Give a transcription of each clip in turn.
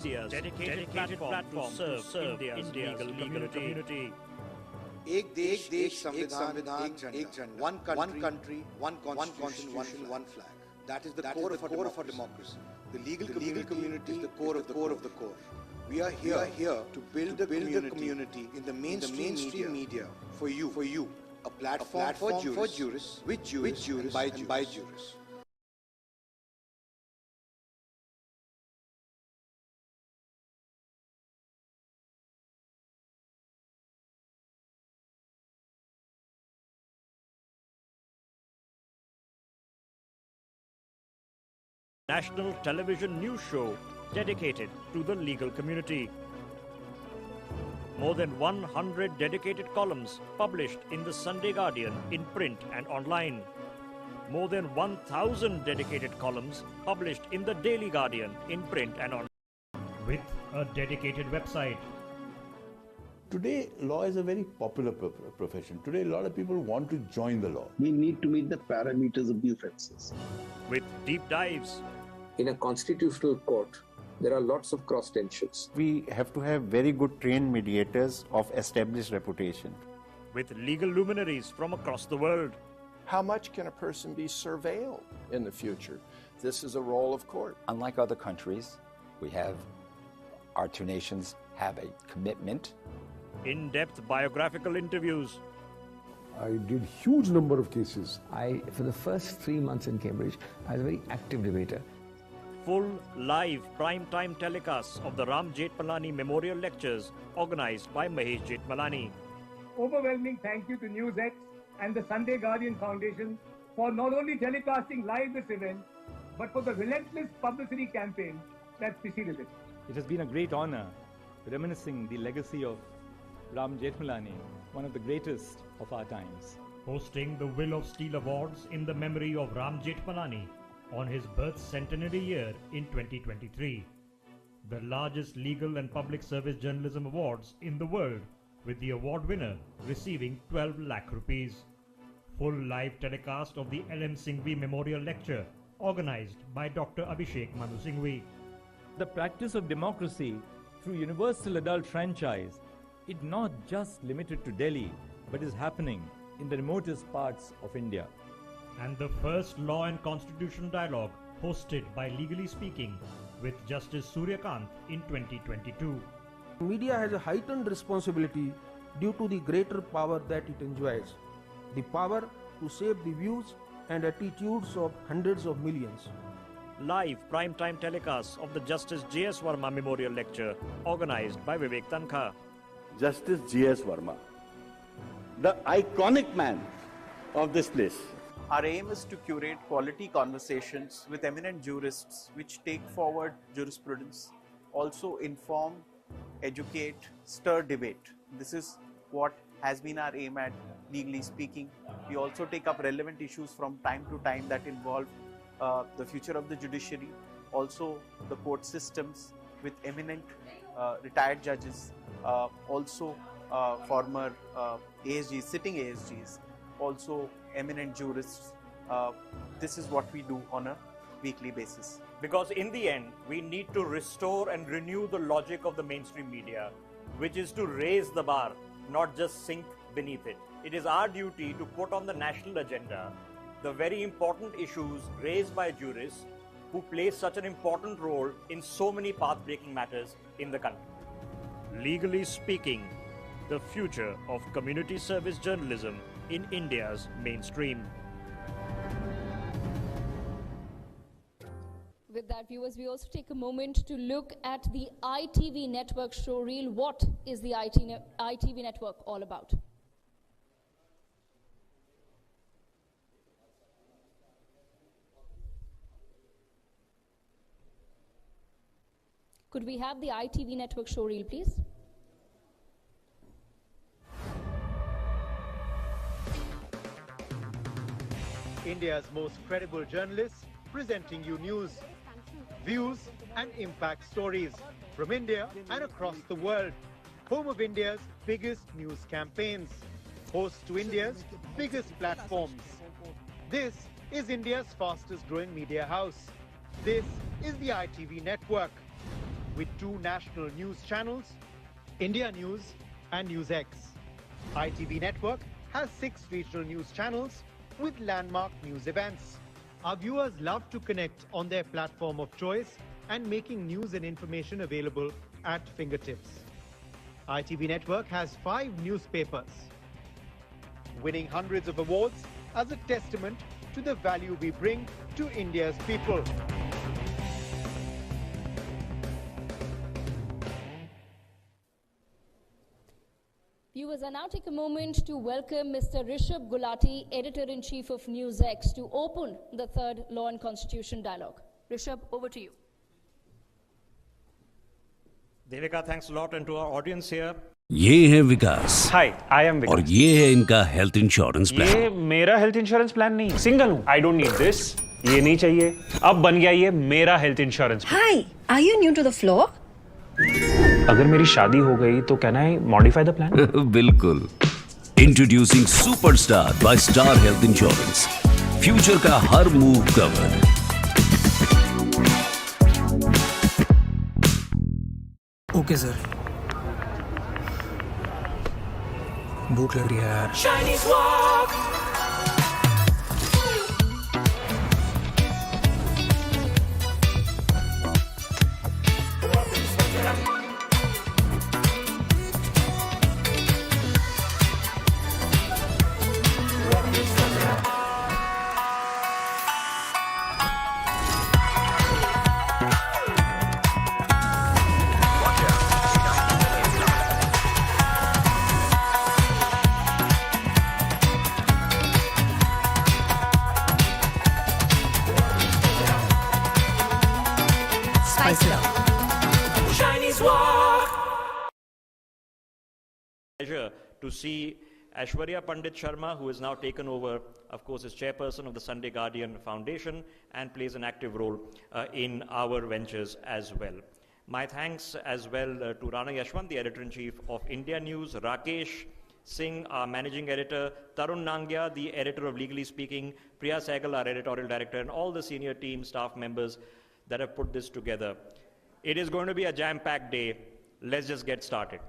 India's dedicated platform to serve India's legal community. एक देश संविधान एक झंडा one country one constitution one flag. That is the core of our democracy. The legal community is the core of the core. We are here to build the community in the mainstream media for you. A platform for jurists, with jurists, and by jurists. National television news show dedicated to the legal community. More than 100 dedicated columns published in the Sunday Guardian in print and online. More than 1,000 dedicated columns published in the Daily Guardian in print and online. With a dedicated website. Today, law is a very popular profession. Today, a lot of people want to join the law. We need to meet the parameters of the offences. With deep dives. In a constitutional court, there are lots of cross tensions. We have to have very good trained mediators of established reputation. With legal luminaries from across the world. How much can a person be surveilled in the future? This is a role of court. Unlike other countries, our two nations have a commitment. In-depth biographical interviews. I did huge number of cases. For the first 3 months in Cambridge, I was a very active debater. Full live prime-time telecasts of the Ram Jethmalani Memorial Lectures organized by Mahesh Jethmalani. Overwhelming thank you to NewsX and the Sunday Guardian Foundation for not only telecasting live this event, but for the relentless publicity campaign that preceded it. It has been a great honor reminiscing the legacy of Ram Jethmalani, one of the greatest of our times. Hosting the Will of Steel Awards in the memory of Ram Jethmalani on his birth centenary year in 2023. The largest legal and public service journalism awards in the world, with the award winner receiving 12 lakh rupees. Full live telecast of the L.M. Singhvi Memorial Lecture organized by Dr. Abhishek Manu Singhvi. The practice of democracy through universal adult franchise is not just limited to Delhi, but is happening in the remotest parts of India. And the first Law and Constitution Dialogue hosted by Legally Speaking with Justice Suryakant in 2022. Media has a heightened responsibility due to the greater power that it enjoys. The power to shape the views and attitudes of hundreds of millions. Live prime-time telecasts of the Justice J.S. Verma Memorial Lecture organized by Vivek Tankha. Justice J.S. Verma, the iconic man of this place. Our aim is to curate quality conversations with eminent jurists which take forward jurisprudence, also inform, educate, stir debate. This is what has been our aim at Legally Speaking. We also take up relevant issues from time to time that involve the future of the judiciary, also the court systems with eminent retired judges, also former ASGs, sitting ASGs, also eminent jurists. This is what we do on a weekly basis. Because in the end, we need to restore and renew the logic of the mainstream media, which is to raise the bar, not just sink beneath it. It is our duty to put on the national agenda the very important issues raised by jurists who play such an important role in so many path-breaking matters in the country. Legally Speaking, the future of community service journalism in India's mainstream. With that, viewers, we also take a moment to look at the ITV network showreel. What is the ITV network all about? Could we have the ITV network showreel, please? India's most credible journalists presenting you news, views and impact stories from India and across the world. Home of India's biggest news campaigns, host to India's biggest platforms. This is India's fastest growing media house. This is the ITV network. with 2 national news channels, India News and NewsX. ITV network has 6 regional news channels with landmark news events. Our viewers love to connect on their platform of choice and making news and information available at fingertips. ITV network has 5 newspapers, winning hundreds of awards as a testament to the value we bring to India's people. Viewers, I now take a moment to welcome Mr. Rishabh Gulati, Editor-in-Chief of NewsX, to open the third Law and Constitution Dialogue. Rishabh, over to you. Devika, thanks a lot, and to our audience here. ये है विकास। हाय, I am विकास। और ये है इनका health insurance plan. ये मेरा health insurance plan नहीं, single हूँ। आई डोंट नीड दिस, ये नहीं चाहिए। अब बन गया ये मेरा health insurance. Hi, are you new to the floor? अगर मेरी शादी हो गई तो can I modify the plan? बिल्कुल। Introducing superstar by star health insurance. Future का हर मूव कवर। Okay sir. भूख लग रही है यार। Pleasure to see Aishwarya Pandit Sharma, who has now taken over, of course, as chairperson of the Sunday Guardian Foundation and plays an active role in our ventures as well. My thanks as well to Rana Yashwant, the editor-in-chief of India News, Rakesh Singh, our managing editor, Tarun Nangya, the editor of Legally Speaking, Priya Sehgal, our editorial director, and all the senior team staff members that have put this together. It is going to be a jam-packed day. Let's just get started.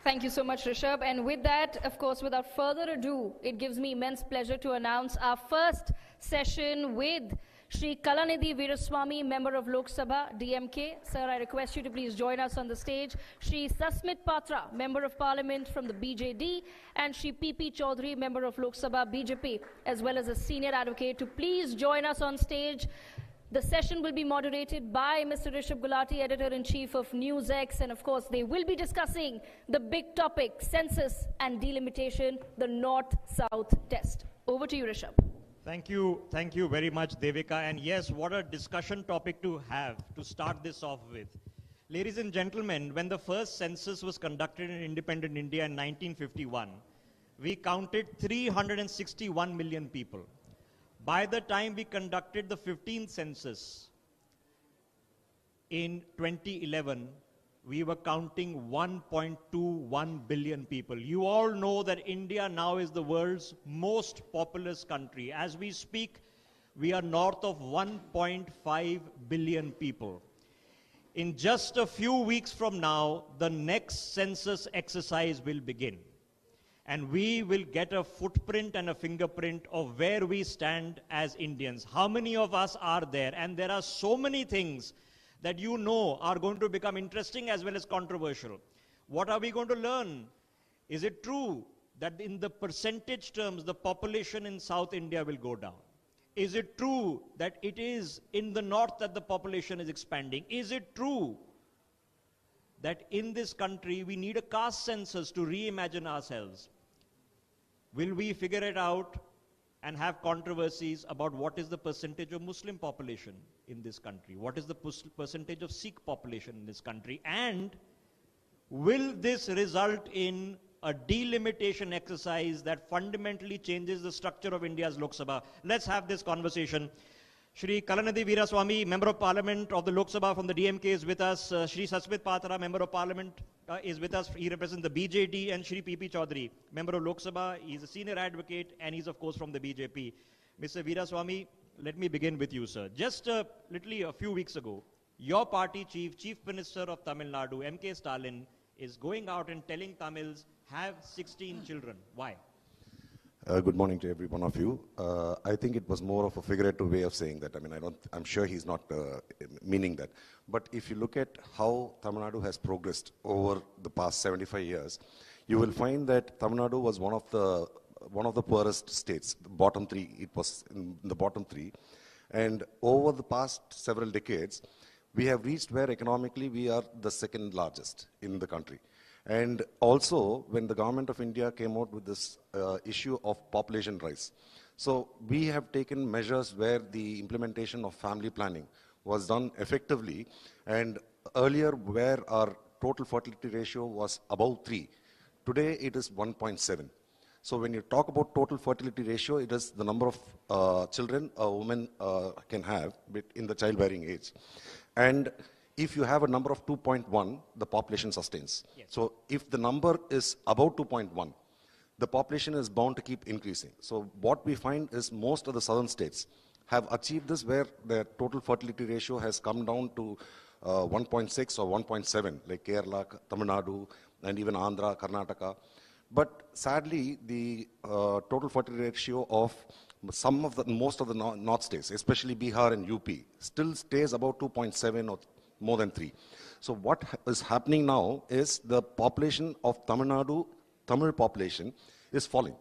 Thank you so much, Rishabh. And with that, of course, without further ado, it gives me immense pleasure to announce our first session with Shri Kalanidhi Veeraswamy, member of Lok Sabha, DMK. Sir, I request you to please join us on the stage. Shri Sasmit Patra, member of Parliament from the BJD, and Shri PP Chaudhary, member of Lok Sabha, BJP, as well as a senior advocate, to please join us on stage. The session will be moderated by Mr. Rishabh Gulati, Editor-in-Chief of NewsX, and of course they will be discussing the big topic, census and delimitation, the North-South test. Over to you, Rishabh. Thank you very much, Devika. And yes, what a discussion topic to have to start this off with. Ladies and gentlemen, when the first census was conducted in independent India in 1951, we counted 361 million people. By the time we conducted the 15th census in 2011, we were counting 1.21 billion people. You all know that India now is the world's most populous country. As we speak, we are north of 1.5 billion people. In just a few weeks from now, the next census exercise will begin. And we will get a footprint and a fingerprint of where we stand as Indians. How many of us are there? And there are so many things that you know are going to become interesting as well as controversial. What are we going to learn? Is it true that in the percentage terms, the population in South India will go down? Is it true that it is in the north that the population is expanding? Is it true that in this country we need a caste census to reimagine ourselves? Will we figure it out and have controversies about what is the percentage of Muslim population in this country? What is the percentage of Sikh population in this country? And will this result in a delimitation exercise that fundamentally changes the structure of India's Lok Sabha? Let's have this conversation. Shri Kalanidhi Veeraswamy, Member of Parliament of the Lok Sabha from the DMK is with us. Shri Sasmit Patra, Member of Parliament is with us. He represents the BJD. And Shri PP Chaudhary, Member of Lok Sabha. He's a senior advocate and he's of course from the BJP. Mr. Veeraswamy, let me begin with you, sir. Just literally a few weeks ago, your party Chief Minister of Tamil Nadu, M.K. Stalin, is going out and telling Tamils, have 16 children. Why? Good morning to every one of you. I think it was more of a figurative way of saying that. I mean, I'm sure he's not meaning that. But if you look at how Tamil Nadu has progressed over the past 75 years, you will find that Tamil Nadu was one of the poorest states, the bottom three. It was in the bottom three. And over the past several decades, we have reached where economically we are the second largest in the country. And also, when the government of India came out with this issue of population rise, so we have taken measures where the implementation of family planning was done effectively, and earlier where our total fertility ratio was above 3, today it is 1.7. So when you talk about total fertility ratio, it is the number of children a woman can have in the childbearing age. And if you have a number of 2.1, the population sustains. Yes. So if the number is above 2.1, the population is bound to keep increasing. So what we find is most of the southern states have achieved this, where their total fertility ratio has come down to 1.6 or 1.7, like Kerala, Tamil Nadu, and even Andhra, Karnataka. But sadly, the total fertility ratio of most of the north states, especially Bihar and UP, still stays about 2.7 or more than 3. So what is happening now is the population of Tamil Nadu, Tamil population, is falling.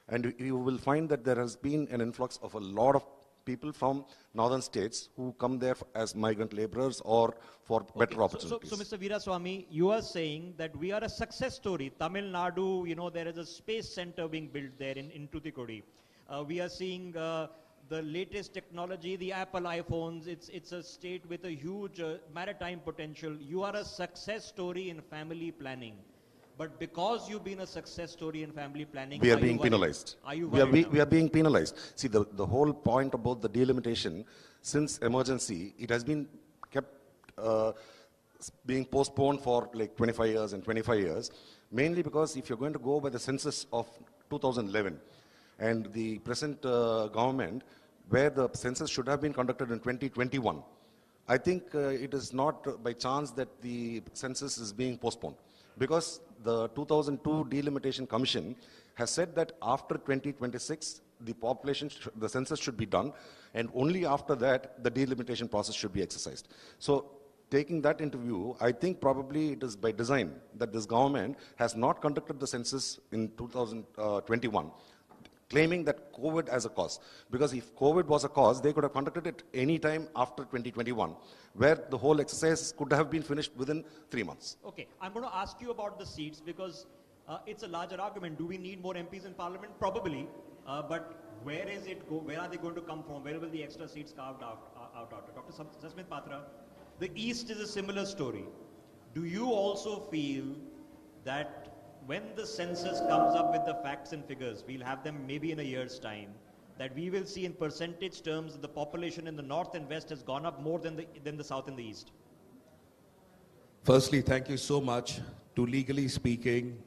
And you will find that there has been an influx of a lot of people from northern states who come there as migrant laborers or for better opportunities. So Mr. Veeraswamy, you are saying that we are a success story. Tamil Nadu, there is a space center being built there in Tuticorin. We are seeing the latest technology, the Apple iPhones. It's a state with a huge maritime potential. You are a success story in family planning. But because you've been a success story in family planning, we are being penalized. Are you we are being penalized. See, the whole point about the delimitation, since emergency, it has been kept being postponed for like 25 years and 25 years, mainly because if you're going to go by the census of 2011, and the present government, where the census should have been conducted in 2021, I think it is not by chance that the census is being postponed. Because the 2002 Delimitation Commission has said that after 2026, the census should be done, and only after that, the delimitation process should be exercised. So, taking that into view, I think probably it is by design that this government has not conducted the census in 2021, claiming that COVID as a cause. Because if COVID was a cause, they could have conducted it any time after 2021, where the whole exercise could have been finished within 3 months. Okay, I'm going to ask you about the seats because it's a larger argument. Do we need more MPs in Parliament? Probably. But where is it go? Where are they going to come from? Where will the extra seats carved out? Dr. Sasmit Patra, the East is a similar story. Do you also feel that when the census comes up with the facts and figures, we'll have them maybe in a year's time, that we will see in percentage terms that the population in the north and west has gone up more than the south and the east? Firstly, thank you so much to Legally Speaking,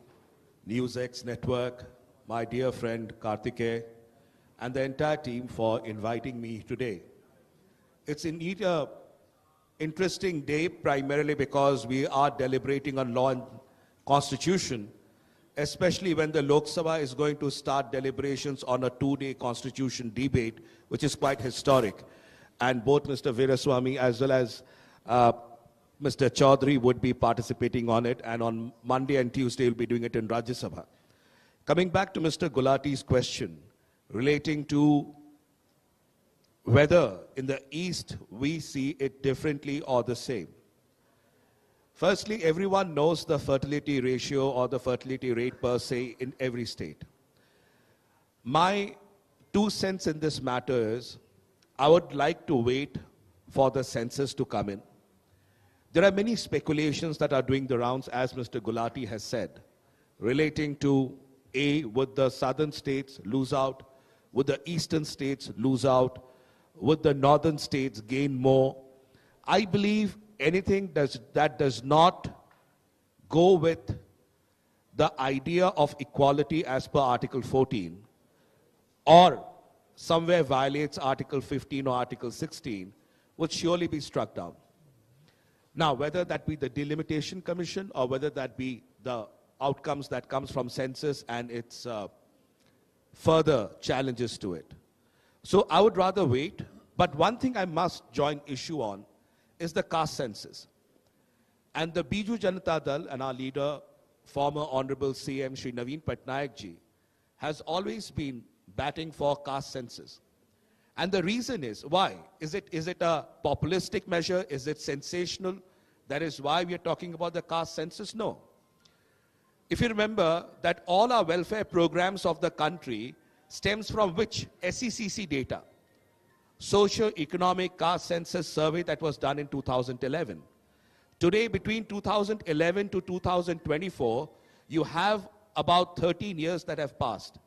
NewsX Network, my dear friend Kartike, and the entire team for inviting me today. It's indeed an interesting day, primarily because we are deliberating on law and constitution, especially when the Lok Sabha is going to start deliberations on a 2-day constitution debate, which is quite historic. And both Mr. Veeraswamy as well as Mr. Chaudhary would be participating on it, and on Monday and Tuesday we'll be doing it in Rajya Sabha. Coming back to Mr. Gulati's question relating to whether in the East we see it differently or the same. Firstly, everyone knows the fertility ratio or the fertility rate per se in every state. My 2 cents in this matter is, I would like to wait for the census to come in. There are many speculations that are doing the rounds, as Mr. Gulati has said, relating to would the southern states lose out? Would the eastern states lose out? Would the northern states gain more? I believe anything that does not go with the idea of equality as per Article 14, or somewhere violates Article 15 or Article 16 would surely be struck down. Now, whether that be the delimitation commission or whether that be the outcomes that comes from census and its further challenges to it. So I would rather wait. But one thing I must join issue on is the caste census. And the Biju Janata Dal and our leader, former Honorable CM Shri Naveen Patnaik ji, has always been batting for caste census. And the reason is, why? Is it a populistic measure? Is it sensational? That is why we are talking about the caste census? No. If you remember that all our welfare programs of the country stems from which? SECC data. Socio-economic caste census survey that was done in 2011. Today, between 2011 to 2024, you have about 13 years that have passed.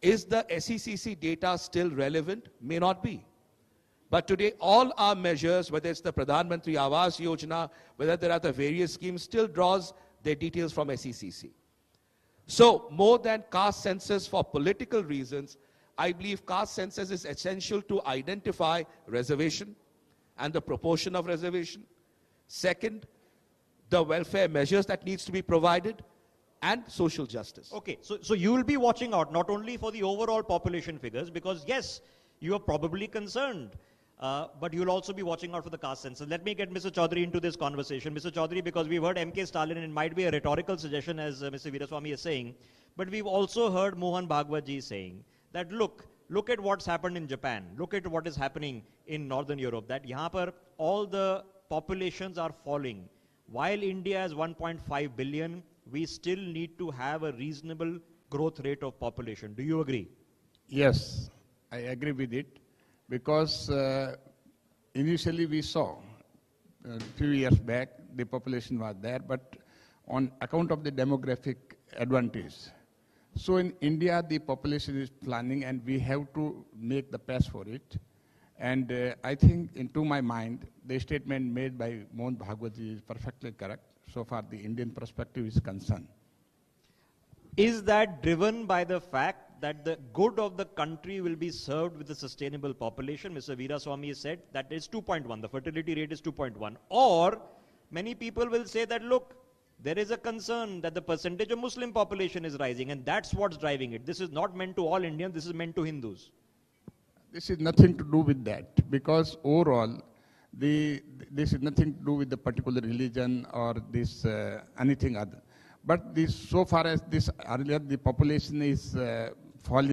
Is the SECC data still relevant? May not be. But today, all our measures, whether it's the Pradhan Mantri Awas Yojana, whether there are the various schemes, still draws their details from SECC. So, more than caste census for political reasons, I believe caste census is essential to identify reservation and the proportion of reservation. Second, the welfare measures that needs to be provided, and social justice. Okay, so you will be watching out not only for the overall population figures, because yes, you are probably concerned, but you'll also be watching out for the caste census. Let me get Mr. Chaudhary into this conversation. Mr. Chaudhary, because we've heard M.K. Stalin, and it might be a rhetorical suggestion as Mr. Veeraswamy is saying, but we've also heard Mohan Bhagwat ji saying that look at what's happened in Japan, look at what is happening in Northern Europe, that yahan par all the populations are falling. While India is 1.5 billion, we still need to have a reasonable growth rate of population. Do you agree? Yes, I agree with it, because initially we saw a few years back the population was there, but on account of the demographic advantage. So in India, the population is planning, and we have to make the pass for it. And I think, into my mind, the statement made by Mohan Bhagwat is perfectly correct, so far the Indian perspective is concerned. Is that driven by the fact that the good of the country will be served with a sustainable population? Mr. Veeraswamy said that is 2.1, the fertility rate is 2.1. Or many people will say that, look, there is a concern that the percentage of Muslim population is rising, and that's what's driving it. This is not meant to all Indians, this is meant to Hindus. This is nothing to do with that, because overall, this is nothing to do with the particular religion or this anything other. But this, so far as this earlier, the population is falling.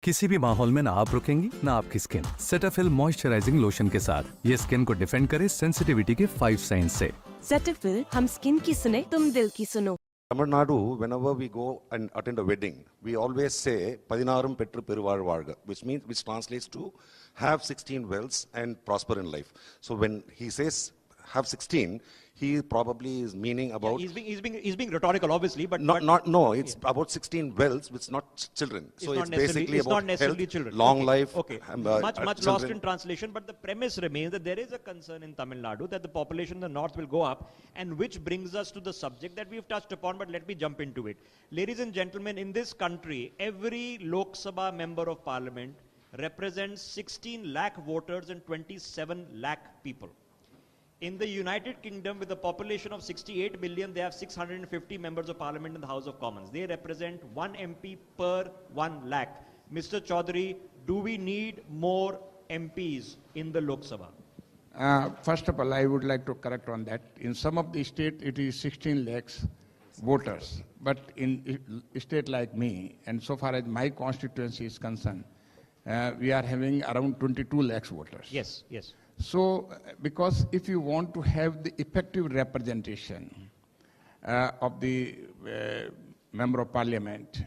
किसी भी माहौल में ना आप रुकेंगी ना आपकी skin. Cetaphil moisturising lotion के साथ ये स्किन को डिफेंड करे सेंसिटिविटी के 5 साइंस से। सेटाफिल, हम स्किन की सुने, तुम दिल की सुनो। Tamil Nadu, whenever we go and attend a wedding, we always say Padinarum Petru Peruvar Varga, which translates to have 16 wells and prosper in life. So when he says have 16, he probably is meaning about... Yeah, he's being rhetorical, obviously, but... It's about 16 wells, which is not children. So it's basically about not necessarily health, children. long life. Okay, much lost in translation, but the premise remains that there is a concern in Tamil Nadu that the population in the north will go up, and which brings us to the subject that we've touched upon, but let me jump into it. Ladies and gentlemen, in this country, every Lok Sabha member of parliament represents 16 lakh voters and 27 lakh people. In the United Kingdom, with a population of 68 million, they have 650 members of parliament in the House of Commons. They represent 1 MP per 1 lakh. Mr. Chaudhary, do we need more MPs in the Lok Sabha? First of all, I would like to correct on that. In some of the states, it is 16 lakhs voters. But in a state like me, and so far as my constituency is concerned, we are having around 22 lakhs voters. Yes, yes. So, because if you want to have the effective representation of the member of parliament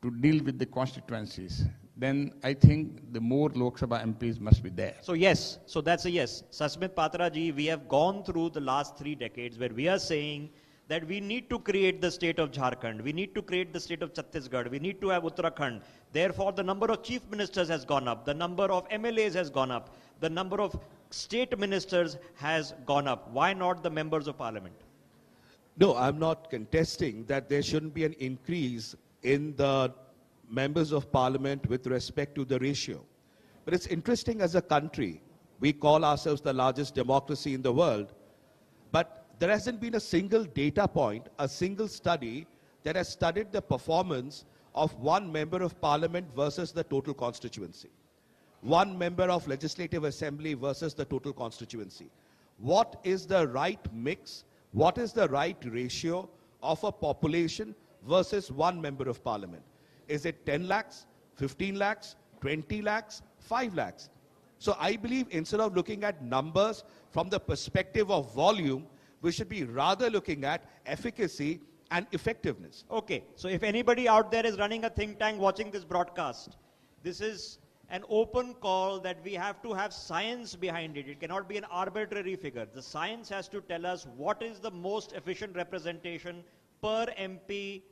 to deal with the constituencies, then I think the more Lok Sabha MPs must be there. So yes, so that's a yes. Sasmit Patra ji, we have gone through the last 3 decades where we are saying that we need to create the state of Jharkhand, we need to create the state of Chhattisgarh, we need to have Uttarakhand. Therefore, the number of chief ministers has gone up, the number of MLAs has gone up, the number of state ministers has gone up. Why not the members of parliament? No, I'm not contesting that there shouldn't be an increase in the members of parliament with respect to the ratio. But it's interesting, as a country, we call ourselves the largest democracy in the world, but there hasn't been a single data point, a single study that has studied the performance of one member of parliament versus the total constituency. One member of legislative assembly versus the total constituency. What is the right mix? What is the right ratio of a population versus one member of parliament? Is it 10 lakhs, 15 lakhs, 20 lakhs, 5 lakhs? So I believe instead of looking at numbers from the perspective of volume, we should be rather looking at efficacy and effectiveness. Okay, so if anybody out there is running a think tank watching this broadcast, this is an open call that we have to have science behind it. It cannot be an arbitrary figure. The science has to tell us what is the most efficient representation per MP,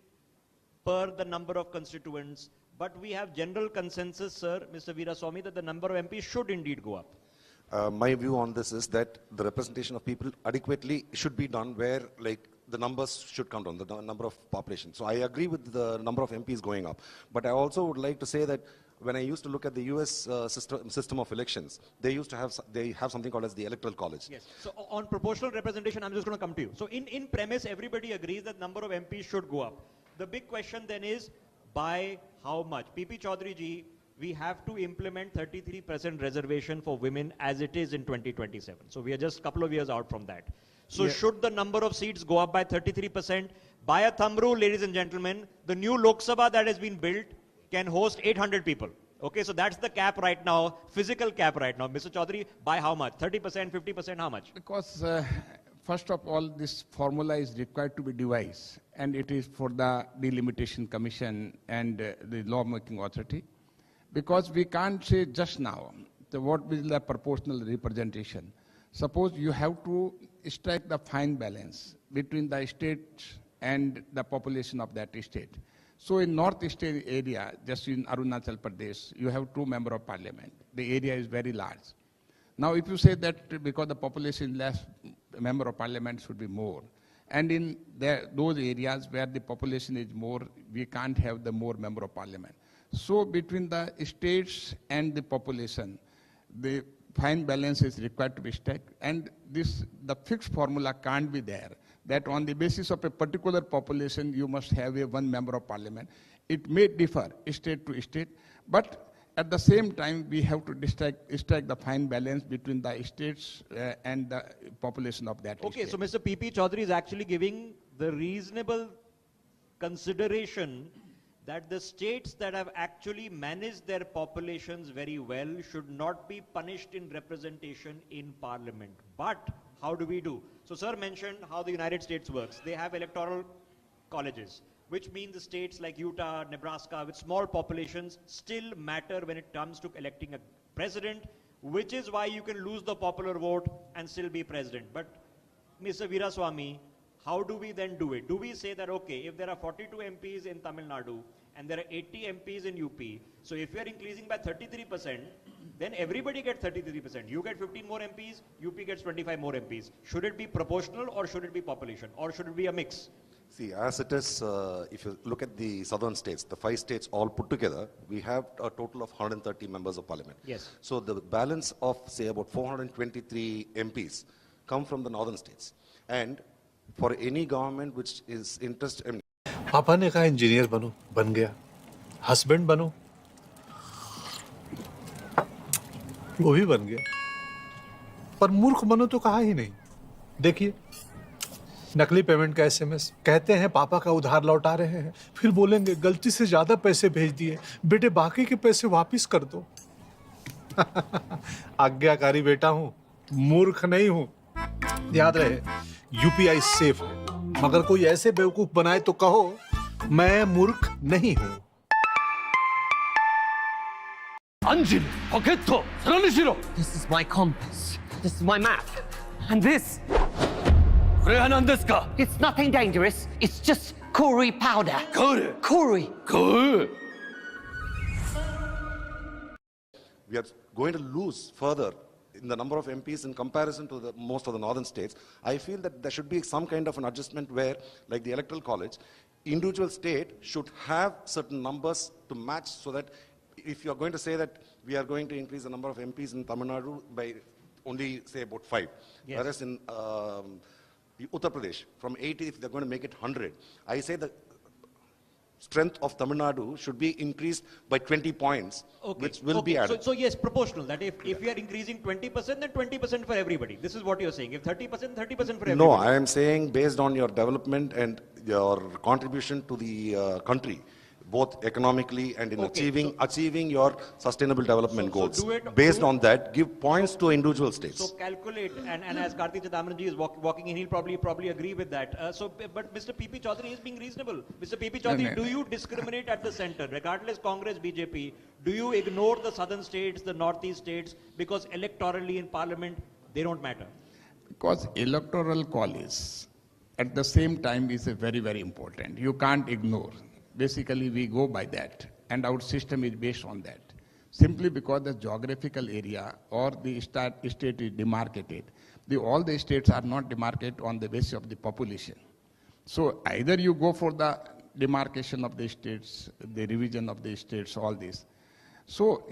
per the number of constituents. But we have general consensus, sir, Mr. Veeraswamy, that the number of MPs should indeed go up. My view on this is that the representation of people adequately should be done where, like, the numbers should come down, the number of population. So I agree with the number of MPs going up. But I also would like to say that when I used to look at the US system of elections, they have something called as the Electoral College. Yes. So on proportional representation, I'm just going to come to you. So in premise, everybody agrees that number of MPs should go up. The big question then is, by how much? PP Chaudhary ji, we have to implement 33% reservation for women as it is in 2027. So we are just a couple of years out from that. So should the number of seats go up by 33%? By a thumb rule, ladies and gentlemen, the new Lok Sabha that has been built can host 800 people. Okay, so that's the cap right now, physical cap right now. Mr. Chaudhary, by how much? 30%, 50%, how much? Because first of all, this formula is required to be devised, and it is for the delimitation commission and the lawmaking authority. Because we can't say just now what will the proportional representation. Suppose you have to strike the fine balance between the state and the population of that state. So in northeastern area, just in Arunachal Pradesh, you have 2 members of parliament. The area is very large. Now if you say that because the population is less, member of parliament should be more. And in those areas where the population is more, we can't have the more member of parliament. So between the states and the population, the fine balance is required to be struck, and the fixed formula can't be there, that on the basis of a particular population, you must have one member of parliament. It may differ state to state, but at the same time, we have to strike the fine balance between the states and the population of that Okay, state. so Mr. PP Chaudhary is actually giving the reasonable consideration that the states that have actually managed their populations very well should not be punished in representation in parliament. But how do we do? So sir mentioned how the United States works. They have electoral colleges, which means the states like Utah, Nebraska, with small populations still matter when it comes to electing a president, which is why you can lose the popular vote and still be president. But Mr. Veeraswamy, how do we then do it? Do we say that, okay, if there are 42 MPs in Tamil Nadu and there are 80 MPs in UP, so if we are increasing by 33%, then everybody gets 33%. You get 15 more MPs, UP gets 25 more MPs. Should it be proportional or should it be population? Or should it be a mix? See, as it is, if you look at the southern states, the 5 states all put together, we have a total of 130 members of parliament. Yes. So the balance of, say, about 423 MPs come from the northern states. And for any government which is interested... पापा ने कहा engineer बनो, बन गया. Husband बनो, वो भी बन गया. पर मूर्ख बनो तो कहा ही नहीं. देखिए, नकली पेमेंट का एसएमएस, कहते हैं पापा का उधार लौटा रहे हैं, फिर बोलेंगे गलती से ज्यादा पैसे भेज दिए, बेटे बाकी के पैसे वापस कर दो. आज्ञाकारी बेटा हूं, मूर्ख नहीं हूं. याद रहे, यूपीआई सेफ है, मगर कोई ऐसे बेवकूफ बनाए तो कहो मैं मूर्ख नहीं हूं. Anjali, Pochetto, Saranishiro. This is my compass. This is my map. And this. It's nothing dangerous. It's just Kori powder. Kori. We are going to lose further in the number of MPs in comparison to the most of the northern states, I feel that there should be some kind of an adjustment where, like the electoral college, individual state should have certain numbers to match, so that if you are going to say that we are going to increase the number of MPs in Tamil Nadu by only, say, about 5, whereas in Uttar Pradesh, from 80, if they're going to make it 100, I say the strength of Tamil Nadu should be increased by 20 points, which will be added. So yes, proportional, that if we are increasing 20%, then 20% for everybody. This is what you're saying. If 30%, 30% for everybody. No, I am saying based on your development and your contribution to the country, both economically and in achieving your sustainable development goals. Based on that, give points to individual states. So calculate, and as Karti Chidambaram is walking in, he'll probably agree with that. But Mr. P.P. Chaudhary is being reasonable. Mr. P.P. Chaudhary, do you discriminate at the center, regardless Congress, BJP? Do you ignore the southern states, the northeast states, because electorally in Parliament, they don't matter? Because electoral college, at the same time, is very, very important. You can't ignore. Basically, we go by that, and our system is based on that. Simply because the geographical area or the state is demarcated. All the states are not demarcated on the basis of the population. So either you go for the demarcation of the states, the revision of the states, all this. So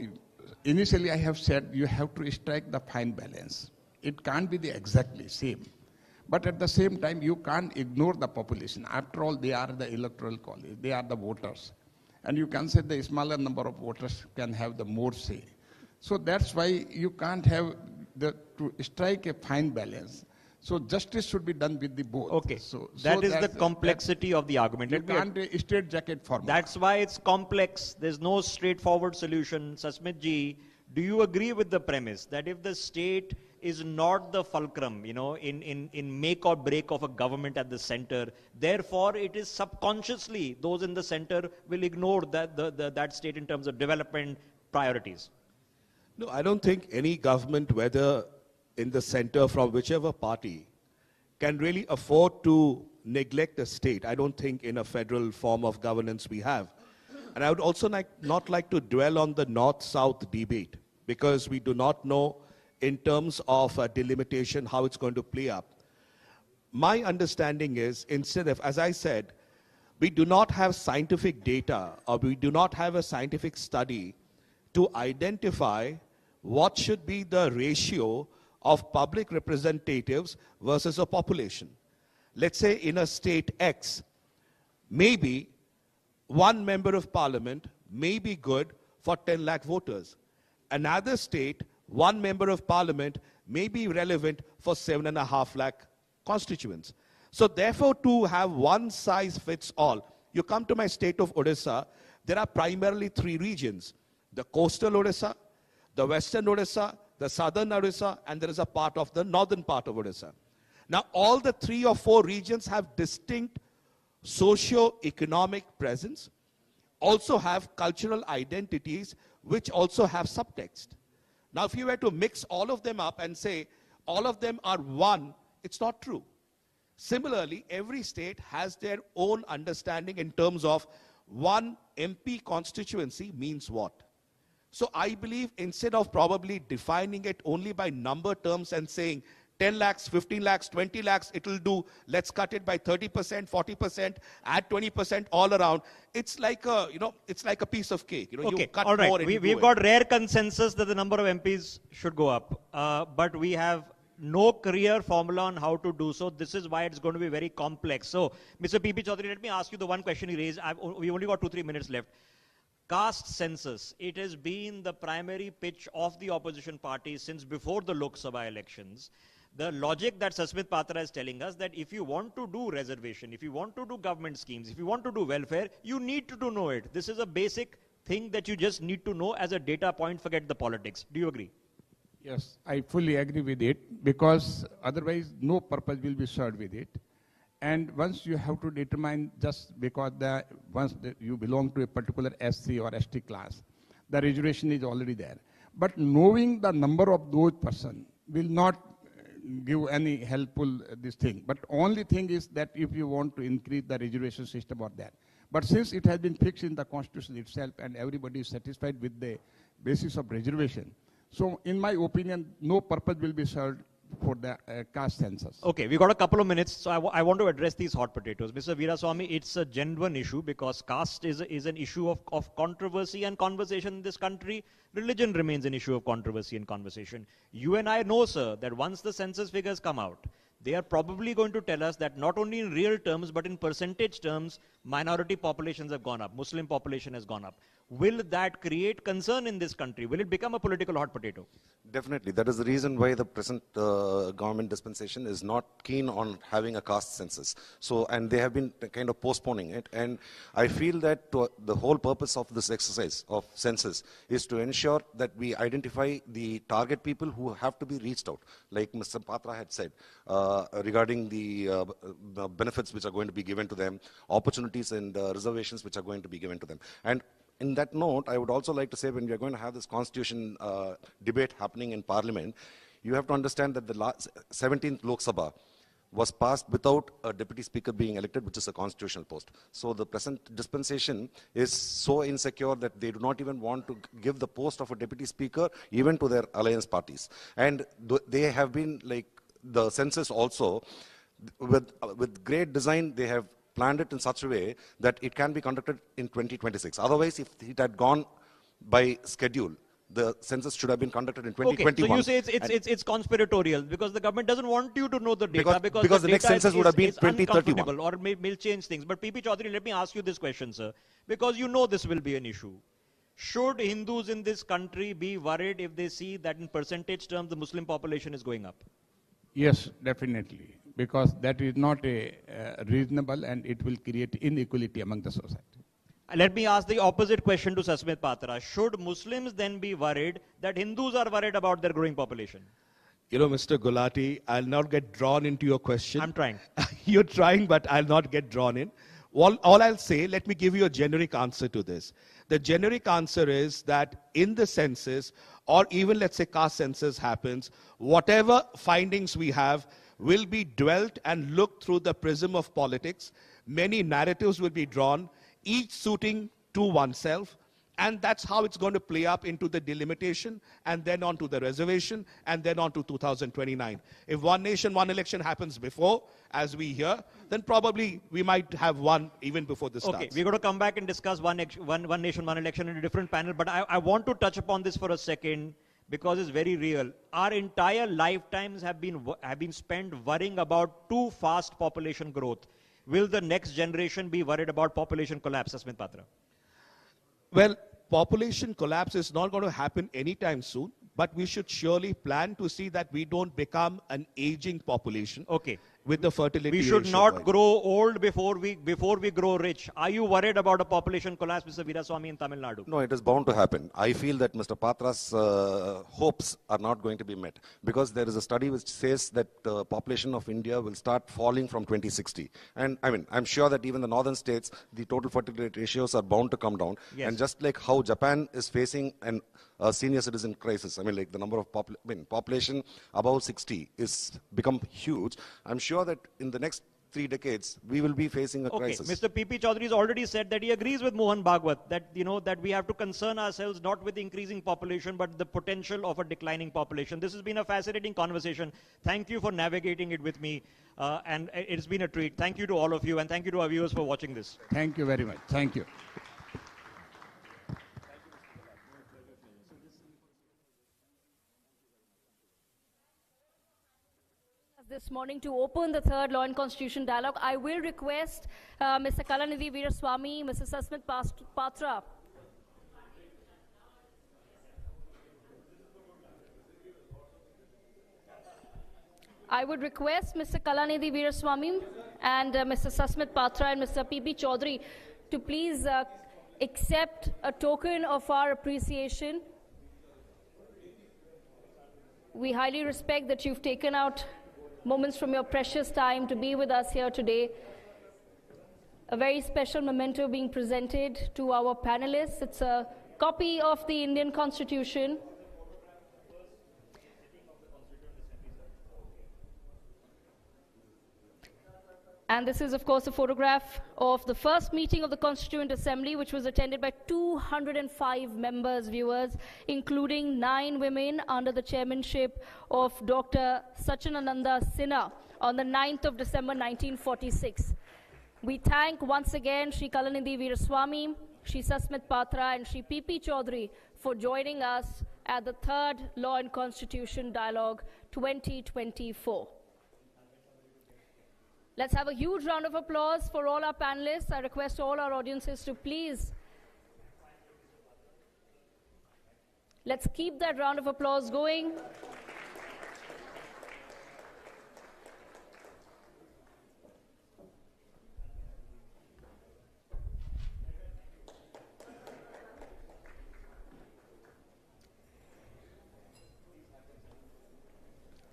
initially I have said you have to strike the fine balance. It can't be the exactly same. But at the same time, you can't ignore the population. After all, they are the electoral college. They are the voters. And you can say the smaller number of voters can have the more say. So that's why you can't have to strike a fine balance. So justice should be done with the both. Okay, that is the complexity of the argument. You can't straight jacket formula. That's why it's complex. There's no straightforward solution. Sasmit ji, do you agree with the premise that if the state is not the fulcrum, in make or break of a government at the center, therefore it is subconsciously those in the center will ignore that state in terms of development priorities? No, I don't think any government, whether in the center from whichever party, can really afford to neglect the state. I don't think in a federal form of governance we have. And I would also not like to dwell on the north-south debate, because we do not know in terms of delimitation how it's going to play up. My understanding is, instead of, as I said, we do not have scientific data, or we do not have a scientific study to identify what should be the ratio of public representatives versus a population. Let's say in a state X, maybe one member of parliament may be good for 10 lakh voters. Another state, one member of parliament may be relevant for 7.5 lakh constituents. So therefore, to have one size fits all, you come to my state of Odisha, there are primarily 3 regions: the coastal Odisha, the western Odisha, the southern Odisha, and there is a part of the northern part of Odisha. Now, all the 3 or 4 regions have distinct socio-economic presence, also have cultural identities, which also have subtext. Now, if you were to mix all of them up and say all of them are one, it's not true. Similarly, every state has their own understanding in terms of one MP constituency means what. So I believe instead of probably defining it only by number terms and saying 10 lakhs, 15 lakhs, 20 lakhs, it'll do, let's cut it by 30%, 40%, add 20% all around. It's like a, it's like a piece of cake. Okay, you cut all right. more and We've got rare consensus that the number of MPs should go up. But we have no clear formula on how to do so. This is why it's going to be very complex. So, Mr. P.P. Chaudhary, let me ask you the one question you raised. We only got 2-3 minutes left. Caste census, it has been the primary pitch of the opposition parties since before the Lok Sabha elections. The logic that Sasmit Patra is telling us that if you want to do reservation, if you want to do government schemes, if you want to do welfare, you need to know it. This is a basic thing that you just need to know as a data point, forget the politics. Do you agree? Yes, I fully agree with it, because otherwise no purpose will be served with it. And once you have to determine, just because you belong to a particular SC or ST class, the reservation is already there. But knowing the number of those persons will not give any helpful this thing. But only thing is that if you want to increase the reservation system or that. But since it has been fixed in the Constitution itself and everybody is satisfied with the basis of reservation, So in my opinion, no purpose will be served for the caste census. Okay, we've got a couple of minutes, so I want to address these hot potatoes. Mr. Veeraswamy, it's a genuine issue because caste is an issue of controversy and conversation in this country. Religion remains an issue of controversy and conversation. You and I know, sir, that once the census figures come out, they are probably going to tell us that not only in real terms, but in percentage terms, minority populations have gone up, Muslim population has gone up. Will that create concern in this country? Will it become a political hot potato? Definitely. That is the reason why the present government dispensation is not keen on having a caste census. So, and they have been kind of postponing it. And I feel that the whole purpose of this exercise of census is to ensure that we identify the target people who have to be reached out. Like Mr. Patra had said, regarding the benefits which are going to be given to them, opportunities and reservations which are going to be given to them. And in that note, I would also like to say when we are going to have this constitution debate happening in Parliament, you have to understand that the 17th Lok Sabha was passed without a deputy speaker being elected, which is a constitutional post. So the present dispensation is so insecure that they do not even want to give the post of a deputy speaker even to their alliance parties. And they have been like the census also, with great design, they have planned it in such a way that it can be conducted in 2026. Otherwise, if it had gone by schedule, the census should have been conducted in 2021. Okay, so you say it's conspiratorial because the government doesn't want you to know the data because the next census would have been 2031. Or may change things. But PP Chaudhary, let me ask you this question, sir, because you know this will be an issue. Should Hindus in this country be worried if they see that in percentage terms the Muslim population is going up? Yes, definitely, because that is not reasonable and it will create inequality among the society. Let me ask the opposite question to Sasmit Patra. Should Muslims then be worried that Hindus are worried about their growing population? You know, Mr. Gulati, I'll not get drawn into your question. I'm trying. You're trying, but I'll not get drawn in. All I'll say, let me give you a generic answer to this. The generic answer is that in the census, or even let's say caste census happens, whatever findings we have will be dwelt and looked through the prism of politics. Many narratives will be drawn, each suiting to oneself. And that's how it's going to play up into the delimitation, and then on to the reservation, and then on to 2029. If one nation, one election happens before, as we hear, then probably we might have one even before this starts. Okay, we're going to come back and discuss one nation, one election in a different panel, but I want to touch upon this for a second because it's very real. Our entire lifetimes have been spent worrying about too fast population growth. Will the next generation be worried about population collapse, Sasmit Patra? Well, population collapse is not going to happen anytime soon, but we should surely plan to see that we don't become an aging population. Okay. With the fertility We should ratio not grow old before we grow rich. Are you worried about a population collapse, Mr. Veeraswamy, in Tamil Nadu? No, it is bound to happen. I feel that Mr. Patra's hopes are not going to be met because there is a study which says that the population of India will start falling from 2060. And I mean, I'm sure that even the northern states, the total fertility ratios are bound to come down. Yes. And just like how Japan is facing a senior citizen crisis, I mean, like the number of population above 60 is become huge. I'm sure that in the next 3 decades, we will be facing a crisis. Mr. PP Chaudhary has already said that he agrees with Mohan Bhagwat that, that we have to concern ourselves not with increasing population, but the potential of a declining population. This has been a fascinating conversation. Thank you for navigating it with me. And it's been a treat. Thank you to all of you, and thank you to our viewers for watching this. Thank you very much. Thank you. This morning to open the third Law and Constitution Dialogue, I will request Mr. Kalanidhi Veeraswamy, Mr. Sasmit Patra. I would request Mr. Kalanidhi Veeraswamy and Mr. Sasmit Patra and Mr. PP Chaudhary to please accept a token of our appreciation. We highly respect that you've taken out moments from your precious time to be with us here today. A very special memento being presented to our panelists. It's a copy of the Indian Constitution. And this is, of course, a photograph of the first meeting of the Constituent Assembly, which was attended by 205 members, viewers, including 9 women under the chairmanship of Dr. Sachinananda Sinha on the 9th of December 1946. We thank once again Shri Kalanidhi Veeraswamy, Shri Sasmit Patra and Shri P.P. Chaudhary for joining us at the 3rd Law and Constitution Dialogue 2024. Let's have a huge round of applause for all our panelists. I request all our audiences to please, let's keep that round of applause going.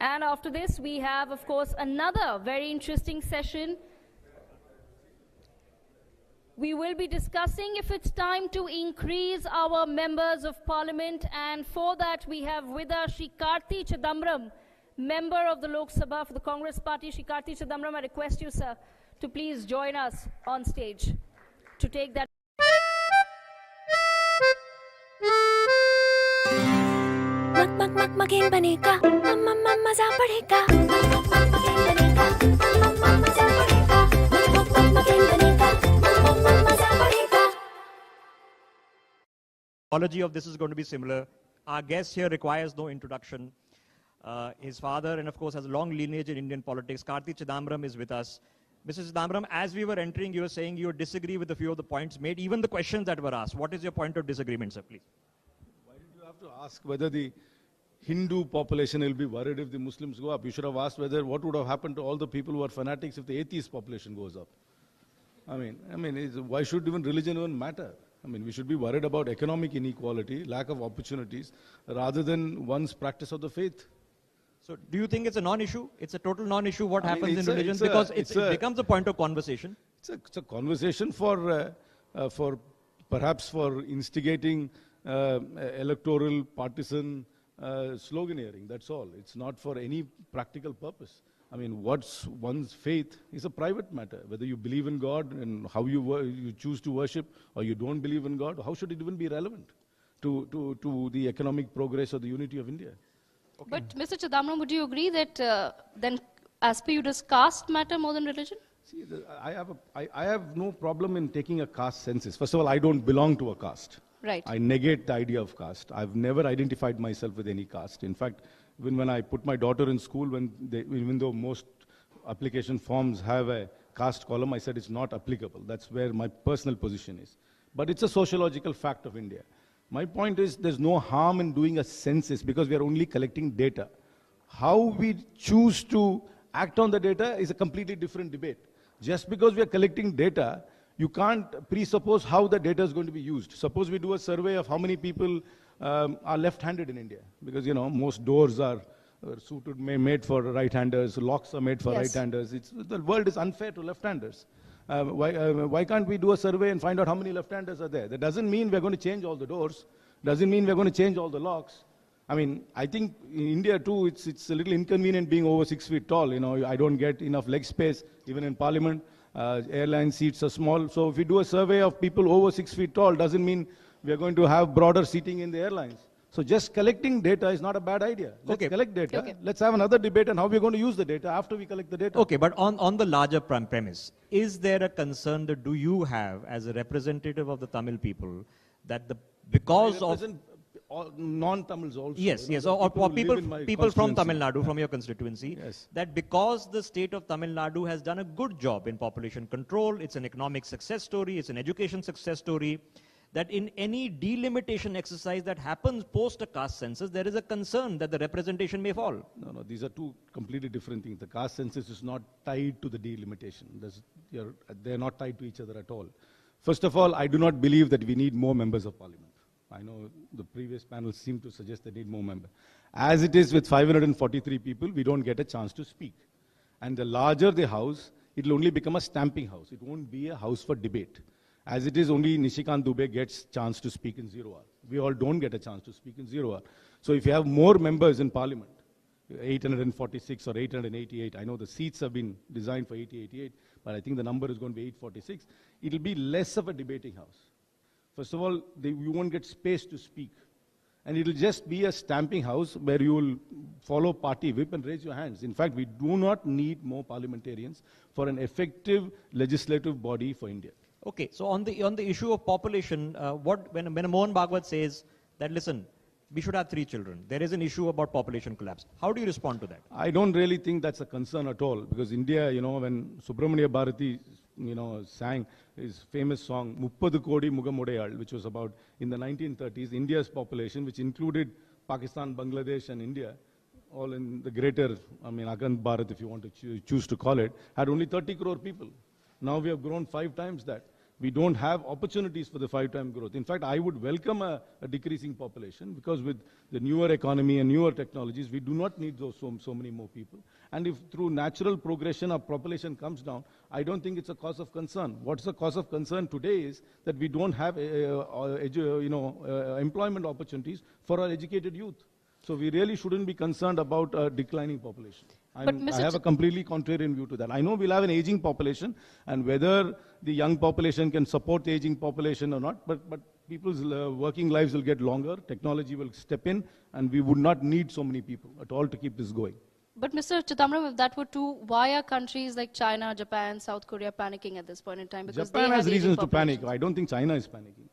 And after this, we have, of course, another very interesting session. We will be discussing if it's time to increase our members of parliament. And for that, we have with us Shri Karti Chidambaram, member of the Lok Sabha for the Congress Party. Shri Karti Chidambaram, I request you, sir, to please join us on stage to take that. मगेन बनेगा मजा पड़ेगा मजा पड़ेगा मगेन बनेगा मजा पड़ेगा. Apology of this is going to be similar. Our guest here requires no introduction. His father, and of course, has a long lineage in Indian politics. Karti Chidambaram is with us. Mr. Chidambaram, as we were entering, you were saying you disagree with a few of the points made, even the questions that were asked. What is your point of disagreement, sir, please? Why did you have to ask whether the Hindu population will be worried if the Muslims go up? You should have asked whether what would have happened to all the people who are fanatics if the atheist population goes up. Why should even religion even matter? We should be worried about economic inequality, lack of opportunities, rather than one's practice of the faith. So do you think it's a non-issue? It's a total non-issue what happens in religion? Because it becomes a point of conversation. It's a conversation for perhaps for instigating electoral partisan sloganeering, that's all. It's not for any practical purpose. What's one's faith is a private matter. Whether you believe in God and how you choose to worship, or you don't believe in God, how should it even be relevant to the economic progress or the unity of India? Okay. But Mr. Chidambaram, would you agree that then, as per you, does caste matter more than religion? See, I have no problem in taking a caste census. First of all, I don't belong to a caste. Right. I negate the idea of caste. I've never identified myself with any caste. In fact, when I put my daughter in school, even though most application forms have a caste column, I said it's not applicable. That's where my personal position is. But it's a sociological fact of India. My point is there's no harm in doing a census because we are only collecting data. How we choose to act on the data is a completely different debate. Just because we are collecting data, you can't presuppose how the data is going to be used. Suppose we do a survey of how many people are left-handed in India, because most doors are made for right-handers, locks are made for right-handers. The world is unfair to left-handers. Why can't we do a survey and find out how many left-handers are there? That doesn't mean we're going to change all the doors. Doesn't mean we're going to change all the locks. I think in India too, it's a little inconvenient being over 6 feet tall. I don't get enough leg space, even in Parliament. Airline seats are small. So if we do a survey of people over 6 feet tall, doesn't mean we are going to have broader seating in the airlines. So just collecting data is not a bad idea. Let's collect data. Okay. Let's have another debate on how we're going to use the data after we collect the data. Okay, but on the larger premise, is there a concern that do you have as a representative of the Tamil people that because of non-Tamils also. Yes, or people from Tamil Nadu, from your constituency, that because the state of Tamil Nadu has done a good job in population control, it's an economic success story, it's an education success story, that in any delimitation exercise that happens post a caste census, there is a concern that the representation may fall. No, these are two completely different things. The caste census is not tied to the delimitation. They're not tied to each other at all. First of all, I do not believe that we need more members of parliament. I know the previous panel seemed to suggest they need more members. As it is with 543 people, we don't get a chance to speak. And the larger the house, it will only become a stamping house. It won't be a house for debate. As it is, only Nishikant Dubey gets chance to speak in 0 hour. We all don't get a chance to speak in 0 hour. So if you have more members in parliament, 846 or 888, I know the seats have been designed for 888, but I think the number is going to be 846, it'll be less of a debating house. First of all, you won't get space to speak. And it'll just be a stamping house where you will follow party whip and raise your hands. In fact, we do not need more parliamentarians for an effective legislative body for India. Okay, so on the issue of population, when Mohan Bhagwat says that, listen, we should have 3 children, there is an issue about population collapse. How do you respond to that? I don't really think that's a concern at all, because India, when Subramania Bharati, sang his famous song, Muppadu Kodi Mugamudayal, which was about, in the 1930s, India's population, which included Pakistan, Bangladesh, and India, all in the greater, Akhand Bharat, if you want to choose to call it, had only 30 crore people. Now we have grown 5 times that. We don't have opportunities for the 5-time growth. In fact, I would welcome a decreasing population, because with the newer economy and newer technologies, we do not need so many more people. And if through natural progression our population comes down, I don't think it's a cause of concern. What's the cause of concern today is that we don't have employment opportunities for our educated youth. So we really shouldn't be concerned about a declining population. I have a completely contrarian view to that. I know we'll have an aging population, and whether the young population can support the aging population or not, but people's working lives will get longer, technology will step in, and we would not need so many people at all to keep this going. But Mr. Chidambaram, if that were true, why are countries like China, Japan, South Korea panicking at this point in time? Because Japan has reasons to panic. I don't think China is panicking.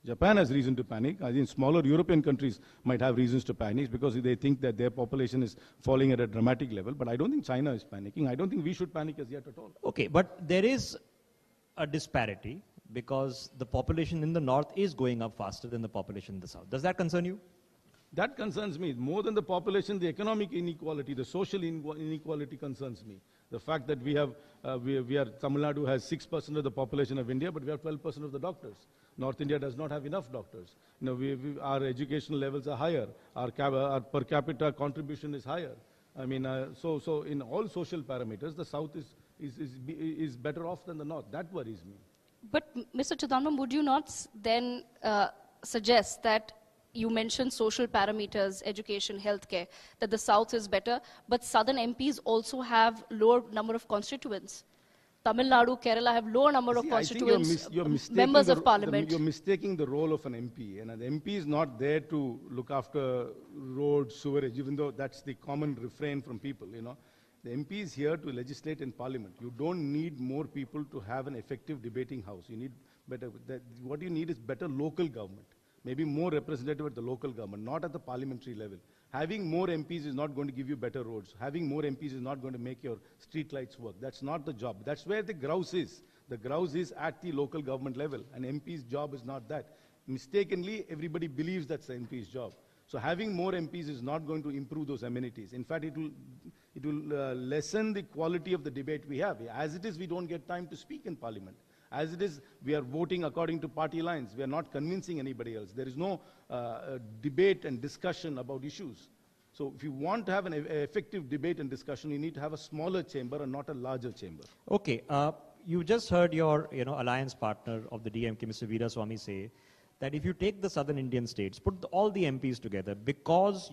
Japan has reason to panic. I think smaller European countries might have reasons to panic because they think that their population is falling at a dramatic level. But I don't think China is panicking. I don't think we should panic as yet at all. Okay, but there is a disparity because the population in the north is going up faster than the population in the south. Does that concern you? That concerns me. More than the population, the economic inequality, the social inequality concerns me. The fact that Tamil Nadu has 6% of the population of India, but we have 12% of the doctors. North India does not have enough doctors. Our educational levels are higher. Our per capita contribution is higher. So in all social parameters, the South is better off than the North. That worries me. But Mr. Chidambaram, would you not then suggest that you mentioned social parameters, education, healthcare, that the South is better, but Southern MPs also have lower number of constituents? Tamil Nadu, Kerala have lower number of constituents, members of parliament. You're mistaking the role of an MP. And an MP is not there to look after roads, sewerage, even though that's the common refrain from people, The MP is here to legislate in parliament. You don't need more people to have an effective debating house. You need what you need is better local government. Maybe more representative at the local government, not at the parliamentary level. Having more MPs is not going to give you better roads. Having more MPs is not going to make your street lights work. That's not the job. That's where the grouse is. The grouse is at the local government level. An MP's job is not that. Mistakenly, everybody believes that's the MP's job. So having more MPs is not going to improve those amenities. In fact, it will lessen the quality of the debate we have. As it is, we don't get time to speak in parliament. As it is, we are voting according to party lines. We are not convincing anybody else. There is no debate and discussion about issues. So if you want to have an effective debate and discussion, you need to have a smaller chamber and not a larger chamber. Okay, you just heard your alliance partner of the DMK, Mr. Veeraswamy, say that if you take the southern Indian states, put all the MPs together, because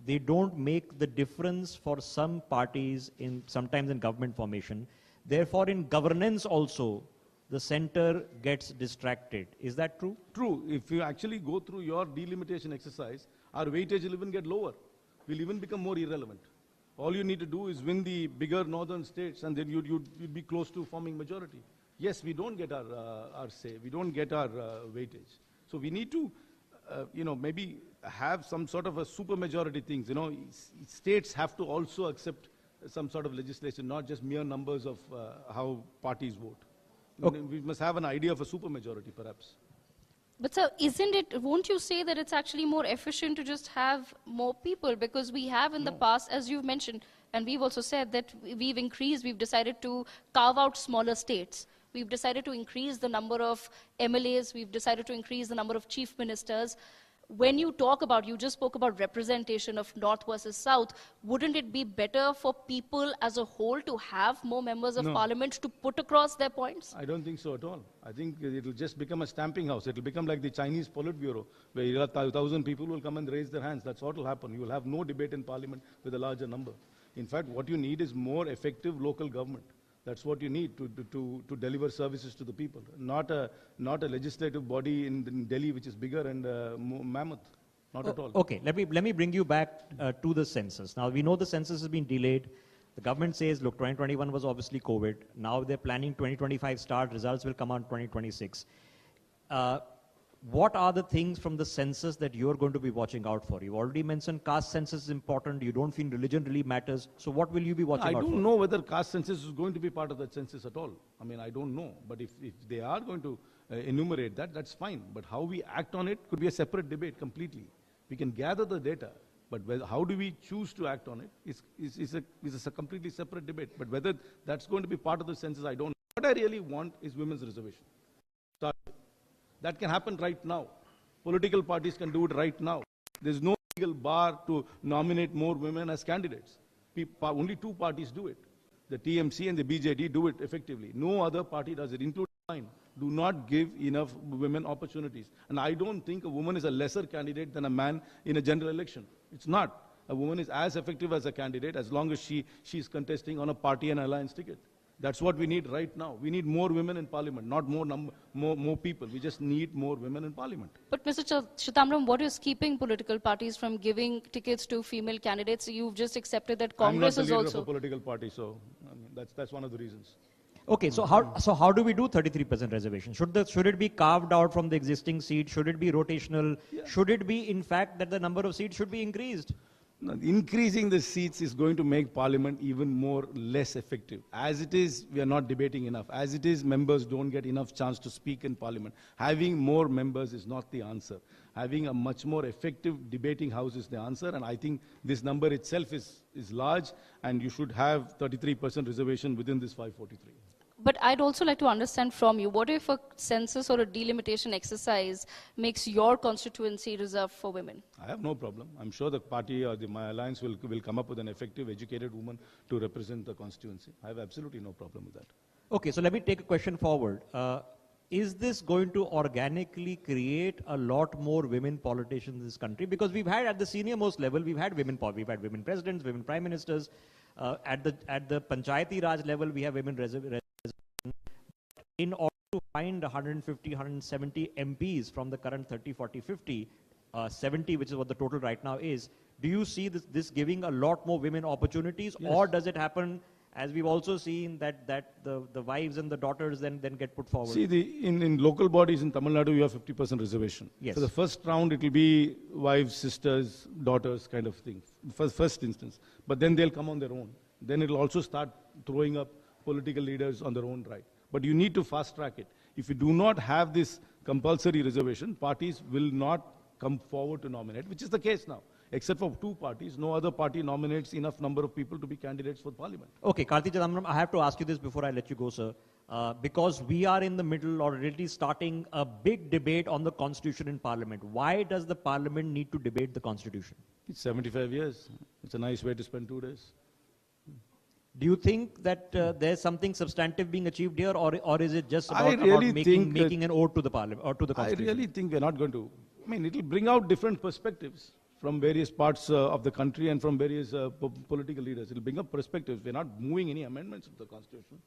they don't make the difference for some parties sometimes in government formation, therefore in governance also, the center gets distracted. Is that true? True. If you actually go through your delimitation exercise, our weightage will even get lower. We'll even become more irrelevant. All you need to do is win the bigger northern states, and then you'd be close to forming majority. Yes, we don't get our say. We don't get our weightage. So we need to, maybe have some sort of a super majority things. States have to also accept some sort of legislation, not just mere numbers of how parties vote. Okay. We must have an idea of a supermajority, perhaps. But sir, won't you say that it's actually more efficient to just have more people? Because we have in the past, as you've mentioned, and we've also said that we've decided to carve out smaller states. We've decided to increase the number of MLAs. We've decided to increase the number of chief ministers. When you just spoke about representation of North versus South, wouldn't it be better for people as a whole to have more members of parliament to put across their points? I don't think so at all. I think it will just become a stamping house. It will become like the Chinese Politburo, where 1,000 people will come and raise their hands. That's what will happen. You will have no debate in parliament with a larger number. In fact, what you need is more effective local government. That's what you need to deliver services to the people. Not a legislative body in Delhi which is bigger and mammoth. Not at all. Okay, let me bring you back to the census. Now, we know the census has been delayed. The government says, look, 2021 was obviously COVID. Now they're planning 2025 start. Results will come out in 2026. What are the things from the census that you're going to be watching out for? You already mentioned caste census is important. You don't feel religion really matters. So what will you be watching out for? I don't know whether caste census is going to be part of that census at all. I mean, I don't know. But if they are going to enumerate that, that's fine. But how we act on it could be a separate debate completely. We can gather the data, but how do we choose to act on it is a completely separate debate. But whether that's going to be part of the census, I don't know. What I really want is women's reservation. That can happen right now. Political parties can do it right now. There's no legal bar to nominate more women as candidates. Only two parties do it. The TMC and the BJD do it effectively. No other party does it, including mine. Do not give enough women opportunities. And I don't think a woman is a lesser candidate than a man in a general election. It's not. A woman is as effective as a candidate as long as she's contesting on a party and alliance ticket. That's what we need right now. We need more women in parliament, not more people. We just need more women in parliament. But Mr. Chidambaram, what is keeping political parties from giving tickets to female candidates? You've just accepted that Congress is also... I'm not the leader of a political party, so I mean, that's one of the reasons. Okay, so how do we do 33% reservation? Should it be carved out from the existing seat? Should it be rotational? Yeah. Should it be, in fact, that the number of seats should be increased? No, increasing the seats is going to make parliament even less effective. As it is, we are not debating enough. As it is, members don't get enough chance to speak in parliament. Having more members is not the answer. Having a much more effective debating house is the answer, and I think this number itself is large, and you should have 33% reservation within this 543. But I'd also like to understand from you, what if a census or a delimitation exercise makes your constituency reserved for women? I have no problem. I'm sure the party or my alliance will come up with an effective, educated woman to represent the constituency. I have absolutely no problem with that. Okay, so let me take a question forward. Is this going to organically create a lot more women politicians in this country? Because we've had, at the senior most level, we've had women presidents, women prime ministers. At the Panchayati Raj level, we have women in order to find 150, 170 MPs from the current 30, 40, 50, 70, which is what the total right now is, do you see this giving a lot more women opportunities? Yes. Or does it happen, as we've also seen, that the wives and the daughters then get put forward? See, in local bodies in Tamil Nadu, you have 50% reservation. Yes. For the first round, it will be wives, sisters, daughters kind of thing, first instance. But then they'll come on their own. Then it will also start throwing up political leaders on their own right. But you need to fast track it. If you do not have this compulsory reservation, parties will not come forward to nominate, which is the case now. Except for two parties, no other party nominates enough number of people to be candidates for parliament. Okay, Karti Chidambaram, I have to ask you this before I let you go, sir. Because we are in the middle, or really starting a big debate on the constitution in parliament. Why does the parliament need to debate the constitution? It's 75 years. It's a nice way to spend 2 days. Do you think that there's something substantive being achieved here, or is it just about making an ode to the parliament or to the constitution? I really think we're not going to. I mean, it will bring out different perspectives from various parts of the country and from various political leaders. It will bring up perspectives. We're not moving any amendments of the constitution.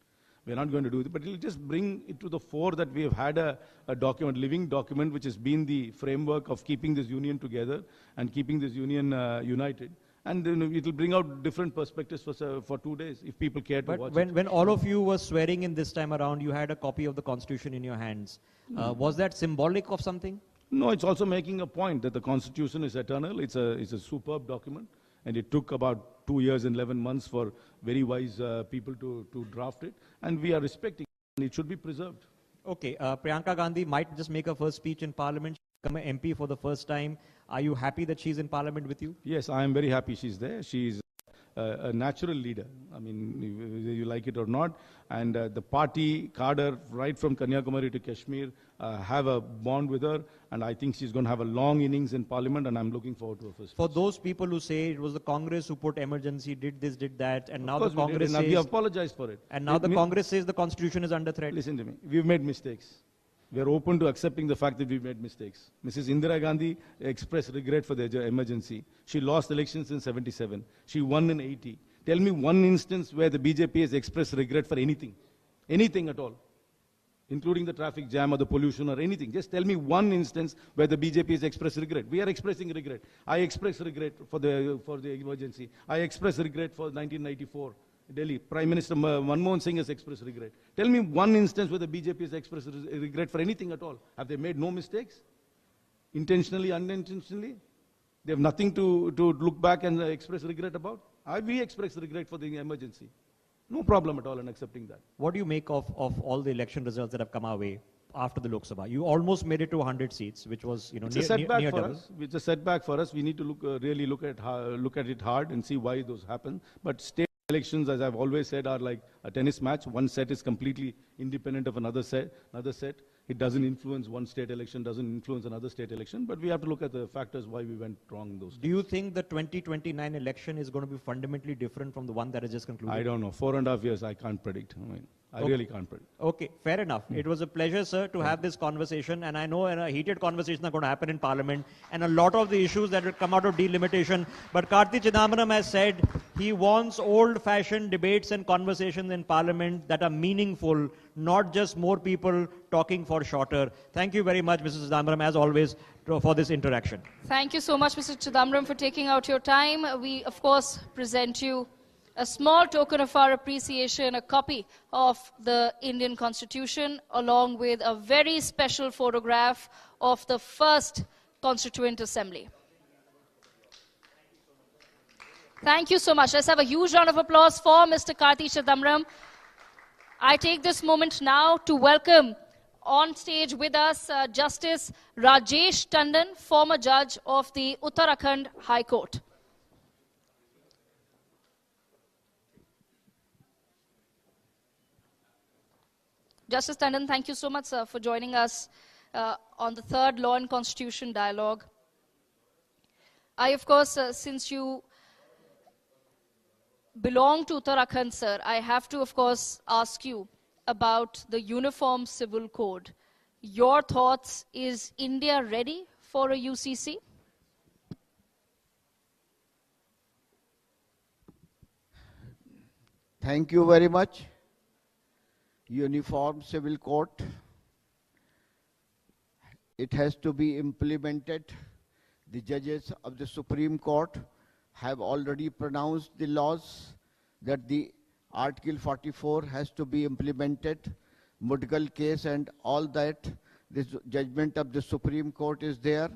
We're not going to do it, but it will just bring it to the fore that we have had a document, living document, which has been the framework of keeping this union together and keeping this union united. And then it will bring out different perspectives for 2 days, if people care to watch it. When all of you were swearing in this time around, you had a copy of the Constitution in your hands. Was that symbolic of something? No, it's also making a point that the Constitution is eternal. It's a superb document. And it took about 2 years and 11 months for very wise people to draft it. And we are respecting it, and it should be preserved. Okay, Priyanka Gandhi might just make her first speech in Parliament. Become an MP for the first time. Are you happy that she's in Parliament with you? Yes, I am very happy she's there. She's a natural leader. I mean, whether you like it or not. And the party cadre, right from Kanyakumari to Kashmir, have a bond with her. And I think she's going to have a long innings in Parliament, and I'm looking forward to her first speech. For those people who say it was the Congress who put emergency, did this, did that, and now the Congress says... we apologize for it. And now the Congress says the Constitution is under threat. Listen to me. We've made mistakes. We are open to accepting the fact that we've made mistakes. Mrs. Indira Gandhi expressed regret for the emergency. She lost elections in 77. She won in 80. Tell me one instance where the BJP has expressed regret for anything. Anything at all. Including the traffic jam or the pollution or anything. Just tell me one instance where the BJP has expressed regret. We are expressing regret. I express regret for the emergency. I express regret for 1994. Delhi. Prime Minister Manmohan Singh has expressed regret. Tell me one instance where the BJP has expressed regret for anything at all. Have they made no mistakes? Intentionally, unintentionally? They have nothing to look back and express regret about? We express regret for the emergency. No problem at all in accepting that. What do you make of all the election results that have come our way after the Lok Sabha? You almost made it to 100 seats, which was it's a setback for us. It's a setback for us. We need to really look at it hard and see why those happen. But state elections, as I've always said, are like a tennis match. One set is completely independent of another set. It doesn't influence one state election, doesn't influence another state election, but we have to look at the factors why we went wrong in those states. Do you think the 2029 election is going to be fundamentally different from the one that has just concluded? I don't know. 4.5 years, I can't predict. I really can't predict. Okay, fair enough. It was a pleasure, sir, to have this conversation, and I know a heated conversation are going to happen in Parliament, and a lot of the issues that will come out of delimitation. But Karti Chidambaram has said he wants old-fashioned debates and conversations in Parliament that are meaningful, not just more people talking for shorter. Thank you very much, Mrs. Chidambaram, as always, for this interaction. Thank you so much, Mr. Chidambaram, for taking out your time. We, of course, present you a small token of our appreciation, a copy of the Indian Constitution, along with a very special photograph of the first Constituent Assembly. Thank you so much. Let's have a huge round of applause for Mr. Karti Chidambaram. I take this moment now to welcome on stage with us Justice Rajesh Tandon, former judge of the Uttarakhand High Court. Justice Tandon, thank you so much, sir, for joining us on the third Law and Constitution Dialogue. I, of course, since you belong to Uttarakhand, sir, I have to, of course, ask you about the Uniform Civil Code. Your thoughts, is India ready for a UCC? Thank you very much. Uniform Civil Code, it has to be implemented. The judges of the Supreme Court have already pronounced the laws that the Article 44 has to be implemented, Mudgal case and all that. This judgment of the Supreme Court is there,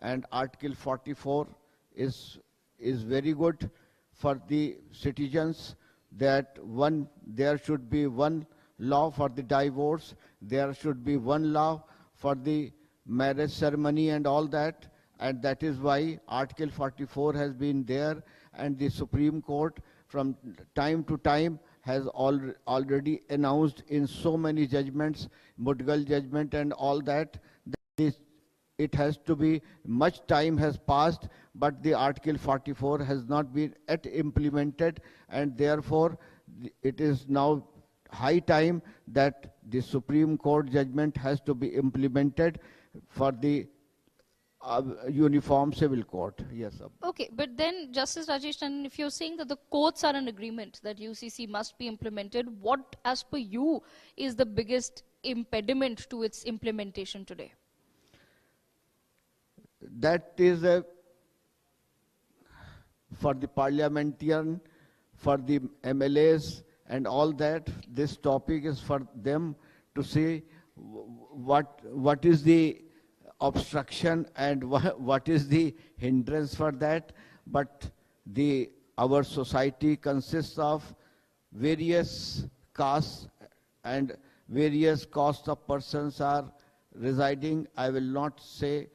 and Article 44 is very good for the citizens, that there should be one law for the divorce, there should be one law for the marriage ceremony and all that, and that is why Article 44 has been there, and the Supreme Court from time to time has already announced in so many judgments, Mudgal judgment and all that, it has to be, much time has passed, but the Article 44 has not been yet implemented, and therefore it is now high time that the Supreme Court judgment has to be implemented for the Uniform Civil Court. Yes, sir. Okay, but then, Justice Rajesh Tandon, if you're saying that the courts are in agreement that UCC must be implemented, what, as per you, is the biggest impediment to its implementation today? That is for the parliamentarian, for the MLAs, and all that. This topic is for them to see what is the obstruction and what is the hindrance for that. But our society consists of various castes, and various castes of persons are residing. I will not say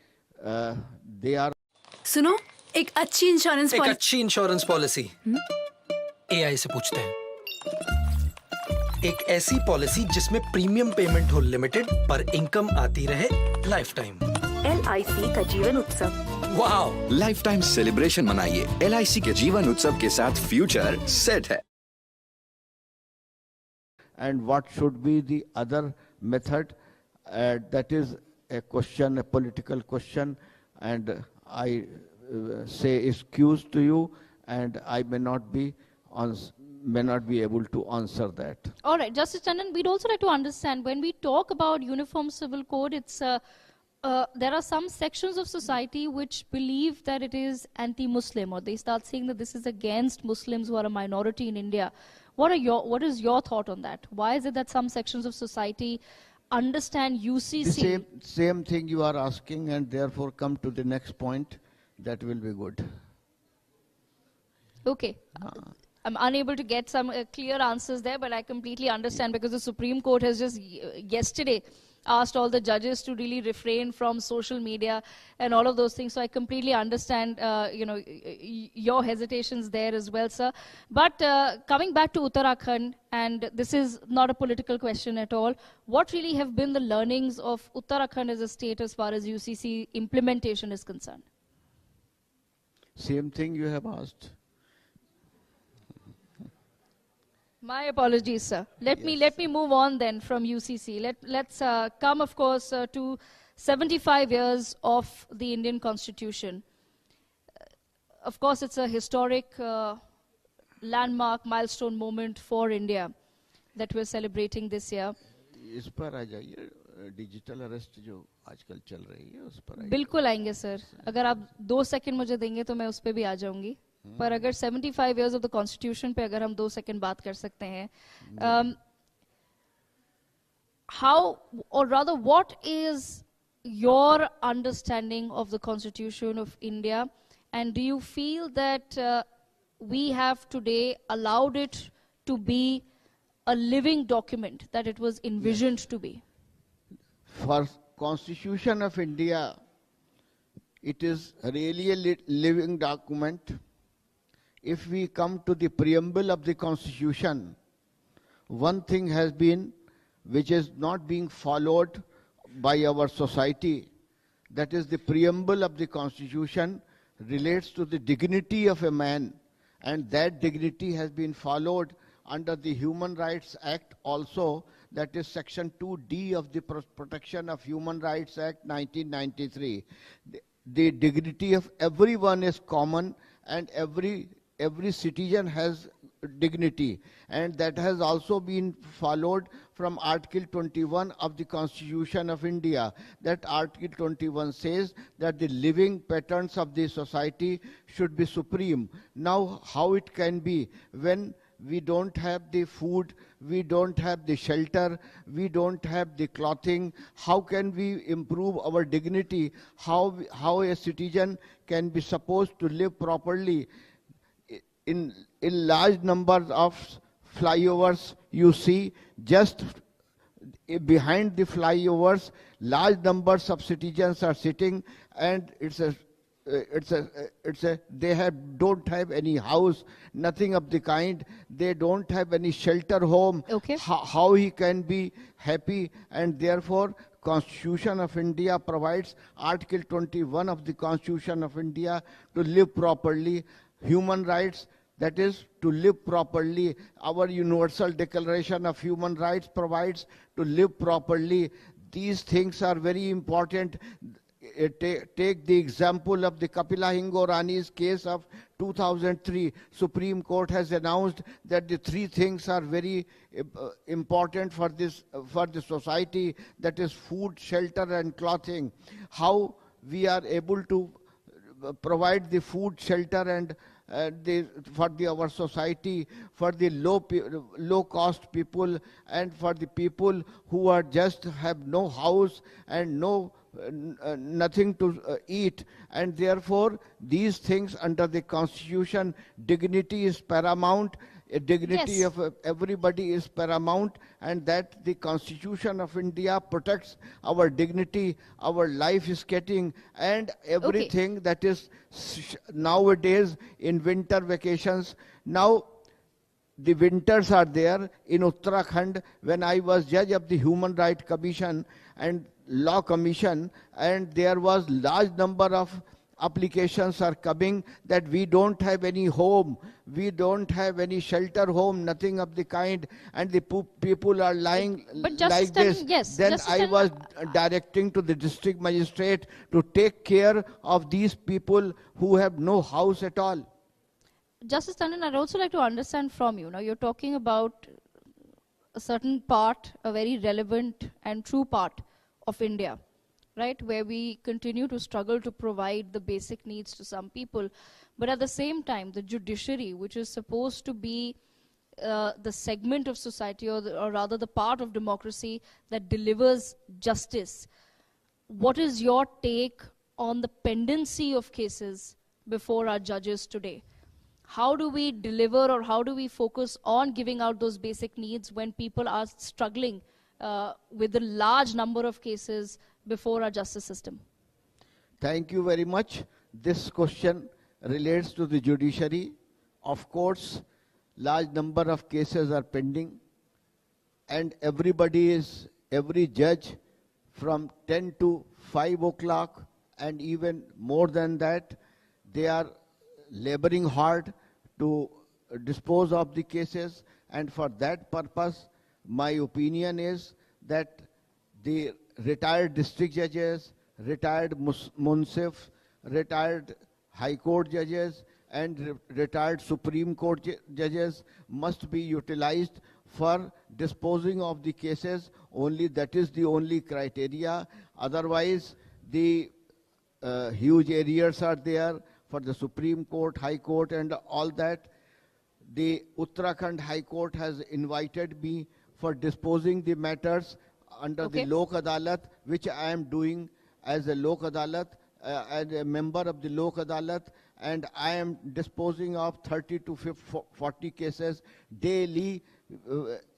they are. सुनो, एक अच्छी insurance policy AI से पूछते हैं। एक ऐसी policy जिसमें premium payment हो लिमिटेड पर इनकम आती रहे लाइफ टाइम। LIC का Jeevan Utsav. Wow, life time celebration मनाइए। LIC के जीवन उत्सव के साथ फ्यूचर सेट है। And what should be the other method? That is a question, a political question, and I say excuse to you, and I may not be may not be able to answer that. All right, Justice Tandon, we'd also like to understand, when we talk about Uniform Civil Code, it's there are some sections of society which believe that it is anti-Muslim, or they start saying that this is against Muslims who are a minority in India. What is your thought on that? Why is it that some sections of society understand UCC? The same thing you are asking, and therefore come to the next point. That will be good. Okay. I'm unable to get some clear answers there, but I completely understand, because the Supreme Court has just yesterday asked all the judges to really refrain from social media and all of those things. So I completely understand, your hesitations there as well, sir. But coming back to Uttarakhand, and this is not a political question at all, what really have been the learnings of Uttarakhand as a state as far as UCC implementation is concerned? Same thing you have asked. My apologies, sir. Let me move on then from UCC. Let's come, of course, to 75 years of the Indian Constitution. Of course, it's a historic landmark, milestone moment for India that we're celebrating this year. इस पर आ जाइए, digital arrest जो आजकल चल रही है उस पर बिल्कुल आएंगे सर. अगर आप 2 सेकंड मुझे देंगे तो मैं उस पर भी आ जाऊंगी. पर अगर 75 years of the Constitution पे अगर हम 2 सेकंड बात कर सकते हैं, how, or rather, what is your understanding of the Constitution of India, and do you feel that we have today allowed it to be a living document that it was envisioned to be? For Constitution of India, it is really a living document. If we come to the preamble of the Constitution, one thing has been, which is not being followed by our society, that is the preamble of the Constitution relates to the dignity of a man, and that dignity has been followed under the Human Rights Act also, that is Section 2D of the Protection of Human Rights Act 1993. The dignity of everyone is common, and every citizen has dignity, and that has also been followed from Article 21 of the Constitution of India. That Article 21 says that the living patterns of the society should be supreme. Now, how it can be when we don't have the food, we don't have the shelter, we don't have the clothing? How can we improve our dignity? How a citizen can be supposed to live properly? In large numbers of flyovers, you see, just behind the flyovers, large numbers of citizens are sitting, and they don't have any house, nothing of the kind. They don't have any shelter home. Okay. How he can be happy? And therefore, Constitution of India provides, Article 21 of the Constitution of India, to live properly. Human rights, that is to live properly. Our Universal Declaration of Human Rights provides to live properly. These things are very important. Take the example of the Kapila Hingo Rani's case of 2003. Supreme Court has announced that the 3 things are very important for the society, that is food, shelter and clothing. How we are able to provide the food, shelter and our society, for the low cost people, and for the people who are just have no house and nothing to eat. And therefore these things under the Constitution, dignity is paramount. Dignity of everybody is paramount, and that the Constitution of India protects our dignity, our life is getting, and everything that is nowadays in winter vacations. Now the winters are there in Uttarakhand. When I was judge of the Human Rights Commission and Law Commission, and there was large number of applications are coming that we don't have any home, we don't have any shelter home, nothing of the kind, and the people are lying like this. Then I was directing to the district magistrate to take care of these people who have no house at all. Justice Tandon, I'd also like to understand from you. Now, you're talking about a certain part, a very relevant and true part of India, right, where we continue to struggle to provide the basic needs to some people. But at the same time, the judiciary, which is supposed to be the segment of society, or rather the part of democracy that delivers justice, what is your take on the pendency of cases before our judges today? How do we deliver, or how do we focus on giving out those basic needs when people are struggling with the large number of cases before our justice system? Thank you very much. This question relates to the judiciary. Of course, large number of cases are pending, and every judge from 10 to 5 o'clock and even more than that, they are laboring hard to dispose of the cases, and for that purpose, my opinion is that the retired district judges, retired munsif, retired high court judges, and retired Supreme Court judges must be utilized for disposing of the cases. Only that is the only criteria. Otherwise, the huge arrears are there for the Supreme Court, High Court, and all that. The Uttarakhand High Court has invited me for disposing the matters under the Lok Adalat, which I am doing as a Lok Adalat, as a member of the Lok Adalat, and I am disposing of 30 to 40 cases daily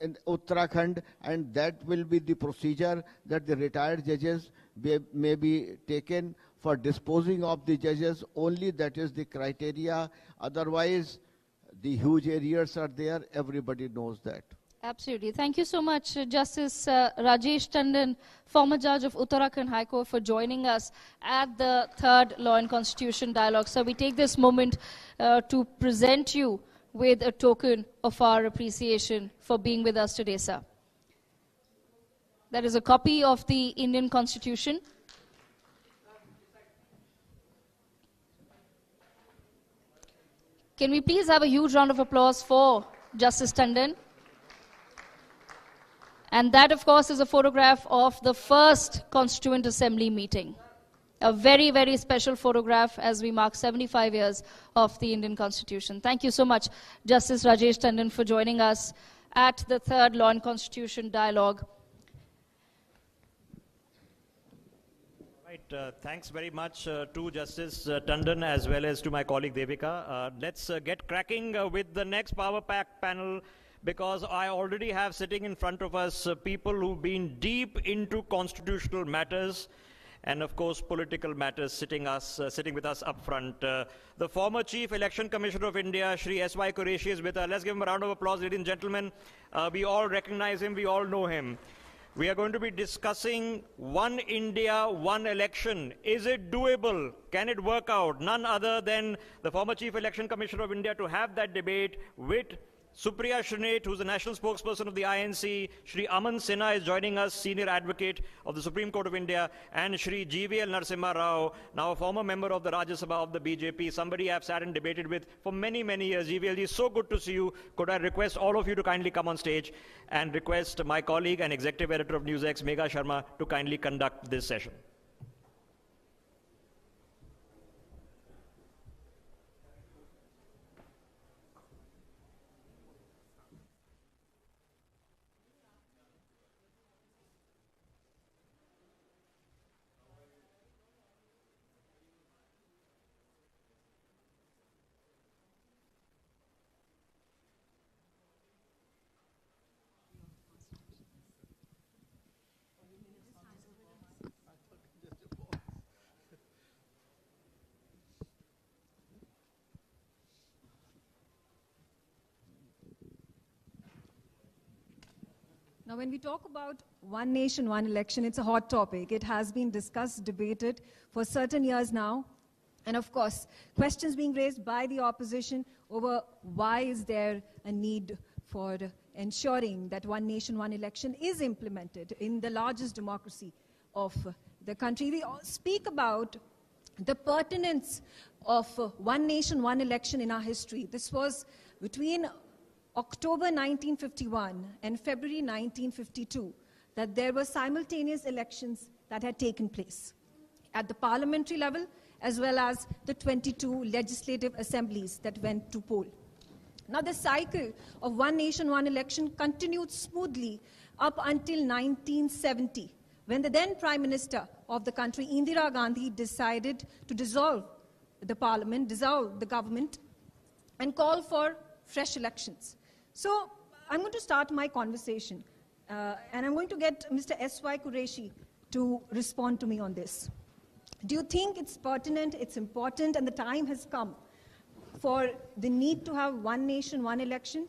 in Uttarakhand, and that will be the procedure that the retired judges may be taken for disposing of the judges. Only that is the criteria. Otherwise, the huge arrears are there. Everybody knows that. Absolutely. Thank you so much, Justice Rajesh Tandon, former judge of Uttarakhand High Court, for joining us at the third Law and Constitution Dialogue. So we take this moment to present you with a token of our appreciation for being with us today, sir. That is a copy of the Indian Constitution. Can we please have a huge round of applause for Justice Tandon? And that, of course, is a photograph of the first Constituent Assembly meeting. A very, very special photograph as we mark 75 years of the Indian Constitution. Thank you so much, Justice Rajesh Tandon, for joining us at the third Law and Constitution Dialogue. Right, thanks very much to Justice Tandon as well as to my colleague Devika. Let's get cracking with the next Power Pack panel, because I already have sitting in front of us people who've been deep into constitutional matters and, of course, political matters sitting with us up front. The former Chief Election Commissioner of India, Shri S.Y. Qureshi, is with us. Let's give him a round of applause, ladies and gentlemen. We all recognize him. We all know him. We are going to be discussing One India, One Election. Is it doable? Can it work out? None other than the former Chief Election Commissioner of India to have that debate with Supriya Shrinate, who's the national spokesperson of the INC. Shri Aman Sinha is joining us, senior advocate of the Supreme Court of India, and Shri GVL Narasimha Rao, now a former member of the Rajya Sabha of the BJP, somebody I've sat and debated with for many, many years. GVL ji, so good to see you. Could I request all of you to kindly come on stage and request my colleague and executive editor of NewsX, Megha Sharma, to kindly conduct this session. Now, when we talk about one nation, one election, it's a hot topic. It has been discussed, debated for certain years now. And of course, questions being raised by the opposition over why is there a need for ensuring that one nation, one election is implemented in the largest democracy of the country. We all speak about the pertinence of one nation, one election in our history. This was between October 1951 and February 1952 that there were simultaneous elections that had taken place at the parliamentary level as well as the 22 legislative assemblies that went to poll. Now, the cycle of one nation, one election continued smoothly up until 1970, when the then Prime Minister of the country, Indira Gandhi, decided to dissolve the parliament, dissolve the government, and call for fresh elections. So, I'm going to start my conversation, and I'm going to get Mr. S.Y. Qureshi to respond to me on this. Do you think it's pertinent, it's important, and the time has come for the need to have one nation, one election,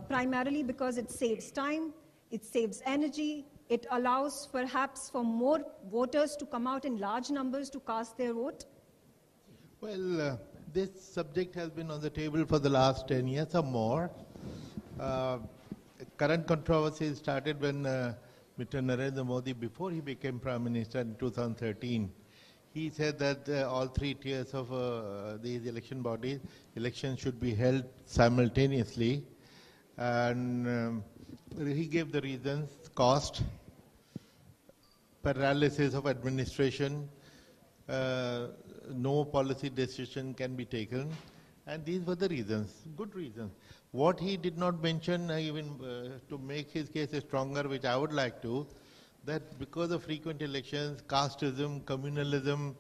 primarily because it saves time, it saves energy, it allows perhaps for more voters to come out in large numbers to cast their vote? Well, this subject has been on the table for the last 10 years or more. Current controversy started when Mr. Narendra Modi, before he became Prime Minister in 2013, he said that all three tiers of these election bodies, elections should be held simultaneously. And he gave the reasons: cost, paralysis of administration, no policy decision can be taken. And these were the reasons, good reasons. What he did not mention, even to make his case stronger, which I would like to, that because of frequent elections, casteism, communalism,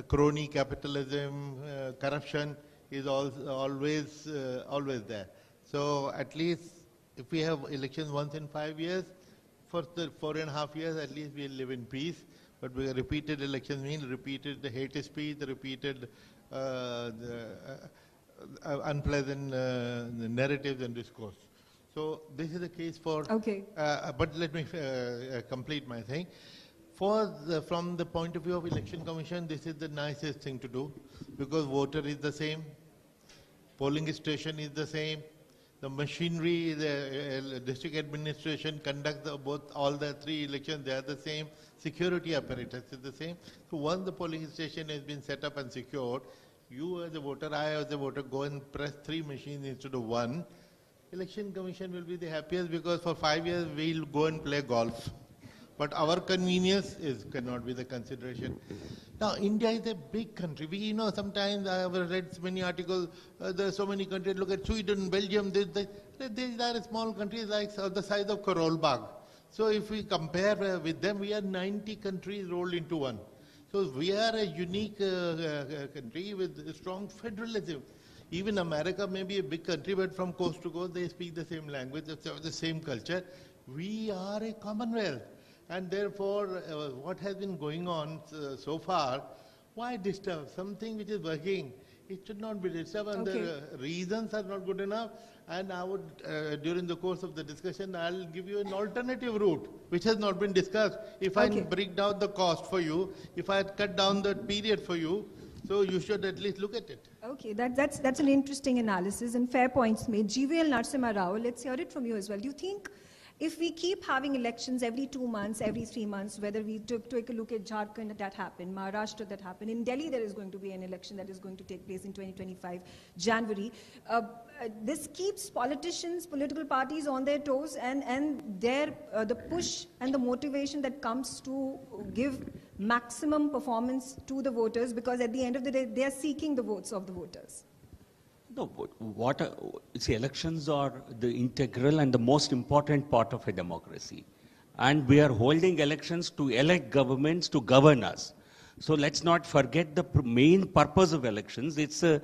crony capitalism, corruption is always there. So at least if we have elections once in 5 years, for the 4.5 years at least we'll live in peace. But repeated elections mean repeated hate speech, repeated unpleasant narratives and discourse. So this is the case for. Okay. But let me complete my thing. From the point of view of Election Commission, this is the nicest thing to do because voter is the same, polling station is the same, the machinery, the district administration conducts all the three elections, they are the same, security apparatus is the same. So once the polling station has been set up and secured, you as a voter, I as a voter go and press 3 machines instead of 1. Election Commission will be the happiest because for 5 years we'll go and play golf. But our convenience cannot be the consideration. Now, India is a big country. We sometimes I have read many articles, there are so many countries, look at Sweden, Belgium, these are small countries like the size of Karolbagh. So if we compare with them, we are 90 countries rolled into one. So we are a unique country with strong federalism. Even America may be a big country, but from coast to coast, they speak the same language, the same culture. We are a commonwealth. And therefore, what has been going on so far, why disturb something which is working? It should not be disturbed, and the reasons are not good enough. And I would, during the course of the discussion, I'll give you an alternative route, which has not been discussed. If I break down the cost for you, if I cut down the period for you, so you should at least look at it. Okay, that's an interesting analysis and fair points made. GVL Narasimha Rao, let's hear it from you as well. Do you think if we keep having elections every 2 months, every 3 months, whether we take a look at Jharkhand, that happened, Maharashtra, that happened, in Delhi there is going to be an election that is going to take place in 2025, January. This keeps politicians, political parties on their toes, and the push and the motivation that comes to give maximum performance to the voters, because at the end of the day, they are seeking the votes of the voters. No, see, elections are the integral and the most important part of a democracy. And we are holding elections to elect governments to govern us. So let's not forget the main purpose of elections. It's the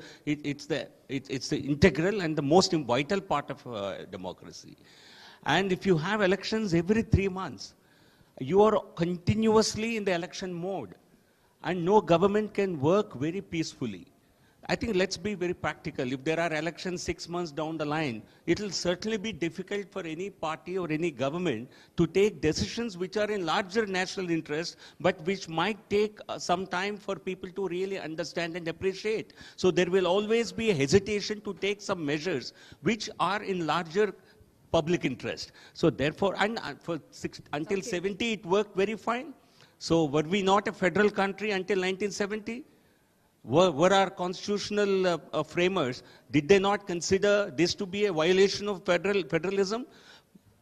integral and the most vital part of democracy. And if you have elections every 3 months, you are continuously in the election mode. And no government can work very peacefully. I think let's be very practical. If there are elections 6 months down the line, it will certainly be difficult for any party or any government to take decisions which are in larger national interest, but which might take some time for people to really understand and appreciate. So there will always be a hesitation to take some measures which are in larger public interest. So therefore, until 70, it worked very fine. So were we not a federal country until 1970? Were our constitutional framers, did they not consider this to be a violation of federalism?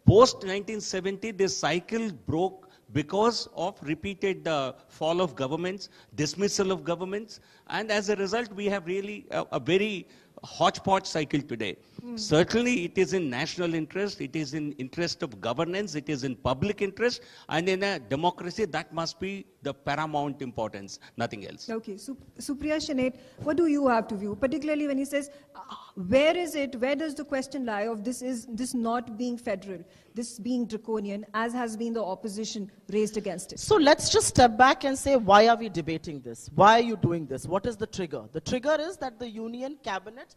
Post 1970, this cycle broke because of repeated fall of governments, dismissal of governments, and as a result, we have really a very hodgepodge cycle today. Certainly, it is in national interest, it is in interest of governance, it is in public interest, and in a democracy, that must be the paramount importance, nothing else. Okay, Supriya Shenate, what do you have to view, particularly when he says, where does the question lie of this not being federal, this being draconian, as has been the opposition raised against it? So let's just step back and say, why are we debating this? Why are you doing this? What is the trigger? The trigger is that the Union Cabinet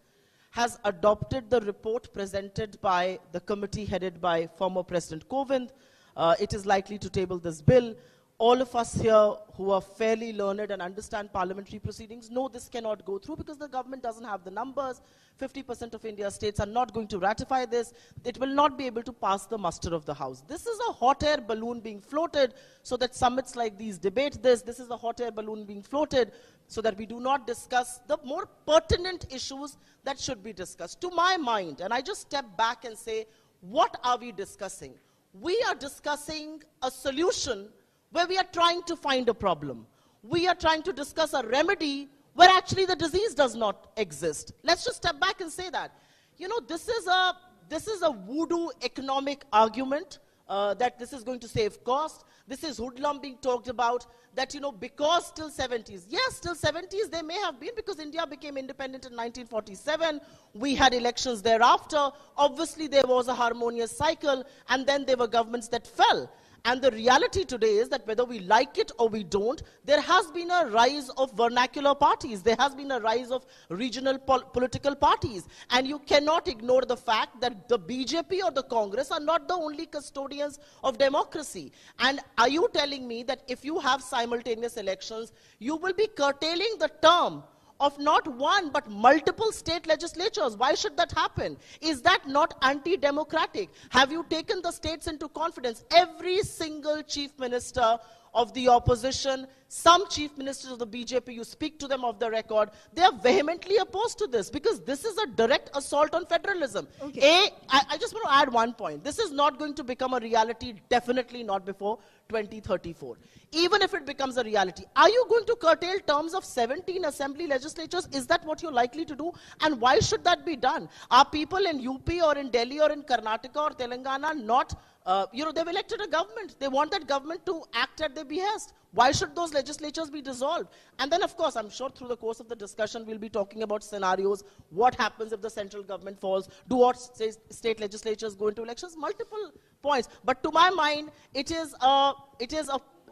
has adopted the report presented by the committee headed by former President Kovind. It is likely to table this bill. All of us here who are fairly learned and understand parliamentary proceedings know this cannot go through because the government doesn't have the numbers. 50% of India's states are not going to ratify this. It will not be able to pass the muster of the House. This is a hot air balloon being floated so that summits like these debate this. This is a hot air balloon being floated so that we do not discuss the more pertinent issues that should be discussed. To my mind, and I just step back and say, what are we discussing? We are discussing a solution where we are trying to find a problem. We are trying to discuss a remedy where actually the disease does not exist. Let's just step back and say that. You know, this is a voodoo economic argument that this is going to save cost. This is hoodlum being talked about that, you know, because till 70s. Yes, till 70s they may have been because India became independent in 1947. We had elections thereafter. Obviously there was a harmonious cycle and then there were governments that fell. And the reality today is that whether we like it or we don't, there has been a rise of vernacular parties. There has been a rise of regional political parties. And you cannot ignore the fact that the BJP or the Congress are not the only custodians of democracy. And are you telling me that if you have simultaneous elections, you will be curtailing the term of not one but multiple state legislatures? Why should that happen? Is that not anti-democratic? Have you taken the states into confidence? Every single chief minister of the opposition, some chief ministers of the BJP, you speak to them off the record, they are vehemently opposed to this because this is a direct assault on federalism. Okay. I just want to add one point. This is not going to become a reality, definitely not before 2034. Even if it becomes a reality, are you going to curtail terms of 17 assembly legislatures? Is that what you're likely to do? And why should that be done? Are people in UP or in Delhi or in Karnataka or Telangana not, they've elected a government. They want that government to act at their behest. Why should those legislatures be dissolved? And then, of course, I'm sure through the course of the discussion, we'll be talking about scenarios. What happens if the central government falls? Do our state legislatures go into elections? Multiple points. But to my mind, it is a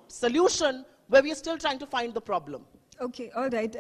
solution where we are still trying to find the problem. Okay, all right.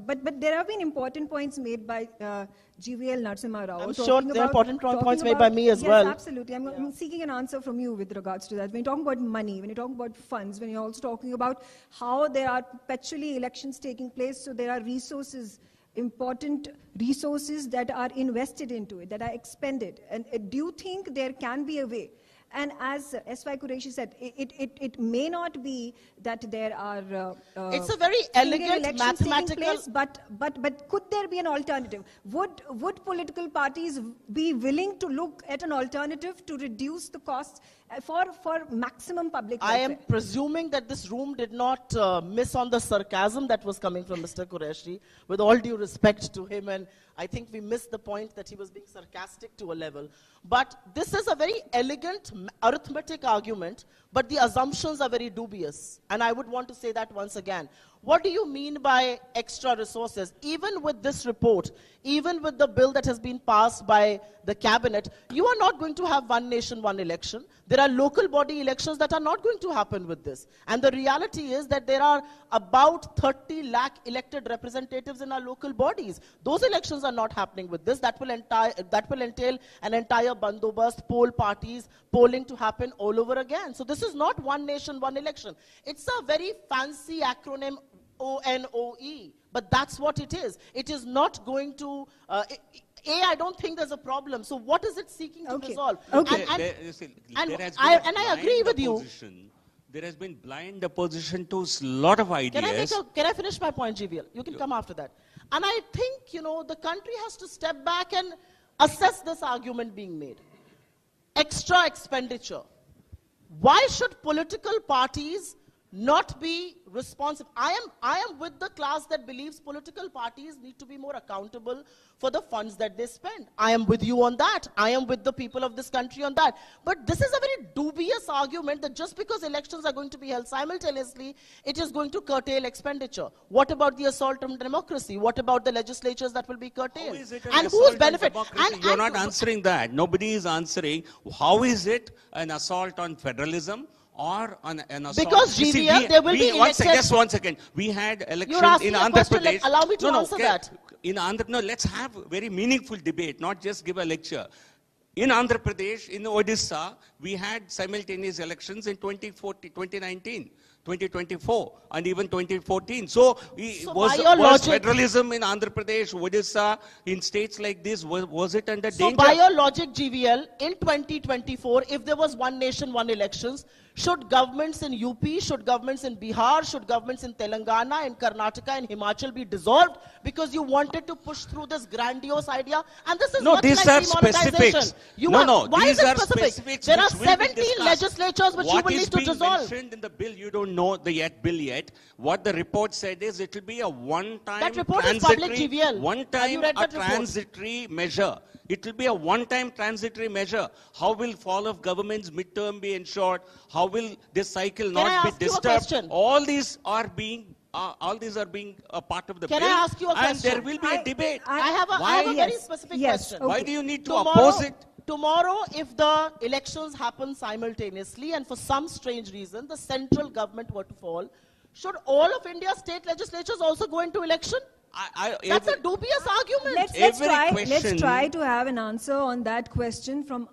But there have been important points made by GVL Narasimha Rao. I'm sure there are important points made by me as well. Yes, absolutely. I'm seeking an answer from you with regards to that. When you're talking about money, when you're talking about funds, when you're also talking about how there are perpetually elections taking place, so there are resources, important resources that are invested into it, that are expended. And do you think there can be a way? And as S.Y. Qureshi said, it may not be that there are it's a very elegant mathematical place, but could there be an alternative? Would political parties be willing to look at an alternative to reduce the costs for maximum public welfare? I am presuming that this room did not miss on the sarcasm that was coming from Mr. Qureshi. With all due respect to him, and I think we missed the point that he was being sarcastic to a level. But this is a very elegant arithmetic argument, but the assumptions are very dubious. And I would want to say that once again. What do you mean by extra resources? Even with this report, even with the bill that has been passed by the cabinet, you are not going to have one nation, one election. There are local body elections that are not going to happen with this. And the reality is that there are about 30 lakh elected representatives in our local bodies. Those elections are not happening with this. That will entail an entire bandobast, poll parties, polling to happen all over again. So this is not one nation, one election. It's a very fancy acronym, ONOE, but that's what it is. It is not going to, I don't think there's a problem. So what is it seeking to resolve? Okay. And I agree with you. There has been blind opposition to a lot of ideas. Can I finish my point, GVL? You can come after that. And I think, the country has to step back and assess this argument being made. Extra expenditure. Why should political parties not be responsive? I am with the class that believes political parties need to be more accountable for the funds that they spend. I am with you on that. I am with the people of this country on that. But this is a very dubious argument that just because elections are going to be held simultaneously, it is going to curtail expenditure. What about the assault on democracy? What about the legislatures that will be curtailed? And whose benefit? You're not answering that. Nobody is answering. How is it an assault on federalism? Or an assault. Because GVL, there will be elections. Just one second. We had elections in Andhra Pradesh. Allow me to answer that. In Andhra, no, let's have a very meaningful debate, not just give a lecture. In Andhra Pradesh, in Odisha, we had simultaneous elections in 2019, 2024, and even 2014. So, was federalism in Andhra Pradesh, Odisha, in states like this, was it under danger? So, by your logic, GVL, in 2024, if there was one nation, one elections, should governments in UP, should governments in Bihar, should governments in Telangana, in Karnataka, and Himachal be dissolved because you wanted to push through this grandiose idea? And this is no, these are specifics. Why is these it specific? There are 17 legislatures which you will need to dissolve. What is being mentioned in the bill, you don't know the bill yet. What the report said is it will be a one-time transitory measure. It will be a one-time transitory measure. How will fall of government's midterm be ensured? How will this cycle not be disturbed? All these are being a part of the bill. Can I ask you a question? And there will be a debate. I have a very specific question. Why do you need to oppose it? Tomorrow, if the elections happen simultaneously and for some strange reason the central government were to fall, should all of India's state legislatures also go into election? That's a dubious argument. Let's try to have an answer on that question from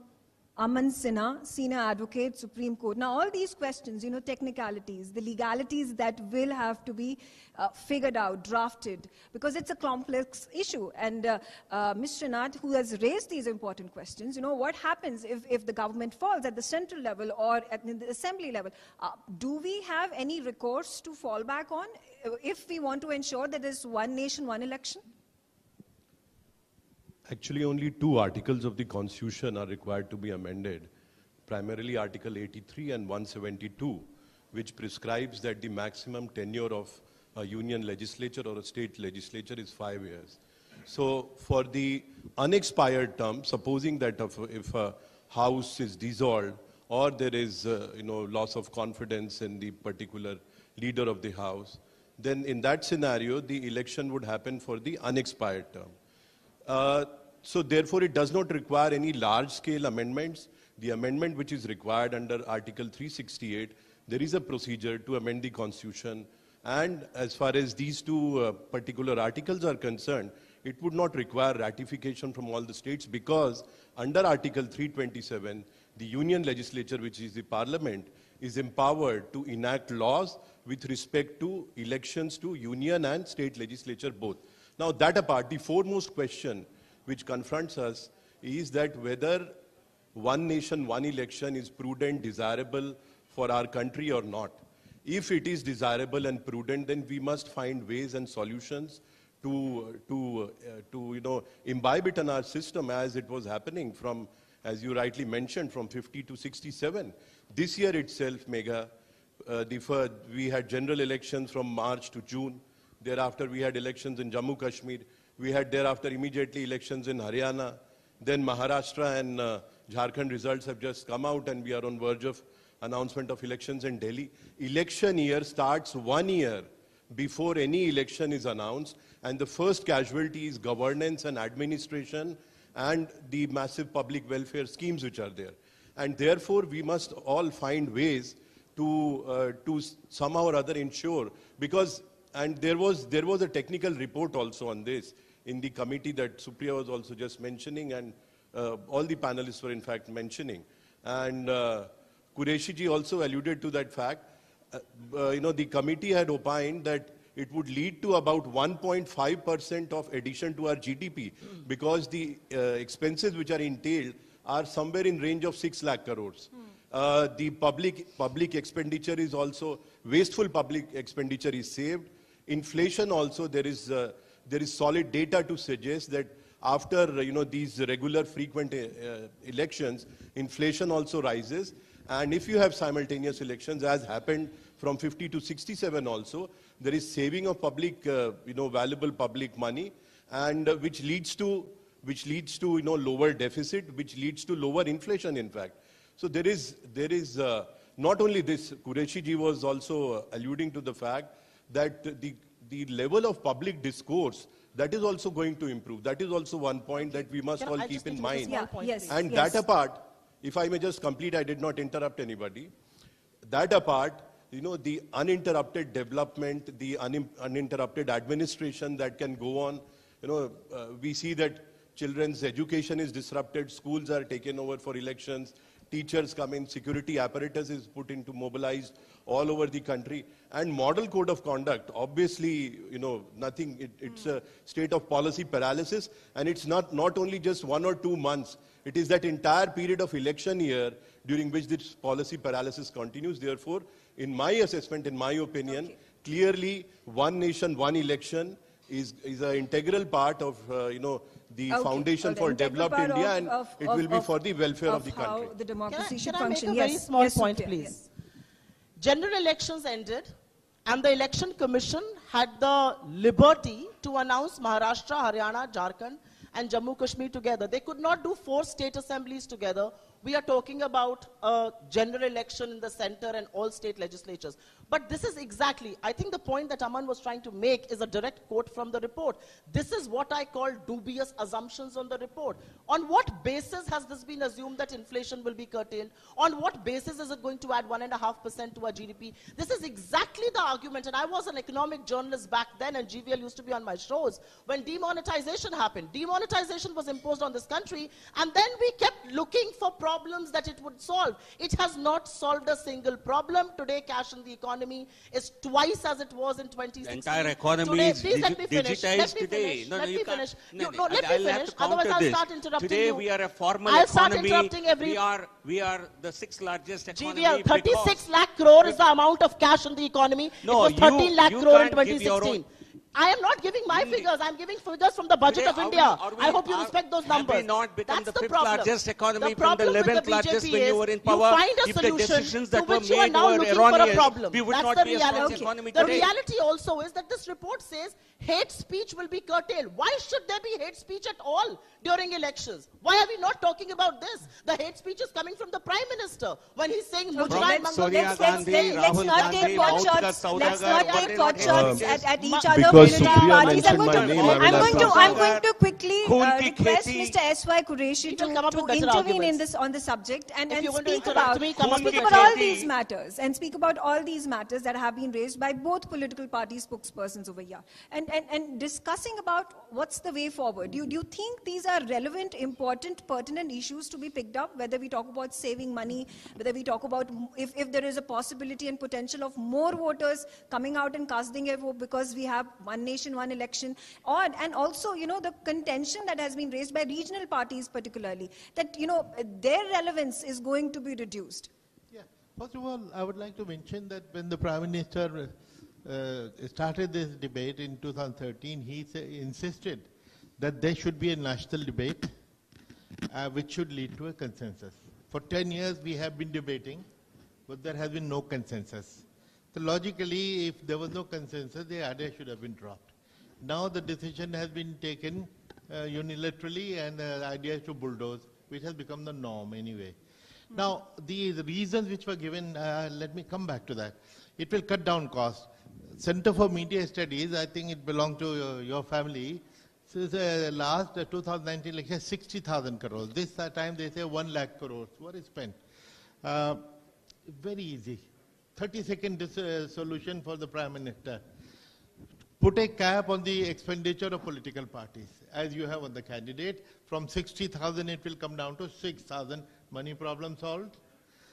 Aman Sinha, Senior Advocate, Supreme Court. Now, all these questions, technicalities, the legalities that will have to be figured out, drafted, because it's a complex issue. And Ms. Srinath, who has raised these important questions, what happens if the government falls at the central level or at the assembly level? Do we have any recourse to fall back on if we want to ensure that there's one nation, one election? Actually, only 2 articles of the Constitution are required to be amended, primarily Article 83 and 172, which prescribes that the maximum tenure of a union legislature or a state legislature is 5 years. So, for the unexpired term, supposing that if a house is dissolved or there is, loss of confidence in the particular leader of the house, then in that scenario, the election would happen for the unexpired term. So therefore, it does not require any large-scale amendments. The amendment which is required under Article 368, there is a procedure to amend the Constitution. And as far as these 2 particular articles are concerned, it would not require ratification from all the states because under Article 327, the union legislature, which is the Parliament, is empowered to enact laws with respect to elections to union and state legislature both. Now, that apart, the foremost question which confronts us is that whether one nation, one election is prudent, desirable for our country or not. If it is desirable and prudent, then we must find ways and solutions to imbibe it in our system as it was happening from, as you rightly mentioned, from 50 to 67. This year itself, Megha, we had general elections from March to June. Thereafter, we had elections in Jammu Kashmir. We had thereafter immediately elections in Haryana. Then Maharashtra and Jharkhand results have just come out and we are on verge of announcement of elections in Delhi. Election year starts 1 year before any election is announced, and the first casualty is governance and administration and the massive public welfare schemes which are there. And therefore, we must all find ways to somehow or other ensure, because and there was a technical report also on this in the committee that Supriya was also just mentioning, and all the panelists were in fact mentioning. And Qureshi ji also alluded to that fact. The committee had opined that it would lead to about 1.5% of addition to our GDP because the expenses which are entailed are somewhere in range of 6 lakh crores. The public expenditure is also, wasteful public expenditure is saved. Inflation also, there is solid data to suggest that after these regular frequent elections, inflation also rises. And if you have simultaneous elections, as happened from 50 to 67 also, there is saving of public, valuable public money, and which leads to lower deficit, which leads to lower inflation, in fact. So there is not only this, Qureshi ji was also alluding to the fact that the level of public discourse, that is also going to improve. That is also one point that we must all keep in mind. That apart, if I may just complete, I did not interrupt anybody. That apart, the uninterrupted development, the uninterrupted administration that can go on, we see that children's education is disrupted, schools are taken over for elections, teachers come in, security apparatus is put into mobilized all over the country, and model code of conduct, obviously, nothing, it's a state of policy paralysis, and it's not only just 1 or 2 months, it is that entire period of election year during which this policy paralysis continues. Therefore, in my assessment, in my opinion, clearly one nation, one election is an integral part of, the foundation for developed India, and it will be for the welfare of the country. The democracy should function. Can I make a very small point, please? General elections ended, and the Election Commission had the liberty to announce Maharashtra, Haryana, Jharkhand, and Jammu Kashmir together. They could not do 4 state assemblies together. We are talking about a general election in the center and all state legislatures. But this is exactly, I think the point that Aman was trying to make is a direct quote from the report. This is what I call dubious assumptions on the report. On what basis has this been assumed that inflation will be curtailed? On what basis is it going to add 1.5% to our GDP? This is exactly the argument, and I was an economic journalist back then, and GVL used to be on my shows. When demonetization happened, demonetization was imposed on this country, and then we kept looking for problems that it would solve. It has not solved a single problem. Today, cash in the economy is twice as it was in 2016. The entire economy is digitized today. Let me finish. Let me finish. Otherwise, I'll start interrupting today you. We are a formal I'll economy. Start interrupting we are the 6th largest economy. GVL, 36 lakh crore is the amount of cash in the economy. No, it was 13 lakh crore in 2016. I am not giving my figures. I am giving figures from the budget of India. I hope you respect those numbers. Have we not become That's the 5th problem. largest economy the from the 11th largest when you were in power? You find a if the solution decisions that to were which you are made now were looking for a erroneous, problem. we would That's not the be a strong reality. economy The today. reality also is that this report says hate speech will be curtailed. Why should there be hate speech at all during elections? Why are we not talking about this? The hate speech is coming from the Prime Minister when he's saying Mujra and Mangal. Sonia Gandhi, Rahul Gandhi, Let's not take pot shots at each other. Because Supriya mentioned my name, I'm going to quickly request Mr. S.Y. Qureshi to intervene in this on the subject and speak about all these matters that have been raised by both political party spokespersons over here and discussing about what's the way forward. Do you think these are relevant, important, pertinent issues to be picked up? Whether we talk about saving money, whether we talk about if there is a possibility and potential of more voters coming out and casting a vote because we have one nation, one election, and also, the contention that has been raised by regional parties particularly, that, their relevance is going to be reduced. Yeah. First of all, I would like to mention that when the Prime Minister started this debate in 2013, he insisted that there should be a national debate which should lead to a consensus. For 10 years, we have been debating, but there has been no consensus. So logically, if there was no consensus, the idea should have been dropped. Now the decision has been taken unilaterally, and the idea is to bulldoze, which has become the norm anyway. Now, the reasons which were given, let me come back to that. It will cut down costs. Center for Media Studies, I think it belonged to your family. Since the last 2019 election, 60,000 crores. This time they say 1 lakh crores. What is spent? Very easy. 30-second solution for the Prime Minister. Put a cap on the expenditure of political parties, as you have on the candidate. From 60,000, it will come down to 6,000. Money problem solved.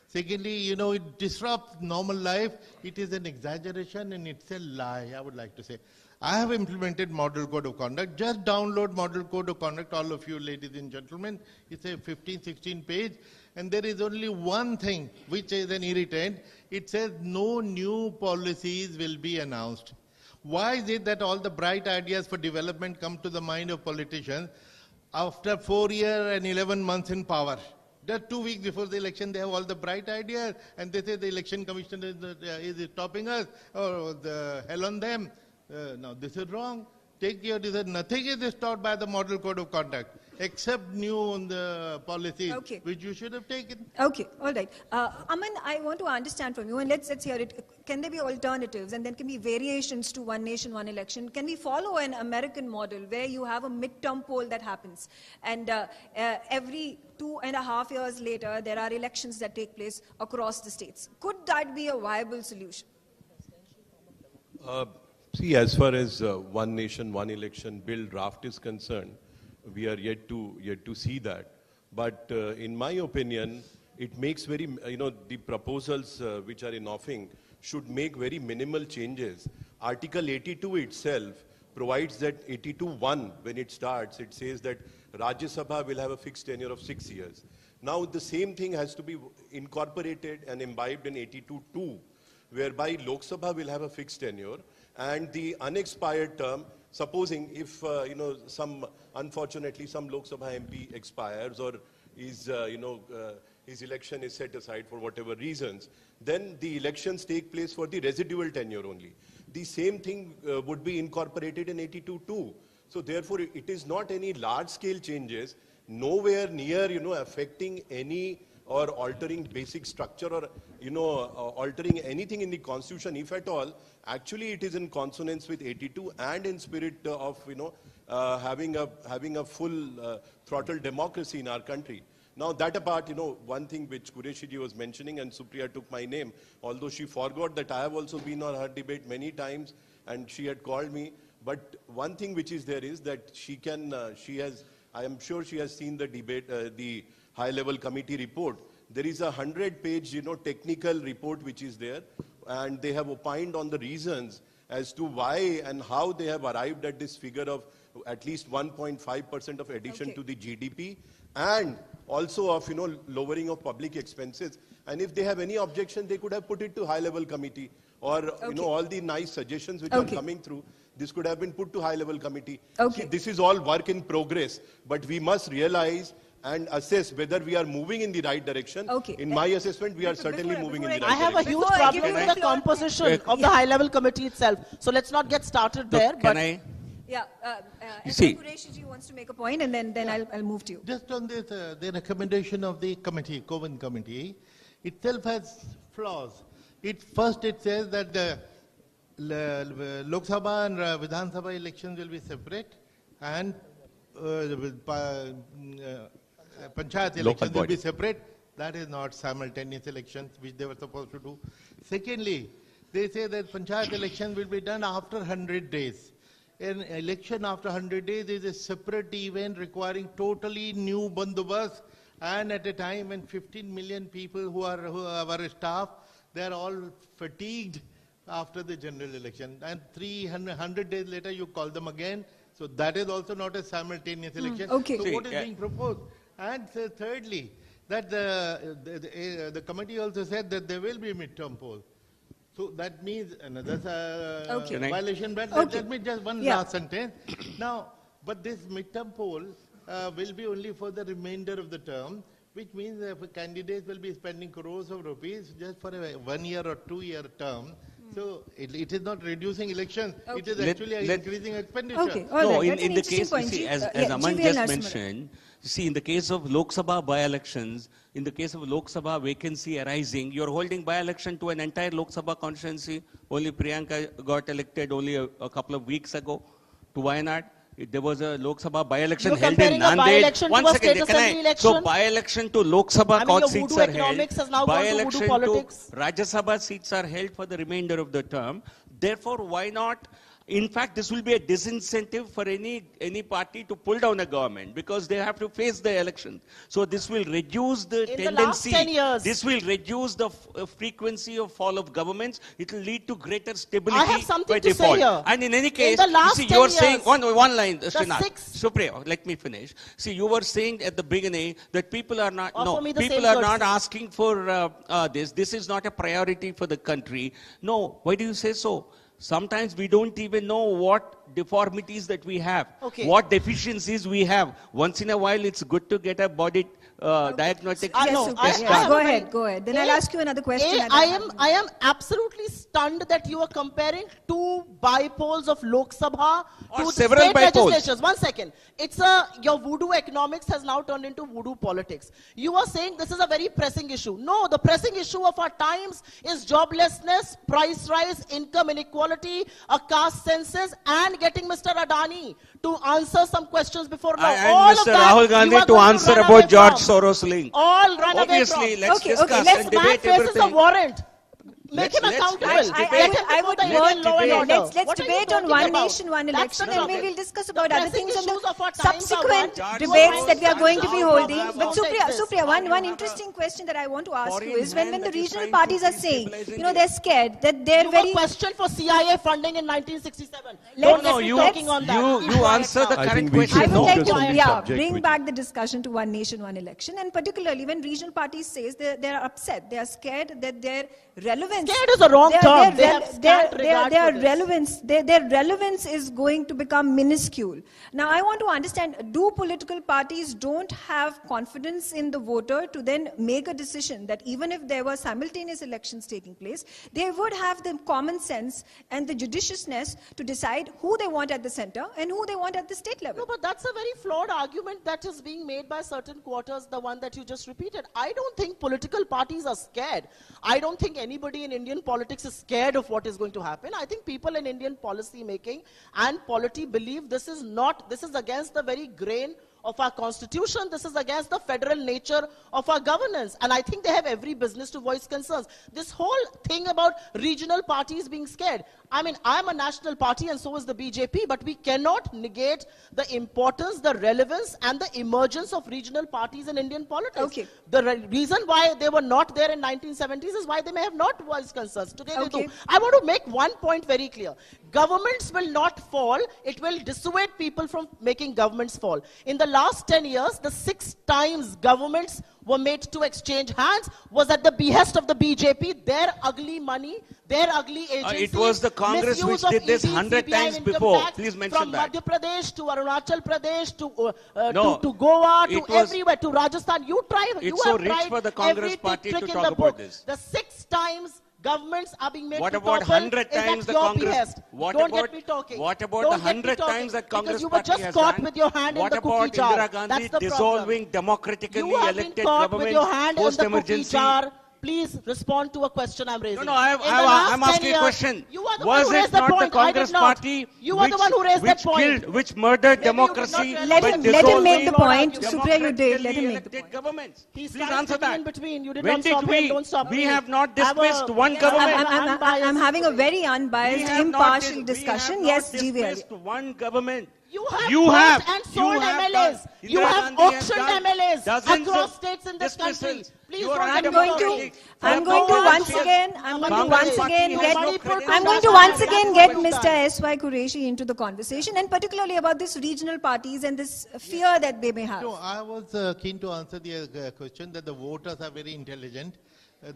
Secondly, it disrupts normal life. It is an exaggeration and it's a lie, I would like to say. I have implemented model code of conduct. Just download model code of conduct, all of you ladies and gentlemen. It's a 15, 16 page. And there is only one thing which is an irritant. It says no new policies will be announced. Why is it that all the bright ideas for development come to the mind of politicians after 4 years and 11 months in power? Just 2 weeks before the election, they have all the bright ideas, and they say the election commission is stopping us, or the hell on them. Now, this is wrong. Take your decision. Nothing is stopped by the model code of conduct, except new on the policies, which you should have taken. Okay, all right. Aman, I want to understand from you, and let's hear it. Can there be alternatives, and then can be variations to one nation, one election? Can we follow an American model where you have a midterm poll that happens, and every 2.5 years later, there are elections that take place across the states? Could that be a viable solution? See, as far as one nation, one election bill draft is concerned, we are yet to see that. But in my opinion, it makes very, the proposals which are in offing should make very minimal changes. Article 82 itself provides that 82.1, when it starts, it says that Rajya Sabha will have a fixed tenure of 6 years. Now, the same thing has to be incorporated and imbibed in 82.2, whereby Lok Sabha will have a fixed tenure, and the unexpired term, supposing if, unfortunately some Lok Sabha MP expires or is, his election is set aside for whatever reasons, then the elections take place for the residual tenure only. The same thing would be incorporated in 82.2. So therefore, it is not any large-scale changes, nowhere near, affecting any or altering basic structure or, altering anything in the constitution, if at all. Actually, it is in consonance with 82 and in spirit of, having a full throttle democracy in our country. Now, that apart, one thing which Qureshi ji was mentioning, and Supriya took my name, although she forgot that I have also been on her debate many times, and she had called me. But one thing which is there is that I am sure she has seen the debate, the high-level committee report. There is a 100-page, technical report which is there, and they have opined on the reasons as to why and how they have arrived at this figure of at least 1.5% of addition to the GDP, and also of, lowering of public expenses. And if they have any objection, they could have put it to high-level committee, or, all the nice suggestions which are coming through. This could have been put to high-level committee. See, this is all work in progress, but we must realize and assess whether we are moving in the right direction. In my assessment, we are certainly moving in the right direction. I have a huge problem with the composition of the high-level committee itself. So let's not get started there. Can I? Yeah, Qureshi ji wants to make a point, and then I'll move to you. Just on this, the recommendation of the committee, Coven committee, itself has flaws. First, it says that the Lok Sabha and Vidhan Sabha elections will be separate, and Panchayat elections will be separate. That is not simultaneous elections, which they were supposed to do. Secondly, they say that Panchayat election will be done after 100 days. An election after 100 days is a separate event requiring totally new bandobast, and at a time when 15 million people who are our staff, they are all fatigued after the general election. And 100 days later, you call them again. So that is also not a simultaneous election. So what is being proposed? And thirdly, that the committee also said that there will be a midterm poll. So that means another violation. But let me just one last sentence. Now, but this midterm poll will be only for the remainder of the term, which means that candidates will be spending crores of rupees just for a 1 year or 2 year term. So it is not reducing elections. It is actually increasing expenditure. No, in the case, as Aman just mentioned, in the case of Lok Sabha by-elections, in the case of Lok Sabha vacancy arising, you're holding by-election to an entire Lok Sabha constituency. Only Priyanka got elected only a couple of weeks ago to Wayanad. There was a Lok Sabha by-election held in Nanded. One second, so by-election to Lok Sabha court seats are held. By-election to Rajya Sabha seats are held for the remainder of the term. Therefore, why not In fact, this will be a disincentive for any party to pull down a government because they have to face the election. So this will reduce the tendency. In the last 10 years. This will reduce the frequency of fall of governments. It will lead to greater stability. I have something by to default. say here. And in any case, the last you see, 10 you are saying years, one line, Srinath. Supriya, let me finish. See, you were saying at the beginning that people are not people are not asking for this. This is not a priority for the country. No, why do you say so? Sometimes we don't even know what deformities that we have, what deficiencies we have. Once in a while, it's good to get a body diagnostic test. Go ahead. Then I'll ask you another question. I am absolutely stunned that you are comparing two bipoles of Lok Sabha to the several state bipoles. legislatures. 1 second. Your voodoo economics has now turned into voodoo politics. You are saying this is a very pressing issue. No, the pressing issue of our times is joblessness, price rise, income inequality, a caste census, and getting Mr. Adani to answer some questions before now. And Mr. Rahul Gandhi to answer about George Soros link. All run Obviously, away from. let's discuss and Man debate faces everything. a warrant. Make him accountable. Let's debate on one nation, one election, and we will discuss about other things on the subsequent debates that we are going to be holding. But Supriya, one interesting question that I want to ask you is when the regional parties are saying, they're scared that they're very... question for CIA funding in 1967. You answer the current question. I would like to bring back the discussion to one nation, one election, and particularly when regional parties says they're upset, they are scared that their relevance. Scared is a wrong term. Their relevance is going to become minuscule. Now, I want to understand, do political parties don't have confidence in the voter to then make a decision that even if there were simultaneous elections taking place, they would have the common sense and the judiciousness to decide who they want at the center and who they want at the state level? No, but that's a very flawed argument that is being made by certain quarters, the one that you just repeated. I don't think political parties are scared. I don't think anybody in Indian politics is scared of what is going to happen. I think people in Indian policy making and polity believe this is against the very grain of our constitution. This is against the federal nature of our governance. And I think they have every business to voice concerns. This whole thing about regional parties being scared. I mean, I'm a national party and so is the BJP, but we cannot negate the importance, the relevance, and the emergence of regional parties in Indian politics. The reason why they were not there in 1970s is why they may have not voiced concerns. Today they do. I want to make one point very clear. Governments will not fall. It will dissuade people from making governments fall. In the last 10 years, the 6 times governments were made to exchange hands was at the behest of the BJP, their ugly money, their ugly agencies. It was the Congress which did this 100 times before. Please mention that. From Madhya Pradesh to Arunachal Pradesh to Goa to everywhere to Rajasthan. You it's so rich for the Congress party to talk about this. The 6 times governments are being made what to about topple 100 times the Congress? Don't get me talking. What about the 100 times that Congress party has done? Because you were just caught with your hand in the cookie jar. What about Indira Gandhi dissolving democratically elected government post-emergency? You have been caught with your hand in the cookie jar. Please respond to a question I'm raising. No, I'm asking a question. Was it not the Congress party which murdered democracy? Let him make the point. Supriya, you did. Let him make the point. Governments. Please answer that. When did we have not dismissed one government? I'm having a very unbiased, impartial discussion. Yes, GVL. We have not dismissed one government. You have and sold MLAs. You have auctioned MLAs across states in this country. Please I'm going to once again get Mr. S.Y. Qureshi into the conversation, and particularly about this regional parties and this fear that they may have. No, I was keen to answer the question that the voters are very intelligent.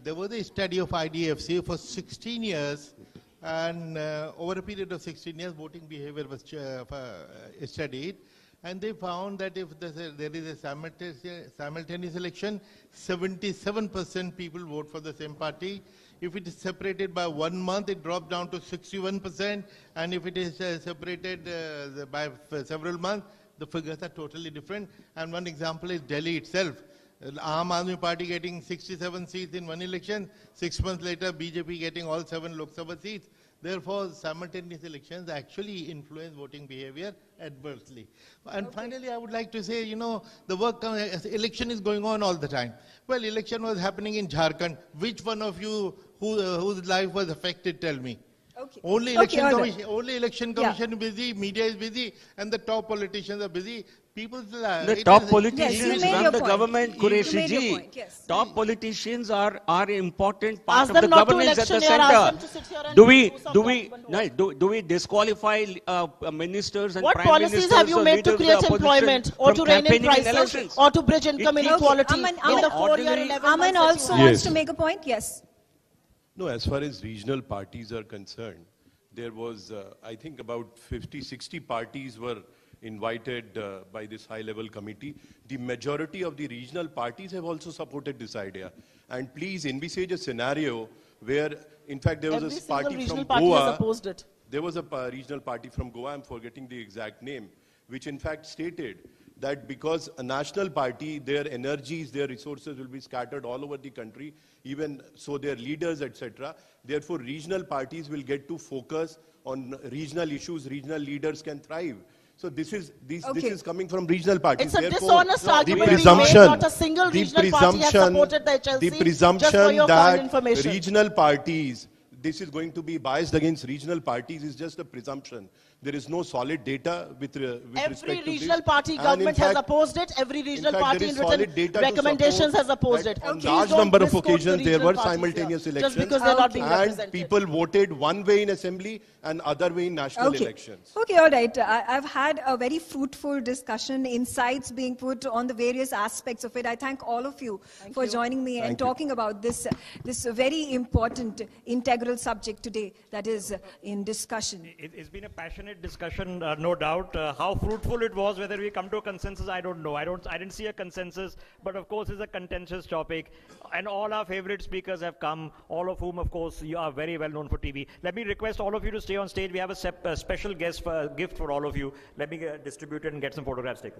There was a study of IDFC for 16 years. And over a period of 16 years, voting behavior was studied. And they found that if there is a simultaneous election, 77% people vote for the same party. If it is separated by 1 month, it drops down to 61%. And if it is separated by several months, the figures are totally different. And one example is Delhi itself. Aam Aadmi Party getting 67 seats in one election, 6 months later BJP getting all 7 Lok Sabha seats. Therefore, simultaneous elections actually influence voting behavior adversely. And finally, I would like to say, the election is going on all the time. Well, election was happening in Jharkhand. Which one of you whose life was affected, tell me? Okay. Only Okay, election all right. commission, only election commission is busy, media is busy, and the top politicians are busy. The top politicians made run your the point. government, You made Qureshi your ji. point, yes. Top politicians are important part Ask of them the not to governance at the electioneer, ask them center. to sit here and Do we disqualify ministers and What prime policies ministers have you or made to leaders of the create opposition employment or from to rein in campaigning prices elections? or to bridge income inequality in the 4-year, 11 months Aman that also you wants Yes. to make a point. Yes. No, as far as regional parties are concerned, there was, I think, about 50, 60 parties were invited by this high-level committee. The majority of the regional parties have also supported this idea. And please envisage a scenario where, in fact, there was Every a single party regional from party Goa. has opposed it. There was a regional party from Goa, I'm forgetting the exact name, which in fact stated that because a national party, their energies, their resources will be scattered all over the country, even so their leaders, etc. Therefore, regional parties will get to focus on regional issues, regional leaders can thrive. So this is coming from regional parties. It's a Therefore, dishonest argument being made. Not a single regional party has supported the HLC. The just for presumption your that fine information. regional parties, this is going to be biased against regional parties is just a presumption. There is no solid data with Every respect to regional this. party And government in has fact, opposed it. Every regional fact, party there in is solid written data to recommendations support has opposed it. that on Please large don't number of misquote the occasions there regional were parties simultaneous here, elections, just because they're not being and represented. people voted one way in assembly and other way in national elections. Okay, all right. I've had a very fruitful discussion, insights being put on the various aspects of it. I thank all of you for joining me and talking about this very important integral subject today that is in discussion. It's been a passionate discussion, no doubt. How fruitful it was, whether we come to a consensus, I don't know. I didn't see a consensus, but of course it's a contentious topic. And all our favorite speakers have come, all of whom, of course, you are very well known for TV. Let me request all of you to stay on stage. We have a special gift for all of you. Let me distribute it and get some photographs taken.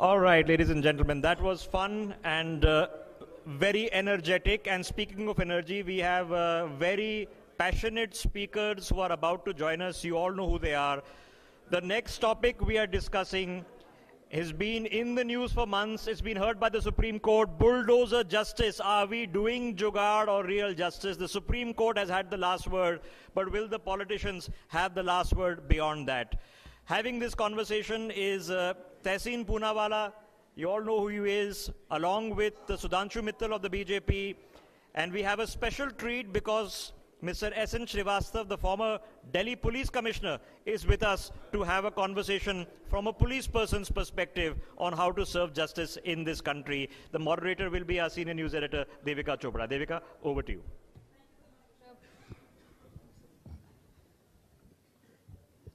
All right, ladies and gentlemen, that was fun and very energetic. And speaking of energy, we have very passionate speakers who are about to join us. You all know who they are. The next topic we are discussing has been in the news for months. It's been heard by the Supreme Court. Bulldozer justice. Are we doing jugaad or real justice? The Supreme Court has had the last word, but will the politicians have the last word beyond that? Having this conversation is Tehseen Poonawala. You all know who he is, along with Sudhanshu Mittal of the BJP. And we have a special treat because Mr. S.N. Srivastav, the former Delhi Police Commissioner, is with us to have a conversation from a police person's perspective on how to serve justice in this country. The moderator will be our senior news editor, Devika Chopra. Devika, over to you.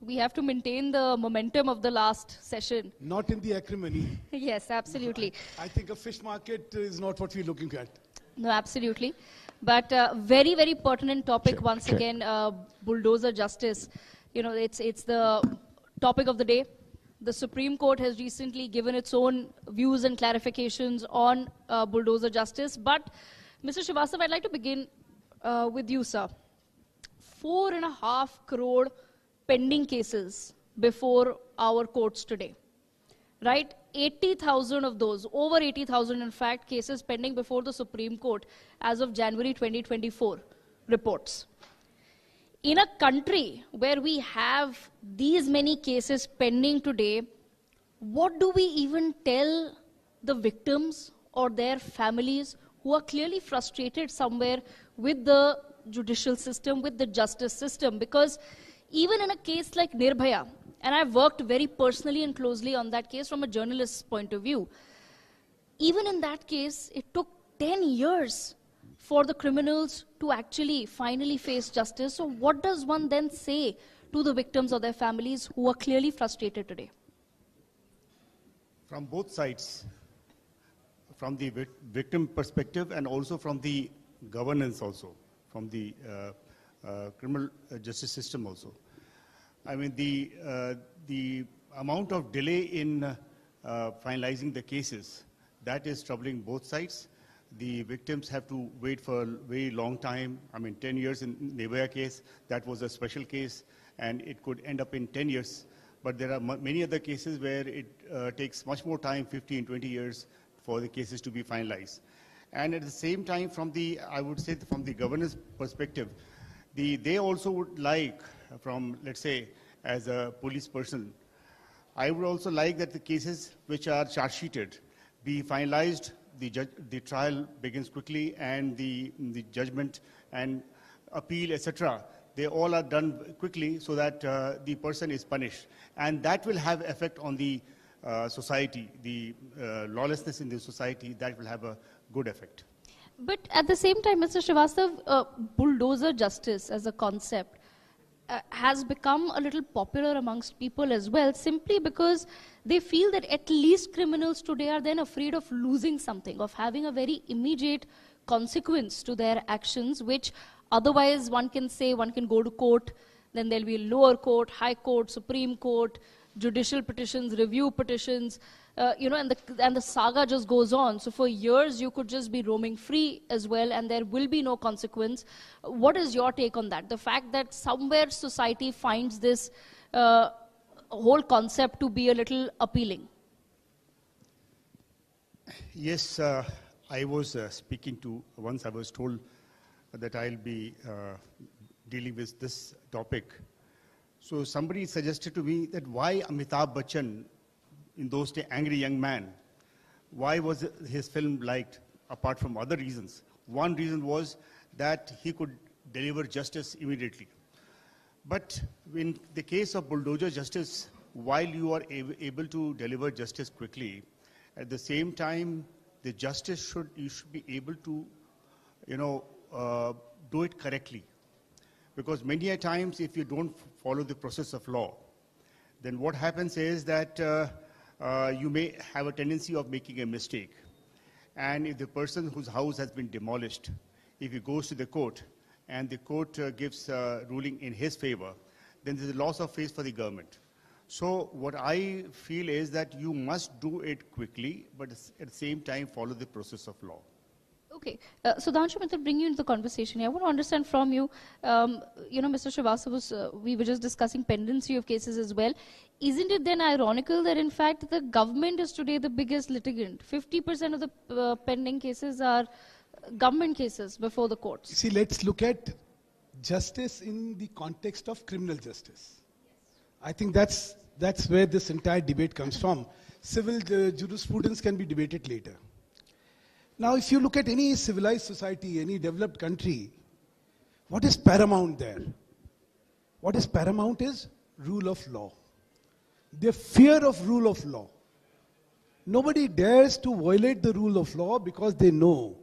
We have to maintain the momentum of the last session. Not in the acrimony. Yes, absolutely. I think a fish market is not what we're looking at. No, absolutely. But very, very pertinent topic once again, bulldozer justice. You know, it's the topic of the day. The Supreme Court has recently given its own views and clarifications on bulldozer justice. But, Mr. Srivastav, I'd like to begin with you, sir. 4.5 crore pending cases before our courts today, right? 80,000 of those, over 80,000 in fact, cases pending before the Supreme Court as of January 2024 reports. In a country where we have these many cases pending today, what do we even tell the victims or their families who are clearly frustrated somewhere with the judicial system, with the justice system? Because even in a case like Nirbhaya, and I've worked very personally and closely on that case from a journalist's point of view, even in that case, it took 10 years for the criminals to actually finally face justice. So what does one then say to the victims or their families who are clearly frustrated today? From both sides, from the victim perspective and also from the governance also, from the criminal justice system also. I mean, the amount of delay in finalizing the cases, that is troubling both sides. The victims have to wait for a very long time. I mean, 10 years in Nirbhaya case, that was a special case, and it could end up in 10 years. But there are many other cases where it takes much more time, 15, 20 years, for the cases to be finalized. And at the same time, from the, I would say, from the governance perspective, they also would like, from, let's say, as a police person, I would also like that the cases which are charge-sheeted be finalized, the trial begins quickly, and the judgment and appeal, etc., they all are done quickly so that the person is punished. And that will have effect on the society, the lawlessness in the society, that will have a good effect. But at the same time, Mr. Srivastav, bulldozer justice as a concept has become a little popular amongst people as well, simply because they feel that at least criminals today are then afraid of losing something, of having a very immediate consequence to their actions, which otherwise one can say one can go to court, then there'll be a lower court, high court, Supreme Court, judicial petitions, review petitions, you know, and the saga just goes on. So for years, you could just be roaming free as well, and there will be no consequence. What is your take on that? The fact that somewhere society finds this whole concept to be a little appealing. Yes, I was speaking to, once I was told that I'll be dealing with this topic. So somebody suggested to me that why Amitabh Bachchan, in those days, Angry Young Man, why was his film liked apart from other reasons? One reason was that he could deliver justice immediately. But in the case of bulldozer justice, while you are able to deliver justice quickly, at the same time, the justice you should be able to, you know, do it correctly. Because many a times, if you don't follow the process of law, then what happens is that you may have a tendency of making a mistake. And if the person whose house has been demolished, if he goes to the court and the court gives a ruling in his favor, then there's a loss of face for the government. So what I feel is that you must do it quickly, but at the same time follow the process of law. Okay, Sudhanshu, to bring you into the conversation, I want to understand from you, you know, Mr. Srivastav, we were just discussing pendency of cases as well. Isn't it then ironical that in fact the government is today the biggest litigant? 50% of the pending cases are government cases before the courts. See, let's look at justice in the context of criminal justice. I think that's That's where this entire debate comes from. Civil jurisprudence can be debated later. Now, if you look at any civilized society, any developed country, what is paramount there? What is paramount is rule of law. The fear of rule of law. Nobody dares to violate the rule of law because they know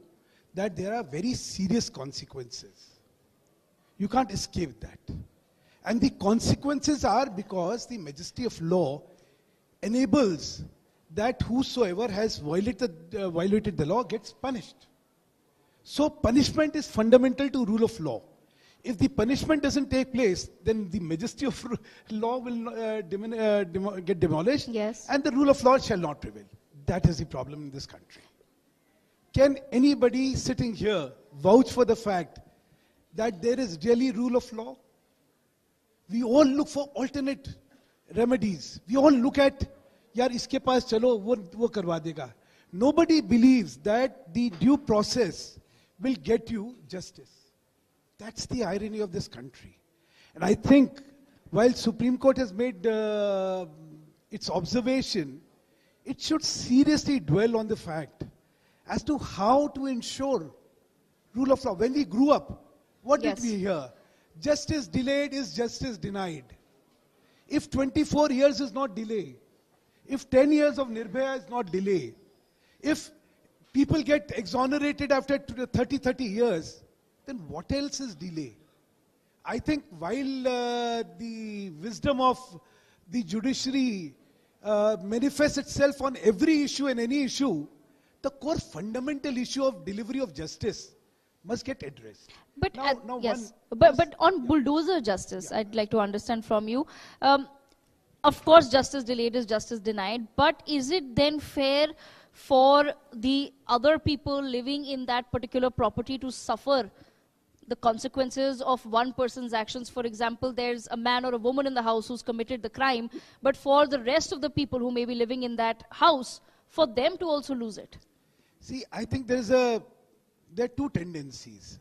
that there are very serious consequences. You can't escape that. And the consequences are because the majesty of law enables that whosoever has violated the law gets punished. So punishment is fundamental to rule of law. If the punishment doesn't take place, then the majesty of law will get demolished, and the rule of law shall not prevail. That is the problem in this country. Can anybody sitting here vouch for the fact that there is really rule of law? We all look for alternate remedies. We all look at, yaar iske paas chalo, wo karwa dega. Nobody believes that the due process will get you justice. That's the irony of this country. And I think while Supreme Court has made its observation, it should seriously dwell on the fact as to how to ensure rule of law. When we grew up, what did we hear? Justice delayed is justice denied. If 24 years is not delay, if 10 years of Nirbhaya is not delay, if people get exonerated after 30 years, then what else is delay? I think while the wisdom of the judiciary manifests itself on every issue and any issue, the core fundamental issue of delivery of justice must get addressed. But but on bulldozer justice, I'd like to understand from you. Of course, justice delayed is justice denied. But is it then fair for the other people living in that particular property to suffer the consequences of one person's actions? For example, there's a man or a woman in the house who's committed the crime, but for the rest of the people who may be living in that house, for them to also lose it. See, I think there are two tendencies.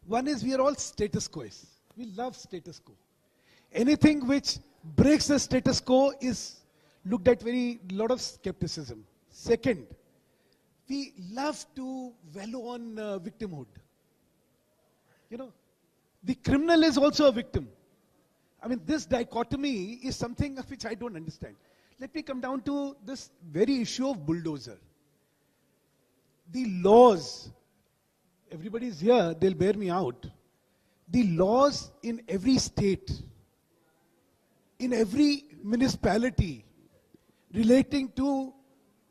One is we are all status quoists. We love status quo. Anything which breaks the status quo is looked at lot of skepticism. Second, we love to wallow on victimhood. You know, the criminal is also a victim. I mean, this dichotomy is something which I don't understand. Let me come down to this very issue of bulldozer. The laws, everybody's here, they'll bear me out. The laws in every state, in every municipality relating to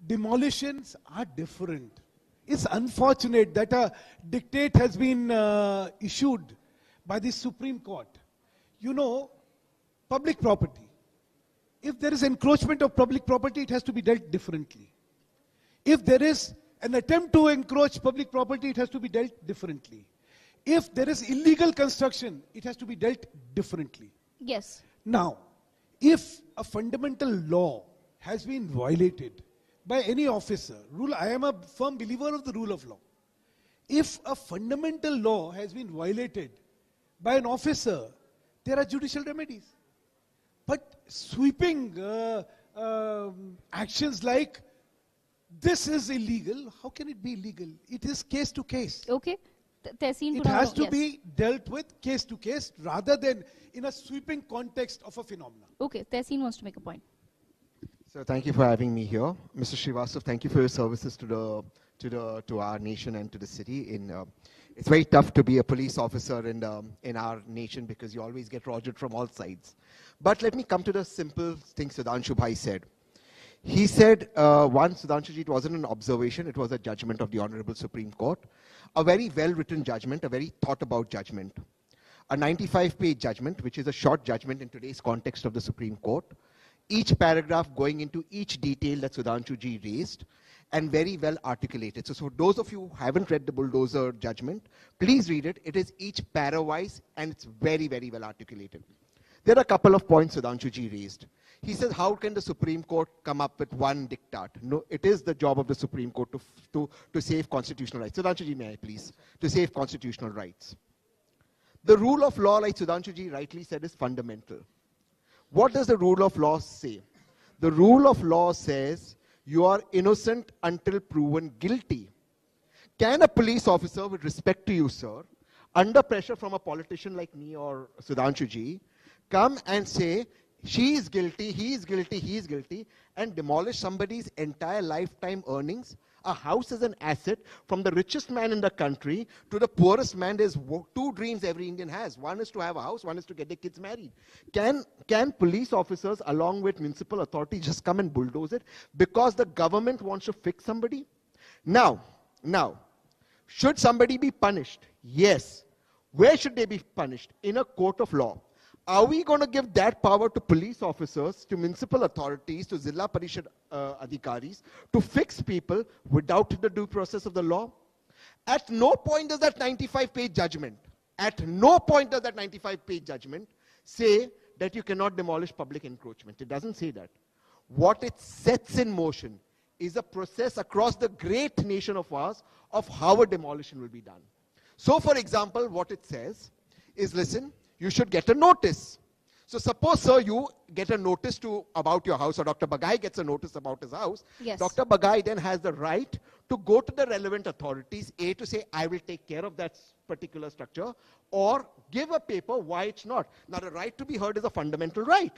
demolitions are different. It's unfortunate that a dictate has been issued by the Supreme Court. You know, public property. If there is encroachment of public property, it has to be dealt differently. If there is an attempt to encroach public property, it has to be dealt differently. If there is illegal construction, it has to be dealt differently. Yes. Now, if a fundamental law has been violated by any officer, I am a firm believer of the rule of law. If a fundamental law has been violated by an officer, there are judicial remedies. But sweeping actions like this is illegal, how can it be illegal? It is case to case. Okay. It has to be dealt with case to case rather than in a sweeping context of a phenomenon. Okay, Tehseen wants to make a point. So thank you for having me here. Mr. Srivastav, thank you for your services to our nation and to the city. It's very tough to be a police officer in our nation because you always get rogered from all sides. But let me come to the simple thing Sudhanshu Bhai said. He said, Sudhanshuji, it wasn't an observation, it was a judgment of the Honorable Supreme Court. A very well-written judgment, a very thought-about judgment. A 95-page judgment, which is a short judgment in today's context of the Supreme Court. Each paragraph going into each detail that Sudhanshuji raised and very well articulated. So for those of you who haven't read the Bulldozer judgment, please read it. It is each para-wise and it's very, very well articulated. There are a couple of points Sudhanshuji raised. He says, how can the Supreme Court come up with one diktat? No, it is the job of the Supreme Court to save constitutional rights. Sudhanshuji, may I please? To save constitutional rights. The rule of law, like Sudhanshuji rightly said, is fundamental. What does the rule of law say? The rule of law says you are innocent until proven guilty. Can a police officer, with respect to you, sir, under pressure from a politician like me or Sudhanshu ji, come and say, she is guilty, he is guilty, he is guilty, and demolish somebody's entire lifetime earnings? A house is an asset. From the richest man in the country to the poorest man, there's two dreams every Indian has. One is to have a house, one is to get their kids married. Can police officers, along with municipal authority, just come and bulldoze it because the government wants to fix somebody? Now, should somebody be punished? Yes. Where should they be punished? In a court of law. Are we going to give that power to police officers, to municipal authorities, to Zilla Parishad Adhikaris, to fix people without the due process of the law? At no point does that 95-page judgment, say that you cannot demolish public encroachment. It doesn't say that. What it sets in motion is a process across the great nation of ours of how a demolition will be done. So, for example, what it says is, listen, you should get a notice. So suppose, sir, you get a notice about your house, or Dr. Bagai gets a notice about his house. Yes. Dr. Bagai then has the right to go to the relevant authorities, A, to say, I will take care of that particular structure, or give a paper why it's not. Now, the right to be heard is a fundamental right.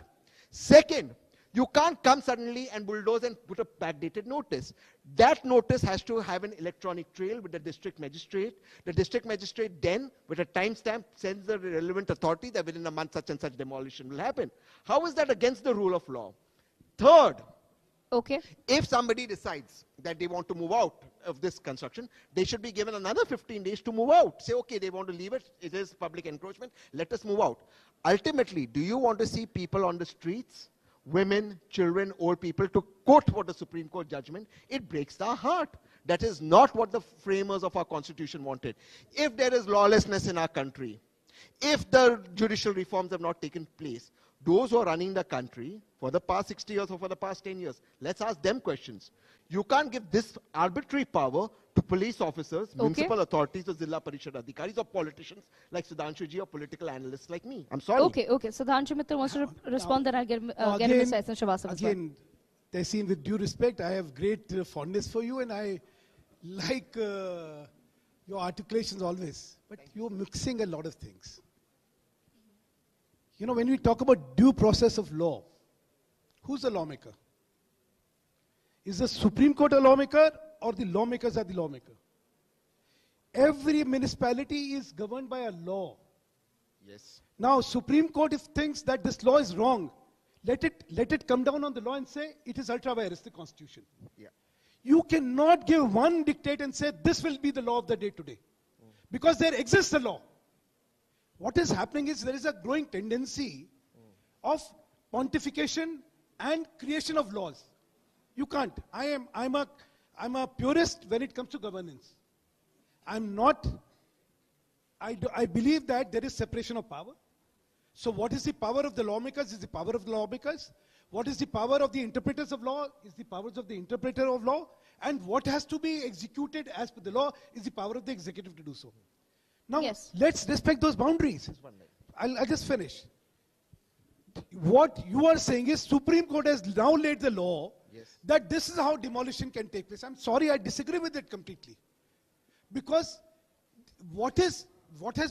Second, you can't come suddenly and bulldoze and put a backdated notice. That notice has to have an electronic trail with the district magistrate. The district magistrate then, with a timestamp, sends the relevant authority that within a month such and such demolition will happen. How is that against the rule of law? Third, okay, if somebody decides that they want to move out of this construction, they should be given another 15 days to move out. Say, okay, they want to leave it, it is public encroachment, let us move out. Ultimately, do you want to see people on the streets, women, children, old people, to quote what the Supreme Court judgment? It breaks our heart. That is not what the framers of our constitution wanted. If there is lawlessness in our country, if the judicial reforms have not taken place, those who are running the country for the past 60 years or for the past 10 years, let's ask them questions. You can't give this arbitrary power to police officers, municipal authorities, or Zilla Parishad Adhikaris, or politicians like Sudhanshu ji, or political analysts like me. I'm sorry. Okay. Sudhanshu Mitra wants to respond, then I'll get Mr. S. Srivastava. Again, Tehseen, with due respect, I have great fondness for you, and I like your articulations always. But you're mixing a lot of things. You know, when we talk about due process of law, who's the lawmaker? Is the Supreme Court a lawmaker, or the lawmakers are the lawmaker? Every municipality is governed by a law. Yes. Now, Supreme Court, if thinks that this law is wrong, let it come down on the law and say it is ultra vires, the constitution. Yeah. You cannot give one dictate and say this will be the law of the day today, because there exists a law. What is happening is there is a growing tendency of pontification and creation of laws. You can't. I'm a purist when it comes to governance. I'm not. I believe that there is separation of power. So what is the power of the lawmakers is the power of the lawmakers. What is the power of the interpreters of law is the powers of the interpreter of law. And what has to be executed as per the law is the power of the executive to do so. Now, let's respect those boundaries. I'll just finish. What you are saying is Supreme Court has now laid the law that this is how demolition can take place. I'm sorry, I disagree with it completely. Because what has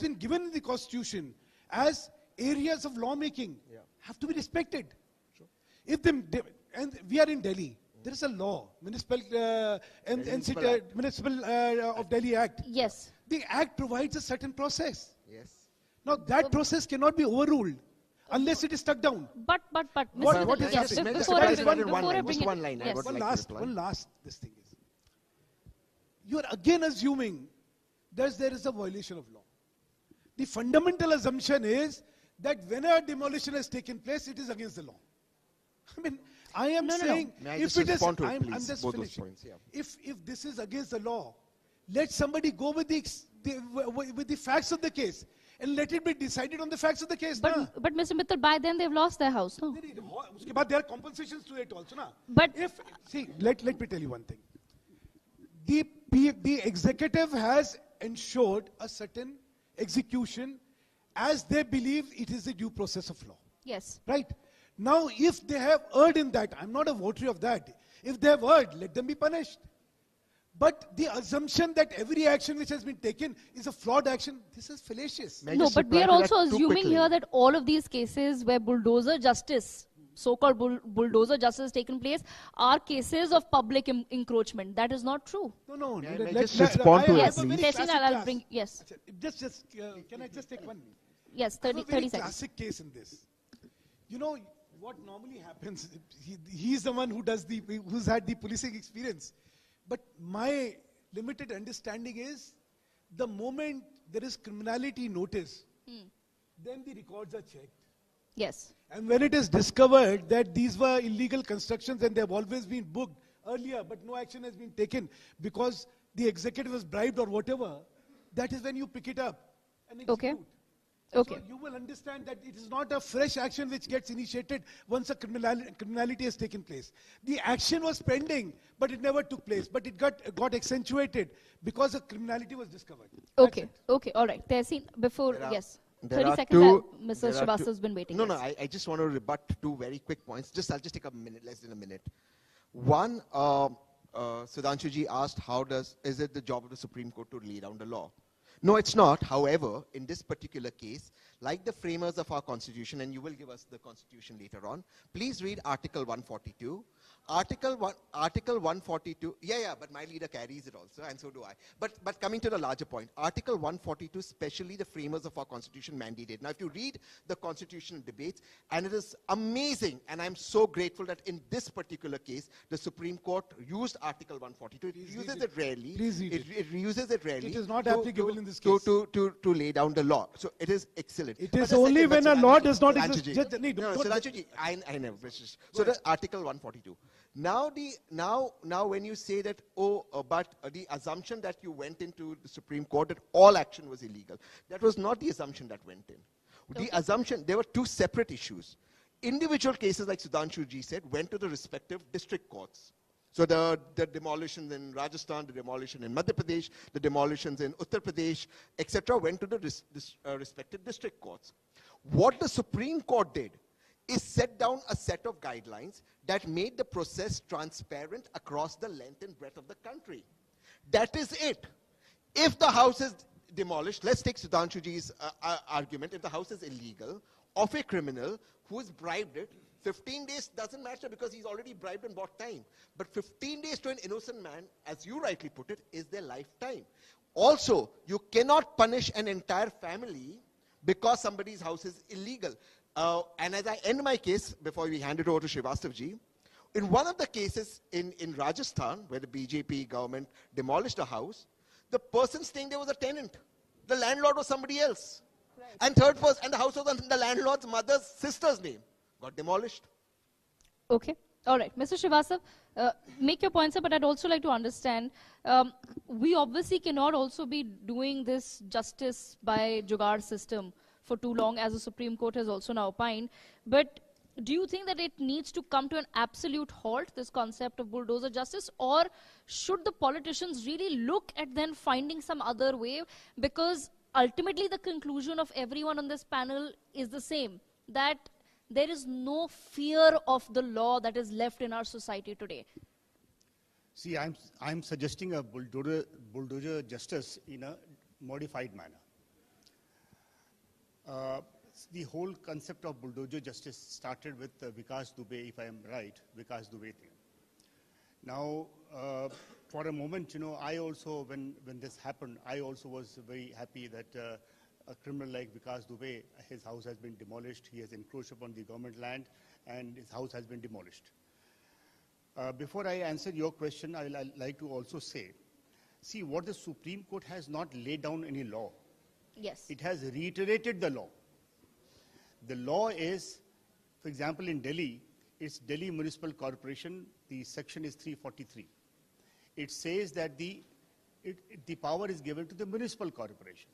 been given in the Constitution as areas of lawmaking have to be respected. If and we are in Delhi, there is a law, Municipal of Delhi Act. Yes. The Act provides a certain process. Yes. Now that process cannot be overruled unless it is stuck down. But what is happening? One last this thing is, you are again assuming that there is a violation of law. The fundamental assumption is that when a demolition has taken place, it is against the law. I mean, I am saying, if it is, I'm just finishing. If this is against the law, let somebody go with the facts of the case and let it be decided on the facts of the case. But Mr. Mittal, by then they've lost their house, no? But there are compensations to it also, na? But let me tell you one thing. The executive has ensured a certain execution as they believe it is the due process of law. Yes. Right? Now, if they have erred in that, I'm not a votary of that. If they have erred, let them be punished. But the assumption that every action which has been taken is a flawed action, this is fallacious. No, but we are also assuming here that all of these cases where bulldozer justice, so-called bulldozer justice taken place, are cases of public encroachment. That is not true. No. Just respond to it, yes, please. I'll bring, yes. Can I just take one? Yes, 30 seconds. Classic case in this. You know, what normally happens, he's the one who's had the policing experience. But my limited understanding is, the moment there is criminality notice, then the records are checked. Yes. And when it is discovered that these were illegal constructions and they have always been booked earlier, but no action has been taken because the executive was bribed or whatever, that is when you pick it up and execute. Okay. Okay. So you will understand that it is not a fresh action which gets initiated once a criminality has taken place. The action was pending, but it never took place. But it got accentuated because a criminality was discovered. Okay. Okay. All right. Before, yes. 30 seconds. Mr. Srivastava has been waiting. No, I just want to rebut two very quick points. I'll just take a minute, less than a minute. One, Sudhanshuji asked, is it the job of the Supreme Court to lay down the law? No, it's not. However, in this particular case, like the framers of our Constitution, and you will give us the Constitution later on, please read Article 142. Article 142, but my leader carries it also, and so do I. But coming to the larger point, Article 142, especially the framers of our Constitution mandated. Now, if you read the constitutional debates, and it is amazing, and I'm so grateful that in this particular case, the Supreme Court used Article 142. It uses it rarely. It uses it rarely. It is not applicable in this case. To lay down the law. So it is excellent. It is only when a law does not exist. Sudhanshuji, I know. So the Article 142. Now when you say that, but the assumption that you went into the Supreme Court that all action was illegal, that was not the assumption that went in. The assumption, there were two separate issues. Individual cases, like Sudhanshuji said, went to the respective district courts. So the demolitions in Rajasthan, the demolition in Madhya Pradesh, the demolitions in Uttar Pradesh, etc., went to the respective district courts. What the Supreme Court did is set down a set of guidelines that made the process transparent across the length and breadth of the country. That is it. If the house is demolished, let's take Sudhanshuji's argument, if the house is illegal, of a criminal who has bribed it, 15 days doesn't matter because he's already bribed and bought time. But 15 days to an innocent man, as you rightly put it, is their lifetime. Also, you cannot punish an entire family because somebody's house is illegal. And as I end my case, before we hand it over to Srivastava, in one of the cases in Rajasthan, where the BJP government demolished a house, the person staying there was a tenant. The landlord was somebody else. Right. And the house was on the landlord's mother's sister's name. Got demolished. Okay. All right. Mr. Srivastava, make your points, but I'd also like to understand, we obviously cannot also be doing this justice by jugaad system for too long, as the Supreme Court has also now opined. But do you think that it needs to come to an absolute halt, this concept of bulldozer justice, or should the politicians really look at then finding some other way? Because ultimately the conclusion of everyone on this panel is the same, that there is no fear of the law that is left in our society today. See, I'm suggesting a bulldozer justice in a modified manner. The whole concept of bulldozer justice started with Vikas Dubey, if I am right, Vikas Dubey thing. Now, for a moment, I also, when this happened, I also was very happy that a criminal like Vikas Dubey, his house has been demolished, he has encroached upon the government land, and his house has been demolished. Before I answer your question, I'd like to also say, see, what the Supreme Court has not laid down any law. Yes. It has reiterated the law. The law is, for example, in Delhi, it's Delhi Municipal Corporation, the section is 343. It says that the power is given to the municipal corporation.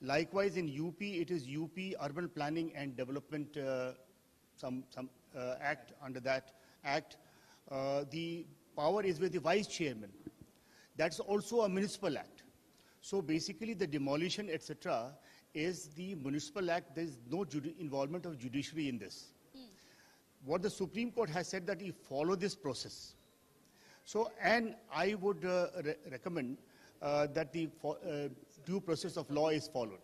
Likewise, in UP, it is UP Urban Planning and Development, some act. Under that act, the power is with the vice chairman. That's also a municipal act. So basically, the demolition, etc., is the municipal act. There is no involvement of judiciary in this. what the Supreme Court has said that you follow this process. So, and I would recommend that the due process of law is followed.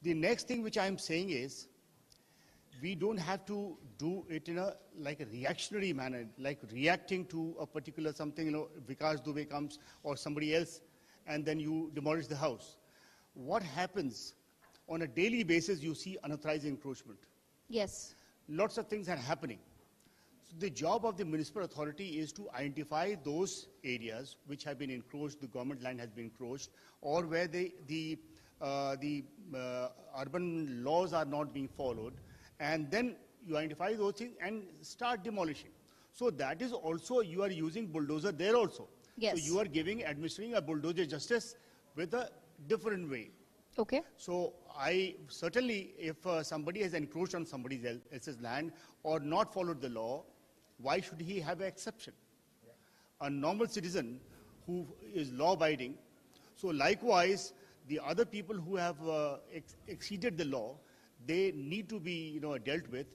The next thing which I am saying is, we don't have to do it in a like a reactionary manner, like reacting to a particular something, you know, Vikas Dubey comes or somebody else, and then you demolish the house. What happens on a daily basis? You see unauthorized encroachment. Yes. Lots of things are happening. So the job of the municipal authority is to identify those areas which have been encroached, the government land has been encroached, or where the urban laws are not being followed, and then you identify those things and start demolishing. So that is also, you are using bulldozer there also. Yes. So you are administering a bulldozer justice with a different way. Okay. So I certainly, if somebody has encroached on somebody else's land or not followed the law, why should he have an exception? A normal citizen who is law-abiding. So likewise, the other people who have exceeded the law, they need to be, you know, dealt with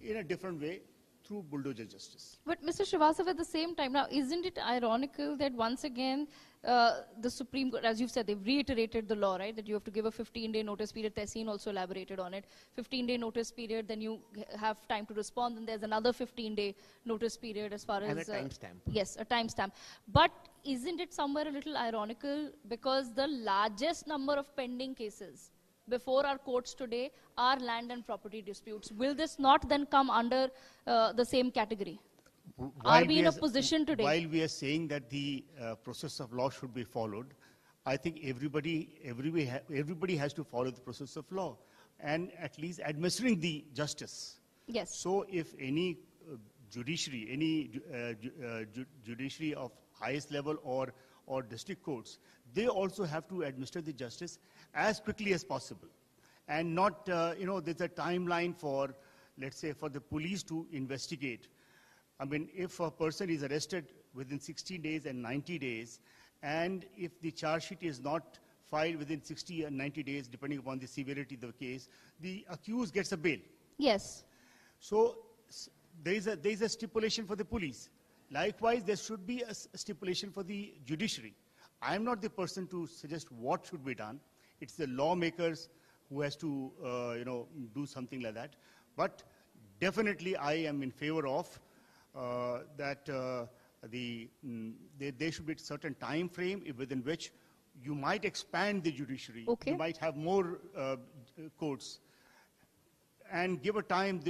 in a different way through bulldozer justice. But Mr. Srivastava, at the same time, now, isn't it ironical that once again, the Supreme Court, as you've said, they've reiterated the law, right, that you have to give a 15-day notice period. Tehseen also elaborated on it. 15-day notice period, then you have time to respond, and there's another 15-day notice period as far as... And a timestamp. Yes, a timestamp. But isn't it somewhere a little ironical, because the largest number of pending cases before our courts today are land and property disputes? Will this not then come under the same category? Are we in a position today? While we are saying that the process of law should be followed, I think everybody has to follow the process of law and at least administering the justice. Yes. So if any judiciary, judiciary of highest level or district courts, they also have to administer the justice as quickly as possible, and not, you know, there's a timeline for, let's say, for the police to investigate. I mean, if a person is arrested within 60 days and 90 days, and if the charge sheet is not filed within 60 and 90 days, depending upon the severity of the case, the accused gets a bail. Yes. So there is a stipulation for the police. Likewise, there should be a stipulation for the judiciary. I am not the person to suggest what should be done. It's the lawmakers who has to, you know, do something like that. But definitely, I am in favor of that there should be a certain time frame within which you might expand the judiciary. Okay. You might have more courts, and give a time.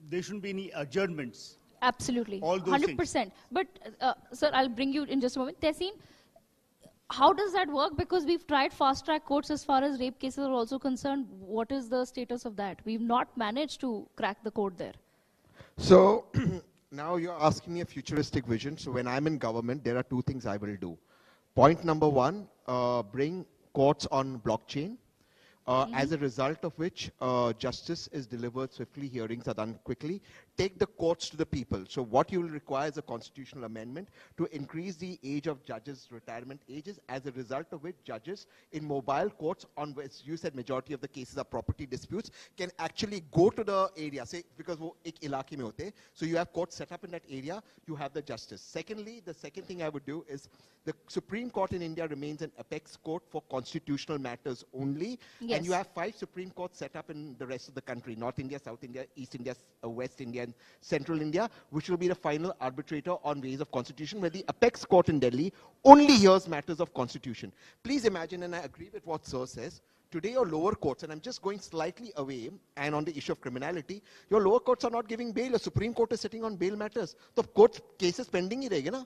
There shouldn't be any adjournments. Absolutely. All those 100%. things. But, sir, I'll bring you in just a moment. Tehseen, how does that work? Because we've tried fast-track courts as far as rape cases are also concerned. What is the status of that? We've not managed to crack the code there. So now you're asking me a futuristic vision. So when I'm in government, there are two things I will do. Point number one, bring courts on blockchain. As a result of which justice is delivered swiftly, hearings are done quickly. Take the courts to the people. So what you will require is a constitutional amendment to increase the age of judges' retirement ages, as a result of which judges in mobile courts, on which you said majority of the cases are property disputes, can actually go to the area, say, because wo ek ilake mein hote, so you have courts set up in that area, you have the justice. Secondly, the second thing I would do is, the Supreme Court in India remains an apex court for constitutional matters only. Yes. And you have 5 Supreme Courts set up in the rest of the country: North India, South India, East India, West India, and Central India, which will be the final arbitrator on ways of constitution, where the apex court in Delhi only hears matters of constitution. Please imagine, and I agree with what Sir says, today your lower courts, and I'm just going slightly away, and on the issue of criminality, your lower courts are not giving bail. Your Supreme Court is sitting on bail matters. So court cases pending hi rahegi na.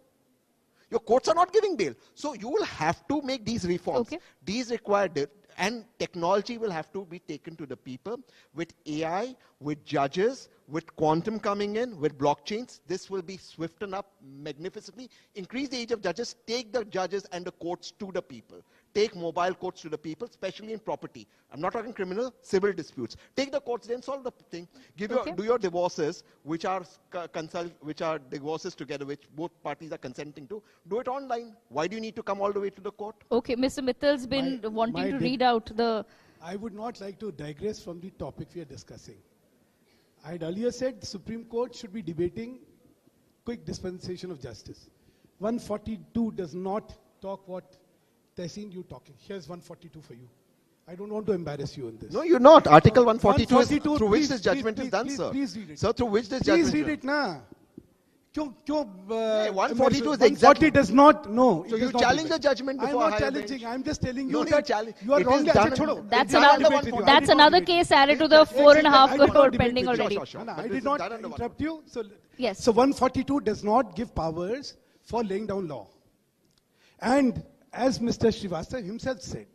Your courts are not giving bail. So you will have to make these reforms. Okay. These require, and technology will have to be taken to the people with AI, with judges, with quantum coming in, with blockchains. This will be swiftened up magnificently. Increase the age of judges, take the judges and the courts to the people. Take mobile courts to the people, especially in property. I'm not talking criminal, civil disputes. Take the courts, then solve the thing. Do your divorces, which are divorces together, which both parties are consenting to. Do it online. Why do you need to come all the way to the court? Okay, Mr. Mittal's been wanting to read out the... I would not like to digress from the topic we are discussing. I had earlier said the Supreme Court should be debating quick dispensation of justice. 142 does not talk what Tehseen you talking. Here's 142 for you. I don't want to embarrass you on this. No, you're not. Article 142 is 142, through which please, this judgment please, is done, please, sir. Please read it. Sir, through which this Please judgment... read it now. 142 is 140 does not, no. So you challenge the judgment before I'm not higher challenging. bench. I'm just telling No, you you that challenge. you are It wrong. is done. That's another case added to the 4.5 crore pending already. No, I did not interrupt you. So, yes. So 142 does not give powers for laying down law. And as Mr. Srivastava himself said,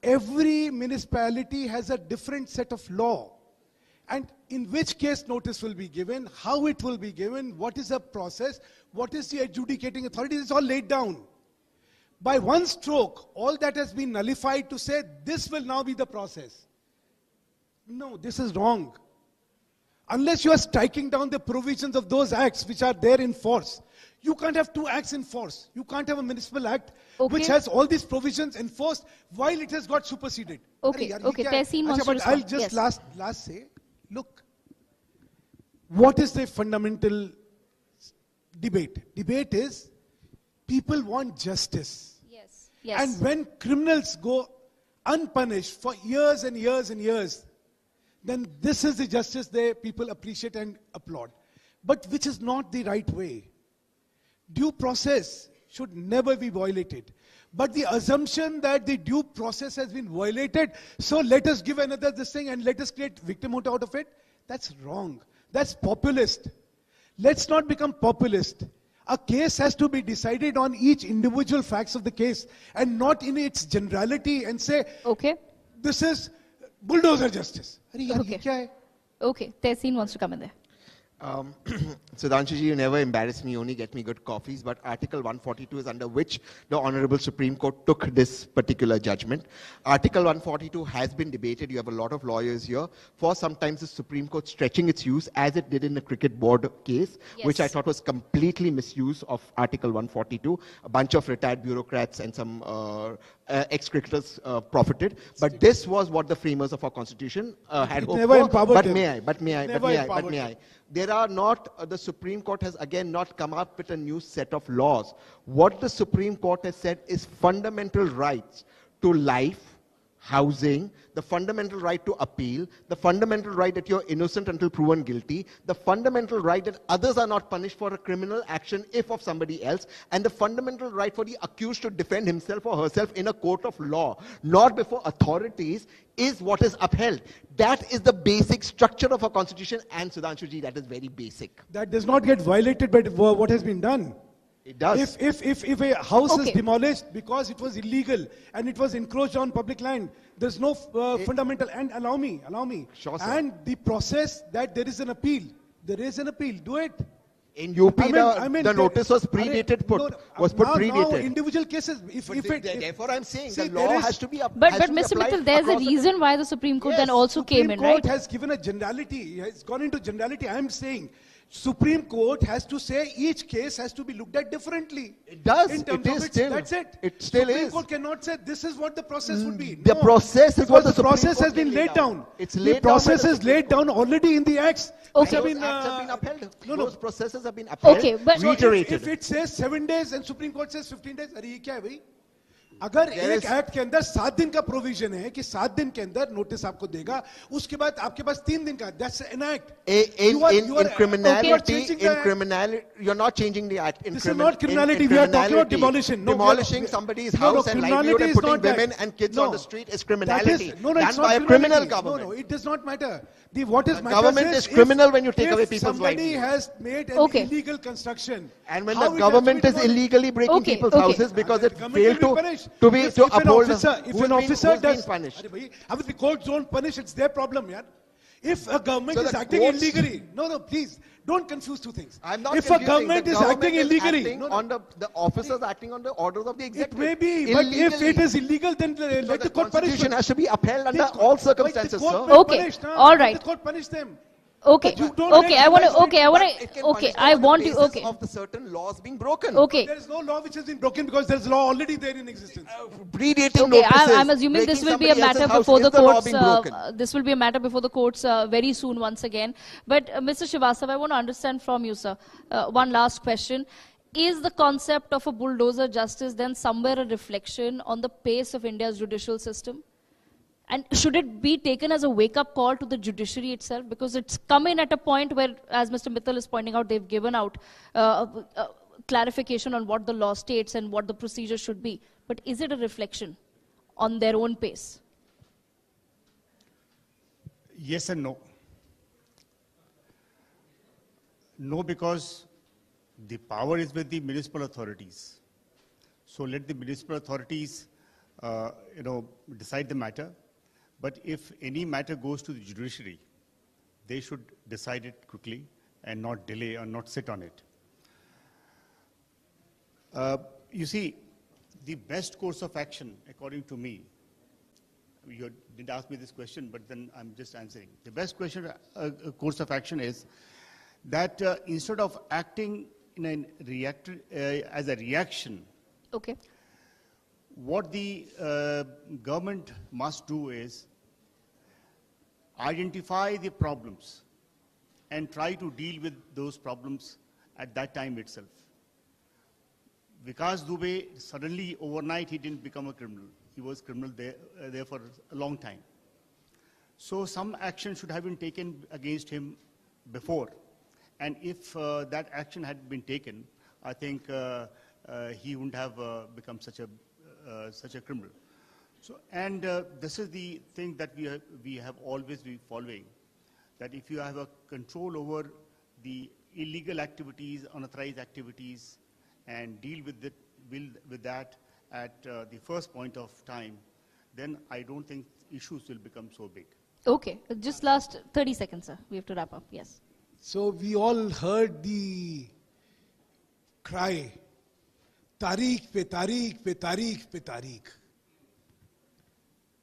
every municipality has a different set of law. And in which case notice will be given, how it will be given, what is the process, what is the adjudicating authority, it's all laid down. By one stroke, all that has been nullified to say this will now be the process. No, this is wrong. Unless you are striking down the provisions of those acts which are there in force. You can't have two acts in force. You can't have a municipal act which has all these provisions enforced while it has got superseded. Okay, okay. Tehseen wants to But I'll respond. just last say, look, what is the fundamental debate? Debate is people want justice. Yes. Yes. And when criminals go unpunished for years and years and years, then this is the justice people appreciate and applaud. But which is not the right way. Due process should never be violated. But the assumption that the due process has been violated, so let us give another this thing and let us create victimhood out of it, that's wrong. That's populist. Let's not become populist. A case has to be decided on each individual facts of the case and not in its generality and say, okay, this is bulldozer justice. Okay. Okay, Tehseen wants to come in there. Sudhanshuji, you never embarrass me, only get me good coffees, but Article 142 is under which the Honorable Supreme Court took this particular judgment. Article 142 has been debated. You have a lot of lawyers here. For sometimes the Supreme Court stretching its use, as it did in the cricket board case, which I thought was completely misuse of Article 142. A bunch of retired bureaucrats and some ex-cricketers profited. But this was what the framers of our constitution had hoped for. But may I. There are not, the Supreme Court has again not come up with a new set of laws. What the Supreme Court has said is fundamental rights to life, housing, the fundamental right to appeal, the fundamental right that you're innocent until proven guilty, the fundamental right that others are not punished for a criminal action if of somebody else, and the fundamental right for the accused to defend himself or herself in a court of law, not before authorities, is what is upheld. That is the basic structure of our constitution, and Sudhanshuji, that is very basic. That does not get violated by what has been done. It does. If a house is demolished because it was illegal and it was encroached on public land, there's no fundamental, and allow me. Sure, and the process that there is an appeal. There is an appeal. Do it. In UP, the notice was predated. Now individual cases. Therefore, I'm saying the law has to be But Mr. Mittal, there's a reason why the Supreme Court then also came in, right? Supreme Court has given a generality. Has gone into generality. I'm saying Supreme Court has to say each case has to be looked at differently. It does. In terms It is of still. That's it. It still Supreme is. Court cannot say this is what the process would be. The process is what the Supreme process Court has been laid down. It's the laid down process by the is laid down already in the acts. Okay. Those acts have been upheld. Those processes have been upheld. Okay, but reiterated. If it says 7 days and Supreme Court says 15 days, अरे ये क्या है भाई? अगर एक act के अंदर 7 दिन का प्रोविजन है कि 7 दिन के अंदर नोटिस आपको देगा, उसके बाद आपके पास 3 दिन का, that's an act. In criminality, you're not changing the act. This is not criminality. We are talking about demolition. Demolishing somebody's house and livelihood and putting women and kids on the street is criminality. It's Done not by a criminal criminality. government. No, it does not matter. What is government is criminal when you take away people's lives. Somebody has made an illegal construction. And when the government is illegally breaking people's houses because it failed to uphold if an officer does punished. If the courts don't punish, it's their problem, yeah. If a government is acting illegally, please don't confuse two things. I'm not if a government is acting illegally, the officers acting on the orders of the executive. It may be, but if it is illegal, then let the court punish. Constitution has to be upheld under all circumstances, sir. Okay, all right. Let the court punish them. Okay, I want to, of the certain laws being broken. Okay. There is no law which has been broken because there is law already there in existence. Predating Okay, notices, I'm assuming this will be a breaking matter somebody before the else's house, is courts. the law being broken? This will be a matter before the courts very soon once again. But Mr. Srivastava, I want to understand from you, sir. One last question. Is the concept of a bulldozer justice then somewhere a reflection on the pace of India's judicial system? And should it be taken as a wake-up call to the judiciary itself? Because it's come in at a point where, as Mr. Mittal is pointing out, they've given out clarification on what the law states and what the procedure should be. But is it a reflection on their own pace? Yes and no. No, because the power is with the municipal authorities. So let the municipal authorities, decide the matter. But if any matter goes to the judiciary, they should decide it quickly and not delay or not sit on it. You see, the best course of action, according to me, you didn't ask me this question, but then I'm just answering. The best course of action is that instead of acting in as a reaction, okay, what the government must do is identify the problems and try to deal with those problems at that time itself. Vikas Dubey, suddenly overnight he didn't become a criminal. He was criminal there for a long time. So some action should have been taken against him before. And if that action had been taken, I think he wouldn't have become such a criminal. So, and this is the thing that we have always been following, that if you have a control over the illegal activities, unauthorized activities, and deal with that at the first point of time, then I don't think issues will become so big. Okay, just last 30 seconds, sir. We have to wrap up. Yes. So we all heard the cry, Tariq pe Tariq pe Tariq pe Tariq.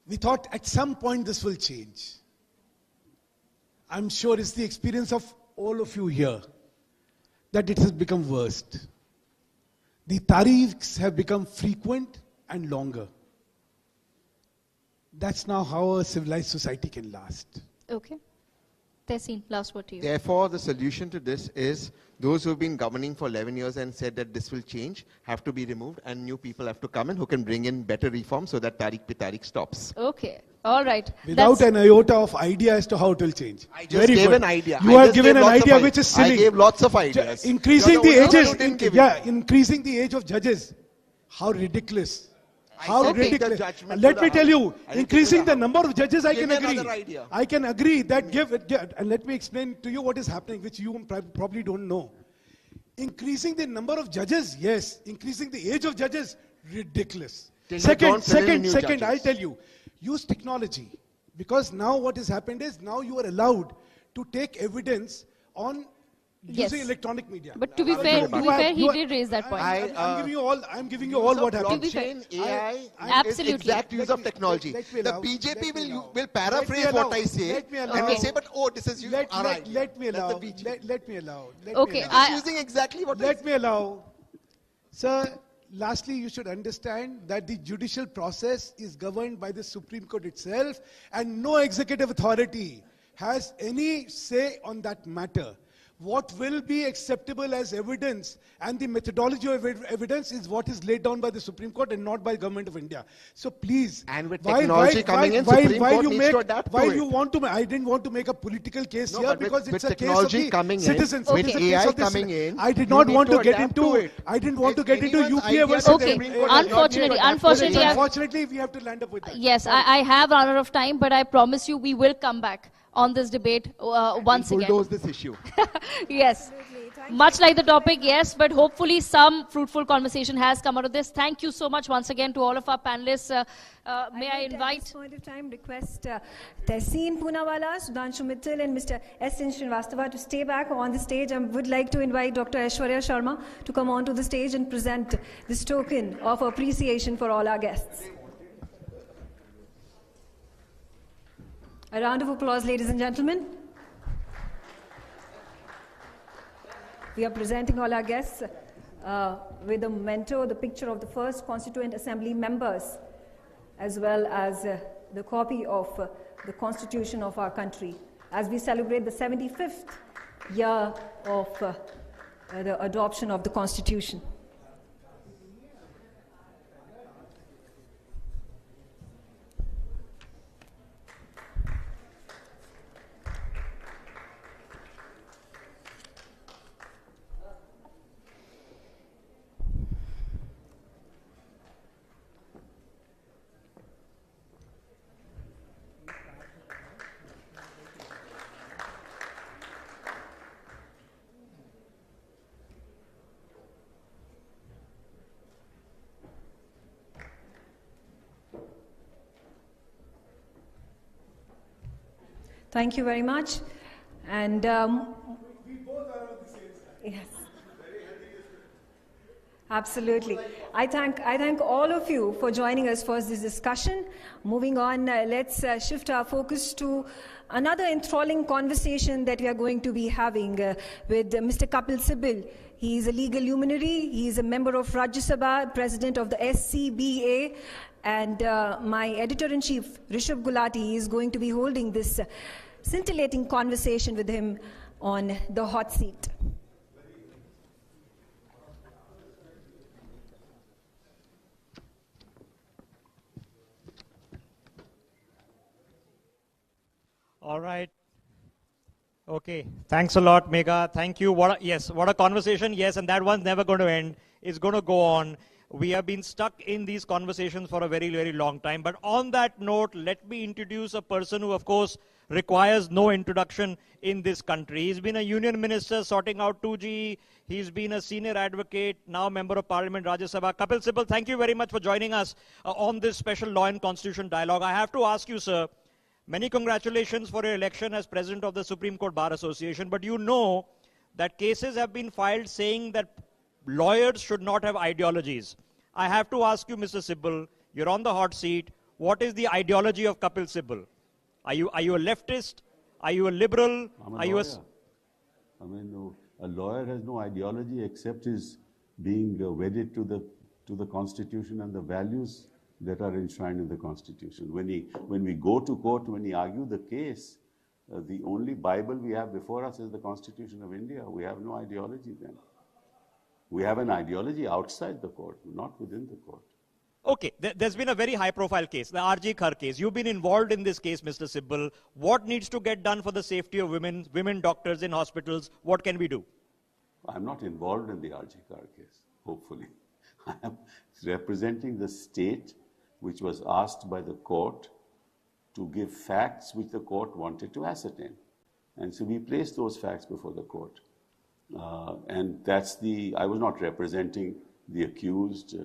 We thought at some point this will change. I'm sure it's the experience of all of you here that it has become worst. The tariqs have become frequent and longer. That's now how a civilized society can last. Okay. Tehseen, last word to you. Therefore, the solution to this is those who have been governing for 11 years and said that this will change have to be removed, and new people have to come in who can bring in better reforms so that Tariq pe Tariq stops. Okay. All right. Without an iota of idea as to how it will change. I just gave an idea. You have given an idea which is silly. I gave lots of ideas. Increasing the ages, increasing the age of judges. How ridiculous. How ridiculous. Let me tell you, increasing the number of judges, I can agree. I can agree that and let me explain to you what is happening, which you probably don't know. Increasing the number of judges, yes. Increasing the age of judges, ridiculous. Second, I'll tell you. Use technology. Because now what has happened is, now you are allowed to take evidence on using electronic media. But to be fair, he did raise that point. I'm giving you all what happened. Blockchain, AI, absolutely. is exact use of technology. The BJP will paraphrase what I say and will say, but this is our idea. Let me allow. Okay. Using exactly what Let me allow. Sir, lastly, you should understand that the judicial process is governed by the Supreme Court itself, and no executive authority has any say on that matter. What will be acceptable as evidence and the methodology of evidence is what is laid down by the Supreme Court and not by the Government of India. So please, and with technology coming in, Supreme Court needs to adapt to it. I didn't want to make a political case here because it's a case of the citizens. With AI coming in, I did not want to get into. I didn't want to get into UPA versus. Okay. Unfortunately, we have to land up with that. Yes, I have run out of time, but I promise you we will come back on this debate once again. Bulldoze this issue. Yes. Much like the topic, yes, but hopefully some fruitful conversation has come out of this. Thank you so much once again to all of our panelists. May I invite... At this point of time, request Tehseen Poonawala, Sudhanshu Mittal and Mr. S. N. Srivastava to stay back on the stage. I would like to invite Dr. Aishwarya Sharma to come onto the stage and present this token of appreciation for all our guests. A round of applause, ladies and gentlemen. We are presenting all our guests with a memento, the picture of the first Constituent Assembly members, as well as the copy of the Constitution of our country, as we celebrate the 75th year of the adoption of the Constitution. Thank you very much. And We both are on the same side. yes, absolutely. I thank all of you for joining us for this discussion. Moving on, let's shift our focus to another enthralling conversation that we are going to be having with Mr. Kapil Sibal. He is a legal luminary. He is a member of Rajya Sabha, president of the SCBA, and my editor-in-chief, Rishabh Gulati, is going to be holding this scintillating conversation with him on the hot seat. All right. Okay. Thanks a lot, Megha. Thank you. What a conversation. Yes, and that one's never going to end. It's going to go on. We have been stuck in these conversations for a very, very long time. But on that note, let me introduce a person who, of course, requires no introduction in this country. He's been a union minister sorting out 2G. He's been a senior advocate, now member of Parliament, Rajya Sabha. Kapil Sibal, thank you very much for joining us on this special Law and Constitution dialogue. I have to ask you, sir, many congratulations for your election as president of the Supreme Court Bar Association. But you know that cases have been filed saying that lawyers should not have ideologies. I have to ask you, Mr. Sibal, you're on the hot seat. What is the ideology of Kapil Sibal? Are you a leftist? Are you a liberal? Are you a lawyer has no ideology except his being wedded to the Constitution and the values that are enshrined in the Constitution. When we go to court, when we argue the case, the only Bible we have before us is the Constitution of India. We have no ideology then. We have an ideology outside the court, not within the court. Okay, there's been a very high-profile case, the RG Khar case. You've been involved in this case, Mr. Sibal. What needs to get done for the safety of women doctors in hospitals? What can we do? I'm not involved in the RG Khar case, hopefully. I am representing the state which was asked by the court to give facts which the court wanted to ascertain. And so we placed those facts before the court. And I was not representing the accused.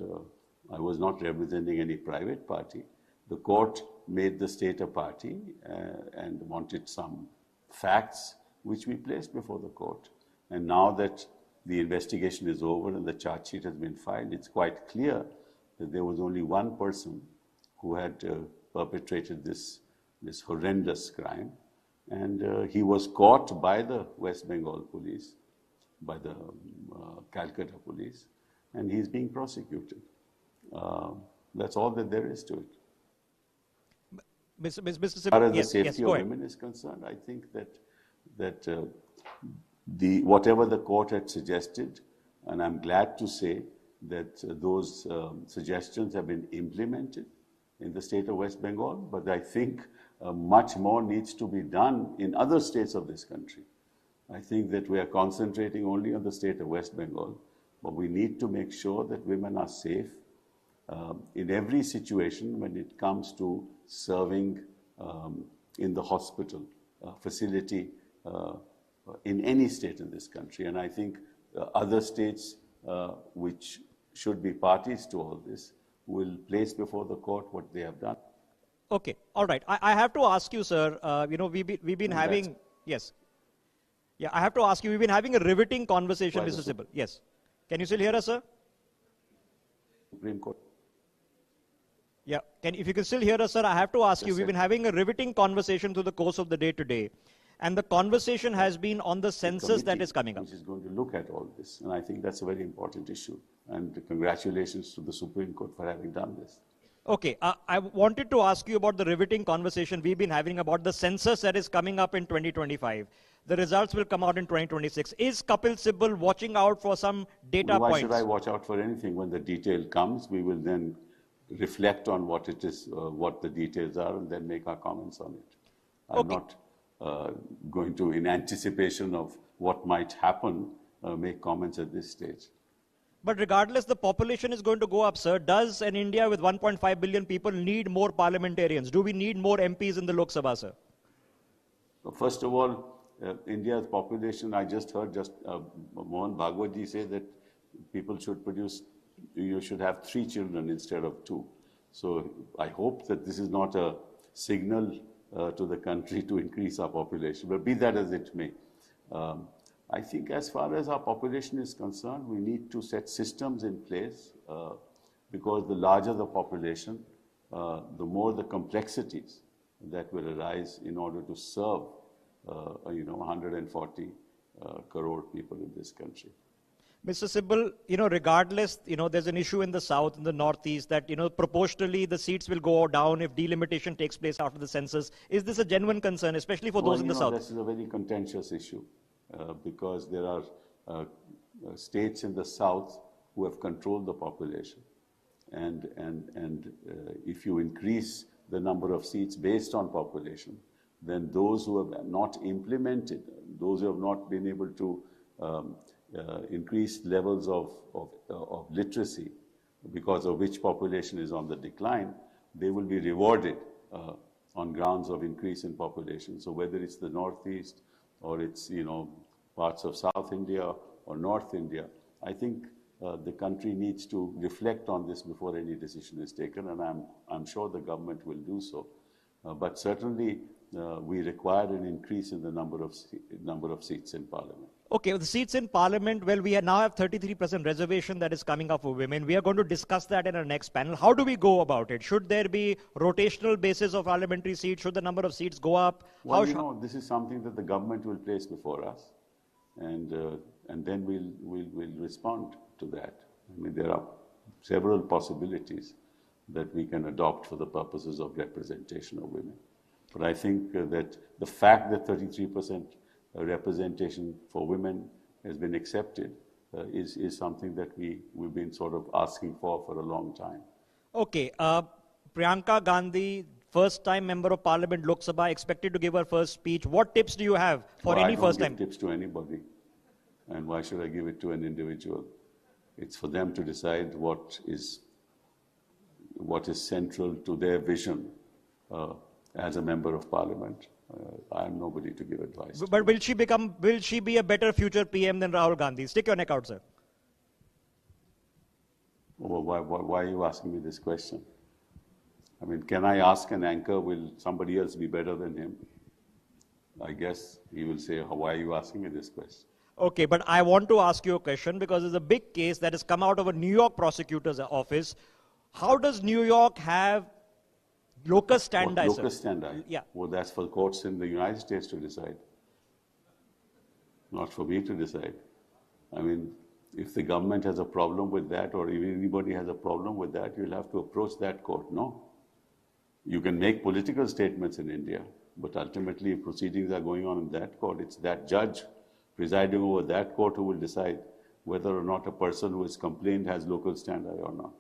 I was not representing any private party. The court made the state a party and wanted some facts which we placed before the court. And now that the investigation is over and the charge sheet has been filed, it's quite clear that there was only one person who had perpetrated this horrendous crime. And he was caught by the West Bengal police, by the Calcutta police, and he's being prosecuted. That's all that there is to it. Mr. As Sibal, far as the safety of women is concerned, I think that whatever the court had suggested, and I'm glad to say that those suggestions have been implemented in the state of West Bengal, but I think much more needs to be done in other states of this country. I think that we are concentrating only on the state of West Bengal, but we need to make sure that women are safe in every situation when it comes to serving in the hospital facility in any state in this country. And I think other states which should be parties to all this will place before the court what they have done. Okay, all right. I have to ask you, sir, we've been having, yes. Yeah, I have to ask you, we've been having a riveting conversation, Mr. Sibal. Yes. Can you still hear us, sir? Supreme Court. Yeah, if you can still hear us, sir, I have to ask you, we've been having a riveting conversation through the course of the day today. And the conversation has been on the census that is coming up. Which is going to look at all this. And I think that's a very important issue. And congratulations to the Supreme Court for having done this. Okay, I wanted to ask you about the riveting conversation we've been having about the census that is coming up in 2025. The results will come out in 2026. Is Kapil Sibal watching out for some data Why points? should I watch out for anything? When the detail comes, we will then reflect on what it is, what the details are, and then make our comments on it. I'm not going to, in anticipation of what might happen, make comments at this stage. But regardless, the population is going to go up, sir. Does an India with 1.5 billion people need more parliamentarians? Do we need more MPs in the Lok Sabha, sir? First of all, India's population, I just heard Mohan Bhagwat ji say that people should produce, you should have 3 children instead of 2. So I hope that this is not a signal to the country to increase our population, but be that as it may. I think as far as our population is concerned, we need to set systems in place because the larger the population, the more the complexities that will arise in order to serve 140 crore people in this country. Mr. Sibal, regardless, there's an issue in the south, in the northeast, that, proportionally the seats will go down if delimitation takes place after the census. Is this a genuine concern, especially for those in the south? This is a very contentious issue because there are states in the south who have controlled the population. And if you increase the number of seats based on population, then those who have not implemented, those who have not been able to increase levels of literacy, because of which population is on the decline, they will be rewarded on grounds of increase in population. So whether it's the northeast or it's parts of South India or North India, I think the country needs to reflect on this before any decision is taken, and I'm sure the government will do so. But certainly we require an increase in the number of seats in Parliament. Okay, the seats in Parliament, well, we now have 33% reservation that is coming up for women. We are going to discuss that in our next panel. How do we go about it? Should there be rotational basis of parliamentary seats? Should the number of seats go up? Well, this is something that the government will place before us, and then we'll respond to that. I mean, there are several possibilities that we can adopt for the purposes of representation of women. But I think that the fact that 33% representation for women has been accepted is something that we've been sort of asking for a long time. Okay, Priyanka Gandhi, first-time member of Parliament, Lok Sabha, expected to give her first speech. What tips do you have for any first-time? I don't give tips to anybody, and why should I give it to an individual? It's for them to decide what is central to their vision as a member of Parliament. I am nobody to give advice. But will she be a better future PM than Rahul Gandhi? Stick your neck out, sir. Well, why are you asking me this question? I mean, can I ask an anchor, will somebody else be better than him? I guess he will say, why are you asking me this question? Okay, but I want to ask you a question because there's a big case that has come out of a New York prosecutor's office. How does New York have locus standi? Locus standi? Yeah. Well, that's for courts in the United States to decide, not for me to decide. I mean, if the government has a problem with that, or if anybody has a problem with that, you'll have to approach that court, no? You can make political statements in India, but ultimately, if proceedings are going on in that court, it's that judge presiding over that court who will decide whether or not a person who has complained has local standi or not.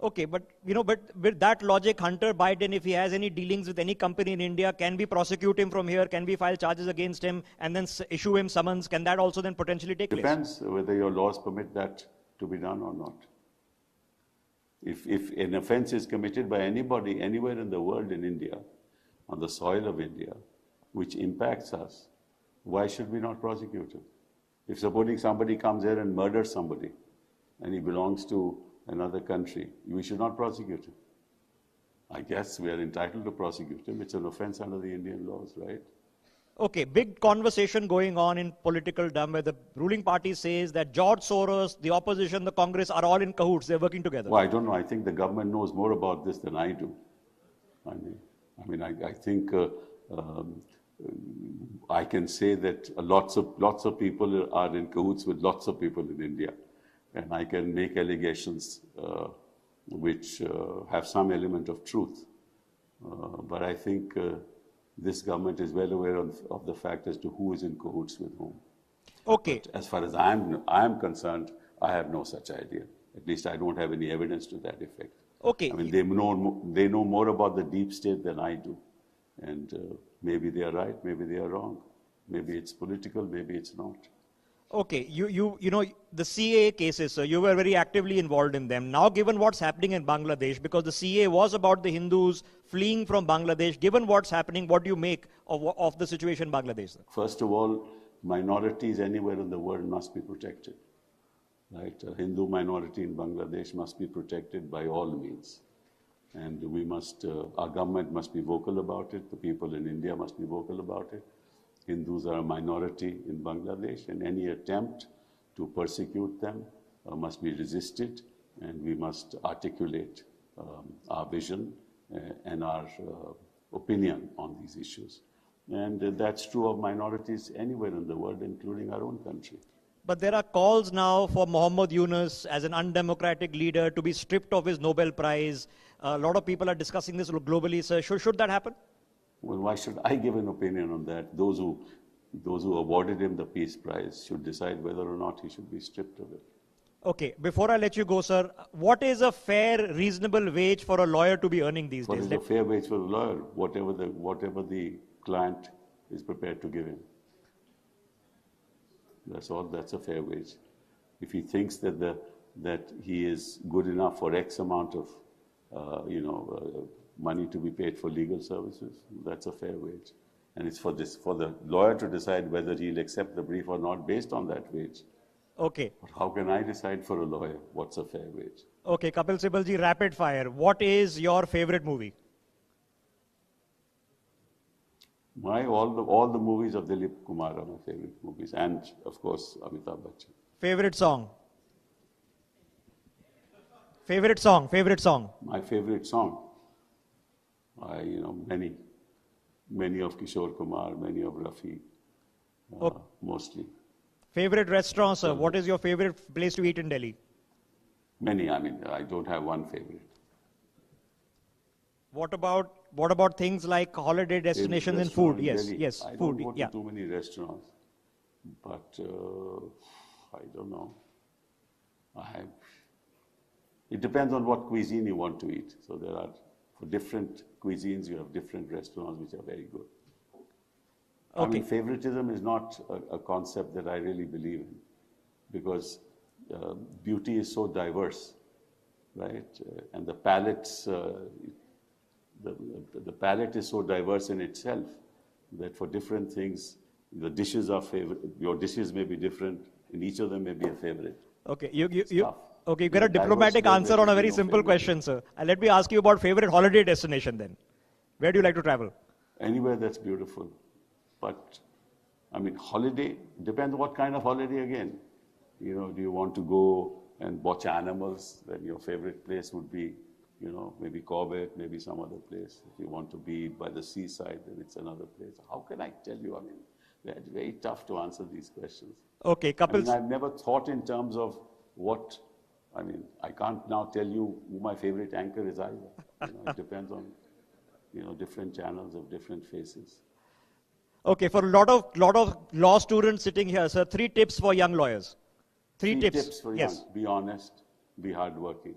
Okay, but with that logic, Hunter Biden, if he has any dealings with any company in India, can we prosecute him from here? Can we file charges against him and then issue him summons? Can that also then potentially take place? Depends whether your laws permit that to be done or not. If an offense is committed by anybody anywhere in the world in India, on the soil of India, which impacts us, why should we not prosecute him? If supposing somebody comes here and murders somebody and he belongs to another country, we should not prosecute him. I guess we are entitled to prosecute him. It's an offense under the Indian laws, right? Okay, big conversation going on in political dumb where the ruling party says that George Soros, the opposition, the Congress are all in cahoots. They're working together. Well, I don't know. I think the government knows more about this than I do. I think I can say that lots of people are in cahoots with lots of people in India, and I can make allegations which have some element of truth. But I think this government is well aware of the fact as to who is in cahoots with whom. Okay. But as far as I'm concerned, I have no such idea. At least I don't have any evidence to that effect. Okay. I mean, they know more about the deep state than I do. And maybe they are right, maybe they are wrong. Maybe it's political, maybe it's not. Okay, you know, the CAA cases, sir, you were very actively involved in them. Now, given what's happening in Bangladesh, because the CAA was about the Hindus fleeing from Bangladesh, given what's happening, what do you make of the situation in Bangladesh, sir? First of all, minorities anywhere in the world must be protected. Right? A Hindu minority in Bangladesh must be protected by all means. And we must, our government must be vocal about it. The people in India must be vocal about it. Hindus are a minority in Bangladesh, and any attempt to persecute them must be resisted, and we must articulate our vision and our opinion on these issues. And that's true of minorities anywhere in the world, including our own country. But there are calls now for Muhammad Yunus as an undemocratic leader to be stripped of his Nobel Prize. A lot of people are discussing this globally, sir. Should that happen? Well, why should I give an opinion on that? Those who awarded him the Peace Prize should decide whether or not he should be stripped of it. Okay, before I let you go, sir, what is a fair, reasonable wage for a lawyer to be earning these What days? is a fair wage for a lawyer? Whatever the client is prepared to give him. That's all. That's a fair wage. If he thinks that he is good enough for X amount of money to be paid for legal services, that's a fair wage. And it's for the lawyer to decide whether he'll accept the brief or not based on that wage. Okay. But how can I decide for a lawyer what's a fair wage? Okay, Kapil Sibalji, rapid fire. What is your favorite movie? All the movies of Dilip Kumar are my favorite movies, and of course Amitabh Bachchan. Favorite song? Favorite song? Favorite song? My favorite song? Many of Kishore Kumar, many of Rafi, mostly. Favorite restaurant, sir? What is your favorite place to eat in Delhi? Many. I mean, I don't have one favorite. What about things like holiday destinations and food? Yes, Delhi. yes, I food. don't go Yeah. to too many restaurants, but I don't know. It depends on what cuisine you want to eat. So for different cuisines, you have different restaurants which are very good. Okay. I mean, favoritism is not a concept that I really believe in, because beauty is so diverse, right? And the palates. The palate is so diverse in itself that for different things, the dishes are favorite. Your dishes may be different, and each of them may be a favorite. Okay, you got a diplomatic answer on a very simple question, sir. Let me ask you about favorite holiday destination then. Where do you like to travel? Anywhere that's beautiful. But, I mean, holiday, depends what kind of holiday again. Do you want to go and watch animals? Then your favorite place would be, maybe Corbett, maybe some other place. If you want to be by the seaside, then it's another place. How can I tell you? I mean, it's very tough to answer these questions. Okay, Kapil. I've never thought in terms of I can't now tell you who my favorite anchor is either. It depends on, different channels of different faces. Okay, for a lot of law students sitting here, sir, 3 tips for young lawyers. Three tips for yes. young. Be honest, be hardworking.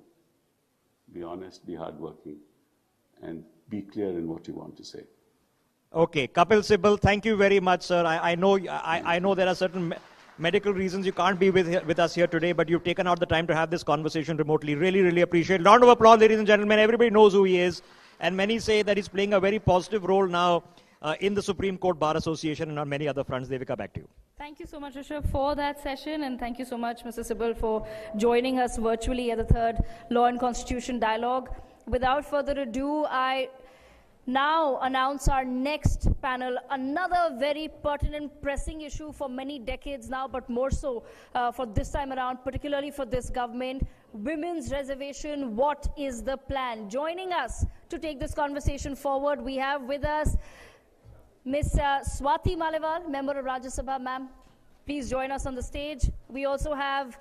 Be honest, be hardworking, and be clear in what you want to say. Okay, Kapil Sibal, thank you very much, sir. I know there are certain medical reasons you can't be with us here today, but you've taken out the time to have this conversation remotely. Really, really appreciate it. Round of applause, ladies and gentlemen. Everybody knows who he is, and many say that he's playing a very positive role now in the Supreme Court Bar Association and on many other fronts. Devika, back to you. Thank you so much, Rishabh, for that session, and thank you so much, Mr. Sibal, for joining us virtually at the 3rd Law and Constitution Dialogue. Without further ado, I now announce our next panel, another very pertinent, pressing issue for many decades now, but more so for this time around, particularly for this government, women's reservation. What is the plan? Joining us to take this conversation forward, we have with us Ms. Swati Maliwal, Member of Rajya Sabha, ma'am, please join us on the stage. We also have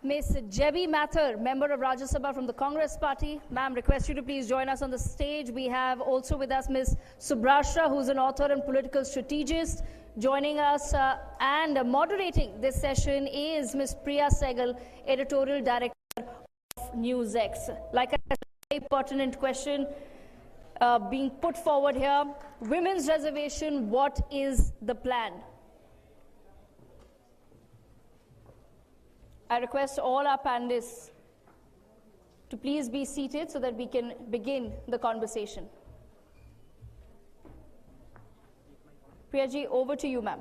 Ms. Jebi Mathur, Member of Rajya Sabha from the Congress Party. Ma'am, request you to please join us on the stage. We have also with us Ms. Subrashra, who's an author and political strategist. Joining us and moderating this session is Ms. Priya Sehgal, Editorial Director of NewsX. Like I said, a very pertinent question being put forward here. Women's reservation, what is the plan? I request all our panelists to please be seated so that we can begin the conversation. Priyaji, over to you, ma'am.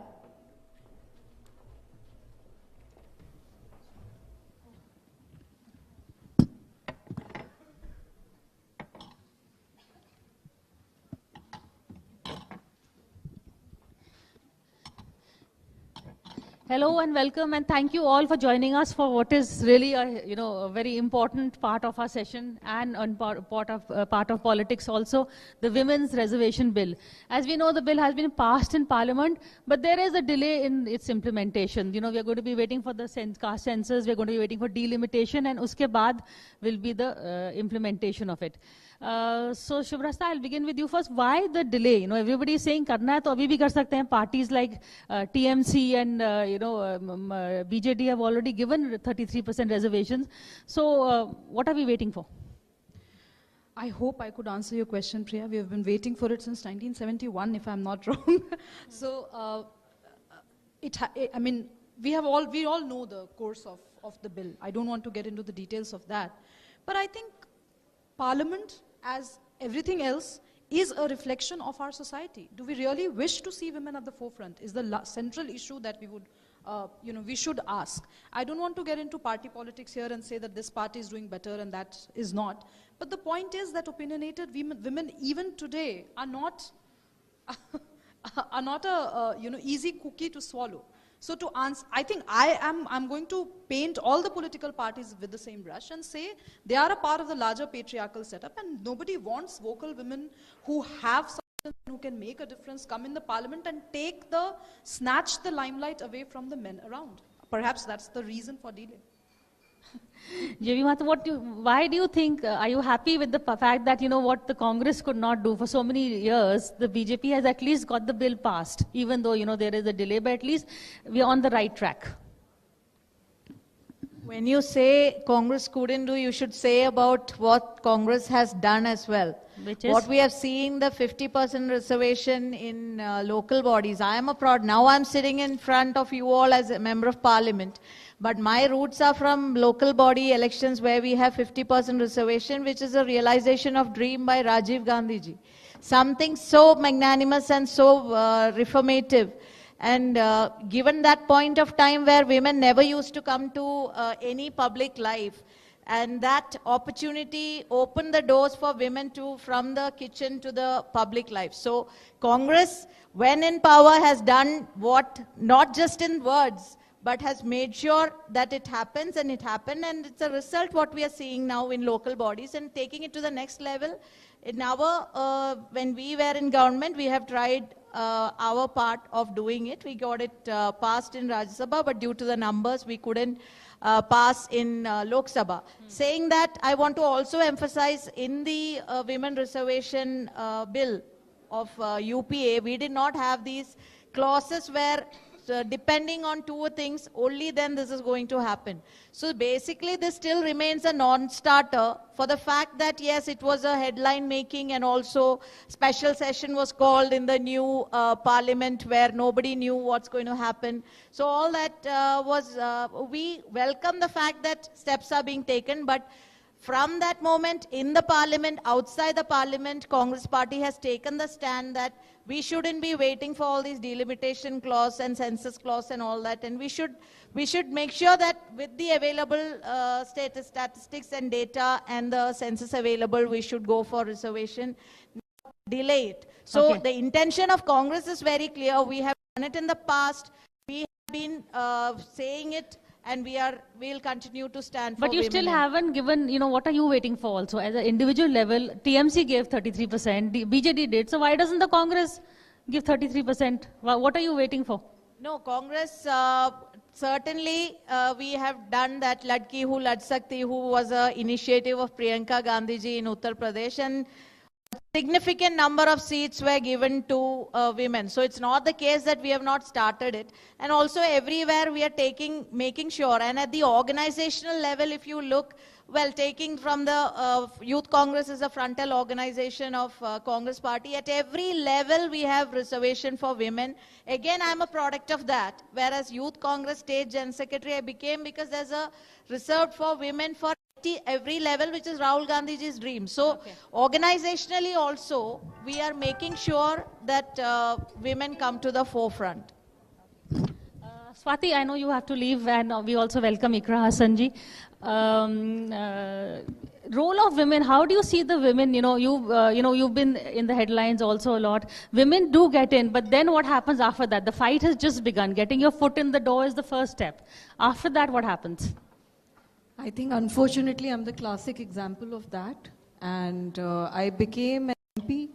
Hello and welcome, and thank you all for joining us for what is really a very important part of our session and part of politics also, the Women's Reservation Bill. As we know, the bill has been passed in Parliament, but there is a delay in its implementation. We are going to be waiting for the caste census, we are going to be waiting for delimitation, and uske baad will be the implementation of it. So Shubrasta, I'll begin with you first. Why the delay? Everybody is saying karna hai to abhi bhi kar sakte hain. Parties like TMC and BJD have already given 33% reservations. So what are we waiting for? I hope I could answer your question, Priya. We have been waiting for it since 1971, if I'm not wrong. So I mean, we all know the course of the bill. I don't want to get into the details of that. But I think Parliament, as everything else, is a reflection of our society. Do we really wish to see women at the forefront? Is the central issue that we would, we should ask. I don't want to get into party politics here and say that this party is doing better and that is not. But the point is that opinionated women even today are not a easy cookie to swallow. So to answer, I think I'm going to paint all the political parties with the same brush and say they are a part of the larger patriarchal setup, and nobody wants vocal women who have something, who can make a difference, come in the Parliament and snatch the limelight away from the men around. Perhaps that's the reason for delay. Why do you think, are you happy with the fact that, what the Congress could not do for so many years, the BJP has at least got the bill passed, even though, there is a delay, but at least we are on the right track? When you say Congress couldn't do, you should say about what Congress has done as well. Which is? What we have seen, the 50% reservation in local bodies. Now I'm sitting in front of you all as a member of Parliament. But my roots are from local body elections where we have 50% reservation, which is a realization of dream by Rajiv Gandhi ji. Something so magnanimous and so reformative. And given that point of time where women never used to come to any public life, and that opportunity opened the doors for women from the kitchen to the public life. So Congress, when in power, has done what, not just in words, but has made sure that it happens, and it happened, and it's a result what we are seeing now in local bodies and taking it to the next level. In when we were in government, we have tried our part of doing it. We got it passed in Rajya Sabha, but due to the numbers, we couldn't pass in Lok Sabha. Saying that, I want to also emphasize in the women reservation bill of UPA, we did not have these clauses where depending on two things, only then this is going to happen. So basically, this still remains a non-starter for the fact that, yes, it was a headline making, and also special session was called in the new Parliament where nobody knew what's going to happen. So all that we welcome the fact that steps are being taken, but from that moment in the Parliament, outside the Parliament, Congress party has taken the stand that we shouldn't be waiting for all these delimitation clause and census clause and all that, and we should make sure that with the available statistics and data and the census available, we should go for reservation, not delay it. So the intention of Congress is very clear. We have done it in the past. We have been saying it, and we'll continue to stand for But you women. still haven't given, what are you waiting for also? As an individual level, TMC gave 33%, BJD did, so why doesn't the Congress give 33%. What are you waiting for? No, Congress, certainly we have done that Ladki Who Lad Sakti, who was an initiative of Priyanka Gandhi ji in Uttar Pradesh, and a significant number of seats were given to women. So it's not the case that we have not started it. And also everywhere we are making sure, and at the organizational level, if you look, well, taking from the Youth Congress is a frontal organization of Congress Party. At every level, we have reservation for women. Again, I'm a product of that. Whereas Youth Congress State General Secretary I became because there's a reserved for women for every level, which is Rahul Gandhiji's dream. So, organizationally also, we are making sure that women come to the forefront. Swati, I know you have to leave, and we also welcome Ikra Hassanji. Role of women, how do you see the women? You've been in the headlines also a lot. Women do get in, but then what happens after that? The fight has just begun. Getting your foot in the door is the first step. After that, what happens? I think, unfortunately, I'm the classic example of that. And I became an MP.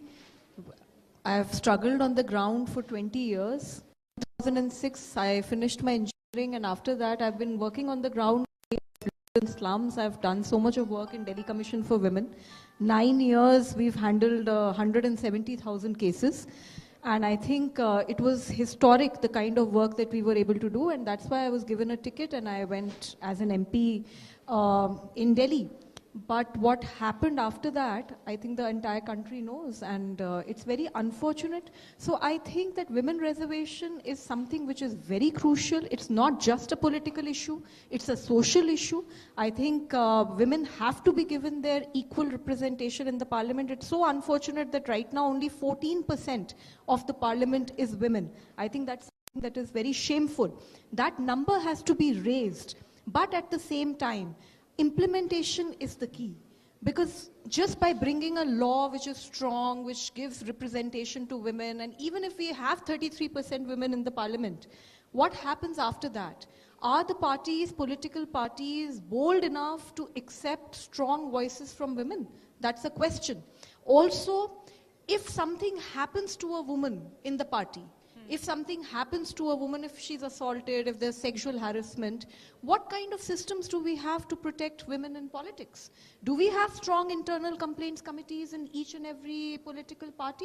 I've sluggled on the ground for 20 years. In 2006, I finished my engineering, and after that, I've been working on the ground in slums. I've done so much of work in Delhi Commission for Women. 9 years, we've handled 170,000 cases. And I think it was historic, the kind of work that we were able to do. And that's why I was given a ticket and I went as an MP in Delhi. But what happened after that, I think the entire country knows, and it's very unfortunate. So I think that women reservation is something which is very crucial. It's not just a political issue, it's a social issue. I think women have to be given their equal representation in the parliament. It's so unfortunate that right now only 14% of the parliament is women. I think that's something that is very shameful. That number has to be raised, but at the same time, implementation is the key, because just by bringing a law which is strong, which gives representation to women, and even if we have 33% women in the parliament, what happens after that? Are the parties, political parties, bold enough to accept strong voices from women? That's a question. Also, if something happens to a woman in the party, if something happens to a woman, if she's assaulted, if there's sexual harassment, what kind of systems do we have to protect women in politics? Do we have strong internal complaints committees in each and every political party?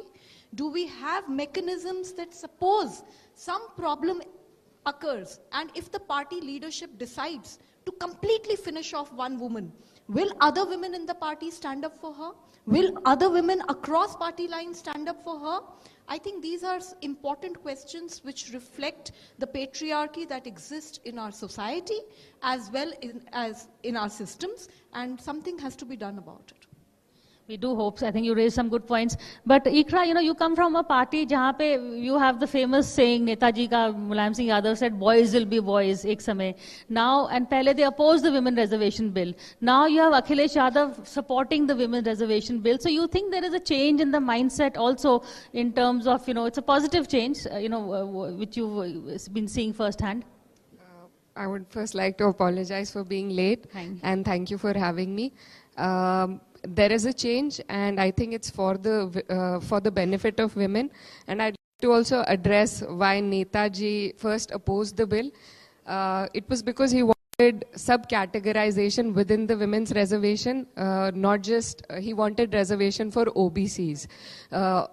Do we have mechanisms that suppose some problem occurs, and if the party leadership decides to completely finish off one woman, will other women in the party stand up for her? Will other women across party lines stand up for her? I think these are important questions which reflect the patriarchy that exists in our society as well as in our systems, and something has to be done about it. We do hope so. I think you raised some good points. But Ikra, you come from a party jahan pe you have the famous saying, Netaji ka Mulayam Singh Yadav said, boys will be boys, ek samay. Now, and pehle they opposed the women reservation bill. Now you have Akhilesh Yadav supporting the women reservation bill. So you think there is a change in the mindset also in terms of, it's a positive change, which you've been seeing firsthand? I would first like to apologize for being late. And thank you for having me. There is a change, and I think it's for the benefit of women. And I'd like to also address why Netaji first opposed the bill. It was because he wanted sub-categorization within the women's reservation, not just, he wanted reservation for OBCs,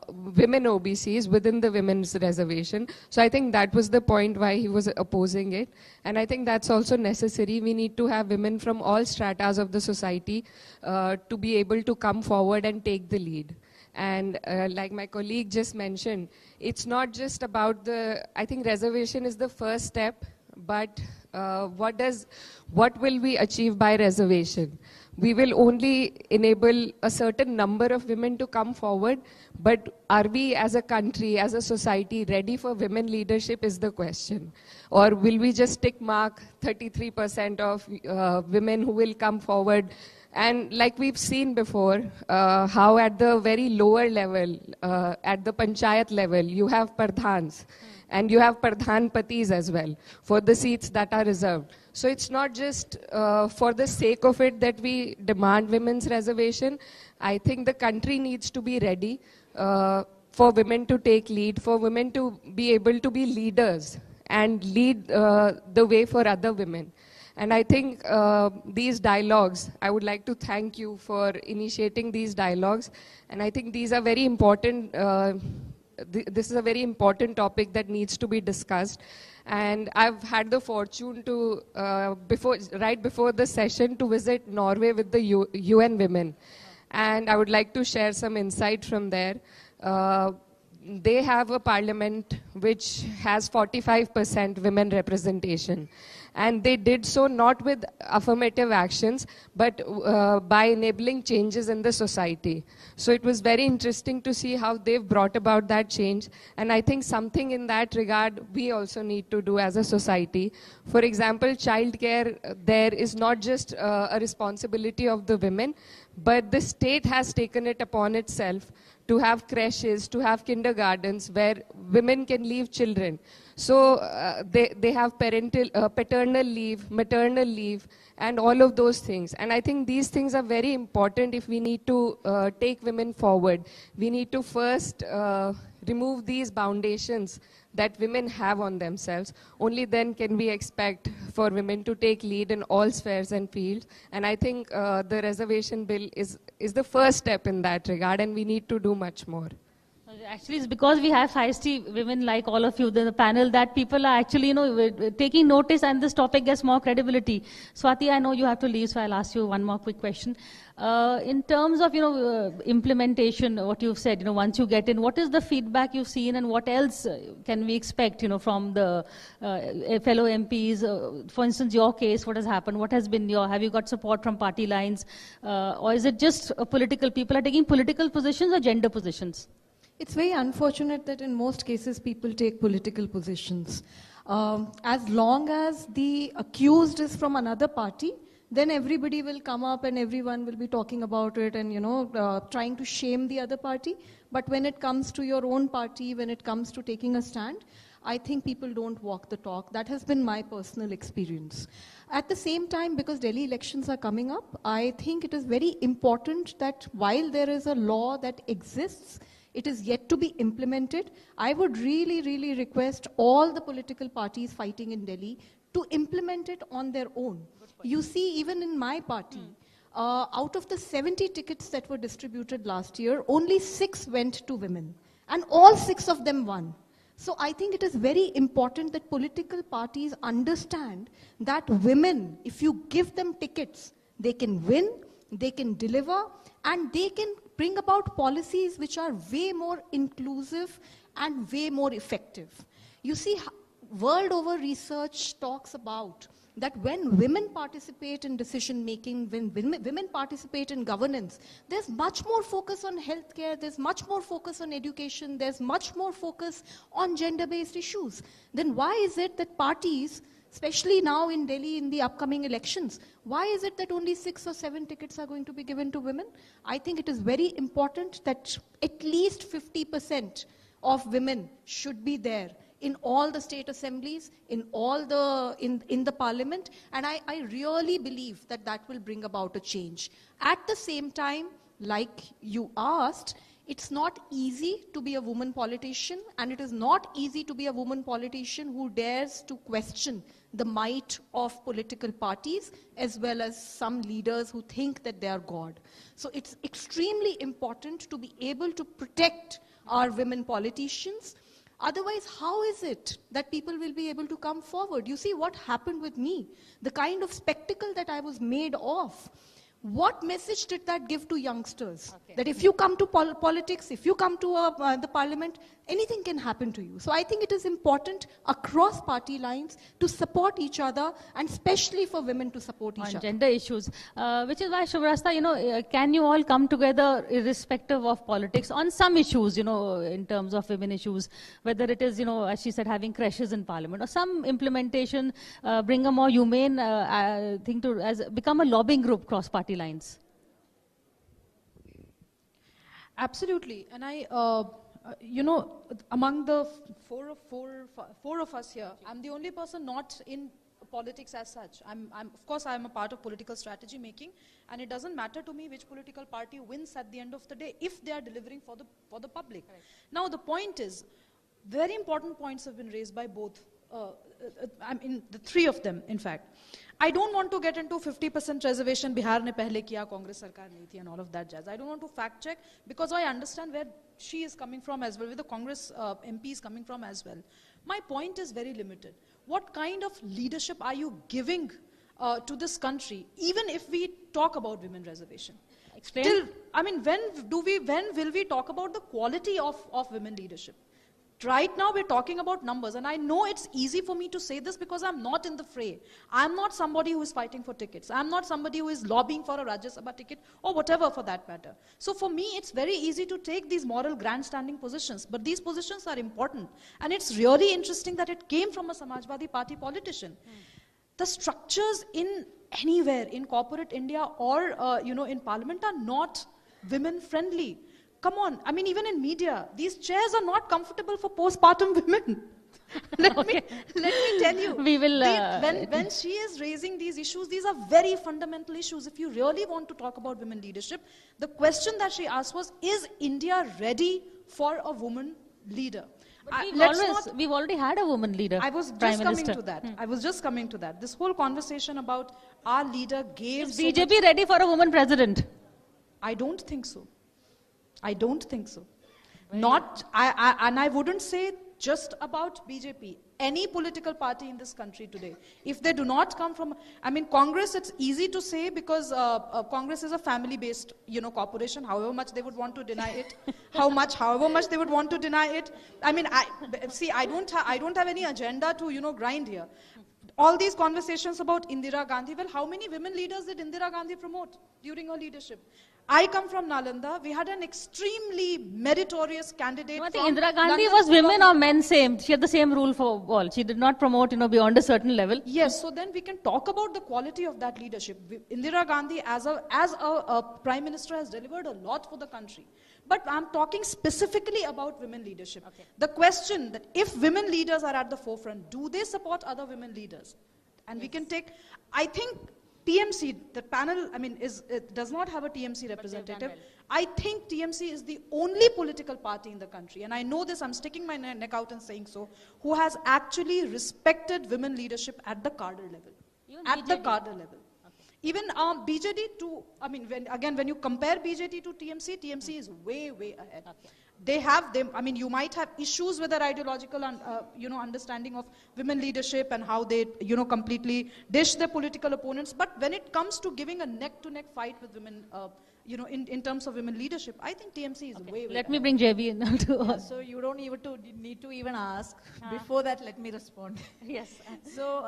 women OBCs within the women's reservation. So I think that was the point why he was opposing it. And I think that's also necessary. We need to have women from all stratas of the society to be able to come forward and take the lead. And like my colleague just mentioned, it's not just about I think reservation is the first step, but what will we achieve by reservation? We will only enable a certain number of women to come forward, but are we as a country, as a society, ready for women leadership is the question. Or will we just tick mark 33% of women who will come forward? And like we've seen before, how at the very lower level, at the panchayat level, you have pradhans. And you have pradhan patis as well for the seats that are reserved. So it's not just for the sake of it that we demand women's reservation. I think the country needs to be ready. for women to take lead, for women to be able to be leaders and lead the way for other women. And I think these dialogues, I would like to thank you for initiating these dialogues. And I think these are very important, this is a very important topic that needs to be discussed. And I've had the fortune to, right before the session, to visit Norway with the UN Women. And I would like to share some insight from there. They have a parliament which has 45% women representation. And they did so not with affirmative actions, but by enabling changes in the society. So it was very interesting to see how they've brought about that change. And I think something in that regard we also need to do as a society. For example, childcare there is not just a responsibility of the women, but the state has taken it upon itself to have creches, to have kindergartens where women can leave children. So they have paternal leave, maternal leave, and all of those things. And I think these things are very important if we need to take women forward. We need to first remove these foundations that women have on themselves. Only then can we expect for women to take lead in all spheres and fields. And I think the reservation bill is the first step in that regard, and we need to do much more. Actually, it's because we have feisty women like all of you in the panel that people are actually, taking notice, and this topic gets more credibility. Swati, I know you have to leave, so I'll ask you one more quick question. In terms of, implementation, what you've said, once you get in, what is the feedback you've seen, and what else can we expect, from the fellow MPs? For instance, your case, what has happened? What has been have you got support from party lines? Or is it just people are taking political positions or gender positions? It's very unfortunate that in most cases people take political positions. As long as the accused is from another party, then everybody will come up and everyone will be talking about it and, trying to shame the other party. But when it comes to your own party, when it comes to taking a stand, I think people don't walk the talk. That has been my personal experience. At the same time, because Delhi elections are coming up, I think it is very important that while there is a law that exists, it is yet to be implemented. I would really, really request all the political parties fighting in Delhi to implement it on their own. You see, even in my party, out of the 70 tickets that were distributed last year, only 6 went to women. And all 6 of them won. So I think it is very important that political parties understand that women, if you give them tickets, they can win, they can deliver, and they can bring about policies which are way more inclusive and way more effective. You see, world over research talks about that when women participate in decision making, when women participate in governance, there's much more focus on healthcare, there's much more focus on education, there's much more focus on gender-based issues. Then why is it that parties, especially now in Delhi in the upcoming elections, why is it that only 6 or 7 tickets are going to be given to women? I think it is very important that at least 50% of women should be there in all the state assemblies, in all the in the parliament, and I really believe that that will bring about a change. At the same time, like you asked, it's not easy to be a woman politician, and it is not easy to be a woman politician who dares to question the might of political parties, as well as some leaders who think that they are God. So it's extremely important to be able to protect our women politicians. Otherwise, how is it that people will be able to come forward? You see what happened with me, the kind of spectacle that I was made of. What message did that give to youngsters? Okay. That if you come to politics, if you come to the parliament, anything can happen to you. So I think it is important across party lines to support each other, and especially for women to support each other. On gender issues, which is why, Shubrasta, can you all come together irrespective of politics on some issues, in terms of women issues, whether it is, as she said, having creches in parliament or some implementation, bring a more humane thing to become a lobbying group cross party lines. Absolutely, and I, among the four of us here, I'm the only person not in politics as such. Of course, I'm a part of political strategy making, and it doesn't matter to me which political party wins at the end of the day if they are delivering for the public. Right. Now, the point is, very important points have been raised by both, the three of them, in fact. I don't want to get into 50% reservation, Bihar ne pehle kiya, Congress sarkar nahi thi, and all of that jazz. I don't want to fact check because I understand where she is coming from as well, where the Congress MP is coming from as well. My point is very limited. What kind of leadership are you giving to this country, even if we talk about women reservation? Explain. Still, I mean, when will we talk about the quality of women leadership? Right now, we're talking about numbers, and I know it's easy for me to say this because I'm not in the fray. I'm not somebody who is fighting for tickets. I'm not somebody who is lobbying for a Rajya Sabha ticket or whatever for that matter. So for me, it's very easy to take these moral grandstanding positions, but these positions are important. And it's really interesting that it came from a Samajwadi Party politician. The structures in anywhere, in corporate India or in parliament are not women friendly. Come on, I mean, even in media, these chairs are not comfortable for postpartum women. let me tell you. We will. When she is raising these issues, these are very fundamental issues. If you really want to talk about women leadership, the question that she asked was, is India ready for a woman leader? We've already had a woman leader. I was just coming to that. I was just coming to that. This whole conversation about our leader gave. Is BJP ready for a woman president? I don't think so. I don't think so. I wouldn't say just about BJP. Any political party in this country today, if they do not come from, I mean, Congress, it's easy to say because Congress is a family-based, corporation. However much they would want to deny it, however much they would want to deny it. I mean, I don't have any agenda to grind here. All these conversations about Indira Gandhi, well, how many women leaders did Indira Gandhi promote during her leadership? I come from Nalanda. We had an extremely meritorious candidate. I think Indira Gandhi was women or men same. She had the same rule for all. She did not promote, beyond a certain level. Yes, so then we can talk about the quality of that leadership. Indira Gandhi, as a prime minister, has delivered a lot for the country. But I'm talking specifically about women leadership. Okay. The question that if women leaders are at the forefront, do they support other women leaders? And we can take, I think, TMC, the panel, it does not have a TMC representative. I think TMC is the only political party in the country, and I know this, I'm sticking my neck out and saying so, who has actually respected women leadership at the cadre level. At the cadre level. Okay. Even BJD to, when you compare BJD to TMC, TMC is way, way ahead. Okay. They have them. You might have issues with their ideological, understanding of women leadership and how they, completely dish their political opponents. But when it comes to giving a neck-to-neck fight with women, in terms of women leadership, I think TMC is way. Let me bring JB in now too. Yeah, so you don't even need to even ask. Before that, let me respond. Yes. So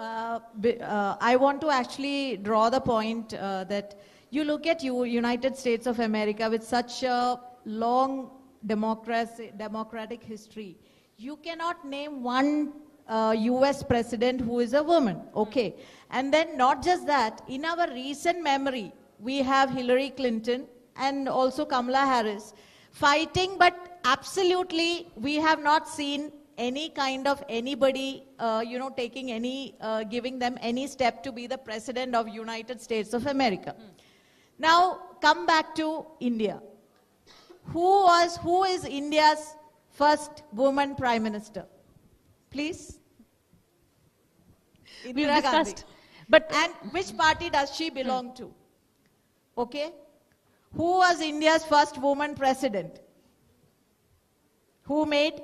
I want to actually draw the point that you look at United States of America with such a long democratic history. You cannot name one US president who is a woman, okay? And then not just that, in our recent memory, we have Hillary Clinton and also Kamala Harris fighting, but absolutely we have not seen any kind of anybody, taking any, giving them any step to be the president of United States of America. Now, come back to India. Who is India's first woman prime minister? Please. Indira Gandhi. And which party does she belong to? Okay. Who was India's first woman president? Who made?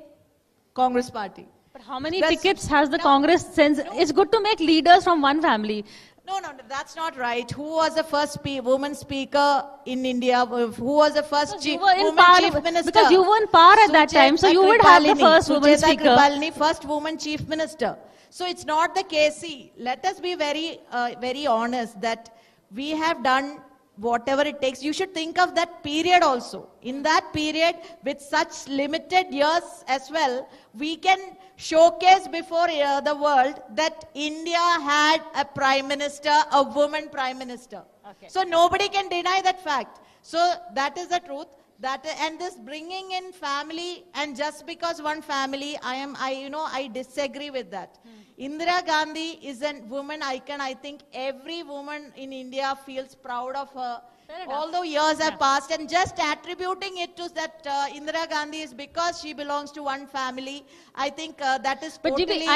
Congress party. But how many tickets has the Congress sends? It's good to make leaders from one family. No, that's not right. Who was the first woman speaker in India? Who was the first woman chief minister? Because you were in power at that time, so you would have the first woman speaker. Kripalani, first woman chief minister. So it's not the case. See, let us be very, very honest that we have done whatever it takes. You should think of that period also. In that period, with such limited years as well, we can showcase before the world that India had a prime minister, a woman prime minister. Okay. So nobody can deny that fact. So that is the truth. And this bringing in family, and just because one family, I disagree with that. Indira Gandhi is a woman icon. I think every woman in India feels proud of her. Although years have passed, and just attributing it to that Indira Gandhi is because she belongs to one family, I think that is totally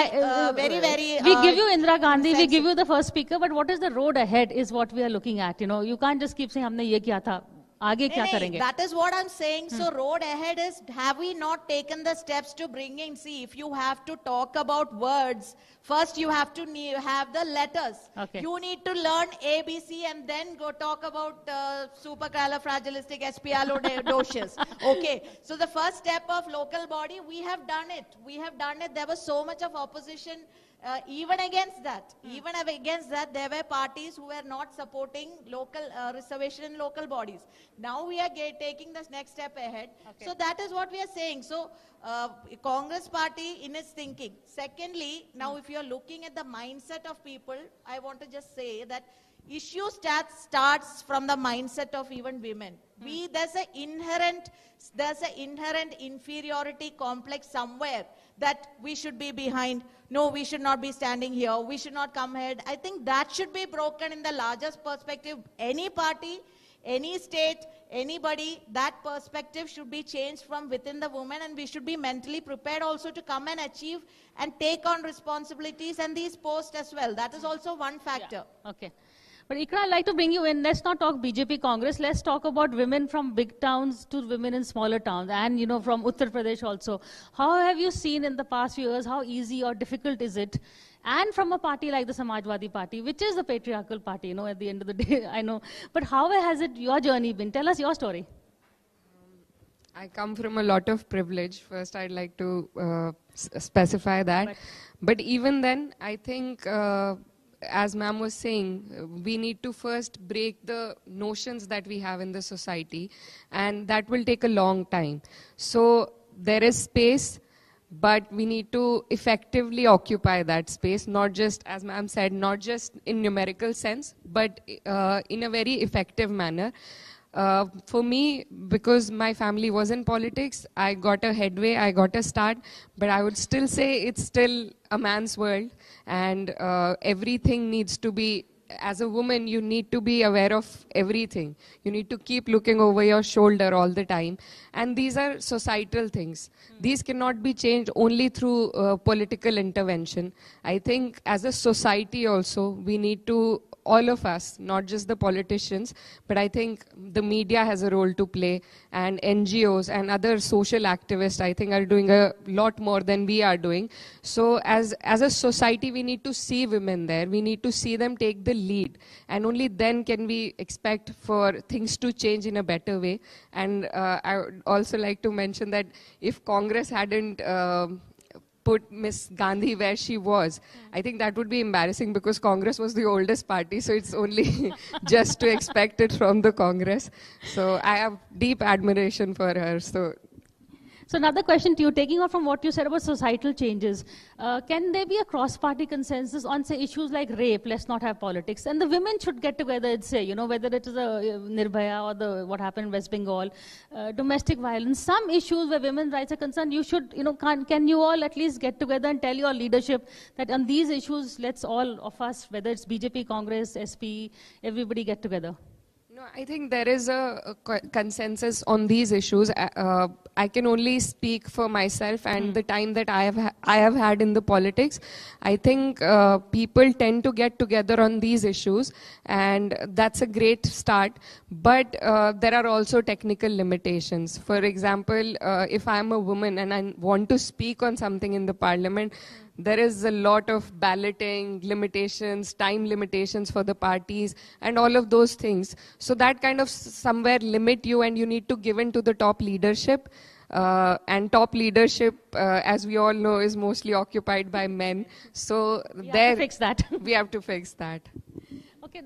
very. We give you Indira Gandhi, we give you the first speaker, but what is the road ahead is what we are looking at. You know, you can't just keep saying, "हमने ये किया था." आगे क्या करेंगे? That is what I'm saying. So road ahead is, have we not taken the steps to bring in? See, if you have to talk about words, first you have to have the letters. Okay. You need to learn ABC and then go talk about supercalifragilisticexpialidocious. Okay. So the first step of local body, we have done it. We have done it. There was so much of opposition. Even against that, there were parties who were not supporting local reservation in local bodies. Now we are taking this next step ahead. Okay. So that is what we are saying. So Congress party in its thinking. Secondly, now if you are looking at the mindset of people, I want to just say that issue starts from the mindset of even women. There's an inherent inferiority complex somewhere that we should be behind. No, we should not be standing here. We should not come ahead. I think that should be broken in the largest perspective. Any party, any state, anybody, that perspective should be changed from within the woman, and we should be mentally prepared also to come and achieve and take on responsibilities and these posts as well. That is also one factor. Yeah. Okay. But Ikra, I'd like to bring you in. Let's not talk BJP Congress. Let's talk about women from big towns to women in smaller towns, and you know, from Uttar Pradesh also. How have you seen in the past few years, how easy or difficult is it? And from a party like the Samajwadi Party, which is a patriarchal party, you know, at the end of the day, I know. But how has your journey been? Tell us your story. I come from a lot of privilege. First, I'd like to specify that. But even then, I think, as ma'am was saying, we need to first break the notions that we have in the society, and that will take a long time. So there is space, but we need to effectively occupy that space, not just, as ma'am said, not just in numerical sense, but in a very effective manner. For me, because my family was in politics, I got a headway, I got a start, but I would still say it's still a man's world, and everything needs to be, as a woman, you need to be aware of everything. You need to keep looking over your shoulder all the time. And these are societal things. These cannot be changed only through political intervention. I think as a society also, we need to, all of us, not just the politicians, but I think the media has a role to play, and NGOs and other social activists, I think, are doing a lot more than we are doing. So as a society, we need to see women there. We need to see them take the lead, and only then can we expect for things to change in a better way. And I would also like to mention that if Congress hadn't put Miss Gandhi where she was, I think that would be embarrassing, because Congress was the oldest party, so it's only just to expect it from the Congress. So I have deep admiration for her. So another question to you, taking off from what you said about societal changes, can there be a cross-party consensus on, say, issues like rape? Let's not have politics. And the women should get together and say, you know, whether it is a Nirbhaya or what happened in West Bengal, domestic violence, some issues where women's rights are concerned, you should, you know, can you all at least get together and tell your leadership that on these issues, let's all of us, whether it's BJP, Congress, SP, everybody get together? No, I think there is a consensus on these issues. I can only speak for myself and the time that I have had in the politics. I think people tend to get together on these issues, and that's a great start. But there are also technical limitations. For example, if I'm a woman and I want to speak on something in the parliament, there is a lot of balloting limitations, time limitations for the parties, and all of those things. So that kind of somewhere limit you, and you need to give in to the top leadership. And top leadership, as we all know, is mostly occupied by men. So we have to fix that. We have to fix that. Okay,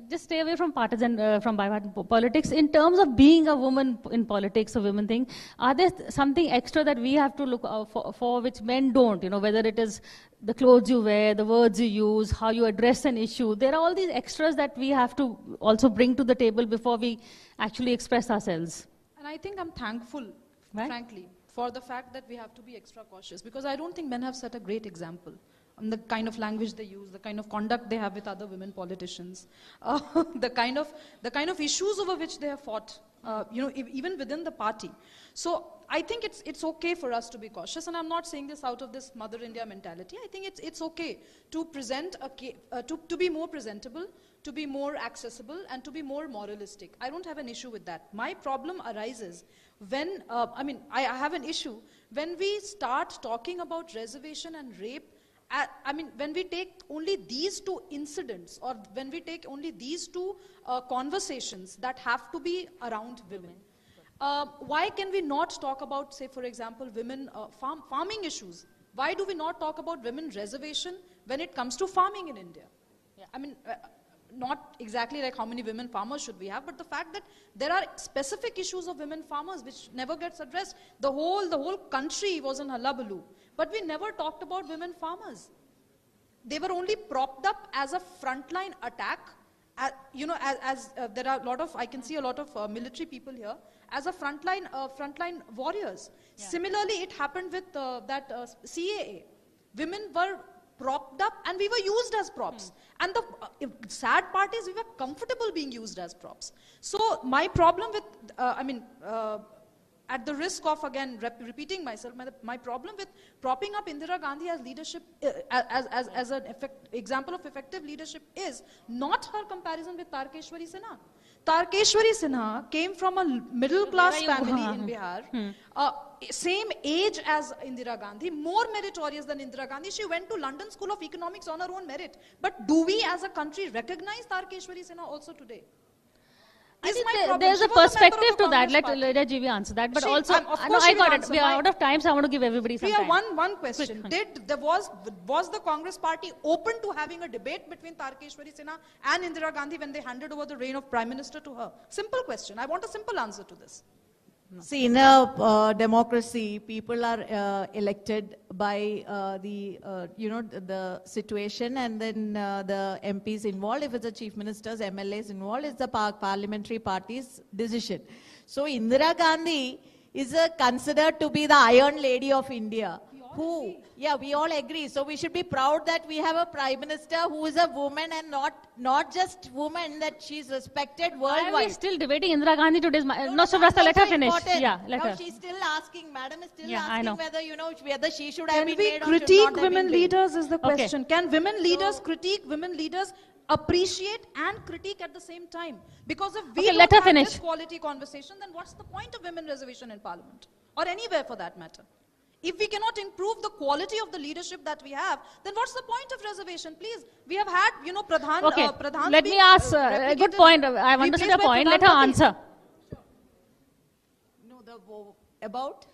just stay away from partisan, from bipartisan politics. In terms of being a woman in politics, a women thing, are there something extra that we have to look for which men don't? You know, whether it is the clothes you wear, the words you use, how you address an issue. There are all these extras that we have to also bring to the table before we actually express ourselves. And I think I'm thankful, frankly, for the fact that we have to be extra cautious, because I don't think men have set a great example on the kind of language they use, the kind of conduct they have with other women politicians, the kind of issues over which they have fought, even within the party. So I think it's okay for us to be cautious, and I'm not saying this out of this Mother India mentality. I think it's okay to present to be more presentable, to be more accessible, and to be more moralistic. I don't have an issue with that. My problem arises when, I have an issue when we start talking about reservation and rape. When we take only these two incidents, or when we take only these two conversations that have to be around women. Why can we not talk about, say, for example, women farming issues? Why do we not talk about women reservation when it comes to farming in India? Yeah. Not exactly like how many women farmers should we have, but the fact that there are specific issues of women farmers which never gets addressed. The whole country was in hullabaloo, but we never talked about women farmers. They were only propped up as a frontline attack. There are a lot of, I can see a lot of military people here as a frontline warriors. Yeah. Similarly, it happened with CAA. Women were propped up and we were used as props. And the sad part is we were comfortable being used as props. So my problem with, at the risk of again repeating myself, my problem with propping up Indira Gandhi as leadership, as an example of effective leadership is not her comparison with Tarkeshwari Sinha. Tarkeshwari Sinha came from a middle class family in Bihar, same age as Indira Gandhi, more meritorious than Indira Gandhi. She went to London School of Economics on her own merit. But do we as a country recognize Tarkeshwari Sinha also today? I think there's a perspective to that. Let GV answer that. But also, I got it. We are out of time, so I want to give everybody some time. One question. Was the Congress party open to having a debate between Tarkeshwari Sinha and Indira Gandhi when they handed over the reign of Prime Minister to her? Simple question. I want a simple answer to this. See, in a democracy, people are elected by the situation, and then the MPs involved. If it's the chief ministers, MLAs involved, it's the parliamentary party's decision. So Indira Gandhi is considered to be the Iron Lady of India. We all agree. So we should be proud that we have a prime minister who is a woman, and not just woman, that she's respected worldwide. Why are we still debating Indira Gandhi today? No, Subrata, let her finish. Yeah, let her. She's still asking, madam is still asking whether she should have been made or should not have been. Can we critique women leaders is the question. Can women leaders critique women leaders? Appreciate and critique at the same time. Because if we don't have this quality conversation, then what's the point of women reservation in parliament? Or anywhere for that matter? If we cannot improve the quality of the leadership that we have, then what's the point of reservation? Please, we have had, Pradhan. Okay, let me ask a good point. I've understood your point. Let her answer. About?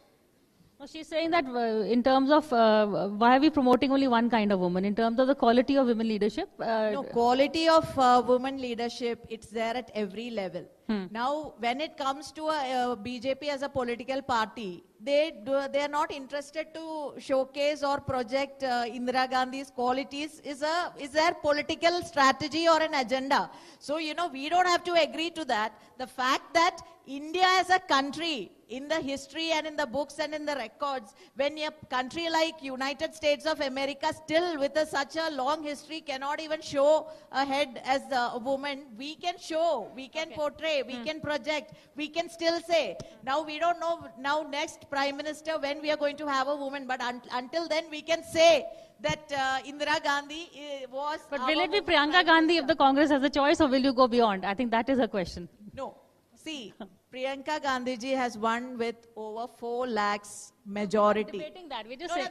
No, she's saying that in terms of why are we promoting only one kind of woman? In terms of the quality of women leadership? No, quality of women leadership, it's there at every level. Now, when it comes to BJP as a political party, they are not interested to showcase or project Indira Gandhi's qualities. Is their political strategy or an agenda? So, we don't have to agree to that. The fact that India as a country, in the history and in the books and in the records, when a country like United States of America, still with such a long history, cannot even show a head as a woman, we can show, we can portray, we can project, we can still say. Now we don't know now next Prime Minister when we are going to have a woman, but until then we can say that Indira Gandhi was... But will it be Priyanka Gandhi if the Congress has a choice, or will you go beyond? I think that is a question. No. See, Priyanka Gandhiji has won with over 4 lakhs majority. Debating that, we just say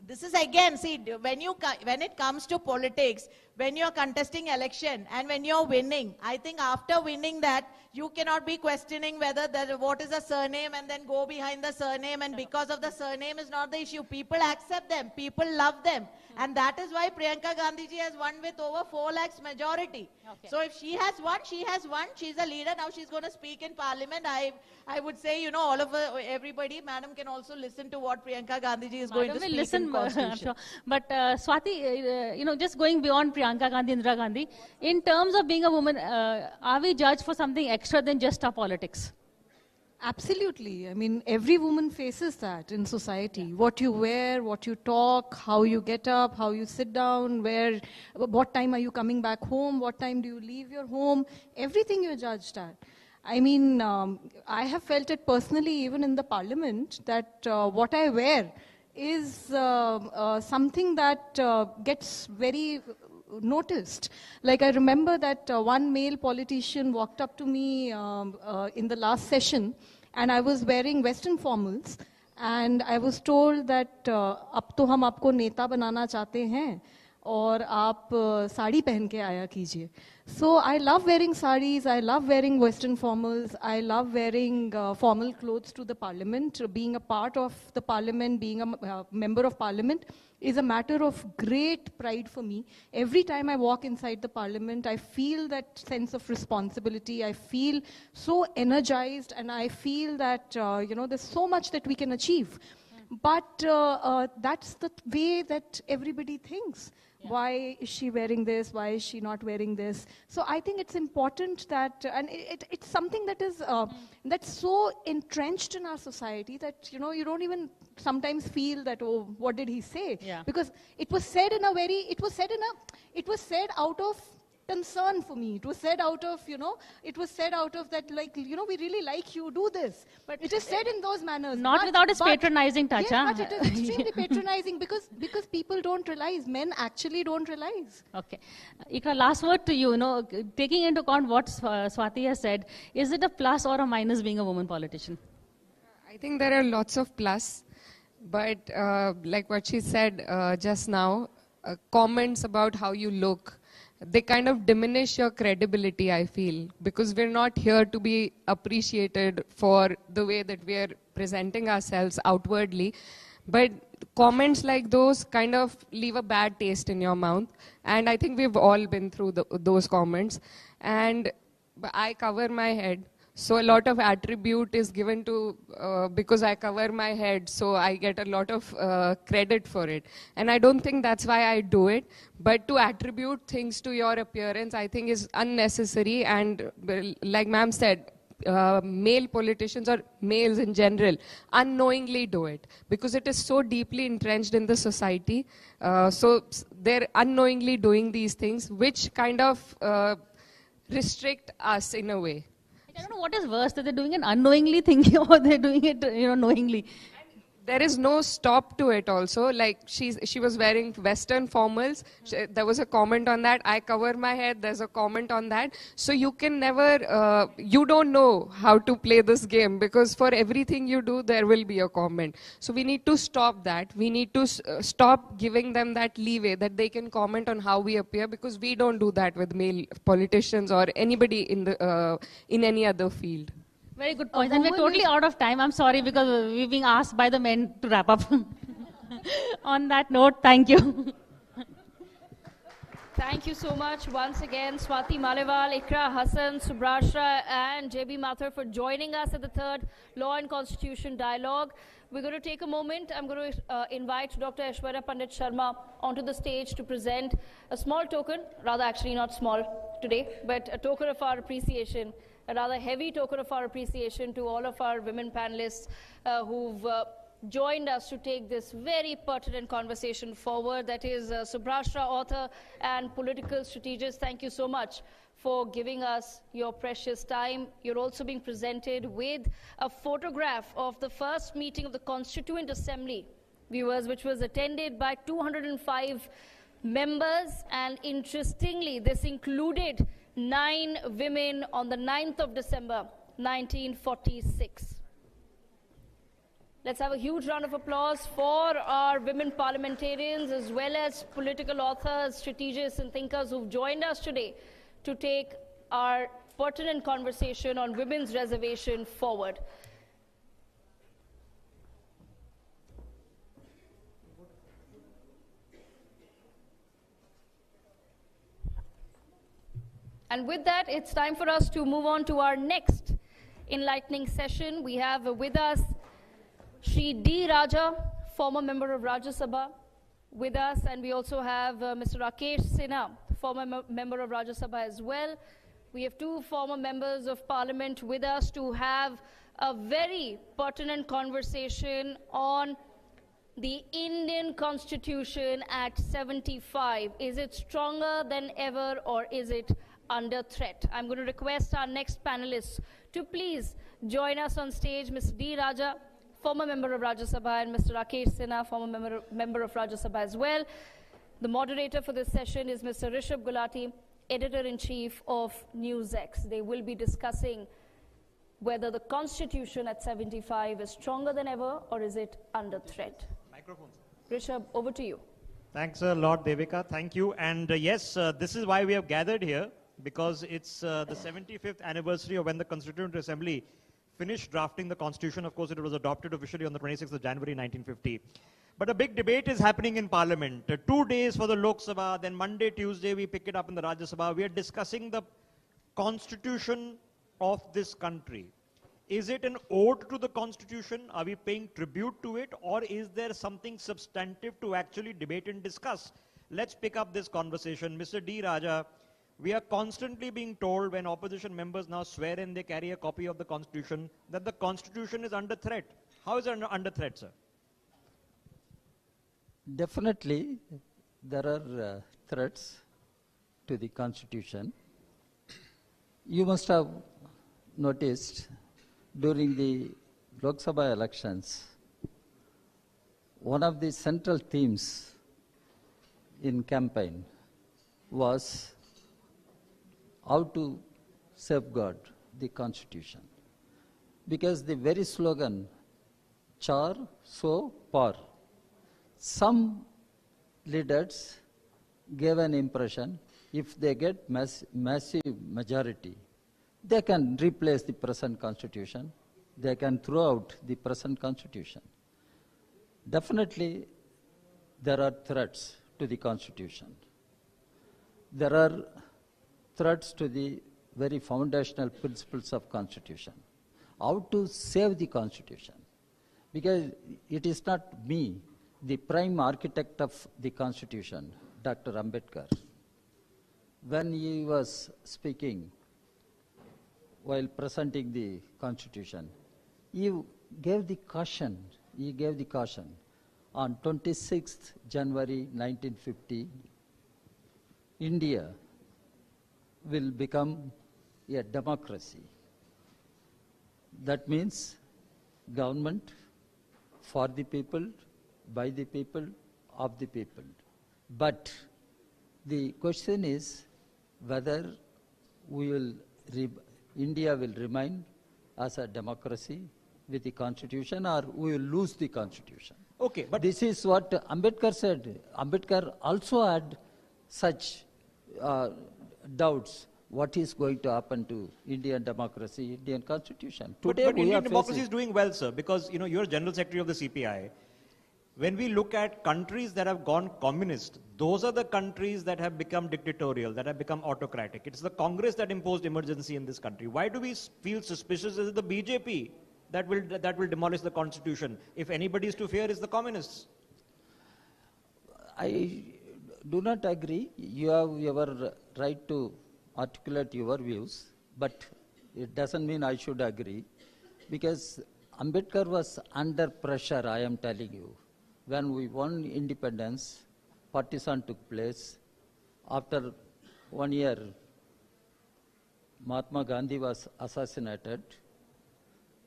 this is again, see, when it comes to politics, when you're contesting election and when you're winning, I think after winning that, you cannot be questioning whether what is the surname and then go behind the surname, and because of the surname is not the issue. People accept them, people love them. And that is why Priyanka Gandhiji has won with over 4 lakhs majority. Okay. So if she has won, she has won. She's a leader. Now she's going to speak in parliament. I would say, all of everybody, madam can also listen to what Priyanka Gandhiji is going to speak in Constitution. Sure. But Swati, just going beyond Priyanka Gandhi, Indira Gandhi, in terms of being a woman, are we judged for something extra than just our politics? Absolutely. I mean, every woman faces that in society. Yeah. What you wear, what you talk, how you get up, how you sit down, what time are you coming back home, what time do you leave your home, everything you're judged at. I mean, I have felt it personally even in the parliament that what I wear is something that gets very noticed. Like I remember that one male politician walked up to me in the last session, and I was wearing Western formals, and I was told that अब तो हम आपको नेता बनाना चाहते हैं और आप साड़ी पहन के आया कीजिए. So I love wearing saris, I love wearing Western formals, I love wearing formal clothes to the parliament. Being a part of the parliament, being a member of parliament is a matter of great pride for me. Every time I walk inside the parliament, I feel that sense of responsibility. I feel so energized, and I feel that, there's so much that we can achieve. But that's the way that everybody thinks. Yeah. Why is she wearing this? Why is she not wearing this? So I think it's important that, and it's something that is that's so entrenched in our society that you don't even sometimes feel that, oh, what did he say? Yeah. Because it was said out of concern for me. It was said out of, that, like, we really like you, do this. But it is said in those manners. Not without its patronizing touch. Yeah, but it is extremely patronizing because people don't realize, men actually don't realize. Okay. Ikra, last word to you, taking into account what Swati has said, is it a plus or a minus being a woman politician? I think there are lots of plus, but like what she said just now, comments about how you look, they kind of diminish your credibility, I feel, because we're not here to be appreciated for the way that we are presenting ourselves outwardly. But comments like those kind of leave a bad taste in your mouth. And I think we've all been through those comments. And I cover my head. So a lot of attribute is given to, because I cover my head, so I get a lot of credit for it. And I don't think that's why I do it. But to attribute things to your appearance, I think is unnecessary. And like ma'am said, male politicians or males in general unknowingly do it because it is so deeply entrenched in the society. So they're unknowingly doing these things, which kind of restrict us in a way. I don't know what is worse, that they're doing it unknowingly thinking or they're doing it, knowingly. There is no stop to it also. Like she was wearing Western formals. There was a comment on that. I cover my head. There's a comment on that. So you can never, you don't know how to play this game because for everything you do, there will be a comment. So we need to stop that. We need to stop giving them that leeway that they can comment on how we appear because we don't do that with male politicians or anybody in any other field. Very good point. And we're totally out of time. I'm sorry because we're being asked by the men to wrap up. On that note, thank you. Thank you so much once again, Swati Malewal, Ikra Hassan, Subrashra, and JB Mathur for joining us at the third Law and Constitution Dialogue. We're going to take a moment. I'm going to invite Dr. Aishwarya Pandit Sharma onto the stage to present a small token, rather actually not small today, but a token of our appreciation, a rather heavy token of our appreciation to all of our women panelists who've joined us to take this very pertinent conversation forward. That is Subrashra, author and political strategist. Thank you so much for giving us your precious time. You're also being presented with a photograph of the first meeting of the Constituent Assembly, viewers, which was attended by 205 members. And interestingly, this included 9 women on the 9th of December, 1946. Let's have a huge round of applause for our women parliamentarians as well as political authors, strategists and thinkers who've joined us today to take our pertinent conversation on women's reservation forward. And with that, it's time for us to move on to our next enlightening session. We have with us Shri D. Raja, former member of Rajya Sabha, with us, and we also have Mr. Rakesh Sinha, former member of Rajya Sabha as well. We have 2 former members of parliament with us to have a very pertinent conversation on the Indian Constitution at 75. Is it stronger than ever or is it under threat? I'm going to request our next panelists to please join us on stage. Mr. D. Raja, former member of Rajya Sabha, and Mr. Rakesh Sinha, former member of Rajya Sabha as well. The moderator for this session is Mr. Rishabh Gulati, Editor-in-Chief of NewsX. They will be discussing whether the Constitution at 75 is stronger than ever or is it under threat. Microphone. Rishabh, over to you. Thanks a lot, Devika. Thank you. And yes, this is why we have gathered here, because it's the 75th anniversary of when the Constituent Assembly finished drafting the Constitution. Of course, it was adopted officially on the 26th of January 1950. But a big debate is happening in Parliament. 2 days for the Lok Sabha, then Monday, Tuesday, we pick it up in the Rajya Sabha. We are discussing the Constitution of this country. Is it an ode to the Constitution? Are we paying tribute to it? Or is there something substantive to actually debate and discuss? Let's pick up this conversation. Mr. D. Raja, we are constantly being told when opposition members now swear in they carry a copy of the Constitution that the Constitution is under threat. How is it under threat, sir? Definitely, there are threats to the Constitution. You must have noticed during the Lok Sabha elections, one of the central themes in campaign was how to safeguard the Constitution. Because the very slogan, Char So Par, some leaders gave an impression if they get massive majority, they can replace the present Constitution, they can throw out the present Constitution. Definitely, there are threats to the Constitution. There are threats to the very foundational principles of Constitution. How to save the Constitution? Because it is not me, the prime architect of the Constitution, Dr. Ambedkar. When he was speaking while presenting the Constitution, he gave the caution, on 26th January 1950, India will become a democracy. That means government for the people, by the people, of the people. But the question is whether India will remain as a democracy with the Constitution or we will lose the Constitution. Okay, but this is what Ambedkar said. Ambedkar also had such doubts. What is going to happen to Indian democracy, Indian Constitution? Today but we Indian are democracy facing is doing well, sir, because you're General Secretary of the CPI. When we look at countries that have gone communist, those are the countries that have become dictatorial, that have become autocratic. It's the Congress that imposed emergency in this country. Why do we feel suspicious? Is it the BJP that will demolish the Constitution? If anybody is to fear, it's the communists. I do not agree. You have your right to articulate your views, but it doesn't mean I should agree, because Ambedkar was under pressure, I am telling you. When we won independence, partition took place. After 1 year, Mahatma Gandhi was assassinated.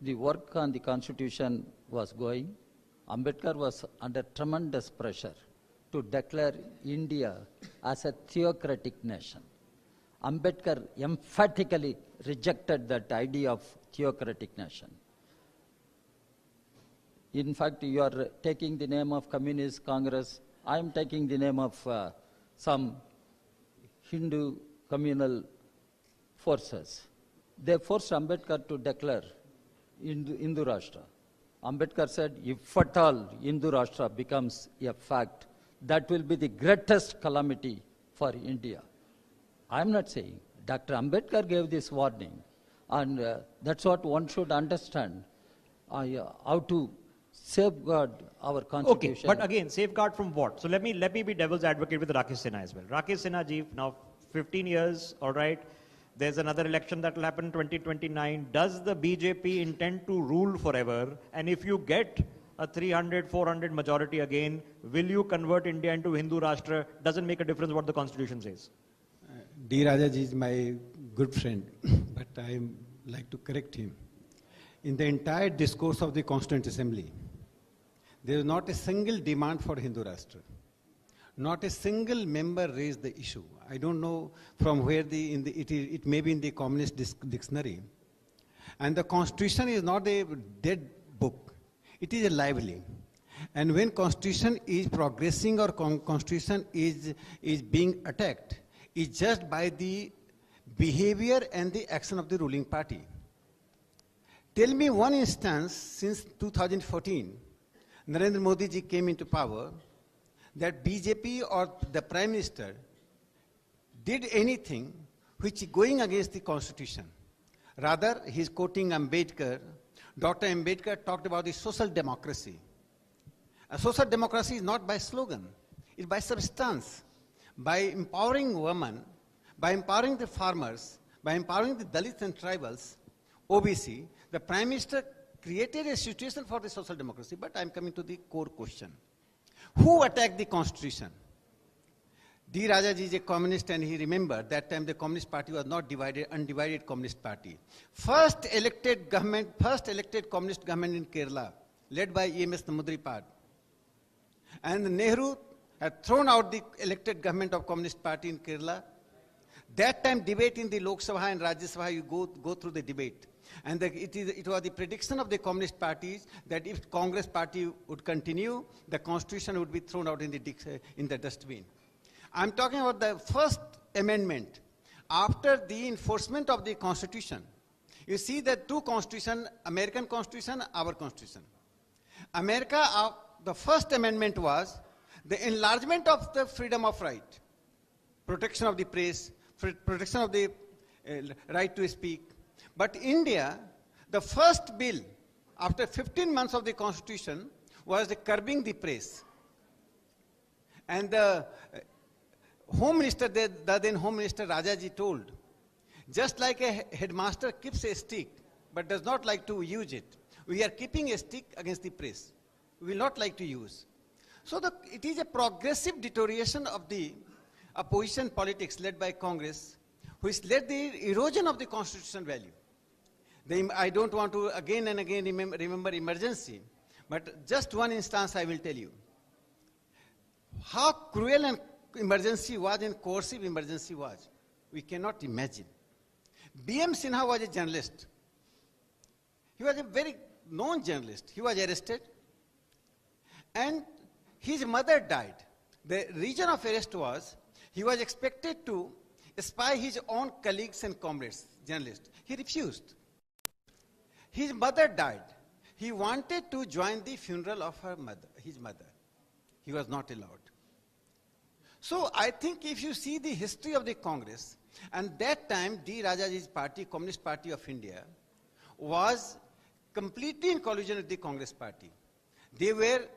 The work on the Constitution was going. Ambedkar was under tremendous pressure to declare India as a theocratic nation. Ambedkar emphatically rejected that idea of theocratic nation. In fact, you are taking the name of Communist Congress. I am taking the name of some Hindu communal forces. They forced Ambedkar to declare Hindu Rashtra. Ambedkar said, if at all Hindu Rashtra becomes a fact, that will be the greatest calamity for India. I am not saying. Dr. Ambedkar gave this warning. And that's what one should understand, how to safeguard our Constitution. Okay, but again, safeguard from what? So let me be devil's advocate with Rakesh Sinha as well. Rakesh Sinha ji, now 15 years, all right. There's another election that will happen in 2029. Does the BJP intend to rule forever? And if you get a 300, 400 majority again, will you convert India into Hindu Rashtra? Doesn't make a difference what the constitution says. D. Rajaji is my good friend, but I like to correct him. In the entire discourse of the Constituent Assembly, there is not a single demand for Hindu Rashtra. Not a single member raised the issue. I don't know from where it may be in the Communist dictionary. And the Constitution is not a dead book. It is a lively. And when Constitution is progressing or Constitution is being attacked, it's just by the behavior and the action of the ruling party. Tell me one instance since 2014, Narendra Modi ji came into power, that BJP or the Prime Minister did anything which is going against the Constitution. Rather, he's quoting Ambedkar. Dr. Ambedkar talked about the social democracy. A social democracy is not by slogan, it's by substance. By empowering women, by empowering the farmers, by empowering the Dalits and tribals, OBC, the Prime Minister created a situation for the social democracy. But I'm coming to the core question. Who attacked the Constitution? D. Rajaji is a communist, and he remembered that time the Communist Party was not undivided Communist Party. First elected communist government in Kerala, led by EMS Namudripad. And Nehru had thrown out the elected government of Communist Party in Kerala. That time debate in the Lok Sabha and Rajya Sabha, you go through the debate. And it was the prediction of the communist parties that if Congress party would continue, the Constitution would be thrown out in the dustbin. I'm talking about the first amendment. After the enforcement of the Constitution, you see the two constitutions, American Constitution, our Constitution. America, the first amendment was the enlargement of the freedom of right, protection of the press, protection of the right to speak. But India, the first bill after 15 months of the Constitution was the curbing the press. And the Home Minister, the then Home Minister Rajaji told, just like a headmaster keeps a stick but does not like to use it, we are keeping a stick against the press. We will not like to use. So it is a progressive deterioration of the opposition politics led by Congress, which led the erosion of the constitutional value. I don't want to again and again remember emergency, but just one instance I will tell you. How cruel and emergency was and coercive emergency was, we cannot imagine. B.M. Sinha was a journalist. He was a very known journalist. He was arrested and his mother died. The reason of arrest was he was expected to spy his own colleagues and comrades, journalists. He refused. His mother died. He wanted to join the funeral of his mother. He was not allowed. So I think if you see the history of the Congress, and that time D. Rajaji's party, Communist Party of India, was completely in collusion with the Congress Party. They were,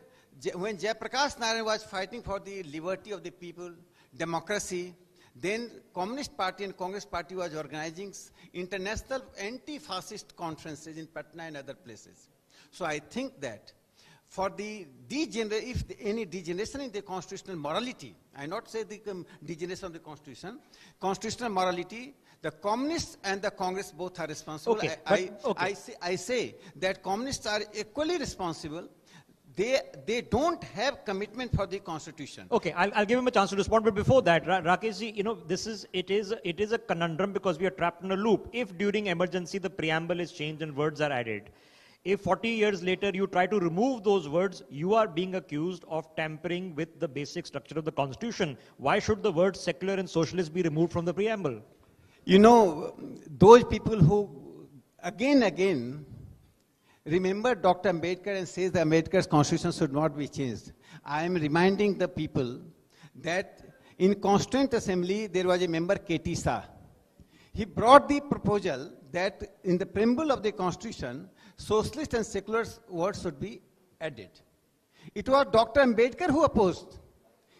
when Jayaprakash Narayan was fighting for the liberty of the people, democracy, then Communist Party and Congress Party was organizing international anti-fascist conferences in Patna and other places. So I think that for the if any degeneration in the constitutional morality, I not say the degeneration of the constitution, constitutional morality, the communists and the Congress both are responsible. Okay, I say that communists are equally responsible. They don't have commitment for the Constitution. Okay, I'll give him a chance to respond, but before that, Rakesh ji, it is a conundrum because we are trapped in a loop. If during emergency the preamble is changed and words are added, if 40 years later you try to remove those words, you are being accused of tampering with the basic structure of the Constitution. Why should the words secular and socialist be removed from the preamble? You know, those people who again remember Dr. Ambedkar and says that Ambedkar's constitution should not be changed. I am reminding the people that in Constituent Assembly there was a member K.T. Shah. He brought the proposal that in the preamble of the Constitution, socialist and secular words should be added. It was Dr. Ambedkar who opposed.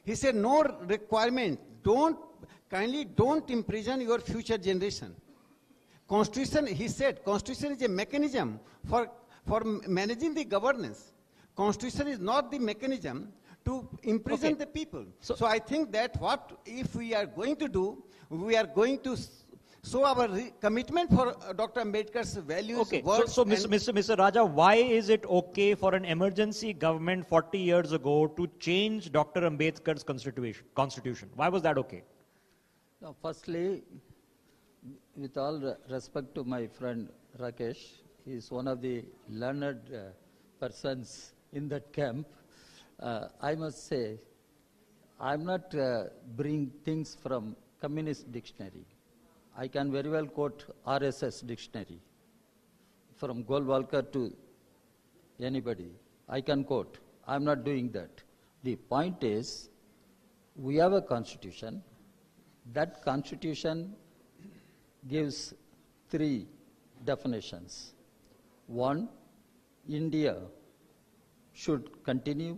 He said no requirement, kindly don't imprison your future generation. Constitution, he said, Constitution is a mechanism for managing the governance. Constitution is not the mechanism to imprison the people. So I think that what if we are going to do, we are going to show our commitment for Dr. Ambedkar's values. Okay, so Mr. Raja, why is it okay for an emergency government 40 years ago to change Dr. Ambedkar's constitution? Why was that okay? Now, firstly, with all respect to my friend Rakesh, he is one of the learned persons in that camp. I must say, I'm not bringing things from communist dictionary. I can very well quote RSS dictionary, from Golwalkar to anybody. I can quote. I'm not doing that. The point is, we have a constitution. That constitution gives 3 definitions. 1, India should continue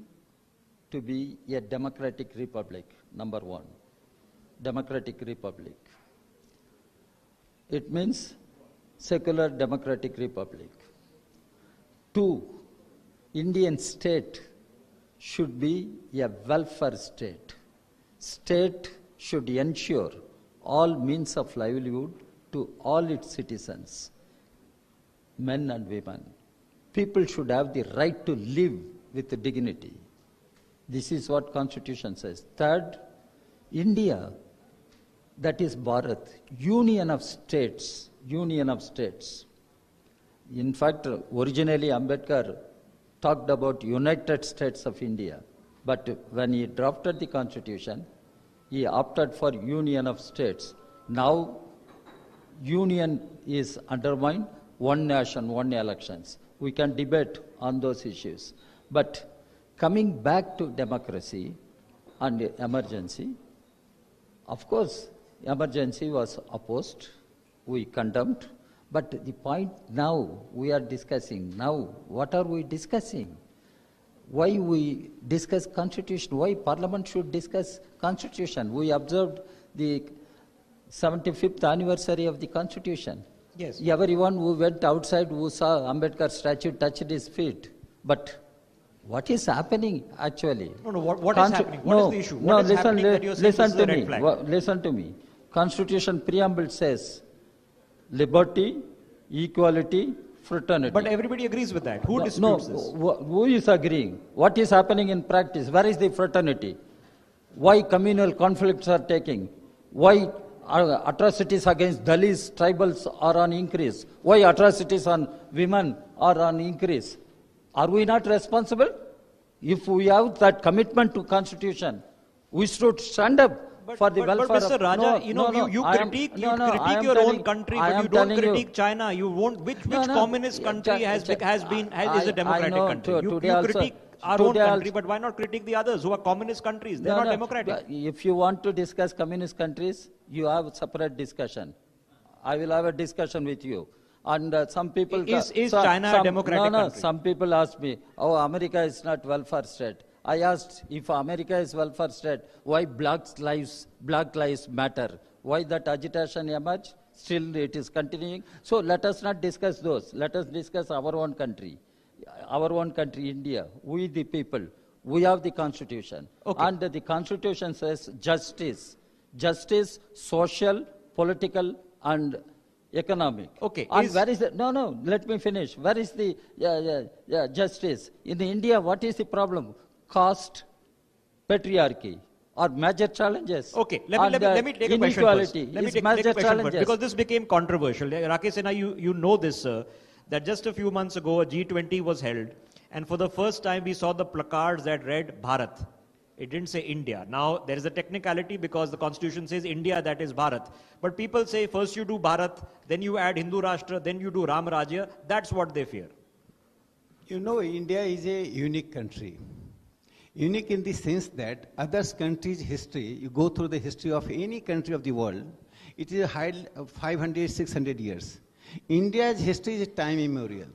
to be a democratic republic, number 1. Democratic republic. It means secular democratic republic. 2, Indian state should be a welfare state. State should ensure all means of livelihood to all its citizens, men and women. People should have the right to live with dignity. This is what Constitution says. 3rd, India, that is Bharat, union of states, union of states. In fact, originally Ambedkar talked about United States of India, but when he drafted the Constitution, he opted for union of states. Now, union is undermined, one nation, one elections. We can debate on those issues. But coming back to democracy and emergency, of course, emergency was opposed, we condemned, but the point now we are discussing, now what are we discussing? Why we discuss constitution? Why Parliament should discuss constitution? We observed the 75th anniversary of the constitution. Yes. Everyone who went outside, who saw Ambedkar statue, touched his feet. But what is happening actually? No, what is happening? What is the issue? What is happening that you're saying this is a red flag? Listen to me. Constitution preamble says liberty, equality, fraternity. But everybody agrees with that. Who disputes this? Who is agreeing? What is happening in practice? Where is the fraternity? Why communal conflicts are taking? Why atrocities against Dalits, tribals are on increase? Why atrocities on women are on increase? Are we not responsible? If we have that commitment to Constitution, we should stand up for the welfare Mr. of... Raja, you critique your own country, but you don't critique China. You won't. Which communist country is a democratic country? You critique our own country, but why not critique the others who are communist countries? They're not democratic. If you want to discuss communist countries, you have a separate discussion. I will have a discussion with you. And some people... Is China a democratic country? Some people ask me, oh, America is not welfare state. I asked, if America is welfare state, why Black Lives Matter? Why that agitation emerged? Still it is continuing. So let us not discuss those. Let us discuss our own country. Our own country, India. We the people. We have the Constitution. Okay. And the Constitution says justice. Justice, social, political, and economic. Okay. And where is the... No, let me finish. Where is the justice? In India, what is the problem? Caste, patriarchy are major challenges. Okay, let me take a question first. Let me take a question first, because this became controversial. Rakesh Sinha, you know this, sir, that just a few months ago, a G20 was held, and for the first time we saw the placards that read Bharat. It didn't say India. Now, there is a technicality because the constitution says India, that is Bharat. But people say first you do Bharat, then you add Hindu Rashtra, then you do Ram Rajya. That's what they fear. You know, India is a unique country. Unique in the sense that other countries' history, you go through the history of any country of the world, it is 500, 600 years. India's history is time immemorial.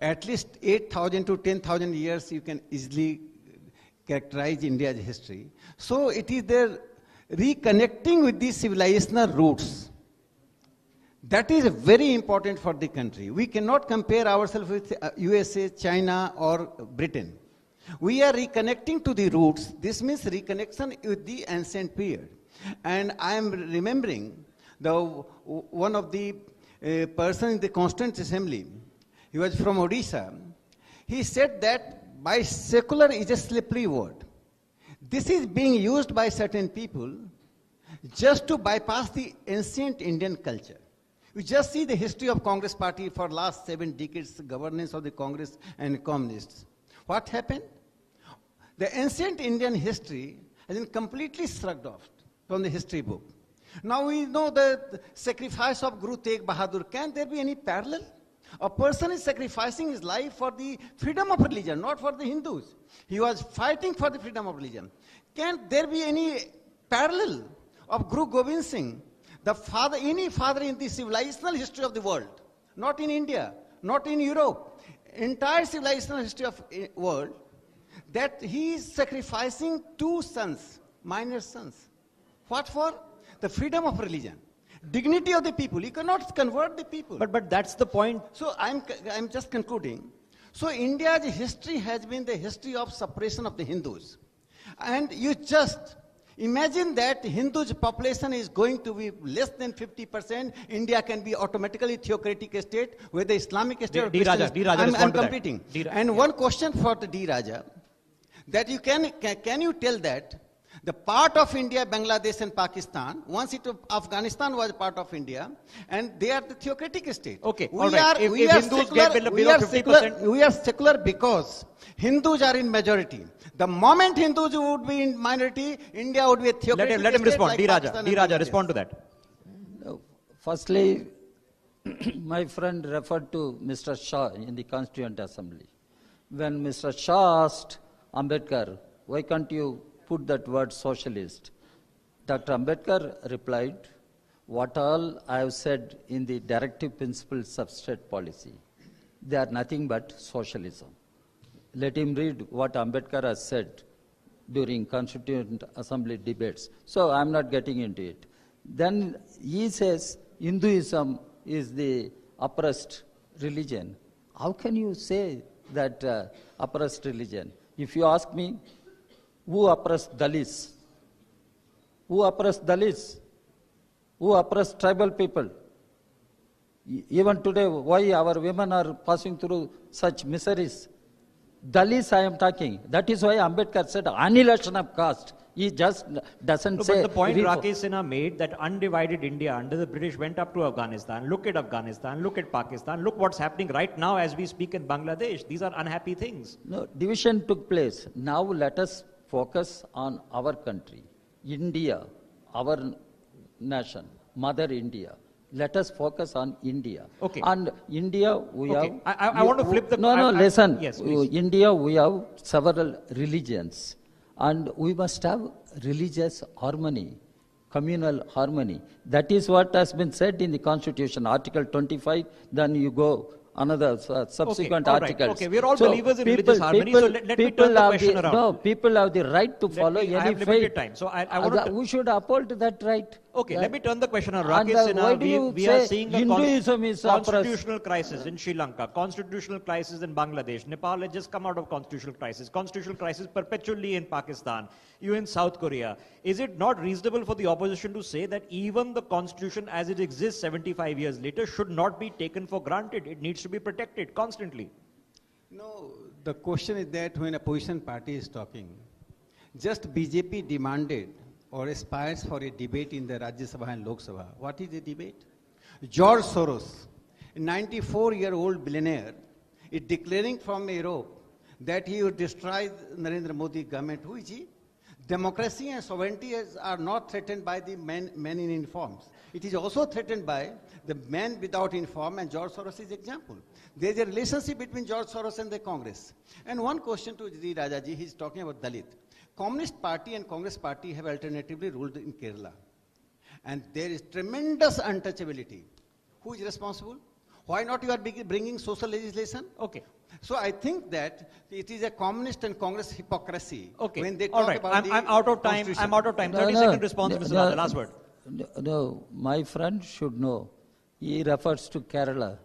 At least 8,000 to 10,000 years you can easily characterize India's history. So it is their reconnecting with these civilizational roots. That is very important for the country. We cannot compare ourselves with USA, China, or Britain. We are reconnecting to the roots. This means reconnection with the ancient period. And I am remembering one of the person in the Constituent Assembly. He was from Odisha. He said that by secular is a slippery word. This is being used by certain people just to bypass the ancient Indian culture. You just see the history of Congress party for last 7 decades, the governance of the Congress and communists. What happened? The ancient Indian history has been completely shrugged off from the history book. Now we know the sacrifice of Guru Tegh Bahadur. Can there be any parallel? A person is sacrificing his life for the freedom of religion, not for the Hindus. He was fighting for the freedom of religion. Can there be any parallel of Guru Gobind Singh, any father in the civilizational history of the world, not in India, not in Europe, entire civilizational history of the world, that he is sacrificing 2 sons, minor sons. What for? The freedom of religion. Dignity of the people. You cannot convert the people. But that's the point. So I'm just concluding. So India's history has been the history of suppression of the Hindus. And you just imagine that Hindus population is going to be less than 50%. India can be automatically theocratic state, whether Islamic state or Christian. I'm completing. And one question for the D. Raja, that you can you tell that the part of India, Bangladesh and Pakistan, once Afghanistan was part of India, and they are the theocratic state. Okay, we are secular because Hindus are in majority. The moment Hindus would be in minority, India would be a theocratic state. Let him respond. Like D. Raja, respond to that. Firstly, my friend referred to Mr. Shah in the Constituent Assembly. When Mr. Shah asked Ambedkar, why can't you put that word socialist? Dr. Ambedkar replied, what all I have said in the directive principles of state policy, they are nothing but socialism. Let him read what Ambedkar has said during Constituent Assembly debates. So I'm not getting into it. Then he says Hinduism is the oppressed religion. How can you say that oppressed religion? If you ask me, who oppressed Dalits? Who oppressed Dalits? Who oppressed tribal people? Even today, why our women are passing through such miseries? Dalits I am talking. That is why Ambedkar said annihilation of caste. He just doesn't say. But the point Rakesh Sinha made, that undivided India under the British went up to Afghanistan. Look at Afghanistan, look at Pakistan, look what's happening right now as we speak in Bangladesh. These are unhappy things. No, division took place. Now let us focus on our country, India, our nation, Mother India. Let us focus on India. Okay. And India, we have... I want to flip the... Listen. Yes, please. India, we have several religions. And we must have religious harmony, communal harmony. That is what has been said in the Constitution, Article 25. Then you go another subsequent articles. Okay, we are all believers in religious harmony, so let me turn the question around. No, people have the right to follow any faith. I have limited time, so I want to... We should uphold that right. Okay, let me turn the question around. Rakesh Sinha, we are seeing a constitutional crisis in Sri Lanka, constitutional crisis in Bangladesh. Nepal has just come out of constitutional crisis perpetually in Pakistan, you in South Korea. Is it not reasonable for the opposition to say that even the constitution as it exists 75 years later should not be taken for granted? It needs to be protected constantly. No, the question is that when a opposition party is talking, just BJP demanded or aspires for a debate in the Rajya Sabha and Lok Sabha. What is the debate? George Soros, a 94-year-old billionaire, is declaring from Europe that he would destroy Narendra Modi government. Who is he? Democracy and sovereignty are not threatened by the men in uniforms. It is also threatened by the men without uniform, and George Soros is example. There is a relationship between George Soros and the Congress. And one question to G. Rajaji, he is talking about Dalit. Communist Party and Congress Party have alternatively ruled in Kerala. And there is tremendous untouchability. Who is responsible? Why not you are bringing social legislation? Okay. So I think that it is a communist and Congress hypocrisy. Okay. When they talk about I'm out of time. I'm out of time. 30-second response, Mr. Lal, last word. No, my friend should know He refers to Kerala.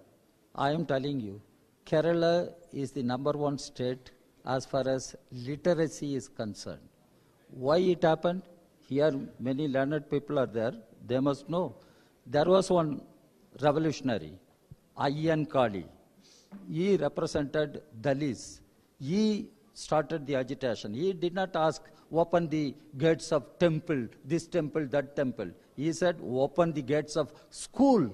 I am telling you, Kerala is the #1 state as far as literacy is concerned. Why it happened? Here many learned people are there. They must know. There was one revolutionary, Ayyan Kali. He represented Dalits. He started the agitation. He did not ask, open the gates of temple, this temple, that temple. He said, open the gates of school.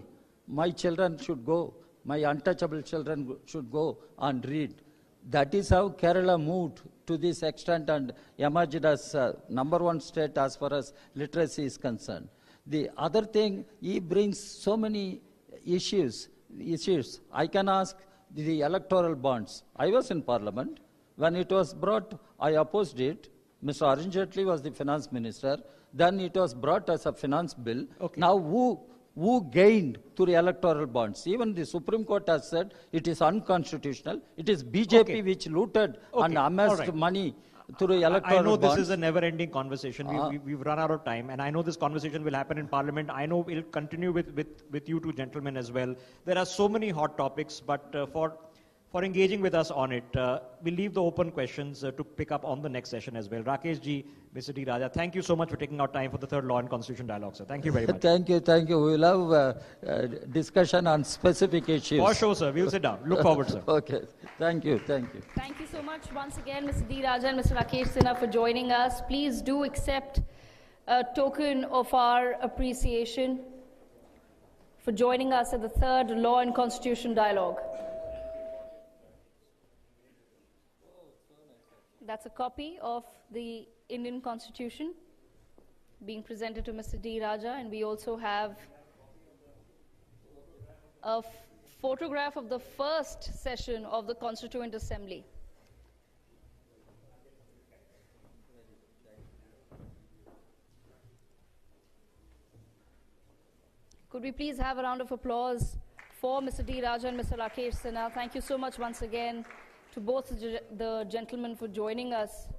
My children should go. My untouchable children should go and read. That is how Kerala moved to this extent and emerged as #1 state as far as literacy is concerned. The other thing, he brings so many issues. I can ask the electoral bonds. I was in Parliament. When it was brought, I opposed it. Mr. Arun Jaitley was the finance minister. Then it was brought as a finance bill. Okay. Now who gained through the electoral bonds? Even the Supreme Court has said it is unconstitutional. It is BJP which looted and amassed money through the electoral bonds. I know this is a never-ending conversation. We've run out of time, and I know this conversation will happen in Parliament. I know it'll continue with you two gentlemen as well. There are so many hot topics, but for engaging with us on it, we'll leave the open questions to pick up on the next session as well. Rakesh ji, Mr. D. Raja, thank you so much for taking out time for the third Law and Constitution Dialogue, sir. Thank you very much. Thank you. We will have discussion on specific issues. For sure, sir. We'll sit down. Look forward, sir. Okay. Thank you. Thank you so much once again, Mr. D. Raja and Mr. Rakesh Sinha, for joining us. Please do accept a token of our appreciation for joining us at the third Law and Constitution Dialogue. That's a copy of the Indian Constitution being presented to Mr. D. Raja, and we also have a photograph of the first session of the Constituent Assembly. Could we please have a round of applause for Mr. D. Raja and Mr. Rakesh Sinha? Thank you so much once again to both the gentlemen for joining us.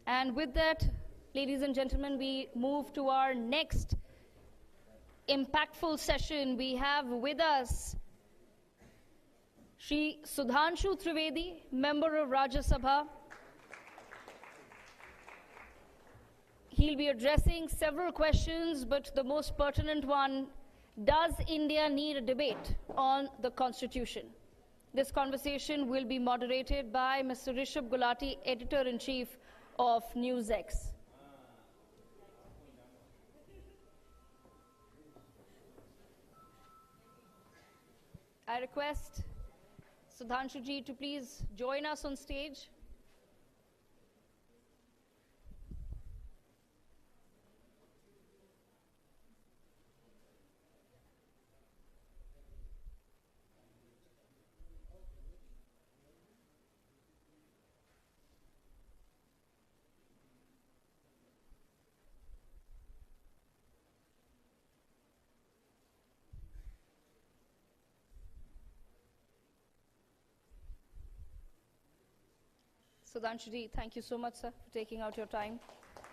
And with that, ladies and gentlemen, we move to our next impactful session. We have with us Shri Sudhanshu Trivedi, Member of Rajya Sabha. He'll be addressing several questions, but the most pertinent one: does India need a debate on the Constitution? This conversation will be moderated by Mr. Rishabh Gulati, Editor-in-Chief of NewsX. I request Sudhanshu ji to please join us on stage. Sudhanshu ji, thank you so much, sir, for taking out your time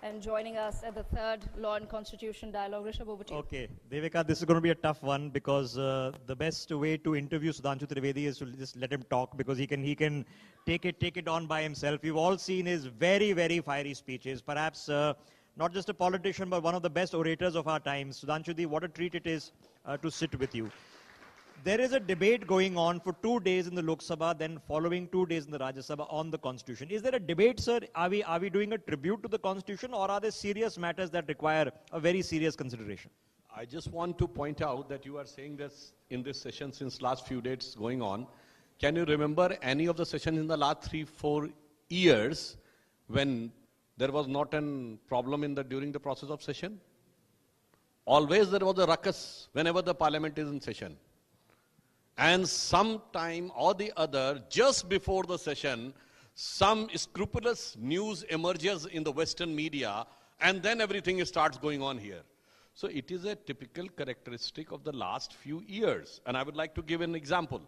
and joining us at the third Law and Constitution Dialogue. Rishabh, over to you. Okay, Devika, this is going to be a tough one because the best way to interview Sudhanshu Trivedi is to just let him talk, because he can take it on by himself. We've all seen his very, very fiery speeches. Perhaps not just a politician, but one of the best orators of our times. Sudhanshu ji, what a treat it is to sit with you. There is a debate going on for 2 days in the Lok Sabha, then following 2 days in the Rajya Sabha on the Constitution. Is there a debate, sir? Are we doing a tribute to the Constitution, or are there serious matters that require a very serious consideration? I just want to point out that you are saying this in this session since last few days going on. Can you remember any of the sessions in the last 3-4 years when there was not a problem during the process of session? Always there was a ruckus whenever the Parliament is in session. And sometime or the other, just before the session, some scrupulous news emerges in the Western media, and then everything starts going on here. So it is a typical characteristic of the last few years. And I would like to give an example.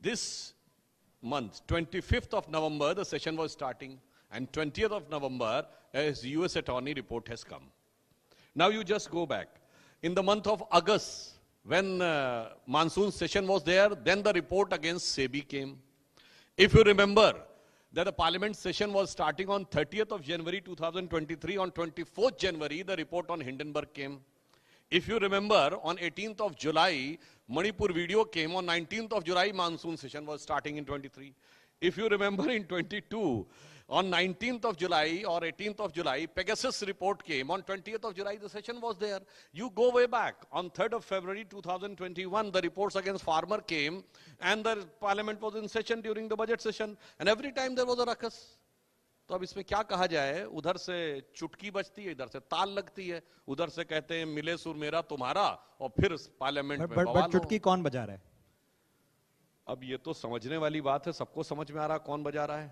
This month, 25th of November, the session was starting, and 20th of November, a US Attorney report has come. Now you just go back. In the month of August, when monsoon session was there, then the report against SEBI came. If you remember that the parliament session was starting on 30th of January 2023, on 24th January, the report on Hindenburg came. If you remember, on 18th of July, Manipur video came. On 19th of July, monsoon session was starting in 23. If you remember, in 22, on 19th of July or 18th of July, Pegasus report came. On 20th of July, the session was there. You go way back. On 3rd of February 2021, the reports against farmer came and the parliament was in session during the budget session. And every time there was a ruckus. तो अब इसमें क्या कहा जाए, उधर से चुटकी बजती है, इधर से ताल लगती है, उधर से कहते हैं मिले सुर मेरा तुम्हारा, और फिर पार्लियामेंट में बवाल हो। चुटकी कौन बजा रहा है? अब ये तो समझने वाली बात है, सबको समझ में आ रहा कौन बजा रहा है।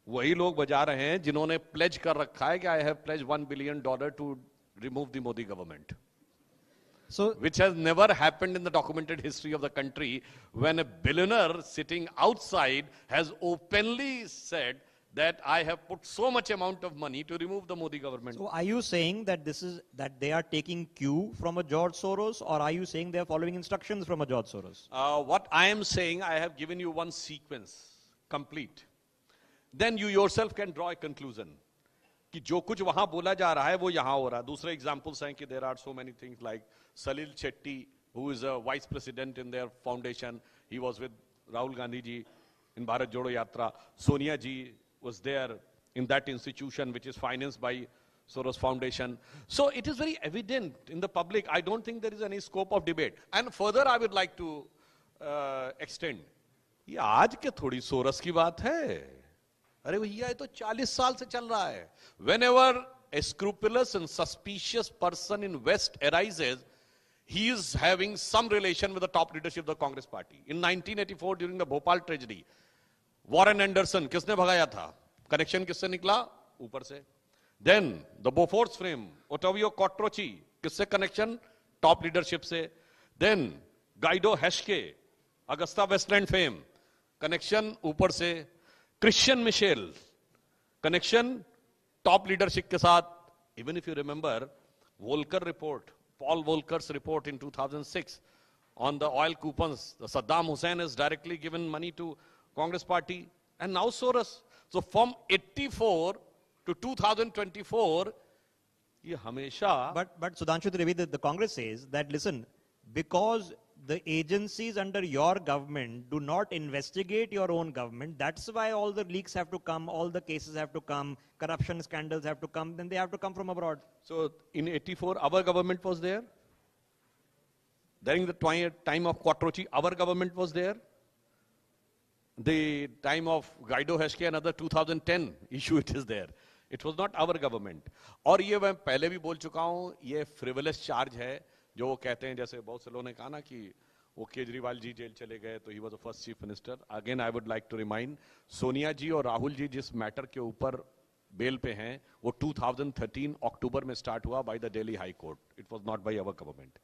वही लोग बजा रहे हैं जिन्होंने प्लेज कर रखा है कि I have pledge $1 billion to remove the Modi government, which has never happened in the documented history of the country, when a billionaire sitting outside has openly said that I have put so much amount of money to remove the Modi government. So are you saying that that they are taking cue from a George Soros, or are you saying they are following instructions from a George Soros? What I am saying, I have given you one sequence, complete. Then you yourself can draw a conclusion कि जो कुछ वहां बोला जा रहा है वो यहां हो रहा है. दूसरे examples हैं कि there are so many things like Salil Chetty, who is a vice president in their foundation. He was with Rahul Gandhi ji in Bharat Jodo Yatra. Sonia ji was there in that institution which is financed by Soros Foundation. So it is very evident in the public. I don't think there is any scope of debate. And further I would like to extend. ये आज के थोड़ी source की बात है. अरे भैया ये तो 40 साल से चल रहा है. Whenever a scrupulous and suspicious person in West arises, he is having some relation with the top leadership of the Congress party. In 1984 during the Bhopal tragedy, Warren Anderson किसने भगाया था? कनेक्शन किससे निकला? ऊपर से. Then the Bofors frame, Ottavio Quattrochi, किससे connection? Top leadership से. Then Guido Heskey, Augusta Westland fame, connection ऊपर से. Christian Michel, connection top leadership के साथ. Even if you remember Volcker report, Paul Volcker's report in 2006 on the oil coupons, the Saddam Hussein has directly given money to Congress party, and now Soros. So from 84 to 2024, ये हमेशा. But Sudhanshu Trivedi, the Congress says that, listen, because the agencies under your government do not investigate your own government, that's why all the leaks have to come, all the cases have to come, corruption scandals have to come, then they have to come from abroad. So in 84, our government was there. During the time of Quattrochi, our government was there. The time of Guido Heskey, another 2010 issue, it is there. It was not our government. और ये मैं पहले भी बोल चुका हूँ, ये frivolous charge है, जो वो कहते हैं, जैसे बहुत से लोगों ने कहा ना कि वो केजरीवाल जी जेल चले गए तो he was the first chief minister. Again, I would like to remind, Sonia जी और राहुल जी जिस मैटर के ऊपर बेल पे हैं, वो 2013 अक्टूबर में स्टार्ट हुआ by the Delhi High Court. It was not by our government.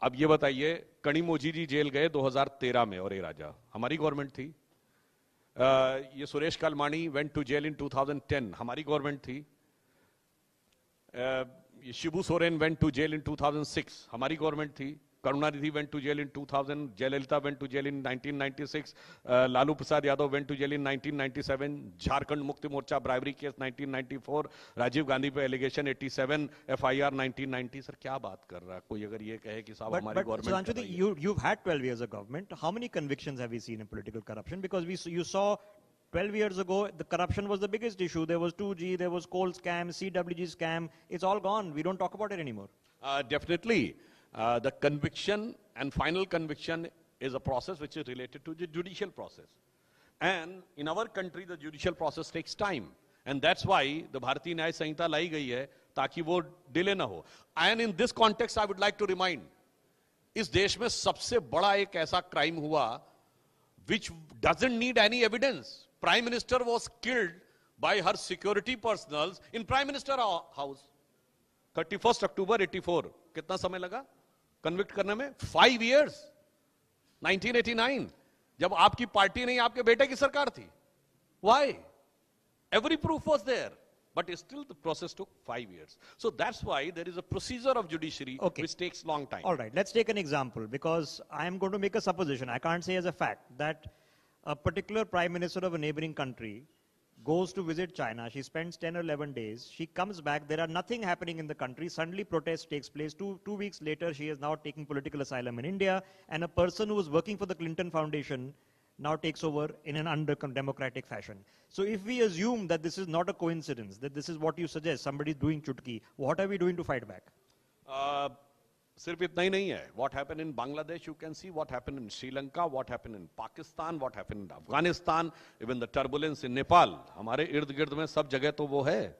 अब ये बताइए, कणिमोजी जी जेल गए 2013 में और ए राजा हमारी गवर्नमेंट थी. ये Suresh कालमानी went to jail in 2010, हमारी गवर्नमेंट थी. Shibu Soren went to jail in 2006, हमारी गवर्नमेंट थी. Karunanidhi went to jail in 2000, Jayalalitha went to jail in 1996, Lalu Prasad Yadav went to jail in 1997, Jharkhand Mukti Morcha bribery case 1994, Rajiv Gandhi पे allegation 87, FIR 1990. Sir क्या बात कर रहा है कोई अगर ये कहे कि साहब हमारी government. But you've had 12 years of government. How many convictions have we seen in political corruption? Because you saw 12 years ago, the corruption was the biggest issue. There was 2G, there was coal scam, CWG scam. It's all gone. We don't talk about it anymore. Definitely. The conviction and final conviction is a process which is related to the judicial process. And in our country, the judicial process takes time. And that's why the Bharatiya Nyaya Sanhita लाई गई है, ताकि वो delay ना हो. And in this context, I would like to remind, इस देश में सबसे बड़ा एक ऐसा crime हुआ, which doesn't need any evidence. Prime Minister was killed by her security personnel in Prime Minister house. 31st October 84. कितना समय लगा कन्विक्ट करने में? 5 years. 1989. जब आपकी पार्टी नहीं आपके बेटे की सरकार थी. Why? Every proof was there. But still the process took 5 years. So that's why there is a procedure of judiciary which takes long time. All right, let's take an example, because I am going to make a supposition. I can't say as a fact that a particular prime minister of a neighboring country goes to visit China. She spends 10 or 11 days. She comes back. There are nothing happening in the country. Suddenly protest takes place. Two weeks later, she is now taking political asylum in India. And a person who was working for the Clinton Foundation now takes over in an undemocratic fashion. So if we assume that this is not a coincidence, that this is what you suggest, somebody is doing chutki, what are we doing to fight back? सिर्फ इतना ही नहीं है. What happened in Bangladesh, you can see what happened in Sri Lanka, what happened in Pakistan, what happened in Afghanistan, even the turbulence in Nepal. हमारे इर्द गिर्द में सब जगह तो वो है.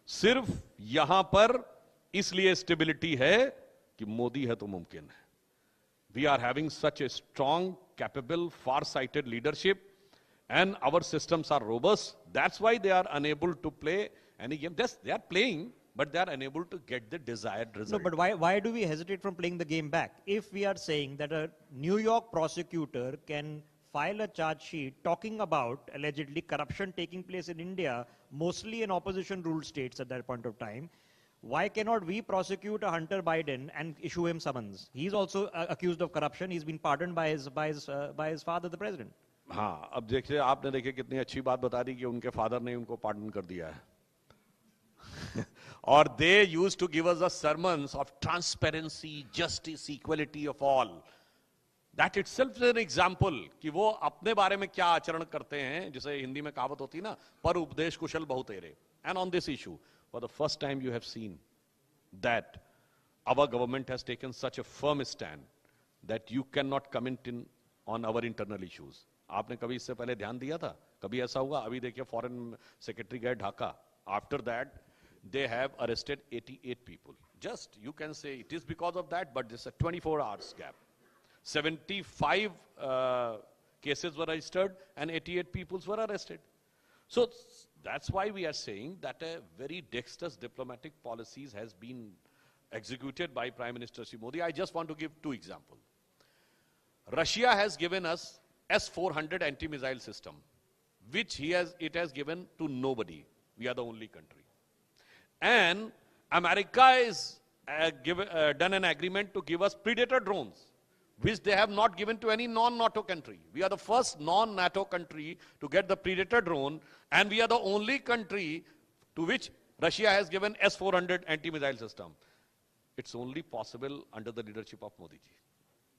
सिर्फ यहां पर इसलिए स्टेबिलिटी है कि मोदी है तो मुमकिन है. We are having such a strong, capable, far-sighted leadership, and our systems are robust. That's why they are unable to play any game. They are playing, but they are unable to get the desired result. No, but why do we hesitate from playing the game back? If we are saying that a New York prosecutor can file a charge sheet talking about allegedly corruption taking place in India, mostly in opposition-ruled states at that point of time, why cannot we prosecute a Hunter Biden and issue him summons? He's also accused of corruption. He's been pardoned by his father, the president. हाँ, अब देखिए आपने देखिए कितनी अच्छी बात बता दी कि उनके फादर ने उनको पार्डन कर दिया है. और they used to give us the sermons of transparency, justice, equality of all. That itself is an example कि वो अपने बारे में क्या आचरण करते हैं, जिसे हिंदी में कहावत होती है ना, पर उपदेश कुशल बहुतेरे. And on this issue, for the first time you have seen that our government has taken such a firm stand that you cannot comment on our internal issues. आपने कभी इससे पहले ध्यान दिया था? कभी ऐसा हुआ? अभी देखिए फॉरेन सेक्रेटरी गए Dhaka. After that, they have arrested 88 people. Just, you can say it is because of that, but there's a 24 hours gap. 75 cases were registered and 88 people were arrested. So that's why we are saying that a very dexterous diplomatic policies has been executed by Prime Minister Shri Modi. I just want to give 2 examples. Russia has given us S-400 anti-missile system, which it has given to nobody. We are the only country. And America is done an agreement to give us Predator drones, which they have not given to any non-NATO country. We are the first non-NATO country to get the Predator drone, and we are the only country to which Russia has given S-400 anti-missile system. It's only possible under the leadership of Modi ji.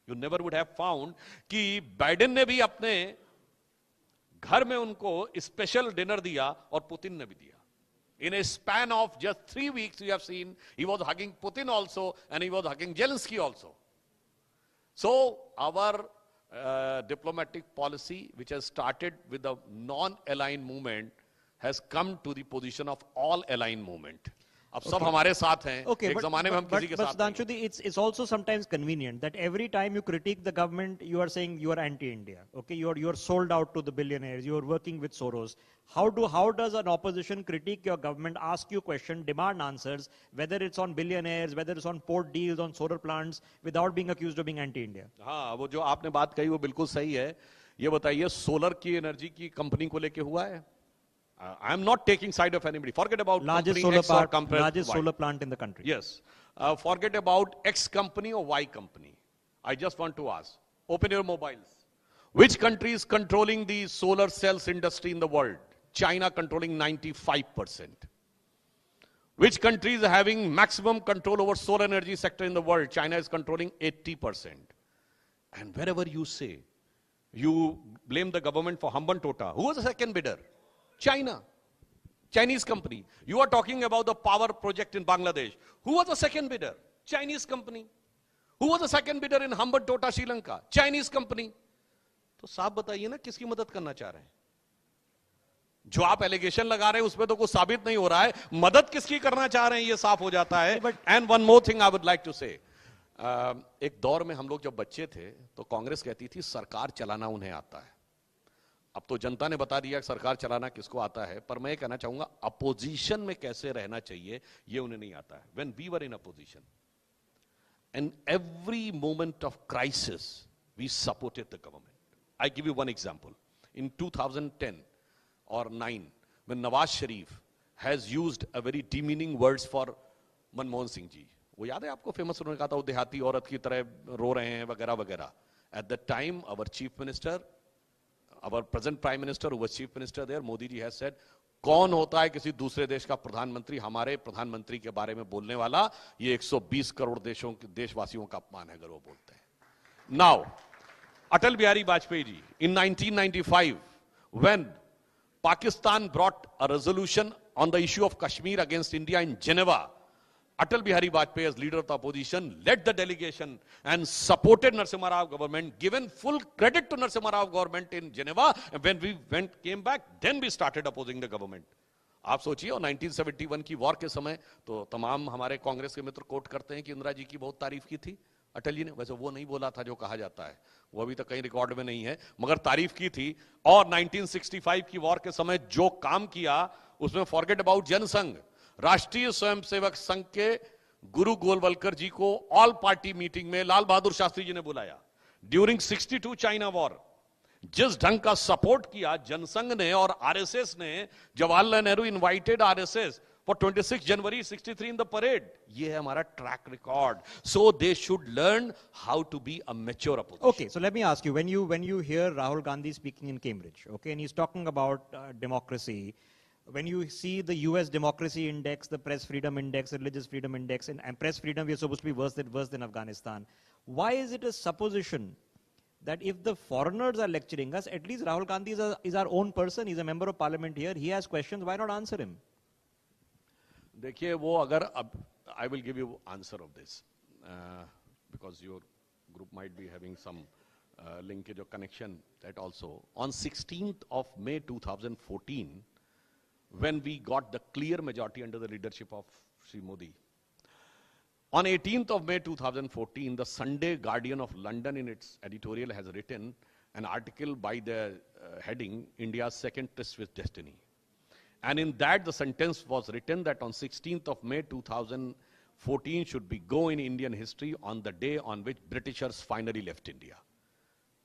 You never would have found कि Biden ने भी अपने घर में उनको special dinner दिया और Putin ने भी दिया. In a span of just 3 weeks, you have seen he was hugging Putin also, and he was hugging Zelensky also. So our diplomatic policy, which has started with the non-aligned movement, has come to the position of all-aligned movement. अब सब हमारे साथ हैं. एक ज़माने में हम किसी के साथ नहीं. But it's also sometimes convenient that every time you critique the government, you are saying you are anti-India. Okay, you are sold out to the billionaires. You are working with Soros. How does an opposition critique your government, ask you questions, demand answers, whether it's on billionaires, whether it's on port deals, on solar plants, without being accused of being anti-India? हाँ, वो जो आपने बात कही वो बिल्कुल सही है. ये बताइए सोलर की एनर्जी की कंपनी को लेके हुआ है? I am not taking side of anybody. Forget about largest solar plant in the country. Yes. Forget about X company or Y company. I just want to ask, open your mobiles. Which country is controlling the solar cells industry in the world? China controlling 95%. Which country is having maximum control over solar energy sector in the world? China is controlling 80%. And wherever you say, you blame the government for Hambantota. Who was the second bidder? China. Chinese company. You are talking about the power project in Bangladesh. Who was the second bidder? Chinese company. Who was the second bidder in Hambantota, Sri Lanka? Chinese company. तो साफ बताइए ना किसकी मदद करना चाह रहे हैं? जो आप एलिगेशन लगा रहे हैं उसमें तो कुछ साबित नहीं हो रहा है. मदद किसकी करना चाह रहे हैं ये साफ हो जाता है. And one more thing I would like to say, एक दौर में हम लोग जब बच्चे थे तो कांग्रेस कहती थी सरकार चलाना उन्हें आता है. अब तो जनता ने बता दिया कि सरकार चलाना किसको आता है. पर मैं ये कहना चाहूंगा अपोजिशन में कैसे रहना चाहिए ये उन्हें नहीं आता है. When we were in opposition and every moment of crisis we supported the government. I give you one example. In 2010 or 9, when Nawaz Sharif has used a very demeaning words for Manmohan Singh ji. वो याद है आपको famous उन्होंने कहा था वो देहाती औरत की तरह रो रहे हैं वगैरह वगैरह. At that time, our chief minister, our present prime minister who was chief minister there, Modi ji has said, कौन होता है किसी दूसरे देश का प्रधानमंत्री हमारे प्रधानमंत्री के बारे में बोलने वाला? ये 120 करोड़ देशवासियों का अपमान है अगर वो बोलते हैं. Now, Atal Bihari Vajpayee ji, in 1995, when Pakistan brought a resolution on the issue of Kashmir against India in Geneva, Atal Bihari Vajpayee, as leader of the opposition, led the delegation and supported Narasimha Rao government, given full credit to Narasimha Rao government in Geneva. And when we came back, then we started opposing the government. आप सोचिए और 1971 की war के समय तो तमाम हमारे कांग्रेस के मित्र कोट करते हैं कि इंदिरा जी की बहुत तारीफ की थी अटल जी ने. वैसे वो नहीं बोला था जो कहा जाता है, वो अभी तक कहीं रिकॉर्ड में नहीं है, मगर तारीफ की थी. और 1965 की वॉर के समय जो काम किया उसमें फॉरगेट अबाउट जनसंघ, राष्ट्रीय स्वयंसेवक संघ के गुरु गोलवलकर जी को ऑल पार्टी मीटिंग में लाल बहादुर शास्त्री जी ने बुलाया ड्यूरिंग 62 चाइना वॉर. जिस ढंग का सपोर्ट किया जनसंघ ने और आरएसएस ने, Jawaharlal Nehru invited RSS for 26 January 63 in the parade. ये है हमारा track record. So they should learn how to be a mature opposition. Okay, so let me ask you, when you hear Rahul Gandhi speaking in Cambridge, okay, and he's talking about democracy, when you see the US democracy index, the press freedom index, religious freedom index, and press freedom, we are supposed to be worse than Afghanistan. Why is it a supposition that if the foreigners are lecturing us, at least Rahul Gandhi is our own person, he's a member of parliament here, he has questions, why not answer him? देखिए वो अगर अब I will give you answer of this because your group might be having some linkage or connection that also. On 16th of May 2014, when we got the clear majority under the leadership of Sri Modi, on 18th of May 2014, the Sunday Guardian of London in its editorial has written an article by the heading India's Second Tryst with Destiny. And in that, the sentence was written that on 16th of May 2014 should be go in Indian history on the day on which Britishers finally left India.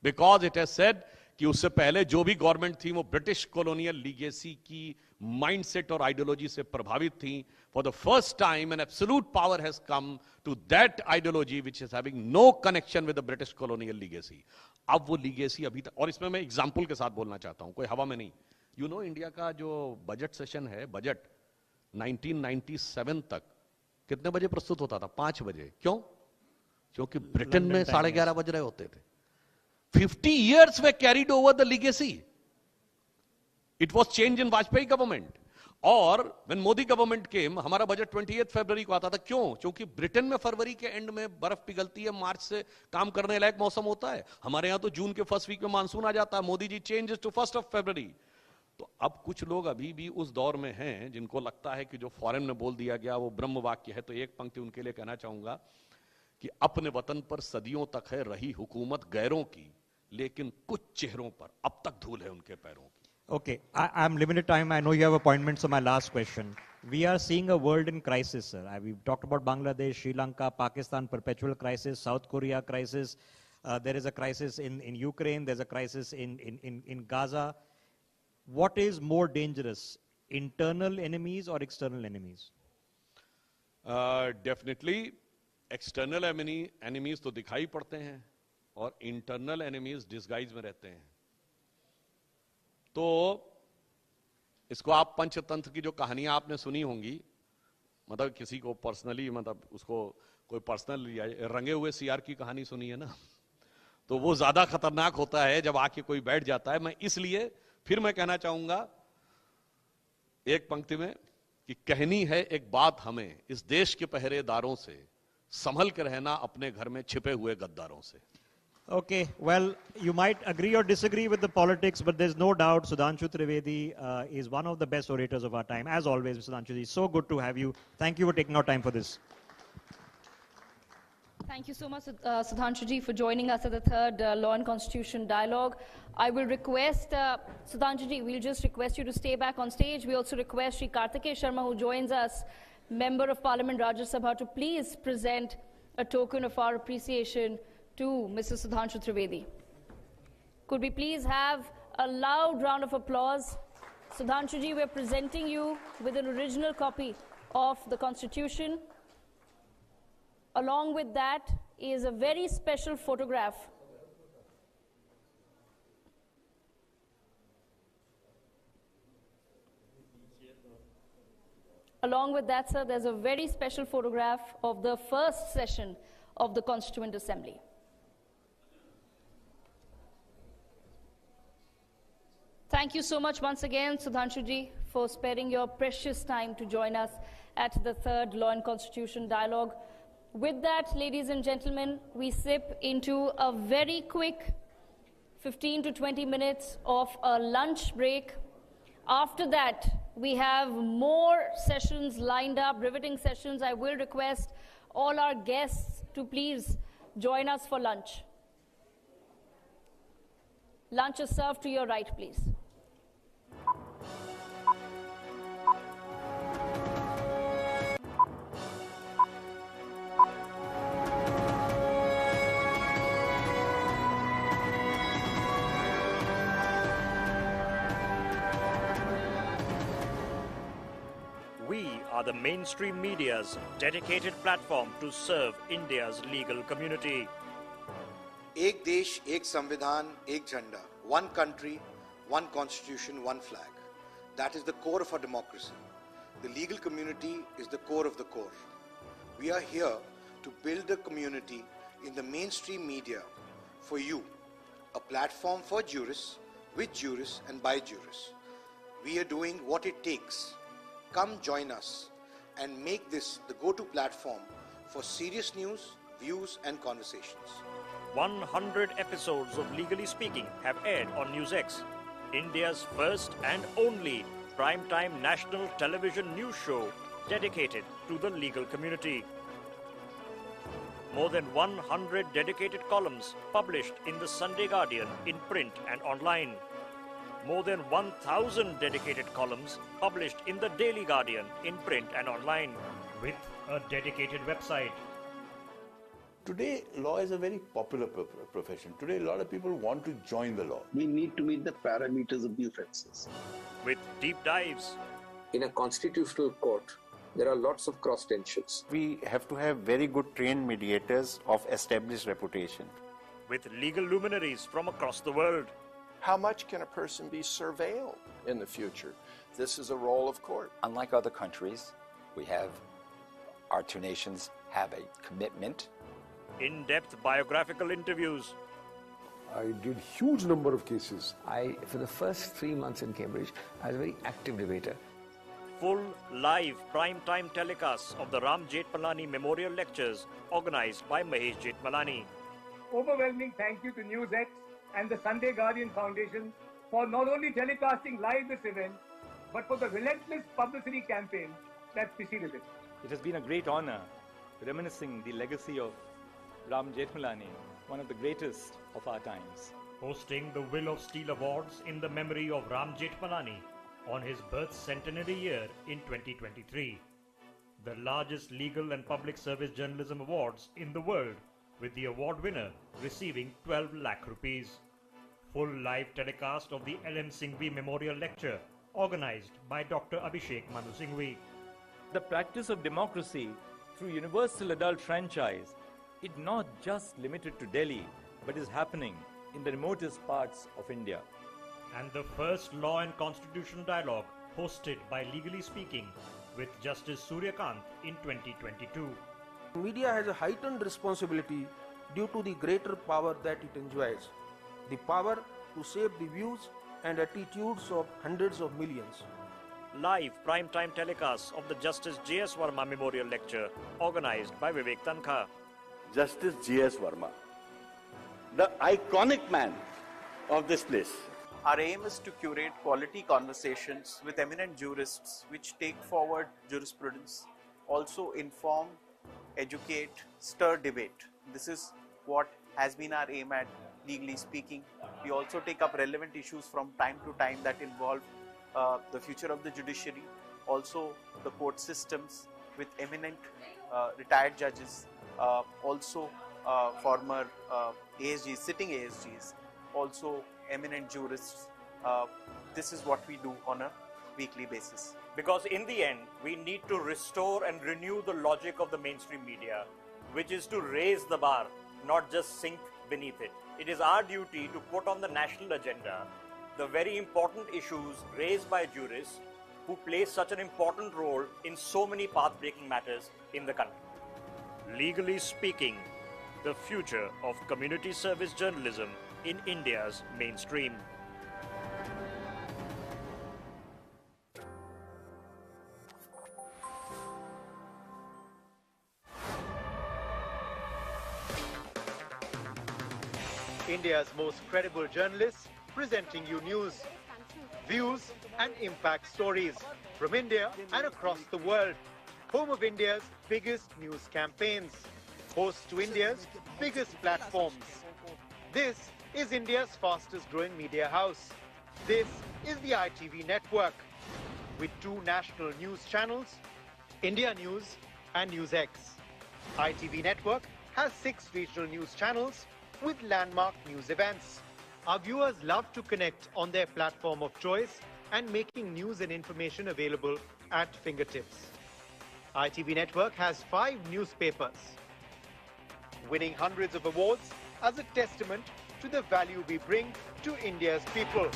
Because it has said कि उससे पहले जो भी government थी वो British colonial legacy की mindset और ideology से प्रभावित थी. For the first time an absolute power has come to that ideology which is having no connection with the British colonial legacy. अब वो लीगेसी अभी तक, और इसमें मैं एग्जांपल के साथ बोलना चाहता हूं, कोई हवा में नहीं. यू नो इंडिया का जो बजट सेशन है, बजट 1997 तक कितने बजे प्रस्तुत होता था? 5 बजे. क्यों? क्योंकि ब्रिटेन में 11:30 बज रहे होते थे. 50 years were carried over the legacy. It was changed in Vajpayee government. और when Modi government came, हमारा बजट 28 फरवरी को आता था. क्यों? क्योंकि ब्रिटेन में फरवरी के एंड में बर्फ पिघलती है, मार्च से काम करने लायक मौसम होता है. हमारे यहां तो जून के फर्स्ट वीक में मानसून आ जाता है. Modi ji changes to 1st of February. तो अब कुछ लोग अभी भी उस दौर में हैं जिनको लगता है कि जो फॉरेन में बोल दिया गया वो ब्रह्म वाक्य है. तो एक पंक्ति उनके लिए कहना चाहूंगा कि अपने वतन पर सदियों तक है रही हुकूमत गैरों की, लेकिन कुछ चेहरों पर अब तक धूल है उनके पैरों की. Okay, I'm limited time. I know you have appointments, so my last question. We are seeing a world in crisis, sir. We've talked about Bangladesh, Sri Lanka, Pakistan, perpetual crisis, South Korea crisis. There is a crisis in Ukraine. There's a crisis in Gaza. What is more dangerous, internal enemies or external enemies? Definitely, external enemies तो दिखाई पड़ते हैं और internal enemies disguise में रहते हैं. तो इसको आप पंचतंत्र की जो कहानियां आपने सुनी होंगी, मतलब किसी को पर्सनली, मतलब उसको कोई पर्सनल रंगे हुए सीआर की कहानी सुनी है ना, तो वो ज्यादा खतरनाक होता है जब आके कोई बैठ जाता है. मैं इसलिए फिर मैं कहना चाहूंगा एक पंक्ति में कि कहनी है एक बात हमें इस देश के पहरेदारों से, संभल के रहना अपने घर में छिपे हुए गद्दारों से. Okay, well, you might agree or disagree with the politics, but there's no doubt Sudhanshu Trivedi is one of the best orators of our time. As always, Sudhanshu ji, so good to have you. Thank you for taking our time for this. Thank you so much, Sudhanshu ji, for joining us at the third Law and Constitution Dialogue. I will request, Sudhanshu ji, we'll just request you to stay back on stage. We also request Shri Karti Sharma, who joins us, Member of Parliament, Rajya Sabha, to please present a token of our appreciation to Mr. Sudhanshu Trivedi. Could we please have a loud round of applause Sudhanshuji, we're presenting you with an original copy of the Constitution. Along with that is a very special photograph. Along with that, sir, there's a very special photograph of the first session of the Constituent Assembly. Thank you so much once again, Sudhanshuji, for sparing your precious time to join us at the third Law and Constitution Dialogue. With that, ladies and gentlemen, we slip into a very quick 15 to 20 minutes of a lunch break. After that, we have more sessions lined up, riveting sessions. I will request all our guests to please join us for lunch. Lunch is served to your right, please. We are the mainstream media's dedicated platform to serve India's legal community. एक देश, एक संविधान, एक झंडा. One country, one constitution, one flag. That is the core of our democracy. The legal community is the core of the core. We are here to build a community in the mainstream media for you. A platform for jurists, with jurists and by jurists. We are doing what it takes. Come join us and make this the go-to platform for serious news, views and conversations. 100 episodes of Legally Speaking have aired on NewsX, India's first and only primetime national television news show dedicated to the legal community. More than 100 dedicated columns published in the Sunday Guardian in print and online. More than 1,000 dedicated columns published in the Daily Guardian in print and online, with a dedicated website. Today, law is a very popular profession. Today, a lot of people want to join the law. We need to meet the parameters of the offences. With deep dives. In a constitutional court, there are lots of cross tensions. We have to have very good trained mediators of established reputation. With legal luminaries from across the world. How much can a person be surveilled in the future? This is a role of court. Unlike other countries, our two nations have a commitment. In-depth biographical interviews. I did huge number of cases. For the first 3 months in Cambridge, I was a very active debater. Full live prime-time telecasts of the Ram Jethmalani Memorial Lectures organized by Mahesh Jethmalani. Overwhelming thank you to NewsX and the Sunday Guardian Foundation for not only telecasting live this event, but for the relentless publicity campaign that preceded it. It has been a great honor reminiscing the legacy of Ram Jethmalani, one of the greatest of our times. Hosting the Will of Steel Awards in the memory of Ram Jethmalani on his birth centenary year in 2023. The largest legal and public service journalism awards in the world, with the award winner receiving 12 lakh rupees. Full live telecast of the L.M. Singhvi Memorial Lecture, organized by Dr. Abhishek Manu Singhvi. The practice of democracy through universal adult franchise is not just limited to Delhi, but is happening in the remotest parts of India. And the first Law and Constitution Dialogue, hosted by Legally Speaking, with Justice Suryakant in 2022. Media has a heightened responsibility due to the greater power that it enjoys. The power to shape the views and attitudes of hundreds of millions. Live primetime telecasts of the Justice J.S. Verma Memorial Lecture, organized by Vivek Tankha. Justice J.S. Verma, the iconic man of this place. Our aim is to curate quality conversations with eminent jurists which take forward jurisprudence, also inform, educate, stir debate. This is what has been our aim at Legally Speaking. We also take up relevant issues from time to time that involve the future of the judiciary, also the court systems with eminent retired judges, also former ASGs, sitting ASGs, also eminent jurists. this is what we do on a weekly basis. Because in the end, we need to restore and renew the logic of the mainstream media, which is to raise the bar, not just sink beneath it. It is our duty to put on the national agenda the very important issues raised by jurists who play such an important role in so many path-breaking matters in the country. Legally speaking, the future of community service journalism in India's mainstream. India's most credible journalists presenting you news, views and impact stories from India and across the world. Home of India's biggest news campaigns. Host to India's biggest platforms. This is India's fastest growing media house. This is the ITV network with 2 national news channels, India News and NewsX. ITV network has 6 regional news channels with landmark news events. Our viewers love to connect on their platform of choice and making news and information available at fingertips. ITV network has 5 newspapers, winning hundreds of awards as a testament to the value we bring to India's people.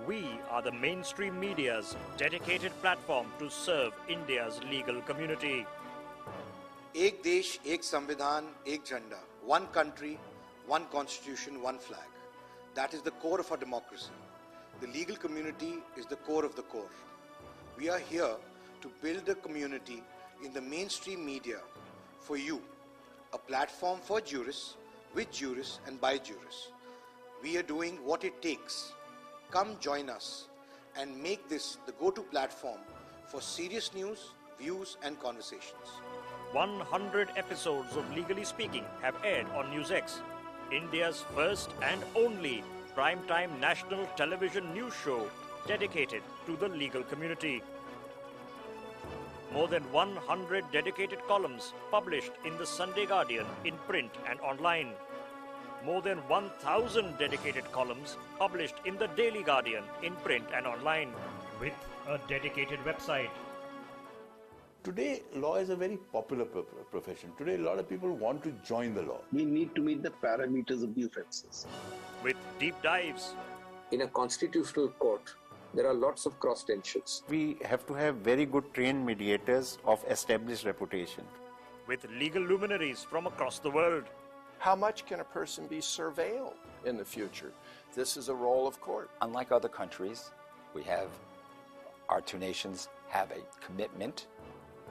We are the mainstream media's dedicated platform to serve India's legal community. एक देश, एक संविधान, एक झंडा. One country, one constitution, one flag. That is the core of our democracy. The legal community is the core of the core. We are here to build a community in the mainstream media for you. A platform for jurists, with jurists and by jurists. We are doing what it takes. Come join us and make this the go-to platform for serious news, views and conversations. 100 episodes of Legally Speaking have aired on NewsX, India's first and only primetime national television news show dedicated to the legal community. More than 100 dedicated columns published in the Sunday Guardian in print and online. More than 1,000 dedicated columns published in the Daily Guardian in print and online, with a dedicated website. Today, law is a very popular profession. Today, a lot of people want to join the law. We need to meet the parameters of the offences. With deep dives. In a constitutional court, there are lots of cross tensions. We have to have very good trained mediators of established reputation. With legal luminaries from across the world. How much can a person be surveilled in the future? This is a role of court. Unlike other countries, our 2 nations have a commitment.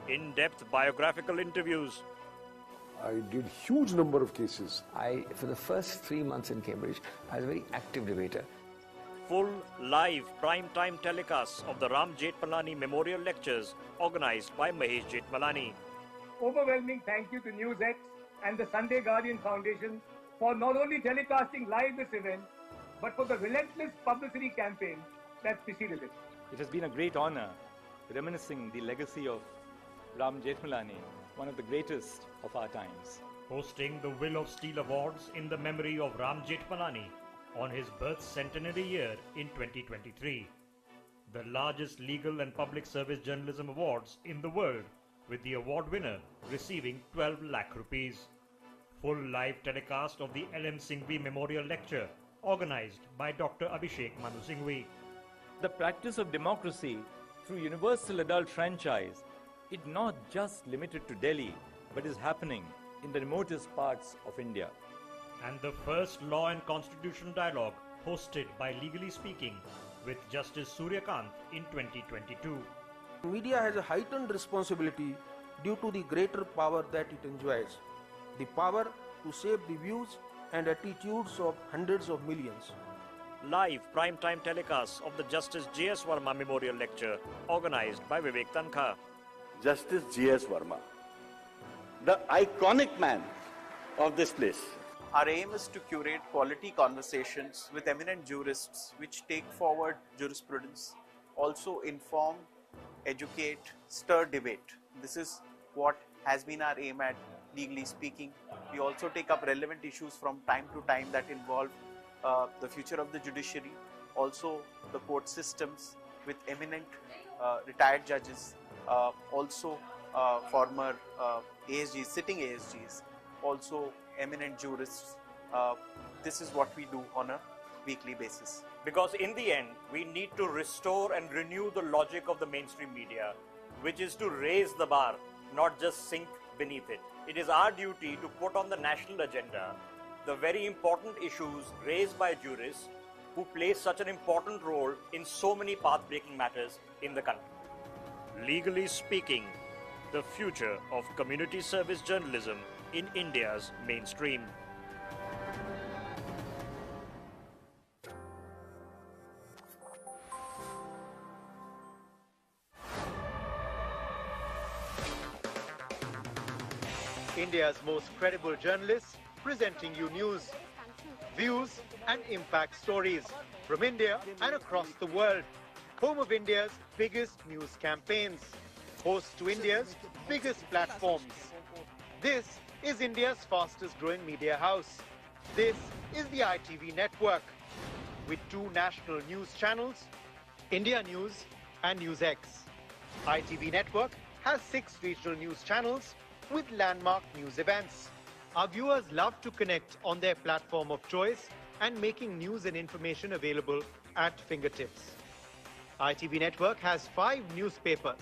In-depth biographical interviews. I did huge number of cases. For the first 3 months in Cambridge, I was a very active debater. Full live prime-time telecasts of the Ram Jethmalani Memorial Lectures organized by Mahesh Jethmalani. Overwhelming thank you to NewsX and the Sunday Guardian Foundation for not only telecasting live this event, but for the relentless publicity campaign that preceded it. It has been a great honor reminiscing the legacy of Ram Jethmalani, one of the greatest of our times. Hosting the Will of Steel Awards in the memory of Ram Jethmalani on his birth centenary year in 2023. The largest legal and public service journalism awards in the world, with the award winner receiving 12 lakh rupees. Full live telecast of the L.M. Singhvi Memorial Lecture, organized by Dr. Abhishek Manu Singhvi. The practice of democracy through universal adult franchise is not just limited to Delhi, but is happening in the remotest parts of India. And the first Law and Constitution Dialogue, hosted by Legally Speaking, with Justice Suryakant in 2022. Media has a heightened responsibility due to the greater power that it enjoys. The power to shape the views and attitudes of hundreds of millions. Live prime-time telecasts of the Justice J.S. Verma Memorial Lecture, organized by Vivek Tankha. Justice J.S. Verma, the iconic man of this place. Our aim is to curate quality conversations with eminent jurists which take forward jurisprudence, also inform, educate, stir debate. This is what has been our aim at Legally Speaking. We also take up relevant issues from time to time that involve the future of the judiciary, also the court systems with eminent retired judges, also former ASGs, sitting ASGs, also eminent jurists. This is what we do on a weekly basis. Because in the end, we need to restore and renew the logic of the mainstream media, which is to raise the bar, not just sink beneath it. It is our duty to put on the national agenda the very important issues raised by jurists who play such an important role in so many path-breaking matters in the country. Legally Speaking, the future of community service journalism in India's mainstream. India's most credible journalists presenting you news, views and impact stories from India and across the world. Home of India's biggest news campaigns. Host to India's biggest platforms. This is India's fastest growing media house. This is the ITV network with 2 national news channels, India News and NewsX. ITV network has 6 regional news channels with landmark news events. Our viewers love to connect on their platform of choice and making news and information available at fingertips. ITV network has 5 newspapers,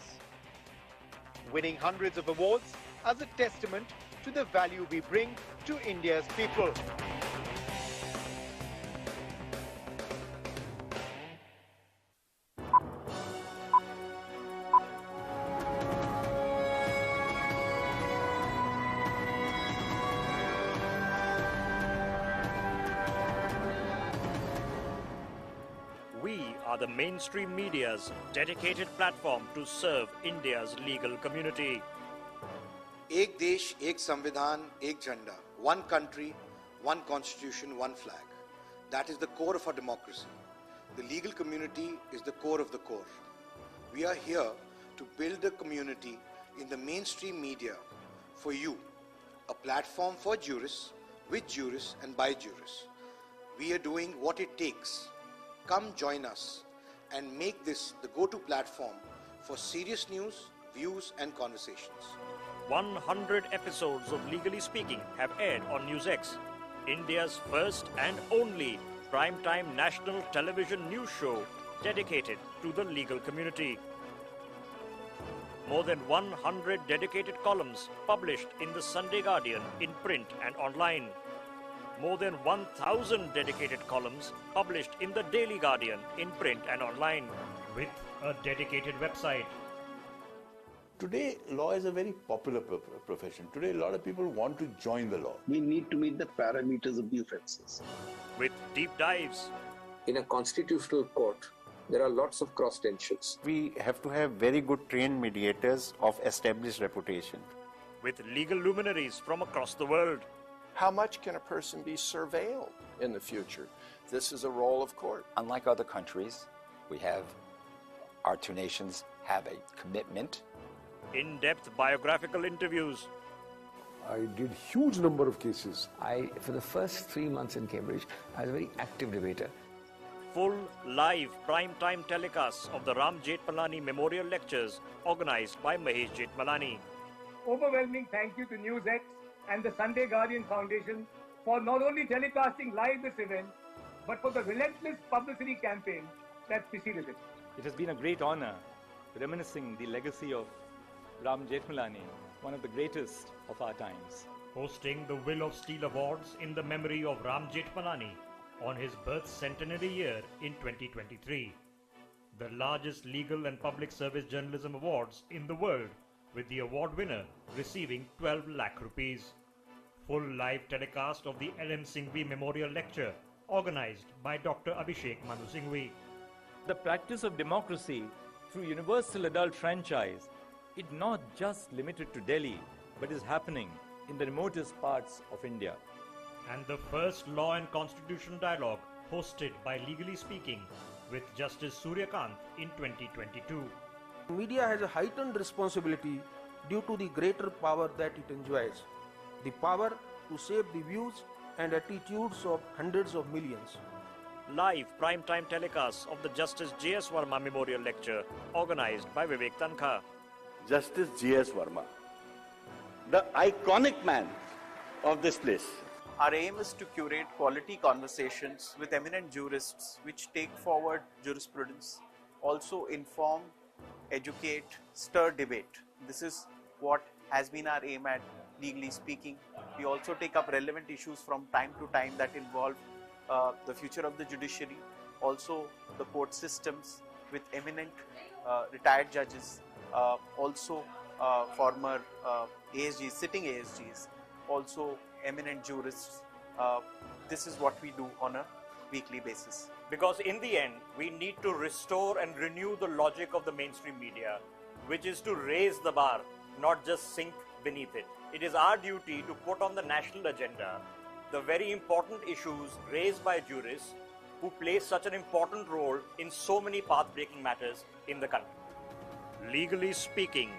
winning hundreds of awards as a testament to the value we bring to India's people. We are the mainstream media's dedicated platform to serve India's legal community. एक देश, एक संविधान, एक झंडा. One country, one constitution, one flag. That is the core of our democracy. The legal community is the core of the core. We are here to build a community in the mainstream media for you, a platform for jurists, with jurists and by jurists. We are doing what it takes. Come join us and make this the go-to platform for serious news, views and conversations. 100 episodes of Legally Speaking have aired on NewsX, India's first and only primetime national television news show dedicated to the legal community. More than 100 dedicated columns published in the Sunday Guardian in print and online. More than 1,000 dedicated columns published in the Daily Guardian in print and online, with a dedicated website. Today, law is a very popular profession. Today, a lot of people want to join the law. We need to meet the parameters of the offences. With deep dives. In a constitutional court, there are lots of cross tensions. We have to have very good trained mediators of established reputation. With legal luminaries from across the world. How much can a person be surveilled in the future? This is a role of court. Unlike other countries, our 2 nations have a commitment. In-depth biographical interviews. I did huge number of cases. For the first 3 months in Cambridge, I was a very active debater. Full live prime-time telecasts of the Ram Jethmalani Memorial Lectures organized by Mahesh Jethmalani. Overwhelming thank you to NewsX and the Sunday Guardian Foundation for not only telecasting live this event, but for the relentless publicity campaign that preceded it. It has been a great honor reminiscing the legacy of Ram Jethmalani, one of the greatest of our times. Hosting the Will of Steel Awards in the memory of Ram Jethmalani on his birth centenary year in 2023. The largest legal and public service journalism awards in the world, with the award winner receiving 12 lakh rupees. Full live telecast of the L.M. Singhvi Memorial Lecture organized by Dr. Abhishek Manu Singhvi. The practice of democracy through universal adult franchise is not just limited to Delhi, but is happening in the remotest parts of India. and the first Law and Constitution Dialogue hosted by Legally Speaking with Justice Suryakant in 2022. Media has a heightened responsibility due to the greater power that it enjoys, the power to shape the views and attitudes of hundreds of millions. Live prime-time telecasts of the Justice J.S. Verma Memorial Lecture organized by Vivek Tankha. Justice J.S. Verma, the iconic man of this place. Our aim is to curate quality conversations with eminent jurists which take forward jurisprudence, also inform, educate, stir debate. This is what has been our aim at Legally Speaking. We also take up relevant issues from time to time that involve the future of the judiciary, also the court systems with eminent retired judges, also former ASGs, sitting ASGs, also eminent jurists. This is what we do on a weekly basis. Because in the end, we need to restore and renew the logic of the mainstream media, which is to raise the bar, not just sink beneath it. It is our duty to put on the national agenda the very important issues raised by jurists who play such an important role in so many path-breaking matters in the country. Legally Speaking,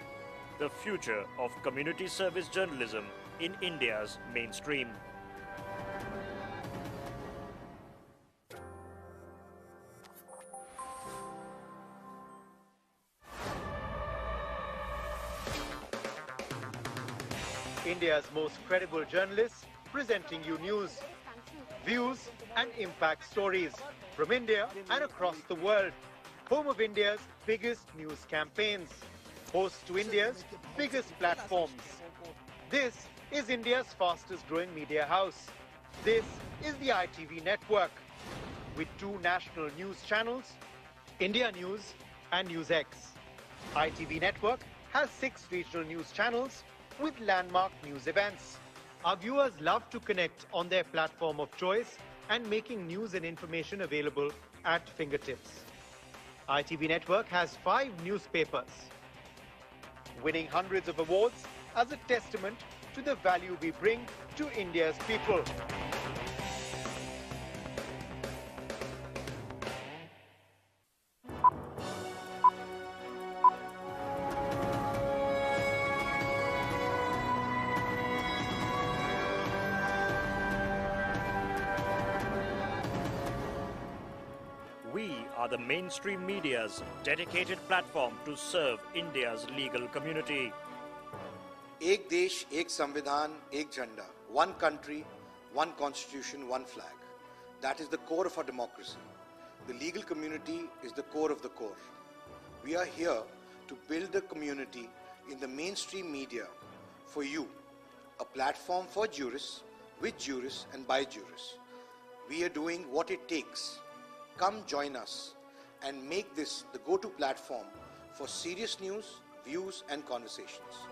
the future of community service journalism in India's mainstream. India's most credible journalists presenting you news, views and impact stories from India and across the world. Home of India's biggest news campaigns. Host to India's biggest platforms. This is India's fastest growing media house. This is the ITV network with 2 national news channels, India News and NewsX. ITV network has 6 regional news channels with landmark news events. Our viewers love to connect on their platform of choice and making news and information available at fingertips. ITV network has 5 newspapers, winning hundreds of awards as a testament to the value we bring to India's people. We are the mainstream media's dedicated platform to serve India's legal community. एक देश, एक संविधान, एक झंडा. One country, one constitution, one flag. That is the core of our democracy. The legal community is the core of the core. We are here to build a community in the mainstream media for you. A platform for jurists, with jurists and by jurists. We are doing what it takes. Come join us and make this the go-to platform for serious news, views and conversations.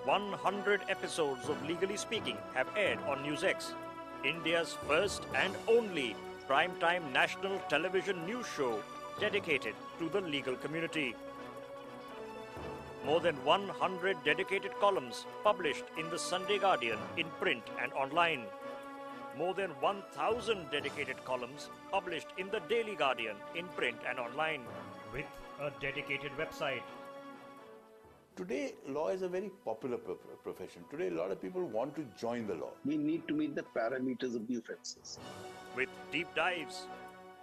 100 episodes of Legally Speaking have aired on NewsX, India's first and only prime-time national television news show dedicated to the legal community. More than 100 dedicated columns published in the Sunday Guardian in print and online. More than 1,000 dedicated columns published in the Daily Guardian in print and online, with a dedicated website. Today, law is a very popular profession. Today, a lot of people want to join the law. We need to meet the parameters of the offences. With deep dives.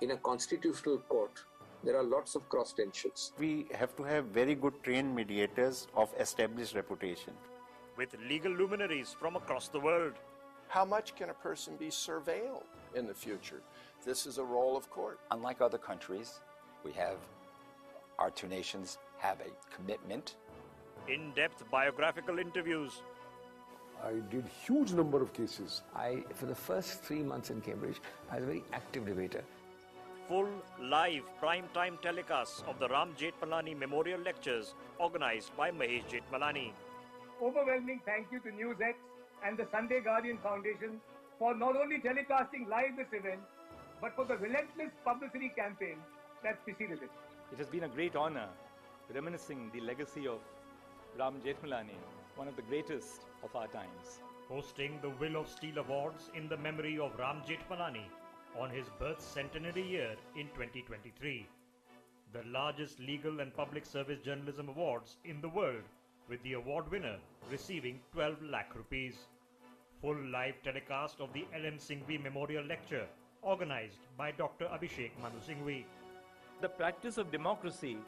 In a constitutional court, there are lots of cross tensions. We have to have very good trained mediators of established reputation. With legal luminaries from across the world. How much can a person be surveilled in the future? This is a role of court. Unlike other countries, our 2 nations have a commitment. In-depth biographical interviews. I did huge number of cases. For the first 3 months in Cambridge, I was a very active debater. Full live prime-time telecasts of the Ram Jethmalani Memorial Lectures organized by Mahesh Jethmalani. Overwhelming thank you to NewsX and the Sunday Guardian Foundation for not only telecasting live this event, but for the relentless publicity campaign that preceded it. It has been a great honor reminiscing the legacy of Ram Jethmalani, one of the greatest of our times. hosting the Will of Steel Awards in the memory of Ram Jethmalani on his birth centenary year in 2023. The largest legal and public service journalism awards in the world, with the award winner receiving 12 lakh rupees. Full live telecast of the L.M. Singhvi Memorial Lecture, organized by Dr. Abhishek Manu Singhvi. The practice of democracy,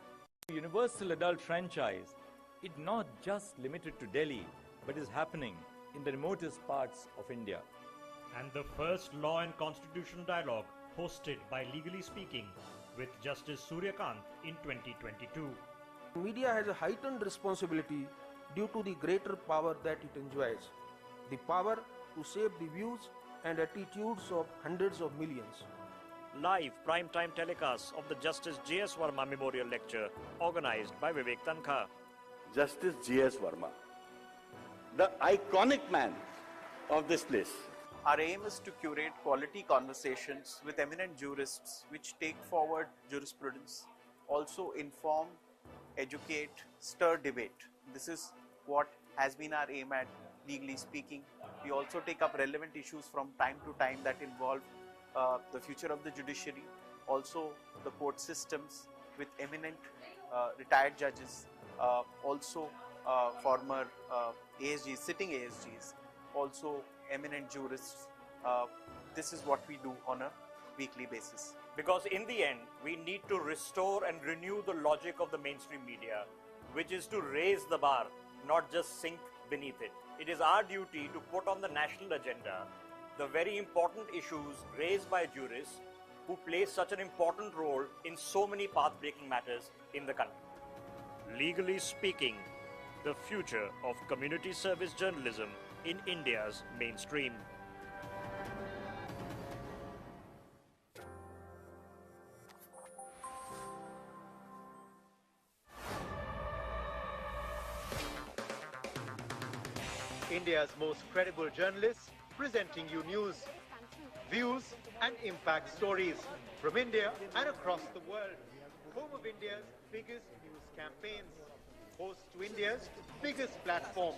universal adult franchise, is not just limited to Delhi, but is happening in the remotest parts of India. And the first Law and Constitution Dialogue, hosted by Legally Speaking, with Justice Suryakant in 2022. Media has a heightened responsibility due to the greater power that it enjoys. The power to shape the views and attitudes of hundreds of millions. Live prime-time telecasts of the Justice J.S. Verma Memorial Lecture, organized by Vivek Tankha. Justice J.S. Verma, the iconic man of this place. Our aim is to curate quality conversations with eminent jurists which take forward jurisprudence, also inform, educate, stir debate. This is what has been our aim at Legally Speaking. We also take up relevant issues from time to time that involve the future of the judiciary, also the court systems with eminent retired judges, also former ASGs, sitting ASGs, also eminent jurists. This is what we do on a weekly basis. Because in the end, we need to restore and renew the logic of the mainstream media, which is to raise the bar, not just sink beneath it. It is our duty to put on the national agenda the very important issues raised by jurists who play such an important role in so many path-breaking matters in the country. Legally Speaking, the future of community service journalism in India's mainstream. India's most credible journalists presenting you news, views and impact stories from India and across the world. Home of India's biggest news campaigns, host to India's biggest platforms.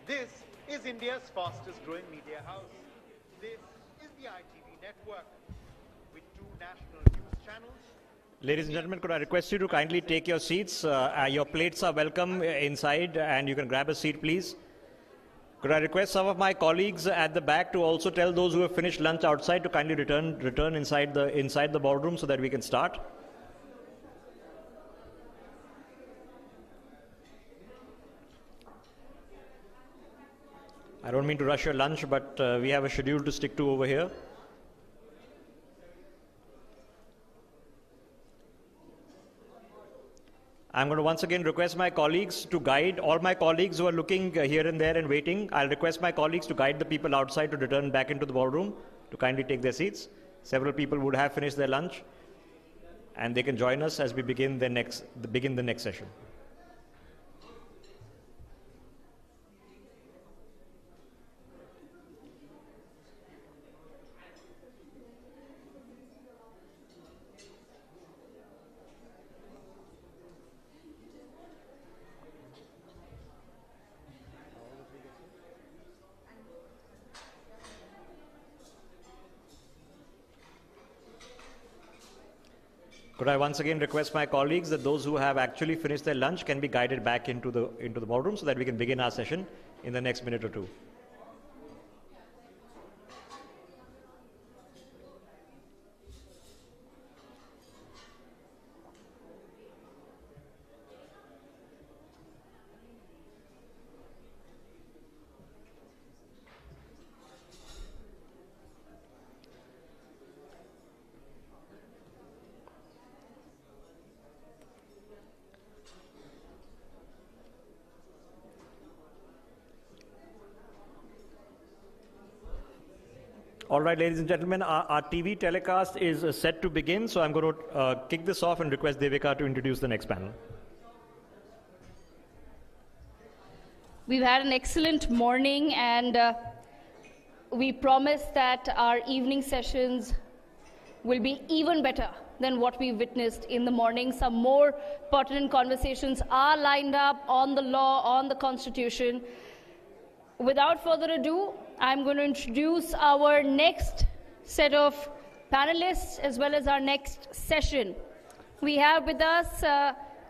This is India's fastest growing media house. This is the ITV network with 2 national news channels. Ladies and gentlemen, could I request you to kindly take your seats? Your plates are welcome inside and you can grab a seat, please. Could I request some of my colleagues at the back to also tell those who have finished lunch outside to kindly return inside the boardroom so that we can start? I don't mean to rush your lunch, but we have a schedule to stick to over here. I'm going to once again request my colleagues to guide, all my colleagues who are looking here and there and waiting, I'll request my colleagues to guide the people outside to return back into the ballroom to kindly take their seats. Several people would have finished their lunch and they can join us as we begin the next session. Could I once again request my colleagues that those who have actually finished their lunch can be guided back into the ballroom so that we can begin our session in the next minute or two. All right, ladies and gentlemen, our TV telecast is set to begin, so I'm going to kick this off and request Devika to introduce the next panel. We've had an excellent morning, and we promise that our evening sessions will be even better than what we witnessed in the morning. Some more pertinent conversations are lined up on the law, on the Constitution. without further ado, I'm going to introduce our next set of panelists as well as our next session. We have with us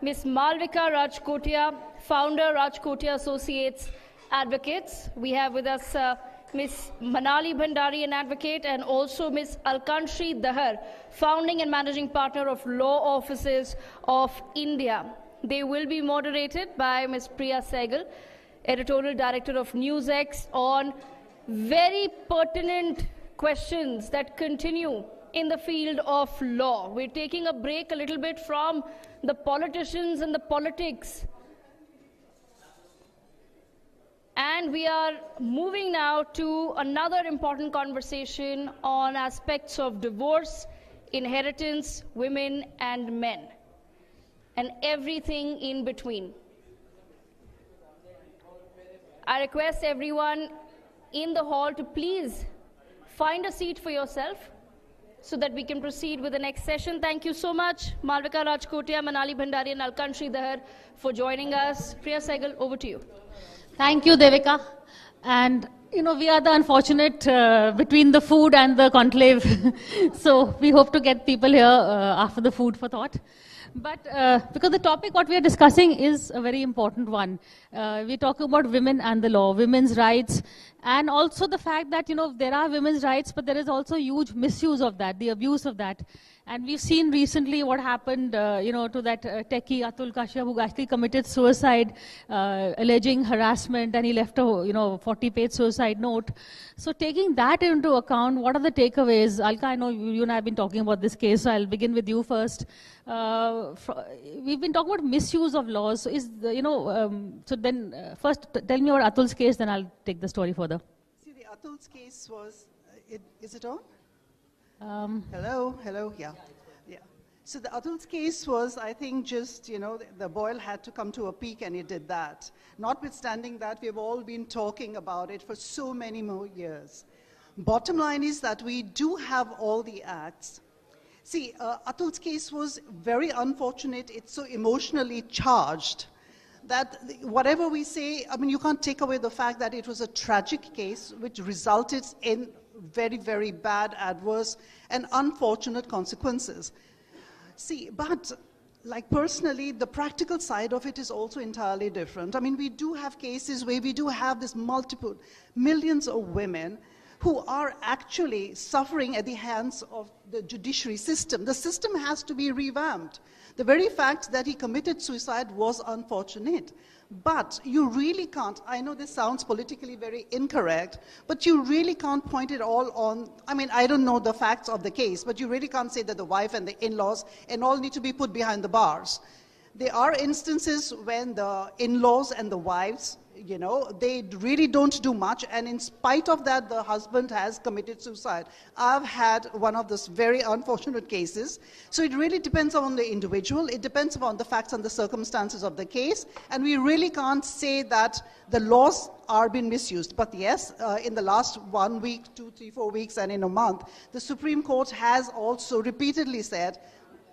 Ms. Malvika Rajkotia, founder, Rajkotia Associates Advocates. We have with us Ms. Manali Bhandari, an advocate, and also Ms. Alkanshi Dahar, founding and managing partner of Law Offices of India. They will be moderated by Ms. Priya Sehgal, editorial director of NewsX, on very pertinent questions that continue in the field of law. We're taking a break a little bit from the politicians and the politics, and we are moving now to another important conversation on aspects of divorce, inheritance, women and men, and everything in between. I request everyone in the hall to please find a seat for yourself so that we can proceed with the next session. Thank you so much, Malvika Rajkotia, Manali Bhandari and Alkanshi Dahar, for joining us. Priya Sehgal, over to you. Thank you, Devika. And, we are the unfortunate between the food and the conclave. So we hope to get people here after the food for thought. But because the topic what we are discussing is a very important one. We're talking about women and the law, women's rights, and also the fact that, there are women's rights, but there is also huge misuse of that, the abuse of that. And we've seen recently what happened, to that techie Atul Kashyap, who actually committed suicide, alleging harassment, and he left a, 40-page suicide note. So taking that into account, what are the takeaways? Alka, I know you and I have been talking about this case, so I'll begin with you first. We've been talking about misuse of laws. So so then first tell me about Atul's case, then I'll take the story further. See, the Atul's case was, is it on? Hello, yeah. So the Atul's case was, I think, just, the boil had to come to a peak, and it did that. Notwithstanding that, we've all been talking about it for so many more years. Bottom line is that we do have all the acts. See, Atul's case was very unfortunate. It's so emotionally charged that whatever we say, you can't take away the fact that it was a tragic case which resulted in very, very bad, adverse, and unfortunate consequences. See, but like personally, the practical side of it is also entirely different. We do have cases where we do have this multiple millions of women who are actually suffering at the hands of the judiciary system. The system has to be revamped. The very fact that he committed suicide was unfortunate. But you really can't, I know this sounds politically very incorrect, but you really can't point it all on, I don't know the facts of the case, but you really can't say that the wife and the in-laws and all need to be put behind the bars. There are instances when the in-laws and the wives, they really don't do much, and in spite of that, the husband has committed suicide. I've had one of those very unfortunate cases. So it really depends on the individual. It depends upon the facts and the circumstances of the case, and we really can't say that the laws are being misused. But yes, in the last 1 week, 2, 3, 4 weeks, and in a month, the Supreme Court has also repeatedly said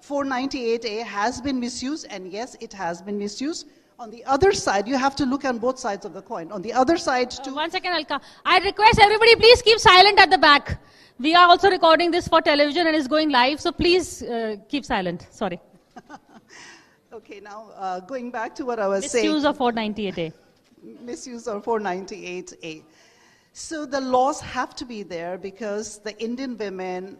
498A has been misused, and yes, it has been misused. On the other side, you have to look on both sides of the coin. On the other side, too. 1 second, Alka. I request everybody, please keep silent at the back. We are also recording this for television and it's going live, so please keep silent. Sorry. Okay, now going back to what I was saying. Misuse of 498A. Misuse of 498A. So the laws have to be there because the Indian women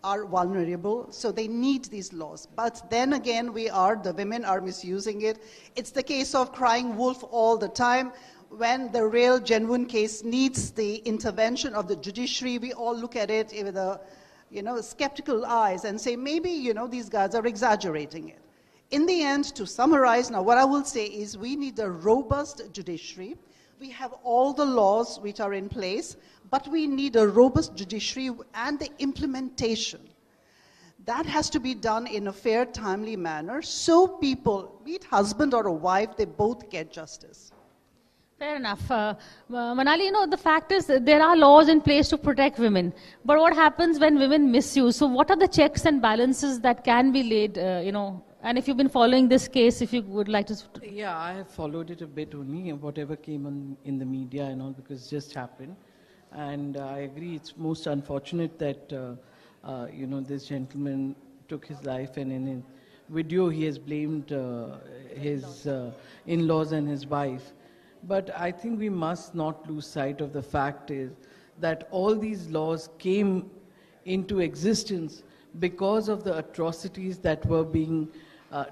are vulnerable, so they need these laws. But then again, the women are misusing it. It's the case of crying wolf all the time. When the real, genuine case needs the intervention of the judiciary, we all look at it with skeptical eyes and say, maybe, these guys are exaggerating it. In the end, to summarize, now what I will say is we need a robust judiciary. We have all the laws which are in place, but we need a robust judiciary and the implementation. That has to be done in a fair, timely manner, so people, be it husband or a wife, they both get justice. Fair enough. Manali, the fact is there are laws in place to protect women. But what happens when women misuse? So what are the checks and balances that can be laid, And if you've been following this case, if you would like to... Yeah, I have followed it a bit only, whatever came on in the media and all, because it just happened. And I agree, it's most unfortunate that, this gentleman took his life, and in his video he has blamed his in-laws and his wife. But I think we must not lose sight of the fact is that all these laws came into existence because of the atrocities that were being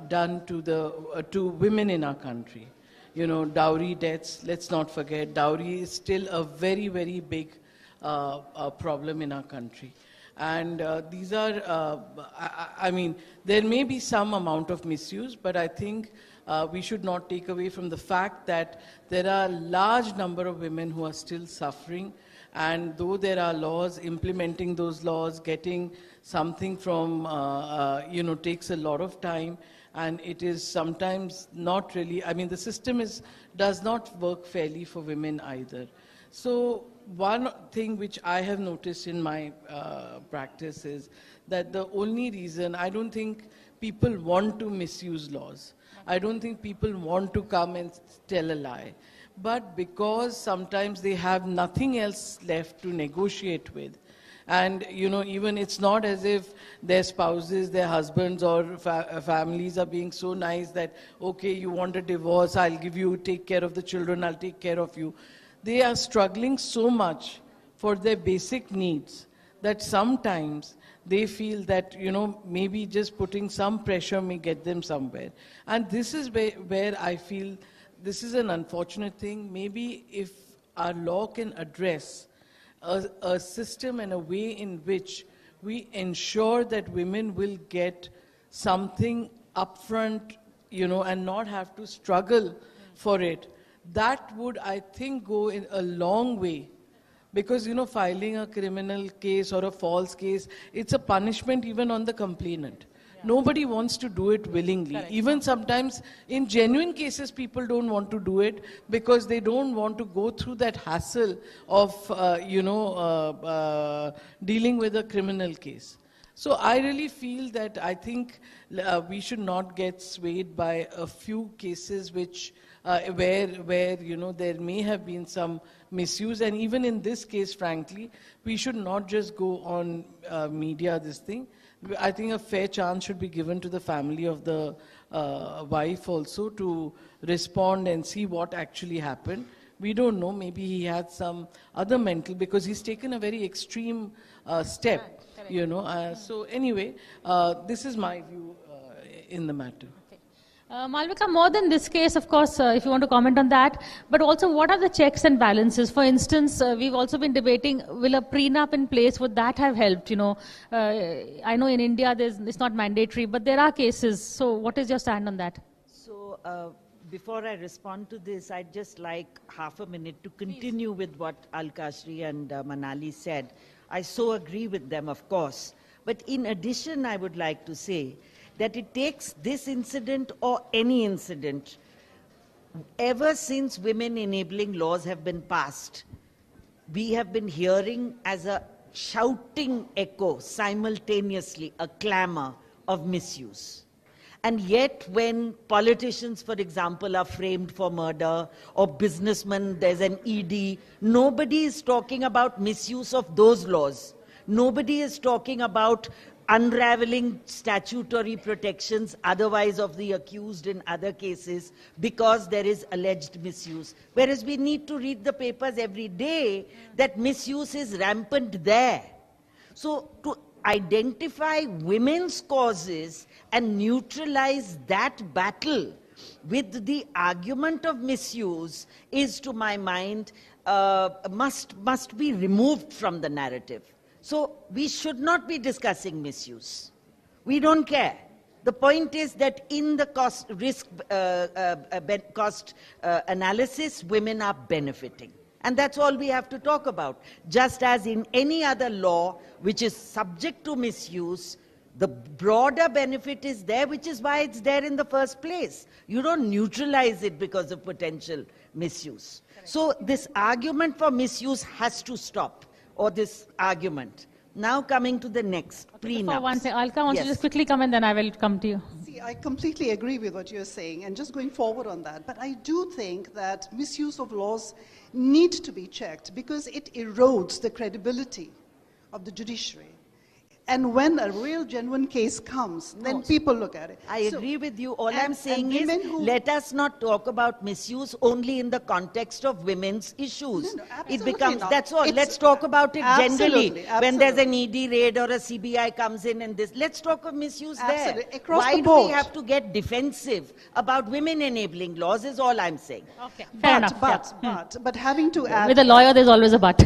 done to women in our country. Dowry deaths, let's not forget, dowry is still a very, very big problem in our country. And these are, there may be some amount of misuse, but I think we should not take away from the fact that there are a large number of women who are still suffering. And though there are laws, implementing those laws, getting something from, takes a lot of time. And it is sometimes not really, the system does not work fairly for women either. So one thing which I have noticed in my practice is that the only reason, I don't think people want to misuse laws. I don't think people want to come and tell a lie. But because sometimes they have nothing else left to negotiate with, and even it's not as if their spouses, their husbands or families are being so nice that, okay, you want a divorce, I'll give you, take care of the children, I'll take care of you. They are struggling so much for their basic needs that sometimes they feel that, maybe just putting some pressure may get them somewhere. And this is where I feel this is an unfortunate thing. Maybe if our law can address a system and a way in which we ensure that women will get something upfront, and not have to struggle for it, that would, I think, go in a long way. Because, filing a criminal case or a false case, it's a punishment even on the complainant. Nobody wants to do it willingly. Correct. Even sometimes in genuine cases, people don't want to do it because they don't want to go through that hassle of, dealing with a criminal case. So I really feel that I think we should not get swayed by a few cases which where there may have been some misuse. And even in this case, frankly, we should not just go on media this thing. I think a fair chance should be given to the family of the wife also to respond and see what actually happened. We don't know, maybe he had some other mental, because he's taken a very extreme step, so anyway, this is my view in the matter. Malvika, more than this case, of course, if you want to comment on that, but also what are the checks and balances? For instance, we've also been debating, will a prenup in place, would that have helped? I know in India it's not mandatory, but there are cases. So what is your stand on that? So before I respond to this, I'd just like half a minute to continue with what Al-Kashri and Manali said. I so agree with them, of course. But in addition, I would like to say that it takes this incident or any incident, ever since women enabling laws have been passed, we have been hearing as a shouting echo simultaneously a clamor of misuse. And yet when politicians, for example, are framed for murder, or businessmen, there's an ED, nobody is talking about misuse of those laws. Nobody is talking about unraveling statutory protections otherwise of the accused in other cases because there is alleged misuse. Whereas we need to read the papers every day that misuse is rampant there. So to identify women's causes and neutralize that battle with the argument of misuse is, to my mind, must be removed from the narrative. So we should not be discussing misuse. We don't care. The point is that in the cost analysis, women are benefiting. And that's all we have to talk about. Just as in any other law which is subject to misuse, the broader benefit is there, which is why it's there in the first place. You don't neutralize it because of potential misuse. Correct. So this argument for misuse has to stop. Or this argument. Now coming to the next, prenups. Alka wants to just quickly come and then I will come to you. See, I completely agree with what you're saying, and just going forward on that. But I do think that misuse of laws need to be checked because it erodes the credibility of the judiciary. And when a real, genuine case comes, then people look at it. I agree with you. All I'm saying is, let us not talk about misuse only in the context of women's issues. It becomes, that's all. Let's talk about it generally. When there's an ED raid or a CBI comes in and this, let's talk of misuse there. Why do we have to get defensive about women enabling laws is all I'm saying. Okay, fair enough. But having to add... With a lawyer, there's always a but.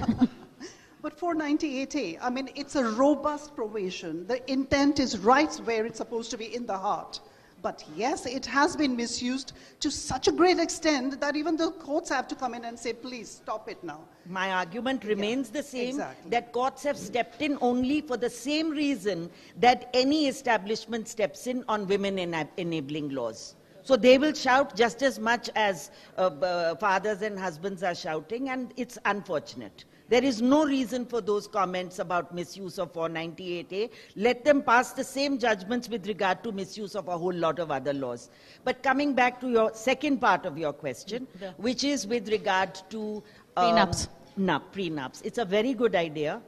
But 498A, I mean, it's a robust provision. The intent is right where it's supposed to be, in the heart. But yes, it has been misused to such a great extent that even the courts have to come in and say, please, stop it now. My argument remains the same, that courts have stepped in only for the same reason that any establishment steps in on women enabling laws. So they will shout just as much as fathers and husbands are shouting, and it's unfortunate. There is no reason for those comments about misuse of 498A. Let them pass the same judgments with regard to misuse of a whole lot of other laws. But coming back to your second part of your question, which is with regard to prenups. Prenups. It's a very good idea.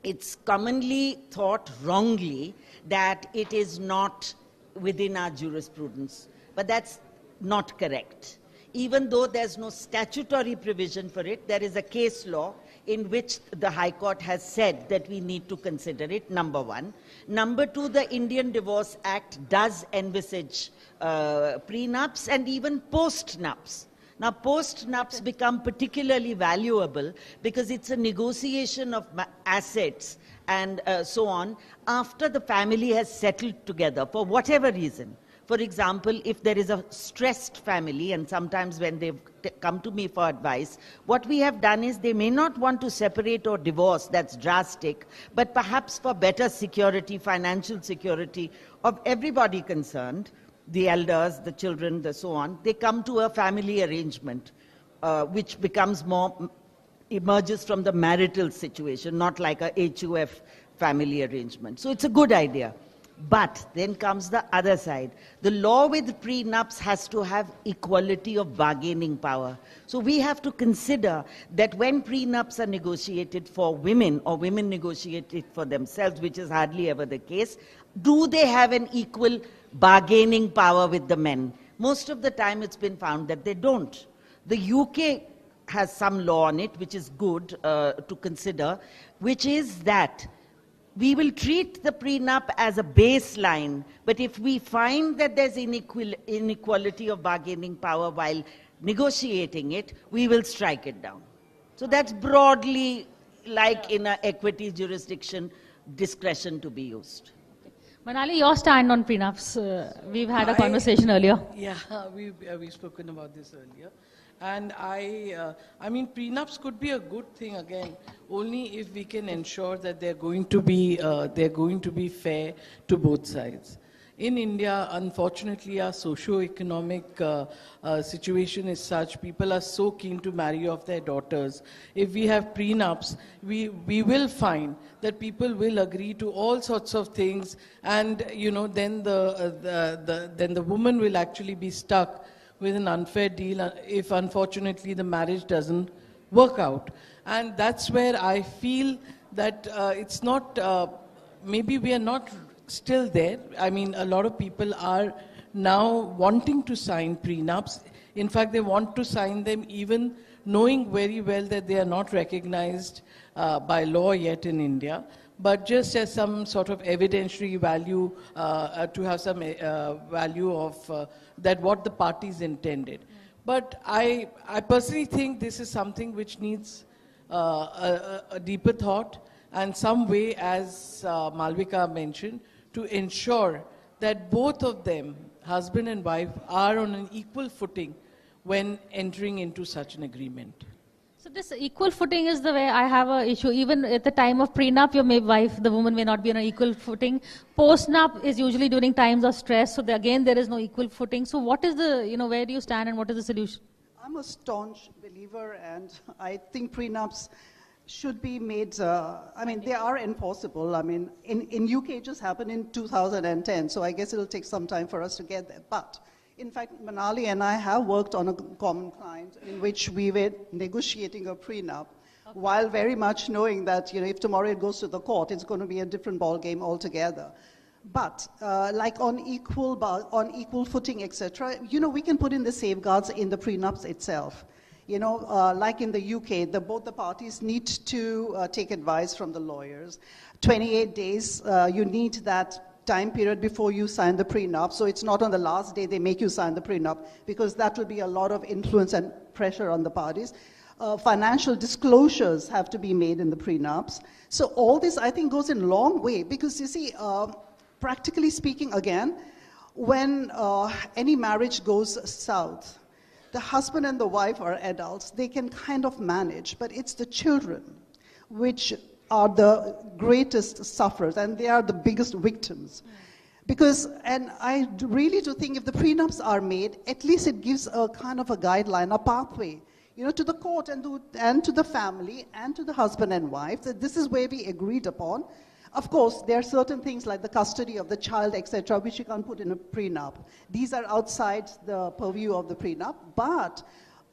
It's commonly thought wrongly that it is not within our jurisprudence, but that's not correct. Even though there's no statutory provision for it, there is a case law in which the High Court has said that we need to consider it, number one. Number two, the Indian Divorce Act does envisage prenups and even post-nups. Now, post-nups become particularly valuable because it's a negotiation of assets and so on after the family has settled together for whatever reason. For example, if there is a stressed family, and sometimes when they've come to me for advice, what we have done is they may not want to separate or divorce, that's drastic, but perhaps for better security, financial security of everybody concerned, the elders, the children, the so on, they come to a family arrangement, which becomes more, emerges from the marital situation, not like a HUF family arrangement. So it's a good idea. But then comes the other side. The law with prenups has to have equality of bargaining power. So we have to consider that when prenups are negotiated for women or women negotiate it for themselves, which is hardly ever the case, do they have an equal bargaining power with the men? Most of the time it's been found that they don't. The UK has some law on it, which is good to consider, which is that we will treat the prenup as a baseline, but if we find that there's inequality of bargaining power while negotiating it, we will strike it down. So that's broadly like in an equity jurisdiction, discretion to be used. Manali, your stand on prenups. We've had a conversation earlier. Yeah, we've spoken about this earlier. And I mean, prenups could be a good thing again, only if we can ensure that they're going to be fair to both sides. In India, unfortunately, our socio-economic situation is such, people are so keen to marry off their daughters. If we have prenups, we will find that people will agree to all sorts of things, and you know, then the woman will actually be stuck with an unfair deal if unfortunately the marriage doesn't work out. And that's where I feel that it's not, maybe we are not still there. I mean, a lot of people are now wanting to sign prenups. In fact, they want to sign them even knowing very well that they are not recognized by law yet in India, but just as some sort of evidentiary value, to have some value of that what the parties intended. But I personally think this is something which needs a deeper thought and some way, as Malvika mentioned, to ensure that both of them, husband and wife, are on an equal footing when entering into such an agreement. So this equal footing is the way I have an issue. Even at the time of prenup, your wife, the woman may not be on an equal footing. Post-nup is usually during times of stress. So again, there is no equal footing. So what is the, where do you stand and what is the solution? I'm a staunch believer, and I think prenups should be made, I mean, they are enforceable. I mean, in UK, it just happened in 2010, so I guess it'll take some time for us to get there. But in fact, Manali and I have worked on a common client in which we were negotiating a prenup, while very much knowing that, you know, if tomorrow it goes to the court, it's going to be a different ball game altogether. But like on equal footing, etc., you know, we can put in the safeguards in the prenups itself. You know, like in the UK, both the parties need to take advice from the lawyers. 28 days, you need that time period before you sign the prenup. So it's not on the last day they make you sign the prenup, because that will be a lot of influence and pressure on the parties. Financial disclosures have to be made in the prenups. So all this, I think, goes in a long way, because you see, practically speaking, again, when any marriage goes south, the husband and the wife are adults, they can kind of manage, but it's the children which are the greatest sufferers, and they are the biggest victims. Because, and I really do think if the prenups are made, at least it gives a kind of a guideline, a pathway, you know, to the court and to the family and to the husband and wife, that this is where we agreed upon. Of course, there are certain things like the custody of the child, etc., which you can't put in a prenup. These are outside the purview of the prenup, but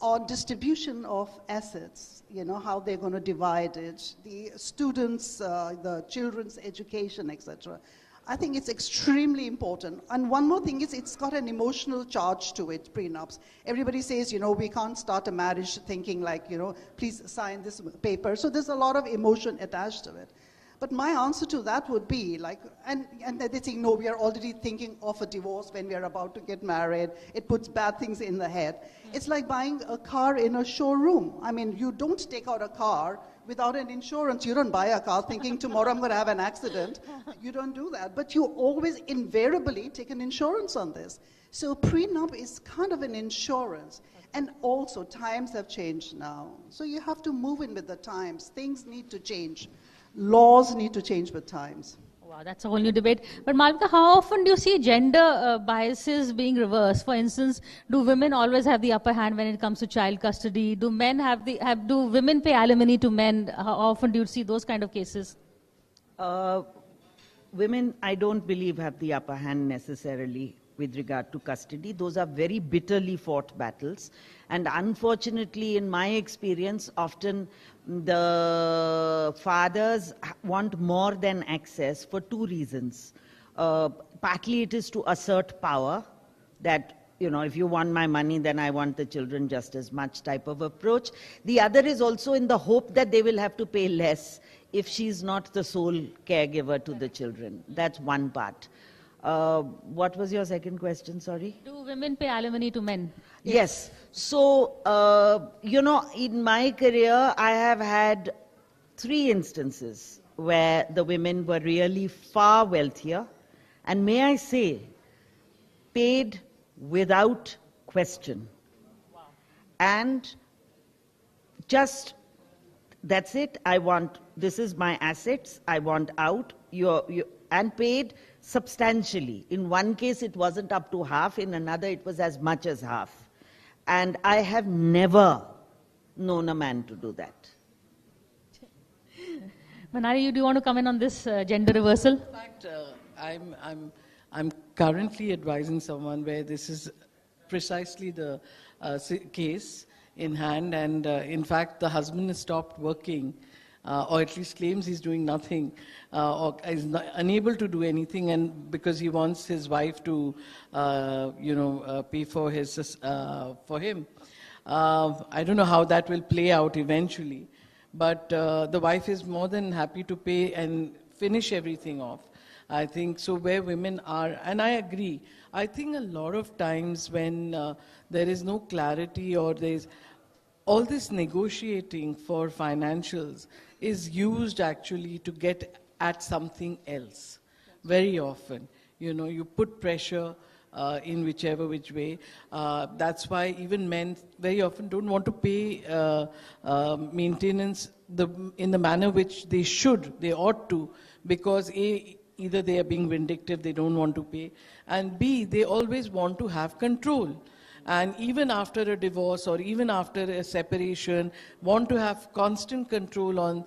on distribution of assets, you know, how they're going to divide it, the students, the children's education, etc., I think it's extremely important. And one more thing is, it's got an emotional charge to it, prenups. Everybody says, you know, we can't start a marriage thinking like, you know, please sign this paper. So there's a lot of emotion attached to it. But my answer to that would be like, and they think, no, we are already thinking of a divorce when we are about to get married. It puts bad things in the head. It's like buying a car in a showroom. I mean, you don't take out a car without an insurance. You don't buy a car thinking tomorrow I'm going to have an accident. You don't do that. But you always invariably take an insurance on this. So prenup is kind of an insurance. And also, times have changed now. So you have to move in with the times. Things need to change. Laws need to change with times. Wow, that's a whole new debate. But Malvika, how often do you see gender biases being reversed? For instance, do women always have the upper hand when it comes to child custody? Do men do women pay alimony to men? How often do you see those kind of cases? Women, I don't believe, have the upper hand necessarily with regard to custody. Those are very bitterly fought battles. And unfortunately, in my experience, often the fathers want more than access for two reasons. Partly it is to assert power, that, you know, if you want my money, then I want the children just as much type of approach. The other is also in the hope that they will have to pay less if she's not the sole caregiver to the children. That's one part. What was your second question, sorry? Do women pay alimony to men? Yes. So, you know, in my career, I have had 3 instances where the women were really far wealthier, and may I say, paid without question. Wow. And just, that's it, this is my assets, I want out, and paid substantially. In one case, it wasn't up to half. In another, it was as much as half. And I have never known a man to do that. Manali, do you want to comment on this gender reversal? In fact, I'm currently advising someone where this is precisely the case in hand, and in fact, the husband has stopped working, or at least claims he's doing nothing, or is unable to do anything, and because he wants his wife to, pay for for him. I don't know how that will play out eventually, but the wife is more than happy to pay and finish everything off. I think so where women are, and I agree. I think a lot of times when there is no clarity or there's all this negotiating for financials is used actually to get at something else very often. You know, you put pressure in which way. That's why even men very often don't want to pay maintenance in the manner which they should, they ought to, because either they are being vindictive, they don't want to pay, and B, they always want to have control. and even after a divorce or even after a separation, want to have constant control on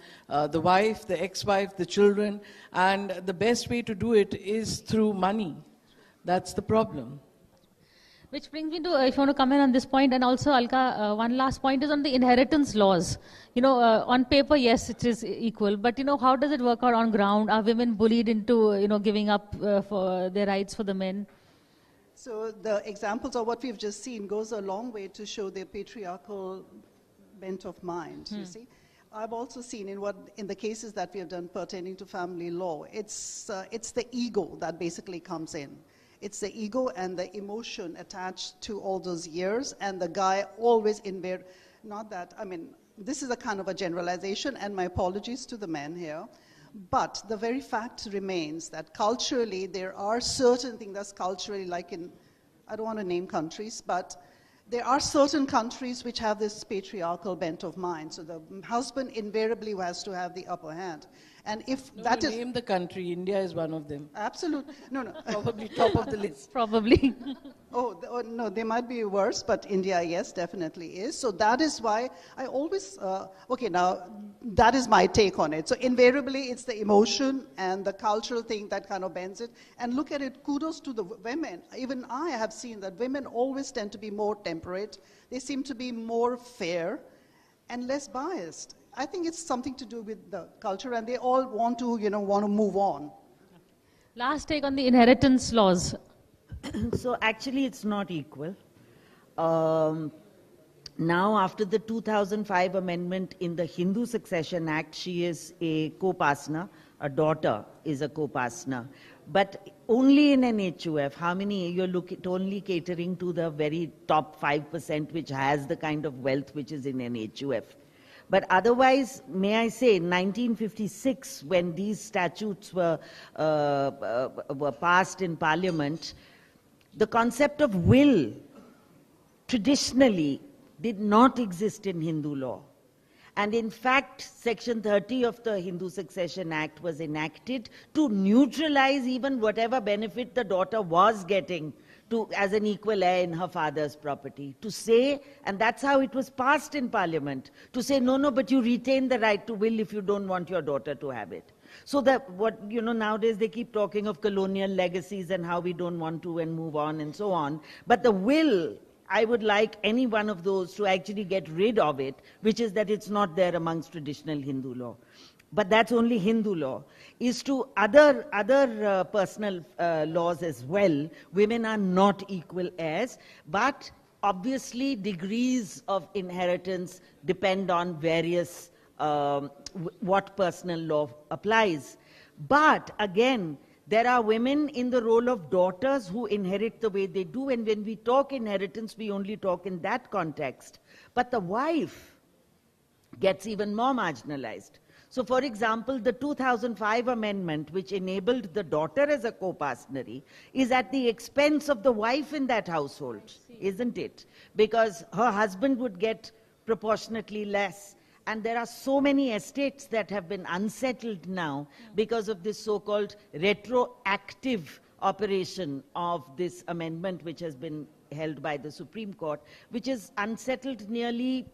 the wife, the ex-wife, the children, and the best way to do it is through money. That's the problem. Which brings me to, if you want to come in on this point, and also Alka, one last point is on the inheritance laws. On paper, yes, it is equal, but how does it work out on ground? Are women bullied into, giving up for their rights for the men? So the examples of what we've just seen goes a long way to show their patriarchal bent of mind, you see. I've also seen in the cases that we have done pertaining to family law, it's the ego that basically comes in. It's the ego and the emotion attached to all those years, and the guy always this is a kind of a generalization, and my apologies to the men here, but the very fact remains that culturally there are certain things that's culturally, like I don't want to name countries, but there are certain countries which have this patriarchal bent of mind. So the husband invariably has to have the upper hand. And if name the country, India is one of them. Absolutely. No. Probably top of the list. Probably. No, they might be worse, but India, yes, definitely is. So that is why I always, now that is my take on it. So invariably it's the emotion and the cultural thing that kind of bends it. And look at it, kudos to the women. Even I have seen that women always tend to be more temperate. They seem to be more fair and less biased. I think it's something to do with the culture, and they all want to move on. Last take on the inheritance laws. So actually it's not equal. Now after the 2005 amendment in the Hindu Succession Act, she is a co-partner, a daughter is a co-partner. But only in an HUF, how many, you're only catering to the very top 5% which has the kind of wealth which is in an HUF. But otherwise, may I say, 1956, when these statutes were passed in Parliament, the concept of will traditionally did not exist in Hindu law. And in fact, Section 30 of the Hindu Succession Act was enacted to neutralize even whatever benefit the daughter was getting as an equal heir in her father's property. To say, and that's how it was passed in Parliament, to say, no, but you retain the right to will if you don't want your daughter to have it. So that nowadays they keep talking of colonial legacies and how we don't want to and move on and so on. But the will, I would like any one of those to actually get rid of it, which is that it's not there amongst traditional Hindu law. But that's only Hindu law. Is to other personal laws as well. Women are not equal heirs, but obviously degrees of inheritance depend on various what personal law applies. But again, there are women in the role of daughters who inherit the way they do, and when we talk inheritance, we only talk in that context. But the wife gets even more marginalized. So, for example, the 2005 amendment, which enabled the daughter as a co-partnery, is at the expense of the wife in that household, isn't it? Because her husband would get proportionately less. And there are so many estates that have been unsettled now because of this so-called retroactive operation of this amendment, which has been held by the Supreme Court, which has unsettled nearly,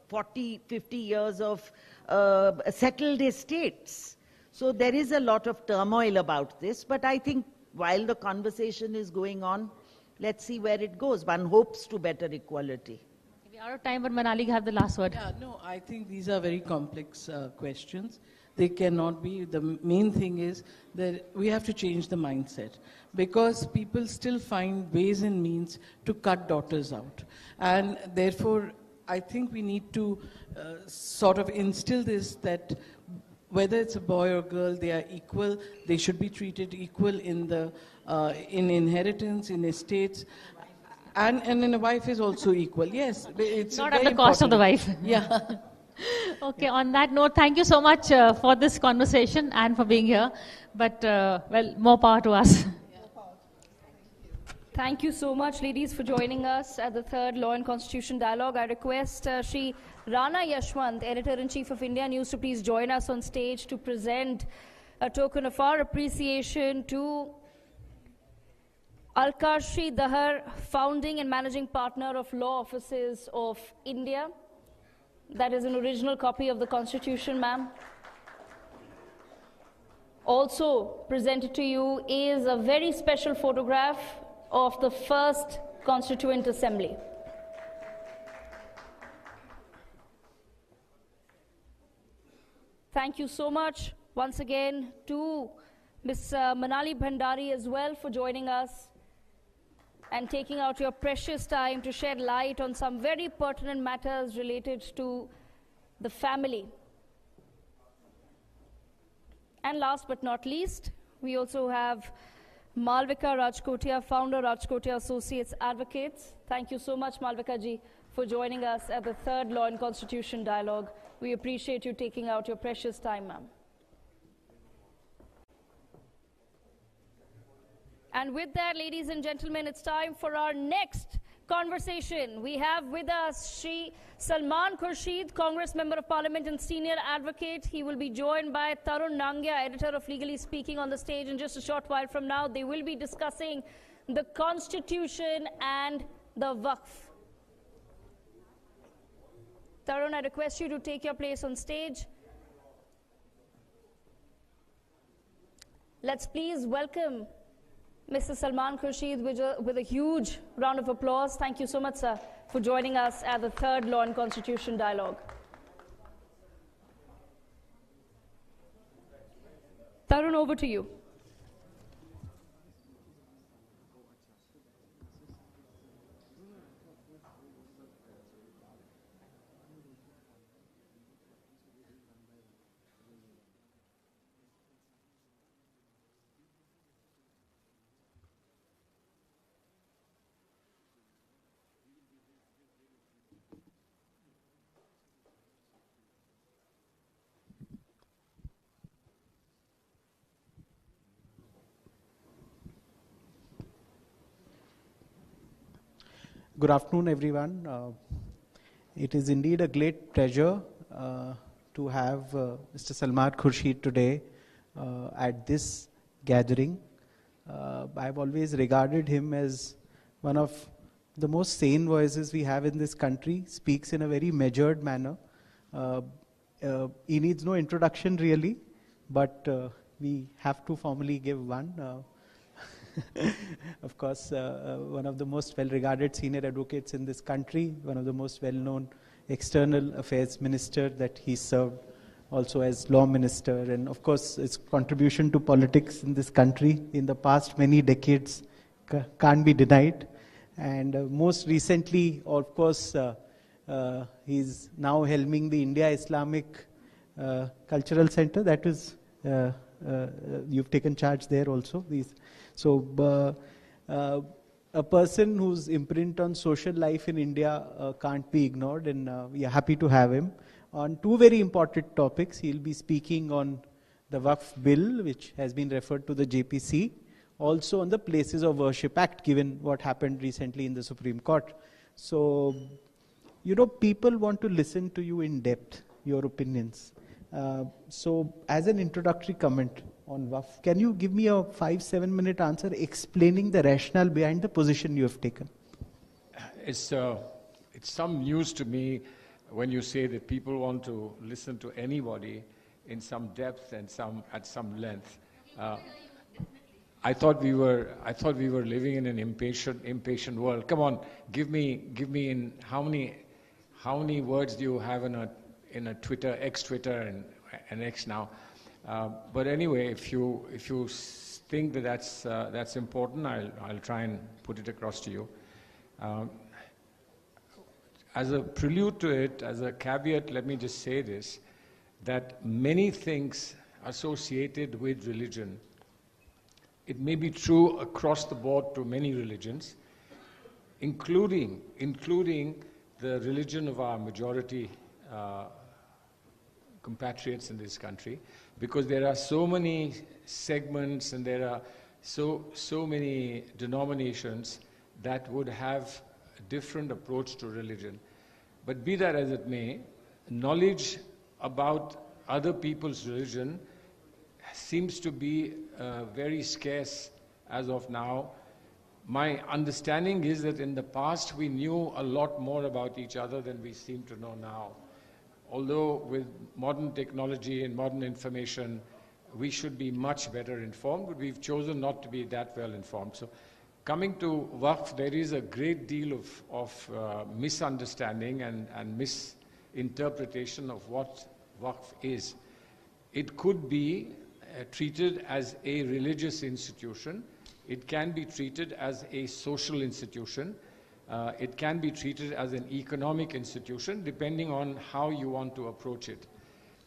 40, 50 years of settled estates. So there is a lot of turmoil about this, but I think while the conversation is going on, let's see where it goes. One hopes to better equality. We're out of time, but Manali have the last word. Yeah, no, I think these are very complex questions. They cannot be. The main thing is that we have to change the mindset, because people still find ways and means to cut daughters out. And therefore, I think we need to sort of instill this, that whether it's a boy or girl, they are equal. They should be treated equal in in inheritance, in estates. And in a wife is also equal. Yes, it's not at the cost of the wife. Yeah. Okay, on that note, thank you so much for this conversation and for being here. But, well, more power to us. Thank you so much, ladies, for joining us at the third Law and Constitution Dialogue. I request Shri Rana Yashwant, Editor-in-Chief of India News, to please join us on stage to present a token of our appreciation to Alkashri Dahar, founding and managing partner of Law Offices of India. That is an original copy of the Constitution, ma'am. Also presented to you is a very special photograph of the first Constituent Assembly. Thank you so much once again to Ms. Manali Bhandari as well for joining us and taking out your precious time to shed light on some very pertinent matters related to the family. And last but not least, we also have Malvika Rajkotia, founder Rajkotia Associates Advocates. Thank you so much, Malvika ji, for joining us at the third Law and Constitution Dialogue. We appreciate you taking out your precious time, ma'am. And with that, ladies and gentlemen, it's time for our next conversation. We have with us Shri Salman Khurshid, Congress Member of Parliament and Senior Advocate. He will be joined by Tarun Nangia, Editor of Legally Speaking, on the stage in just a short while from now. They will be discussing the Constitution and the Waqf. Tarun, I request you to take your place on stage. Let's please welcome Mr. Salman Khurshid with a huge round of applause. Thank you so much, sir, for joining us at the third Law and Constitution Dialogue. Tarun, over to you. Good afternoon, everyone. It is indeed a great pleasure to have Mr. Salman Khurshid today at this gathering. I've always regarded him as one of the most sane voices we have in this country, speaks in a very measured manner. He needs no introduction really, but we have to formally give one. Of course, one of the most well-regarded senior advocates in this country, one of the most well-known external affairs minister that he served, also as law minister, and of course his contribution to politics in this country in the past many decades can't be denied. And most recently, of course, he's now helming the India Islamic Cultural Center. That is, you've taken charge there also. So a person whose imprint on social life in India can't be ignored, and we are happy to have him. On two very important topics, he'll be speaking on the Waqf Bill, which has been referred to the JPC, also on the Places of Worship Act, given what happened recently in the Supreme Court. So, you know, people want to listen to you in depth, your opinions. So, as an introductory comment on Waqf, can you give me a 5-7 minute answer explaining the rationale behind the position you have taken? It's some news to me when you say that people want to listen to anybody in some depth and at some length. I thought we were living in an impatient world. Come on, give me in how many words do you have in a Twitter, X-Twitter and X now? But anyway, if you think that that's important, I'll try and put it across to you. As a prelude to it, as a caveat, let me just say this, that many things associated with religion, it may be true across the board to many religions, including the religion of our majority compatriots in this country, because there are so many segments and there are so many denominations that would have a different approach to religion. But be that as it may, knowledge about other people's religion seems to be very scarce as of now, my understanding is that in the past we knew a lot more about each other than we seem to know now. Although with modern technology and modern information, we should be much better informed, but we've chosen not to be that well informed. So coming to Waqf, there is a great deal of misunderstanding and misinterpretation of what Waqf is. It could be treated as a religious institution. It can be treated as a social institution. It can be treated as an economic institution, depending on how you want to approach it.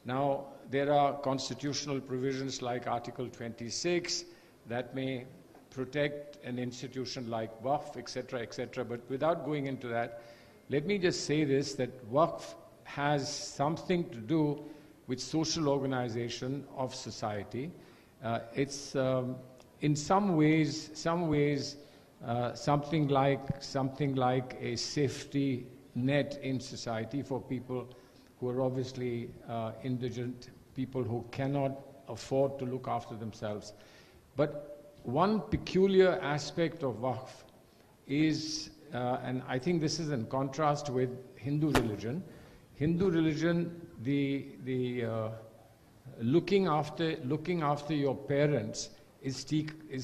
Now, there are constitutional provisions like Article 26 that may protect an institution like Waqf, etc., etc. But without going into that, let me just say this, that Waqf has something to do with social organization of society. It's in some ways something like a safety net in society for people who are obviously indigent, people who cannot afford to look after themselves. But one peculiar aspect of Waqf is, and I think this is in contrast with Hindu religion. Hindu religion, the looking after your parents is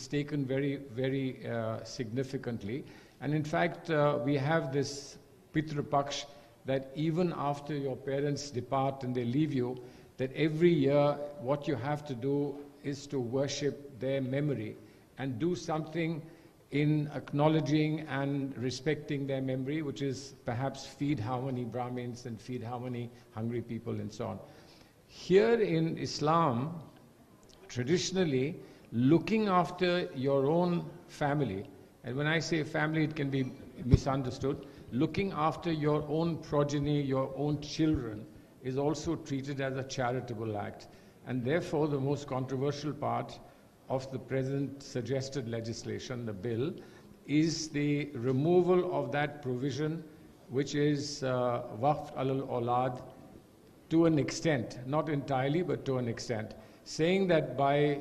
taken very, very significantly. And in fact, we have this Pitra Paksh, that even after your parents depart and they leave you, that every year what you have to do is to worship their memory and do something in acknowledging and respecting their memory, which is perhaps feed how many Brahmins and feed how many hungry people and so on. Here in Islam, traditionally, looking after your own family, and when I say family, it can be misunderstood, looking after your own progeny, your own children, is also treated as a charitable act. And therefore, the most controversial part of the present suggested legislation, the bill, is the removal of that provision, which is Waqf al-Awlad, to an extent, not entirely, but to an extent, saying that by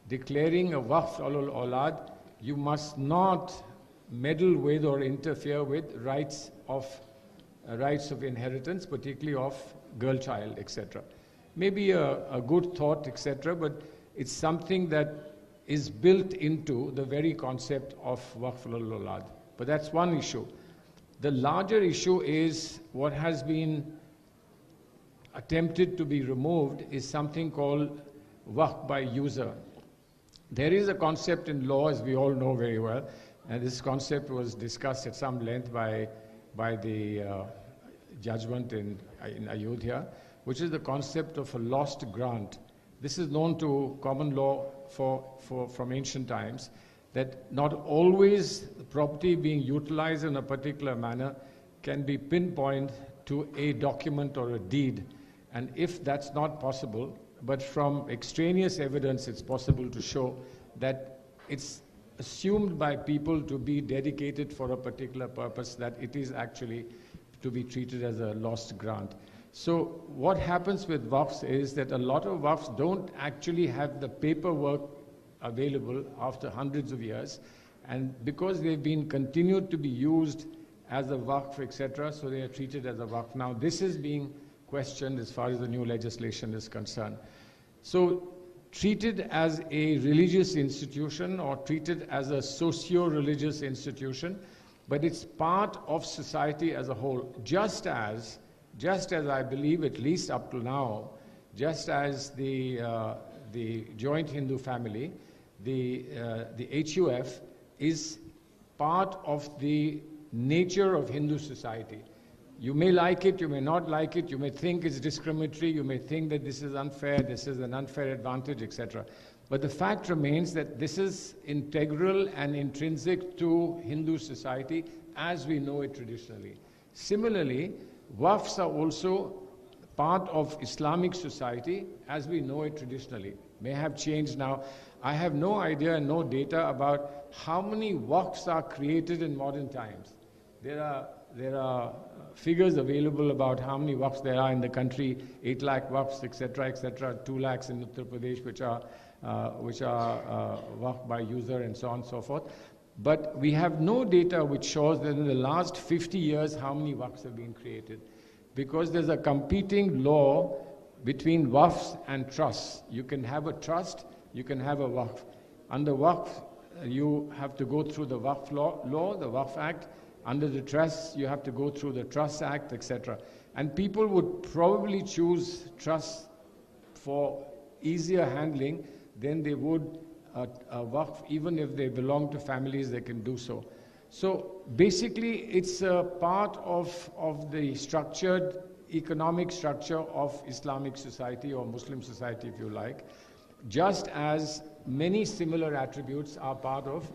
declaring a Waqf al-Awlad, you must not meddle with or interfere with rights of inheritance, particularly of girl child, etc. Maybe a good thought, etc., but it's something that is built into the very concept of Waqf al-Awlad. But that's one issue. The larger issue is what has been attempted to be removed is something called Waqf by user. There is a concept in law, as we all know very well, and this concept was discussed at some length by the judgment in Ayodhya, which is the concept of a lost grant. This is known to common law from ancient times, that not always the property being utilized in a particular manner can be pinpointed to a document or a deed. And if that's not possible, but from extraneous evidence it's possible to show that it's assumed by people to be dedicated for a particular purpose, that it is actually to be treated as a lost grant. So what happens with Waqfs is that a lot of Waqfs don't actually have the paperwork available after hundreds of years, and because they've been continued to be used as a Waqf, etc., so they are treated as a Waqf. Now this is being questioned as far as the new legislation is concerned. So treated as a religious institution or treated as a socio-religious institution, but it's part of society as a whole, just as I believe, at least up to now, just as the joint Hindu family, the HUF is part of the nature of Hindu society. You may like it, you may not like it, you may think it's discriminatory, you may think that this is unfair, this is an unfair advantage, etc. But the fact remains that this is integral and intrinsic to Hindu society as we know it traditionally. Similarly, Waqfs are also part of Islamic society as we know it traditionally. May have changed now. I have no idea and no data about how many Waqfs are created in modern times. There are figures available about how many Waqfs there are in the country, 8 lakh Waqfs, etc., etc., 2 lakhs in Uttar Pradesh, which are Waqf by user and so on and so forth. But we have no data which shows that in the last 50 years how many waqfs have been created. Because there's a competing law between waqfs and trusts. You can have a trust, you can have a waqf. Under waqf, you have to go through the waqf law, the Waqf Act. Under the trust, you have to go through the Trust Act, etc. And people would probably choose trusts for easier handling than they would a waqf. Even if they belong to families, they can do so. So basically, it's a part of the structured economic structure of Islamic society or Muslim society, if you like, just as many similar attributes are part of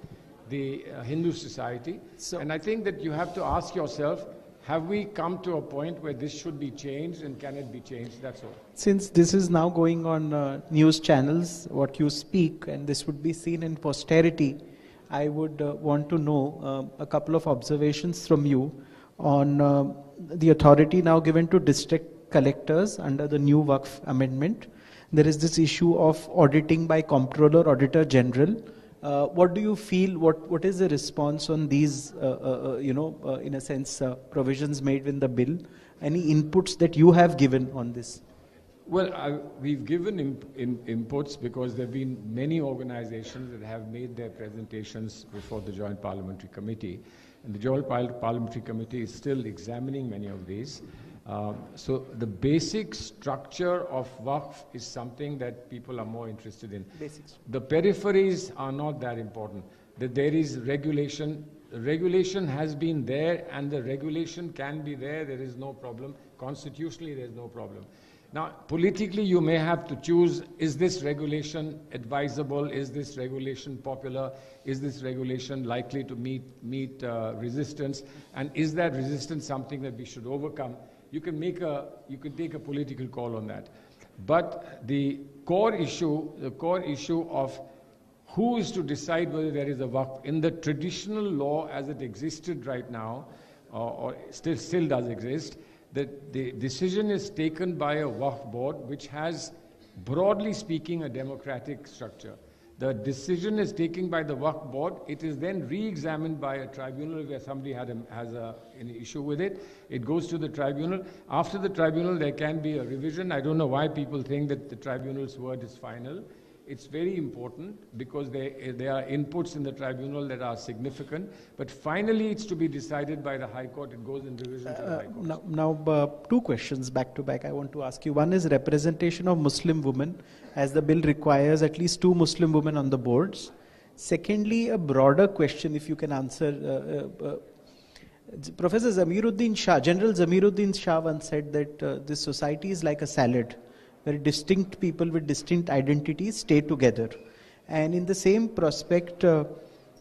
the Hindu society. And I think that you have to ask yourself, have we come to a point where this should be changed, and can it be changed? That's all. Since this is now going on news channels, what you speak, and this would be seen in posterity, I would want to know a couple of observations from you on the authority now given to district collectors under the new Waqf amendment. There is this issue of auditing by Comptroller, Auditor General. What do you feel? What is the response on these, in a sense, provisions made in the bill? Any inputs that you have given on this? Well, we've given inputs because there have been many organizations that have made their presentations before the Joint Parliamentary Committee. And the Joint Parliamentary Committee is still examining many of these. So the basic structure of Waqf is something that people are more interested in. Basics. The peripheries are not that important. That there is regulation. The regulation has been there, and the regulation can be there. There is no problem. Constitutionally, there is no problem. Now, politically, you may have to choose, is this regulation advisable? Is this regulation popular? Is this regulation likely to meet resistance? And is that resistance something that we should overcome? You can take a political call on that. But the core issue of who is to decide whether there is a waqf in the traditional law as it existed right now, or still does exist, that the decision is taken by a waqf board, which has, broadly speaking, a democratic structure. The decision is taken by the waqf board. It is then re-examined by a tribunal where somebody has an issue with it. It goes to the tribunal. After the tribunal, there can be a revision. I don't know why people think that the tribunal's word is final. It's very important because there are inputs in the tribunal that are significant. But finally, it's to be decided by the High Court. It goes in revision to the High Court. Now, two questions back to back I want to ask you. One is representation of Muslim women, as the bill requires at least 2 Muslim women on the boards. Secondly, a broader question, if you can answer. Professor Zamiruddin Shah, General Zamiruddin Shah once said that this society is like a salad, where distinct people with distinct identities stay together. And in the same prospect,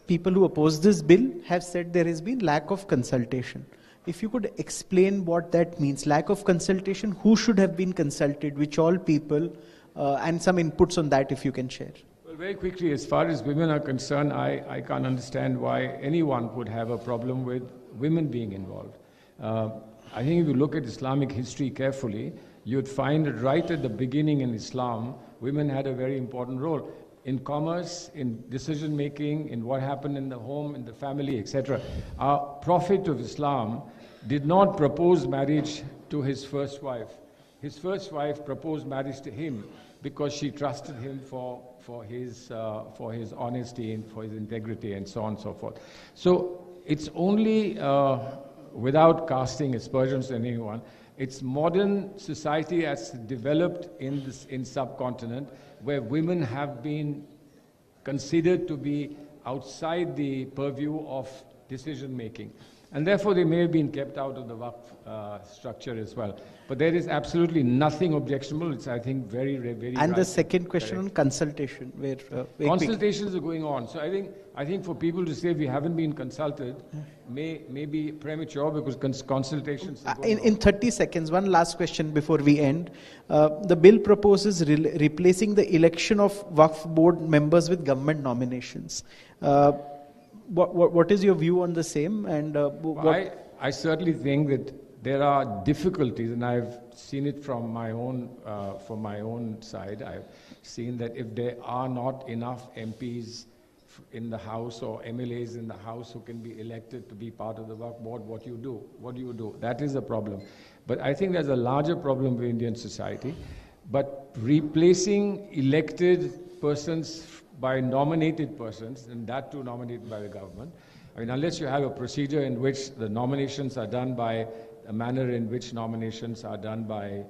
people who oppose this bill have said there has been lack of consultation. If you could explain what that means, lack of consultation, who should have been consulted, which all people, and some inputs on that if you can share. Well, very quickly, as far as women are concerned, I can't understand why anyone would have a problem with women being involved. I think if you look at Islamic history carefully, you'd find that right at the beginning in Islam, women had a very important role in commerce, in decision-making, in what happened in the home, in the family, etc. Our Prophet of Islam did not propose marriage to his first wife. His first wife proposed marriage to him because she trusted him for his honesty and for his integrity and so on and so forth. So it's only, without casting aspersions on anyone, it's modern society has developed in subcontinent where women have been considered to be outside the purview of decision making. And therefore they may have been kept out of the Waqf structure as well. But there is absolutely nothing objectionable. It's, I think, very, very And right. the second question on consultation, where consultations are going on. So I think for people to say we haven't been consulted may be premature because consultations are going on. In 30 seconds, one last question before we end. The bill proposes replacing the election of Waqf board members with government nominations. What is your view on the same? And I certainly think that there are difficulties, and I've seen it from my own side. I've seen that if there are not enough MPs in the House or MLAs in the House who can be elected to be part of the work board, what do you do? That is a problem. But I think there's a larger problem with Indian society. But replacing elected persons by nominated persons, and that too nominated by the government, I mean, unless you have a procedure in which the nominations are done by a manner in which nominations are done by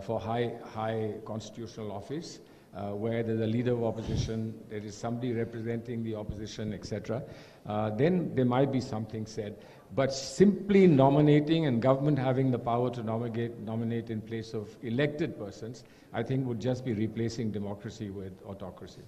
for high constitutional office, where there's a leader of opposition, there is somebody representing the opposition, etc., then there might be something said. But simply nominating and government having the power to nominate in place of elected persons, I think would just be replacing democracy with autocracy.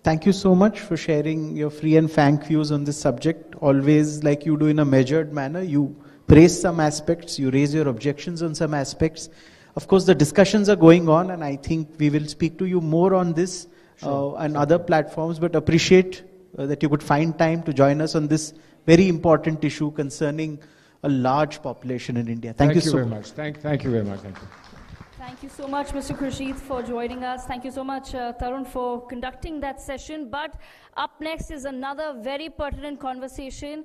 Thank you so much for sharing your free and frank views on this subject. Always, like you do, in a measured manner. You praise some aspects, you raise your objections on some aspects. Of course, the discussions are going on, and I think we will speak to you more on this and other platforms, but appreciate that you could find time to join us on this very important issue concerning a large population in India. Thank you so very much. Thank you very much. Thank you. Thank you so much, Mr. Khurshid, for joining us. Thank you so much, Tarun, for conducting that session. But up next is another very pertinent conversation,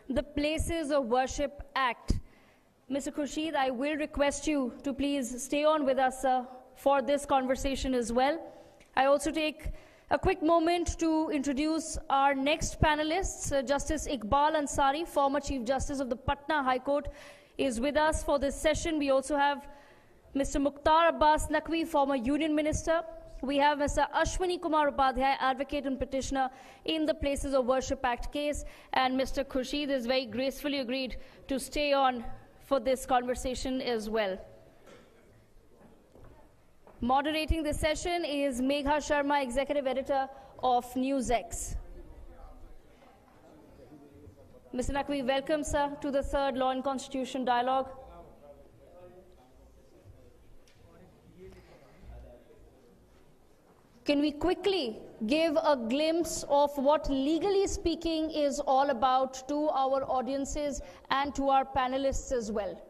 the Places of Worship Act. Mr. Khurshid, I will request you to please stay on with us for this conversation as well. I also take a quick moment to introduce our next panelists. Justice Iqbal Ansari, former Chief Justice of the Patna High Court, is with us for this session. We also have Mr. Mukhtar Abbas Naqvi, former Union Minister. We have Mr. Ashwani Kumar Upadhyay, advocate and petitioner in the Places of Worship Act case. And Mr. Khurshid has very gracefully agreed to stay on for this conversation as well. Moderating this session is Megha Sharma, Executive Editor of NewsX. Mr. Naqvi, welcome, sir, to the third Law and Constitution Dialogue. Can we quickly give a glimpse of what legally speaking is all about to our audiences and to our panelists as well?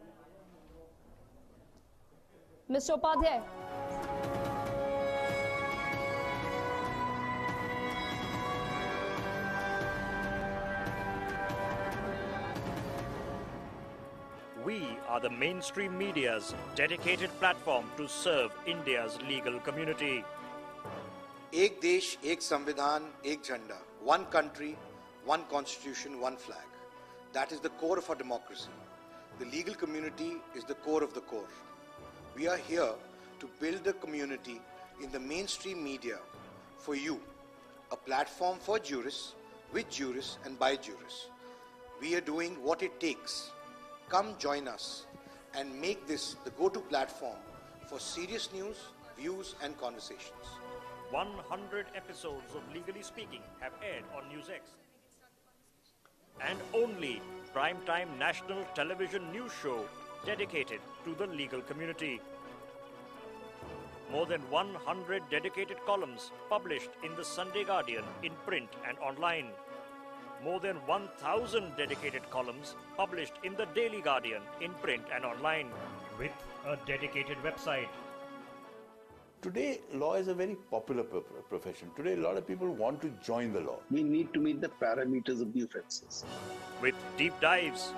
Mr. Upadhyay. We are the mainstream media's dedicated platform to serve India's legal community. एक देश, एक संविधान, एक झंडा. One country, one constitution, one flag. That is the core of our democracy. The legal community is the core of the core. We are here to build a community in the mainstream media for you. A platform for jurists, with jurists and by jurists. We are doing what it takes. Come join us and make this the go-to platform for serious news, views and conversations. 100 episodes of Legally Speaking have aired on NewsX. And only primetime national television news show dedicated to the legal community. More than 100 dedicated columns published in the Sunday Guardian in print and online. More than 1,000 dedicated columns published in the Daily Guardian in print and online, with a dedicated website. Today, law is a very popular profession. Today, a lot of people want to join the law. We need to meet the parameters of the offences. With deep dives.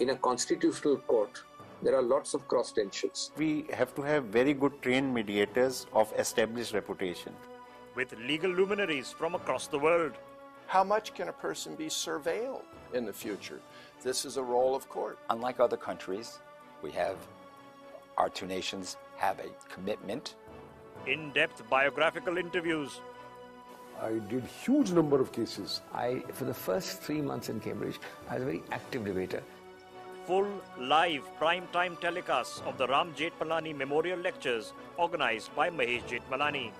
In a constitutional court, there are lots of cross tensions. We have to have very good trained mediators of established reputation. With legal luminaries from across the world. How much can a person be surveilled in the future? This is a role of court. Unlike other countries, our two nations have a commitment. In-depth biographical interviews. I did huge number of cases. For the first 3 months in Cambridge, I was a very active debater. Full live prime-time telecasts of the Ram Jethmalani Memorial Lectures organized by Mahesh Jethmalani.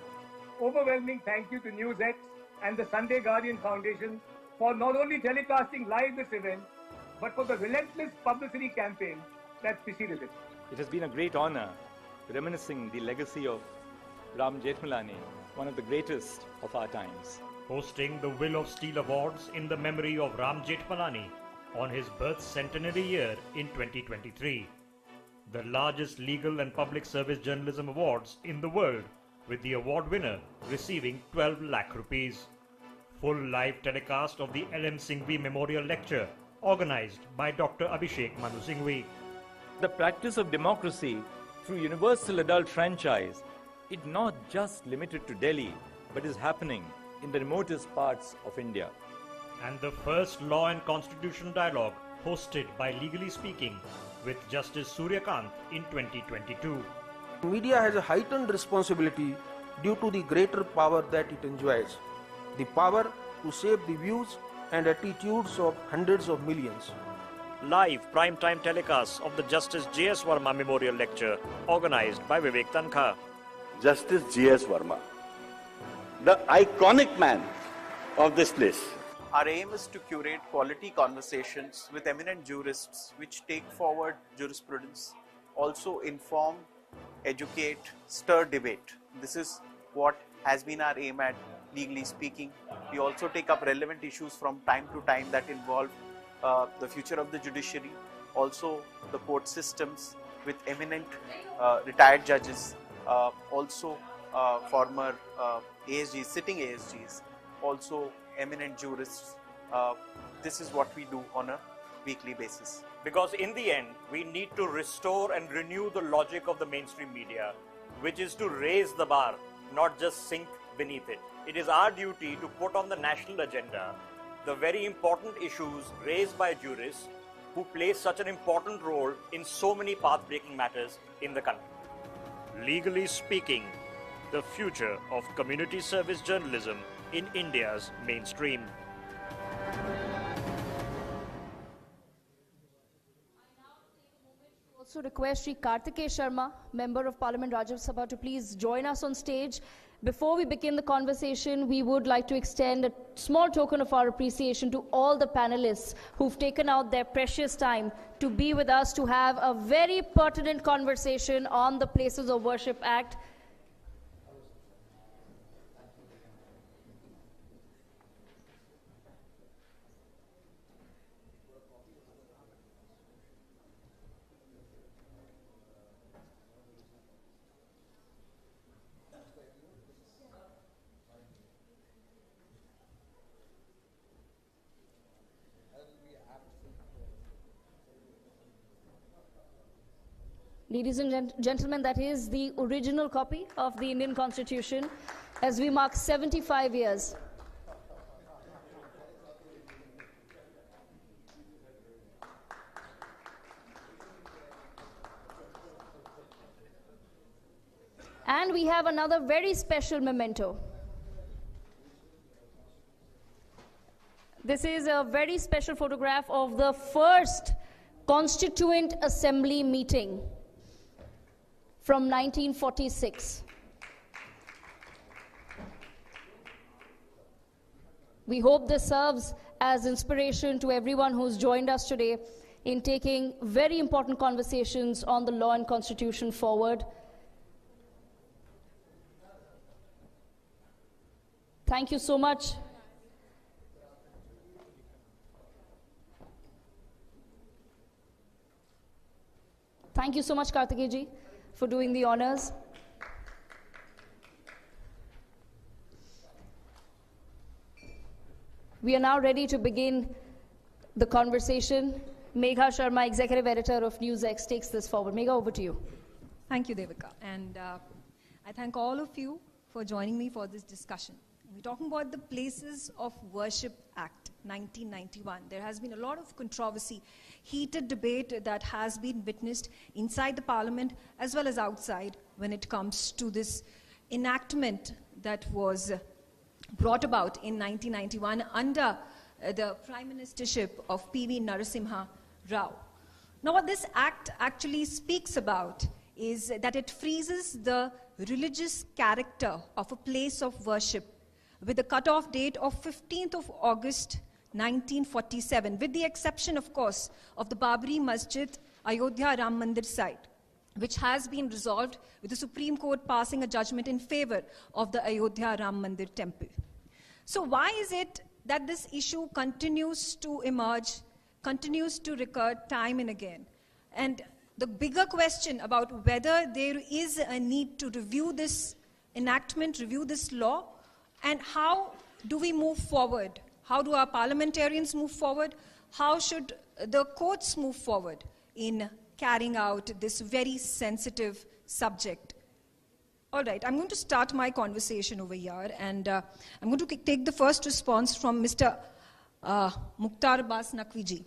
Overwhelming thank you to NewsX and the Sunday Guardian Foundation for not only telecasting live this event, but for the relentless publicity campaign that preceded it. It has been a great honor reminiscing the legacy of Ram Jethmalani, one of the greatest of our times. Hosting the Will of Steel Awards in the memory of Ram Jethmalani on his birth centenary year in 2023. The largest legal and public service journalism awards in the world, with the award winner receiving 12 lakh rupees. full live telecast of the L.M. Singhvi Memorial Lecture, organized by Dr. Abhishek Manu Singhvi. The practice of democracy through universal adult franchise is not just limited to Delhi, but is happening in the remotest parts of India. And the first Law and Constitution Dialogue, hosted by Legally Speaking, with Justice Suryakant in 2022. Media has a heightened responsibility due to the greater power that it enjoys, the power to shape the views and attitudes of hundreds of millions. Live prime-time telecasts of the Justice J.S. Verma Memorial Lecture, organized by Vivek Tankha. Justice J.S. Verma, the iconic man of this place. Our aim is to curate quality conversations with eminent jurists which take forward jurisprudence, also inform, educate, stir debate. This is what has been our aim at Legally Speaking. We also take up relevant issues from time to time that involve the future of the judiciary, also the court systems with eminent retired judges, also former ASGs, sitting ASGs, also eminent jurists. This is what we do on a weekly basis. Because in the end, we need to restore and renew the logic of the mainstream media, which is to raise the bar, not just sink beneath it. It is our duty to put on the national agenda the very important issues raised by jurists who play such an important role in so many path-breaking matters in the country. Legally Speaking, the future of community service journalism in India's mainstream. Also request Shri Karti Sharma, Member of Parliament Rajya Sabha, to please join us on stage. Before we begin the conversation, we would like to extend a small token of our appreciation to all the panelists who've taken out their precious time to be with us to have a very pertinent conversation on the Places of Worship Act. Ladies and gentlemen, that is the original copy of the Indian Constitution as we mark 75 years. And we have another very special memento. This is a very special photograph of the first Constituent Assembly meeting from 1946. We hope this serves as inspiration to everyone who's joined us today in taking very important conversations on the law and constitution forward. Thank you so much. Thank you so much, Kartikeji, for doing the honors. We are now ready to begin the conversation. Megha Sharma, Executive Editor of NewsX, takes this forward. Megha, over to you. Thank you, Devika. And I thank all of you for joining me for this discussion. We're talking about the Places of Worship Act, 1991. There has been a lot of controversy, heated debate that has been witnessed inside the parliament as well as outside when it comes to this enactment that was brought about in 1991 under the Prime Ministership of P.V. Narasimha Rao. Now, what this act actually speaks about is that it freezes the religious character of a place of worship with the cutoff date of 15th of August 1947, with the exception, of course, of the Babri Masjid, Ayodhya Ram Mandir site, which has been resolved with the Supreme Court passing a judgment in favor of the Ayodhya Ram Mandir temple. So why is it that this issue continues to emerge, continues to recur time and again? And the bigger question about whether there is a need to review this enactment, review this law, and how do we move forward? How do our parliamentarians move forward? How should the courts move forward in carrying out this very sensitive subject? All right, I'm going to start my conversation over here, and I'm going to take the first response from Mr. Mukhtar Abbas Naqvi ji.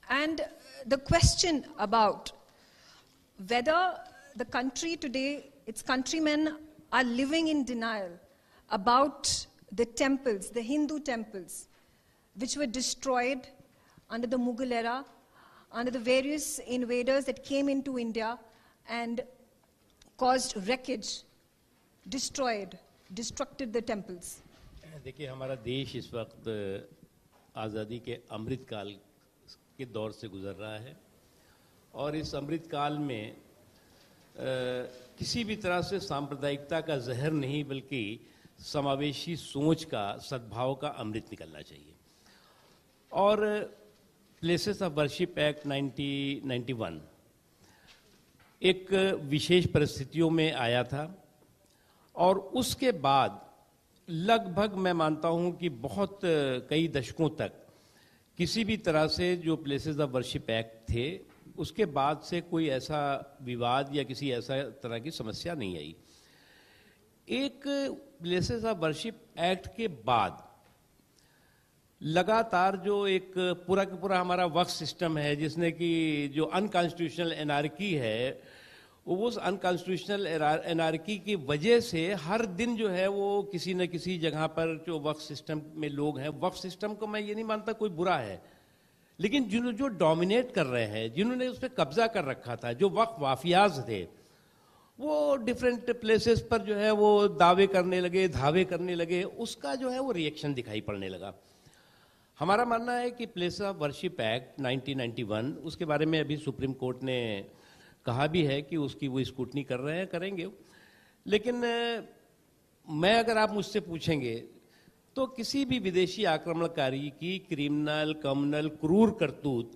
And the question about whether the country today, its countrymen are living in denial about the temples, the Hindu temples, which were destroyed under the Mughal era, under the various invaders that came into India and caused wreckage, destructed the temples. देखिए हमारा देश इस वक्त आज़ादी के अमृत काल के दौर से गुजर रहा है और इस अमृत काल में किसी भी तरह से सांप्रदायिकता का जहर नहीं बल्कि समावेशी सोच का, सद्भाव का अमृत निकलना चाहिए। और प्लेसेस ऑफ वर्शिप एक्ट 1991 एक विशेष परिस्थितियों में आया था और उसके बाद लगभग मैं मानता हूं कि बहुत कई दशकों तक किसी भी तरह से जो प्लेसेस ऑफ वर्शिप एक्ट थे उसके बाद से कोई ऐसा विवाद या किसी ऐसा तरह की समस्या नहीं आई। एक प्लेसेस ऑफ वर्शिप एक्ट के बाद लगातार जो एक पूरा का पूरा हमारा वक्फ सिस्टम है जिसने कि जो अनकॉन्स्टिट्यूशनल एनार्की है वो उस अनकॉन्स्टिट्यूशनल एनार्की की वजह से हर दिन जो है वो किसी न किसी जगह पर जो वक्फ सिस्टम में लोग हैं, वक्फ सिस्टम को मैं ये नहीं मानता कोई बुरा है, लेकिन जो डोमिनेट कर रहे हैं, जिन्होंने उस पर कब्जा कर रखा था, जो वक्फ वाफियाज थे, वो डिफरेंट प्लेसेस पर जो है वो दावे करने लगे, धावे करने लगे, उसका जो है वो रिएक्शन दिखाई पड़ने लगा। हमारा मानना है कि प्लेस ऑफ वर्शिप एक्ट 1991 उसके बारे में अभी सुप्रीम कोर्ट ने कहा भी है कि उसकी वो स्क्रूटनी कर रहे हैं, करेंगे, लेकिन मैं अगर आप मुझसे पूछेंगे तो किसी भी विदेशी आक्रमणकारी की क्रिमिनल, कम्युनल, क्रूर करतूत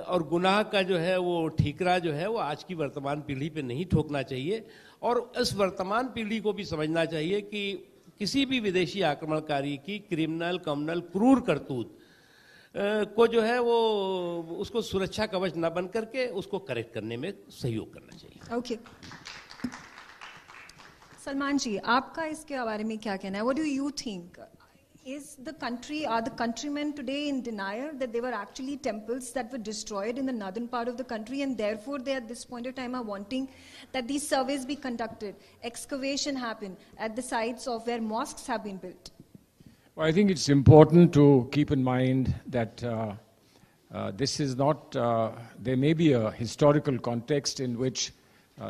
और गुनाह का जो है वो ठीकरा जो है वो आज की वर्तमान पीढ़ी पे नहीं ठोकना चाहिए और इस वर्तमान पीढ़ी को भी समझना चाहिए कि किसी भी विदेशी आक्रमणकारी की क्रिमिनल, कम्युनल, क्रूर करतूत को जो है वो उसको सुरक्षा कवच न बन करके उसको करेक्ट करने में सहयोग करना चाहिए। ओके सलमान जी, आपका इसके बारे में क्या कहना है? What do you think? Is the country, are the countrymen today in denial that there were actually temples that were destroyed in the northern part of the country and therefore they at this point of time are wanting that these surveys be conducted, excavation happen at the sites of where mosques have been built? Well, I think it's important to keep in mind that this is not, there may be a historical context in which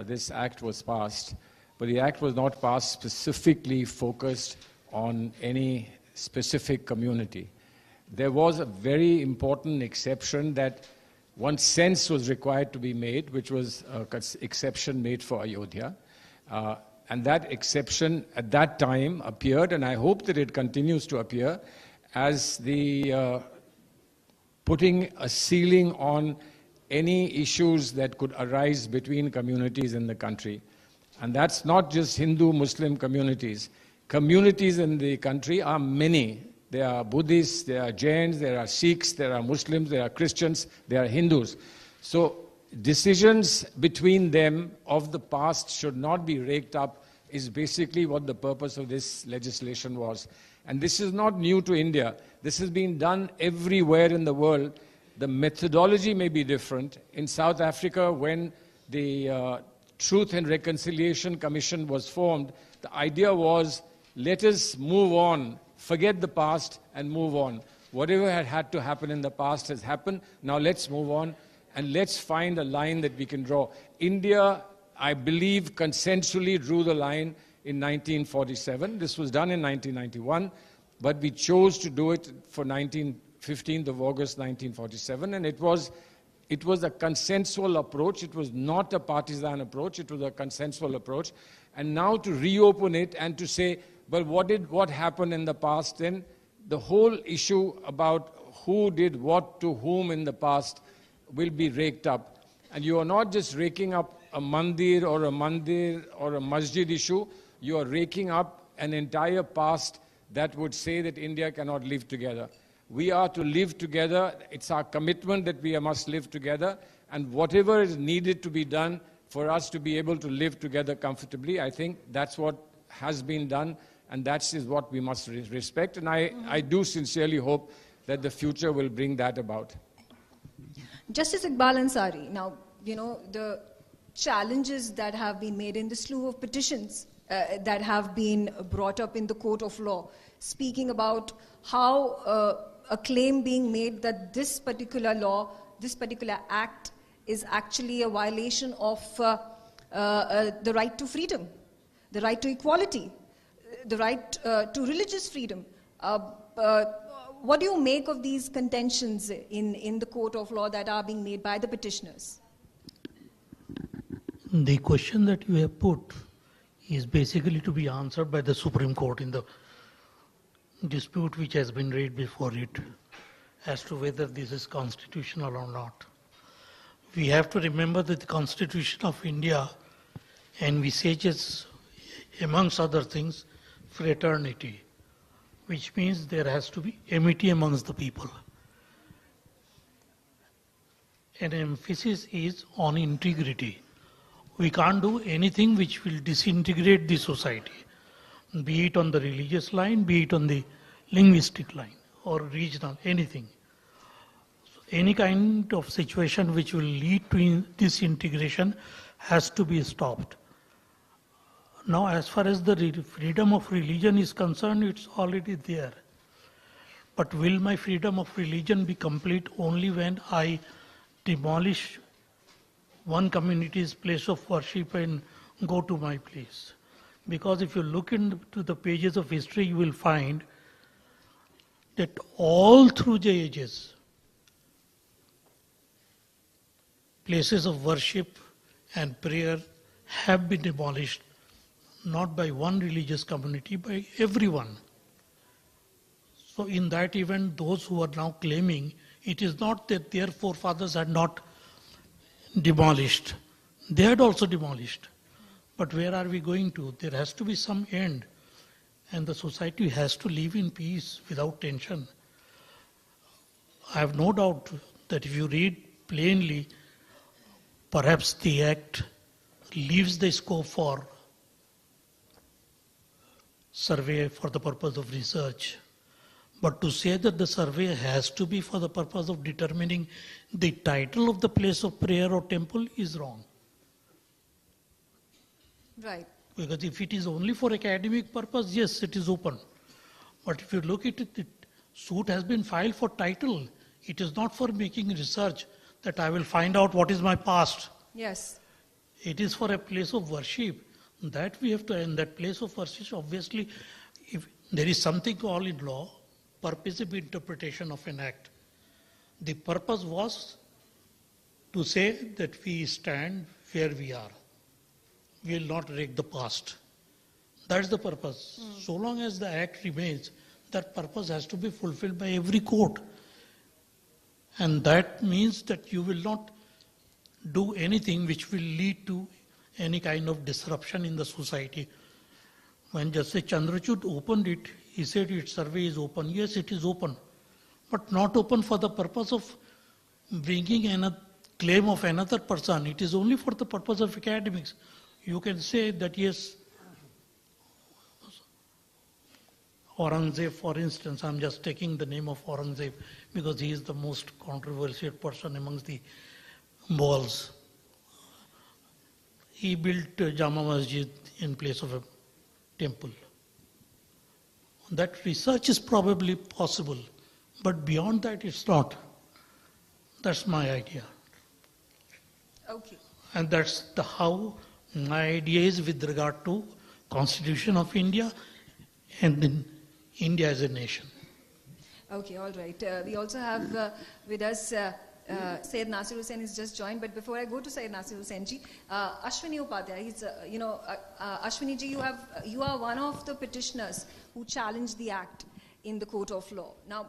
this act was passed, but the act was not passed specifically focused on any specific community. There was a very important exception that one census was required to be made, which was an exception made for Ayodhya. And that exception at that time appeared, and I hope that it continues to appear, as the putting a ceiling on any issues that could arise between communities in the country. And that's not just Hindu, Muslim communities. Communities in the country are many. There are Buddhists, there are Jains, there are Sikhs, there are Muslims, there are Christians, there are Hindus. So decisions between them of the past should not be raked up is basically what the purpose of this legislation was. And this is not new to India. This has been done everywhere in the world. The methodology may be different. In South Africa, when the Truth and Reconciliation Commission was formed, the idea was, let us move on, forget the past and move on. Whatever had to happen in the past has happened. Now let's move on and let's find a line that we can draw. India, I believe, consensually drew the line in 1947. This was done in 1991, but we chose to do it for 15th of August 1947, and it was a consensual approach. It was not a partisan approach. It was a consensual approach. And now to reopen it and to say, but what happened in the past, then the whole issue about who did what to whom in the past will be raked up. And you are not just raking up a mandir or a masjid issue, you are raking up an entire past that would say that India cannot live together. We are to live together. It's our commitment that we must live together, and whatever is needed to be done for us to be able to live together comfortably, I think that's what has been done, and that is what we must respect. And I do sincerely hope that the future will bring that about. Justice Iqbal Ansari, now, you know, the challenges that have been made in the slew of petitions that have been brought up in the court of law, speaking about how a claim being made that this particular law, this particular act is actually a violation of the right to freedom, the right to equality, the right to religious freedom. What do you make of these contentions in the court of law that are being made by the petitioners? The question that you have put is basically to be answered by the Supreme Court in the dispute which has been raised before it as to whether this is constitutional or not. We have to remember that the Constitution of India envisages, amongst other things, fraternity, which means there has to be amity amongst the people. An emphasis is on integrity. We can't do anything which will disintegrate the society, be it on the religious line, be it on the linguistic line or regional, anything. So any kind of situation which will lead to disintegration has to be stopped. Now, as far as the freedom of religion is concerned, it's already there. But will my freedom of religion be complete only when I demolish one community's place of worship and go to my place? Because if you look into the pages of history, you will find that all through the ages, places of worship and prayer have been demolished, not by one religious community, by everyone. So in that event, those who are now claiming, it is not that their forefathers had not demolished. They had also demolished. But where are we going to? There has to be some end. And the society has to live in peace without tension. I have no doubt that if you read plainly, perhaps the Act leaves the scope for survey for the purpose of research. But to say that the survey has to be for the purpose of determining the title of the place of prayer or temple is wrong. Right. Because if it is only for academic purpose, yes, it is open. But if you look at it, the suit has been filed for title. It is not for making research that I will find out what is my past. Yes. It is for a place of worship. That we have to, in that place of worship, obviously, if there is something called in law, purposive interpretation of an act. The purpose was to say that we stand where we are. We will not rake the past. That's the purpose. So long as the act remains, that purpose has to be fulfilled by every court. And that means that you will not do anything which will lead to any kind of disruption in the society. When Justice Chandrachud opened it, he said its survey is open. Yes, it is open, but not open for the purpose of bringing a claim of another person. It is only for the purpose of academics. You can say that yes, Aurangzeb, for instance, I'm just taking the name of Aurangzeb because he is the most controversial person amongst the Mughals. He built Jama Masjid in place of a temple. That research is probably possible, but beyond that it's not. That's my idea. Okay. And that's how my idea is with regard to Constitution of India and then India as a nation. Okay, all right. We also have with us Syed Nasir Hussain has just joined, but before I go to Syed Nasir Hussain ji, Ashwini Upadhyay, he's, Ashwini ji, you are one of the petitioners who challenged the act in the court of law. Now,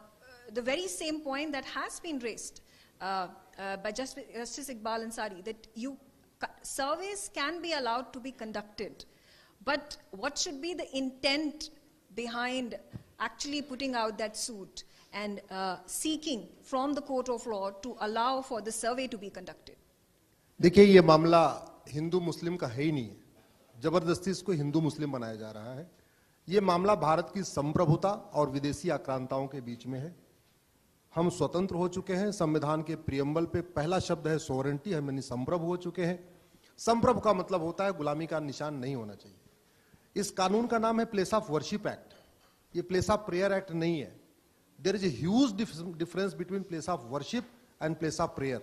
the very same point that has been raised by Justice Iqbal Ansari, that surveys can be allowed to be conducted, But what should be the intent behind actually putting out that suit and seeking from the court of law to allow for the survey to be conducted? देखिए, ये मामला हिंदू मुस्लिम का है ही नहीं है, जबरदस्ती इसको हिंदू मुस्लिम बनाया जा रहा है। ये मामला भारत की संप्रभुता और विदेशी आक्रांताओं के बीच में है। हम स्वतंत्र हो चुके हैं, संविधान के प्रियम्बल पे पहला शब्द है सोवरेंटी, हम यानी संप्रभु हो चुके हैं। संप्रभु का मतलब होता है गुलामी का निशान नहीं होना चाहिए। इस कानून का नाम है प्लेस ऑफ वर्शिप एक्ट, ये प्लेस ऑफ प्रेयर एक्ट नहीं है। There is a huge difference between place of worship and place of prayer.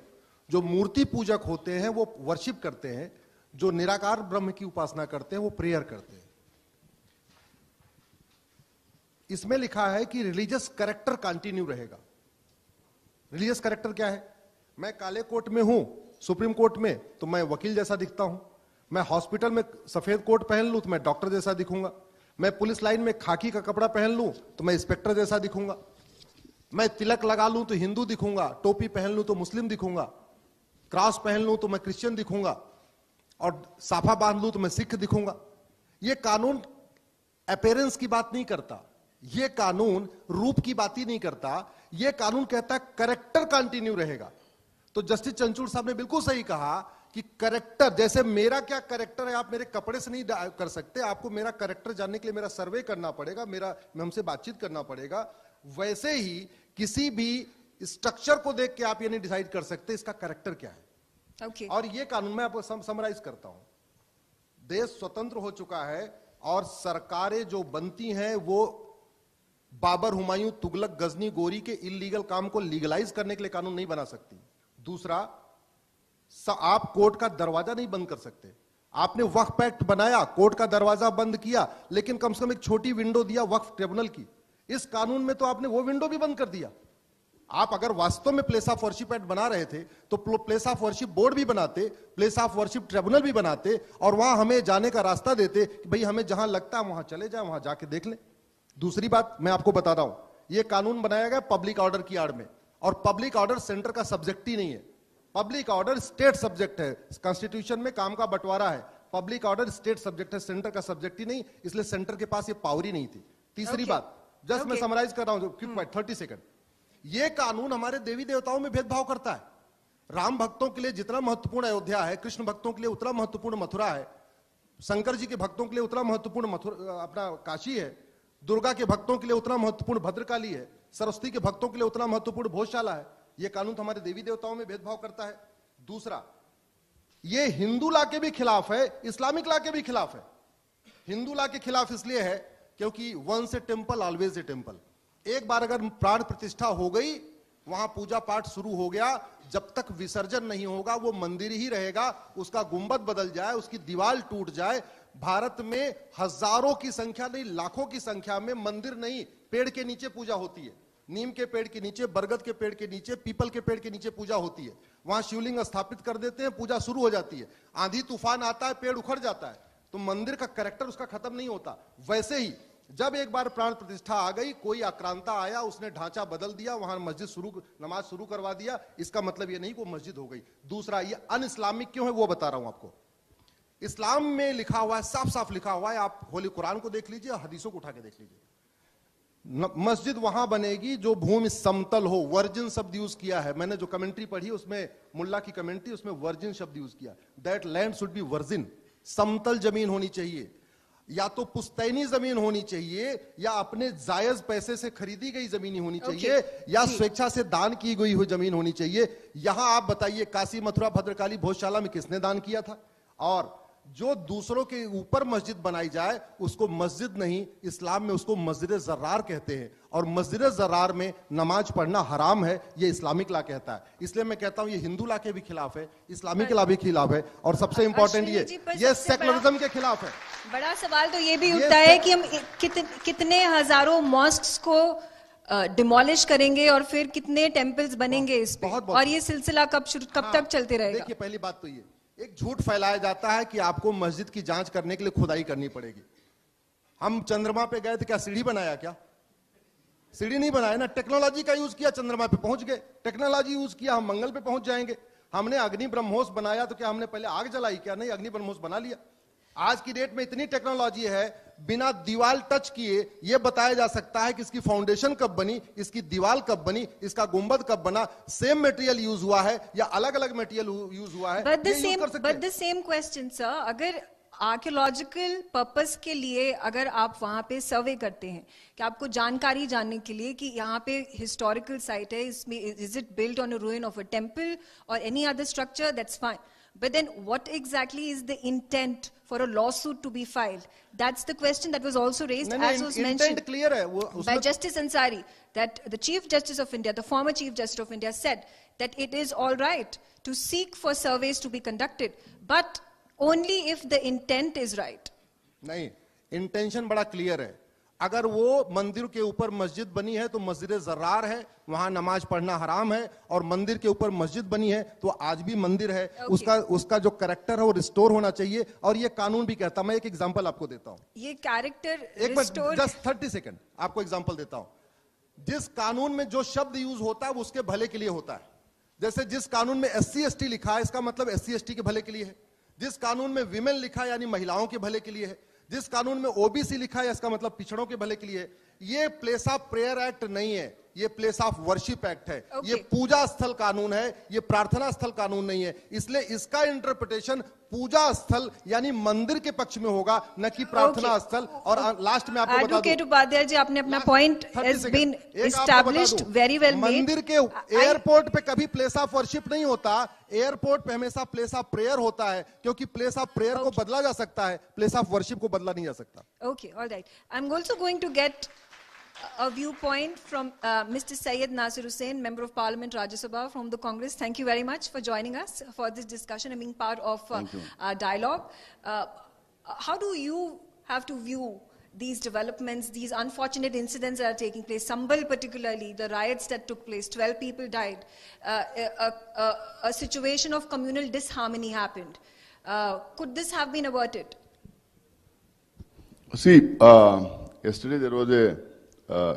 जो मूर्ति पूजक होते हैं वो वर्शिप करते हैं, जो निराकार ब्रह्म की उपासना करते हैं वो प्रेयर करते हैं। इसमें लिखा है कि रिलीजियस कैरेक्टर कंटिन्यू रहेगा। रिलीजियस कैरेक्टर क्या है? मैं काले कोट में हूं सुप्रीम कोर्ट में तो मैं वकील जैसा दिखता हूं, मैं हॉस्पिटल में सफेद कोट पहन लूं तो मैं डॉक्टर जैसा दिखूंगा, मैं पुलिस लाइन में खाकी का कपड़ा पहन लूं तो मैं इंस्पेक्टर जैसा दिखूंगा, मैं तिलक लगा लूं तो हिंदू दिखूंगा, टोपी पहन लूं तो मुस्लिम दिखूंगा, क्रॉस पहन लूं तो मैं क्रिश्चियन दिखूंगा, और साफा बांध लूं तो मैं सिख दिखूंगा। ये कानून अपीयरेंस की बात नहीं करता, ये कानून रूप की बात ही नहीं करता, ये कानून कहता है कैरेक्टर कंटिन्यू रहेगा। तो जस्टिस चंद्रचूड़ साहब ने बिल्कुल सही कहा कि कैरेक्टर, जैसे मेरा क्या कैरेक्टर है आप मेरे कपड़े से नहीं कर सकते, आपको मेरा कैरेक्टर जानने के लिए मेरा सर्वे करना पड़ेगा, मेरा हमसे बातचीत करना पड़ेगा। वैसे ही किसी भी स्ट्रक्चर को देख के आप ये नहीं डिसाइड कर सकते इसका कैरेक्टर क्या है। Okay. और ये कानून मैं आपको समराइज करता हूं। देश स्वतंत्र हो चुका है और सरकारें जो बनती हैं वो बाबर, हुमायूं, तुगलक, गजनी, गोरी के इलीगल काम को लीगलाइज करने के लिए कानून नहीं बना सकती। दूसरा, आप कोर्ट का दरवाजा नहीं बंद कर सकते। आपने वक्फ एक्ट बनाया, कोर्ट का दरवाजा बंद किया, लेकिन कम से कम एक छोटी विंडो दिया वक्फ ट्रिब्यूनल की। इस कानून में तो आपने वो विंडो भी बंद कर दिया। आप अगर वास्तव में प्लेस ऑफ वर्शिप एक्ट बना रहे थे तो प्लेस ऑफ वर्शिप बोर्ड भी बनाते, प्लेस ऑफ वर्शिप ट्रिब्यूनल भी बनाते, और वहां हमें जाने का रास्ता देते कि भाई हमें जहां लगता है वहां चले जाए, वहां जाके देख लें। दूसरी बात मैं आपको बता रहा हूं, यह कानून बनाया गया पब्लिक ऑर्डर की आड़ में, और पब्लिक ऑर्डर सेंटर का सब्जेक्ट ही नहीं है। पब्लिक ऑर्डर स्टेट सब्जेक्ट है, कॉन्स्टिट्यूशन में काम का बंटवारा है। पब्लिक ऑर्डर स्टेट सब्जेक्ट है, सेंटर का सब्जेक्ट ही नहीं, इसलिए सेंटर के पास ये पावर ही नहीं थी। तीसरी बात, जस्ट मैं समराइज कर रहा हूं, क्विक 30 सेकंड। ये कानून हमारे देवी देवताओं में भेदभाव करता है। राम भक्तों के लिए जितना महत्वपूर्ण अयोध्या है, कृष्ण भक्तों के लिए उतना महत्वपूर्ण मथुरा है, शंकर जी के भक्तों के लिए उतना महत्वपूर्ण अपना काशी है, दुर्गा के भक्तों के लिए उतना महत्वपूर्ण भद्रकाली है, सरस्वती के भक्तों के लिए उतना महत्वपूर्ण भोजशाला है। यह कानून तो हमारे देवी देवताओं में भेदभाव करता है। दूसरा, यह हिंदू लॉ के भी खिलाफ है, इस्लामिक लॉ के भी खिलाफ है। हिंदू लॉ के खिलाफ इसलिए है क्योंकि once a temple always a temple. एक बार अगर प्राण प्रतिष्ठा हो गई, वहां पूजा पाठ शुरू हो गया, जब तक विसर्जन नहीं होगा वो मंदिर ही रहेगा। उसका गुंबद बदल जाए, उसकी दीवार टूट जाए, भारत में हजारों की संख्या नहीं लाखों की संख्या में मंदिर नहीं, पेड़ के नीचे पूजा होती है। नीम के पेड़ के नीचे, बरगद के पेड़ के नीचे, पीपल के पेड़ के नीचे पूजा होती है। वहां शिवलिंग स्थापित कर देते हैं, पूजा शुरू हो जाती है। आंधी तूफान आता है, पेड़ उखड़ जाता है, तो मंदिर का कैरेक्टर उसका खत्म नहीं होता। वैसे ही जब एक बार प्राण प्रतिष्ठा आ गई, कोई आक्रांता आया, उसने ढांचा बदल दिया, वहां मस्जिद नमाज शुरू करवा दिया, इसका मतलब ये नहीं कि वो मस्जिद हो गई। दूसरा, ये अन इस्लामिक क्यों है वो बता रहा हूं आपको। इस्लाम में लिखा हुआ है, साफ साफ लिखा हुआ है, आप होली कुरान को देख लीजिए, हदीसों को उठा के देख लीजिए। मस्जिद वहां बनेगी जो भूमि समतल हो। वर्जिन शब्द यूज किया है, मैंने जो कमेंट्री पढ़ी उसमें, मुल्ला की कमेंट्री, उसमें वर्जिन शब्द यूज किया। That land should be virgin, समतल जमीन होनी चाहिए, या तो पुश्तैनी जमीन होनी चाहिए, या अपने जायज पैसे से खरीदी गई जमीन होनी चाहिए, या स्वेच्छा से दान की गई हुई जमीन होनी चाहिए। यहां आप बताइए, काशी, मथुरा, भद्रकाली, भोजशाला में किसने दान किया था? और जो दूसरों के ऊपर मस्जिद बनाई जाए उसको मस्जिद नहीं, इस्लाम में उसको मस्जिद जर्रार कहते हैं, और मस्जिद जर्रार में नमाज पढ़ना हराम है, ये इस्लामिक लॉ कहता है। इसलिए मैं कहता हूं ये हिंदू लॉ के भी खिलाफ है, इस्लामिक लॉ भी खिलाफ है, और सबसे इंपॉर्टेंट ये सेकुलरिज्म के खिलाफ है। बड़ा सवाल तो ये भी उठता है कि हम कितने हजारों मॉस्क्स को डिमोलिश करेंगे और फिर कितने टेम्पल्स बनेंगे इस पे, और ये सिलसिला कब तक चलते रहेगा? देखिए, पहली बात तो ये एक झूठ फैलाया जाता है कि आपको मस्जिद की जांच करने के लिए खुदाई करनी पड़ेगी। हम चंद्रमा पे गए थे, क्या सीढ़ी बनाया? क्या सीढ़ी नहीं बनाया ना, टेक्नोलॉजी का यूज किया, चंद्रमा पे पहुंच गए। टेक्नोलॉजी यूज किया, हम मंगल पे पहुंच जाएंगे। हमने अग्नि ब्रह्मोस बनाया तो क्या हमने पहले आग जलाई? क्या नहीं, अग्नि ब्रह्मोस बना लिया। आज की डेट में इतनी टेक्नोलॉजी है, बिना दीवार टच किए यह बताया जा सकता है कि इसकी फाउंडेशन कब बनी, इसकी दीवार कब बनी, इसका गुंबद कब बना, सेम मटेरियल यूज हुआ है या अलग अलग मटेरियल यूज हुआ है। But the same question sir, अगर आर्कियोलॉजिकल पर्पस के लिए अगर आप वहां पे सर्वे करते हैं कि आपको जानकारी जानने के लिए कि यहाँ पे हिस्टोरिकल साइट है, इसमें is it built on a ruin of a temple और any other structure, that's fine. But then what exactly is the intent for a lawsuit to be filed? That's the question that was also raised, as was mentioned clear hai, by Justice Ansari, that the Chief Justice of India, the former Chief Justice of India, said that it is all right to seek for surveys to be conducted, but only if the intent is right. नहीं, intention बड़ा clear है. अगर वो मंदिर के ऊपर मस्जिद बनी है तो मस्जिद जर्रार है, वहां नमाज पढ़ना हराम है, और मंदिर के ऊपर मस्जिद बनी है तो आज भी मंदिर है. उसका जो कैरेक्टर है वो रिस्टोर होना चाहिए, और ये कानून भी कहता. मैं एक एग्जांपल आपको देता हूं. ये कैरेक्टर एक मिनट, जस्ट 30 सेकंड आपको एग्जांपल देता हूं. जिस कानून में जो शब्द यूज होता है वो उसके भले के लिए होता है. जैसे जिस कानून में SC ST लिखा है, इसका मतलब SC ST के भले के लिए है. जिस कानून में विमेन लिखा है यानी महिलाओं के भले के लिए है. जिस कानून में OBC लिखा है इसका मतलब पिछड़ों के भले के लिए है. ये प्लेस ऑफ प्रेयर एक्ट नहीं है, ये प्लेस ऑफ वर्शिप एक्ट है. ये पूजा स्थल कानून है, ये प्रार्थना स्थल कानून नहीं है. इसलिए इसका इंटरप्रिटेशन पूजा स्थल यानी मंदिर के पक्ष में होगा, न कि प्रार्थना स्थल. और लास्ट में आपको बता दूं, एडवोकेट उपाध्याय जी, आपने अपना point has been established very well made. मंदिर के एयरपोर्ट पे कभी प्लेस ऑफ वर्शिप नहीं होता, एयरपोर्ट पे हमेशा प्लेस ऑफ प्रेयर होता है, क्योंकि प्लेस ऑफ प्रेयर को बदला जा सकता है, प्लेस ऑफ वर्शिप को बदला नहीं जा सकता. Okay, all right. I'm also going to get a viewpoint from Mr. Syed Nasir Hussain, Member of Parliament, Rajya Sabha from the Congress. Thank you very much for joining us for this discussion and being part of our dialogue. How do you have to view these developments, these unfortunate incidents that are taking place? Sambal particularly, the riots that took place, 12 people died. A situation of communal disharmony happened. Could this have been averted? See, yesterday there was a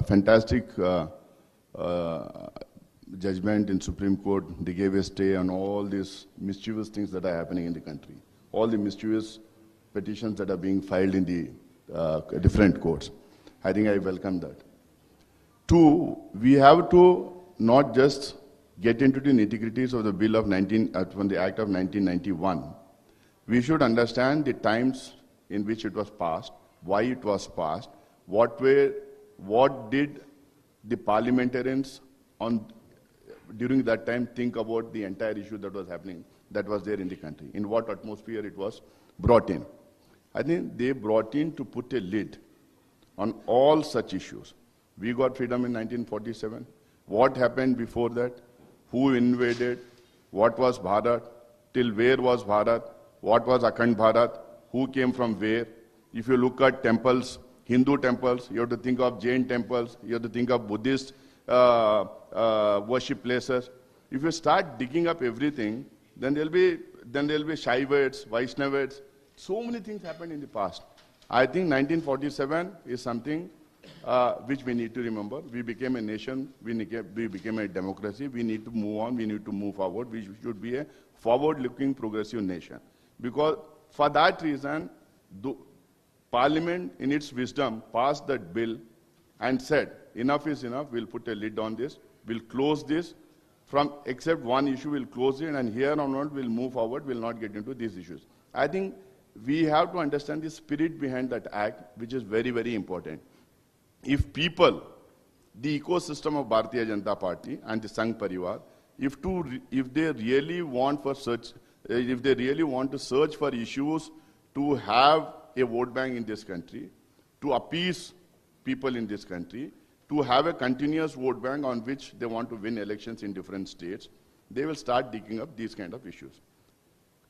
fantastic judgment in Supreme Court. They gave a stay on all these mischievous things that are happening in the country. All the mischievous petitions that are being filed in the different courts. I think I welcome that. Two, we have to not just get into the nitty-gritties of the bill of from the Act of 1991. We should understand the times in which it was passed, why it was passed, what did the parliamentarians during that time think about the entire issue that was happening, that was there in the country, in what atmosphere it was brought in. I think they brought in to put a lid on all such issues. We got freedom in 1947. What happened before that? Who invaded? What was Bharat? Till where was Bharat? What was Akhand Bharat? Who came from where? If you look at temples, Hindu temples, you have to think of Jain temples, you have to think of Buddhist worship places. If you start digging up everything, then there'll be Shaivites, Vaishnavites. So many things happened in the past. I think 1947 is something which we need to remember. We became a nation, we became a democracy, we need to move on, we need to move forward. We should be a forward-looking, progressive nation. Because for that reason, Parliament, in its wisdom, passed that bill and said, enough is enough, we'll put a lid on this, we'll close this, except one issue, we'll close it, and here on out, we'll move forward, we'll not get into these issues. I think we have to understand the spirit behind that act, which is very, very important. If people, the ecosystem of Bharatiya Janata Party and the Sangh Parivar, if they really want to search for issues to have a vote bank in this country, to appease people in this country, to have a continuous vote bank on which they want to win elections in different states, they will start digging up these kind of issues.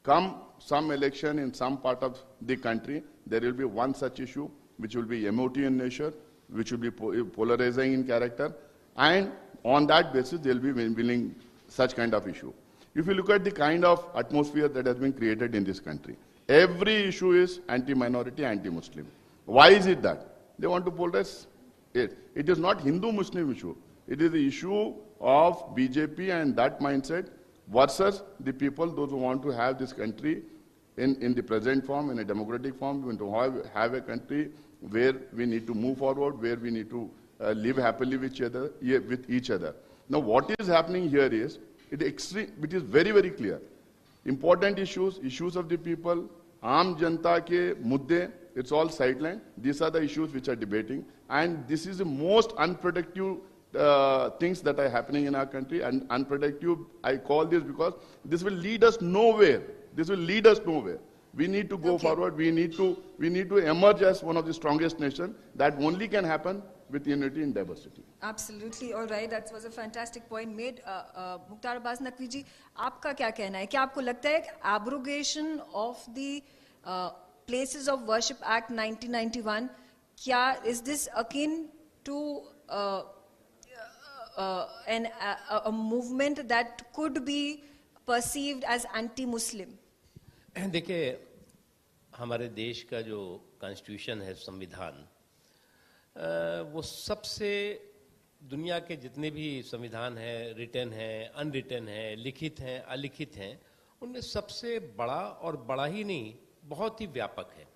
Come some election in some part of the country, there will be one such issue which will be emotive in nature, which will be polarizing in character, and on that basis they will be winning such kind of issue. If you look at the kind of atmosphere that has been created in this country, every issue is anti-minority, anti-Muslim. Why is it that? They want to polarize it. It is not Hindu-Muslim issue. It is the issue of BJP and that mindset versus the people, those who want to have this country in the present form, in a democratic form. We want to have a country where we need to move forward, where we need to live happily with each other. Now, what is happening here is, it is very, very clear. Important issues of the people, aam janta ke mudde, it's all sidelined. These are the issues which are debating. And this is the most unproductive things that are happening in our country. And unproductive, I call this because this will lead us nowhere. This will lead us nowhere. We need to go forward. We need to emerge as one of the strongest nations. That only can happen with unity and diversity. Absolutely. All right. That was a fantastic point made. Mukhtar Abbas Naqvi ji, आपका क्या कहना है? क्या आपको लगता है कि abrogation of the Places of Worship Act 1991, is this akin to a movement that could be perceived as anti-Muslim? देखिए, हमारे देश का जो कॉन्स्टिट्यूशन है, संविधान, वो सबसे दुनिया के जितने भी संविधान हैं, रिटन हैं, अनरिटन हैं, लिखित हैं, अलिखित हैं, उनमें सबसे बड़ा, और बड़ा ही नहीं, बहुत ही व्यापक है.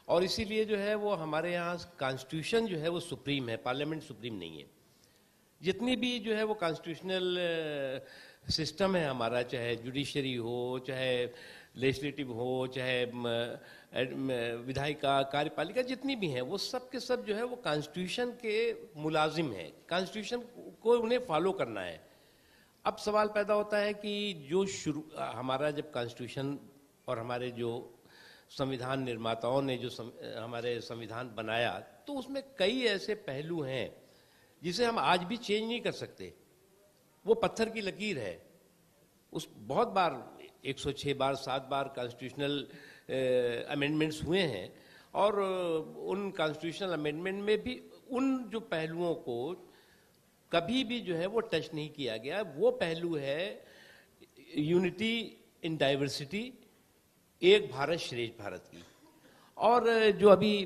और इसीलिए जो है वो हमारे यहाँ कॉन्स्टिट्यूशन जो है वो सुप्रीम है, पार्लियामेंट सुप्रीम नहीं है. जितनी भी जो है वो कॉन्स्टिट्यूशनल सिस्टम है हमारा, चाहे जुडिशरी हो, चाहे लेजिस्लेटिव हो, चाहे विधायिका, कार्यपालिका, जितनी भी हैं, वो सब के सब जो है वो कॉन्स्टिट्यूशन के मुलाजिम हैं. कॉन्स्टिट्यूशन को उन्हें फॉलो करना है. अब सवाल पैदा होता है कि जो हमारा जब कॉन्स्टिट्यूशन और हमारे जो संविधान निर्माताओं ने जो हमारे संविधान बनाया, तो उसमें कई ऐसे पहलू हैं जिसे हम आज भी चेंज नहीं कर सकते. वो पत्थर की लकीर है. उस बहुत बार 106 बार 7 बार कॉन्स्टिट्यूशनल अमेंडमेंट्स हुए हैं, और उन कॉन्स्टिट्यूशनल अमेंडमेंट में भी उन जो पहलुओं को कभी भी जो है वो टच नहीं किया गया. वो पहलू है यूनिटी इन डाइवर्सिटी, एक भारत श्रेष्ठ भारत की. और जो अभी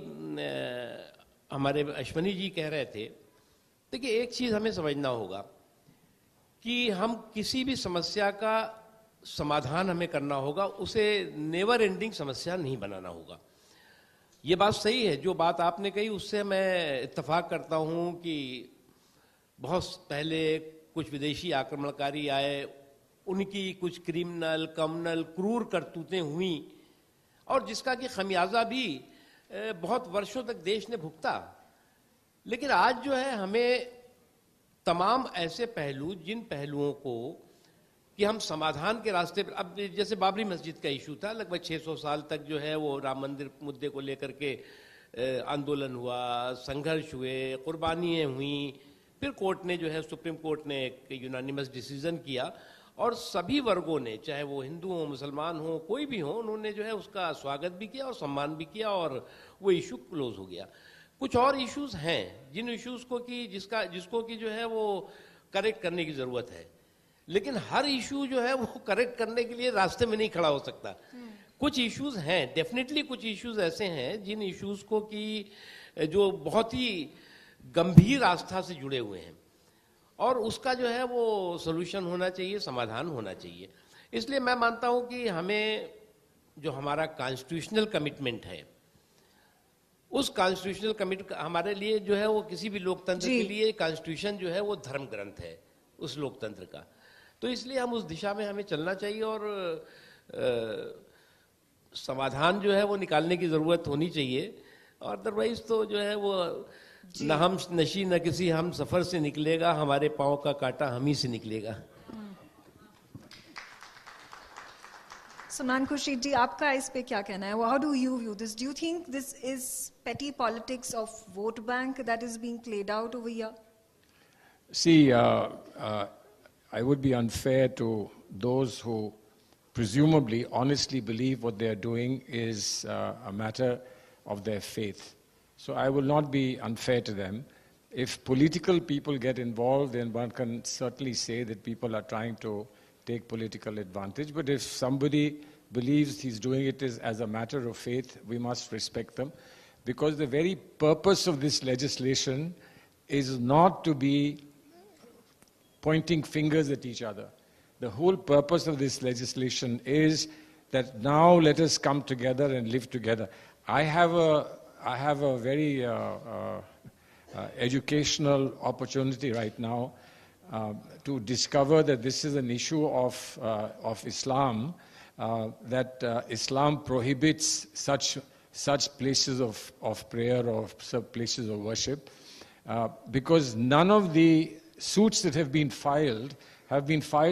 हमारे अश्वनी जी कह रहे थे, देखिए एक चीज़ हमें समझना होगा कि हम किसी भी समस्या का समाधान हमें करना होगा, उसे नेवर एंडिंग समस्या नहीं बनाना होगा. ये बात सही है, जो बात आपने कही उससे मैं इत्तेफाक करता हूँ कि बहुत पहले कुछ विदेशी आक्रमणकारी आए, उनकी कुछ क्रिमिनल, कम्युनल, क्रूर करतूतें हुई, और जिसका कि खमियाजा भी बहुत वर्षों तक देश ने भुगता. लेकिन आज जो है हमें तमाम ऐसे पहलू, जिन पहलुओं को कि हम समाधान के रास्ते पर, अब जैसे बाबरी मस्जिद का इशू था, लगभग 600 साल तक जो है वो राम मंदिर मुद्दे को लेकर के आंदोलन हुआ, संघर्ष हुए, कुर्बानियाँ हुई, फिर कोर्ट ने जो है, सुप्रीम कोर्ट ने एक यूनानिमस डिसीजन किया, और सभी वर्गों ने, चाहे वो हिंदू हो, मुसलमान हो, कोई भी हो, उन्होंने जो है उसका स्वागत भी किया और सम्मान भी किया, और वो इशू क्लोज हो गया. कुछ और इश्यूज हैं जिन इश्यूज को कि जिसको कि जो है वो करेक्ट करने की जरूरत है, लेकिन हर इशू जो है वो करेक्ट करने के लिए रास्ते में नहीं खड़ा हो सकता. कुछ इश्यूज हैं, डेफिनेटली कुछ इश्यूज ऐसे हैं जिन इश्यूज को कि जो बहुत ही गंभीर आस्था से जुड़े हुए हैं, और उसका जो है वो सोल्यूशन होना चाहिए, समाधान होना चाहिए. इसलिए मैं मानता हूं कि हमें जो हमारा कॉन्स्टिट्यूशनल कमिटमेंट है, उस कॉन्स्टिट्यूशनल कमिट हमारे लिए जो है वो किसी भी लोकतंत्र के लिए कॉन्स्टिट्यूशन जो है वो धर्म ग्रंथ है उस लोकतंत्र का. तो इसलिए हम उस दिशा में हमें चलना चाहिए, और समाधान जो है वो निकालने की जरूरत होनी चाहिए. और अदरवाइज तो जो है वो न हम नशी न किसी हम सफर से निकलेगा, हमारे पांव का कांटा हम ही से निकलेगा. Suman Khurshid ji, आपका इस पे क्या कहना है? How do you view this? Do you think this is petty politics of vote bank that is being played out over here? See, I would be unfair to those who presumably honestly believe what they are doing is a matter of their faith. So I will not be unfair to them. If political people get involved, then one can certainly say that people are trying to take political advantage. But if somebody believes he's doing it as a matter of faith, we must respect them. Because the very purpose of this legislation is not to be pointing fingers at each other. The whole purpose of this legislation is that now let us come together and live together. I have a very educational opportunity right now to discover that this is an issue of Islam, that Islam prohibits such places of prayer or places of worship, because none of the suits that have been filed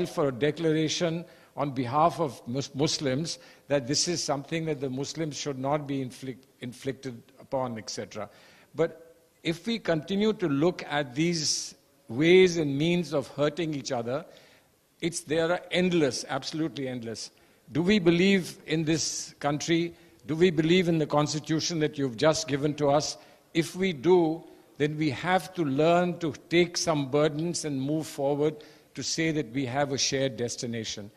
for a declaration on behalf of Muslims that this is something that the Muslims should not be inflicted upon, etc. But if we continue to look at these ways and means of hurting each other, they are endless, absolutely endless. Do we believe in this country? Do we believe in the constitution that you've just given to us? If we do, then we have to learn to take some burdens and move forward to say that we have a shared destination.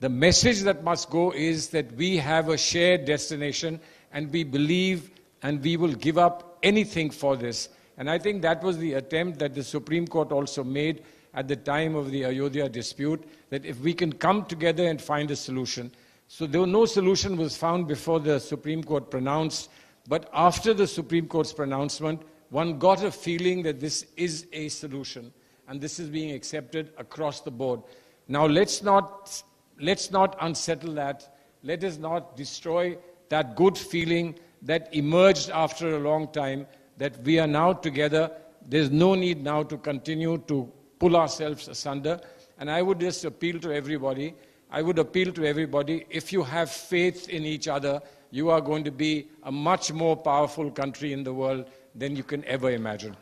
The message that must go is that we have a shared destination and we believe and we will give up anything for this. And I think that was the attempt that the Supreme Court also made at the time of the Ayodhya dispute, that if we can come together and find a solution. So no solution was found before the Supreme Court pronounced, but after the Supreme Court's pronouncement, one got a feeling that this is a solution, and this is being accepted across the board. Now let's not unsettle that. Let us not destroy that good feeling that emerged after a long time, that we are now together. There's no need now to continue to pull ourselves asunder. And I would just appeal to everybody, if you have faith in each other, you are going to be a much more powerful country in the world than you can ever imagine.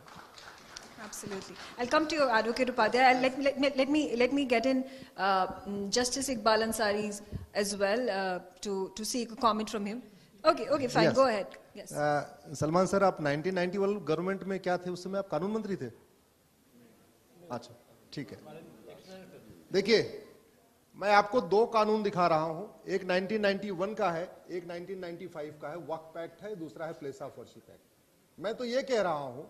Absolutely. I'll come to you, Advocate Upadhyay. Let me get in Justice Iqbal Ansari as well to seek a comment from him. Okay, fine. Yes. Go ahead. Yes. Salman sir, आप 1991 government में क्या थे? उस समय आप कानून मंत्री थे? अच्छा, ठीक है। देखिए, मैं आपको दो कानून दिखा रहा हूं, एक 1991 का है, एक 1995 का है। वक्फ एक्ट है, दूसरा है प्लेस ऑफ वर्शिप एक्ट। मैं तो ये कह रहा हूं,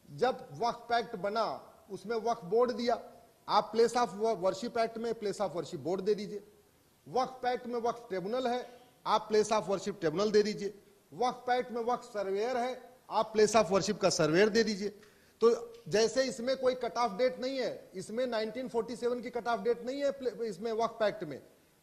जब वक्फ एक्ट बना उसमें वक्फ बोर्ड दिया, आप प्लेस ऑफ वर्शिप एक्ट में प्लेस ऑफ वर्शिप बोर्ड दे दीजिए। वक्फ एक्ट में वक्फ ट्रिब्यूनल है, आप प्लेस ऑफ वर्शिप ट्रिब्यूनल दे दीजिए। वक्फ एक्ट में वक्फ सर्वेयर है, आप प्लेस ऑफ वर्शिप का सर्वेयर दे दीजिए। तो जैसे इसमें कोई कट ऑफ डेट नहीं है, इसमें 1947 की कट ऑफ डेट नहीं है, इसमें वक्फ एक्ट में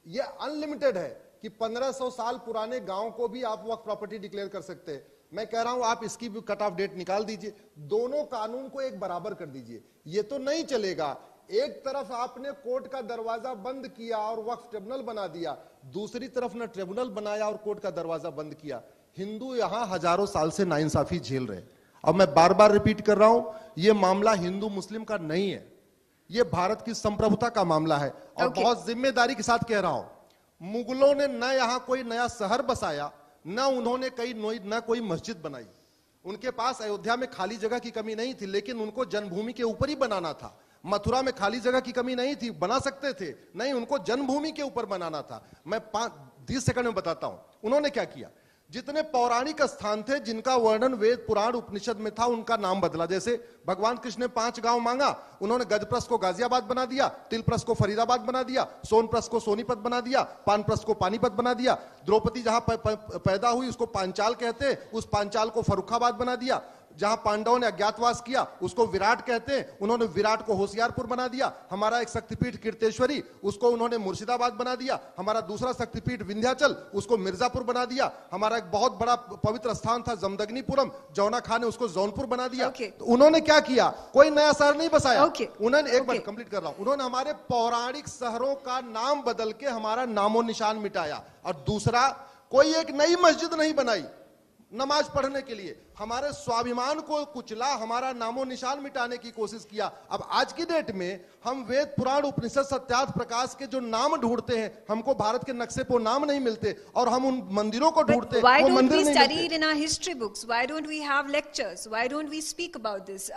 ये अनलिमिटेड है कि 1500 साल पुराने गांव को भी आप वक्फ प्रॉपर्टी डिक्लेयर कर सकते हैं। मैं कह रहा हूं आप इसकी भी कट ऑफ डेट निकाल दीजिए, दोनों कानून को एक बराबर कर दीजिए। ये तो नहीं चलेगा, एक तरफ आपने कोर्ट का दरवाजा बंद किया और वक्फ ट्रिब्यूनल बना दिया, दूसरी तरफ ने ट्रिब्यूनल बनाया और कोर्ट का दरवाजा बंद किया। हिंदू यहां हजारों साल से नाइंसाफी झेल रहे हैं। अब मैं बार बार रिपीट कर रहा हूं, यह मामला हिंदू मुस्लिम का नहीं है, यह भारत की संप्रभुता का मामला है। और बहुत जिम्मेदारी के साथ कह रहा हूं, मुगलों ने न यहां कोई नया शहर बसाया, न उन्होंने न कोई मस्जिद बनाई। उनके पास अयोध्या में खाली जगह की कमी नहीं थी, लेकिन उनको जन्मभूमि के ऊपर ही बनाना था। मथुरा में खाली जगह की कमी नहीं थी, बना सकते थे, नहीं, उनको जन्मभूमि के ऊपर बनाना था। मैं 20 सेकंड में बताता हूं उन्होंने क्या किया। जितने पौराणिक स्थान थे जिनका वर्णन वेद पुराण उपनिषद में था, उनका नाम बदला। जैसे भगवान कृष्ण ने 5 गांव मांगा, उन्होंने गजप्रस्थ को गाजियाबाद बना दिया, तिलप्रस्थ को फरीदाबाद बना दिया, सोनप्रस्थ को सोनीपत बना दिया, पानप्रस्थ को पानीपत बना दिया। द्रौपदी जहां पैदा हुई उसको पांचाल कहते हैं, उस पांचाल को फर्रुखाबाद बना दिया। जहां पांडवों ने अज्ञातवास किया उसको विराट कहते हैं, उन्होंने विराट को होशियारपुर बना दिया। हमारा एक शक्तिपीठ कीर्तेश्वरी, उसको उन्होंने मुर्शिदाबाद बना दिया। हमारा दूसरा शक्तिपीठ विंध्याचल, उसको मिर्जापुर बना दिया। हमारा एक बहुत बड़ा पवित्र स्थान था जमदग्निपुरम, जौना खान ने उसको जौनपुर बना दिया। तो उन्होंने क्या किया, कोई नया शहर नहीं बसाया। उन्होंने एक बार कंप्लीट कर रहा हूं, उन्होंने हमारे पौराणिक शहरों का नाम बदल के हमारा नामो निशान मिटाया। और दूसरा, कोई एक नई मस्जिद नहीं बनाई नमाज पढ़ने के लिए, हमारे स्वाभिमान को कुचला, हमारा नामो निशान मिटाने की कोशिश किया। अब आज की डेट में हम वेद पुराण उपनिषद सत्यार्थ प्रकाश के जो नाम ढूंढते हैं, हमको भारत के नक्शे पर नाम नहीं मिलते, और हम उन मंदिरों को ढूंढते हैं, वो मंदिर नहीं मिलते। Why don't we study it in our history books? Why don't we have lectures? Why don't we speak about this?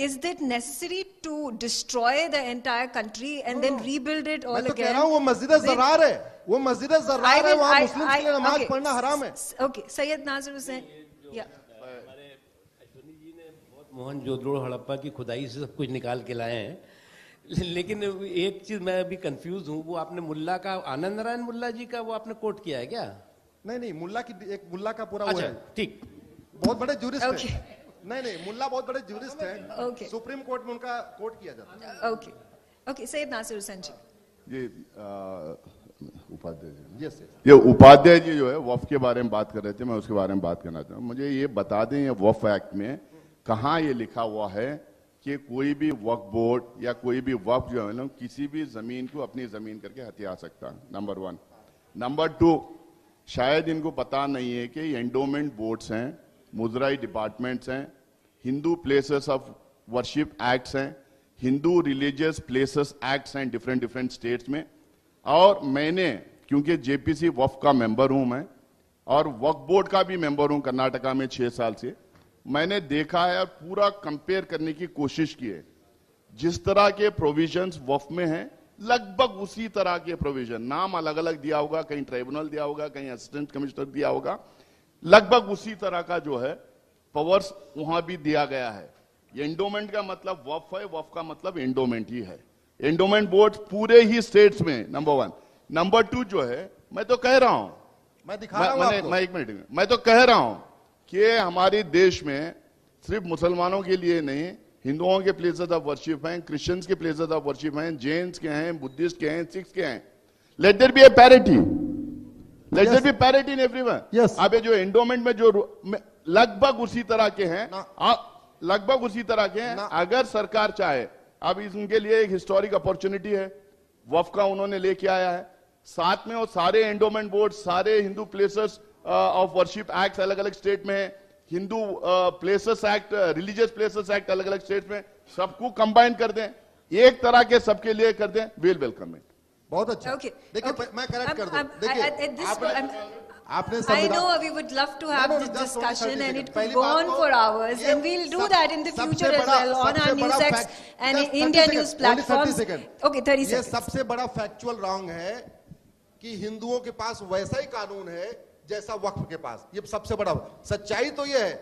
Is it necessary to destroy the entire country and then rebuild it all again? मैं तो कह रहा हूँ वो मस्जिद ज़रार है, वो मस्जिद ज़रार है, वहाँ मुस्लिम के लिए नमाज पढ़ना हराम है। Okay, Sayyid Nazir Hussain, yeah. Mohenjodaro Harappa की खुदाई से सब कुछ निकाल के लाए हैं, लेकिन एक चीज मैं अभी कंफ्यूज हूँ, वो आपने मुल्ला का, आनंद नारायण मुल्ला जी का वो आपने कोट किया है क्या? नहीं, मुल्ला की एक मुल्ला का पूरा वो है। ठीक, बहुत बड़े जूरिस्ट हैं। नहीं, मुल्ला बहुत बड़े जूरिस्ट हैं। सुप्रीम कोर्ट में उनका कोट किया जाता है। ओके, सैयद नासिर हुसैन जी। ये उपाध्याय जी, ये उपाध्याय जी जो है वफ के बारे में बात कर रहे थे, मैं उसके बारे में बात करना चाहता हूँ। मुझे ये बता दें, ये वफ एक्ट में कहाँ ये लिखा हुआ है कि कोई भी वक्फ बोर्ड या कोई भी वक्फ जो है ना किसी भी जमीन को अपनी जमीन करके हथिया सकता है, नंबर 1। नंबर 2, शायद इनको पता नहीं है कि एंडोमेंट बोर्ड्स हैं, मुजराई डिपार्टमेंट्स हैं, Hindu places of worship acts हैं, हिंदू रिलीजियस प्लेसेस एक्ट्स हैं डिफरेंट स्टेट्स में। और मैंने, क्योंकि जेपीसी वक्फ का मेंबर हूं मैं और वक्फ बोर्ड का भी मेंबर हूं कर्नाटका में 6 साल से, मैंने देखा है और पूरा कंपेयर करने की कोशिश की है। जिस तरह के प्रोविजंस वक्फ में हैं लगभग उसी तरह के प्रोविजन, नाम अलग अलग दिया होगा, कहीं ट्राइब्यूनल दिया होगा, कहीं असिस्टेंट कमिश्नर दिया होगा, लगभग उसी तरह का जो है पावर्स वहां भी दिया गया है। एंडोमेंट का मतलब वक्फ है, वक्फ का मतलब एंडोमेंट ही है। एंडोमेंट बोर्ड पूरे ही स्टेट्स में, नंबर 1। नंबर 2 जो है, मैं तो कह रहा हूं, मैं दिखा रहा हूं आपको। मैं 1 मिनट, मैं तो कह रहा हूं कि हमारे देश में सिर्फ मुसलमानों के लिए नहीं, हिंदुओं के प्लेसेस ऑफ वर्शिप हैं, क्रिश्चियंस के प्लेसेस ऑफ वर्शिप हैं, जैन्स के हैं, बुद्धिस्ट के हैं, सिख्स के हैं। Let there be a parity, let there be parity in everyone. अब ये जो एंडोमेंट में जो लगभग उसी तरह के हैं, लगभग उसी तरह के हैं। अगर सरकार चाहे, अब इनके लिए एक हिस्टोरिक अपॉर्चुनिटी है, वफ का उन्होंने लेके आया है, साथ में वो सारे एंडोमेंट बोर्ड, सारे Hindu places of worship act अलग अलग स्टेट में है, Hindu places act, religious places act अलग अलग स्टेट में, सबको कंबाइन कर दें, एक तरह के सबके लिए कर दें, वेल वेलकम इट। बहुत अच्छा। देखिए, मैं करेक्ट कर दूं। देखिए, I know we would love to have this discussion and it could go on for hours, and we'll do that in the future as well on our NewsX and India News platforms. Okay, 30 seconds. ये सबसे बड़ा factual wrong है कि हिंदुओं के पास वैसा ही कानून है जैसा वक्फ के पास। ये सबसे बड़ा सच्चाई तो ये है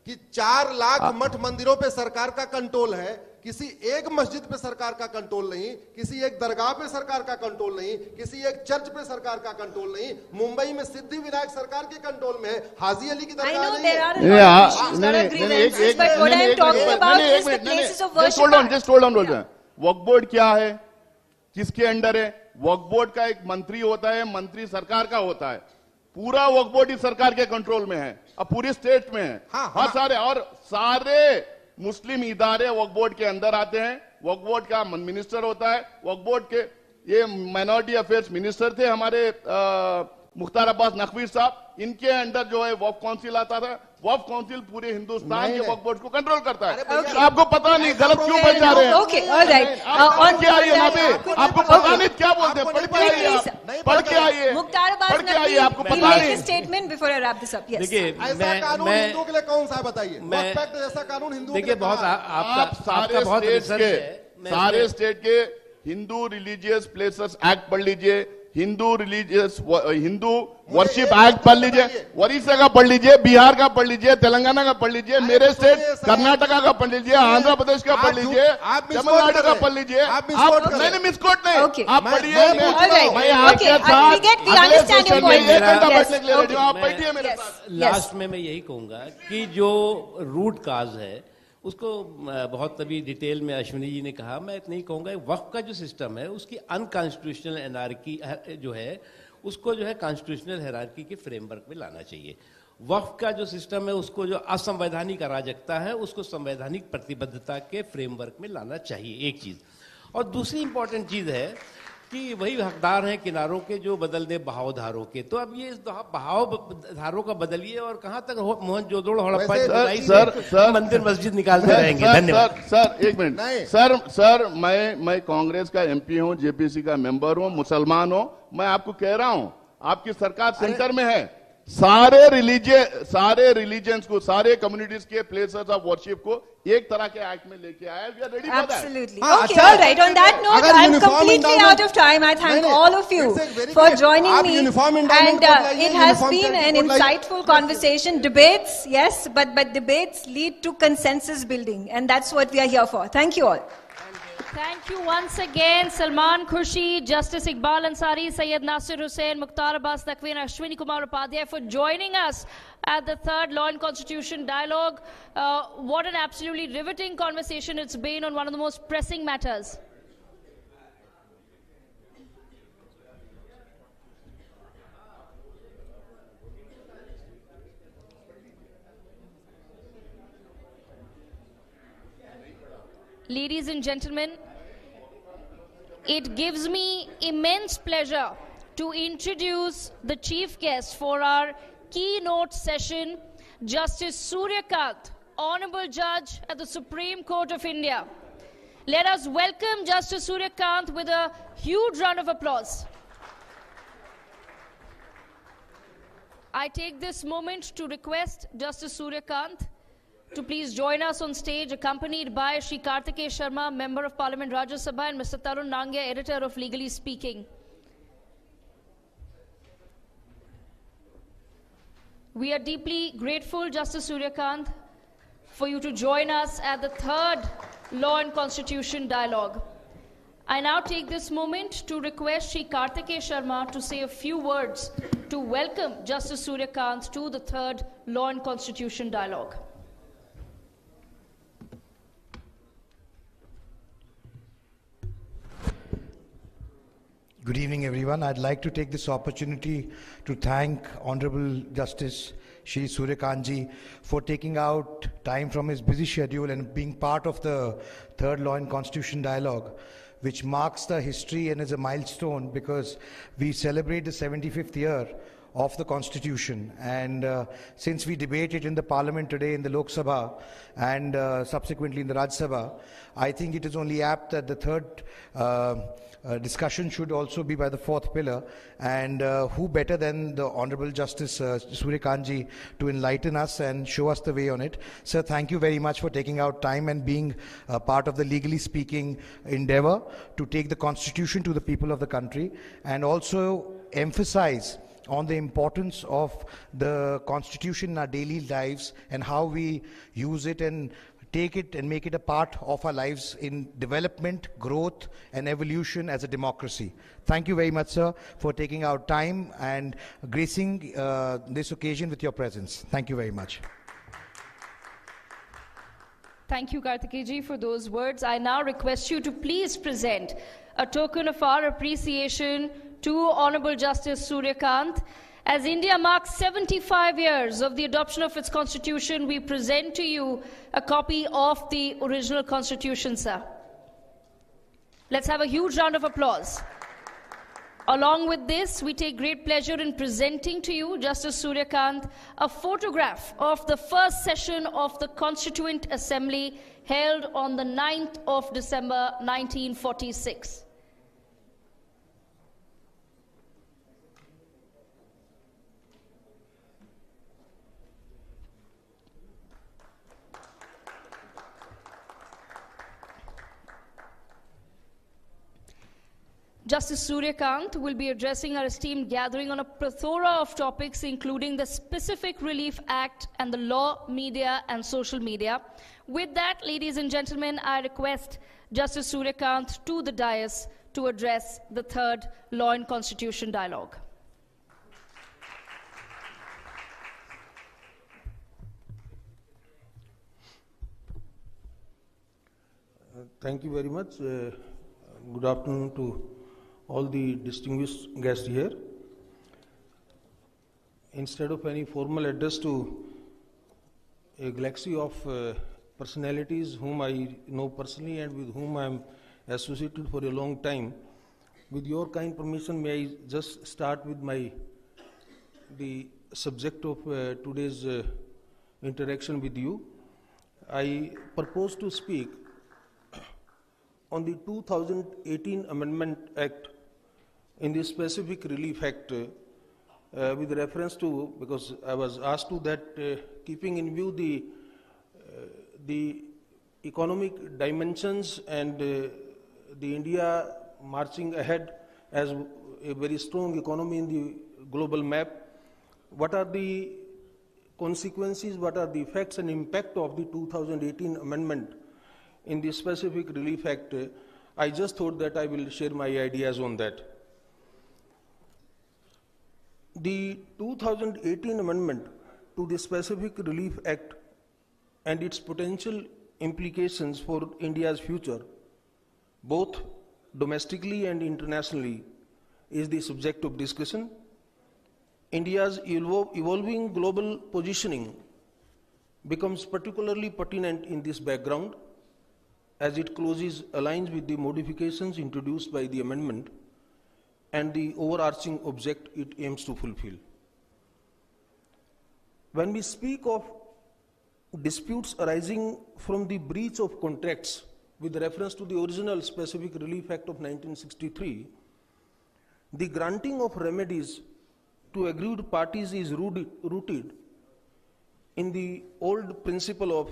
कि 4 लाख मठ मंदिरों पे सरकार का कंट्रोल है, किसी एक मस्जिद पे सरकार का कंट्रोल नहीं, किसी एक दरगाह पे सरकार का कंट्रोल नहीं, किसी एक चर्च पे सरकार का कंट्रोल नहीं। मुंबई में सिद्धि विनायक सरकार के कंट्रोल में है, हाजी अली की दरगाह नहीं है। Just hold on. Waqf board क्या है, किसके अंडर है? वक्फ बोर्ड का एक मंत्री होता है, मंत्री सरकार का होता है। पूरा वक्फ बोर्ड इस सरकार के कंट्रोल में है, अब पूरी स्टेट में है। हाँ, सारे और सारे मुस्लिम इदारे वक्फ बोर्ड के अंदर आते हैं। वक्फ बोर्ड का मिनिस्टर होता है, वक्फ बोर्ड के ये माइनॉरिटी अफेयर्स मिनिस्टर थे हमारे मुख्तार अब्बास नकवी साहब, इनके अंडर जो है वक्फ काउंसिल आता था। वक्फ काउंसिल पूरे हिंदुस्तान के वक्फ बोर्ड को कंट्रोल करता है। आपको पता नहीं, गलत क्यों बन जा रहे हैं? ओके, ऑलराइट, पढ़ के आइए यहाँ पे, आपको पता नहीं क्या बोलते हैं, पढ़ के आइए, पढ़ के आइए, मुख्तार अब्बास नकवी, आपको पता नहीं। Statement before I wrap this up. Yes, देखिए, ऐसा कानून हिंदुओं के लिए कौन सा है बताइए? ऐसा कानून हिंदुओं के लिए बहुत आप सारे स्टेट के हिंदू रिलीजियस प्लेसेस एक्ट पढ़ लीजिए, हिंदू वर्शिप एक्ट पढ़ लीजिए, ओडिशा का पढ़ लीजिए, बिहार का पढ़ लीजिए, तेलंगाना का पढ़ लीजिए, मेरे स्टेट कर्नाटका का पढ़ लीजिए, आंध्र प्रदेश का पढ़ लीजिए, तमिलनाडु का पढ़ लीजिए। आप नहीं, मिसकोट नहीं, आप पढ़िए। मैं आपके साथ आप बैठिए मेरे साथ। लास्ट में मैं यही कहूंगा कि जो रूट काज है उसको बहुत अभी डिटेल में अश्विनी जी ने कहा, मैं इतना ही कहूँगा वक्फ का जो सिस्टम है उसकी अनकॉन्स्टिट्यूशनल एनार्की जो है उसको जो है कॉन्स्टिट्यूशनल हेरार्की के फ्रेमवर्क में लाना चाहिए। वक्फ का जो सिस्टम है उसको जो असंवैधानिक अराजकता है उसको संवैधानिक प्रतिबद्धता के फ्रेमवर्क में लाना चाहिए, एक चीज़। और दूसरी इंपॉर्टेंट चीज़ है कि वही हकदार हैं किनारों के जो बदल दे बहावधारों के। तो अब ये बहावधारों का बदलिए और कहां तक मोहनजोदड़ो हड़प्पा मंदिर मस्जिद निकालते रहेंगे। धन्यवाद। Sir 1 minute. सर मैं कांग्रेस का एमपी हूं, जेपीसी का मेंबर हूं, मुसलमान हूं। मैं आपको कह रहा हूं आपकी सरकार सेंटर में है, सारे रिलीजियंस को, सारे कम्युनिटीज के प्लेसेस ऑफ वर्शिप को एक तरह के एक्ट में लेके आया। We are ready for that. Absolutely. Okay, all right. On that note, I'm completely out of time. I thank all of you for joining me. And it has been an insightful conversation. Debates, yes, but debates lead to consensus building, and that's what we are here for. Thank you all. Thank you once again, Salman Khurshid, Justice Iqbal Ansari, Syed Nasir Hussain, Mukhtar Abbas Naqvi, and Ashwini Kumar Upadhyay for joining us at the third Law and Constitution Dialogue. What an absolutely riveting conversation it's been on one of the most pressing matters. Ladies and gentlemen, it gives me immense pleasure to introduce the chief guest for our keynote session, Justice Surya Kant, Honorable Judge at the Supreme Court of India. Let us welcome Justice Surya Kant with a huge round of applause. I take this moment to request Justice Surya Kant to please join us on stage, accompanied by Shri Karti Sharma, Member of Parliament Rajya Sabha, and Mr. Tarun Nangia, Editor of Legally Speaking. We are deeply grateful, Justice Surya Kant, for you to join us at the third Law and Constitution Dialogue. I now take this moment to request Shri Karti Sharma to say a few words to welcome Justice Surya Kant to the third Law and Constitution Dialogue. Good evening, everyone. I'd like to take this opportunity to thank Honorable Justice Shri Surya Kant ji for taking out time from his busy schedule and being part of the Third Law and Constitution Dialogue, which marks the history and is a milestone because we celebrate the 75th year of the Constitution. And since we debate it in the Parliament today in the Lok Sabha and subsequently in the Rajya Sabha, I think it is only apt that the third discussion should also be by the fourth pillar, and who better than the Honorable Justice Surya Kant ji to enlighten us and show us the way on it. Sir, thank you very much for taking out time and being part of the legally speaking endeavor to take the Constitution to the people of the country, and also emphasize on the importance of the Constitution in our daily lives and how we use it and take it and make it a part of our lives in development, growth, and evolution as a democracy. Thank you very much, sir, for taking out time and gracing this occasion with your presence. Thank you very much. Thank you, Kartikeji, for those words. I now request you to please present a token of our appreciation to Honorable Justice Surya Kant. As India marks 75 years of the adoption of its constitution, we present to you a copy of the original constitution, sir. Let's have a huge round of applause. Along with this, we take great pleasure in presenting to you, Justice Surya Kant, a photograph of the first session of the Constituent Assembly held on the 9th of December 1946. Justice Surya Kant will be addressing our esteemed gathering on a plethora of topics, including the Specific Relief Act and the law, media, and social media. With that, ladies and gentlemen, I request Justice Surya Kant to the dais to address the third Law and Constitution Dialogue. Thank you very much. Good afternoon to all the distinguished guests here. Instead of any formal address to a galaxy of personalities whom I know personally and with whom I am associated for a long time, with your kind permission, may I just start with the subject of today's interaction with you. I propose to speak on the 2018 Amendment Act in the Specific Relief Act with reference to, because I was asked to that, keeping in view the economic dimensions and the India marching ahead as a very strong economy in the global map, what are the consequences, what are the effects and impact of the 2018 amendment in the Specific Relief Act? I just thought that I will share my ideas on that. The 2018 amendment to the Specific Relief Act and its potential implications for India's future, both domestically and internationally, is the subject of discussion. India's evolving global positioning becomes particularly pertinent in this background as it closely aligns with the modifications introduced by the amendment and the overarching object it aims to fulfill. When we speak of disputes arising from the breach of contracts with reference to the original Specific Relief Act of 1963, the granting of remedies to aggrieved parties is rooted in the old principle of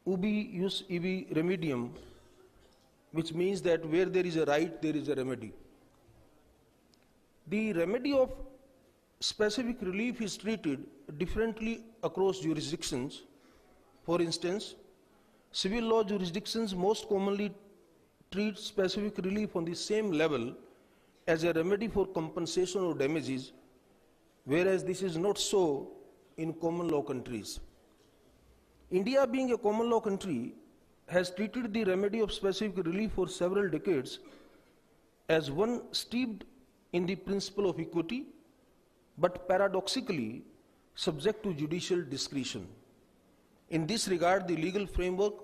ubi jus ibi remedium, which means that where there is a right, there is a remedy. The remedy of specific relief is treated differently across jurisdictions. For instance, civil law jurisdictions most commonly treat specific relief on the same level as a remedy for compensation or damages, whereas this is not so in common law countries. India, being a common law country, has treated the remedy of specific relief for several decades as one steeped in the principle of equity, but paradoxically subject to judicial discretion. In this regard, the legal framework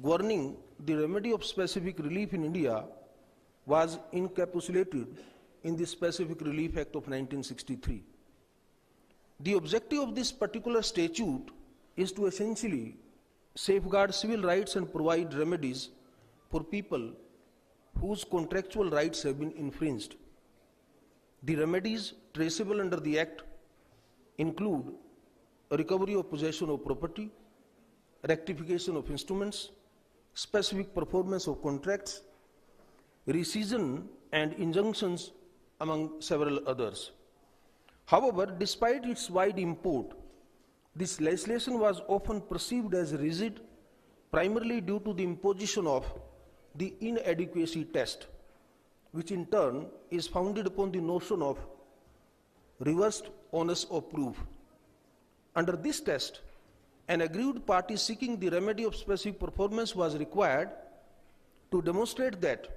governing the remedy of specific relief in India was encapsulated in the Specific Relief Act of 1963. The objective of this particular statute is to essentially safeguard civil rights and provide remedies for people whose contractual rights have been infringed. The remedies traceable under the Act include a recovery of possession of property, rectification of instruments, specific performance of contracts, rescission and injunctions, among several others. However, despite its wide import, this legislation was often perceived as rigid, primarily due to the imposition of the inadequacy test, which in turn is founded upon the notion of reversed onus of proof. Under this test, an aggrieved party seeking the remedy of specific performance was required to demonstrate that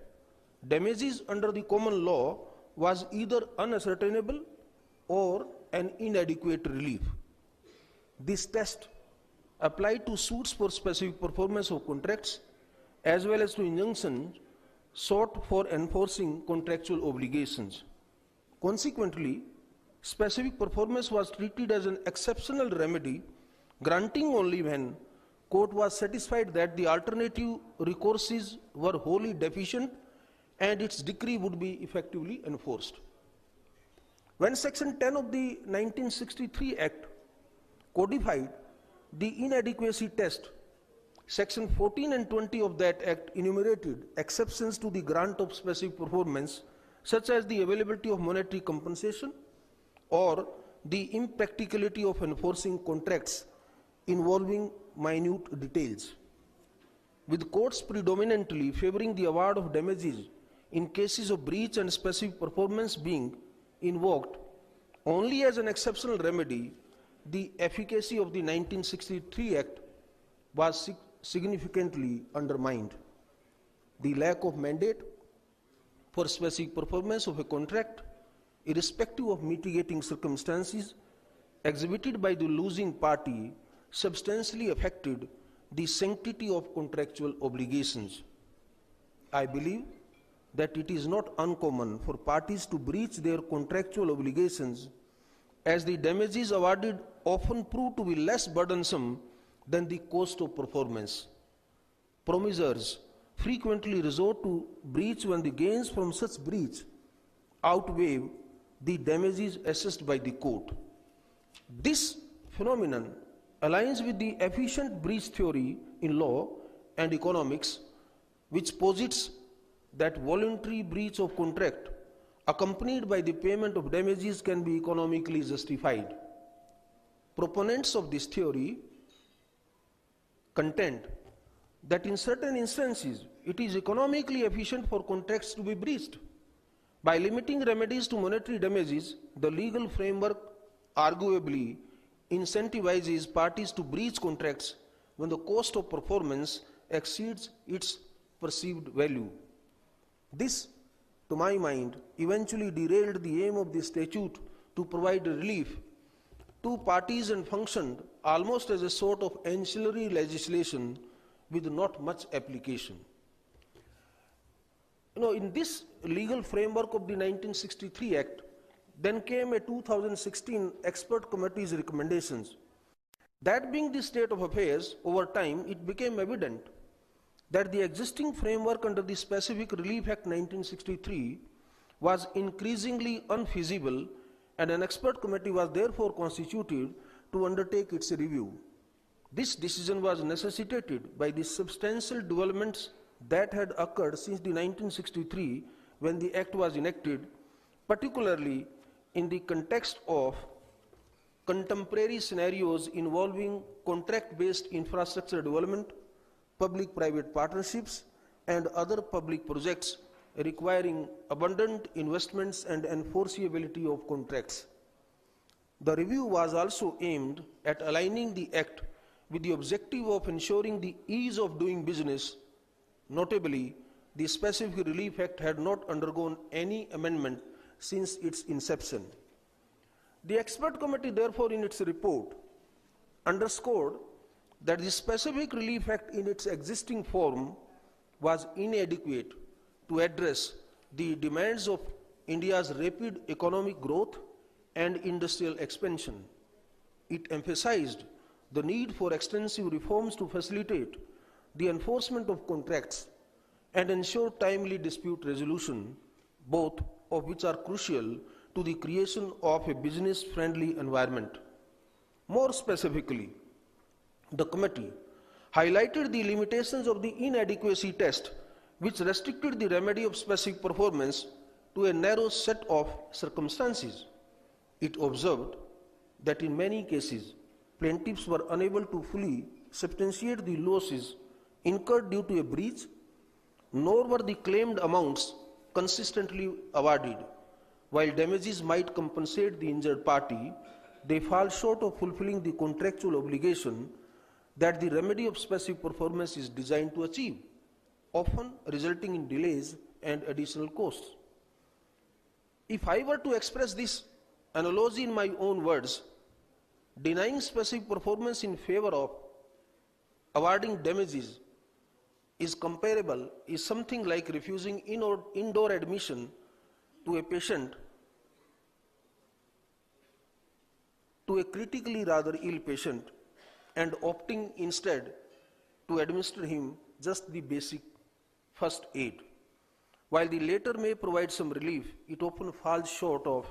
damages under the common law was either unascertainable or an inadequate relief. This test applied to suits for specific performance of contracts as well as to injunctions sought for enforcing contractual obligations. Consequently, specific performance was treated as an exceptional remedy, granting only when court was satisfied that the alternative recourses were wholly deficient and its decree would be effectively enforced. When Section 10 of the 1963 Act codified the inadequacy test, Section 14 and 20 of that Act enumerated exceptions to the grant of specific performance, such as the availability of monetary compensation or the impracticality of enforcing contracts involving minute details. With courts predominantly favoring the award of damages in cases of breach and specific performance being invoked only as an exceptional remedy, the efficacy of the 1963 Act was significantly undermined. The lack of mandate for specific performance of a contract, irrespective of mitigating circumstances exhibited by the losing party, substantially affected the sanctity of contractual obligations. I believe that it is not uncommon for parties to breach their contractual obligations, as the damages awarded often prove to be less burdensome than the cost of performance. Promisors frequently resort to breach when the gains from such breach outweigh the damages assessed by the court. This phenomenon aligns with the efficient breach theory in law and economics, which posits that voluntary breach of contract accompanied by the payment of damages can be economically justified. Proponents of this theory contend that in certain instances it is economically efficient for contracts to be breached. By limiting remedies to monetary damages, the legal framework arguably incentivizes parties to breach contracts when the cost of performance exceeds its perceived value. This, to my mind, eventually derailed the aim of the statute to provide relief to parties and functioned almost as a sort of ancillary legislation with not much application. In this legal framework of the 1963 Act, then came a 2016 expert committee's recommendations. That being the state of affairs, over time it became evident that the existing framework under the Specific Relief Act 1963 was increasingly unfeasible, and an expert committee was therefore constituted to undertake its review. This decision was necessitated by the substantial developments that had occurred since the 1963 when the Act was enacted, particularly in the context of contemporary scenarios involving contract-based infrastructure development, public-private partnerships, and other public projects requiring abundant investments and enforceability of contracts. The review was also aimed at aligning the Act with the objective of ensuring the ease of doing business. Notably, the Specific Relief Act had not undergone any amendment since its inception. The expert committee, therefore, in its report, underscored that the Specific Relief Act in its existing form was inadequate to address the demands of India's rapid economic growth and industrial expansion. It emphasized the need for extensive reforms to facilitate the enforcement of contracts and ensure timely dispute resolution, both of which are crucial to the creation of a business-friendly environment. More specifically, the committee highlighted the limitations of the inadequacy test, which restricted the remedy of specific performance to a narrow set of circumstances. It observed that in many cases, plaintiffs were unable to fully substantiate the losses incurred due to a breach, nor were the claimed amounts consistently awarded. While damages might compensate the injured party, they fall short of fulfilling the contractual obligation that the remedy of specific performance is designed to achieve, often resulting in delays and additional costs. If I were to express this analogy in my own words, denying specific performance in favor of awarding damages is something like refusing indoor admission to a patient, to a critically rather ill patient, and opting instead to administer him just the basic first aid. While the latter may provide some relief, it often falls short of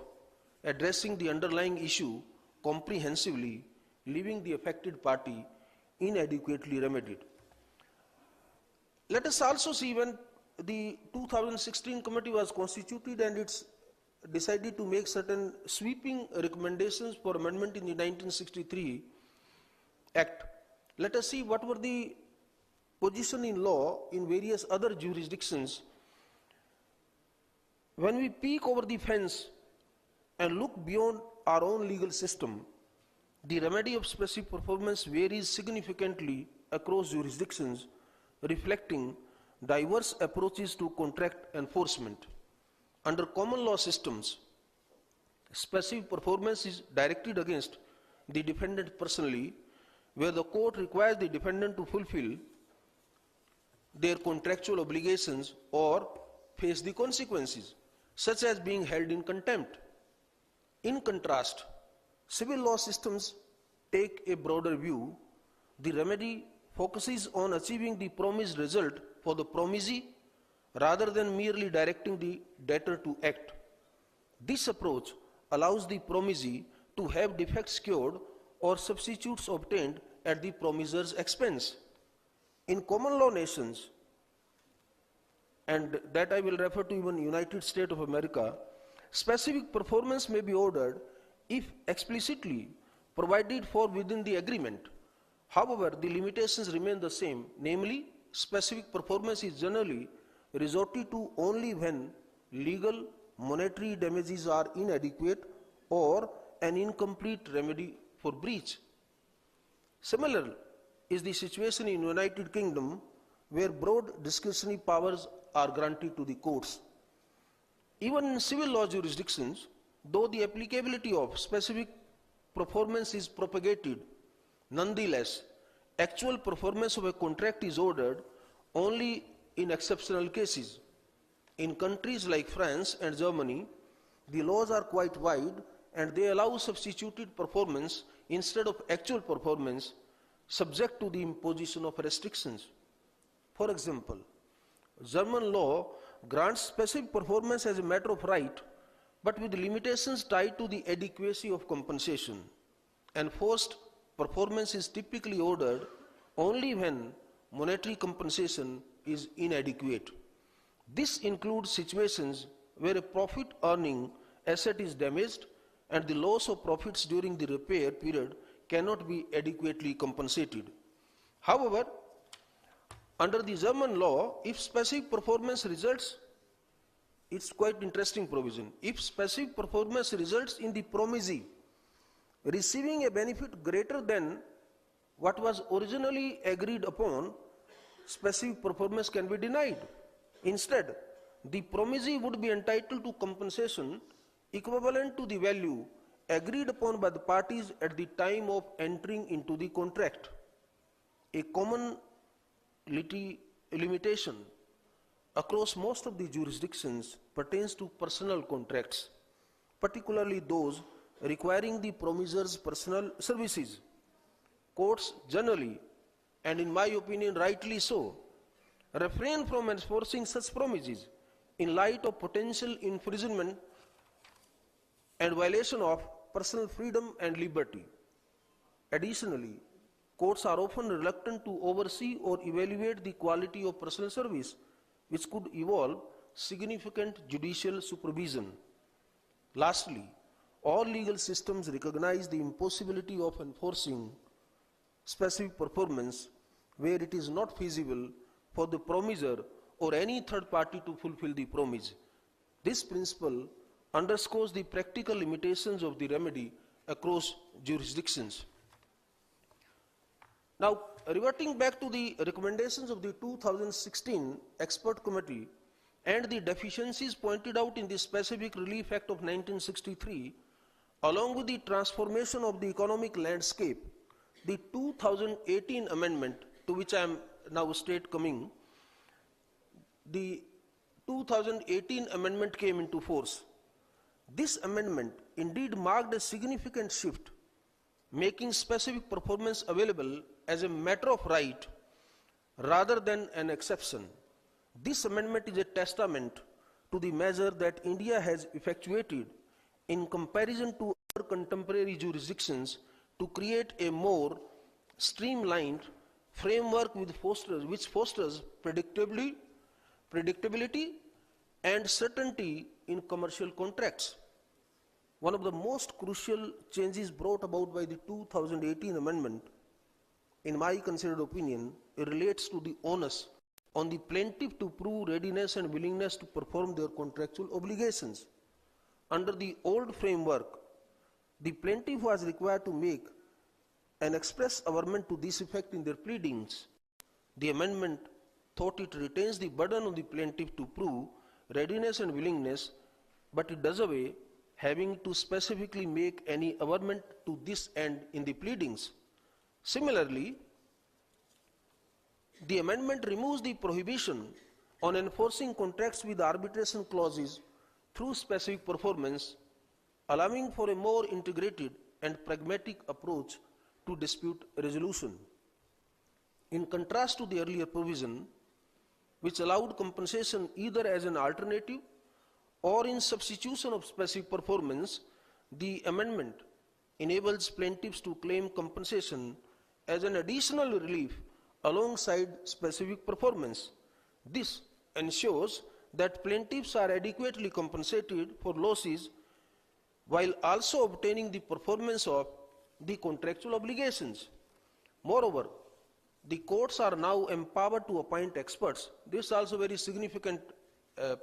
addressing the underlying issue comprehensively, leaving the affected party inadequately remedied. Let us also see when the 2016 committee was constituted and it's decided to make certain sweeping recommendations for amendment in the 1963 Act. Let us see what were the position in law in various other jurisdictions. When we peek over the fence and look beyond our own legal system, the remedy of specific performance varies significantly across jurisdictions, reflecting diverse approaches to contract enforcement. Under common law systems, specific performance is directed against the defendant personally, where the court requires the defendant to fulfill their contractual obligations or face the consequences, such as being held in contempt. In contrast, civil law systems take a broader view. The remedy focuses on achieving the promised result for the promisee rather than merely directing the debtor to act. This approach allows the promisee to have defects cured or substitutes obtained at the promiser's expense. In common law nations, and that I will refer to even United States of America, specific performance may be ordered if explicitly provided for within the agreement. However, the limitations remain the same, namely specific performance is generally resorted to only when legal monetary damages are inadequate or an incomplete remedy for breach. Similar is the situation in United Kingdom, where broad discretionary powers are granted to the courts. Even in civil law jurisdictions, though the applicability of specific performance is propagated, nonetheless, actual performance of a contract is ordered only in exceptional cases. In countries like France and Germany, the laws are quite wide and they allow substituted performance instead of actual performance, subject to the imposition of restrictions. For example, German law grants specific performance as a matter of right, but with limitations tied to the adequacy of compensation. Enforced performance is typically ordered only when monetary compensation is inadequate. This includes situations where a profit-earning asset is damaged and the loss of profits during the repair period cannot be adequately compensated. However, under the German law, if specific performance results, it's quite interesting provision. If specific performance results in the promisee receiving a benefit greater than what was originally agreed upon, specific performance can be denied. Instead, the promisee would be entitled to compensation equivalent to the value agreed upon by the parties at the time of entering into the contract. A common limitation across most of the jurisdictions pertains to personal contracts, particularly those requiring the promiser's personal services. Courts generally, and in my opinion rightly so, refrain from enforcing such promises in light of potential infringement and violation of personal freedom and liberty. Additionally, courts are often reluctant to oversee or evaluate the quality of personal service, which could involve significant judicial supervision. Lastly, all legal systems recognize the impossibility of enforcing specific performance where it is not feasible for the promiser or any third party to fulfill the promise. This principle underscores the practical limitations of the remedy across jurisdictions. Now, reverting back to the recommendations of the 2016 Expert Committee and the deficiencies pointed out in the Specific Relief Act of 1963, along with the transformation of the economic landscape, the 2018 amendment, to which I am now straight coming, the 2018 amendment came into force. This amendment indeed marked a significant shift, making specific performance available as a matter of right rather than an exception. This amendment is a testament to the measure that India has effectuated in comparison to other contemporary jurisdictions to create a more streamlined framework which fosters predictability and certainty in commercial contracts. One of the most crucial changes brought about by the 2018 amendment, in my considered opinion, it relates to the onus on the plaintiff to prove readiness and willingness to perform their contractual obligations. Under the old framework, the plaintiff was required to make an express averment to this effect in their pleadings. The amendment thought it retains the burden on the plaintiff to prove readiness and willingness, but it does away having to specifically make any averment to this end in the pleadings. Similarly, the amendment removes the prohibition on enforcing contracts with arbitration clauses through specific performance, allowing for a more integrated and pragmatic approach to dispute resolution. In contrast to the earlier provision, which allowed compensation either as an alternative or in substitution of specific performance, the amendment enables plaintiffs to claim compensation as an additional relief alongside specific performance. This ensures that plaintiffs are adequately compensated for losses while also obtaining the performance of the contractual obligations. Moreover, The courts are now empowered to appoint experts. This is also very significant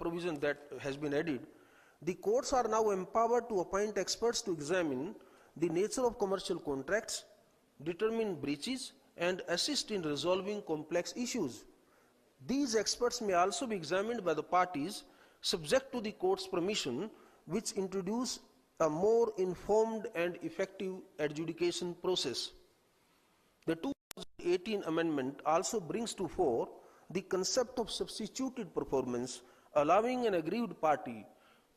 provision that has been added. The courts are now empowered to appoint experts to examine the nature of commercial contracts, determine breaches, and assist in resolving complex issues. These experts may also be examined by the parties subject to the court's permission, which introduce a more informed and effective adjudication process. The 2018 amendment also brings to fore the concept of substituted performance, allowing an aggrieved party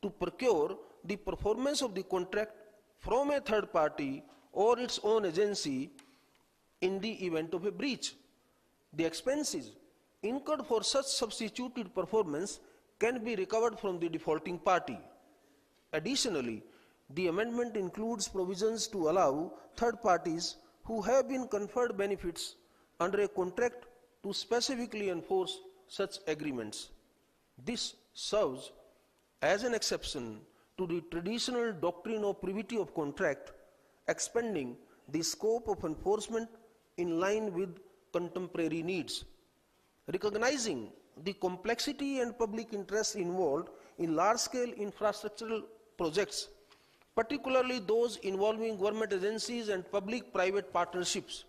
to procure the performance of the contract from a third party or its own agency in the event of a breach. The expenses incurred for such substituted performance can be recovered from the defaulting party. Additionally, the amendment includes provisions to allow third parties who have been conferred benefits under a contract to specifically enforce such agreements. This serves as an exception to the traditional doctrine of privity of contract, expanding the scope of enforcement in line with contemporary needs. Recognizing the complexity and public interest involved in large-scale infrastructural projects, particularly those involving government agencies and public-private partnerships,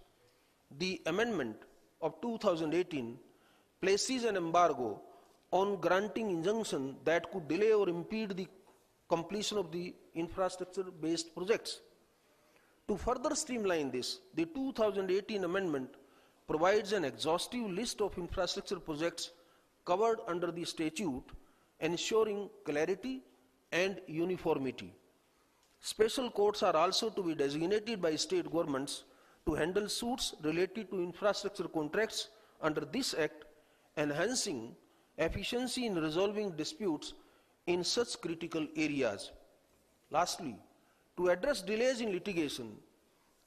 the amendment of 2018 places an embargo on granting injunction that could delay or impede the completion of the infrastructure-based projects. To further streamline this, the 2018 amendment provides an exhaustive list of infrastructure projects covered under the statute, ensuring clarity and uniformity. Special courts are also to be designated by state governments to handle suits related to infrastructure contracts under this Act, enhancing efficiency in resolving disputes in such critical areas. Lastly, to address delays in litigation,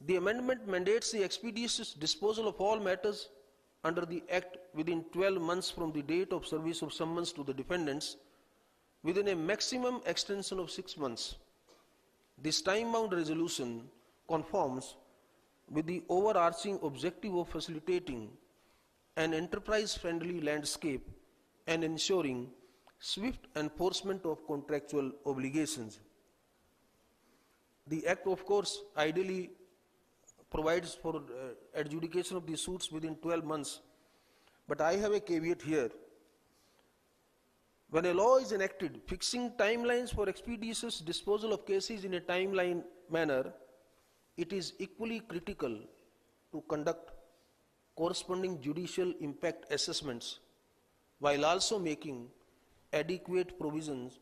the amendment mandates the expeditious disposal of all matters under the Act within 12 months from the date of service of summons to the defendants, within a maximum extension of 6 months. This time-bound resolution conforms with the overarching objective of facilitating an enterprise-friendly landscape and ensuring swift enforcement of contractual obligations. The Act, of course, ideally provides for adjudication of the suits within 12 months, but I have a caveat here. When a law is enacted fixing timelines for expeditious disposal of cases in a timeline manner, it is equally critical to conduct corresponding judicial impact assessments while also making adequate provisions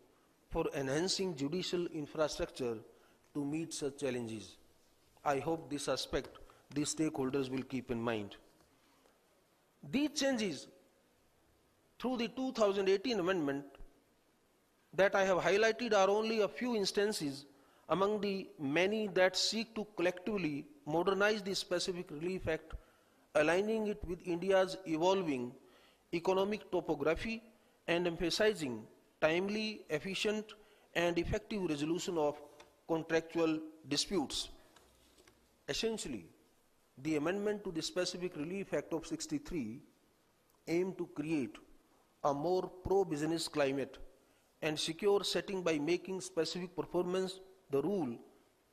for enhancing judicial infrastructure to meet such challenges. I hope this aspect the stakeholders will keep in mind. These changes through the 2018 amendment that I have highlighted are only a few instances among the many that seek to collectively modernize the Specific Relief Act, aligning it with India's evolving economic topography and emphasizing timely, efficient, and effective resolution of contractual disputes. Essentially, the amendment to the Specific Relief Act of '63 aimed to create a more pro-business climate and secure setting by making specific performance the rule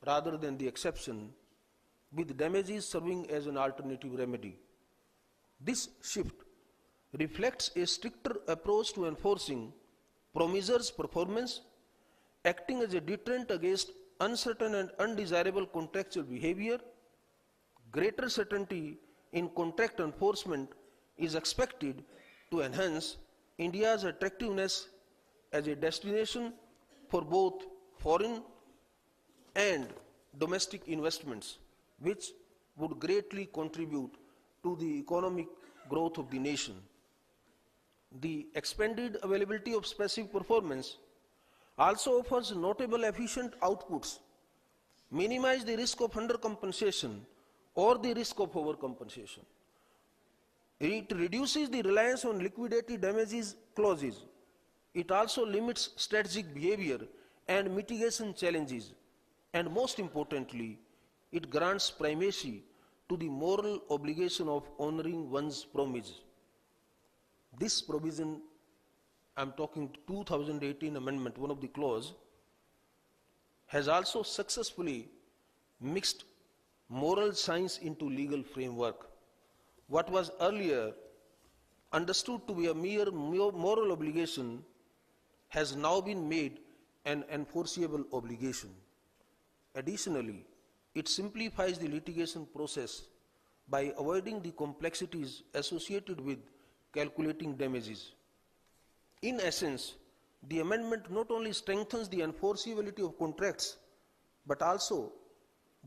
rather than the exception, with damages serving as an alternative remedy. This shift reflects a stricter approach to enforcing promisors' performance, acting as a deterrent against uncertain and undesirable contractual behavior. Greater certainty in contract enforcement is expected to enhance India's attractiveness as a destination for both foreign and domestic investments, which would greatly contribute to the economic growth of the nation. The expanded availability of specific performance also offers notable efficient outputs, minimize the risk of undercompensation or the risk of overcompensation. It reduces the reliance on liquidated damages clauses. It also limits strategic behavior and mitigation challenges. And most importantly, it grants primacy to the moral obligation of honoring one's promise. This provision, I'm talking 2018 amendment, one of the clause, has also successfully mixed moral science into legal framework. What was earlier understood to be a mere moral obligation has now been made an enforceable obligation. Additionally, it simplifies the litigation process by avoiding the complexities associated with calculating damages. In essence, the amendment not only strengthens the enforceability of contracts, but also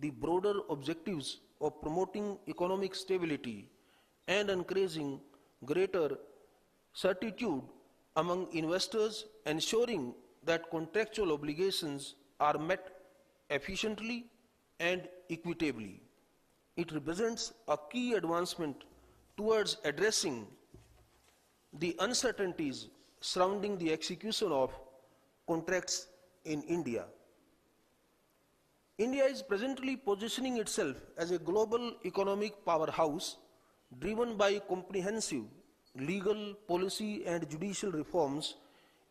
the broader objectives of promoting economic stability and encouraging greater certitude among investors, ensuring that contractual obligations are met efficiently and equitably. It represents a key advancement towards addressing the uncertainties surrounding the execution of contracts in India. India is presently positioning itself as a global economic powerhouse driven by comprehensive legal, policy and judicial reforms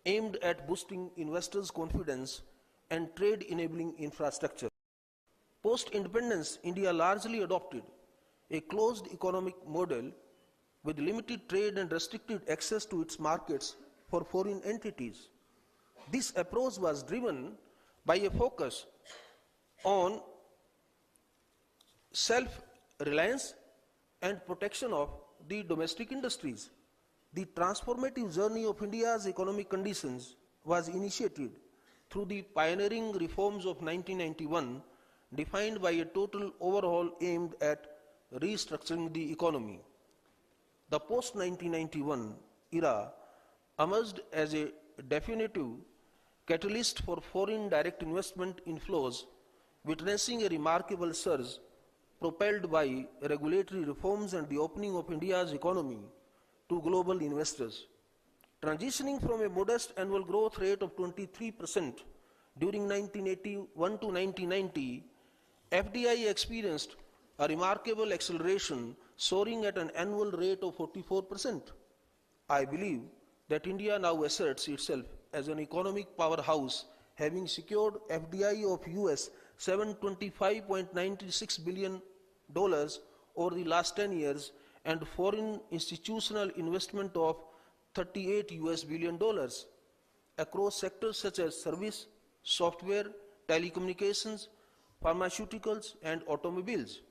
aimed at boosting investors' confidence and trade-enabling infrastructure. Post-independence, India largely adopted a closed economic model with limited trade and restricted access to its markets for foreign entities. This approach was driven by a focus on self-reliance and protection of the domestic industries. The transformative journey of India's economic conditions was initiated through the pioneering reforms of 1991, defined by a total overhaul aimed at restructuring the economy. The post-1991 era emerged as a definitive catalyst for foreign direct investment inflows, witnessing a remarkable surge propelled by regulatory reforms and the opening of India's economy to global investors. Transitioning from a modest annual growth rate of 23% during 1981 to 1990, FDI experienced a remarkable acceleration, soaring at an annual rate of 44%. I believe that India now asserts itself as an economic powerhouse, having secured FDI of US $725.96 billion over the last 10 years and foreign institutional investment of $38 billion across sectors such as service, software, telecommunications, pharmaceuticals, and automobiles.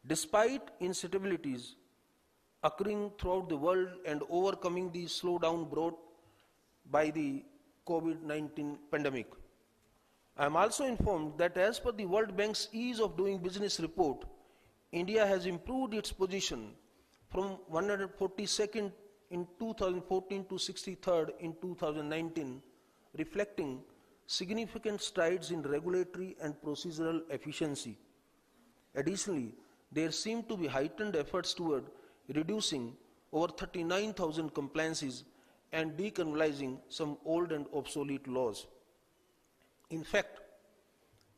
Despite instabilities occurring throughout the world and overcoming the slowdown brought by the COVID-19 pandemic, I am also informed that as per the World Bank's Ease of Doing Business report, India has improved its position from 142nd in 2014 to 63rd in 2019, reflecting significant strides in regulatory and procedural efficiency. Additionally, there seem to be heightened efforts toward reducing over 39,000 compliances and decriminalizing some old and obsolete laws. In fact,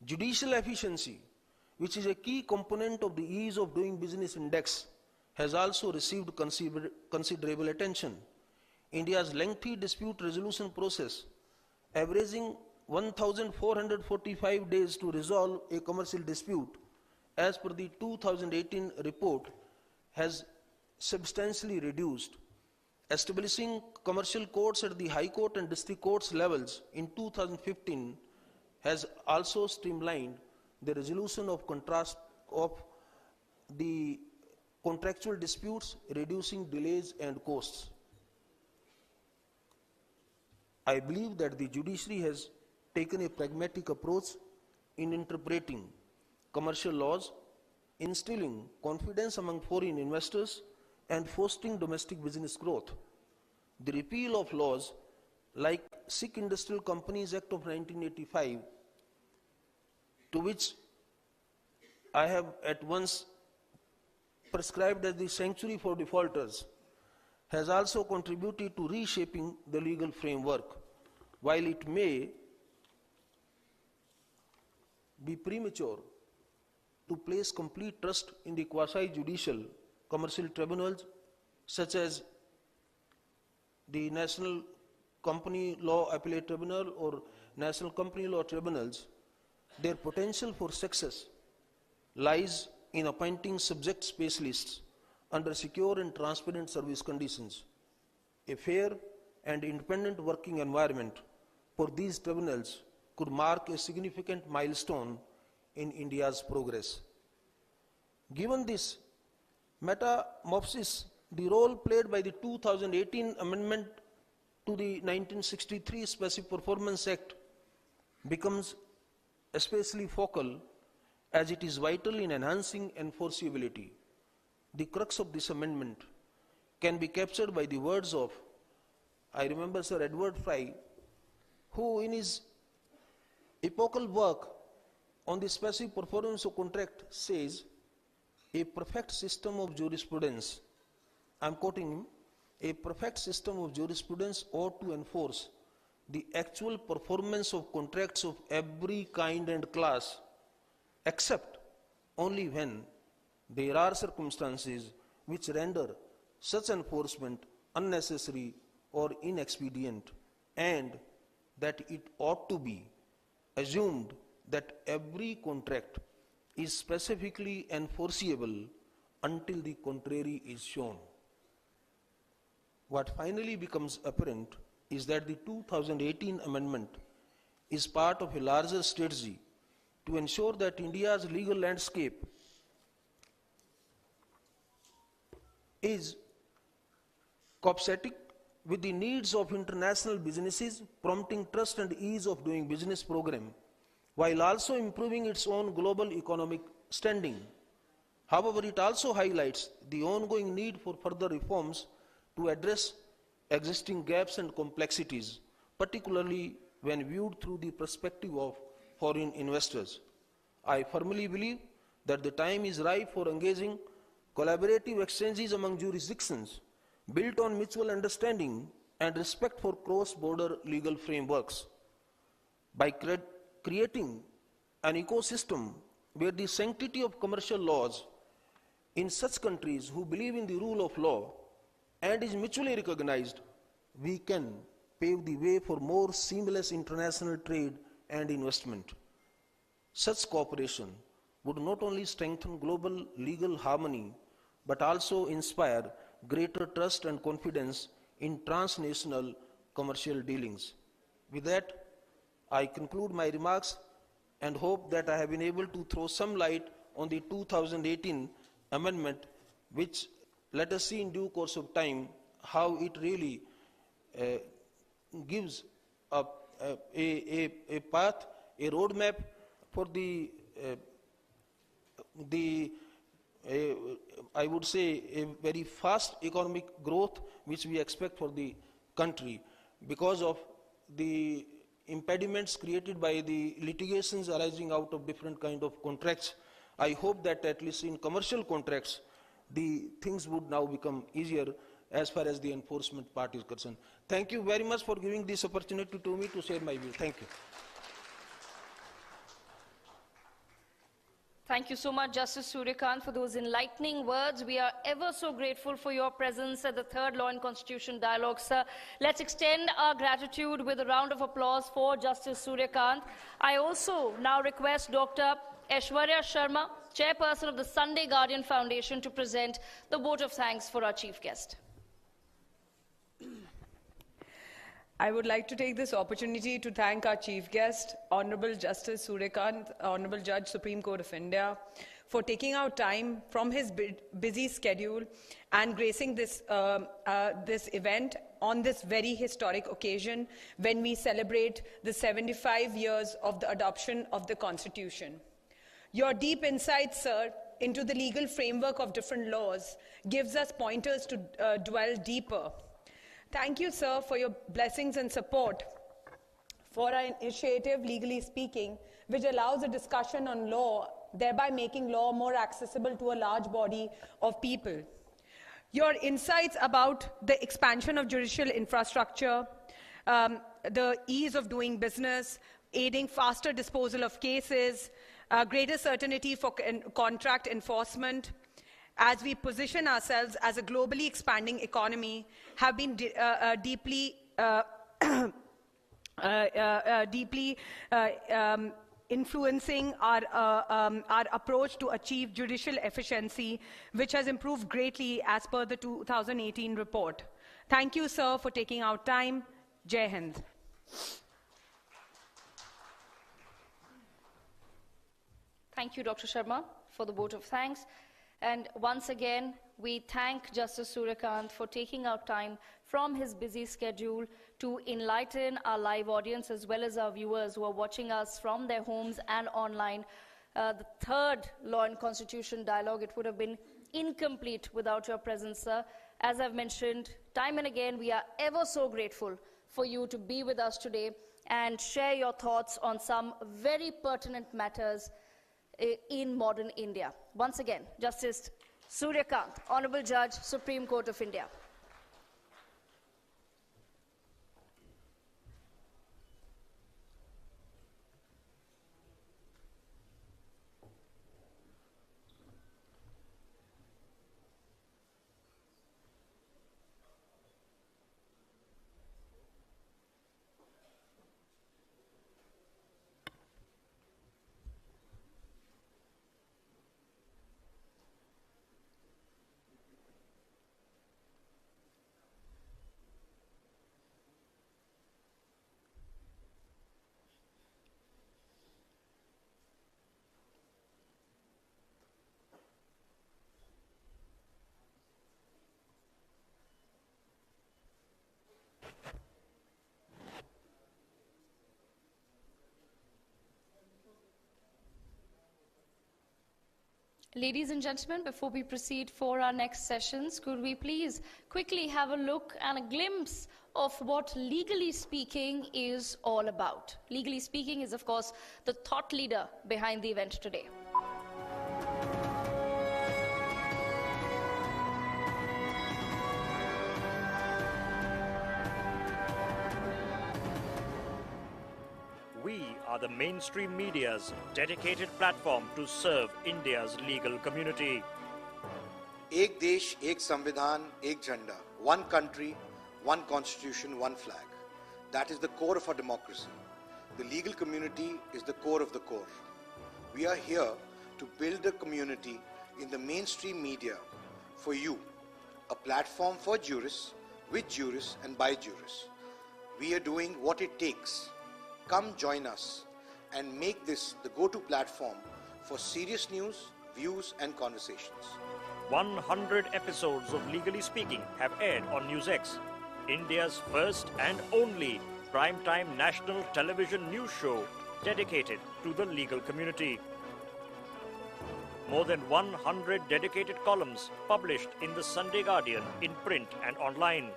judicial efficiency, which is a key component of the Ease of Doing Business Index, has also received considerable attention. India's lengthy dispute resolution process, averaging 1,445 days to resolve a commercial dispute, as per the 2018 report, has substantially reduced. Establishing commercial courts at the High Court and District Courts levels in 2015 has also streamlined the resolution of the contractual disputes, reducing delays and costs. I believe that the judiciary has taken a pragmatic approach in interpreting commercial laws, instilling confidence among foreign investors, and fostering domestic business growth. The repeal of laws like Sikh Industrial Companies Act of 1985, to which I have at once prescribed as the sanctuary for defaulters, has also contributed to reshaping the legal framework. While it may be premature to place complete trust in the quasi-judicial commercial tribunals such as the National Company Law Appellate Tribunal or National Company Law Tribunals, their potential for success lies in appointing subject specialists under secure and transparent service conditions. A fair and independent working environment for these tribunals could mark a significant milestone in India's progress. Given this metamorphosis, the role played by the 2018 amendment to the 1963 Specific Performance Act becomes especially focal as it is vital in enhancing enforceability. The crux of this amendment can be captured by the words of, I remember Sir Edward Fry, who in his epochal work on the specific performance of contract says, a perfect system of jurisprudence, I'm quoting him, a perfect system of jurisprudence ought to enforce the actual performance of contracts of every kind and class, except only when there are circumstances which render such enforcement unnecessary or inexpedient, and that it ought to be assumed that every contract is specifically enforceable until the contrary is shown. What finally becomes apparent is that the 2018 amendment is part of a larger strategy to ensure that India's legal landscape is copacetic with the needs of international businesses, prompting trust and ease of doing business program, while also improving its own global economic standing. However, it also highlights the ongoing need for further reforms to address existing gaps and complexities, particularly when viewed through the perspective of foreign investors. I firmly believe that the time is ripe for engaging collaborative exchanges among jurisdictions built on mutual understanding and respect for cross-border legal frameworks. By creating an ecosystem where the sanctity of commercial laws in such countries who believe in the rule of law and is mutually recognized, we can pave the way for more seamless international trade and investment. Such cooperation would not only strengthen global legal harmony, but also inspire greater trust and confidence in transnational commercial dealings. With that, I conclude my remarks and hope that I have been able to throw some light on the 2018 amendment, which let us see in due course of time how it really gives a path, a roadmap for I would say a very fast economic growth which we expect for the country because of the impediments created by the litigations arising out of different kind of contracts. I hope that at least in commercial contracts, the things would now become easier as far as the enforcement part is concerned. Thank you very much for giving this opportunity to me to share my view. Thank you. Thank you so much, Justice Suryakant, for those enlightening words. We are ever so grateful for your presence at the third Law and Constitution Dialogue, sir. Let's extend our gratitude with a round of applause for Justice Suryakant. I also now request Dr. Aishwarya Sharma, Chairperson of the Sunday Guardian Foundation, to present the vote of thanks for our chief guest. I would like to take this opportunity to thank our chief guest, Honorable Justice Suryakant, Honorable Judge, Supreme Court of India, for taking out time from his busy schedule and gracing this, this event on this very historic occasion when we celebrate the 75 years of the adoption of the Constitution. Your deep insight, sir, into the legal framework of different laws gives us pointers to dwell deeper. Thank you, sir, for your blessings and support for our initiative, Legally Speaking, which allows a discussion on law, thereby making law more accessible to a large body of people. Your insights about the expansion of judicial infrastructure, the ease of doing business, aiding faster disposal of cases, greater certainty for contract enforcement, as we position ourselves as a globally expanding economy, have been deeply influencing our approach to achieve judicial efficiency, which has improved greatly as per the 2018 report. Thank you, sir, for taking out time. Jai Hind. Thank you, Dr. Sharma, for the vote of thanks. And once again, we thank Justice Suryakant for taking out time from his busy schedule to enlighten our live audience as well as our viewers who are watching us from their homes and online. The third Law and Constitution dialogue, it would have been incomplete without your presence, sir. As I've mentioned time and again, we are ever so grateful for you to be with us today and share your thoughts on some very pertinent matters in modern India. Once again, Justice Suryakant, Honorable Judge, Supreme Court of India. Ladies and gentlemen, before we proceed for our next sessions, could we please quickly have a look and a glimpse of what Legally Speaking is all about. Legally Speaking is, of course, the thought leader behind the event today. We are the mainstream media's dedicated platform to serve India's legal community. एक देश, एक संविधान, एक झंडा. One country, one constitution, one flag. That is the core of our democracy. The legal community is the core of the core. We are here to build a community in the mainstream media for you, a platform for jurists, with jurists and by jurists. We are doing what it takes. Come join us and make this the go-to platform for serious news, views and conversations. 100 episodes of Legally Speaking have aired on NewsX, India's first and only primetime national television news show dedicated to the legal community. More than 100 dedicated columns published in the Sunday Guardian in print and online.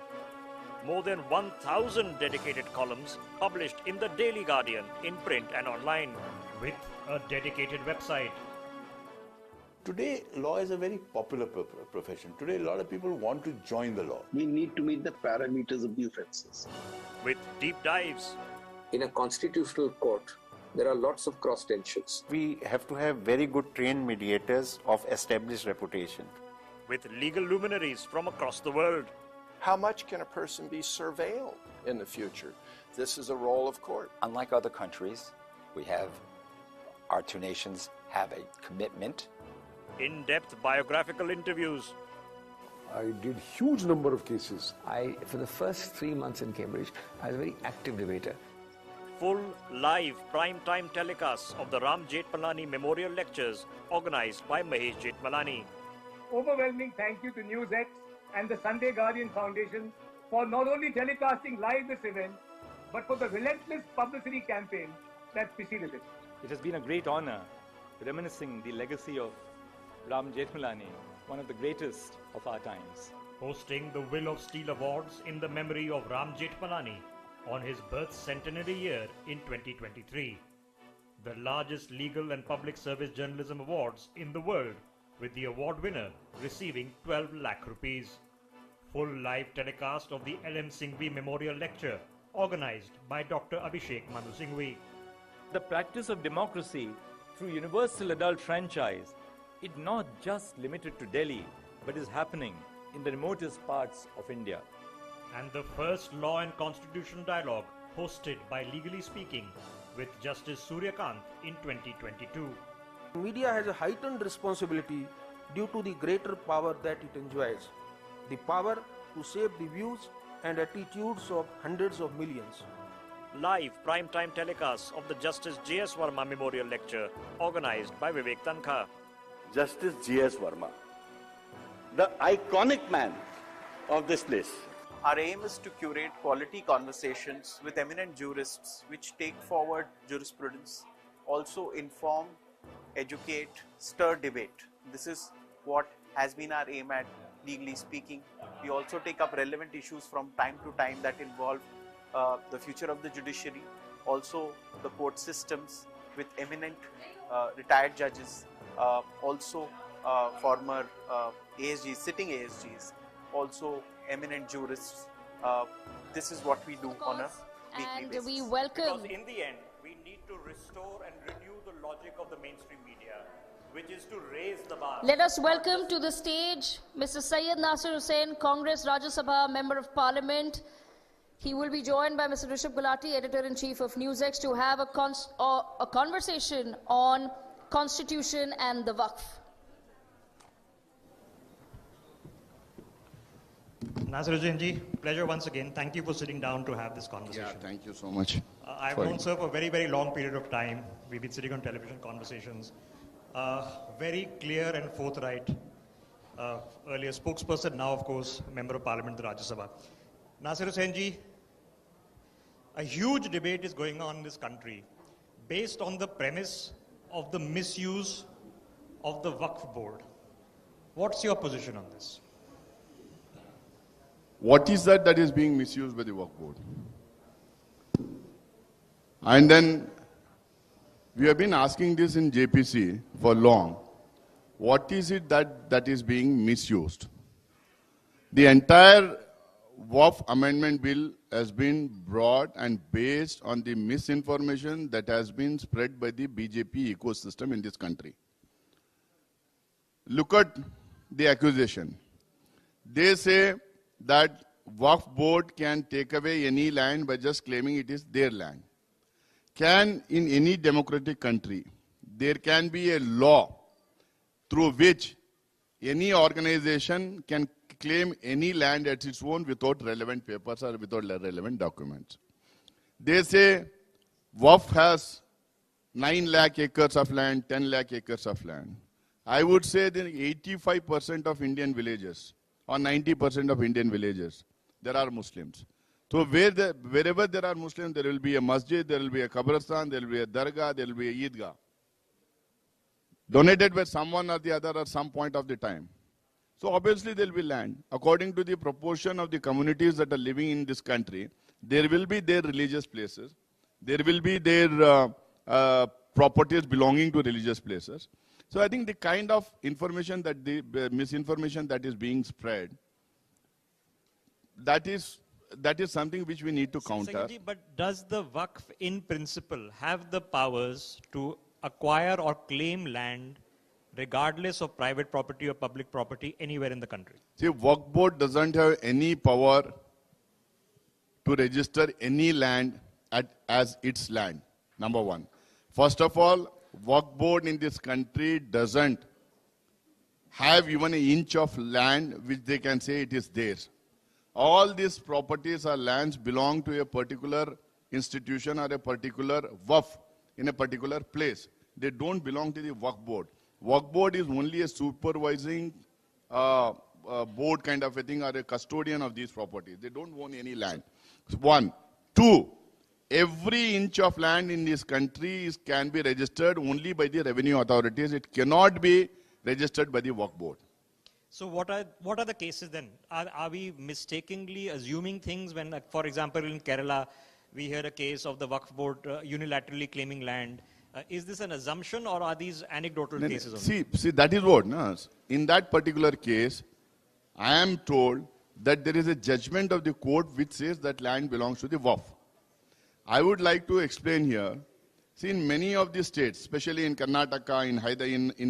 More than 1,000 dedicated columns published in the Daily Guardian in print and online, with a dedicated website. Today, law is a very popular profession. Today, a lot of people want to join the law. We need to meet the parameters of the offences. With deep dives. In a constitutional court, there are lots of cross tensions. We have to have very good trained mediators of established reputation. With legal luminaries from across the world. How much can a person be surveilled in the future? This is a role of court. Unlike other countries, our two nations have a commitment. In-depth biographical interviews. I did huge number of cases. For the first 3 months in Cambridge, I was a very active debater. Full live prime-time telecasts of the Ram Jethmalani Memorial Lectures organized by Mahesh Jethmalani. Overwhelming thank you to NewsX and the Sunday Guardian Foundation for not only telecasting live this event, but for the relentless publicity campaign that preceded it. It has been a great honor reminiscing the legacy of Ram Jethmalani, one of the greatest of our times. Hosting the Will of Steel Awards in the memory of Ram Jethmalani on his birth centenary year in 2023. The largest legal and public service journalism awards in the world, with the award winner receiving 12 lakh rupees. Full live telecast of the L.M. Singhvi Memorial Lecture organized by Dr. Abhishek Manu Singhvi. The practice of democracy through universal adult franchise is not just limited to Delhi, but is happening in the remotest parts of India. And the first law and constitution dialogue hosted by Legally Speaking with Justice Suryakant in 2022. Media has a heightened responsibility due to the greater power that it enjoys, the power to shape the views and attitudes of hundreds of millions. Live prime-time telecasts of the Justice J.S. Verma Memorial Lecture organized by Vivek Tankha. Justice J.S. Verma, the iconic man of this place. Our aim is to curate quality conversations with eminent jurists which take forward jurisprudence, also inform, educate, stir debate. This is what has been our aim at Legally Speaking. We also take up relevant issues from time to time that involve the future of the judiciary, also the court systems with eminent retired judges, also former ASGs, sitting ASGs, also eminent jurists. This is what we do on a weekly basis. And we welcome. Because in the end, we need to restore and renew the logic of the mainstream media, which is to raise the bar. Let us welcome to the stage Mr. Syed Nasir Hussain, Congress Rajya Sabha Member of Parliament. He will be joined by Mr. Rishabh Gulati, Editor-in-Chief of NewsX, to have a conversation on Constitution and the Waqf. Nasir Hussain ji, pleasure once again. Thank you for sitting down to have this conversation. Yeah, thank you so much. I've known sir for a very, very long period of time. We've been sitting on television conversations. Very clear and forthright. Earlier spokesperson, now of course, Member of Parliament, the Rajya Sabha. Nasir Hussain ji, a huge debate is going on in this country based on the premise of the misuse of the Waqf board. What's your position on this? What is that is being misused by the Waqf board? And then we have been asking this in JPC for long. What is it that is being misused? The entire Waqf amendment bill has been brought and based on the misinformation that has been spread by the BJP ecosystem in this country. Look at the accusation. They say that Waqf board can take away any land by just claiming it is their land. Can, in any democratic country, there can be a law through which any organization can claim any land as its own without relevant papers or without relevant documents? They say Waqf has 9 lakh acres of land, 10 lakh acres of land. I would say that 85% of Indian villages or 90% of Indian villages, there are Muslims. So wherever there are Muslims, there will be a masjid, there will be a qabristan, there will be a dargah, there will be a Eidgah. Donated by someone or the other at some point of the time. So obviously there will be land. According to the proportion of the communities that are living in this country, there will be their religious places. There will be their properties belonging to religious places. So I think the kind of information that the misinformation that is being spread, that is something which we need to counter. Secretary, but does the Waqf in principle have the powers to acquire or claim land regardless of private property or public property anywhere in the country? See, Waqf board doesn't have any power to register any land as its land, number one. First of all, Waqf board in this country doesn't have even an inch of land which they can say it is theirs. All these properties or lands belong to a particular institution or a particular Waqf in a particular place. They don't belong to the Waqf board. Waqf board is only a supervising board kind of a thing or a custodian of these properties. They don't own any land. One. Two, every inch of land in this country can be registered only by the revenue authorities. It cannot be registered by the Waqf board. So what are the cases then? Are we mistakenly assuming things when, for example, in Kerala, we heard a case of the Waqf board unilaterally claiming land. Is this an assumption or are these anecdotal cases? See, that is what. No? In that particular case, I am told that there is a judgment of the court which says that land belongs to the Waqf. I would like to explain here. See, in many of the states, especially in Karnataka, in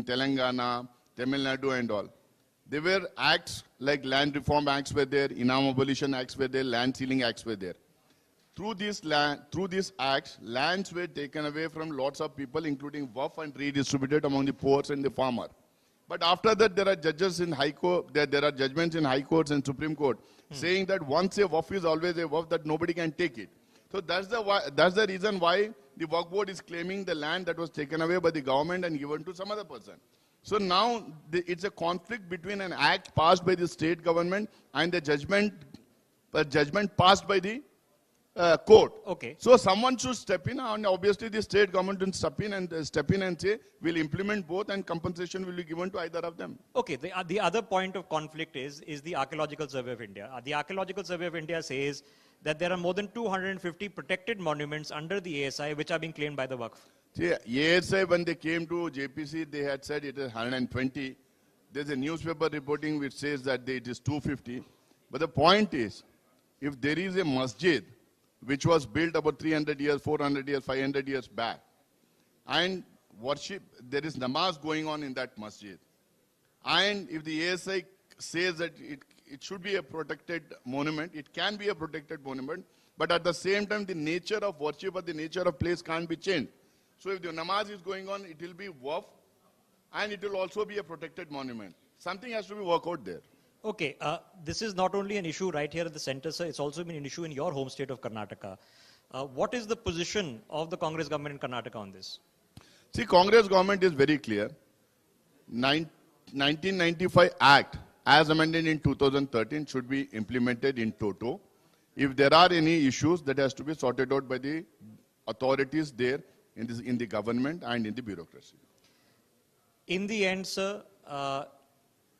Telangana, Tamil Nadu and all, there were acts like Land Reform Acts were there, Inam Abolition Acts were there, Land Sealing Acts were there. Through these acts, lands were taken away from lots of people, including WAF, and redistributed among the poor and the farmer. But after that, there are judges in High Court, there are judgments in High Courts and Supreme Court saying that once a WAF is always a WAF, that nobody can take it. So that's the reason why the Waqf Board is claiming the land that was taken away by the government and given to some other person. So now it's a conflict between an act passed by the state government and the judgment passed by the court. Okay. So someone should step in, and obviously the state government will step in and say, we'll implement both and compensation will be given to either of them. Okay, the other point of conflict is the Archaeological Survey of India. The Archaeological Survey of India says that there are more than 250 protected monuments under the ASI which are being claimed by the Waqf. See, ASI, when they came to JPC, they had said it is 120. There's a newspaper reporting which says that it is 250. But the point is, if there is a masjid which was built about 300 years, 400 years, 500 years back, and worship, there is namaz going on in that masjid, and if the ASI says that it should be a protected monument, it can be a protected monument, but at the same time, the nature of worship or the nature of place can't be changed. So if the namaz is going on, it will be waqf, and it will also be a protected monument. Something has to be worked out there. Okay, this is not only an issue right here at the center, sir, it's also been an issue in your home state of Karnataka. What is the position of the Congress government in Karnataka on this? See, Congress government is very clear. 1995 Act, as amended in 2013, should be implemented in toto. If there are any issues, that has to be sorted out by the authorities there in the government and in the bureaucracy. In the end, sir,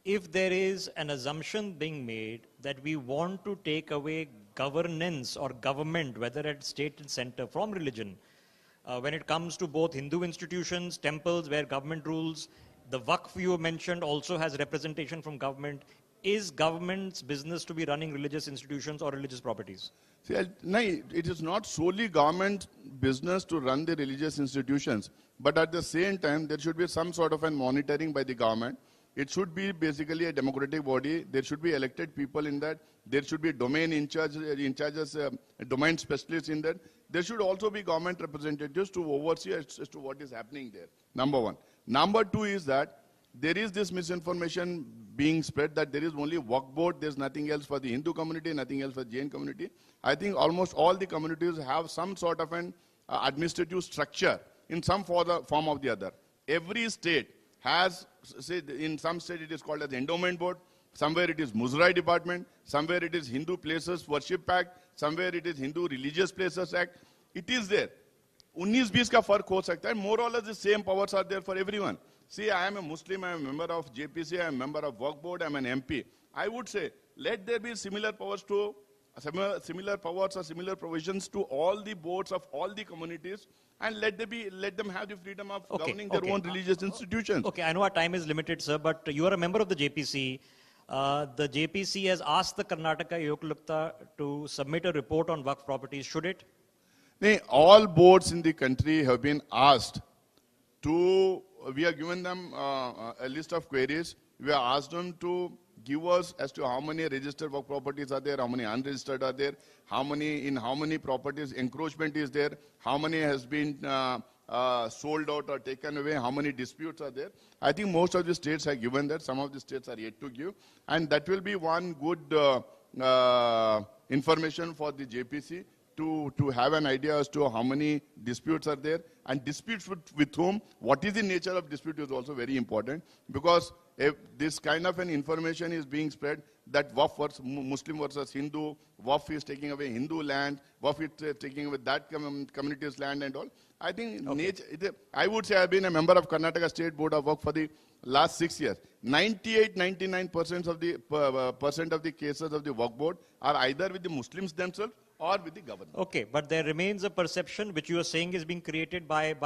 if there is an assumption being made that we want to take away governance or government, whether at state and center, from religion, when it comes to both Hindu institutions, temples where government rules, the Waqf you mentioned also has representation from government. Is government's business to be running religious institutions or religious properties? See, it is not solely government business to run the religious institutions, but at the same time, there should be some sort of a monitoring by the government. It should be basically a democratic body. There should be elected people in that. There should be domain in-charges, domain specialists in that. There should also be government representatives to oversee as to what is happening there. Number one. Number two is that there is this misinformation being spread that there is only Waqf Board, there's nothing else for the Hindu community, nothing else for the Jain community. I think almost all the communities have some sort of an administrative structure in some form of the other. Every state has, say, in some state it is called as Endowment Board, somewhere it is Muzrai Department, somewhere it is Hindu Places Worship Act, somewhere it is Hindu Religious Places Act. It is there. 19-20 का फर्क हो सकता है. More or less the same powers are there for everyone. See, I am a Muslim, I am a member of JPC, I am a member of Waqf Board, I am an MP. I would say, let there be similar powers or similar provisions to all the boards of all the communities, and let them have the freedom of governing their own religious institutions. Okay, I know our time is limited, sir, but you are a member of the JPC. The JPC has asked the Karnataka Yogalukta to submit a report on Waqf properties. Should it? All boards in the country have been asked to, we have given them a list of queries. We have asked them to give us as to how many registered Waqf properties are there, how many unregistered are there, how many properties encroachment is there, how many has been sold out or taken away, how many disputes are there. I think most of the states have given that, some of the states are yet to give, and that will be one good information for the JPC to have an idea as to how many disputes are there, and disputes with whom, what is the nature of dispute is also very important, because if this kind of an information is being spread that Waqf versus Muslim versus Hindu, Waqf is taking away Hindu land, Waqf is taking away that community's land and all. I think I would say I've been a member of Karnataka State Board of Waqf for the last 6 years. 99% of the cases of the Waqf Board are either with the Muslims themselves or with the government. Okay, but there remains a perception which you are saying is being created by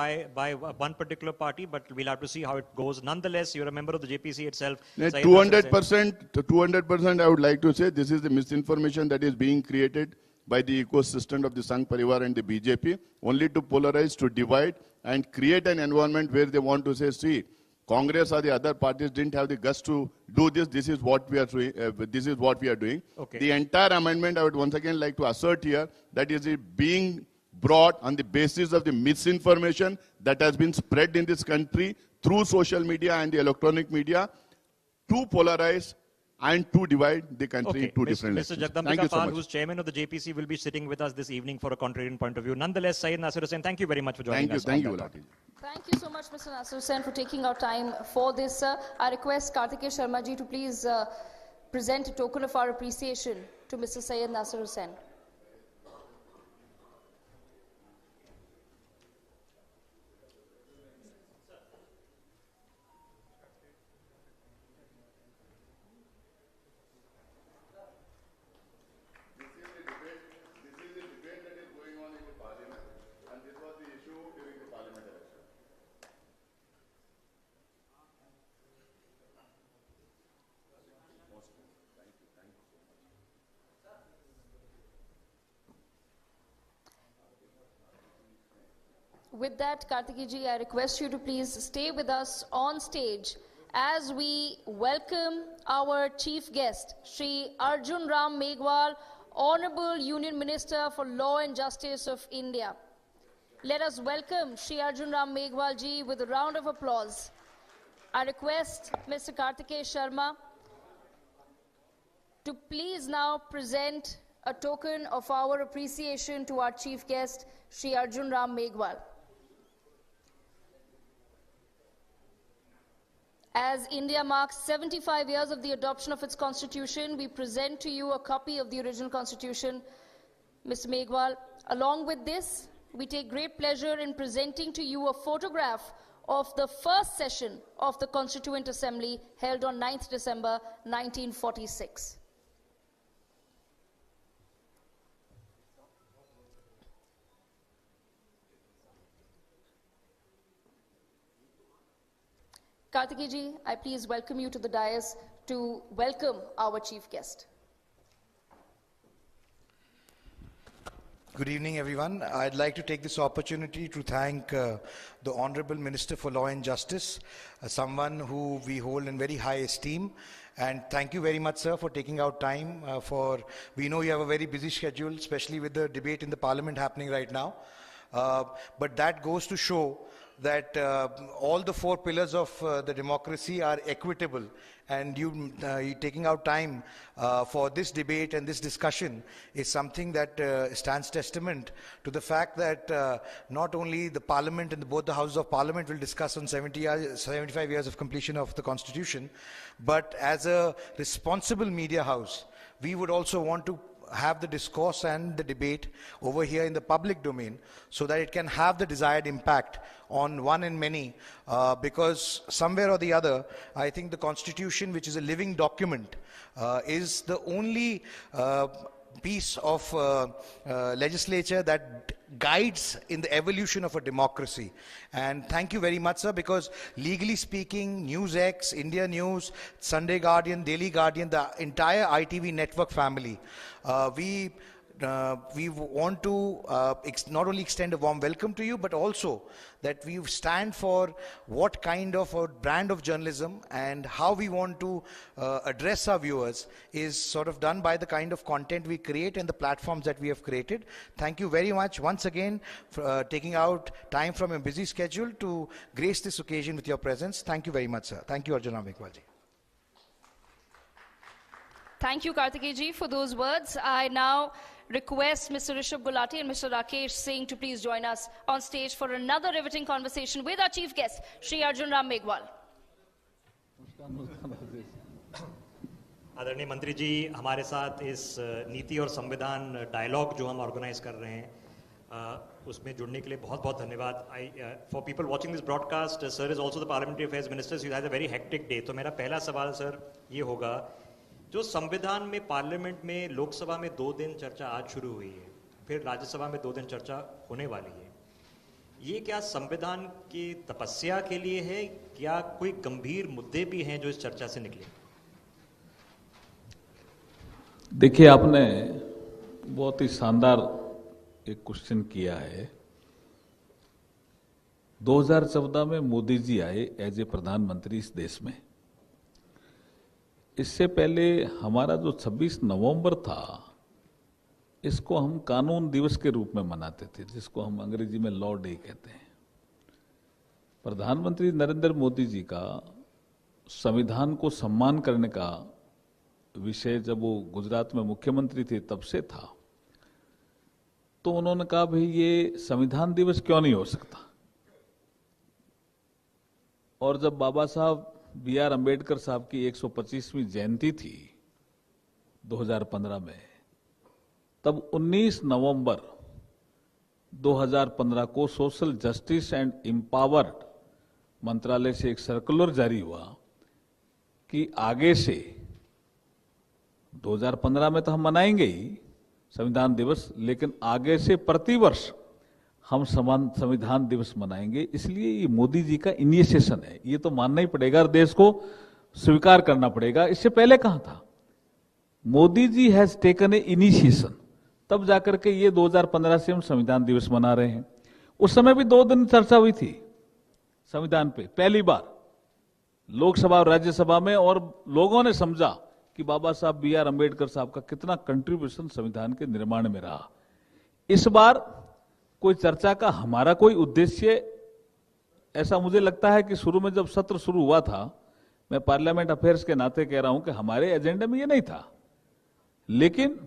one particular party, but we'll have to see how it goes. Nonetheless, you're a member of the JPC itself. 200%, I would like to say this is the misinformation that is being created by the ecosystem of the Sangh Parivar and the BJP, only to polarize, to divide, and create an environment where they want to say, see, Congress or the other parties didn't have the guts to do this. This is what we are doing. This is what we are doing. Okay. The entire amendment, I would once again like to assert here that is it being brought on the basis of the misinformation that has been spread in this country through social media and the electronic media to polarize and to divide the country into different Mr. elections. Jagdambika Thank you so Pal, much. who's chairman of the JPC, will be sitting with us this evening for a contrarian point of view. Nonetheless, Syed Nasir Hussain, thank you very much for joining us. Thank you, on that Gulati. Thank you so much, Mr. Nasir Hussain, for taking our time for this. I request Karti Sharma ji to please present a token of our appreciation to Mr. Syed Nasir Hussain. With that, Kartiki ji, I request you to please stay with us on stage as we welcome our chief guest, Shri Arjun Ram Meghwal, Honorable Union Minister for Law and Justice of India. Let us welcome Shri Arjun Ram Meghwal ji with a round of applause. I request Mr. Kartikeya Sharma to please now present a token of our appreciation to our chief guest, Shri Arjun Ram Meghwal. As India marks 75 years of the adoption of its constitution, we present to you a copy of the original constitution, Mr. Meghwal. Along with this, we take great pleasure in presenting to you a photograph of the first session of the Constituent Assembly held on 9th December 1946. Kartiki ji, I please welcome you to the dais to welcome our chief guest. Good evening, everyone. I'd like to take this opportunity to thank the Honorable Minister for Law and Justice, someone who we hold in very high esteem. And thank you very much, sir, for taking out time we know you have a very busy schedule, especially with the debate in the Parliament happening right now. But that goes to show that all the four pillars of the democracy are equitable, and you taking out time for this debate and this discussion is something that stands testament to the fact that not only the Parliament and both the Houses of Parliament will discuss on 75 years of completion of the Constitution, but as a responsible media house, we would also want to have the discourse and the debate over here in the public domain so that it can have the desired impact on one and many, because somewhere or the other, I think the Constitution, which is a living document, is the only piece of legislature that guides in the evolution of a democracy. And thank you very much, sir, because legally speaking, NewsX, India News, Sunday Guardian, Daily Guardian, the entire ITV network family, we want to not only extend a warm welcome to you, but also that we stand for what kind of a brand of journalism and how we want to address our viewers is sort of done by the kind of content we create and the platforms that we have created. Thank you very much once again for taking out time from a busy schedule to grace this occasion with your presence. Thank you very much, sir. Thank you, Arjun Ram Meghwal ji. Thank you, Kartikeya ji, for those words. I now request Mr. Rishabh Gulati and Mr. Rakesh Singh to please join us on stage for another riveting conversation with our chief guest, Shri Arjun Ram Meghwal. आदरणीय मंत्री जी, हमारे साथ इस नीति और संविधान dialogue जो हम ऑर्गेनाइज कर रहे हैं उसमें जुड़ने के लिए बहुत बहुत धन्यवाद. For people watching this broadcast, sir is also the parliamentary affairs minister, so he has a very hectic day. तो मेरा पहला सवाल सर ये होगा, जो संविधान में पार्लियामेंट में लोकसभा में 2 दिन चर्चा आज शुरू हुई है, फिर राज्यसभा में 2 दिन चर्चा होने वाली है, ये क्या संविधान की तपस्या के लिए है, क्या कोई गंभीर मुद्दे भी हैं जो इस चर्चा से निकले? देखिए, आपने बहुत ही शानदार एक क्वेश्चन किया है. 2014 में मोदी जी आए एज ए प्रधानमंत्री इस देश में। इससे पहले हमारा जो 26 नवंबर था, इसको हम कानून दिवस के रूप में मनाते थे, जिसको हम अंग्रेजी में लॉ डे कहते हैं। प्रधानमंत्री नरेंद्र मोदी जी का संविधान को सम्मान करने का विषय जब वो गुजरात में मुख्यमंत्री थे तब से था, तो उन्होंने कहा भाई ये संविधान दिवस क्यों नहीं हो सकता। और जब बाबा साहब B.R. अम्बेडकर साहब की 125वीं जयंती थी 2015 में, तब 19 नवंबर 2015 को सोशल जस्टिस एंड एम्पावर्ड मंत्रालय से एक सर्कुलर जारी हुआ कि आगे से 2015 में तो हम मनाएंगे ही संविधान दिवस, लेकिन आगे से प्रतिवर्ष हम संविधान दिवस मनाएंगे। इसलिए ये मोदी जी का इनिशिएशन है, ये तो मानना ही पड़ेगा और देश को स्वीकार करना पड़ेगा। इससे पहले कहां था? Modi ji has taken a initiation, तब जाकर के ये 2015 से हम संविधान दिवस मना रहे हैं। उस समय भी 2 दिन चर्चा हुई थी संविधान पे, पहली बार लोकसभा और राज्यसभा में, और लोगों ने समझा कि बाबा साहब B.R. अम्बेडकर साहब का कितना कंट्रीब्यूशन संविधान के निर्माण में रहा। इस बार कोई चर्चा का हमारा कोई उद्देश्य, ऐसा मुझे लगता है कि शुरू में जब सत्र शुरू हुआ था, मैं पार्लियामेंट अफेयर्स के नाते कह रहा हूं कि हमारे एजेंडे में ये नहीं था, लेकिन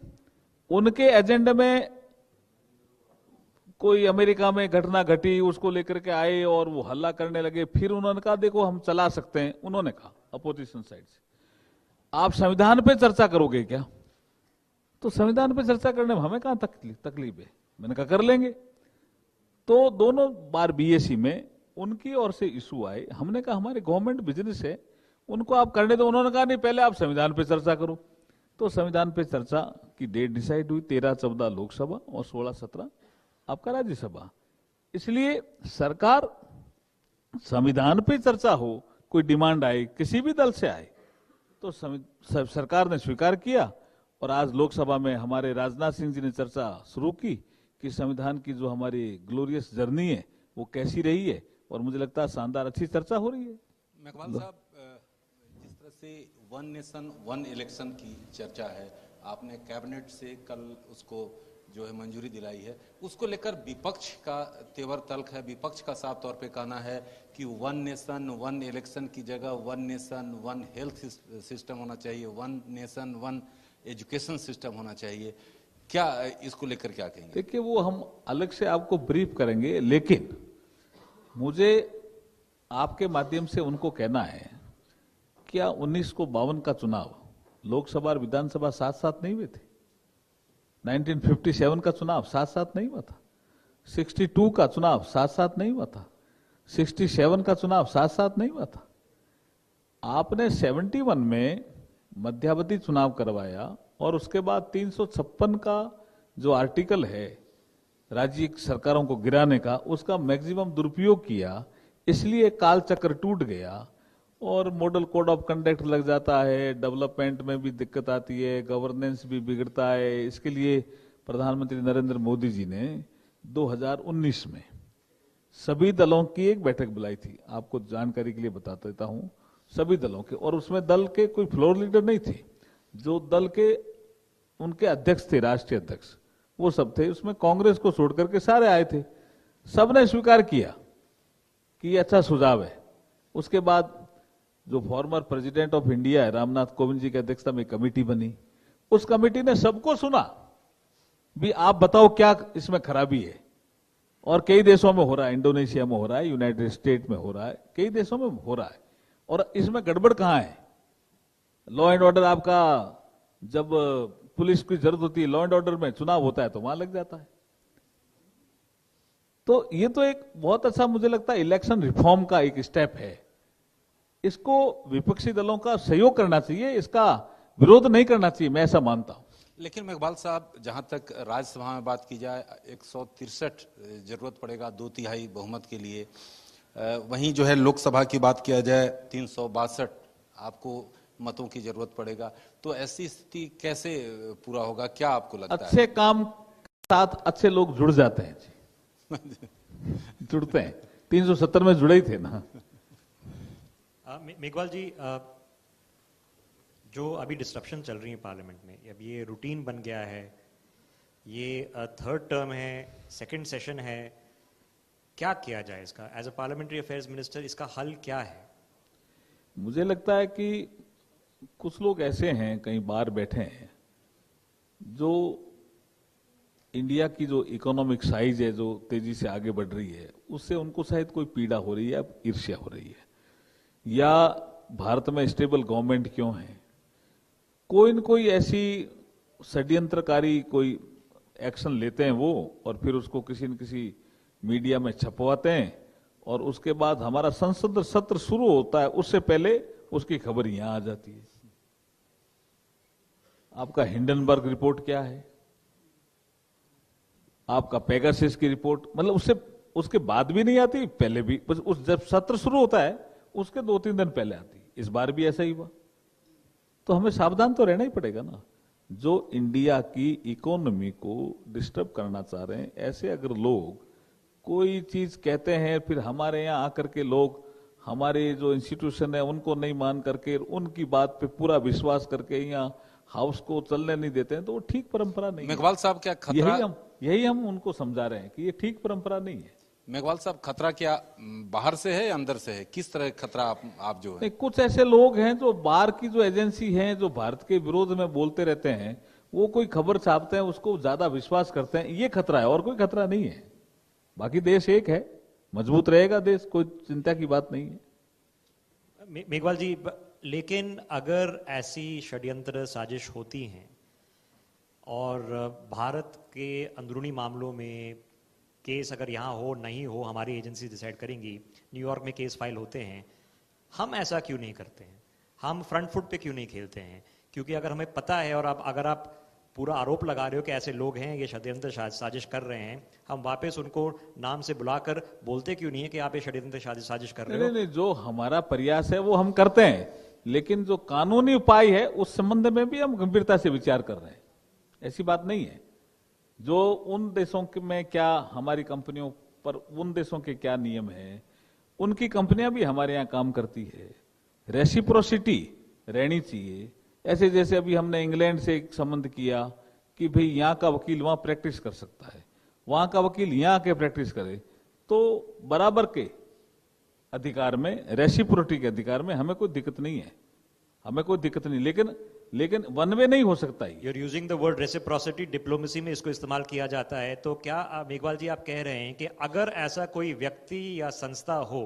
उनके एजेंडे में कोई अमेरिका में घटना घटी, उसको लेकर के आए और वो हल्ला करने लगे। फिर उन्होंने कहा देखो हम चला सकते हैं, उन्होंने कहा अपोजिशन साइड से, आप संविधान पे चर्चा करोगे क्या? तो संविधान पे चर्चा करने में हमें कहां तकलीफ है? मैंने कहा कर लेंगे। तो दोनों बार BAC में उनकी ओर से इशू आए, हमने कहा हमारे गवर्नमेंट बिजनेस है, उनको आप करने दो। उन्होंने कहा नहीं, पहले आप संविधान पे चर्चा करो। तो संविधान पे चर्चा की डेट डिसाइड हुई, 13-14 लोकसभा और 16-17 आपका राज्यसभा। इसलिए सरकार संविधान पे चर्चा हो, कोई डिमांड आए किसी भी दल से आए, तो सरकार ने स्वीकार किया। और आज लोकसभा में हमारे राजनाथ सिंह जी ने चर्चा शुरू की कि संविधान की जो हमारी ग्लोरियस जर्नी है वो कैसी रही है, और मुझे लगता है शानदार अच्छी चर्चा हो रही है। मेघवाल साहब, जिस तरह से वन नेशन वन इलेक्शन की चर्चा है, आपने कैबिनेट से कल उसको जो है मंजूरी दिलाई है, उसको लेकर विपक्ष का तेवर तल्ख है। विपक्ष का साफ तौर पे कहना है कि वन नेशन वन इलेक्शन की जगह one nation one health system होना चाहिए, one nation one education system होना चाहिए। क्या इसको लेकर क्या कहेंगे? देखिए वो हम अलग से आपको ब्रीफ करेंगे, लेकिन मुझे आपके माध्यम से उनको कहना है, क्या 1952 का चुनाव लोकसभा और विधानसभा साथ साथ नहीं हुए थे? 1957 का चुनाव साथ साथ नहीं हुआ था? 62 का चुनाव साथ साथ नहीं हुआ था? 67 का चुनाव साथ साथ नहीं हुआ था? आपने 71 में मध्यावधि चुनाव करवाया, और उसके बाद 356 का जो आर्टिकल है राज्य सरकारों को गिराने का, उसका मैक्सिमम दुरुपयोग किया। इसलिए काल चक्र टूट गया और मॉडल कोड ऑफ कंडक्ट लग जाता है, डेवलपमेंट में भी दिक्कत आती है, गवर्नेंस भी बिगड़ता है। इसके लिए प्रधानमंत्री नरेंद्र मोदी जी ने 2019 में सभी दलों की एक बैठक बुलाई थी, आपको जानकारी के लिए बता देता हूं, सभी दलों के, और उसमें दल के कोई फ्लोर लीडर नहीं थे, जो दल के उनके अध्यक्ष थे, राष्ट्रीय अध्यक्ष, वो सब थे। उसमें कांग्रेस को छोड़ करके सारे आए थे। सबने स्वीकार किया कि ये अच्छा सुझाव है। उसके बाद जो फॉर्मर प्रेसिडेंट ऑफ इंडिया है रामनाथ कोविंद जी की अध्यक्षता में कमेटी बनी, उस कमेटी ने सबको सुना भी आप बताओ क्या इसमें खराबी है। और कई देशों में हो रहा है, इंडोनेशिया में हो रहा है, यूनाइटेड स्टेट में हो रहा है, कई देशों में हो रहा है। और इसमें गड़बड़ कहां है? लॉ एंड ऑर्डर आपका, जब पुलिस की जरूरत होती है लॉ एंड ऑर्डर में, चुनाव होता है तो वहां लग जाता है। तो ये तो एक बहुत अच्छा मुझे लगता है इलेक्शन रिफॉर्म का एक स्टेप है। इसको विपक्षी दलों का सहयोग करना चाहिए, इसका विरोध नहीं करना चाहिए, मैं ऐसा मानता हूं। लेकिन मेघवाल साहब, जहां तक राज्यसभा में बात की जाए 163 जरूरत पड़ेगा 2/3 बहुमत के लिए, वहीं जो है लोकसभा की बात किया जाए 362 आपको मतों की जरूरत पड़ेगा। तो ऐसी स्थिति कैसे पूरा होगा, क्या आपको लगता है? अच्छे काम के साथ अच्छे लोग जुड़ जाते हैं जी जुड़ते हैं। 370 में जुड़े ही थे ना। मेघवाल जी, जो अभी डिस्ट्रप्शन चल रही है पार्लियामेंट में, अब ये रूटीन बन गया है, ये थर्ड टर्म है, सेकंड सेशन है, क्या किया जाए इसका? As a parliamentary affairs minister इसका हल क्या है? मुझे लगता है कि कुछ लोग ऐसे हैं, कई बार बैठे हैं, जो इंडिया की जो इकोनॉमिक साइज है, जो तेजी से आगे बढ़ रही है, उससे उनको शायद कोई पीड़ा हो रही है, ईर्ष्या हो रही है, या भारत में स्टेबल गवर्नमेंट क्यों है। कोई न कोई ऐसी षड्यंत्रकारी कोई एक्शन लेते हैं वो, और फिर उसको किसी न किसी मीडिया में छपवाते हैं, और उसके बाद हमारा संसद सत्र शुरू होता है उससे पहले उसकी खबर यहां आ जाती है। आपका हिंडनबर्ग रिपोर्ट क्या है, आपका पेगासिस की रिपोर्ट, मतलब उसके बाद भी नहीं आती, पहले भी, बस उस जब सत्र शुरू होता है उसके 2-3 दिन पहले आती। इस बार भी ऐसा ही हुआ। तो हमें सावधान तो रहना ही पड़ेगा ना। जो इंडिया की इकोनॉमी को डिस्टर्ब करना चाह रहे हैं, ऐसे अगर लोग कोई चीज कहते हैं, फिर हमारे यहाँ आकर के लोग हमारे जो इंस्टीट्यूशन है उनको नहीं मान करके, उनकी बात पे पूरा विश्वास करके यहाँ हाउस को चलने नहीं देते हैं, तो वो ठीक परंपरा नहीं है। मेघवाल साहब, क्या खतरा, यही हम उनको समझा रहे हैं कि ये ठीक परंपरा नहीं है। मेघवाल साहब, खतरा क्या बाहर से है या अंदर से है? किस तरह खतरा आप जो है? कुछ ऐसे लोग हैं जो बाहर की जो एजेंसी हैं, जो भारत के विरोध में बोलते रहते हैं, वो कोई खबर छापते हैं, उसको ज्यादा विश्वास करते हैं, ये खतरा है, और कोई खतरा नहीं है। बाकी देश एक है, मजबूत रहेगा देश, कोई चिंता की बात नहीं है। मेघवाल जी, लेकिन अगर ऐसी षड्यंत्र साजिश होती हैं और भारत के अंदरूनी मामलों में केस अगर यहाँ हो नहीं हो, हमारी एजेंसी डिसाइड करेंगी, न्यूयॉर्क में केस फाइल होते हैं, हम ऐसा क्यों नहीं करते हैं? हम फ्रंट फुट पे क्यों नहीं खेलते हैं? क्योंकि अगर हमें पता है, और अगर आप पूरा आरोप लगा रहे हो कि ऐसे लोग हैं, ये षड्यंत्र साजिश कर रहे हैं, हम वापस उनको नाम से बुलाकर बोलते क्यों नहीं है कि आप ये षड्यंत्र साजिश कर रहे हो? नहीं, जो हमारा प्रयास है वो हम करते हैं, लेकिन जो कानूनी उपाय है उस संबंध में भी हम गंभीरता से विचार कर रहे हैं। ऐसी बात नहीं है। जो उन देशों में क्या हमारी कंपनियों पर, उन देशों के क्या नियम है, उनकी कंपनियां भी हमारे यहाँ काम करती है। रेसिप्रोसिटी रहनी चाहिए। ऐसे जैसे अभी हमने इंग्लैंड से एक संबंध किया कि भाई यहाँ का वकील वहां प्रैक्टिस कर सकता है, वहां का वकील यहाँ आके प्रैक्टिस करे, तो बराबर के अधिकार में, रेसिप्रोसिटी के अधिकार में हमें कोई दिक्कत नहीं है, हमें कोई दिक्कत नहीं। लेकिन वन वे नहीं हो सकता है। You're using the word reciprocity, diplomacy में इसको इस्तेमाल किया जाता है। तो क्या मेघवाल जी आप कह रहे हैं कि अगर ऐसा कोई व्यक्ति या संस्था हो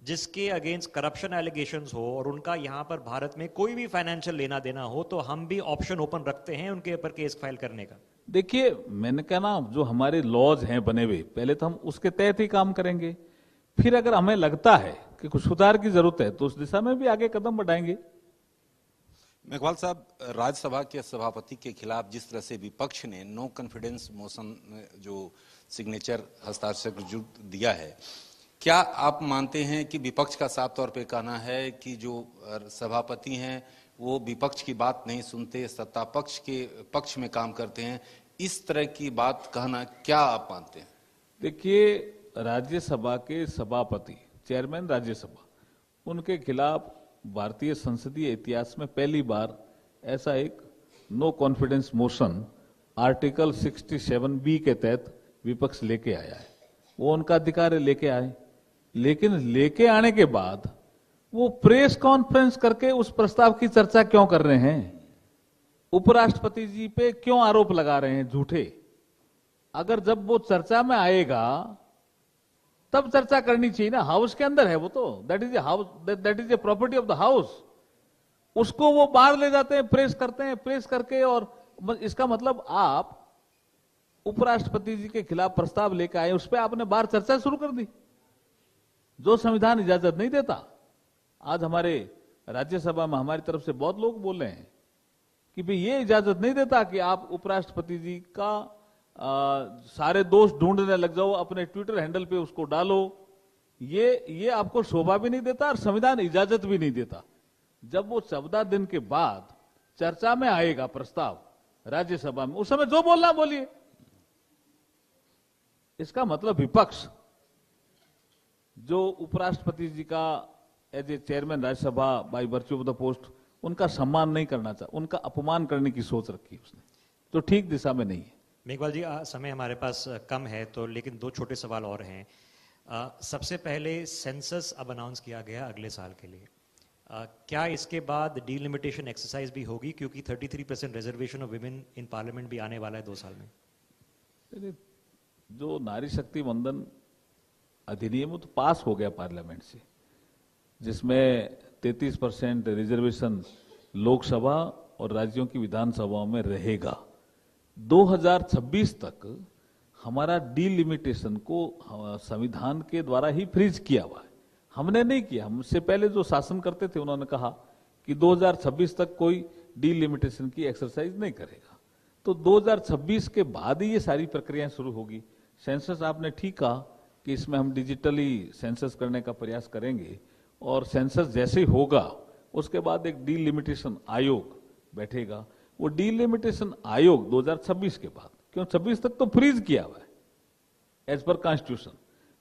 जिसके अगेंस्ट करप्शन एलिगेशंस हो और उनका यहाँ पर भारत में कोई भी फाइनेंशियल लेना देना हो, तो हम भी ऑप्शन ओपन रखते हैं उनके ऊपर केस फाइल करने का? देखिए, मैंने कहा ना, जो हमारे लॉज हैं बने हुए, पहले तो हम उसके तहत ही काम करेंगे, फिर अगर हमें लगता है कि कुछ सुधार की जरूरत है तो उस दिशा में भी आगे कदम बढ़ाएंगे। मेघवाल साहब, राज्यसभा के सभापति के खिलाफ जिस तरह से विपक्ष ने नो कॉन्फिडेंस मोशन जो सिग्नेचर हस्ताक्षर दिया है, क्या आप मानते हैं कि विपक्ष का साफ तौर पे कहना है कि जो सभापति हैं वो विपक्ष की बात नहीं सुनते, सत्ता पक्ष के पक्ष में काम करते हैं? इस तरह की बात कहना क्या आप मानते हैं? देखिए, राज्यसभा के सभापति, चेयरमैन राज्यसभा, उनके खिलाफ भारतीय संसदीय इतिहास में पहली बार ऐसा एक no confidence motion article 67B के तहत विपक्ष लेके आया है। वो उनका अधिकार है, लेके आए, लेकिन लेके आने के बाद वो प्रेस कॉन्फ्रेंस करके उस प्रस्ताव की चर्चा क्यों कर रहे हैं? उपराष्ट्रपति जी पे क्यों आरोप लगा रहे हैं झूठे? अगर जब वो चर्चा में आएगा तब चर्चा करनी चाहिए ना। हाउस के अंदर है वो, तो that is a house, that is a property of the house. उसको वो बाहर ले जाते हैं, प्रेस करते हैं, प्रेस करके, और इसका मतलब आप उपराष्ट्रपति जी के खिलाफ प्रस्ताव लेकर आए, उस पर आपने बाहर चर्चा शुरू कर दी, जो संविधान इजाजत नहीं देता। आज हमारे राज्यसभा में हमारी तरफ से बहुत लोग बोल रहे हैं कि भाई ये इजाजत नहीं देता कि आप उपराष्ट्रपति जी का सारे दोष ढूंढने लग जाओ, अपने ट्विटर हैंडल पे उसको डालो, ये आपको शोभा भी नहीं देता और संविधान इजाजत भी नहीं देता। जब वो 14 दिन के बाद चर्चा में आएगा प्रस्ताव राज्यसभा में, उस समय जो बोलना बोलिए। इसका मतलब विपक्ष जो उपराष्ट्रपति जी का as a chairman Rajya Sabha by virtue of the post उनका सम्मान नहीं करना चाहता, उनका अपमान करने की सोच रखी उसने, जो ठीक दिशा में नहीं है। मेघवाल जी, समय हमारे पास कम है तो लेकिन दो छोटे सवाल और हैं। सबसे पहले सेंसस अब अनाउंस किया गया अगले साल के लिए, क्या इसके बाद डीलिमिटेशन एक्सरसाइज भी होगी, क्योंकि 33% reservation of women in parliament भी आने वाला है 2 साल में? जो नारी शक्ति वंदन अधिनियम तो पास हो गया पार्लियामेंट से, जिसमें 33% रिजर्वेशन लोकसभा और राज्यों की विधानसभाओं में रहेगा। 2026 तक हमारा डीलिमिटेशन को संविधान के द्वारा ही फ्रीज किया हुआ है, हमने नहीं किया। हमसे पहले जो शासन करते थे उन्होंने कहा कि 2026 तक कोई डीलिमिटेशन की एक्सरसाइज नहीं करेगा, तो 2026 के बाद ही ये सारी प्रक्रियाएं शुरू होगी। सेंसस आपने ठीक कहा कि इसमें हम डिजिटली सेंसस करने का प्रयास करेंगे, और सेंसस जैसे ही होगा उसके बाद एक डीलिमिटेशन आयोग बैठेगा। वो डीलिमिटेशन आयोग 2026 के बाद, क्यों 26 तक तो फ्रीज किया हुआ है एज पर कॉन्स्टिट्यूशन,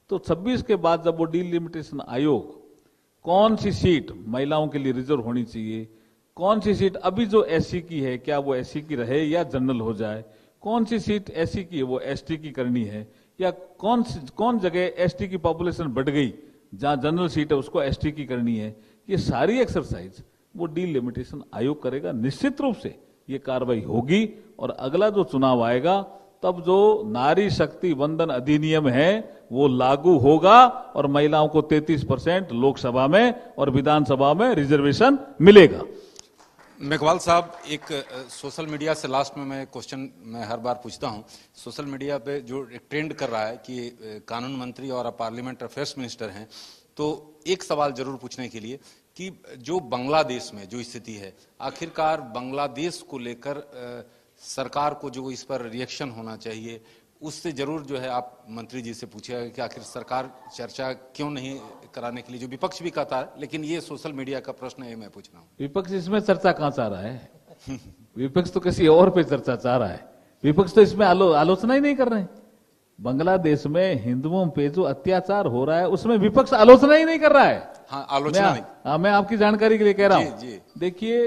तो 26 के बाद जब वो डीलिमिटेशन आयोग कौन सी सीट महिलाओं के लिए रिजर्व होनी चाहिए, कौन सी सीट अभी जो एससी की है क्या वो एससी की रहे या जनरल हो जाए, कौन सी सीट एससी की है वो एसटी की करनी है, या कौन जगह एसटी की पॉपुलेशन बढ़ गई जहां जनरल सीट है उसको एसटी की करनी है, ये सारी एक्सरसाइज वो डीलिमिटेशन आयोग करेगा। निश्चित रूप से ये कार्रवाई होगी, और अगला जो चुनाव आएगा तब जो नारी शक्ति वंदन अधिनियम है वो लागू होगा, और महिलाओं को 33% लोकसभा में और विधानसभा में रिजर्वेशन मिलेगा। मेघवाल साहब, एक सोशल मीडिया से लास्ट में मैं क्वेश्चन मैं हर बार पूछता हूं, सोशल मीडिया पे जो एक ट्रेंड कर रहा है कि कानून मंत्री और पार्लियामेंट अफेयर्स मिनिस्टर हैं, तो एक सवाल जरूर पूछने के लिए कि जो बांग्लादेश में जो स्थिति है, आखिरकार बांग्लादेश को लेकर सरकार को जो इस पर रिएक्शन होना चाहिए, उससे जरूर जो है आप मंत्री जी से पूछिएगा कि आखिर सरकार चर्चा क्यों नहीं कराने के लिए, जो विपक्ष भी कहता है, लेकिन ये सोशल मीडिया का प्रश्न है, मैं पूछ रहा हूँ। विपक्ष इसमें चर्चा कहाँ चाह रहा है? विपक्ष तो किसी और पे चर्चा चाह रहा है, विपक्ष तो इसमें आलोचना ही नहीं कर रहे हैं। बांग्लादेश में हिंदुओं पे जो अत्याचार हो रहा है उसमें विपक्ष आलोचना ही नहीं कर रहा है। हाँ, आलोचना नहीं। मैं आपकी जानकारी के लिए कह रहा हूं। देखिए,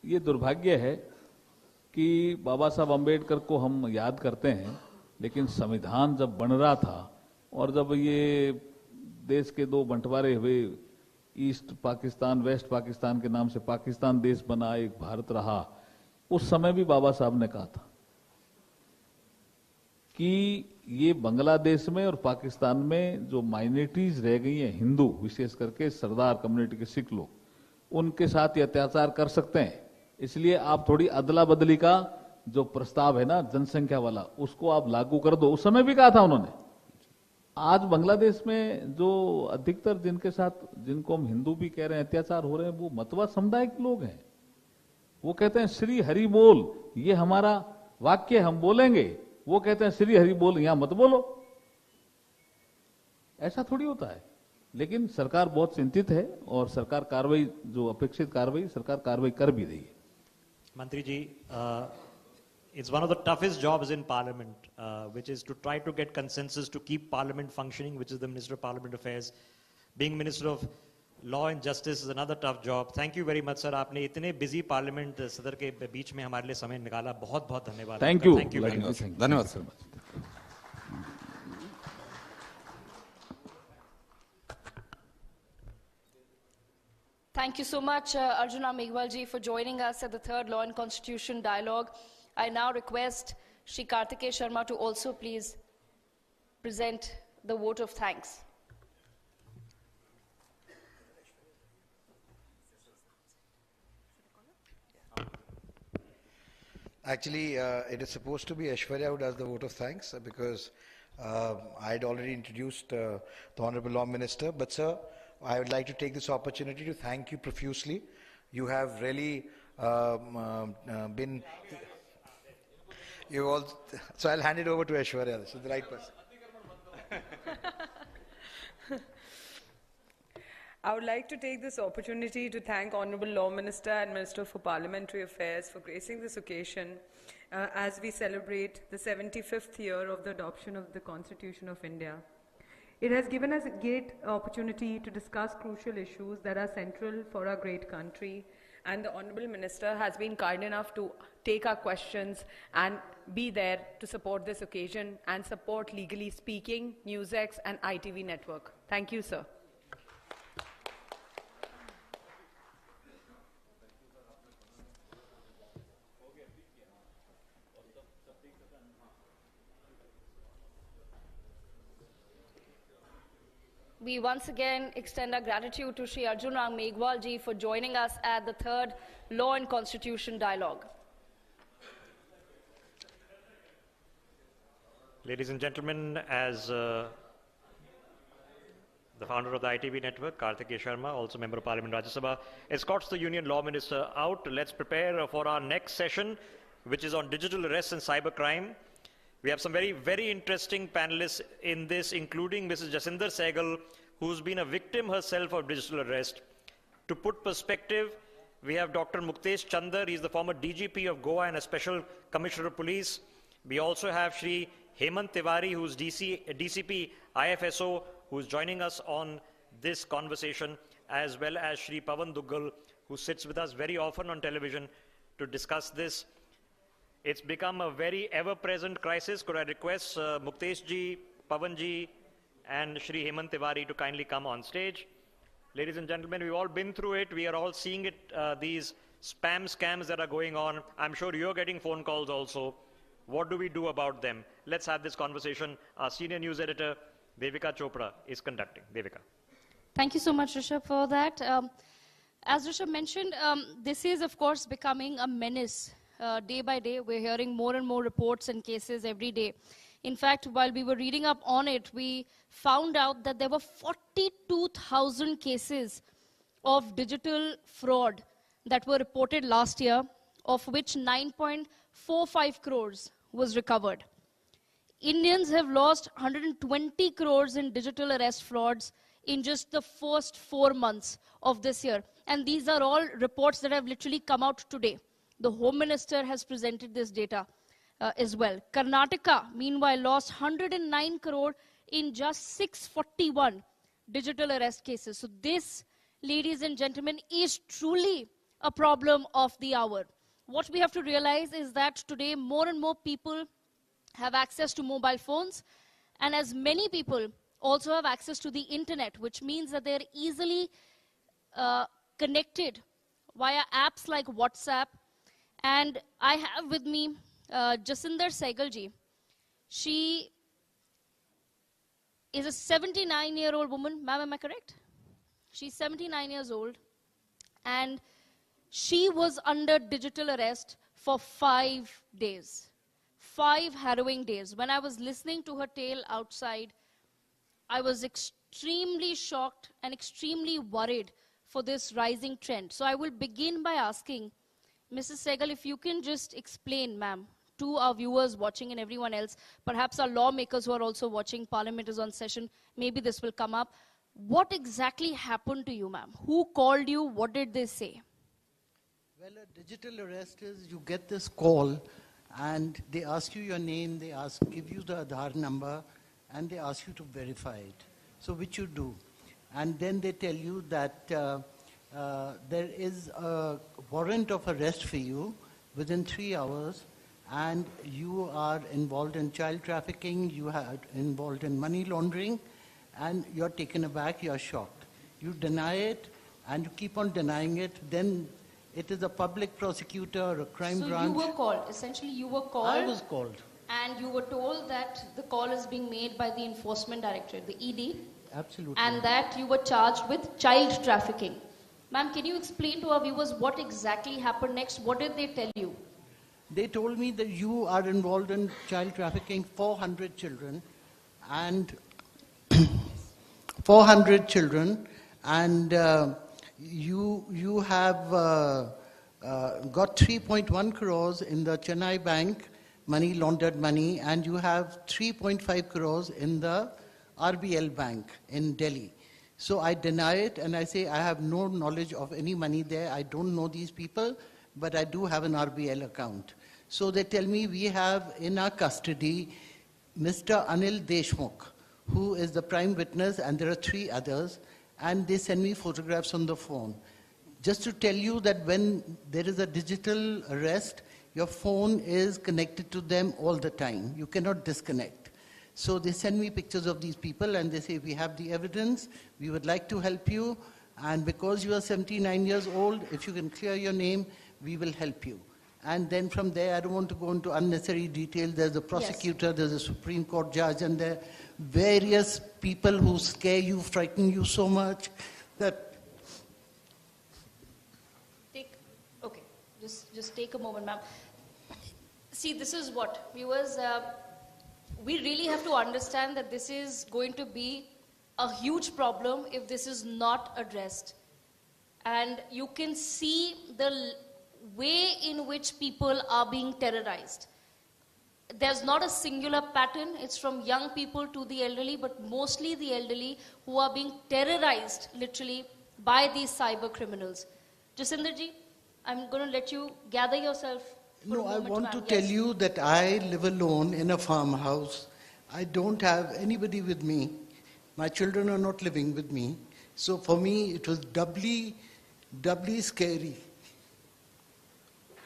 ये दुर्भाग्य है कि बाबा साहब अम्बेडकर को हम याद करते हैं, लेकिन संविधान जब बन रहा था और जब ये देश के दो बंटवारे हुए, ईस्ट पाकिस्तान वेस्ट पाकिस्तान के नाम से पाकिस्तान देश बना, एक भारत रहा, उस समय भी बाबा साहब ने कहा था कि ये बांग्लादेश में और पाकिस्तान में जो माइनॉरिटीज रह गई हैं, हिंदू विशेष करके सरदार कम्युनिटी के सिख लोग, उनके साथ ये अत्याचार कर सकते हैं, इसलिए आप थोड़ी अदला बदली का जो प्रस्ताव है ना जनसंख्या वाला, उसको आप लागू कर दो। उस समय भी कहा था उन्होंने। आज बांग्लादेश में जो अधिकतर जिनके साथ, जिनको हम हिंदू भी कह रहे हैं, अत्याचार हो रहे हैं, वो मतवा समुदाय के लोग हैं। वो कहते हैं श्री हरि बोल, ये हमारा वाक्य हम बोलेंगे, वो कहते हैं श्री हरि बोल, यहां मत बोलो। ऐसा थोड़ी होता है। लेकिन सरकार बहुत चिंतित है और सरकार कार्रवाई, जो अपेक्षित कार्रवाई, सरकार कार्रवाई कर भी रही है। मंत्री जी, it's one of the toughest jobs in Parliament, which is to try to get consensus to keep Parliament functioning, which is the Minister of Parliament Affairs. Being Minister of Law and Justice is another tough job. Thank you very much, sir. आपने इतने busy Parliament सदर के बीच में हमारे लिए समय निकाला, बहुत बहुत धन्यवाद। Thank you. Thank you very much. धन्यवाद sir. Thank you so much, Arjuna Meghwal ji, for joining us at the third Law and Constitution Dialogue. I now request Shri Karti Sharma to also please present the vote of thanks. Actually, it is supposed to be Aishwarya who does the vote of thanks, because I had already introduced the Honorable Law Minister. But sir, I would like to take this opportunity to thank you profusely. You have really been... You all, so I'll hand it over to Aishwarya. This is the right person. I would like to take this opportunity to thank Honorable Law Minister and Minister for Parliamentary Affairs for gracing this occasion as we celebrate the 75th year of the adoption of the Constitution of India. It has given us a great opportunity to discuss crucial issues that are central for our great country. And the Honourable Minister has been kind enough to take our questions and be there to support this occasion and support Legally Speaking, NewsX and ITV Network. Thank you, sir. We once again extend our gratitude to Shri Arjun Ram Meghwal ji for joining us at the third Law and Constitution Dialogue. Ladies and gentlemen, as the founder of the ITV network, Karti Sharma, also Member of Parliament Rajya Sabha, escorts the Union Law Minister out. Let's prepare for our next session, which is on digital arrests and cybercrime. We have some very, very interesting panelists in this, including Mrs. Jacinder Sehgal, who's been a victim herself of digital arrest. To put perspective, we have Dr. Muktesh Chandar. He's the former DGP of Goa and a Special Commissioner of Police. We also have Shri Hemant Tiwari, who's DCP IFSO, who's joining us on this conversation, as well as Shri Pawan Duggal, who sits with us very often on television to discuss this. It's become a very ever-present crisis. Could I request Muktesh ji, Pawan ji, and Shri Hemant Tiwari to kindly come on stage. Ladies and gentlemen, we've all been through it. We are all seeing it, these spam scams that are going on. I'm sure you're getting phone calls also. What do we do about them? Let's have this conversation. Our senior news editor, Devika Chopra, is conducting. Devika. Thank you so much, Rishabh, for that. As Rishabh mentioned, this is, of course, becoming a menace. Day by day, we're hearing more and more reports and cases every day. In fact, while we were reading up on it, we found out that there were 42,000 cases of digital fraud that were reported last year, of which 9.45 crores was recovered. Indians have lost 120 crores in digital arrest frauds in just the first 4 months of this year. And these are all reports that have literally come out today. The Home Minister has presented this data as well. Karnataka, meanwhile, lost 109 crore in just 641 digital arrest cases. So this, ladies and gentlemen, is truly a problem of the hour. What we have to realize is that today more and more people have access to mobile phones, and as many people also have access to the internet, which means that they're easily connected via apps like WhatsApp. And I have with me Jacinder Sehgal ji. She is a 79-year-old woman. Ma'am, am I correct? She's 79 years old. And she was under digital arrest for 5 days. 5 harrowing days. When I was listening to her tale outside, I was extremely shocked and extremely worried for this rising trend. So I will begin by asking Mrs. Sehgal, if you can just explain, ma'am, to our viewers watching and everyone else, perhaps our lawmakers who are also watching, Parliament is on session, maybe this will come up. What exactly happened to you, ma'am? Who called you? What did they say? Well, a digital arrest is you get this call and they ask you your name, they give you the Aadhaar number, and they ask you to verify it. So which you do. And then they tell you that there is a warrant of arrest for you within 3 hours, and you are involved in child trafficking, you are involved in money laundering, and you're taken aback, you're shocked. You deny it, and you keep on denying it, then it is a public prosecutor or a crime branch. So you were called, essentially you were called. I was called. And you were told that the call is being made by the Enforcement Directorate, the ED. Absolutely. And that you were charged with child trafficking. Ma'am, can you explain to our viewers what exactly happened next? What did they tell you? They told me that you are involved in child trafficking, 400 children, and 400 children, and you have got 3.1 crores in the Chennai bank, money laundered money, and you have 3.5 crores in the RBL bank in Delhi. So I deny it and I say I have no knowledge of any money there. I don't know these people, but I do have an RBL account. So they tell me we have in our custody Mr. Anil Deshmukh, who is the prime witness, and there are 3 others, and they send me photographs on the phone. Just to tell you that when there is a digital arrest, your phone is connected to them all the time. You cannot disconnect. So they send me pictures of these people and they say, we have the evidence, we would like to help you, and because you are 79 years old, if you can clear your name, we will help you. And then from there, I don't want to go into unnecessary detail. There's a prosecutor, yes. There's a Supreme Court judge, and there are various people who scare you, frighten you so much that... Just take a moment, ma'am. See, this is what, viewers, we really have to understand that this is going to be a huge problem if this is not addressed. And you can see the way in which people are being terrorized. There's not a singular pattern. It's from young people to the elderly, but mostly the elderly who are being terrorized, literally, by these cyber criminals. Jacinderji, I'm going to let you gather yourself. No, I want to tell you that I live alone in a farmhouse. I don't have anybody with me. My children are not living with me. So for me, it was doubly scary.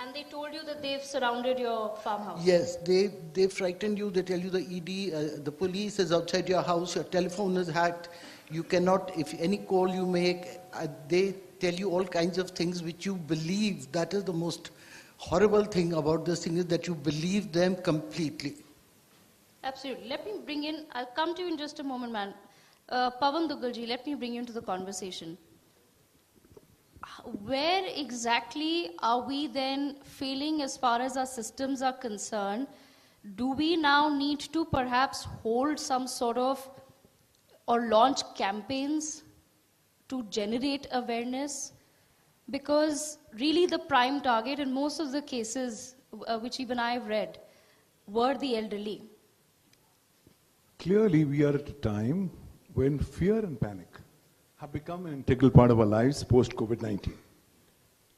And they told you that they've surrounded your farmhouse? Yes, they frightened you. They tell you the ED, the police is outside your house, your telephone is hacked. You cannot, if any call you make, they tell you all kinds of things which you believe. That is the most horrible thing about this thing, is that you believe them completely. Absolutely. Let me bring in, I'll come to you in just a moment, man. Pawan Dugalji, let me bring you into the conversation. Where exactly are we then failing as far as our systems are concerned? Do we now need to perhaps hold some sort of, or launch campaigns to generate awareness? Because really the prime target in most of the cases, which even I've read, were the elderly. Clearly, we are at a time when fear and panic have become an integral part of our lives post-COVID-19.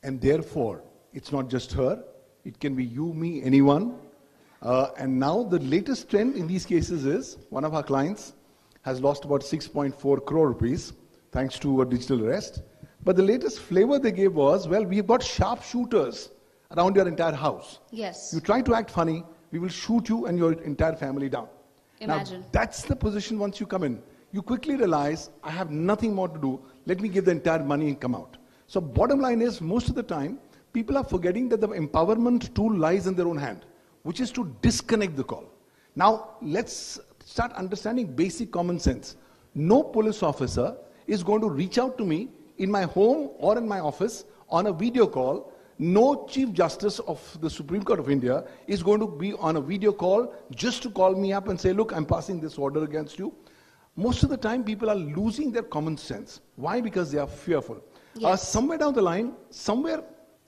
And therefore, it's not just her, it can be you, me, anyone. And now the latest trend in these cases is, one of our clients has lost about 6.4 crore rupees thanks to a digital arrest. But the latest flavor they gave was, well, we've got sharpshooters around your entire house. Yes. You try to act funny, we will shoot you and your entire family down. Imagine. Now, that's the position once you come in. You quickly realize, I have nothing more to do, let me give the entire money and come out. So bottom line is, most of the time, people are forgetting that the empowerment tool lies in their own hand, which is to disconnect the call. Now, let's start understanding basic common sense. No police officer is going to reach out to me in my home or in my office on a video call. No Chief Justice of the Supreme Court of India is going to be on a video call just to call me up and say, look, I'm passing this order against you. Most of the time, people are losing their common sense. Why? Because they are fearful. Yes. Somewhere down the line,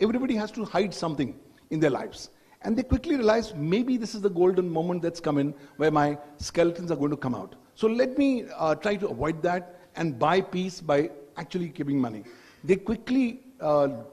everybody has to hide something in their lives. And they quickly realize, maybe this is the golden moment that's come in where my skeletons are going to come out. So let me try to avoid that and buy peace by actually giving money. They quickly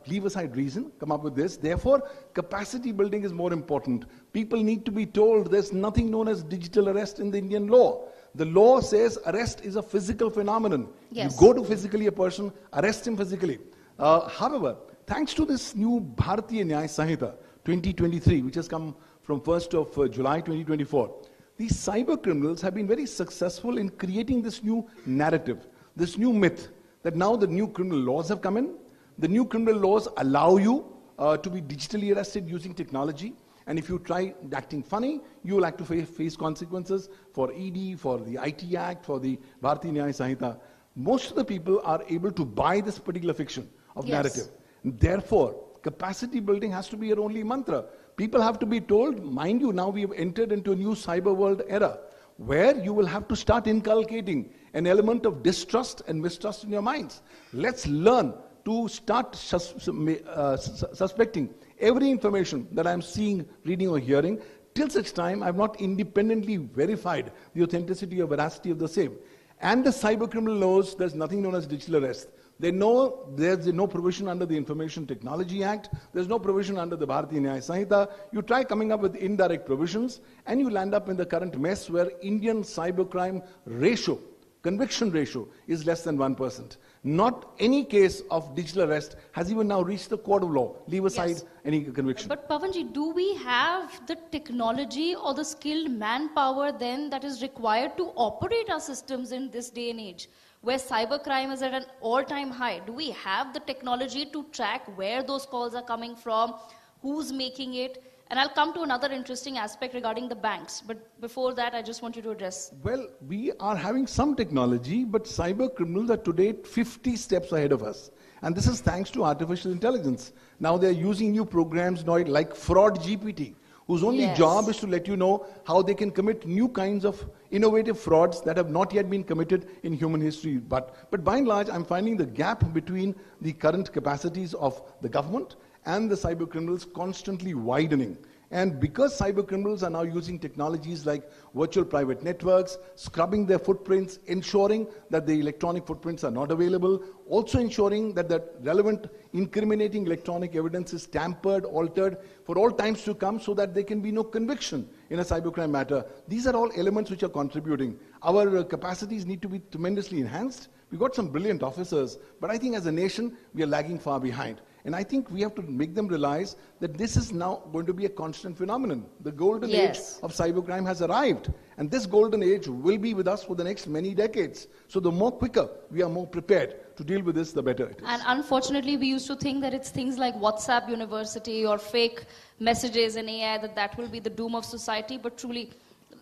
leave aside reason, come up with this. Therefore, capacity building is more important. People need to be told there's nothing known as digital arrest in the Indian law. The law says arrest is a physical phenomenon. Yes. You go to physically a person, arrest him physically. However, thanks to this new Bharatiya Nyaya Sanhita 2023, which has come from 1st of July 2024, these cyber criminals have been very successful in creating this new narrative, this new myth, that now the new criminal laws have come in. The new criminal laws allow you to be digitally arrested using technology. And if you try acting funny, you will have to face consequences for ED, for the IT Act, for the Bharatiya Nyaya Sanhita. Most of the people are able to buy this particular fiction of narrative. And therefore, capacity building has to be your only mantra. People have to be told, mind you, now we have entered into a new cyber world era, where you will have to start inculcating an element of distrust and mistrust in your minds. Let's learn to start suspecting every information that I'm seeing, reading or hearing, till such time I've not independently verified the authenticity or veracity of the same. And the cyber criminal laws, there's nothing known as digital arrest. They know there's no provision under the Information Technology Act, there's no provision under the Bharatiya Nyaya Sanhita. You try coming up with indirect provisions and you land up in the current mess where Indian cybercrime ratio, conviction ratio, is less than 1%. Not any case of digital arrest has even now reached the court of law. Leave aside any conviction. But Pavanji, do we have the technology or the skilled manpower then that is required to operate our systems in this day and age, where cybercrime is at an all-time high? Do we have the technology to track where those calls are coming from, who's making it? And I'll come to another interesting aspect regarding the banks. But before that, I just want you to address. Well, we are having some technology, but cyber criminals are today 50 steps ahead of us. And this is thanks to artificial intelligence. Now they're using new programs now like Fraud GPT, whose only job is to let you know how they can commit new kinds of innovative frauds that have not yet been committed in human history. But by and large, I'm finding the gap between the current capacities of the government and the cyber criminals constantly widening. And because cyber criminals are now using technologies like virtual private networks, scrubbing their footprints, ensuring that the electronic footprints are not available, also ensuring that the relevant incriminating electronic evidence is tampered, altered for all times to come so that there can be no conviction in a cybercrime matter. These are all elements which are contributing. Our capacities need to be tremendously enhanced. We've got some brilliant officers, but I think as a nation, we are lagging far behind. And I think we have to make them realize that this is now going to be a constant phenomenon. The golden age of cybercrime has arrived. And this golden age will be with us for the next many decades. So the more quicker we are more prepared to deal with this, the better it is. And unfortunately, we used to think that it's things like WhatsApp University or fake messages in AI that will be the doom of society. But truly,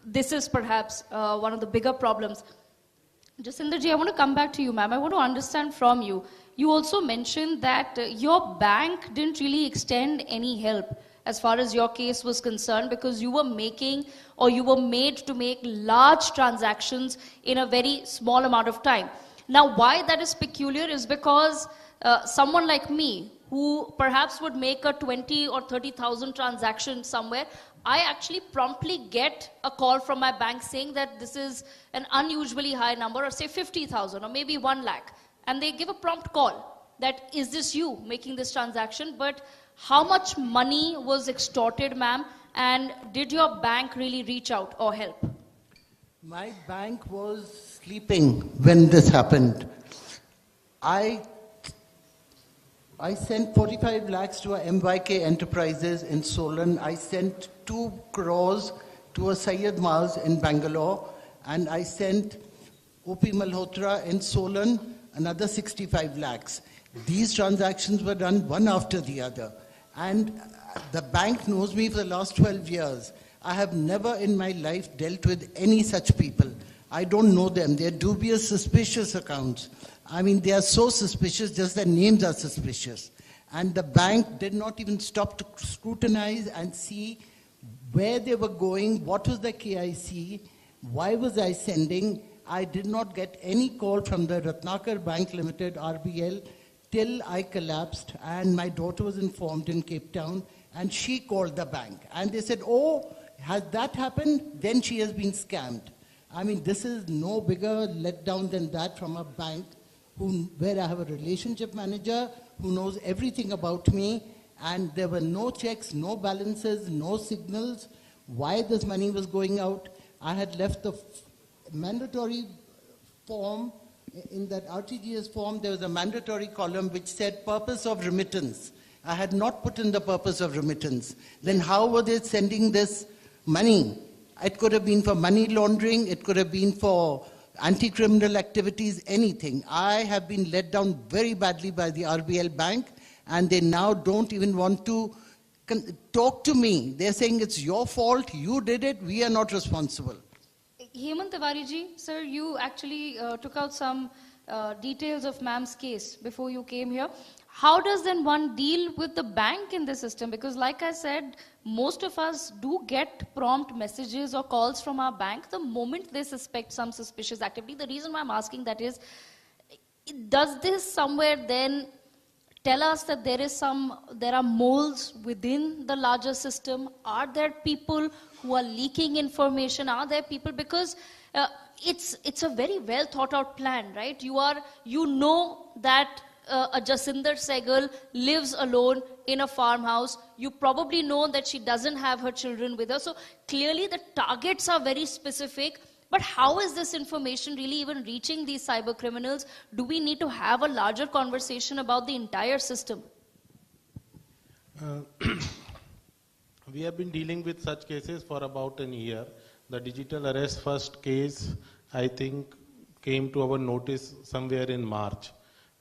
this is perhaps one of the bigger problems. Jacinderji, I want to come back to you, ma'am. I want to understand from you. You also mentioned that your bank didn't really extend any help as far as your case was concerned because you were making or you were made to make large transactions in a very small amount of time. Now, why that is peculiar is because someone like me, who perhaps would make a 20 or 30,000 transaction somewhere, I actually promptly get a call from my bank saying that this is an unusually high number, or say 50,000 or maybe 1 lakh. And they give a prompt call that, is this you making this transaction? But how much money was extorted, ma'am? And did your bank really reach out or help? My bank was sleeping when this happened. I sent 45 lakhs to a MYK Enterprises in Solan. I sent 2 crores to a Syed Maz in Bangalore. And I sent OP Malhotra in Solan another 65 lakhs. These transactions were done one after the other. And the bank knows me for the last 12 years. I have never in my life dealt with any such people. I don't know them. They're dubious, suspicious accounts. I mean, they are so suspicious, just their names are suspicious. And the bank did not even stop to scrutinize and see where they were going, what was the KIC, why was I sending. I did not get any call from the Ratnakar Bank Limited, RBL, till I collapsed, and my daughter was informed in Cape Town, and she called the bank. And they said, oh, has that happened? Then she has been scammed. I mean, this is no bigger letdown than that from a bank where I have a relationship manager who knows everything about me, and there were no checks, no balances, no signals, why this money was going out. I had left the mandatory form. In that RTGS form, there was a mandatory column which said purpose of remittance. I had not put in the purpose of remittance. Then how were they sending this money? It could have been for money laundering, it could have been for anti-criminal activities, anything. I have been let down very badly by the RBL Bank, and they now don't even want to talk to me. They're saying it's your fault, you did it, we are not responsible. Hemant Tiwari ji, sir, you actually took out some details of ma'am's case before you came here. How does then one deal with the bank in the system? Because like I said, most of us do get prompt messages or calls from our bank the moment they suspect some suspicious activity. The reason why I'm asking that is, does this somewhere then tell us that there are moles within the larger system? Are there people who are leaking information? Are there people? Because it's a very well thought out plan, right? You know that a Jasinder Sehgal lives alone in a farmhouse. You probably know that she doesn't have her children with her. So clearly the targets are very specific. But how is this information really even reaching these cyber criminals? Do we need to have a larger conversation about the entire system? We have been dealing with such cases for about a year. The digital arrest first case, I think, came to our notice somewhere in March.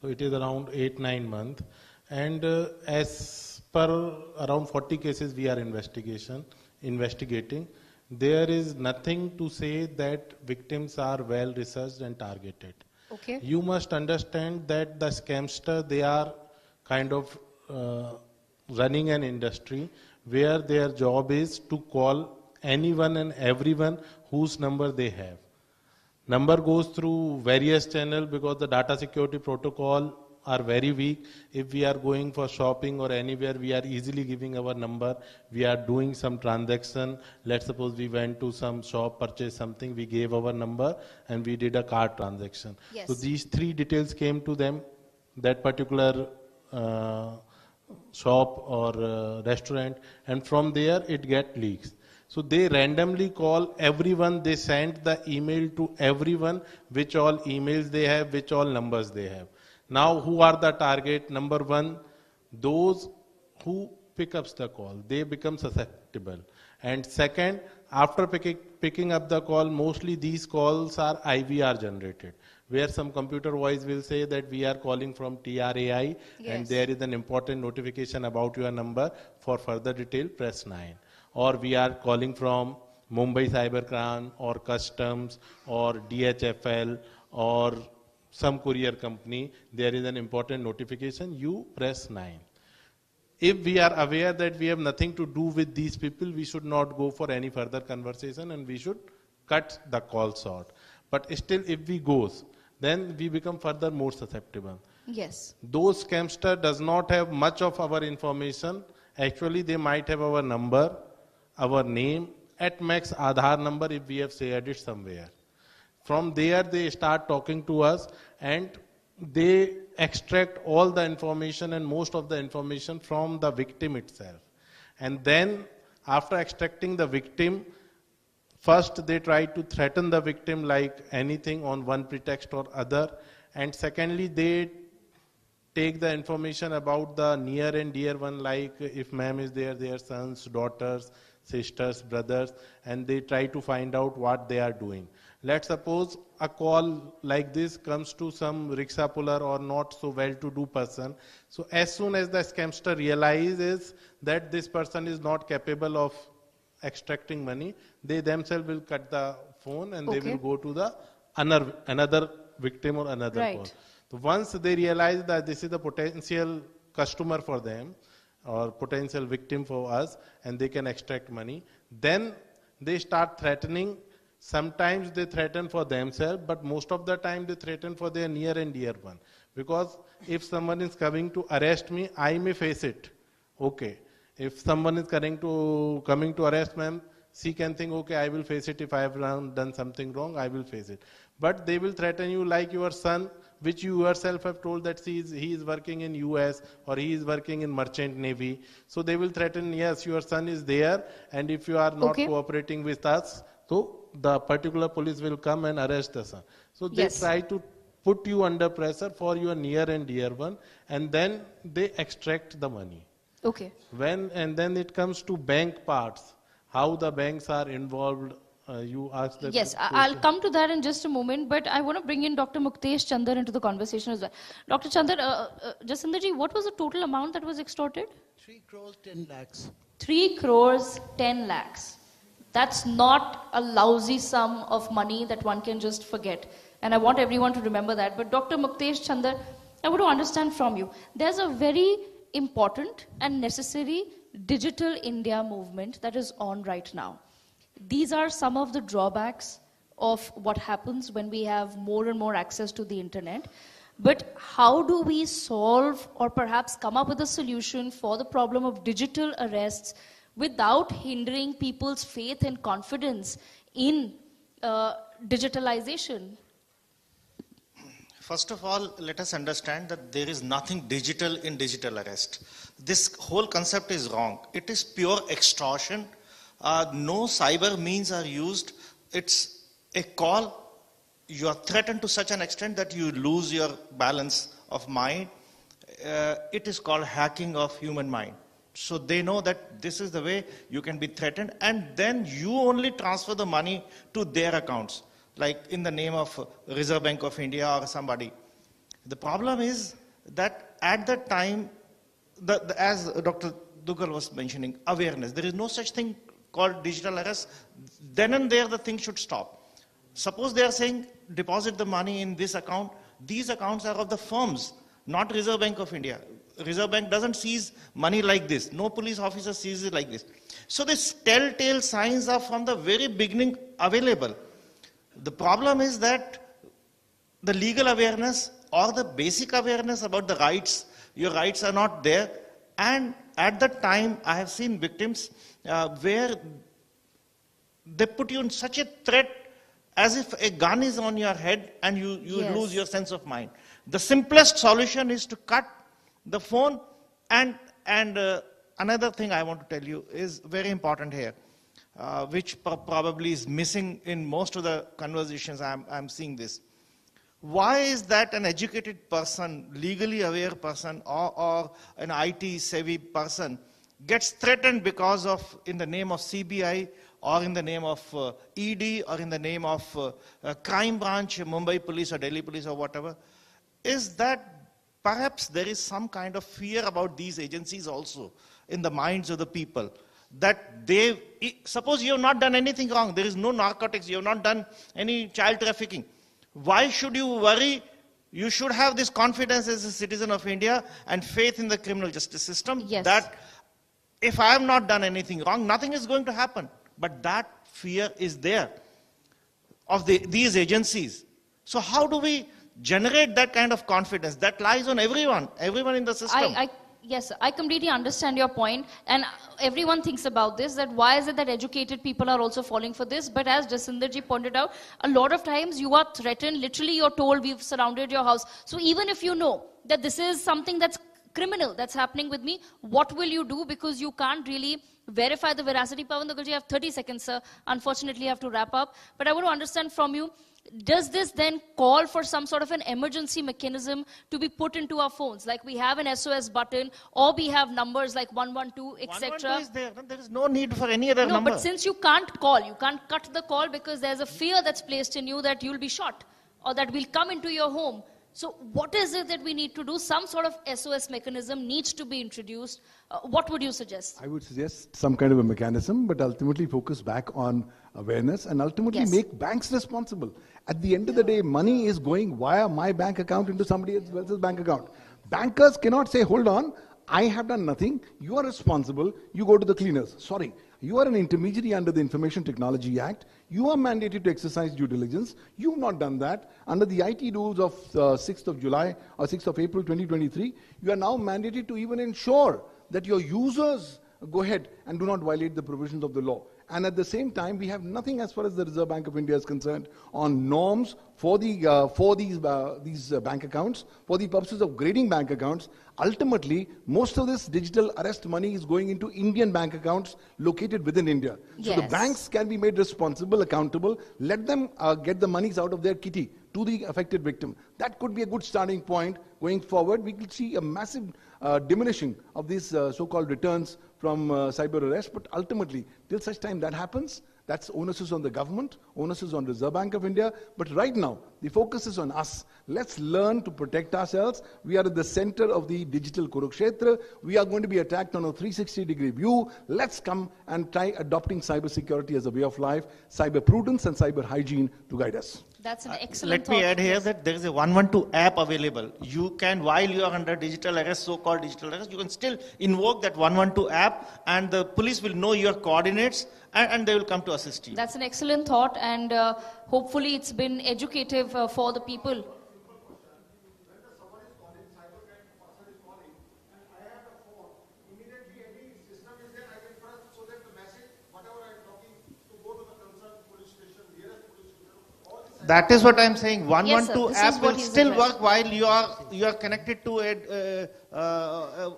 So it is around 8-9 months. And as per around 40 cases we are investigating, there is nothing to say that victims are well researched and targeted. Okay. You must understand that the scamster, they are kind of running an industry where their job is to call anyone and everyone whose number they have. Number goes through various channels because the data security protocol are very weak. If we are going for shopping or anywhere, we are easily giving our number. We are doing some transaction. Let's suppose we went to some shop, purchased something, we gave our number and we did a card transaction. Yes. So these three details came to them, that particular shop or restaurant, and from there it get leaks. So they randomly call everyone, they send the email to everyone, which all emails they have, which all numbers they have. Now who are the target? Number one, those who pick up the call, they become susceptible. And second, after picking up the call, mostly these calls are IVR generated, where some computer voice will say that we are calling from TRAI, and there is an important notification about your number. For further detail, press 9. Or we are calling from Mumbai Cybercrime or Customs or DHFL or some courier company, there is an important notification, you press 9. If we are aware that we have nothing to do with these people, we should not go for any further conversation and we should cut the call short. But still, if we go, then we become further more susceptible. Yes. Those scamster does not have much of our information. Actually, they might have our number, our name, at max Aadhaar number if we have shared it somewhere. From there, they start talking to us and they extract all the information and most of the information from the victim itself. And then, after extracting the victim, first they try to threaten the victim like anything on one pretext or other. And secondly, they take the information about the near and dear one, like if ma'am is there, their sons, daughters, sisters, brothers, and they try to find out what they are doing. Let's suppose a call like this comes to some rickshaw puller or not so well-to-do person. So as soon as the scamster realizes that this person is not capable of extracting money, they themselves will cut the phone and they will go to the another victim or another call. So once they realize that this is a potential customer for them or potential victim for us and they can extract money, then they start threatening. Sometimes they threaten for themselves, but most of the time they threaten for their near and dear one. Because if someone is coming to arrest me, I may face it. Okay. If someone is coming to arrest me, she can think, okay, I will face it. If I have done something wrong, I will face it. But they will threaten you like your son, which you yourself have told that he is working in US or he is working in Merchant Navy. So they will threaten, yes, your son is there, and if you are not cooperating with us, so the particular police will come and arrest the son. So they try to put you under pressure for your near and dear one, and then they extract the money. Okay. And then it comes to bank parts, how the banks are involved. You asked that. Yes, I'll come to that in just a moment, but I want to bring in Dr. Muktesh Chandar into the conversation as well. Dr. Chandar, Jasinderji, what was the total amount that was extorted? 3 crores 10 lakhs. 3 crores 10 lakhs. That's not a lousy sum of money that one can just forget. And I want everyone to remember that. But Dr. Muktesh Chandar, I want to understand from you. There's a very important and necessary digital India movement that is on right now. These are some of the drawbacks of what happens when we have more and more access to the internet. But how do we solve or perhaps come up with a solution for the problem of digital arrests without hindering people's faith and confidence in digitalization? First of all, let us understand that there is nothing digital in digital arrest. This whole concept is wrong. It is pure extortion. No cyber means are used. It's a call. You are threatened to such an extent that you lose your balance of mind. It is called hacking of human mind. So they know that this is the way you can be threatened, and then you only transfer the money to their accounts, like in the name of Reserve Bank of India or somebody. The problem is that at that time, as Dr. Dugal was mentioning, awareness. There is no such thing called digital arrest. Then and there the thing should stop. Suppose they are saying deposit the money in this account. These accounts are of the firms, not Reserve Bank of India. Reserve Bank doesn't seize money like this. No police officer seizes it like this. So these telltale signs are from the very beginning available. The problem is that the legal awareness or the basic awareness about the rights, your rights are not there. And at that time, I have seen victims where they put you in such a threat as if a gun is on your head and you Yes. lose your sense of mind. The simplest solution is to cut the phone. And another thing I want to tell you is very important here, which probably is missing in most of the conversations I'm seeing this. Why is that an educated person, legally aware person, or an IT-savvy person gets threatened because of, in the name of CBI, or in the name of ED, or in the name of crime branch, Mumbai police or Delhi police or whatever, is that perhaps there is some kind of fear about these agencies also in the minds of the people. That they, suppose you have not done anything wrong, there is no narcotics, you have not done any child trafficking. Why should you worry? You should have this confidence as a citizen of India and faith in the criminal justice system that if I have not done anything wrong, nothing is going to happen. But that fear is there of these agencies. So how do we generate that kind of confidence? That lies on everyone in the system. Yes, I completely understand your point, and everyone thinks about this, that why is it that educated people are also falling for this? But as Jacinderji pointed out, a lot of times you are threatened, literally you're told we've surrounded your house. So even if you know that this is something that's criminal, that's happening with me, what will you do? Because you can't really verify the veracity. Pawan Dugalji, you have 30 seconds, sir. Unfortunately, you have to wrap up. But I want to understand from you, does this then call for some sort of an emergency mechanism to be put into our phones? Like we have an SOS button, or we have numbers like 112, etc. 112 is there. There is no need for any other number. No, but since you can't call, you can't cut the call because there's a fear that's placed in you that you'll be shot or that we'll come into your home. So what is it that we need to do? Some sort of SOS mechanism needs to be introduced. What would you suggest? I would suggest some kind of a mechanism, but ultimately focus back on awareness and ultimately make banks responsible. At the end of the day, money is going via my bank account into somebody else's bank account. Bankers cannot say, hold on, I have done nothing, you are responsible, you go to the cleaners. Sorry. You are an intermediary under the Information Technology Act. You are mandated to exercise due diligence. You have not done that. Under the IT rules of 6th of July or 6th of April 2023, you are now mandated to even ensure that your users go ahead and do not violate the provisions of the law. And at the same time, we have nothing as far as the Reserve Bank of India is concerned on norms for these bank accounts, for the purposes of grading bank accounts. Ultimately, most of this digital arrest money is going into Indian bank accounts located within India. So the banks can be made responsible, accountable. Let them get the monies out of their kitty to the affected victim. That could be a good starting point going forward. We could see a massive diminishing of these so-called returns from cyber arrest, but ultimately, till such time that happens, that's onus is on the government, onus is on Reserve Bank of India, but right now, the focus is on us. Let's learn to protect ourselves. We are at the center of the digital Kurukshetra. We are going to be attacked on a 360-degree view. Let's come and try adopting cybersecurity as a way of life, cyber prudence and cyber hygiene to guide us. That's an excellent Let me add here that there is a 112 app available. You can, while you are under digital arrest, so-called digital arrest, you can still invoke that 112 app and the police will know your coordinates and they will come to assist you. That's an excellent thought, and hopefully it's been educative for the people. That is what I'm saying. 112 Yes, app will still work while you are connected to a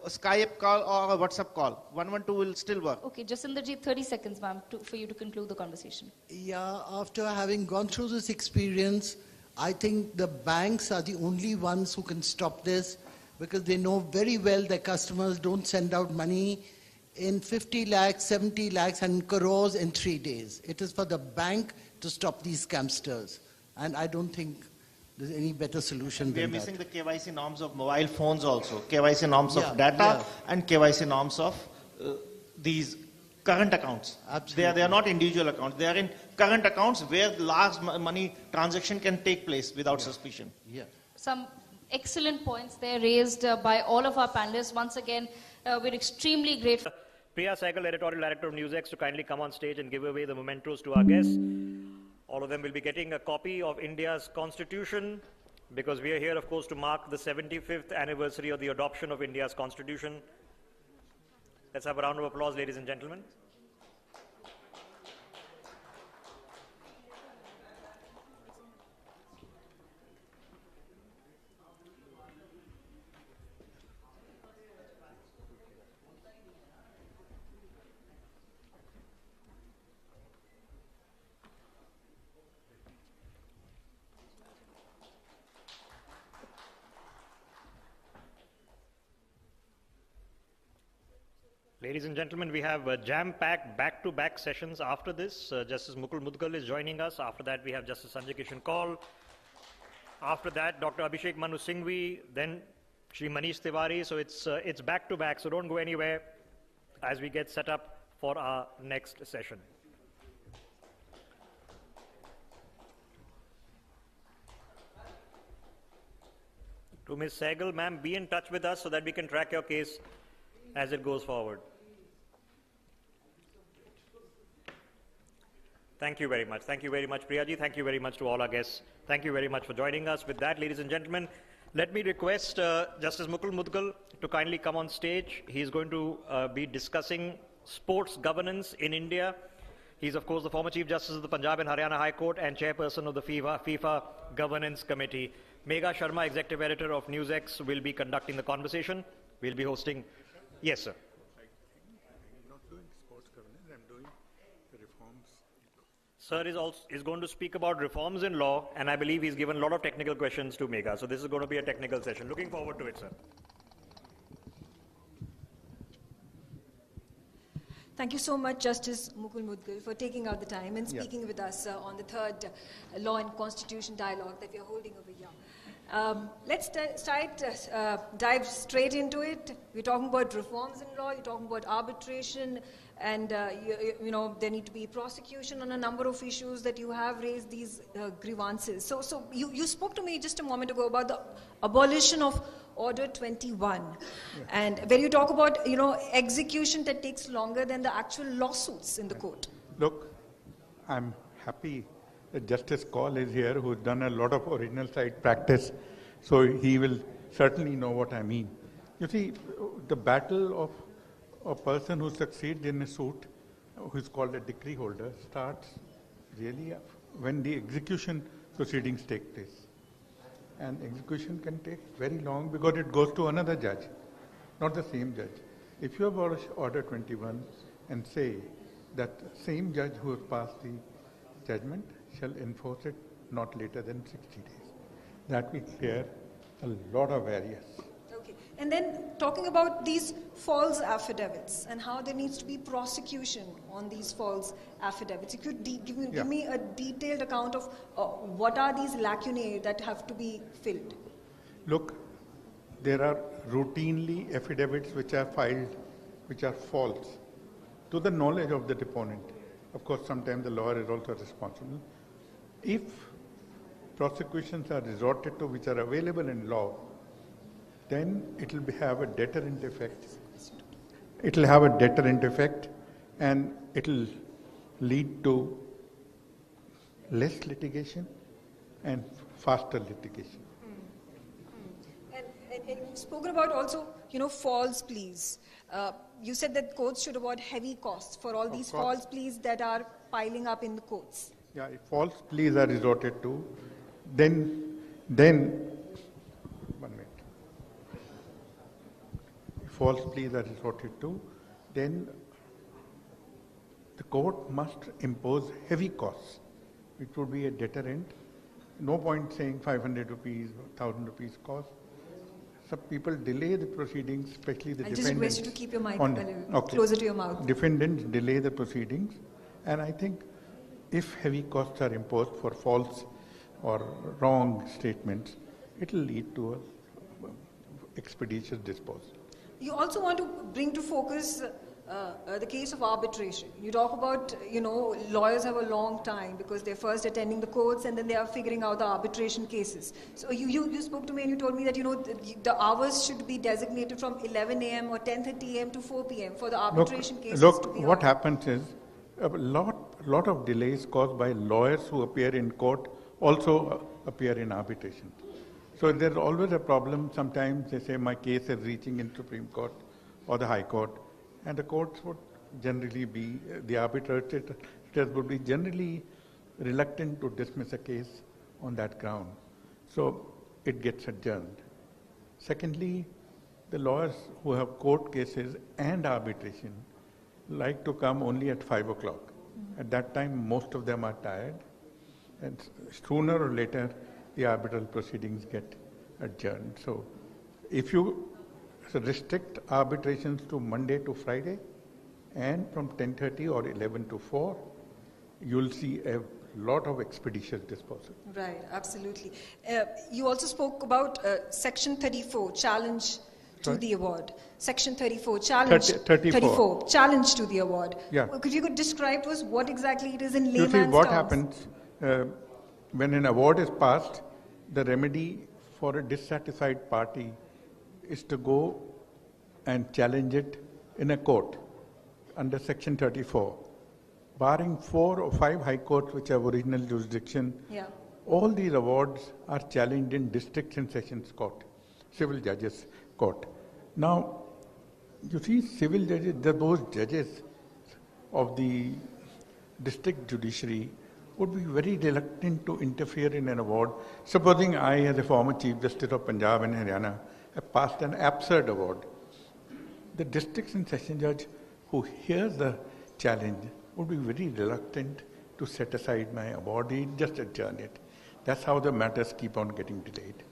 Skype call or a WhatsApp call. 112 will still work. Okay, Jacinderji, 30 seconds, ma'am, for you to conclude the conversation. Yeah, after having gone through this experience, I think the banks are the only ones who can stop this, because they know very well their customers don't send out money in 50 lakhs, 70 lakhs and crores in 3 days. It is for the bank to stop these scamsters. And I don't think there's any better solution We are than missing that. the KYC norms of mobile phones also. KYC norms of data and KYC norms of these current accounts. Absolutely. They are not individual accounts. They are in current accounts where large money transaction can take place without suspicion. Yeah. Some excellent points there raised by all of our panelists. Once again, we're extremely grateful. Priya Sehgal, editorial director of NewsX, to kindly come on stage and give away the mementos to our guests. All of them will be getting a copy of India's constitution, because we are here, of course, to mark the 75th anniversary of the adoption of India's constitution. Let's have a round of applause, ladies and gentlemen. Ladies and gentlemen, we have jam-packed back-to-back sessions after this. Justice Mukul Mudgal is joining us. After that, we have Justice Sanjay Kishan Kaul. After that, Dr. Abhishek Manu Singhvi, then Shri Manish Tiwari. So it's back-to-back, so don't go anywhere as we get set up for our next session. To Ms. Sehgal, ma'am, be in touch with us so that we can track your case as it goes forward. Thank you very much. Thank you very much, Priyaji. Thank you very much to all our guests. Thank you very much for joining us. With that, ladies and gentlemen, let me request Justice Mukul Mudgal to kindly come on stage. He's going to be discussing sports governance in India. He's, of course, the former Chief Justice of the Punjab and Haryana High Court and Chairperson of the FIFA Governance Committee. Megha Sharma, Executive Editor of NewsX, will be conducting the conversation. We'll be hosting. Yes, sir. I'm not doing sports governance, I'm doing the reforms. Sir is going to speak about reforms in law, and I believe he's given a lot of technical questions to Megha. So this is going to be a technical session. Looking forward to it, sir. Thank you so much, Justice Mukul Mudgal, for taking out the time and speaking with us on the third Law and Constitution dialogue that we are holding over here. Let's dive straight into it. We're talking about reforms in law, you're talking about arbitration, and you know, there need to be prosecution on a number of issues that you have raised these grievances. So you spoke to me just a moment ago about the abolition of Order 21, and where you talk about, you know, execution that takes longer than the actual lawsuits in the court. Look, I'm happy that Justice Kaul is here, who's done a lot of original side practice, so he will certainly know what I mean. You see, the battle of a person who succeeds in a suit, who is called a decree holder, starts really when the execution proceedings take place. And execution can take very long because it goes to another judge, not the same judge. If you abolish Order 21 and say that the same judge who has passed the judgment shall enforce it not later than 60 days, that will clear a lot of areas. Okay. And then talking about these false affidavits and how there needs to be prosecution on these false affidavits. You could give me a detailed account of what are these lacunae that have to be filled? Look, there are routinely affidavits which are filed, which are false, to the knowledge of the deponent. Of course, sometimes the lawyer is also responsible. If prosecutions are resorted to which are available in law, then it will have a deterrent effect. It will have a deterrent effect, and it will lead to less litigation and faster litigation. And you've spoken about also, you know, false pleas. You said that courts should avoid heavy costs for all these false pleas that are piling up in the courts. Yeah, if false pleas are resorted to, then 1 minute. If false pleas are resorted to, then the court must impose heavy costs, which would be a deterrent. No point saying 500 rupees, 1,000 rupees cost. Some people delay the proceedings, especially the defendants. Just request you to keep your mic a little closer to your mouth. Defendants delay the proceedings, and I think if heavy costs are imposed for false or wrong statements, it will lead to a expeditious disposal. You also want to bring to focus the case of arbitration. You talk about, lawyers have a long time because they're first attending the courts and then they are figuring out the arbitration cases. So you spoke to me and you told me that, the hours should be designated from 11 a.m. or 10:30 a.m. to 4 p.m. for the arbitration cases to be what happens is a lot of delays caused by lawyers who appear in court also appear in arbitration. So there's always a problem. Sometimes they say my case is reaching in Supreme Court or the High Court, and the courts would generally be, the arbitrators would be generally reluctant to dismiss a case on that ground. So it gets adjourned. Secondly, the lawyers who have court cases and arbitration like to come only at 5 o'clock. At that time, most of them are tired, and sooner or later, the arbitral proceedings get adjourned. So if you restrict arbitrations to Monday to Friday and from 10:30 or 11 to 4, you'll see a lot of expeditious disposal. Right, absolutely. You also spoke about Section 34, challenge to the award. Section 34, challenge 34, challenge to the award. Yeah. Could you describe to us what exactly it is in layman's terms? You see, what happens when an award is passed, the remedy for a dissatisfied party is to go and challenge it in a court under Section 34. Barring 4 or 5 high courts which have original jurisdiction, all these awards are challenged in district and sessions court, civil judges court. Now, you see, civil judges, those judges of the district judiciary would be very reluctant to interfere in an award. Supposing I, as a former Chief Justice of Punjab and Haryana, have passed an absurd award, the district and session judge who hears the challenge would be very reluctant to set aside my award. He'd just adjourn it. That's how the matters keep on getting delayed.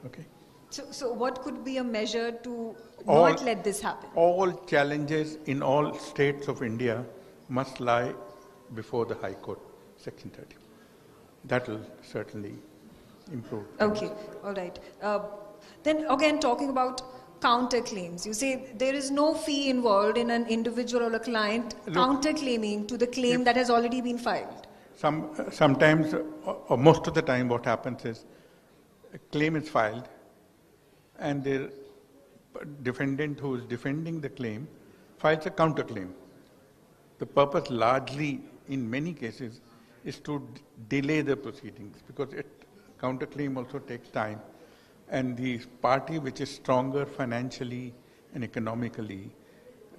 Okay. So what could be a measure to not let this happen? All challenges in all states of India must lie before the High Court, Section 30. That will certainly improve. Okay, all right. Then again, talking about counterclaims. You say there is no fee involved in an individual or a client counterclaiming to the claim that has already been filed. Sometimes, or most of the time, what happens is a claim is filed and the defendant who is defending the claim files a counterclaim. The purpose largely, in many cases, is to delay the proceedings because counterclaim also takes time. And the party which is stronger financially and economically,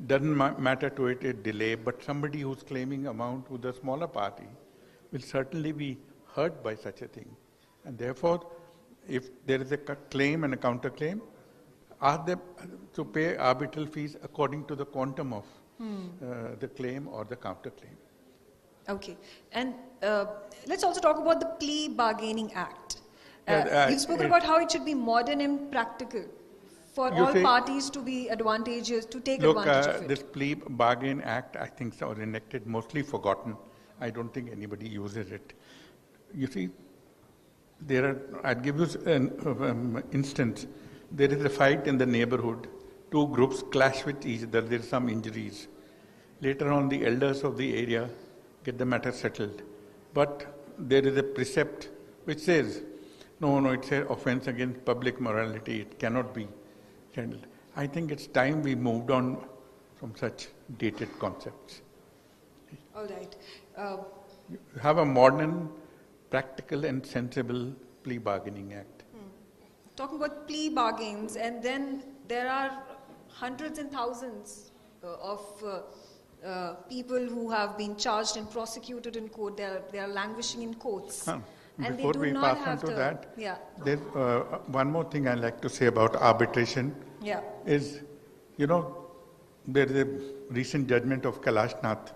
doesn't matter to it a delay, but somebody who's claiming amount with a smaller party will certainly be hurt by such a thing. And therefore, if there is a claim and a counterclaim, ask them to pay arbitral fees according to the quantum of the claim or the counterclaim. Okay. And let's also talk about the Plea Bargaining Act. You've spoken about how it should be modern and practical for all parties to be advantageous, to take advantage of it. This Plea Bargain Act, I think, was enacted, mostly forgotten. I don't think anybody uses it. You see, I'll give you an instance. There is a fight in the neighborhood. 2 groups clash with each other. There are some injuries. Later on, the elders of the area get the matter settled. But there is a precept which says, no, it's an offense against public morality. It cannot be handled. I think it's time we moved on from such dated concepts. All right. Have a modern, practical and sensible Plea Bargaining Act. Talking about plea bargains, and then there are hundreds and thousands of people who have been charged and prosecuted in court. They are languishing in courts. And before they do we not pass have on to that, yeah. there's one more thing I'd like to say about arbitration. Yeah. Is, there is a recent judgment of Kalashnath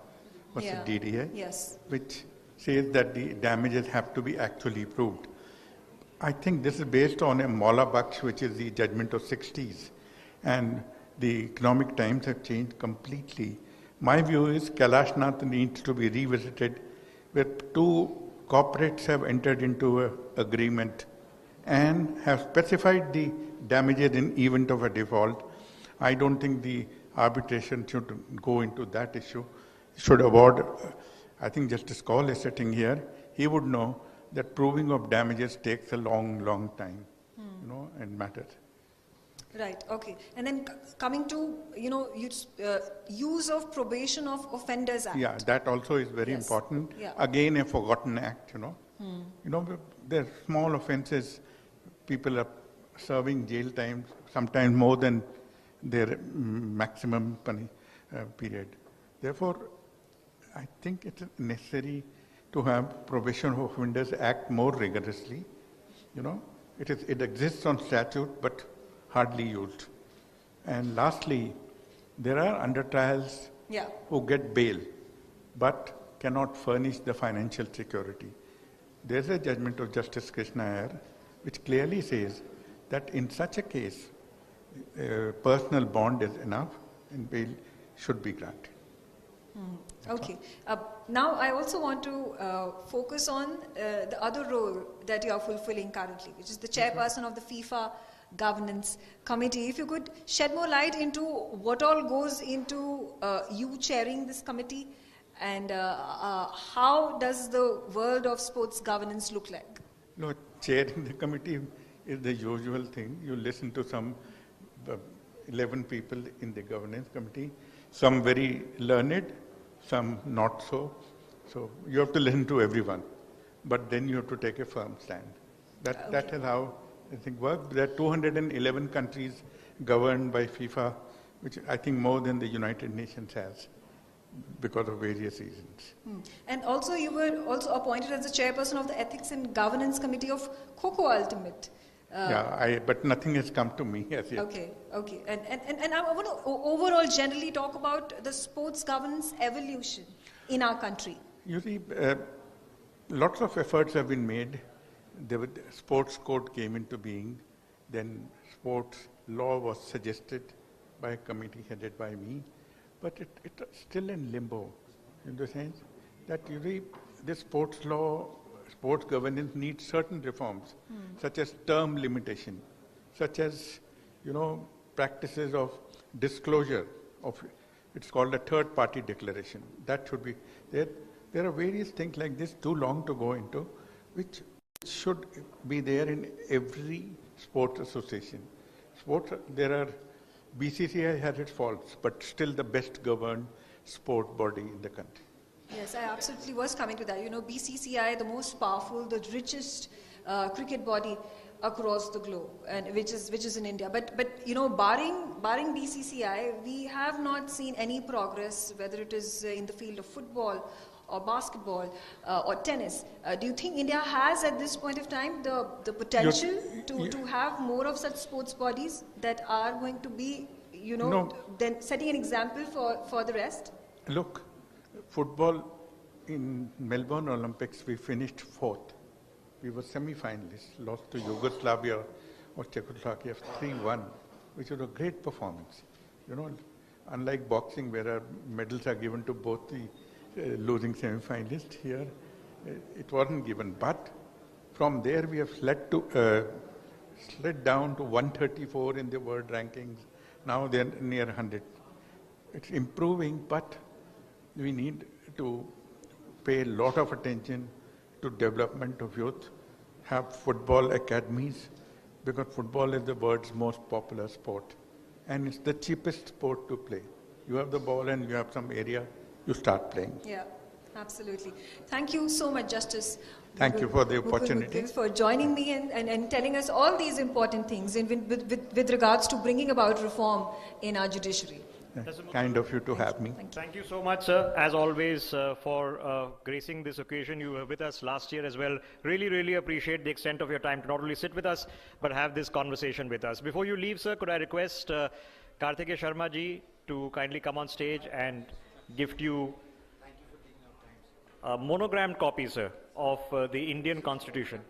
versus DDA, yes, which says that the damages have to be actually proved. I think this is based on a Maula Baksh, which is the judgment of 60s. And the economic times have changed completely. My view is Kalashnath needs to be revisited, where two corporates have entered into an agreement and have specified the damages in event of a default. I don't think the arbitration should go into that issue. It should award, I think Justice Kaul is sitting here, he would know that proving of damages takes a long, long time, and matters. Right, okay. And then coming to, use of Probation of Offenders Act. Yeah, that also is very important. Yeah. Again, a forgotten act, there are small offenses, people are serving jail time, sometimes more than their maximum period. Therefore, I think it's necessary to have Probation of Offenders Act more rigorously. It exists on statute, but hardly used. And lastly, there are under trials who get bail, but cannot furnish the financial security. There's a judgment of Justice Krishna Iyer, which clearly says that in such a case, personal bond is enough and bail should be granted. Okay. Now I also want to focus on the other role that you are fulfilling currently, which is the chairperson of the FIFA Governance Committee. If you could shed more light into what all goes into you chairing this committee, and how does the world of sports governance look like? Chairing the committee is the usual thing. You listen to some 11 people in the governance committee, some very learned, some not so. So you have to listen to everyone, but then you have to take a firm stand. That is how I think works. There are 211 countries governed by FIFA, which I think more than the United Nations has, because of various reasons. And also you were also appointed as the chairperson of the Ethics and Governance Committee of Kho Ultimate. But nothing has come to me as yet. Okay. And I want to overall generally talk about the sports governance evolution in our country. You see, lots of efforts have been made. The sports code came into being. Then sports law was suggested by a committee headed by me. But it's still in limbo, in the sense that you see, this sports law, sports governance needs certain reforms, such as term limitation, such as, practices of disclosure of, it's called a third-party declaration. That should be there. There are various things like this, too long to go into, which should be there in every sports association. BCCI has its faults, but still the best governed sport body in the country. Yes, I absolutely was coming to that. BCCI, the most powerful, the richest cricket body across the globe, and which is in India. But barring BCCI, we have not seen any progress, whether it is in the field of football or basketball or tennis. Do you think India has, at this point of time, the potential to have more of such sports bodies that are going to be, then setting an example for the rest? Look, football in Melbourne Olympics, we finished 4th. We were semi-finalists, lost to Yugoslavia or Czechoslovakia 3-1, which was a great performance. Unlike boxing, where medals are given to both the losing semi-finalists, here it wasn't given. But from there we have slid down to 134 in the world rankings. Now they're near 100. It's improving, but we need to pay a lot of attention to development of youth, have football academies, because football is the world's most popular sport. And it's the cheapest sport to play. You have the ball and you have some area, you start playing. Yeah, absolutely. Thank you so much, Justice. Thank you for the opportunity. For joining me and telling us all these important things with regards to bringing about reform in our judiciary. kind of you to have me. Thank you so much, sir, as always, for gracing this occasion. You were with us last year as well. Really, really appreciate the extent of your time to not only sit with us, but have this conversation with us. Before you leave, sir, could I request Karti Sharma ji to kindly come on stage and gift you a monogrammed copy, sir, of the Indian Constitution.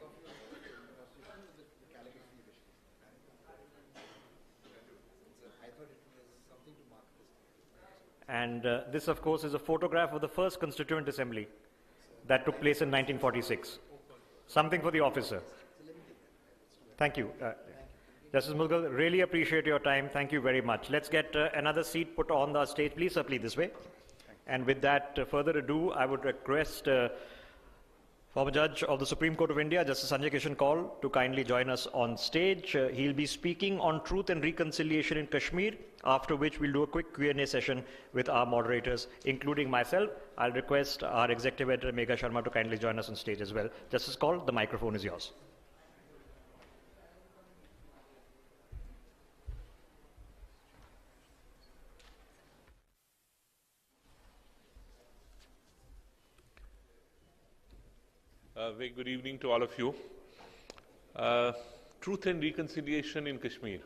And this, of course, is a photograph of the first Constituent Assembly that took place in 1946. Something for the officer. Thank you. Justice Mughal, really appreciate your time. Thank you very much. Let's get another seat put on the stage. Please, sir, please this way. And with that, further ado, I would request former Judge of the Supreme Court of India, Justice Sanjay Kishan Kaul, to kindly join us on stage. He'll be speaking on truth and reconciliation in Kashmir, after which we'll do a quick Q&A session with our moderators, including myself. I'll request our Executive Editor, Megha Sharma, to kindly join us on stage as well. Justice Kaul, the microphone is yours. Very good evening to all of you. Truth and reconciliation in Kashmir.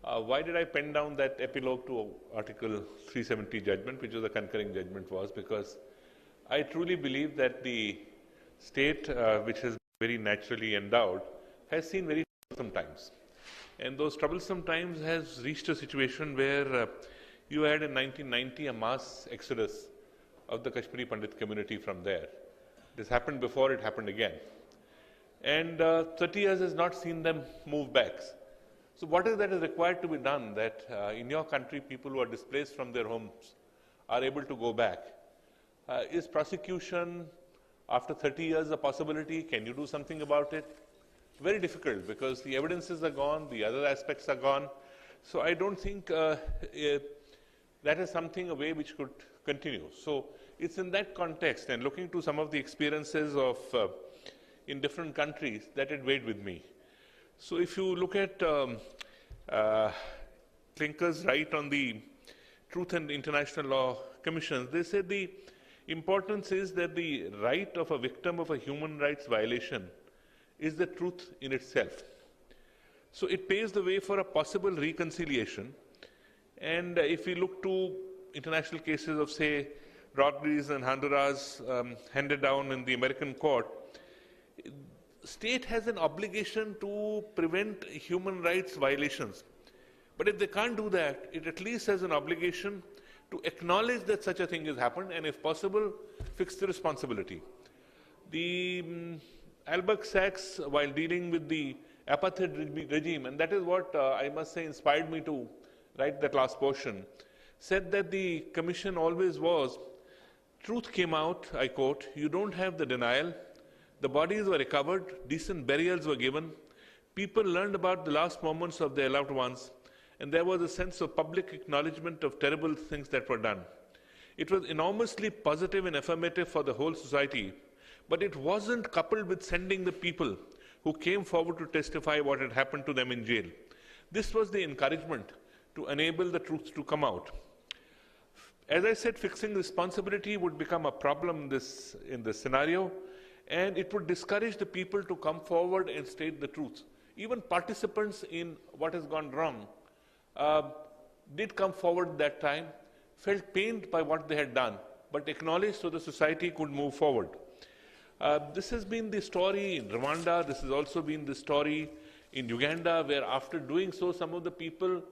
Why did I pen down that epilogue to Article 370 judgment, which was a concurring judgment, was because I truly believe that the state, which has been very naturally endowed, has seen very troublesome times. And those troublesome times has reached a situation where you had in 1990 a mass exodus of the Kashmiri Pandit community from there. This happened before, it happened again. And 30 years has not seen them move back. So what is that is required to be done that in your country people who are displaced from their homes are able to go back? Is prosecution after 30 years a possibility? Can you do something about it? Very difficult because the evidences are gone, the other aspects are gone. So I don't think that is something, a way which could continue. So it's in that context and looking to some of the experiences of in different countries that it weighed with me. So if you look at Clinker's right on the Truth and International Law Commission, they said the importance is that the right of a victim of a human rights violation is the truth in itself. So it paves the way for a possible reconciliation. And if we look to international cases of, say, Rodriguez and Honduras handed down in the American court, state has an obligation to prevent human rights violations. But if they can't do that, it at least has an obligation to acknowledge that such a thing has happened and, if possible, fix the responsibility. The Albert Sachs, while dealing with the apartheid regime, and that is what I must say inspired me to write that last portion, said that the commission always was, truth came out, I quote, you don't have the denial, the bodies were recovered, decent burials were given, people learned about the last moments of their loved ones, and there was a sense of public acknowledgement of terrible things that were done. It was enormously positive and affirmative for the whole society, but it wasn't coupled with sending the people who came forward to testify what had happened to them in jail. This was the encouragement to enable the truth to come out. As I said, fixing responsibility would become a problem in this scenario, and it would discourage the people to come forward and state the truth. Even participants in what has gone wrong did come forward that time, felt pained by what they had done, but acknowledged so the society could move forward. This has been the story in Rwanda, this has also been the story in Uganda, where after doing so, some of the people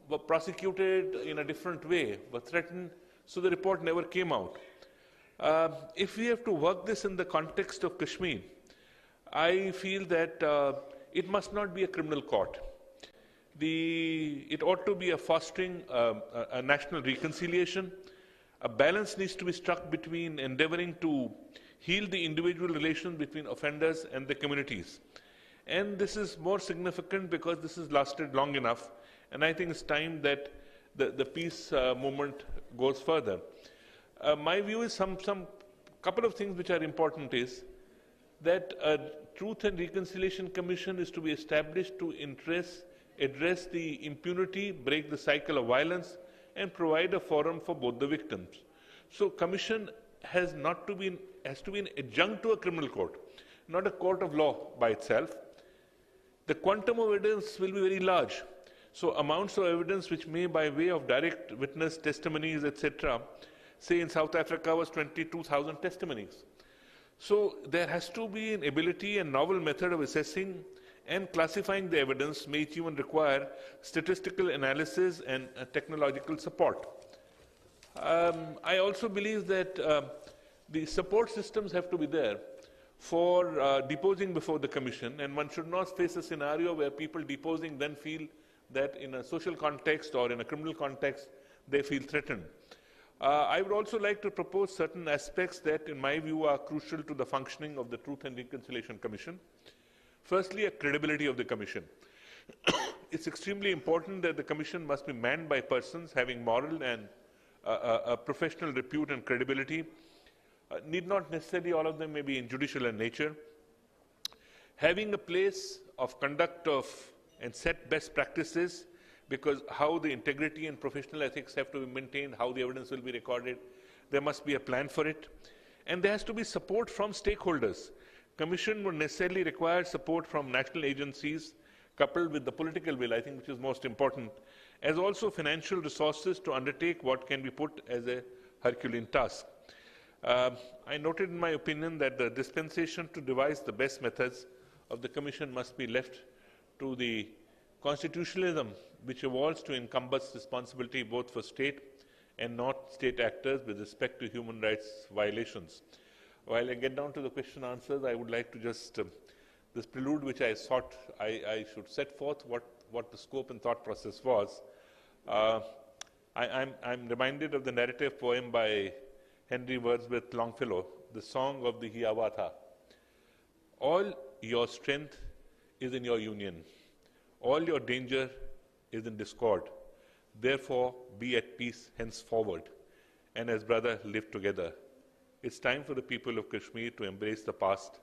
were prosecuted in a different way, were threatened, so the report never came out. If we have to work this in the context of Kashmir, I feel that it must not be a criminal court. It ought to be a fostering a national reconciliation. A balance needs to be struck between endeavoring to heal the individual relations between offenders and the communities. And this is more significant because this has lasted long enough. And I think it's time that the peace movement goes further. My view is some couple of things which are important is that a Truth and Reconciliation Commission is to be established to address address the impunity, break the cycle of violence, and provide a forum for both the victims. So Commission has to be an adjunct to a criminal court, not a court of law by itself. The quantum of evidence will be very large. So amounts of evidence which may, by way of direct witness testimonies, etc., say in South Africa was 22,000 testimonies. So there has to be an ability and novel method of assessing and classifying the evidence, may even require statistical analysis and technological support. I also believe that the support systems have to be there for deposing before the Commission, and one should not face a scenario where people deposing then feel that in a social context or in a criminal context they feel threatened. I would also like to propose certain aspects that, in my view, are crucial to the functioning of the Truth and Reconciliation Commission. Firstly, a credibility of the Commission. It's extremely important that the Commission must be manned by persons having moral and professional repute and credibility. Need not necessarily all of them may be in judicial in nature. Having a place of conduct of and set best practices, because how the integrity and professional ethics have to be maintained, how the evidence will be recorded, there must be a plan for it. And there has to be support from stakeholders. Commission would necessarily require support from national agencies, coupled with the political will, I think, which is most important, as also financial resources to undertake what can be put as a Herculean task. I noted in my opinion that the dispensation to devise the best methods of the Commission must be left to the constitutionalism which evolves to encompass responsibility both for state and not state actors with respect to human rights violations. While I get down to the question answers, I would like to just, this prelude which I thought I should set forth what the scope and thought process was. I'm reminded of the narrative poem by Henry Wordsworth Longfellow, the Song of the Hiawatha. All your strength is in your union. All your danger is in discord. Therefore, be at peace henceforward, and as brother live together. It's time for the people of Kashmir to embrace the past,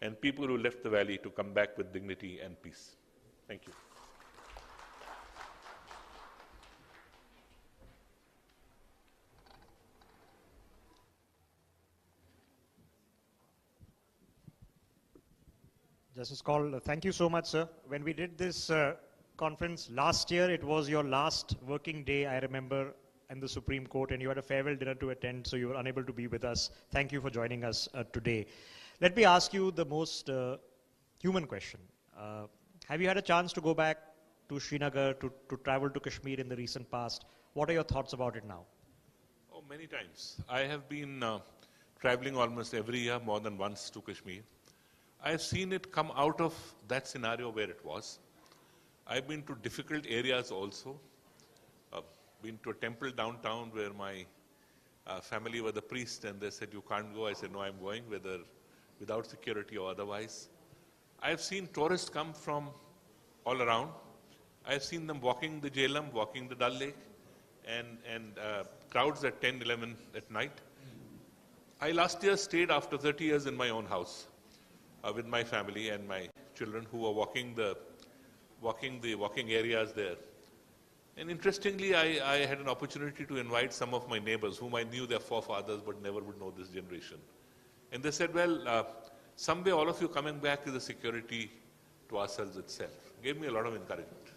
and people who left the valley to come back with dignity and peace. Thank you. Justice Kaul, thank you so much, sir. When we did this conference last year, it was your last working day, I remember, in the Supreme Court, and you had a farewell dinner to attend, so you were unable to be with us. Thank you for joining us today. Let me ask you the most human question. Have you had a chance to go back to Srinagar, to travel to Kashmir in the recent past? What are your thoughts about it now? Oh, many times. I have been traveling almost every year, more than once, to Kashmir. I have seen it come out of that scenario where it was. I've been to difficult areas also. Been to a temple downtown where my family were the priest, and they said, you can't go. I said, no, I'm going, whether without security or otherwise. I've seen tourists come from all around. I've seen them walking the Jhelum, walking the Dal Lake, and crowds at 10, 11 at night. I last year stayed after 30 years in my own house with my family and my children who were walking areas there. And interestingly, I had an opportunity to invite some of my neighbors whom I knew their forefathers but never would know this generation. And they said, well, someday all of you coming back is a security to ourselves itself. Gave me a lot of encouragement.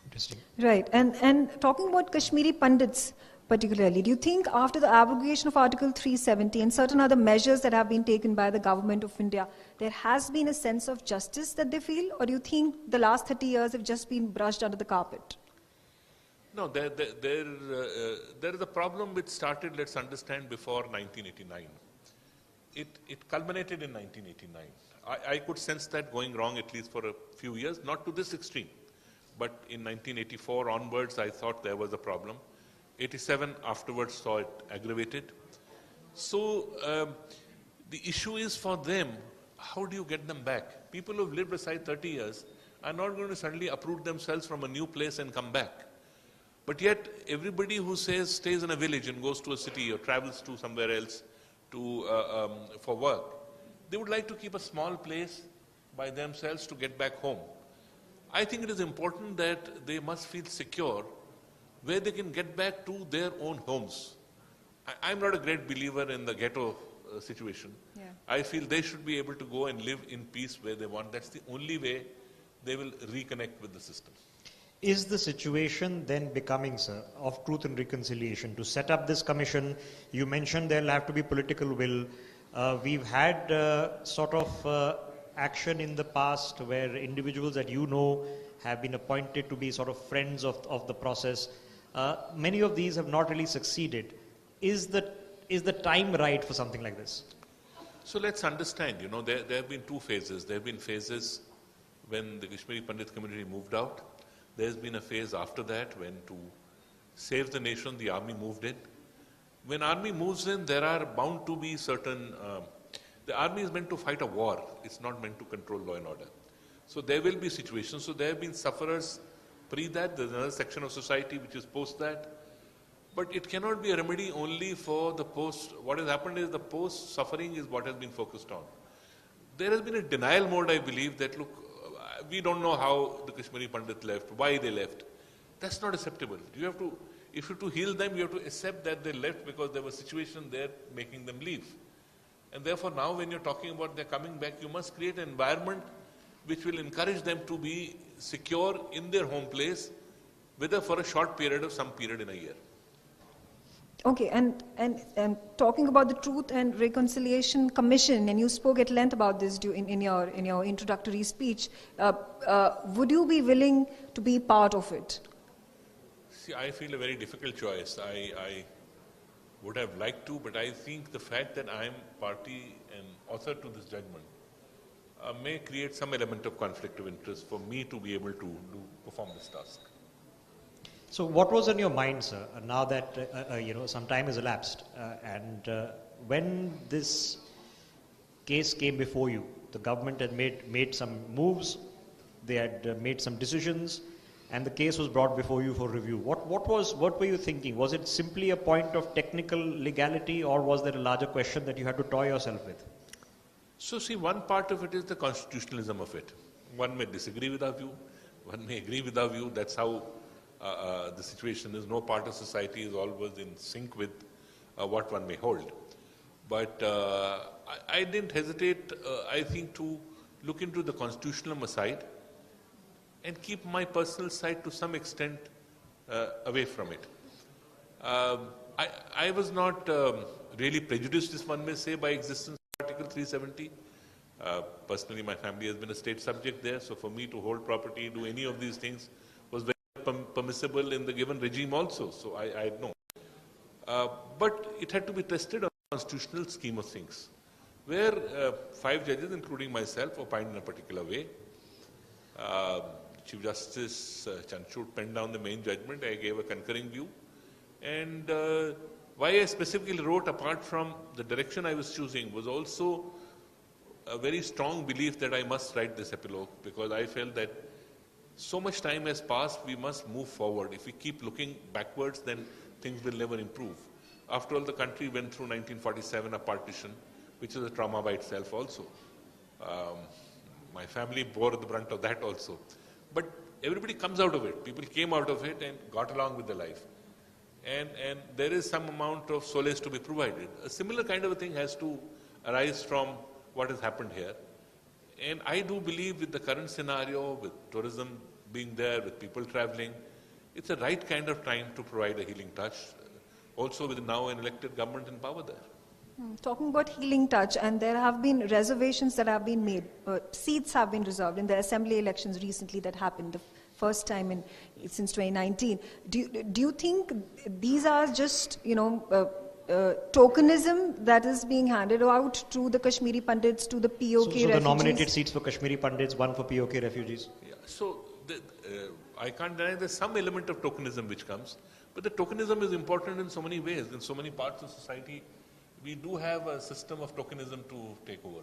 Interesting. Right. And talking about Kashmiri Pandits particularly, do you think after the abrogation of Article 370 and certain other measures that have been taken by the government of India, there has been a sense of justice that they feel? Or do you think the last 30 years have just been brushed under the carpet? No, there is a problem which started, let's understand, before 1989. It culminated in 1989. I could sense that going wrong at least for a few years, not to this extreme. But in 1984 onwards, I thought there was a problem. 87 afterwards saw it aggravated. So the issue is for them, how do you get them back? People who have lived aside 30 years are not going to suddenly uproot themselves from a new place and come back. But yet, everybody who stays in a village and goes to a city or travels to somewhere else for work, they would like to keep a small place by themselves to get back home. I think it is important that they must feel secure where they can get back to their own homes. I'm not a great believer in the ghetto situation. Yeah. I feel they should be able to go and live in peace where they want. That's the only way they will reconnect with the system. Is the situation then becoming, sir, of truth and reconciliation? To set up this commission, you mentioned there'll have to be political will. We've had action in the past where individuals that you know have been appointed to be sort of friends of the process. Many of these have not really succeeded. Is the time right for something like this? So let's understand, there have been two phases. There have been phases when the Kashmiri Pandit community moved out. There's been a phase after that when, to save the nation, the army moved in. When army moves in, there are bound to be certain... the army is meant to fight a war. It's not meant to control law and order. So there will be situations. So there have been sufferers pre that. There's another section of society which is post that. But it cannot be a remedy only for the post. What has happened is the post suffering is what has been focused on. There has been a denial mode, I believe, that look, we don't know how the Kashmiri Pandit left, why they left. That's not acceptable. You have to, if you to heal them, you have to accept that they left because there was a situation there making them leave. And therefore now when you're talking about they're coming back, you must create an environment which will encourage them to be secure in their home place, whether for a short period or some period in a year. Okay, and talking about the Truth and Reconciliation Commission, and you spoke at length about this in your introductory speech. Would you be willing to be part of it? See, I feel a very difficult choice. I would have liked to, but I think the fact that I am party and author to this judgment may create some element of conflict of interest for me to be able to perform this task. So what was in your mind, sir, now that some time has elapsed, and when this case came before you, the government had made some moves, they had made some decisions, and the case was brought before you for review. What were you thinking? Was it simply a point of technical legality, or was there a larger question that you had to toy yourself with? So see, one part of it is the constitutionalism of it. One may disagree with our view, one may agree with our view. That's how the situation is. No part of society is always in sync with what one may hold. But I didn't hesitate, I think, to look into the constitutional side and keep my personal side to some extent away from it. I was not really prejudiced, as one may say, by existence of Article 370. Personally, my family has been a state subject there, so for me to hold property, do any of these things, was very permissible in the given regime also, so I know. But it had to be tested on the constitutional scheme of things, where 5 judges, including myself, opined in a particular way. Chief Justice Chanchud penned down the main judgment. I gave a concurring view. And why I specifically wrote, apart from the direction I was choosing, was also a very strong belief that I must write this epilogue, because I felt that so much time has passed, we must move forward. If we keep looking backwards, then things will never improve. After all, the country went through 1947, a partition, which is a trauma by itself also. My family bore the brunt of that also. But everybody comes out of it. People came out of it and got along with their life. And there is some amount of solace to be provided. A similar kind of a thing has to arise from what has happened here. And I do believe with the current scenario, with tourism being there, with people traveling, it's the right kind of time to provide a healing touch, also with now an elected government in power there. Talking about healing touch, and there have been reservations that have been made. Seats have been reserved in the assembly elections recently that happened the first time since 2019. Do you think these are just, tokenism that is being handed out to the Kashmiri Pandits, to the POK refugees? So the nominated seats for Kashmiri Pandits, one for POK refugees? Yeah, so I can't deny there's some element of tokenism which comes, but the tokenism is important in so many ways. In so many parts of society, we do have a system of tokenism to take over.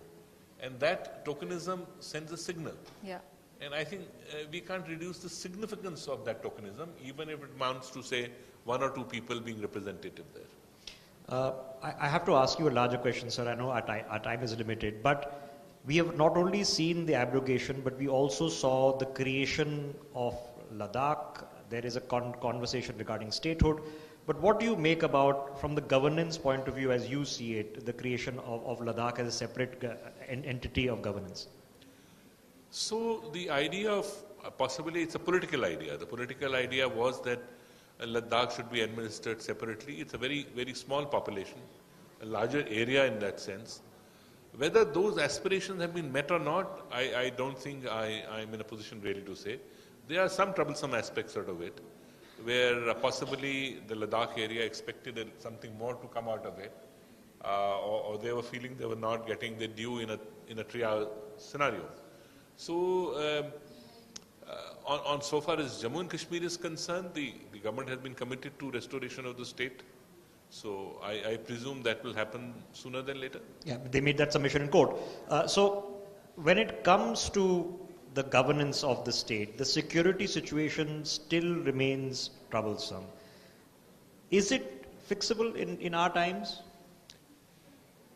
And that tokenism sends a signal. Yeah. And I think we can't reduce the significance of that tokenism, even if it amounts to, say, 1 or 2 people being representative there. I have to ask you a larger question, sir. I know our time is limited, but we have not only seen the abrogation, but we also saw the creation of Ladakh. There is a conversation regarding statehood. But what do you make about, from the governance point of view, as you see it, the creation of Ladakh as a separate entity of governance? So the idea of, possibly it's a political idea. The political idea was that Ladakh should be administered separately. It's a very, very small population, a larger area in that sense. Whether those aspirations have been met or not, I don't think I'm in a position really to say. There are some troublesome aspects out of it, where possibly the Ladakh area expected something more to come out of it, or they were feeling they were not getting their due in a trial scenario. So, on so far as Jammu and Kashmir is concerned, the government has been committed to restoration of the state. So I presume that will happen sooner than later. Yeah, they made that submission in court. So when it comes to the governance of the state, the security situation still remains troublesome. Is it fixable in our times?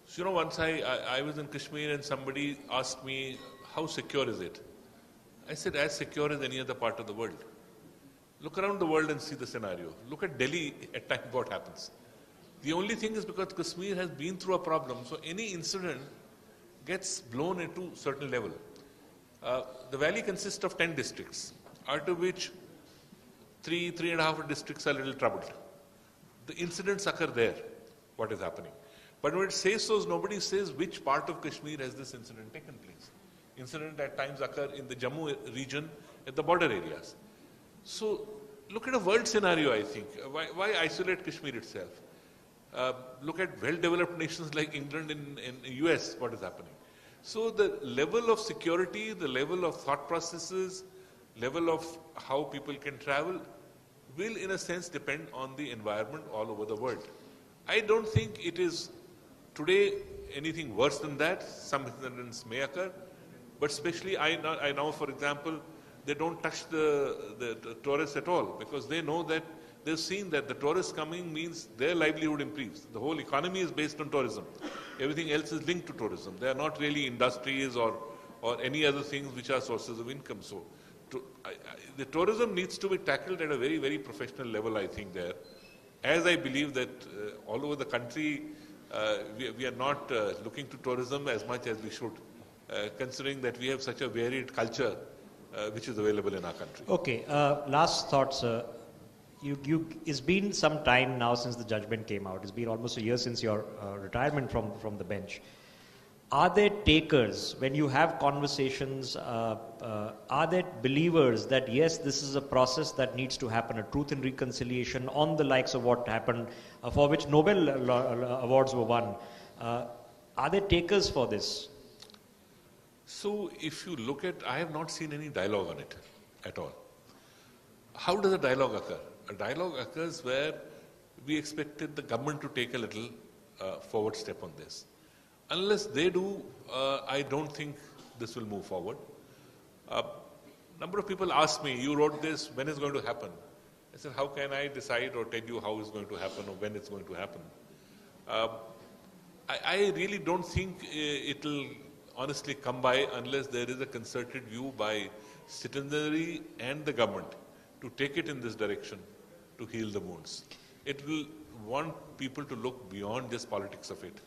So, once I was in Kashmir and somebody asked me, how secure is it? I said, as secure as any other part of the world. Look around the world and see the scenario. Look at Delhi at times what happens. The only thing is because Kashmir has been through a problem, so any incident gets blown into a certain level. The valley consists of 10 districts, out of which 3.5 districts are a little troubled. The incidents occur there, what is happening. But when it says so, nobody says which part of Kashmir has this incident taken place. Incidents at times occur in the Jammu region at the border areas. So look at a world scenario, I think. Why isolate Kashmir itself? Look at well-developed nations like England and US, what is happening. So the level of security, the level of thought processes, level of how people can travel will in a sense depend on the environment all over the world. I don't think it is today anything worse than that. Some incidents may occur, but especially I know, for example, they don't touch the tourists at all because they know that they've seen that the tourists coming means their livelihood improves. The whole economy is based on tourism. Everything else is linked to tourism. They are not really industries or any other things which are sources of income. So the tourism needs to be tackled at a very, very professional level, I think, there. As I believe that all over the country, we are not looking to tourism as much as we should, considering that we have such a varied culture which is available in our country. Okay, last thought, sir. It's been some time now since the judgment came out. It's been almost a year since your retirement from the bench. Are there takers, when you have conversations, are there believers that yes, this is a process that needs to happen, a truth and reconciliation on the likes of what happened, for which Nobel awards were won? Are there takers for this? So if you look at, I have not seen any dialogue on it at all. How does a dialogue occur? A dialogue occurs where we expected the government to take a little forward step on this. Unless they do, I don't think this will move forward. Number of people ask me, you wrote this, when is it going to happen? I said, how can I decide or tell you how it's going to happen or when it's going to happen? I really don't think it will honestly come by unless there is a concerted view by citizenry and the government to take it in this direction to heal the wounds. It will want people to look beyond just politics of it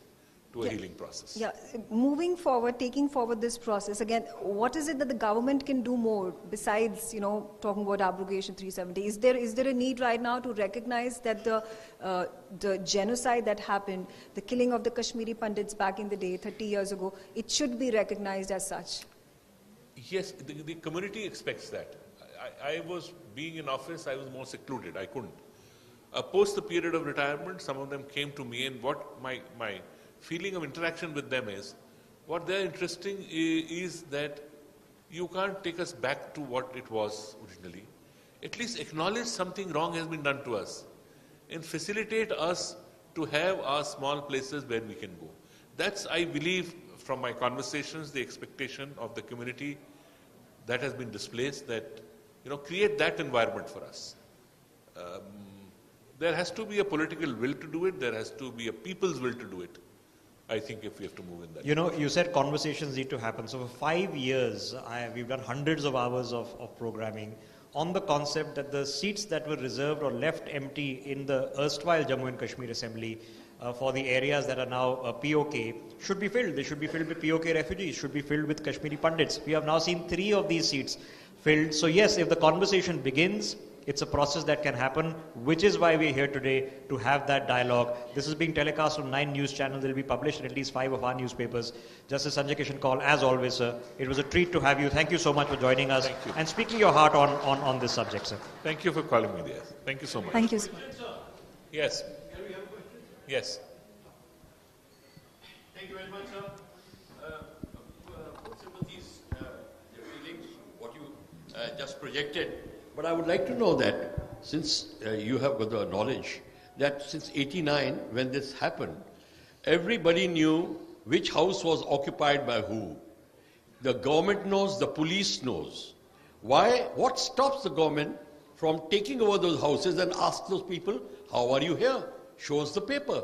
to a healing process. Yeah, moving forward, taking forward this process, again, what is it that the government can do more besides, talking about abrogation 370? Is there a need right now to recognize that the genocide that happened, the killing of the Kashmiri Pandits back in the day, 30 years ago, it should be recognized as such? Yes, the community expects that. I was, being in office, I was more secluded. I couldn't. Post the period of retirement, some of them came to me, and what my feeling of interaction with them is, what they're interesting is that you can't take us back to what it was originally. At least acknowledge something wrong has been done to us and facilitate us to have our small places where we can go. That's, I believe, from my conversations, the expectation of the community that has been displaced, that create that environment for us. There has to be a political will to do it. There has to be a people's will to do it. I think if we have to move in that. You know, you said conversations need to happen. So for 5 years, we've done hundreds of hours of programming on the concept that the seats that were reserved or left empty in the erstwhile Jammu and Kashmir Assembly for the areas that are now POK should be filled. They should be filled with POK refugees, should be filled with Kashmiri Pandits. We have now seen 3 of these seats filled. So yes, if the conversation begins, it's a process that can happen, which is why we're here today to have that dialogue. This is being telecast on 9 news channels. It will be published in at least 5 of our newspapers. Justice Sanjay Kishan Kaul, as always, sir, it was a treat to have you. Thank you so much for joining us and speaking your heart on this subject, sir. Thank you for calling me there. Thank you so much. Thank you, sir. Yes. Yes. Thank you very much, sir. Full sympathies, your feelings, what you just projected. But I would like to know that, since you have got the knowledge, that since '89, when this happened, everybody knew which house was occupied by who. The government knows, the police knows. Why? What stops the government from taking over those houses and ask those people, how are you here? Show us the paper.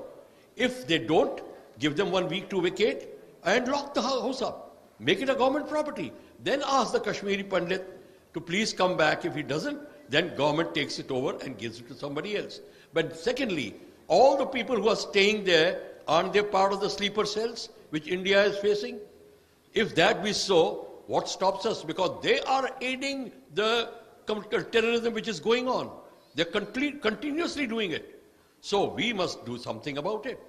If they don't, give them 1 week to vacate and lock the house up. Make it a government property. Then ask the Kashmiri Pandit to please come back. If he doesn't, then government takes it over and gives it to somebody else. But secondly, all the people who are staying there, aren't they part of the sleeper cells which India is facing? If that be so, what stops us? Because they are aiding the terrorism which is going on. They're continuously doing it. So we must do something about it.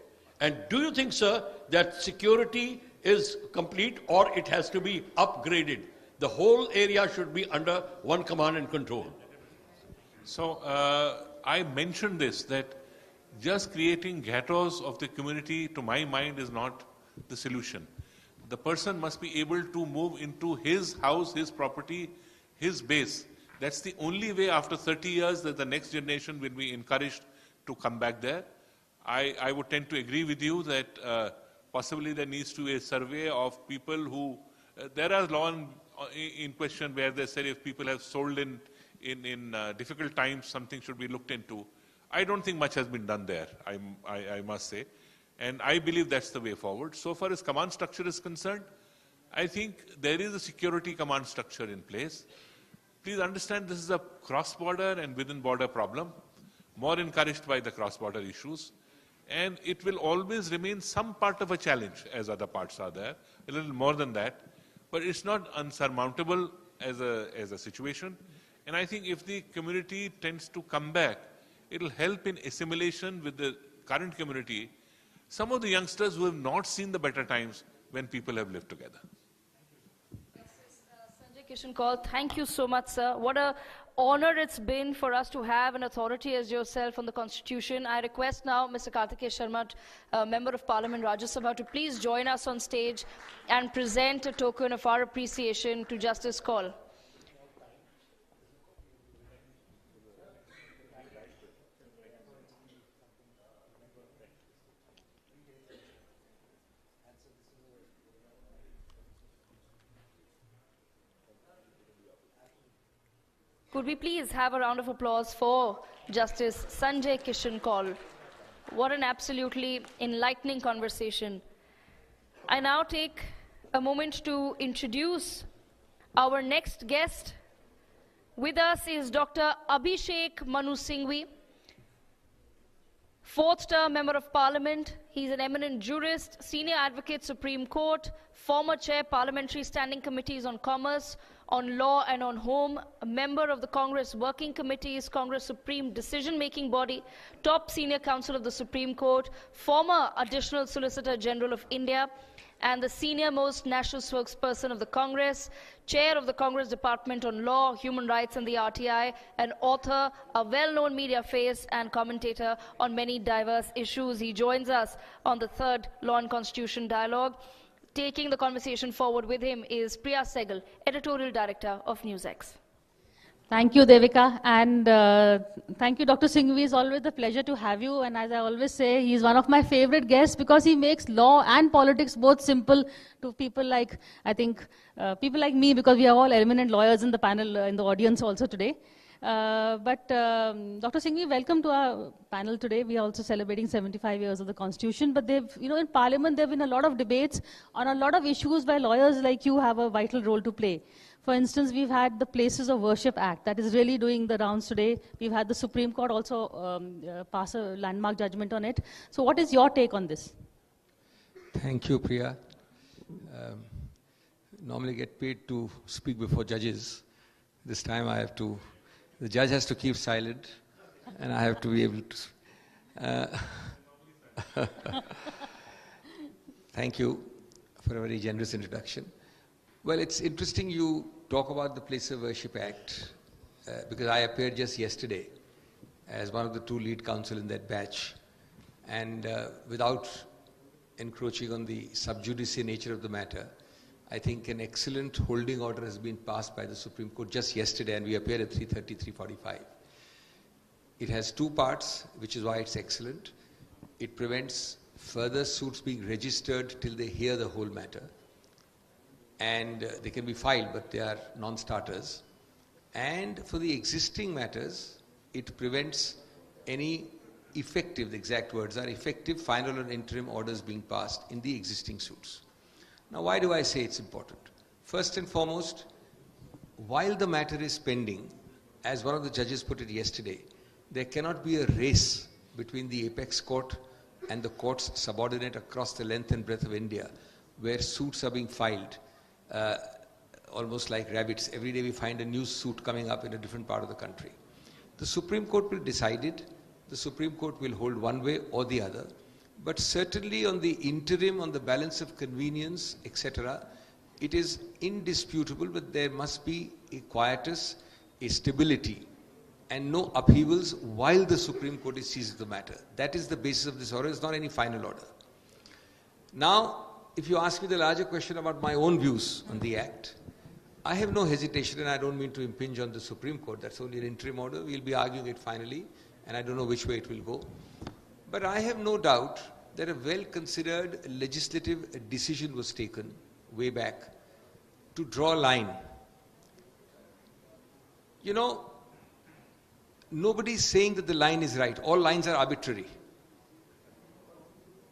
And do you think, sir, that security is complete or it has to be upgraded? The whole area should be under one command and control. So I mentioned this, that just creating ghettos of the community, to my mind, is not the solution. The person must be able to move into his house, his property, his base. That's the only way after 30 years that the next generation will be encouraged to come back there. I would tend to agree with you that possibly there needs to be a survey of people who, there are law in question where they said if people have sold in difficult times, something should be looked into. I don't think much has been done there, I must say. And I believe that's the way forward. So far as command structure is concerned, I think there is a security command structure in place. Please understand this is a cross-border and within-border problem, more encouraged by the cross-border issues. And it will always remain some part of a challenge, as other parts are there, a little more than that. But it's not unsurmountable as a situation. And I think if the community tends to come back, it'll help in assimilation with the current community. Some of the youngsters who have not seen the better times when people have lived together. Sanjay Kishan Kaul, thank you so much, sir. What an honor it's been for us to have an authority as yourself on the Constitution. I request now Mr. Karti Sharma, Member of Parliament, Rajya Sabha, to please join us on stage and present a token of our appreciation to Justice Kaul. Could we please have a round of applause for Justice Sanjay Kishan Kaul? What an absolutely enlightening conversation. I now take a moment to introduce our next guest. With us is Dr. Abhishek Manu Singhvi, 4th term Member of Parliament. He's an eminent jurist, senior advocate, Supreme Court, former chair, Parliamentary Standing Committees on Commerce, on Law and on Home, a member of the Congress Working Committees, Congress Supreme Decision-Making Body, top senior counsel of the Supreme Court, former Additional Solicitor General of India, and the senior-most national spokesperson of the Congress, chair of the Congress Department on Law, Human Rights and the RTI, an author, a well-known media face and commentator on many diverse issues. He joins us on the 3rd Law and Constitution Dialogue. Taking the conversation forward with him is Priya Sehgal, Editorial Director of NewsX. Thank you, Devika, and thank you, Dr. Singhvi. It's always a pleasure to have you, and as I always say, he's one of my favorite guests because he makes law and politics both simple to people like, I think, people like me, because we are all eminent lawyers in the panel, in the audience also today. Dr. Singhvi, welcome to our panel today. We are also celebrating 75 years of the Constitution, but they've, in Parliament there have been a lot of debates on a lot of issues where lawyers like you have a vital role to play. For instance, we've had the Places of Worship Act that is really doing the rounds today. We've had the Supreme Court also pass a landmark judgment on it. So what is your take on this? Thank you, Priya. Normally get paid to speak before judges. This time I have to, the judge has to keep silent and I have to be able to. Thank you for a very generous introduction. Well, it's interesting you talk about the Place of Worship Act because I appeared just yesterday as one of the two lead counsel in that batch, and without encroaching on the sub judice nature of the matter, I think an excellent holding order has been passed by the Supreme Court just yesterday, and we appeared at 3:30, 3:45. It has two parts, which is why it's excellent. It prevents further suits being registered till they hear the whole matter. And they can be filed, but they are non-starters. And for the existing matters, it prevents any effective, the exact words are effective, final and interim orders being passed in the existing suits. Now, why do I say it's important? First and foremost, while the matter is pending, as one of the judges put it yesterday, there cannot be a race between the apex court and the courts subordinate across the length and breadth of India, where suits are being filed almost like rabbits. Every day we find a new suit coming up in a different part of the country. The Supreme Court will decide it. The Supreme Court will hold one way or the other. But certainly on the interim, on the balance of convenience, etc., it is indisputable that there must be a quietus, a stability, and no upheavals while the Supreme Court is seized of the matter. That is the basis of this order. It's not any final order. Now, if you ask me the larger question about my own views on the Act, I have no hesitation, and I don't mean to impinge on the Supreme Court. That's only an interim order. We'll be arguing it finally, and I don't know which way it will go. But I have no doubt that a well-considered legislative decision was taken way back to draw a line. You know, nobody's saying that the line is right. All lines are arbitrary.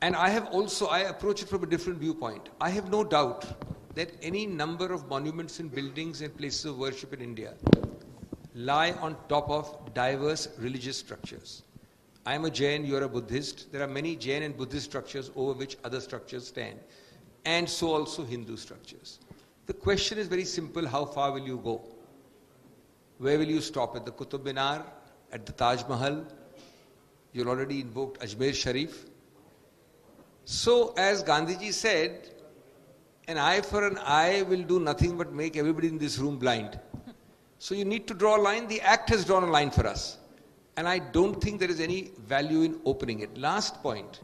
And I approach it from a different viewpoint. I have no doubt that any number of monuments and buildings and places of worship in India lie on top of diverse religious structures. I am a Jain, you are a Buddhist. There are many Jain and Buddhist structures over which other structures stand. And so also Hindu structures. The question is very simple: how far will you go? Where will you stop? At the Qutub Minar? At the Taj Mahal? You already invoked Ajmer Sharif. So, as Gandhiji said, an eye for an eye will do nothing but make everybody in this room blind. So you need to draw a line. The Act has drawn a line for us. And I don't think there is any value in opening it. Last point.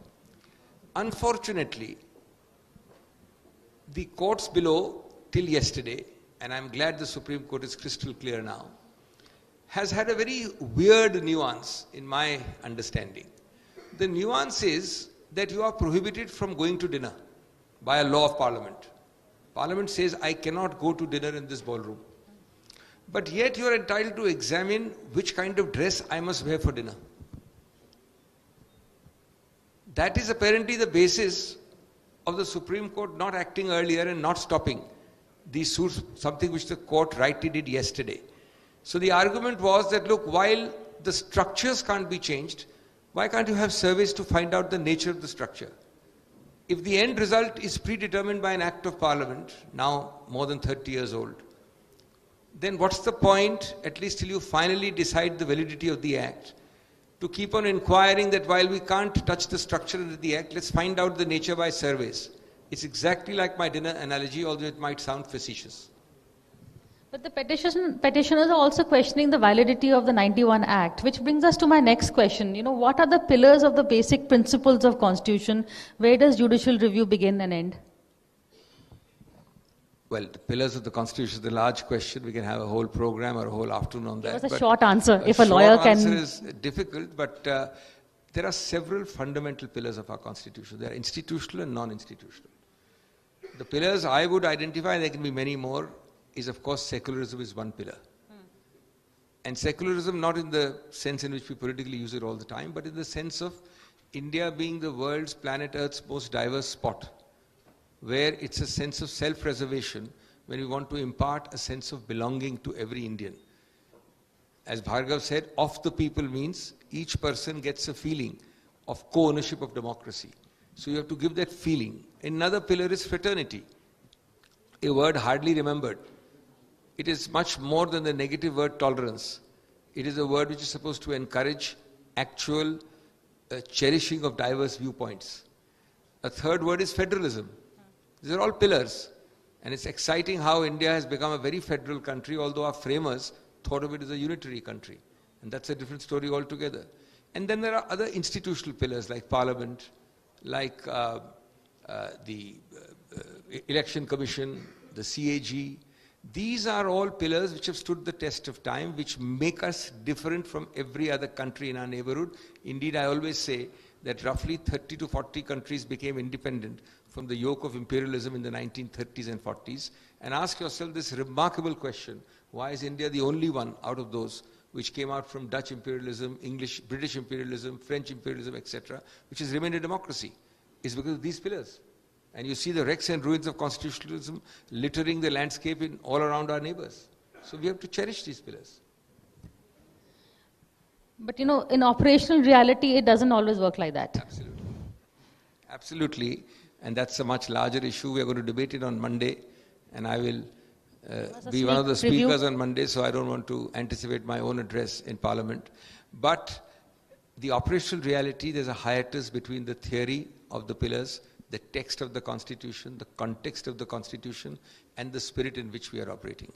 Unfortunately, the courts below, till yesterday, and I'm glad the Supreme Court is crystal clear now, has had a very weird nuance in my understanding. The nuance is that you are prohibited from going to dinner by a law of Parliament. Parliament says, I cannot go to dinner in this ballroom. But yet you are entitled to examine which kind of dress I must wear for dinner. That is apparently the basis of the Supreme Court not acting earlier and not stopping these suits, something which the court rightly did yesterday. So the argument was that, look, while the structures can't be changed, why can't you have surveys to find out the nature of the structure? If the end result is predetermined by an act of Parliament, now more than 30 years old, then what's the point, at least till you finally decide the validity of the Act, to keep on inquiring that while we can't touch the structure of the Act, let's find out the nature by surveys. It's exactly like my dinner analogy, although it might sound facetious. But the petitioners are also questioning the validity of the 91 Act, which brings us to my next question. You know, what are the pillars of the basic principles of Constitution? Where does judicial review begin and end? Well, the pillars of the Constitution is a large question. We can have a whole program or a whole afternoon on that. Give us a short answer, if a lawyer can... A short answer is difficult, but there are several fundamental pillars of our Constitution. They are institutional and non-institutional. The pillars I would identify, there can be many more, is of course secularism is one pillar. And secularism, not in the sense in which we politically use it all the time, but in the sense of India being the world's, planet Earth's most diverse spot, where it's a sense of self-preservation when we want to impart a sense of belonging to every Indian. As Bhargav said, of the people means each person gets a feeling of co-ownership of democracy. So you have to give that feeling. Another pillar is fraternity, a word hardly remembered. It is much more than the negative word tolerance. It is a word which is supposed to encourage actual cherishing of diverse viewpoints. A third word is federalism. These are all pillars. And it's exciting how India has become a very federal country, although our framers thought of it as a unitary country. And that's a different story altogether. And then there are other institutional pillars like Parliament, like the Election Commission, the CAG. These are all pillars which have stood the test of time, which make us different from every other country in our neighborhood. Indeed, I always say that roughly 30 to 40 countries became independent from the yoke of imperialism in the 1930s and 40s. And ask yourself this remarkable question: why is India the only one out of those which came out from Dutch imperialism, British imperialism, French imperialism, etc., which has remained a democracy? It's because of these pillars. And you see the wrecks and ruins of constitutionalism littering the landscape in all around our neighbors. So we have to cherish these pillars. But you know, in operational reality, it doesn't always work like that. Absolutely. Absolutely. And that's a much larger issue. We are going to debate it on Monday. And I will be one of the speakers on Monday, so I don't want to anticipate my own address in Parliament. But the operational reality, there's a hiatus between the theory of the pillars, the text of the Constitution, the context of the Constitution, and the spirit in which we are operating.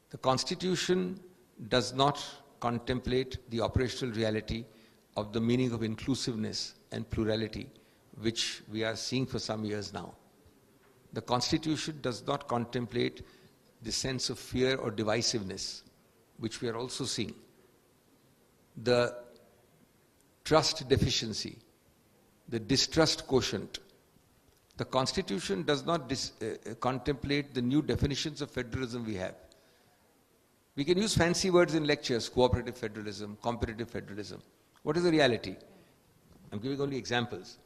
The Constitution does not contemplate the operational reality of the meaning of inclusiveness and plurality, which we are seeing for some years now. The Constitution does not contemplate the sense of fear or divisiveness, which we are also seeing. The trust deficiency, the distrust quotient. The Constitution does not contemplate the new definitions of federalism we have. We can use fancy words in lectures: cooperative federalism, competitive federalism. What is the reality? I'm giving only examples.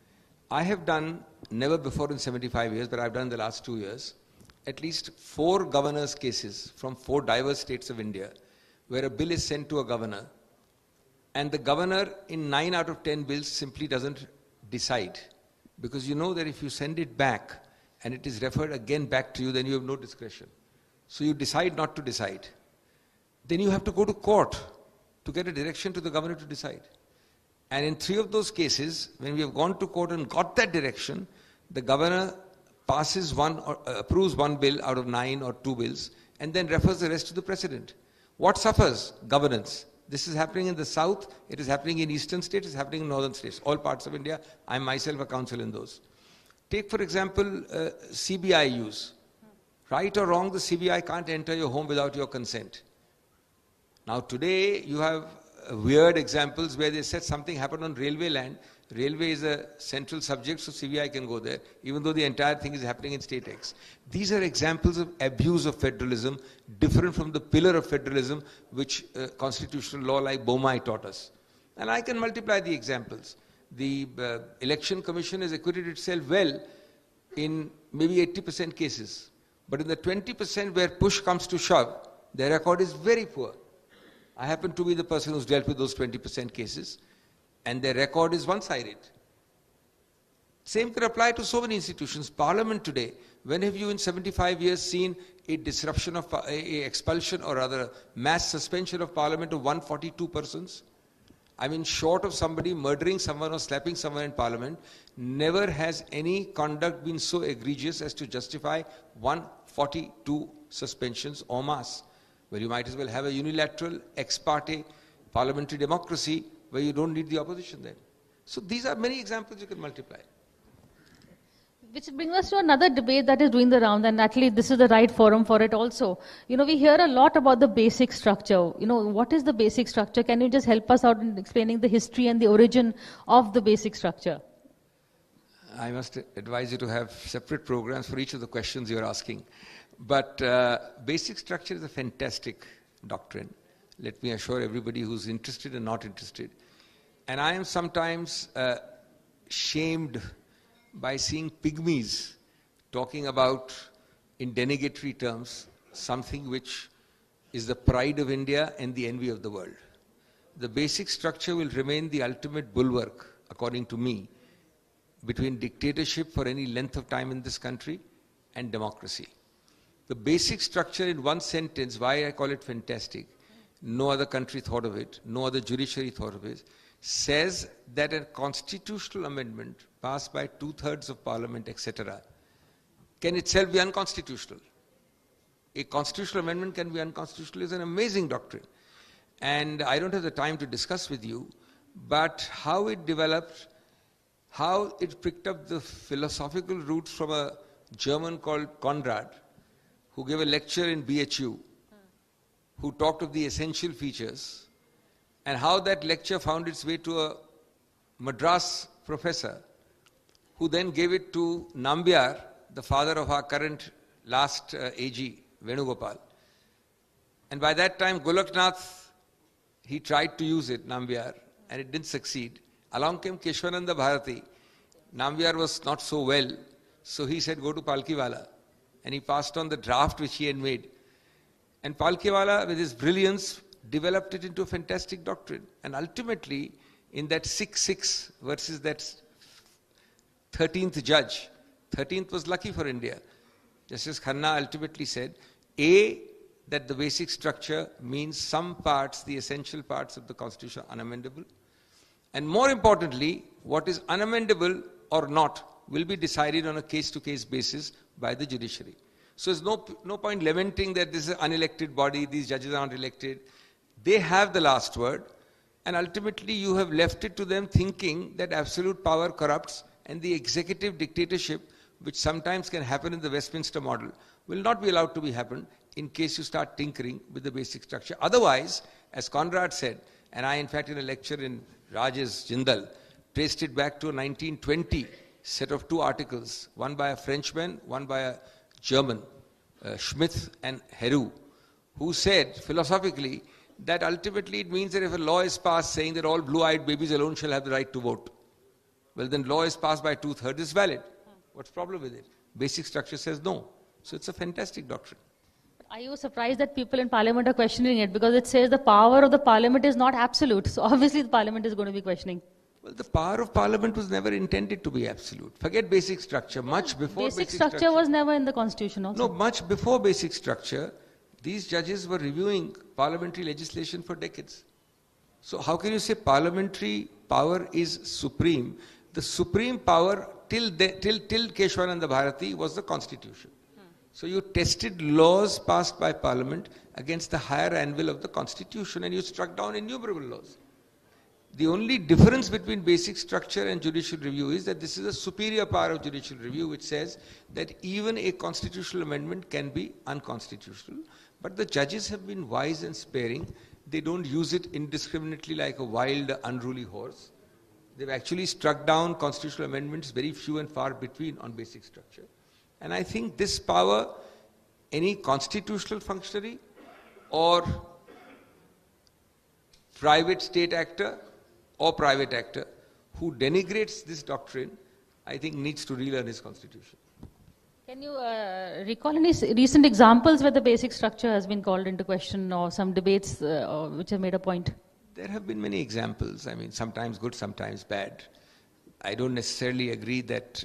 I have done, never before in 75 years, but I've done the last 2 years, at least 4 governors' cases from 4 diverse states of India, where a bill is sent to a governor, and the governor in 9 out of 10 bills simply doesn't decide. Because you know that if you send it back and it is referred again back to you, then you have no discretion. So you decide not to decide. Then you have to go to court to get a direction to the governor to decide. And in 3 of those cases, when we have gone to court and got that direction, the governor passes approves 1 bill out of 9 or 2 bills, and then refers the rest to the president. What suffers? Governance. This is happening in the south, it is happening in eastern states, it is happening in northern states, all parts of India. I am myself a counsel in those. Take, for example, CBI use. Right or wrong, the CBI can't enter your home without your consent. Now today, you have weird examples where they said something happened on railway land. Railway is a central subject, so CBI can go there, even though the entire thing is happening in state X. These are examples of abuse of federalism, different from the pillar of federalism, which constitutional law like Bomai taught us. And I can multiply the examples. The Election Commission has acquitted itself well in maybe 80% cases. But in the 20% where push comes to shove, their record is very poor. I happen to be the person who's dealt with those 20% cases, and their record is one-sided. Same can apply to so many institutions. Parliament today, when have you in 75 years seen a disruption of, a expulsion or rather mass suspension of Parliament of 142 persons? I mean, short of somebody murdering someone or slapping someone in Parliament, never has any conduct been so egregious as to justify 142 suspensions en masse. Well, you might as well have a unilateral ex parte parliamentary democracy where you don't need the opposition then. So these are many examples you can multiply. Which brings us to another debate that is doing the round, and actually this is the right forum for it also. You know, we hear a lot about the basic structure. You know, what is the basic structure? Can you just help us out in explaining the history and the origin of the basic structure? I must advise you to have separate programs for each of the questions you're asking. But basic structure is a fantastic doctrine. Let me assure everybody who's interested and not interested. And I am sometimes shamed by seeing pygmies talking about, in denegatory terms, something which is the pride of India and the envy of the world. The basic structure will remain the ultimate bulwark, according to me, between dictatorship for any length of time in this country and democracy. The basic structure in one sentence, why I call it fantastic, no other country thought of it, no other judiciary thought of it, says that a constitutional amendment passed by 2/3 of parliament, etc., can itself be unconstitutional. A constitutional amendment can be unconstitutional is an amazing doctrine. And I don't have the time to discuss with you, but how it developed, how it picked up the philosophical roots from a German called Conrad, who gave a lecture in BHU, who talked of the essential features, and how that lecture found its way to a Madras professor, who then gave it to Nambiar, the father of our current last AG, Venugopal. And by that time, Golaknath, he tried to use it, Nambiar, and it didn't succeed. Along came Keshwananda Bharati. Nambiar was not so well, so he said, go to Palkiwala. And he passed on the draft which he had made. And Palkiwala, with his brilliance, developed it into a fantastic doctrine. And ultimately, in that 6-6 versus that 13th judge, 13th was lucky for India. Justice Khanna ultimately said, A, that the basic structure means some parts, the essential parts of the Constitution, unamendable. And more importantly, what is unamendable or not will be decided on a case-to-case basis by the judiciary. So there's no point lamenting that this is an unelected body, these judges aren't elected. They have the last word, and ultimately you have left it to them thinking that absolute power corrupts, and the executive dictatorship, which sometimes can happen in the Westminster model, will not be allowed to be happen in case you start tinkering with the basic structure. Otherwise, as Conrad said, and I in fact in a lecture in Rajesh Jindal, traced it back to a 1920 set of 2 articles, one by a Frenchman, one by a German, Schmidt and Heroux, who said philosophically that ultimately it means that if a law is passed saying that all blue-eyed babies alone shall have the right to vote, well then law is passed by 2/3 is valid. What's the problem with it? Basic structure says no. So it's a fantastic doctrine. Are you surprised that people in Parliament are questioning it? Because it says the power of the Parliament is not absolute. So obviously the Parliament is going to be questioning. Well, the power of Parliament was never intended to be absolute. Forget basic structure. Much before basic structure was never in the Constitution also. No, much before basic structure, these judges were reviewing parliamentary legislation for decades. So how can you say parliamentary power is supreme? The supreme power till Keshwananda Bharati was the Constitution. So you tested laws passed by Parliament against the higher anvil of the Constitution, and you struck down innumerable laws. The only difference between basic structure and judicial review is that this is a superior power of judicial review, which says that even a constitutional amendment can be unconstitutional. But the judges have been wise and sparing. They don't use it indiscriminately like a wild, unruly horse. They've actually struck down constitutional amendments, very few and far between, on basic structure. And I think this power, any constitutional functionary or private state actor or private actor who denigrates this doctrine, I think needs to relearn his constitution. Can you recall any recent examples where the basic structure has been called into question, or some debates which have made a point? There have been many examples. I mean, sometimes good, sometimes bad. I don't necessarily agree that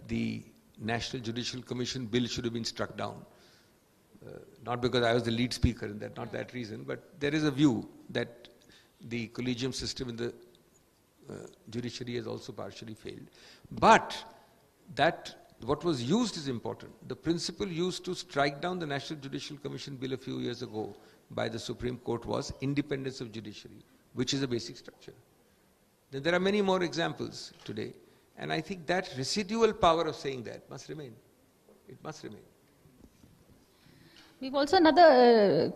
the National Judicial Commission bill should have been struck down. Not because I was the lead speaker, and not that reason, but there is a view that the collegium system in the judiciary has also partially failed. But that what was used is important. The principle used to strike down the National Judicial Commission bill a few years ago by the Supreme Court was independence of judiciary, which is a basic structure. Then there are many more examples today. And I think that residual power of saying that must remain. It must remain. We've also another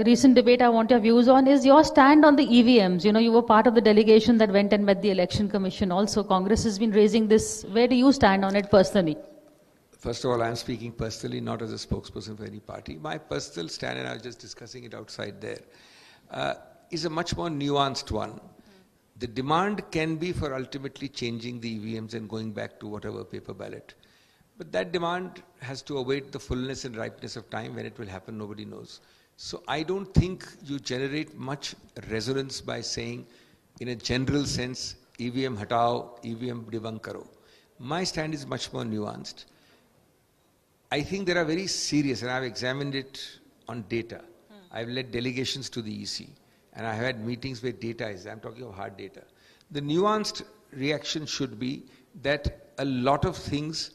recent debate I want your views on is your stand on the EVMs. You know, you were part of the delegation that went and met the Election Commission. Also, Congress has been raising this. Where do you stand on it personally? First of all, I'm speaking personally, not as a spokesperson for any party. My personal stand, and I was just discussing it outside there. is a much more nuanced one. The demand can be for ultimately changing the EVMs and going back to whatever paper ballot. But that demand has to await the fullness and ripeness of time. When it will happen, nobody knows. So I don't think you generate much resonance by saying, in a general sense, EVM hatao, EVM debunk karo. My stand is much more nuanced. I think there are very serious, and I've examined it on data. I've led delegations to the EC, and I have had meetings where data is, I'm talking of hard data. The nuanced reaction should be that a lot of things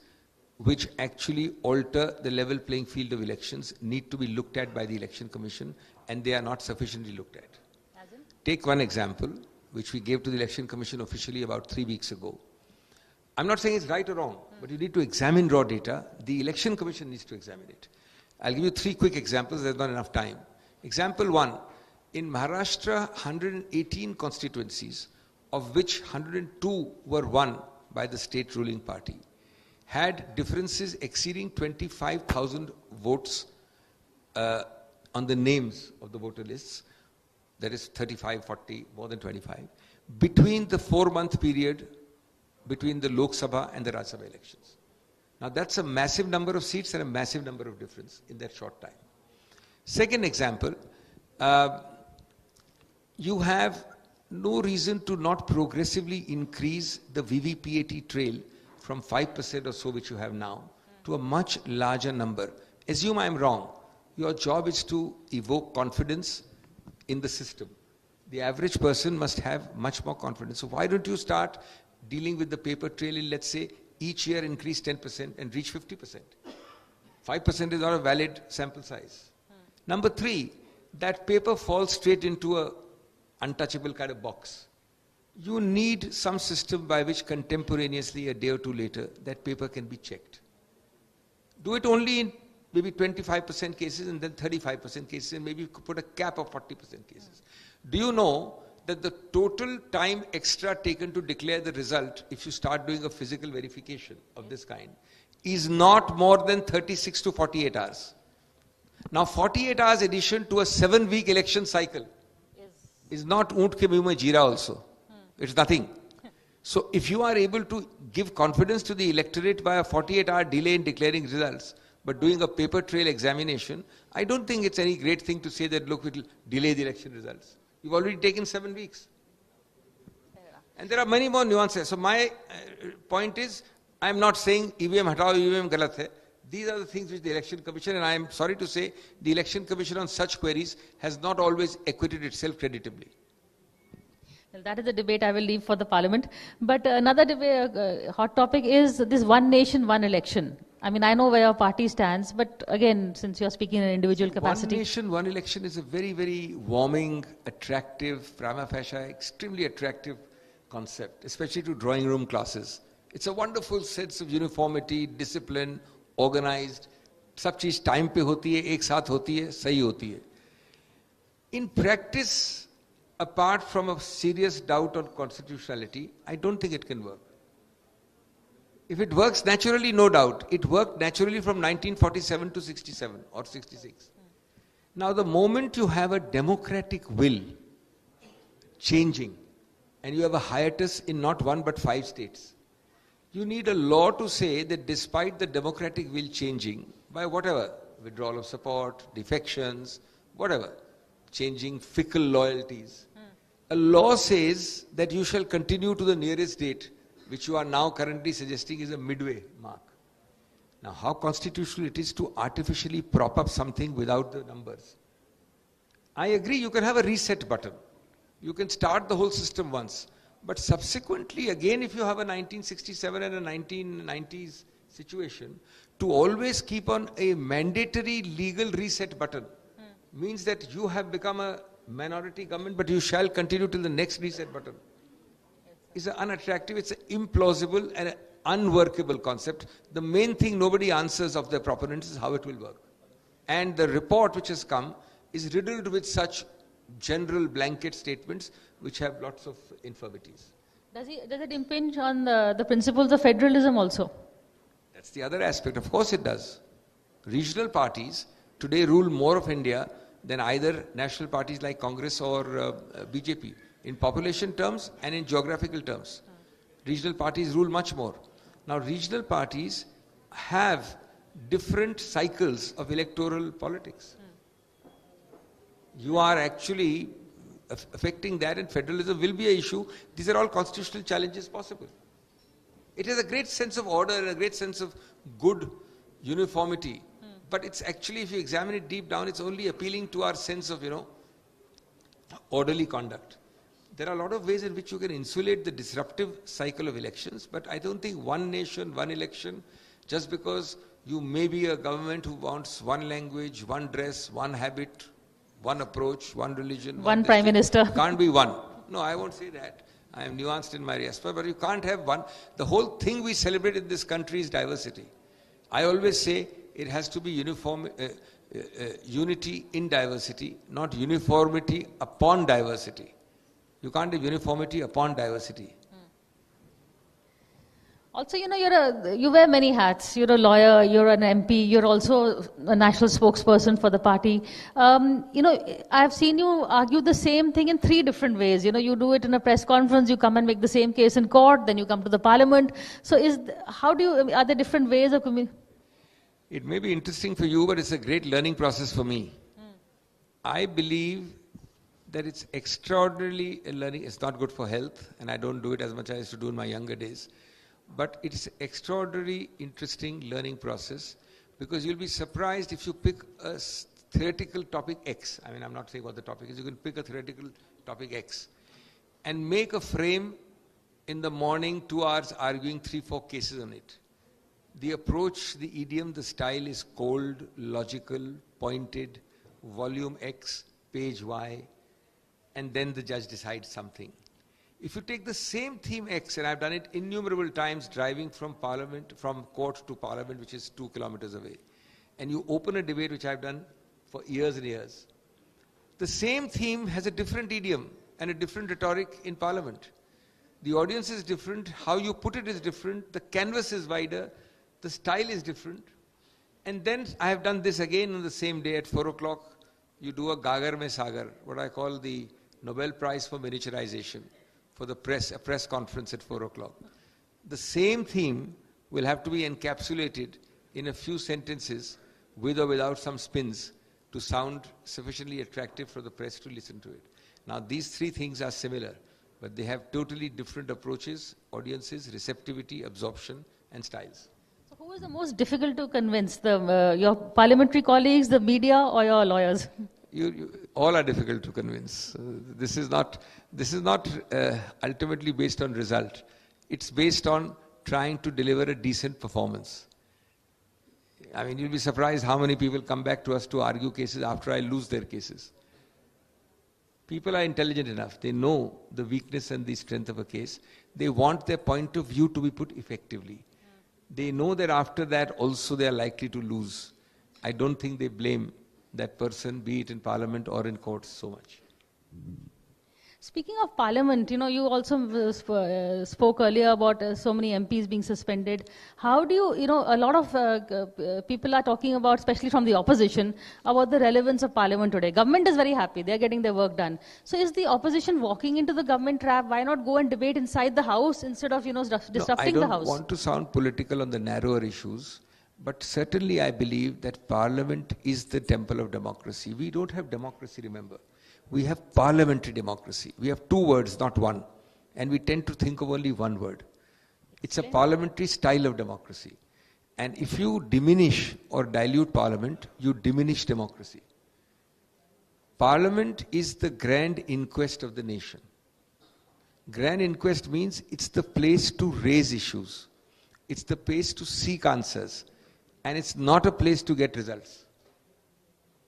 which actually alter the level playing field of elections need to be looked at by the Election Commission, and they are not sufficiently looked at. Take one example, which we gave to the Election Commission officially about 3 weeks ago. I'm not saying it's right or wrong, but you need to examine raw data. The Election Commission needs to examine it. I'll give you 3 quick examples, there's not enough time. Example 1, in Maharashtra, 118 constituencies, of which 102 were won by the state ruling party, had differences exceeding 25,000 votes on the names of the voter lists, that is 35, 40, more than 25, between the 4-month period between the Lok Sabha and the Rajya Sabha elections. Now that's a massive number of seats and a massive number of difference in that short time. Second example, you have no reason to not progressively increase the VVPAT trail from 5% or so which you have now to a much larger number. Assume I'm wrong. Your job is to evoke confidence in the system. The average person must have much more confidence. So why don't you start dealing with the paper trail in, let's say, each year increase 10% and reach 50%. 5% is not a valid sample size. Number 3, that paper falls straight into a untouchable kind of box. You need some system by which contemporaneously, a day or two later, that paper can be checked. Do it only in maybe 25% cases and then 35% cases, and maybe you could put a cap of 40% cases. Do you know that the total time extra taken to declare the result, if you start doing a physical verification of this kind, is not more than 36 to 48 hours. Now 48 hours addition to a 7-week election cycle is not oont ke muh mein jeera also. It's nothing. So if you are able to give confidence to the electorate by a 48-hour delay in declaring results, but doing a paper trail examination, I don't think it's any great thing to say that, look, it will delay the election results. You've already taken 7 weeks. And there are many more nuances. So my point is, I'm not saying EVM hatao, EVM galat hai. These are the things which the Election Commission, and I am sorry to say, the Election Commission on such queries has not always acquitted itself creditably. Well, that is a debate I will leave for the Parliament. But another hot topic is this one nation, one election. I mean, I know where your party stands, but again, since you're speaking in an individual capacity. One nation, one election is a very, very warming, attractive, prima facie, extremely attractive concept, especially to drawing room classes. It's a wonderful sense of uniformity, discipline, organized. सब चीज time पे होती है, एक साथ होती है, सही होती है. In practice, apart from a serious doubt on constitutionality, I don't think it can work. If it works naturally, no doubt. It worked naturally from 1947 to 67 or 66. Now the moment you have a democratic will changing, and you have a hiatus in not 1 but 5 states, you need a law to say that despite the democratic will changing, by whatever, withdrawal of support, defections, whatever, changing fickle loyalties, a law says that you shall continue to the nearest date, which you are now currently suggesting is a midway mark. Now, how constitutional it is to artificially prop up something without the numbers. I agree, you can have a reset button. You can start the whole system once. But subsequently, again, if you have a 1967 and a 1990s situation, to always keep on a mandatory legal reset button means that you have become a minority government, but you shall continue till the next reset button. It's unattractive, it's an implausible and an unworkable concept. The main thing nobody answers of the proponents is how it will work. And the report which has come is riddled with such general blanket statements which have lots of infirmities. Does it impinge on the principles of federalism also? That's the other aspect. Of course it does. Regional parties today rule more of India than either national parties like Congress or BJP, in population terms and in geographical terms. Regional parties rule much more. Now, regional parties have different cycles of electoral politics. You are actually affecting that, and federalism will be an issue. These are all constitutional challenges possible. It has a great sense of order and a great sense of good uniformity. But it's actually, if you examine it deep down, it's only appealing to our sense of, orderly conduct. There are a lot of ways in which you can insulate the disruptive cycle of elections, but I don't think one nation, one election, just because you may be a government who wants one language, one dress, one habit, one approach, one religion, one prime minister. Can't be one. No, I won't say that. I am nuanced in my response, but you can't have one. The whole thing we celebrate in this country is diversity. I always say it has to be unity in diversity, not uniformity upon diversity. You can't have uniformity upon diversity. Also, you wear many hats. You're a lawyer, you're an MP, you're also a national spokesperson for the party. I've seen you argue the same thing in 3 different ways. You do it in a press conference, you come and make the same case in court, then you come to the parliament. So are there different ways of communicating? It may be interesting for you, but it's a great learning process for me. I believe that it's extraordinarily learning. It's not good for health, and I don't do it as much as I used to do in my younger days. But it's extraordinarily interesting learning process, because you'll be surprised if you pick a theoretical topic X. I mean, I'm not saying what the topic is. You can pick a theoretical topic X and make a frame in the morning, 2 hours arguing 3-4 cases on it. The approach, the idiom, the style is cold, logical, pointed, volume X, page Y, and then the judge decides something. If you take the same theme X, and I've done it innumerable times driving from court to parliament, which is 2 kilometers away, and you open a debate, which I've done for years and years, the same theme has a different idiom and a different rhetoric in parliament. The audience is different, how you put it is different, the canvas is wider, the style is different. And then I have done this again on the same day at 4 o'clock. You do a Gagar Mein Sagar, what I call the Nobel Prize for Miniaturization, for the press, a press conference at 4 o'clock. The same theme will have to be encapsulated in a few sentences with or without some spins to sound sufficiently attractive for the press to listen to it. Now, these 3 things are similar, but they have totally different approaches, audiences, receptivity, absorption, and styles. So who is the most difficult to convince, your parliamentary colleagues, the media, or your lawyers? All are difficult to convince. This is not ultimately based on result. It's based on trying to deliver a decent performance. I mean, you'll be surprised how many people come back to us to argue cases after I lose their cases. People are intelligent enough. They know the weakness and the strength of a case. They want their point of view to be put effectively. They know that after that also they are likely to lose. I don't think they blame that person, be it in parliament or in courts, so much. Speaking of parliament, you also spoke earlier about so many MPs being suspended. How do a lot of people are talking about, especially from the opposition, about the relevance of parliament today. Government is very happy, they're getting their work done. So is the opposition walking into the government trap? Why not go and debate inside the house instead of, disrupting the house? I don't want to sound political on the narrower issues, but certainly I believe that parliament is the temple of democracy. We don't have democracy, remember. We have parliamentary democracy. We have 2 words, not one. And we tend to think of only one word. It's a parliamentary style of democracy. And if you diminish or dilute parliament, you diminish democracy. Parliament is the grand inquest of the nation. Grand inquest means it's the place to raise issues. It's the place to seek answers. And it's not a place to get results.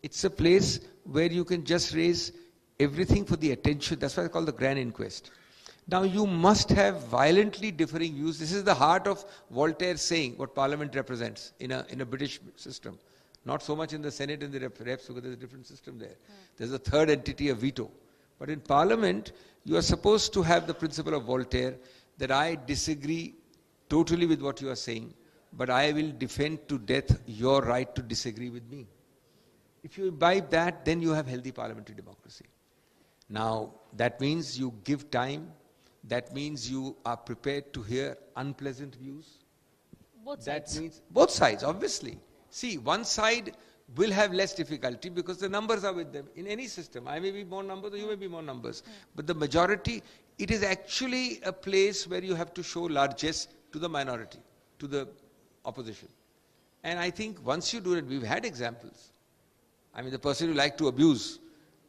It's a place where you can just raise everything for the attention. That's why I call the grand inquest. Now, you must have violently differing views. This is the heart of Voltaire's saying, what parliament represents in a British system. Not so much in the Senate and the reps, because there's a different system there. There's a third entity, a veto. But in parliament, you are supposed to have the principle of Voltaire that I disagree totally with what you are saying, but I will defend to death your right to disagree with me. If you imbibe that, then you have healthy parliamentary democracy. Now, that means you give time. That means you are prepared to hear unpleasant views. Both sides. That means both sides, obviously. See, one side will have less difficulty because the numbers are with them. In any system, I may be more numbers or you may be more numbers. But the majority, it is actually a place where you have to show largesse to the minority, to the opposition. And I think once you do it, we've had examples. I mean, the person who liked to abuse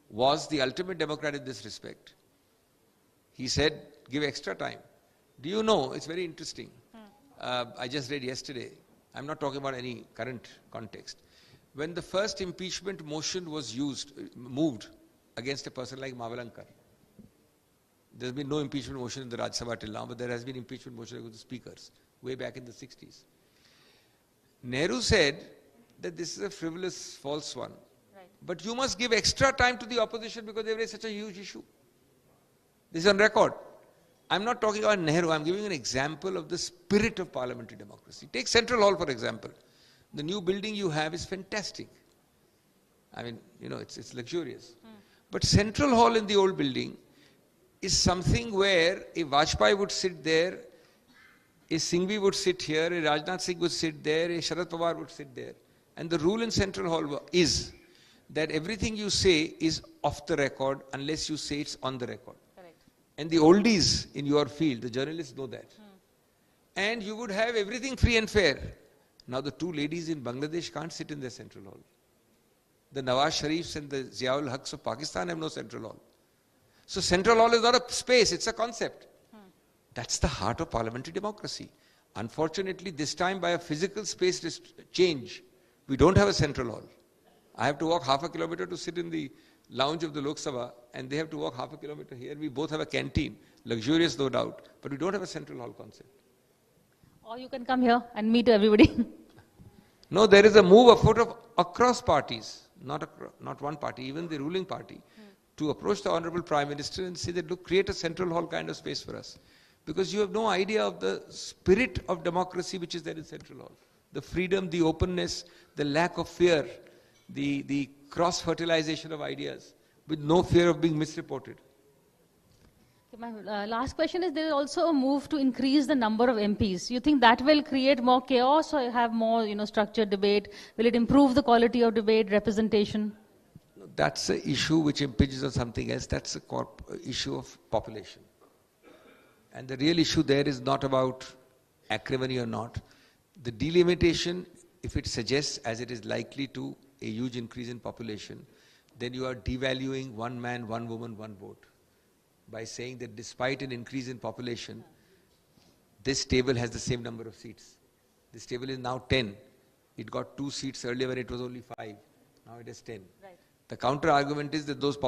was the ultimate Democrat in this respect. He said, give extra time. Do you know, it's very interesting. I just read yesterday, I'm not talking about any current context. When the first impeachment motion was moved against a person like Mavalankar, there's been no impeachment motion in the Rajya Sabha till now, but there has been impeachment motion against the speakers, way back in the 60s. Nehru said that this is a frivolous, false one. Right. But you must give extra time to the opposition because they raised such a huge issue. This is on record. I'm not talking about Nehru, I'm giving an example of the spirit of parliamentary democracy. Take Central Hall, for example. The new building you have is fantastic. I mean, you know, it's luxurious. But Central Hall in the old building is something where a Vajpayee would sit there, a Singhvi would sit here, a Rajnath Singh would sit there, a Sharad Pawar would sit there. And the rule in Central Hall is that everything you say is off the record unless you say it's on the record. And the oldies in your field, the journalists know that. And you would have everything free and fair. Now the two ladies in Bangladesh can't sit in their Central Hall. The Nawaz Sharifs and the Ziaul Haqs of Pakistan have no Central Hall. So Central Hall is not a space, it's a concept. That's the heart of parliamentary democracy. Unfortunately, this time by a physical space change, we don't have a Central Hall. I have to walk half a kilometer to sit in the lounge of the Lok Sabha, and they have to walk half a kilometer here. We both have a canteen, luxurious no doubt, but we don't have a Central Hall concept. Or you can come here and meet everybody. No, there is a move afoot of across parties, not one party, even the ruling party, to approach the Honorable Prime Minister and say that, look, create a Central Hall kind of space for us. Because you have no idea of the spirit of democracy which is there in Central Hall. The freedom, the openness, the lack of fear, the cross-fertilization of ideas with no fear of being misreported. Okay, my last question is, there is also a move to increase the number of MPs. You think that will create more chaos or have more structured debate? Will it improve the quality of debate, representation? That's an issue which impinges on something else. That's an issue of population. And the real issue there is not about acrimony or not. The delimitation, if it suggests, as it is likely to, a huge increase in population, then you are devaluing one man, one woman, one vote. By saying that despite an increase in population, this table has the same number of seats. This table is now 10. It got 2 seats earlier when it was only 5. Now it is 10. Right. The counter argument is that those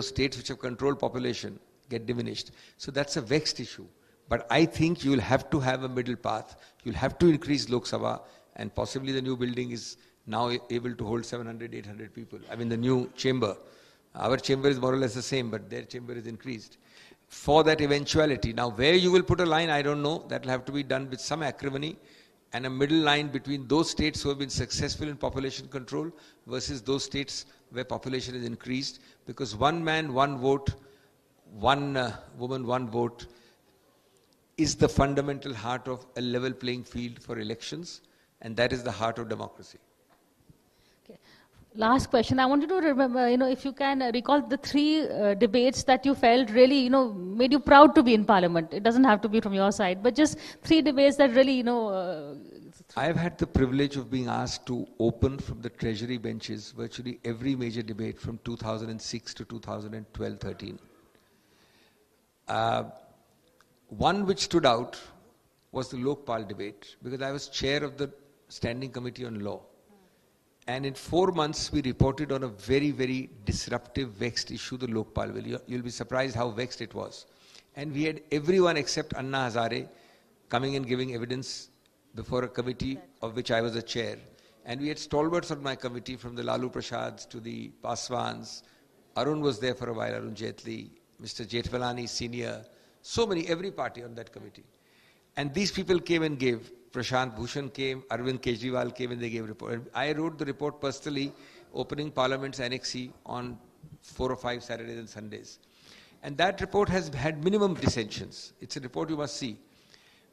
states which have controlled population get diminished. So that's a vexed issue. But I think you will have to have a middle path. You'll have to increase Lok Sabha, and possibly the new building is now able to hold 700, 800 people. I mean, the new chamber. Our chamber is more or less the same, but their chamber is increased. For that eventuality. Now, where you will put a line, I don't know. That will have to be done with some acrimony, and a middle line between those states who have been successful in population control versus those states where population is increased. Because one man, one vote, one woman, one vote is the fundamental heart of a level playing field for elections, and that is the heart of democracy. Okay. Last question. I wanted to remember, if you can recall the 3 debates that you felt really, made you proud to be in Parliament. It doesn't have to be from your side, but just 3 debates that really, I have had the privilege of being asked to open from the Treasury benches virtually every major debate from 2006 to 2012-13. One which stood out was the Lokpal debate, because I was chair of the Standing Committee on Law. And in 4 months, we reported on a very, very disruptive, vexed issue, the Lokpal bill. You'll be surprised how vexed it was. And we had everyone except Anna Hazare coming and giving evidence before a committee of which I was a chair. And we had stalwarts on my committee, from the Lalu Prasads to the Paswans. Arun was there for a while, Arun Jaitley, Mr. Jethmalani Senior, so many, every party on that committee. And these people came and gave. Prashant Bhushan came, Arvind Kejriwal came and they gave a report. And I wrote the report personally opening Parliament's annexee on 4 or 5 Saturdays and Sundays. And that report has had minimum dissensions. It's a report you must see.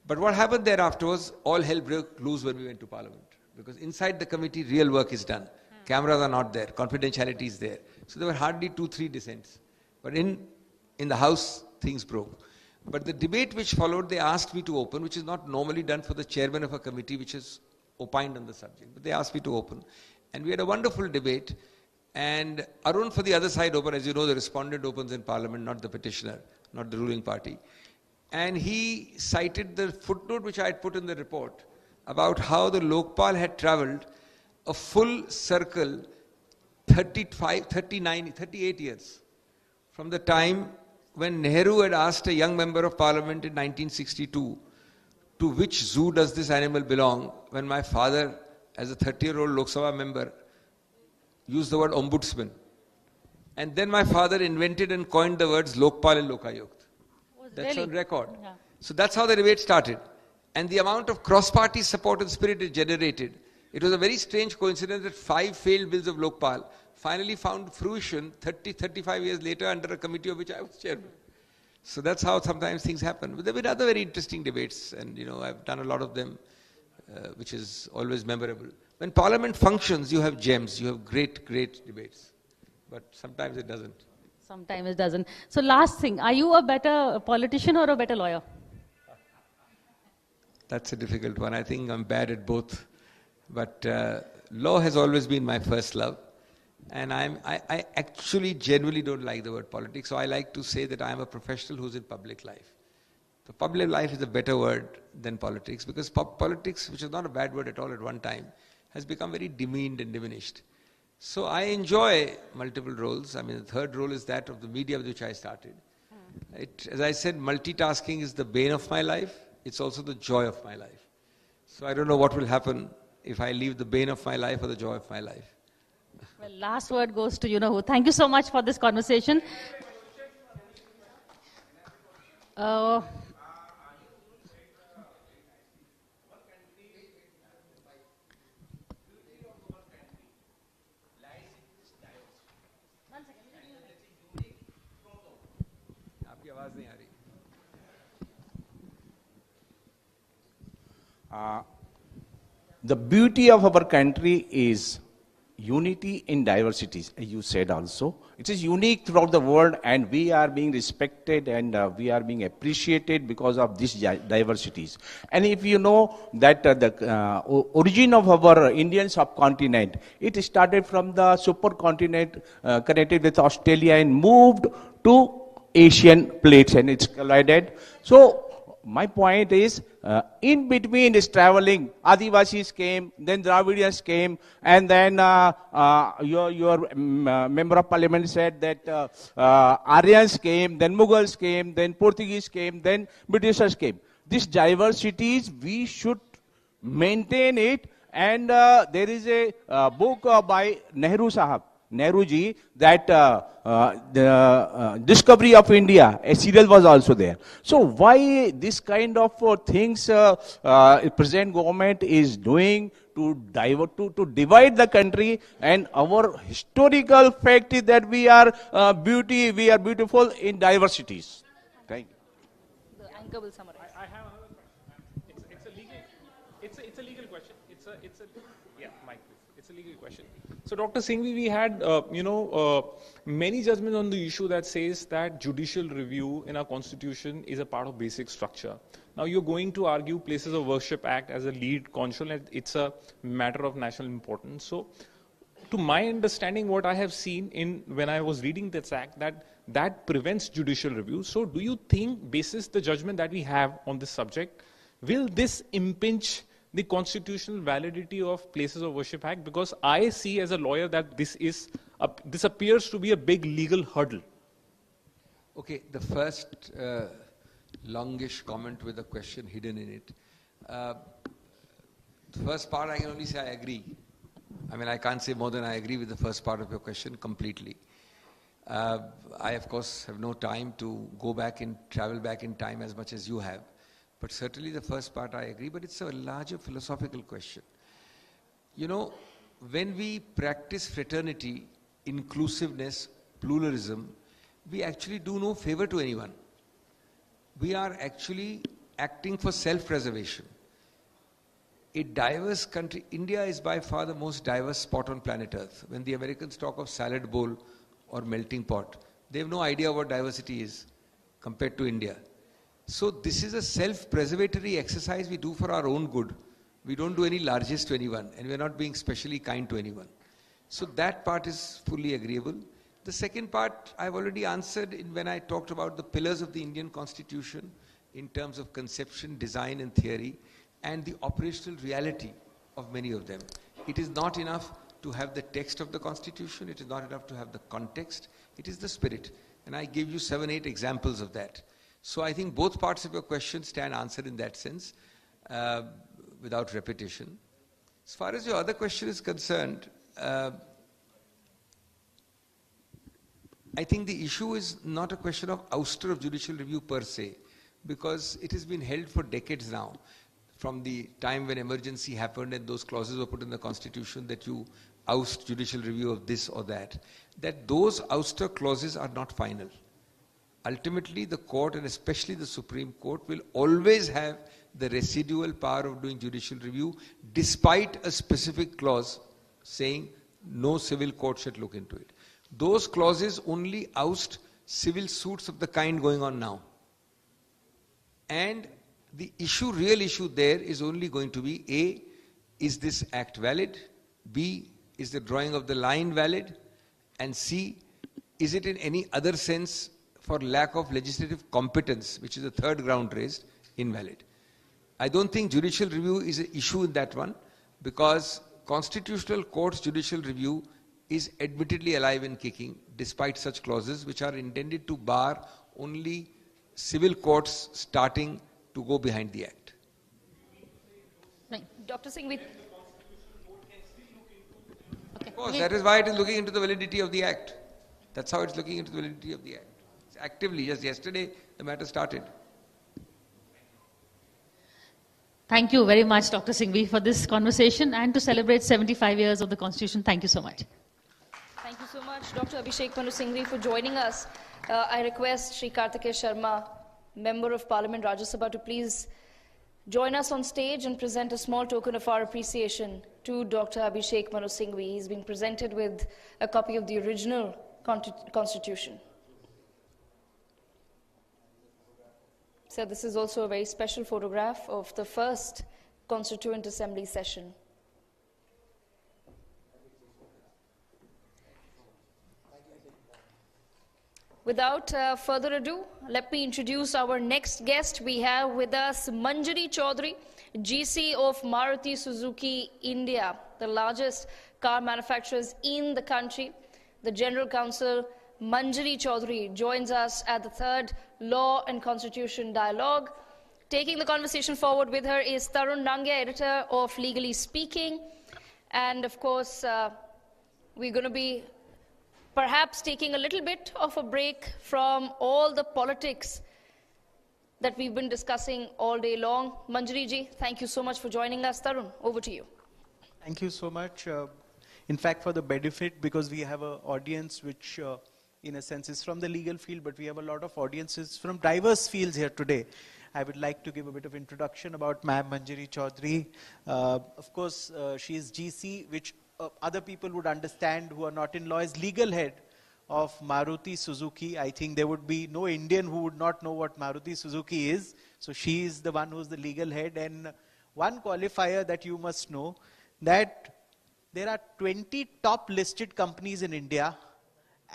But what happened thereafter was all hell broke loose when we went to Parliament. Because inside the committee, real work is done. Cameras are not there. Confidentiality is there. So there were hardly 2-3 dissents. But in the House, things broke. But the debate which followed, they asked me to open, which is not normally done for the chairman of a committee which is opined on the subject. But they asked me to open. And we had a wonderful debate. And Arun for the other side opened. As you know, the respondent opens in Parliament, not the petitioner, not the ruling party. And he cited the footnote which I had put in the report about how the Lokpal had travelled a full circle 38 years from the time when Nehru had asked a young member of Parliament in 1962, to which zoo does this animal belong, when my father, as a 30-year-old Lok Sabha member, used the word ombudsman. And then my father invented and coined the words Lokpal and Lokayukt. That's on record. Yeah. So that's how the debate started. And the amount of cross-party support and spirit it generated, it was a very strange coincidence that 5 failed bills of Lokpal finally found fruition 35 years later under a committee of which I was chairman. So that's how sometimes things happen. But there have been other very interesting debates, and I've done a lot of them, which is always memorable. When Parliament functions, you have gems, you have great debates. But sometimes it doesn't. Sometimes it doesn't. So last thing, are you a better politician or a better lawyer? That's a difficult one. I think I'm bad at both. But law has always been my first love. And I actually genuinely don't like the word politics. So I like to say that I'm a professional who's in public life. So public life is a better word than politics, because politics, which is not a bad word at all at one time, has become very demeaned and diminished. So I enjoy multiple roles. I mean, the third role is that of the media with which I started. As I said, multitasking is the bane of my life. It's also the joy of my life. So I don't know what will happen if I leave the bane of my life or the joy of my life. Well, last word goes to you-know-who. Thank you so much for this conversation. The beauty of our country is unity in diversities, you said also. It is unique throughout the world, and we are being respected and we are being appreciated because of these diversities. And if you know that the origin of our Indian subcontinent, it started from the supercontinent connected with Australia and moved to Asian plates, and it's collided. So my point is, in between this traveling, Adivasis came, then Dravidians came, and then your member of parliament said that Aryans came, then Mughals came, then Portuguese came, then Britishers came. These diversities, we should maintain it, and there is a book by Nehruji, that the discovery of India, a serial was also there. So why this kind of things present government is doing to divide the country? And our historical fact is that we are beautiful in diversities. Thank you. The anchor will summarize. I have another question. It's a legal question. Yeah, Mike, please. It's a legal question. So, Dr. Singhvi, we had, many judgments on the issue that says that judicial review in our constitution is a part of basic structure. Now, you're going to argue Places of Worship Act as a lead constitutional, and it's a matter of national importance. So, to my understanding, what I have seen when I was reading this act, that prevents judicial review. So, do you think, basis the judgment that we have on this subject, will this impinge the constitutional validity of Places of Worship Act? Because I see as a lawyer that this appears to be a big legal hurdle. Okay, the first longish comment with a question hidden in it. The first part, I can only say I agree. I mean, I can't say more than I agree with the first part of your question completely. I, of course, have no time to travel back in time as much as you have. But certainly the first part I agree, but it's a larger philosophical question. when we practice fraternity, inclusiveness, pluralism, we actually do no favor to anyone. We are actually acting for self-preservation. A diverse country, India is by far the most diverse spot on planet Earth. When the Americans talk of salad bowl or melting pot, they have no idea what diversity is compared to India. So this is a self-preservatory exercise we do for our own good. We don't do any largesse to anyone, and we're not being specially kind to anyone. So that part is fully agreeable. The second part I've already answered when I talked about the pillars of the Indian Constitution in terms of conception, design and theory, and the operational reality of many of them. It is not enough to have the text of the Constitution, it is not enough to have the context, it is the spirit. And I gave you 7, 8 examples of that. So I think both parts of your question stand answered in that sense, without repetition. As far as your other question is concerned, I think the issue is not a question of ouster of judicial review per se, because it has been held for decades now, from the time when emergency happened and those clauses were put in the Constitution that you oust judicial review of this or that those ouster clauses are not final. Ultimately, the court, and especially the Supreme Court, will always have the residual power of doing judicial review, despite a specific clause saying no civil court should look into it. Those clauses only oust civil suits of the kind going on now. And the real issue there is only going to be A, is this act valid? B, is the drawing of the line valid? And C, is it in any other sense, for lack of legislative competence, which is the third ground raised, invalid? I don't think judicial review is an issue in that one, because Constitutional Court's judicial review is admittedly alive and kicking, despite such clauses which are intended to bar only civil courts starting to go behind the act. Right. Dr. Singhvi. Of course, that is why it is looking into the validity of the act. That's how it's looking into the validity of the act. It's actively, just yesterday, the matter started. Thank you very much, Dr. Singhvi, for this conversation and to celebrate 75 years of the Constitution. Thank you so much. Thank you so much, Dr. Abhishek Manu Singhvi, for joining us. I request Shri Kartikeya Sharma, Member of Parliament, Rajya Sabha, to please join us on stage and present a small token of our appreciation to Dr. Abhishek Manu Singhvi. He's been presented with a copy of the original Constitution. So this is also a very special photograph of the first Constituent Assembly session. Without further ado, let me introduce our next guest. We have with us Manjari Chaudhary, GC of Maruti Suzuki India, the largest car manufacturers in the country. The General Counsel, Manjari Chaudhary, joins us at the third Law and Constitution Dialogue. Taking the conversation forward with her is Tarun Nangia, editor of Legally Speaking. And of course, we're going to be perhaps taking a little bit of a break from all the politics that we've been discussing all day long. Manjari ji, thank you so much for joining us. Tarun, over to you. Thank you so much. In fact, for the benefit, because we have an audience which, in a sense, is from the legal field, but we have a lot of audiences from diverse fields here today. I would like to give a bit of introduction about Ma'am Manjari Chaudhary. Of course, she is GC, which other people would understand who are not in law, as legal head of Maruti Suzuki. I think there would be no Indian who would not know what Maruti Suzuki is. So she is the one who's the legal head. And one qualifier that you must know, that there are 20 top listed companies in India.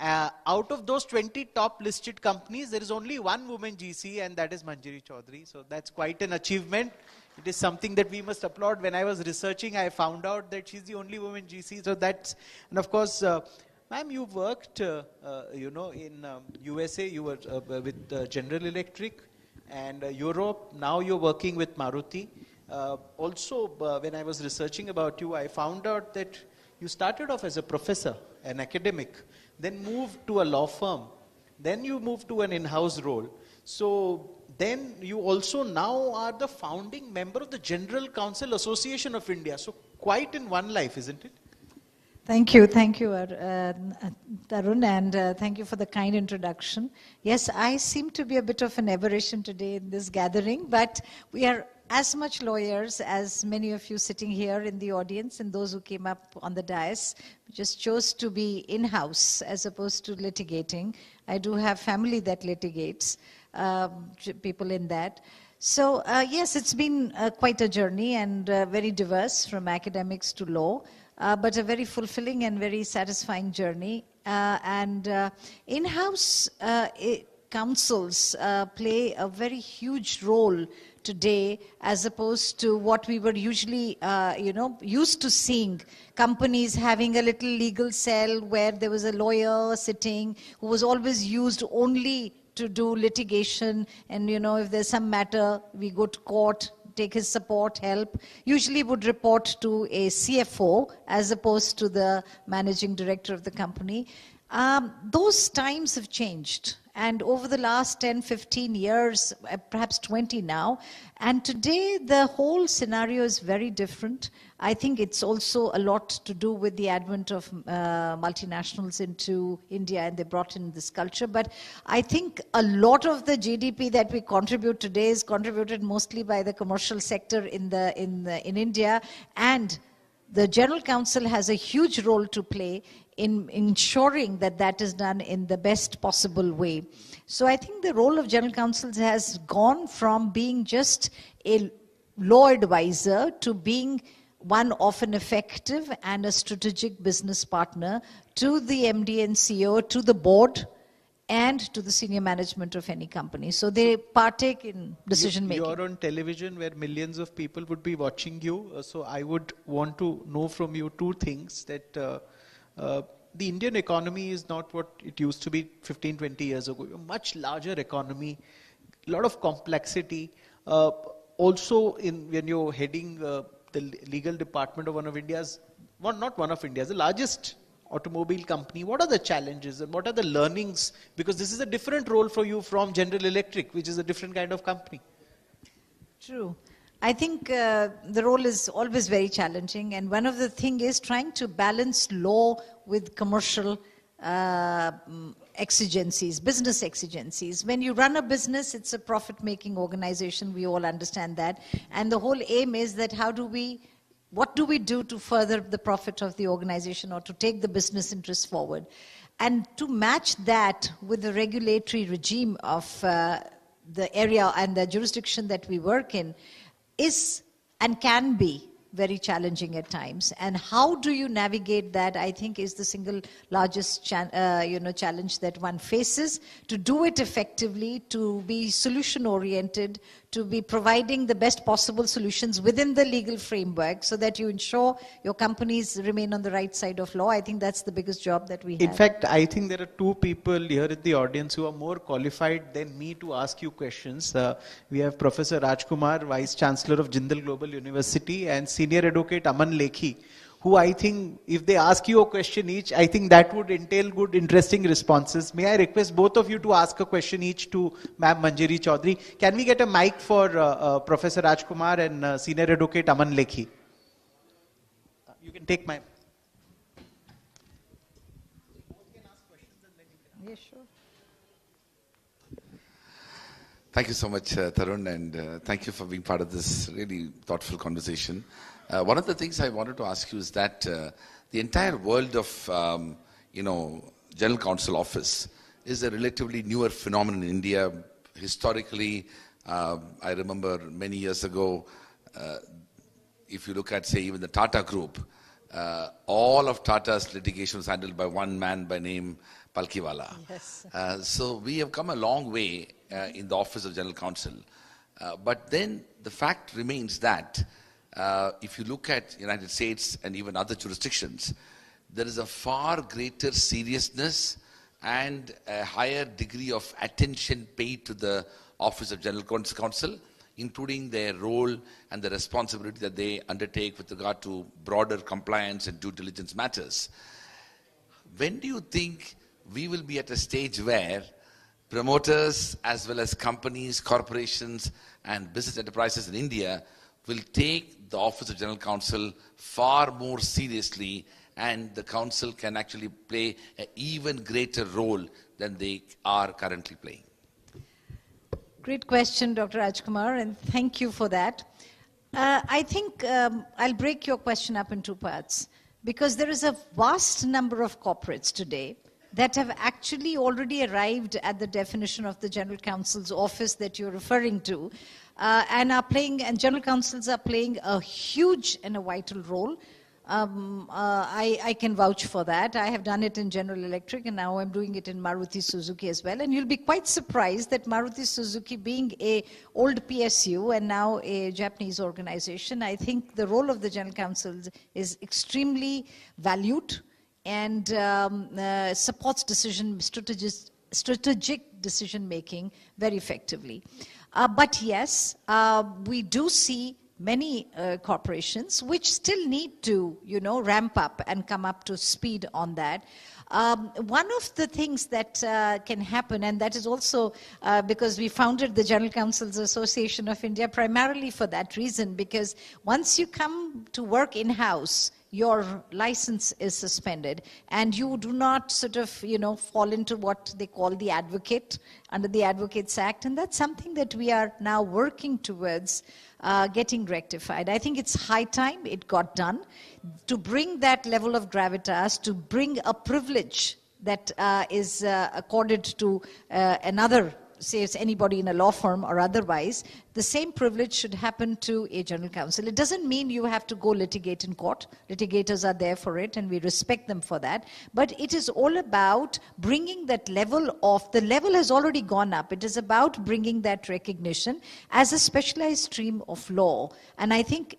Out of those 20 top listed companies, there is only one woman GC, and that is Manjari Chaudhary. So that's quite an achievement. It is something that we must applaud. When I was researching, I found out that she's the only woman GC. So that's, and of course, ma'am, you worked, in USA, you were with General Electric, and Europe. Now you're working with Maruti. Also, when I was researching about you, I found out that you started off as a professor, an academic, then moved to a law firm, then you moved to an in-house role. So then you also now are the founding member of the General Counsel Association of India. So quite in one life, isn't it? Thank you, Tarun, and thank you for the kind introduction. Yes, I seem to be a bit of an aberration today in this gathering, but we are as much lawyers as many of you sitting here in the audience and those who came up on the dais. We just chose to be in-house as opposed to litigating. I do have family that litigates, people in that. So yes, it's been quite a journey and very diverse from academics to law. But a very fulfilling and very satisfying journey. In-house councils play a very huge role today as opposed to what we were usually, used to seeing. Companies having a little legal cell where there was a lawyer sitting who was always used only to do litigation. And, if there's some matter, we go to court, take his support, help, usually would report to a CFO as opposed to the managing director of the company. Those times have changed. And over the last 10, 15 years, perhaps 20 now, and today the whole scenario is very different. I think it's also a lot to do with the advent of multinationals into India, and they brought in this culture. But I think a lot of the GDP that we contribute today is contributed mostly by the commercial sector in India, and the General Counsel has a huge role to play in ensuring that that is done in the best possible way. So I think the role of General Counsel has gone from being just a law advisor to being one of an effective and a strategic business partner to the MD and CEO, to the board, and to the senior management of any company. So they partake in decision making. You're on television where millions of people would be watching you. So I would want to know from you two things, that the Indian economy is not what it used to be 15, 20 years ago. A much larger economy, a lot of complexity. Also, when you're heading the legal department of one of India's, the largest automobile company, what are the challenges and what are the learnings? Because this is a different role for you from General Electric, which is a different kind of company. True. I think the role is always very challenging, and one of the things is trying to balance law with commercial exigencies, business exigencies. When you run a business, it's a profit-making organization, we all understand that, and the whole aim is that what do we do to further the profit of the organization or to take the business interests forward? And to match that with the regulatory regime of the area and the jurisdiction that we work in is and can be very challenging at times. And how do you navigate that, I think, is the single largest challenge that one faces. To do it effectively, to be solution-oriented, to be providing the best possible solutions within the legal framework so that you ensure your companies remain on the right side of law. I think that's the biggest job that we have. In fact, I think there are two people here in the audience who are more qualified than me to ask you questions. We have Professor Rajkumar, Vice Chancellor of Jindal Global University, and Senior Advocate Aman Lekhi, who I think if they ask you a question each, I think that would entail good, interesting responses. May I request both of you to ask a question each to Ma'am Manjari Chaudhary. Can we get a mic for Professor Rajkumar and Senior Advocate Aman Lekhi? You can take my... Yeah, sure. Thank you so much, Tarun, and thank you for being part of this really thoughtful conversation. One of the things I wanted to ask you is that the entire world of, General Counsel office is a relatively newer phenomenon in India. Historically, I remember many years ago, if you look at, say, even the Tata Group, all of Tata's litigation was handled by one man by name Palkiwala. Yes. So we have come a long way in the office of General Counsel. But then the fact remains that if you look at United States and even other jurisdictions, there is a far greater seriousness and a higher degree of attention paid to the Office of General Counsel, including their role and the responsibility that they undertake with regard to broader compliance and due diligence matters. When do you think we will be at a stage where promoters as well as companies, corporations and business enterprises in India will take the Office of General Counsel far more seriously and the council can actually play an even greater role than they are currently playing? Great question, Dr. Rajkumar, and thank you for that. I think I'll break your question up in two parts, because there is a vast number of corporates today that have actually already arrived at the definition of the General Counsel's office that you're referring to, and General Counsels are playing a huge and a vital role. I can vouch for that. I have done it in General Electric, and now I'm doing it in Maruti Suzuki as well. And you'll be quite surprised that Maruti Suzuki, being a old PSU and now a Japanese organization, I think the role of the General Counsel is extremely valued and supports strategic decision making very effectively. But yes, we do see many corporations which still need to, ramp up and come up to speed on that. One of the things that can happen, and that is also because we founded the General Counsel's Association of India primarily for that reason, because once you come to work in-house, your license is suspended and you do not sort of, fall into what they call the advocate under the Advocates Act. And that's something that we are now working towards getting rectified. I think it's high time it got done to bring that level of gravitas, to bring a privilege that is accorded to another, say it's anybody in a law firm or otherwise. The same privilege should happen to a general counsel. It doesn't mean you have to go litigate in court. Litigators are there for it, and we respect them for that. But it is all about bringing that level of, the level has already gone up. It is about bringing that recognition as a specialized stream of law. And I think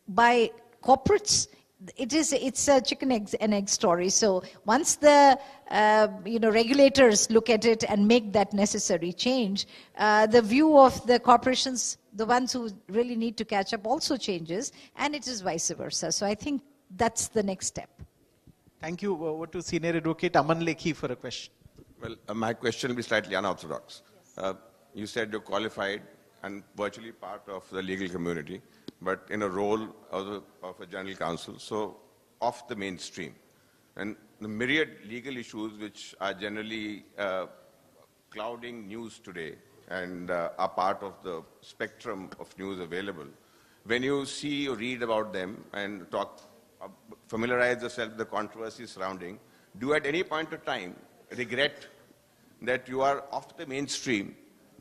by corporates, it's a chicken and egg story. So once the regulators look at it and make that necessary change, the view of the corporations, the ones who really need to catch up, also changes, and it is vice versa. So I think that's the next step. Thank you. Over to Senior Advocate Aman Lekhi for a question. Well, my question will be slightly unorthodox. You said you're qualified and virtually part of the legal community, but in a role of a general counsel, so off the mainstream. And the myriad legal issues which are generally clouding news today and are part of the spectrum of news available, when you see or read about them and familiarize yourself with the controversy surrounding, do you at any point of time regret that you are off the mainstream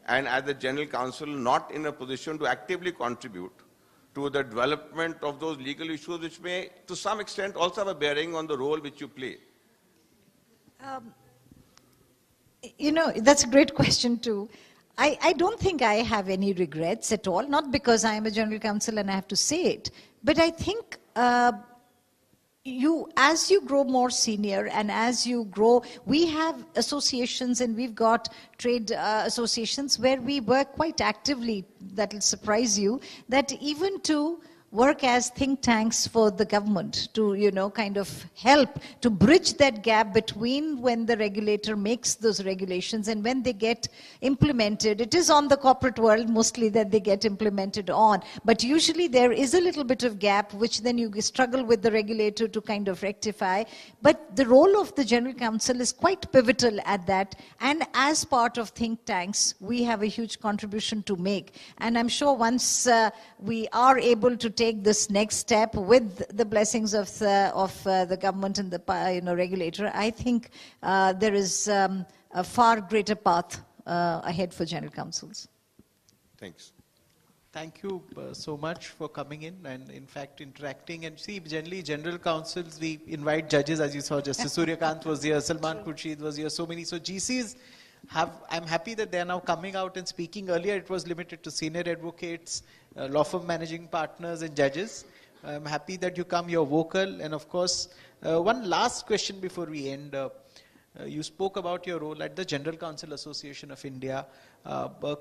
and as the general counsel not in a position to actively contribute to the development of those legal issues which may, to some extent, also have a bearing on the role which you play? That's a great question too. I don't think I have any regrets at all, not because I am a general counsel and I have to say it, but I think as you grow more senior and as you grow, we have associations and we've got trade associations where we work quite actively. That will surprise you, that even to work as think tanks for the government to, kind of help to bridge that gap between when the regulator makes those regulations and when they get implemented. It is on the corporate world mostly that they get implemented on, but usually there is a little bit of gap which then you struggle with the regulator to kind of rectify. But the role of the general counsel is quite pivotal at that, and as part of think tanks we have a huge contribution to make. And I'm sure once we are able to take this next step with the blessings of the government and the regulator, I think there is a far greater path ahead for general counsels. Thanks. Thank you so much for coming in and in fact interacting. And see, generally general counsels, we invite judges, as you saw, Justice Suryakant was here, Salman Khurshid was here, so many. So GCs I'm happy that they are now coming out and speaking. Earlier it was limited to senior advocates, law firm managing partners and judges. I'm happy that you come, you're vocal. And of course, one last question before we end. You spoke about your role at the General Counsel Association of India.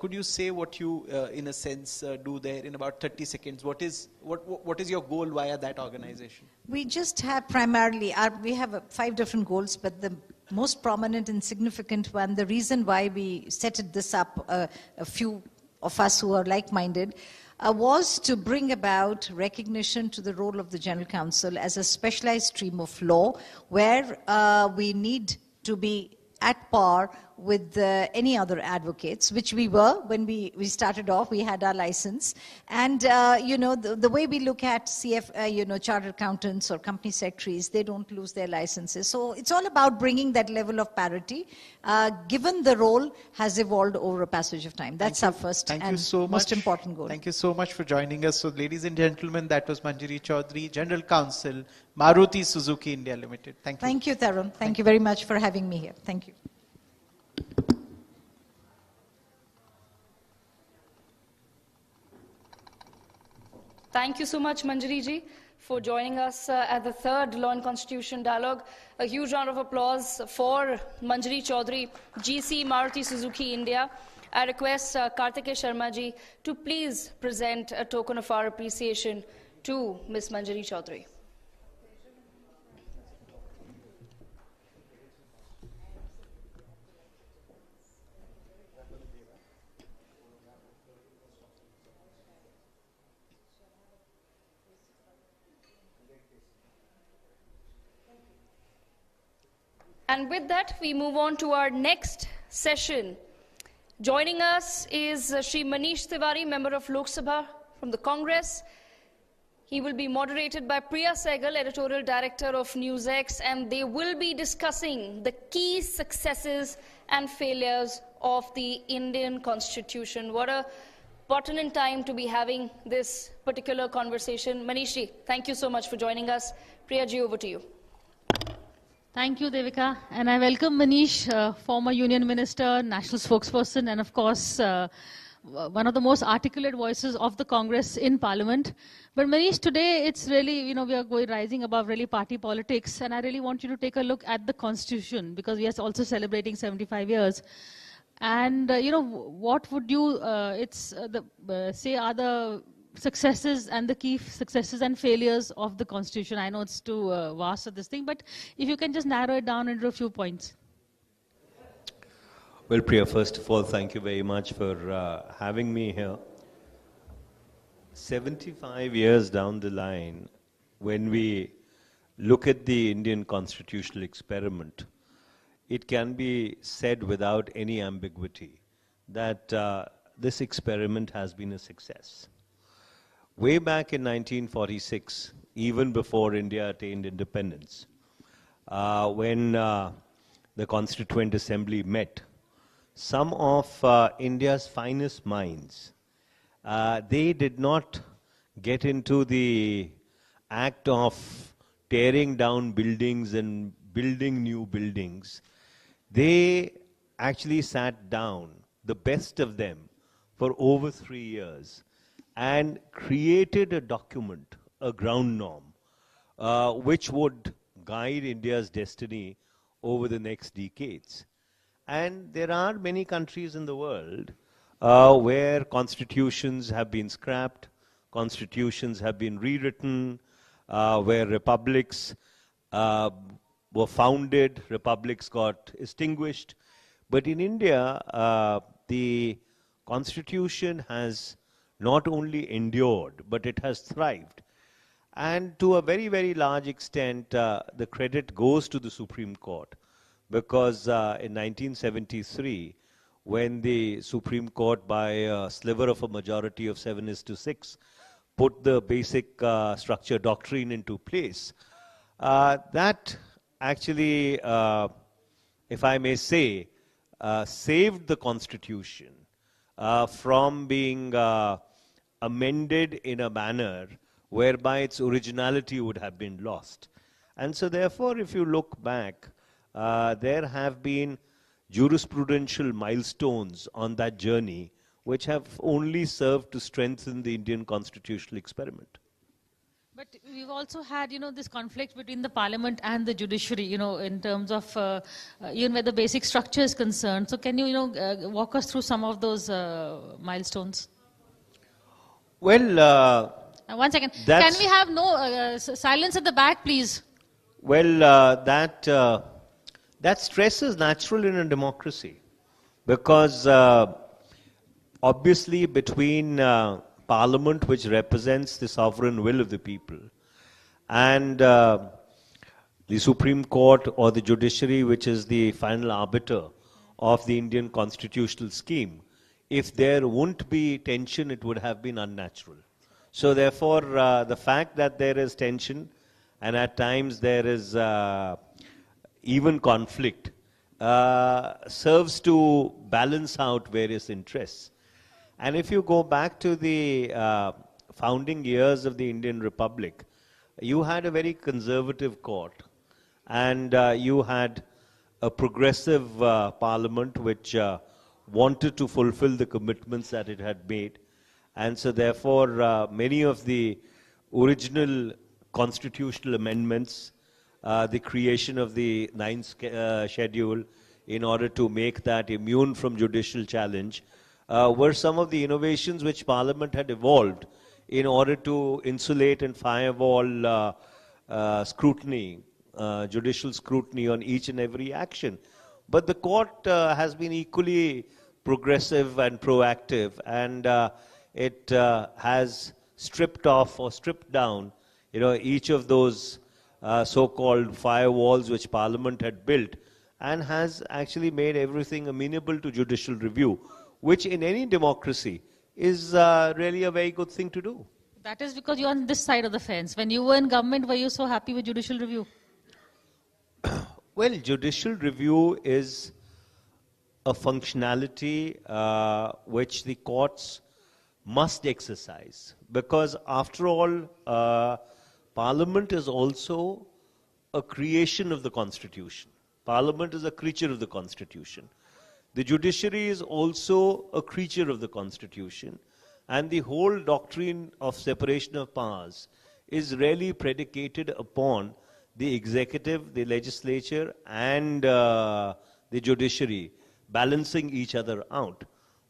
Could you say what you, in a sense, do there in about 30 seconds? What is your goal via that organization? We just have primarily, we have 5 different goals, but the most prominent and significant one, the reason why we set this up, a few of us who are like-minded, was to bring about recognition to the role of the General Counsel as a specialized stream of law where we need to be at par with any other advocates, which we were when we started off. We had our license. And, the way we look at chartered accountants or company secretaries, they don't lose their licenses. So it's all about bringing that level of parity, given the role has evolved over a passage of time. That's our first and most important goal. Thank you so much for joining us. So, ladies and gentlemen, that was Manjari Chaudhary, General Counsel, Maruti Suzuki India Limited. Thank you. Thank you, Tarun. Thank you very much for having me here. Thank you. Thank you so much, Manjari ji, for joining us at the third Law and Constitution Dialogue. A huge round of applause for Manjari Chaudhary, GC Maruti Suzuki India. I request Karti Sharma ji to please present a token of our appreciation to Ms. Manjari Chaudhary. And with that, we move on to our next session. Joining us is Shri Manish Tiwari, member of Lok Sabha from the Congress. He will be moderated by Priya Sehgal, editorial director of NewsX, and they will be discussing the key successes and failures of the Indian Constitution. What a pertinent time to be having this particular conversation. Manish ji, thank you so much for joining us. Priya ji, over to you. Thank you, Devika. And I welcome Manish, former Union Minister, National Spokesperson, and of course, one of the most articulate voices of the Congress in Parliament. But Manish, today it's really, we are rising above really party politics, and I really want you to take a look at the Constitution, because we are also celebrating 75 years. And, what would you say are the successes and the key successes and failures of the Constitution? I know it's too vast of this thing, but if you can just narrow it down into a few points. Well, Priya, first of all, thank you very much for having me here. 75 years down the line, when we look at the Indian constitutional experiment, it can be said without any ambiguity that this experiment has been a success. Way back in 1946, even before India attained independence, when the Constituent Assembly met, some of India's finest minds, they did not get into the act of tearing down buildings and building new buildings. They actually sat down, the best of them, for over 3 years, and created a document, a ground norm, which would guide India's destiny over the next decades. And there are many countries in the world where constitutions have been scrapped, constitutions have been rewritten, where republics were founded, republics got extinguished. But in India, the Constitution has not only endured, but it has thrived. And to a very, very large extent, the credit goes to the Supreme Court, because in 1973, when the Supreme Court, by a sliver of a majority of 7:6, put the basic structure doctrine into place, that actually, if I may say, saved the Constitution from being amended in a manner whereby its originality would have been lost. And so therefore, if you look back, there have been jurisprudential milestones on that journey which have only served to strengthen the Indian constitutional experiment. But we've also had, this conflict between the Parliament and the Judiciary, in terms of even where the basic structure is concerned. So can you, walk us through some of those milestones? Well, one second. Can we have no silence at the back, please? Well, that stress is natural in a democracy, because obviously between parliament which represents the sovereign will of the people, and the Supreme Court or the Judiciary, which is the final arbiter of the Indian constitutional scheme, if there wouldn't be tension, it would have been unnatural. So therefore, the fact that there is tension and at times there is even conflict serves to balance out various interests. And if you go back to the founding years of the Indian Republic, you had a very conservative court, and you had a progressive parliament which wanted to fulfill the commitments that it had made. And so therefore, many of the original constitutional amendments, the creation of the ninth schedule in order to make that immune from judicial challenge, were some of the innovations which Parliament had evolved in order to insulate and firewall scrutiny, judicial scrutiny on each and every action. But the court has been equally progressive and proactive, and it has stripped off or stripped down, each of those so-called firewalls which Parliament had built, and has actually made everything amenable to judicial review, which in any democracy is really a very good thing to do. That is because you're on this side of the fence. When you were in government, were you so happy with judicial review? Well, judicial review is a functionality which the courts must exercise, because after all, Parliament is also a creation of the Constitution. Parliament is a creature of the Constitution. The judiciary is also a creature of the Constitution, and the whole doctrine of separation of powers is really predicated upon the executive, the legislature, and the judiciary balancing each other out.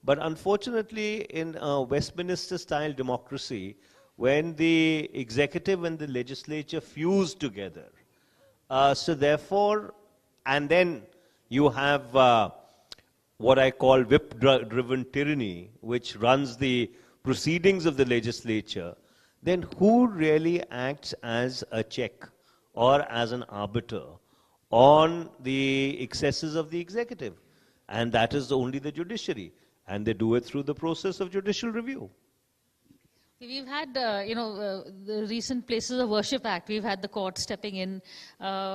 But unfortunately, in a Westminster-style democracy, when the executive and the legislature fuse together, so therefore, and then you have what I call whip-driven tyranny, which runs the proceedings of the legislature, then who really acts as a check or as an arbiter on the excesses of the executive? And that is only the judiciary. And they do it through the process of judicial review. We've had, the recent Places of Worship Act. We've had the court stepping in.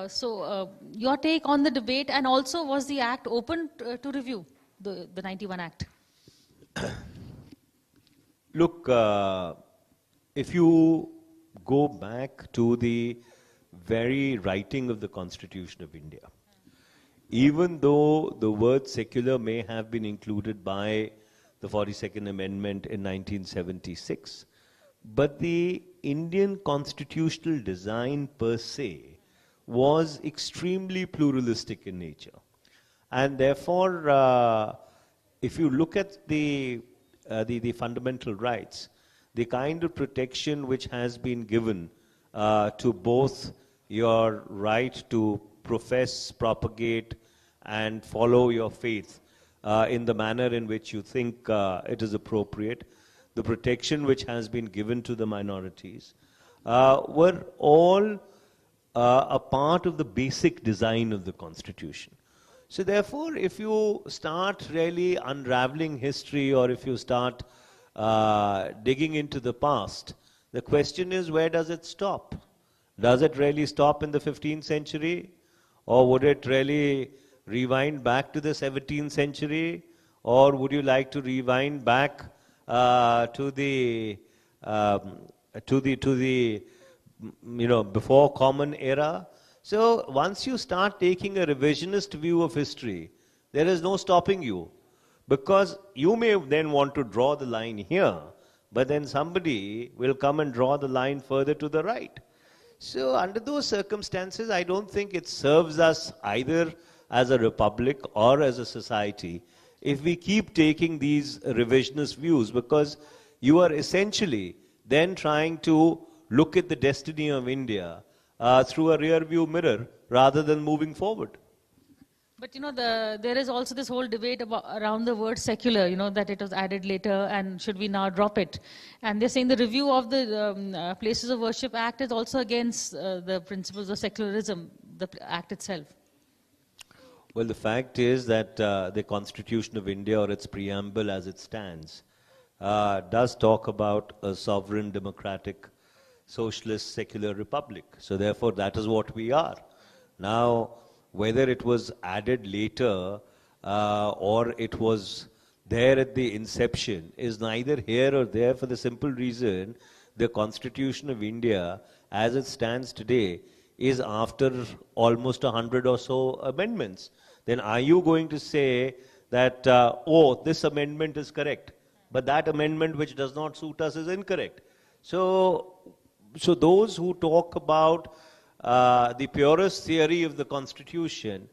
So your take on the debate, and also was the act open to review, the 91 Act? Look, if you go back to the very writing of the Constitution of India, even though the word secular may have been included by the 42nd Amendment in 1976, but the Indian constitutional design per se was extremely pluralistic in nature. And therefore, if you look at the fundamental rights, the kind of protection which has been given to both your right to profess, propagate, and follow your faith in the manner in which you think it is appropriate, the protection which has been given to the minorities, were all a part of the basic design of the Constitution. So therefore, if you start really unraveling history, or if you start digging into the past, the question is, where does it stop? Does it really stop in the 15th century? Or would it really rewind back to the 17th century? Or would you like to rewind back to the before Common Era? So once you start taking a revisionist view of history, there is no stopping you. Because you may then want to draw the line here, but then somebody will come and draw the line further to the right. So under those circumstances, I don't think it serves us either as a republic or as a society if we keep taking these revisionist views, because you are essentially then trying to look at the destiny of India through a rear view mirror rather than moving forward. But there is also this whole debate around the word secular, that it was added later, and should we now drop it? And they're saying the review of the Places of Worship Act is also against the principles of secularism, the act itself. Well, the fact is that the Constitution of India, or its preamble as it stands, does talk about a sovereign, democratic, socialist, secular republic. So therefore, that is what we are. Now, whether it was added later or it was there at the inception is neither here or there, for the simple reason the Constitution of India, as it stands today, is after almost 100 or so amendments. Then are you going to say that, oh, this amendment is correct, but that amendment which does not suit us is incorrect? So those who talk about the purest theory of the Constitution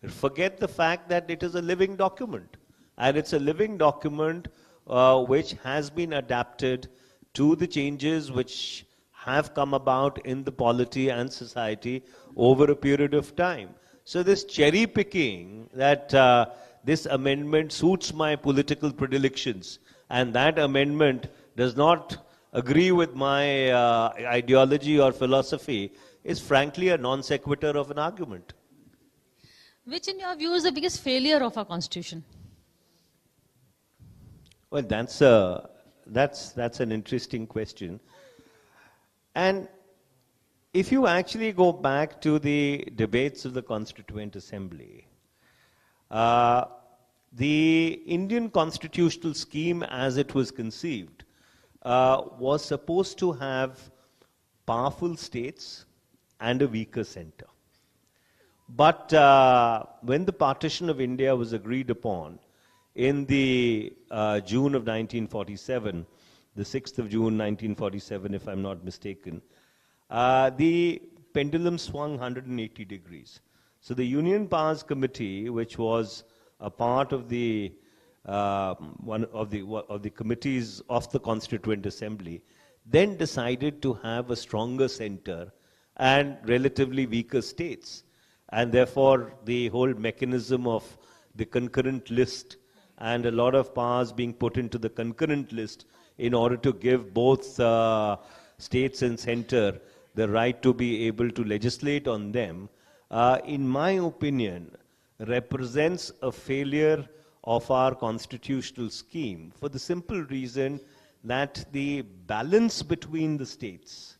forget the fact that it is a living document. And it's a living document which has been adapted to the changes which have come about in the polity and society over a period of time. So this cherry picking that this amendment suits my political predilections and that amendment does not agree with my ideology or philosophy is frankly a non sequitur of an argument. Which in your view is the biggest failure of our constitution? Well, that's an interesting question. And if you actually go back to the debates of the Constituent Assembly, the Indian constitutional scheme as it was conceived was supposed to have powerful states and a weaker center. But when the partition of India was agreed upon in the June of 1947, the 6th of June 1947, if I'm not mistaken, the pendulum swung 180 degrees. So the Union Powers Committee, which was a part of the one of the committees of the Constituent Assembly, then decided to have a stronger center and relatively weaker states. And therefore, the whole mechanism of the concurrent list and a lot of powers being put into the concurrent list in order to give both states and center the right to be able to legislate on them, in my opinion, represents a failure of our constitutional scheme for the simple reason that the balance between the states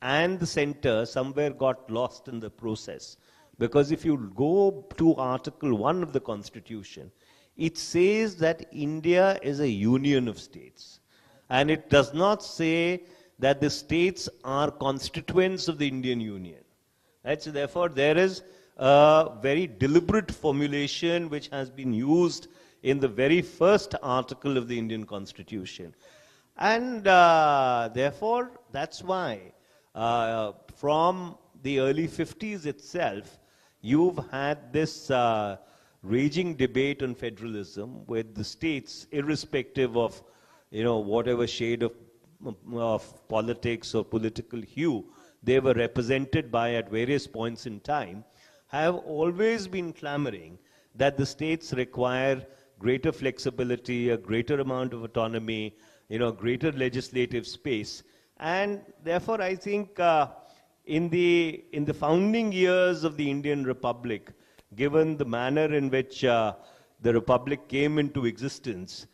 and the center somewhere got lost in the process. Because if you go to Article 1 of the Constitution, it says that India is a union of states. And it does not say that the states are constituents of the Indian Union. Right? So therefore, there is a very deliberate formulation which has been used in the very first article of the Indian Constitution. And therefore, that's why from the early 50s itself, you've had this raging debate on federalism with the states, irrespective of whatever shade of politics or political hue they were represented by at various points in time, have always been clamoring that the states require greater flexibility, a greater amount of autonomy, greater legislative space. And therefore, I think in the founding years of the Indian Republic, given the manner in which the Republic came into existence,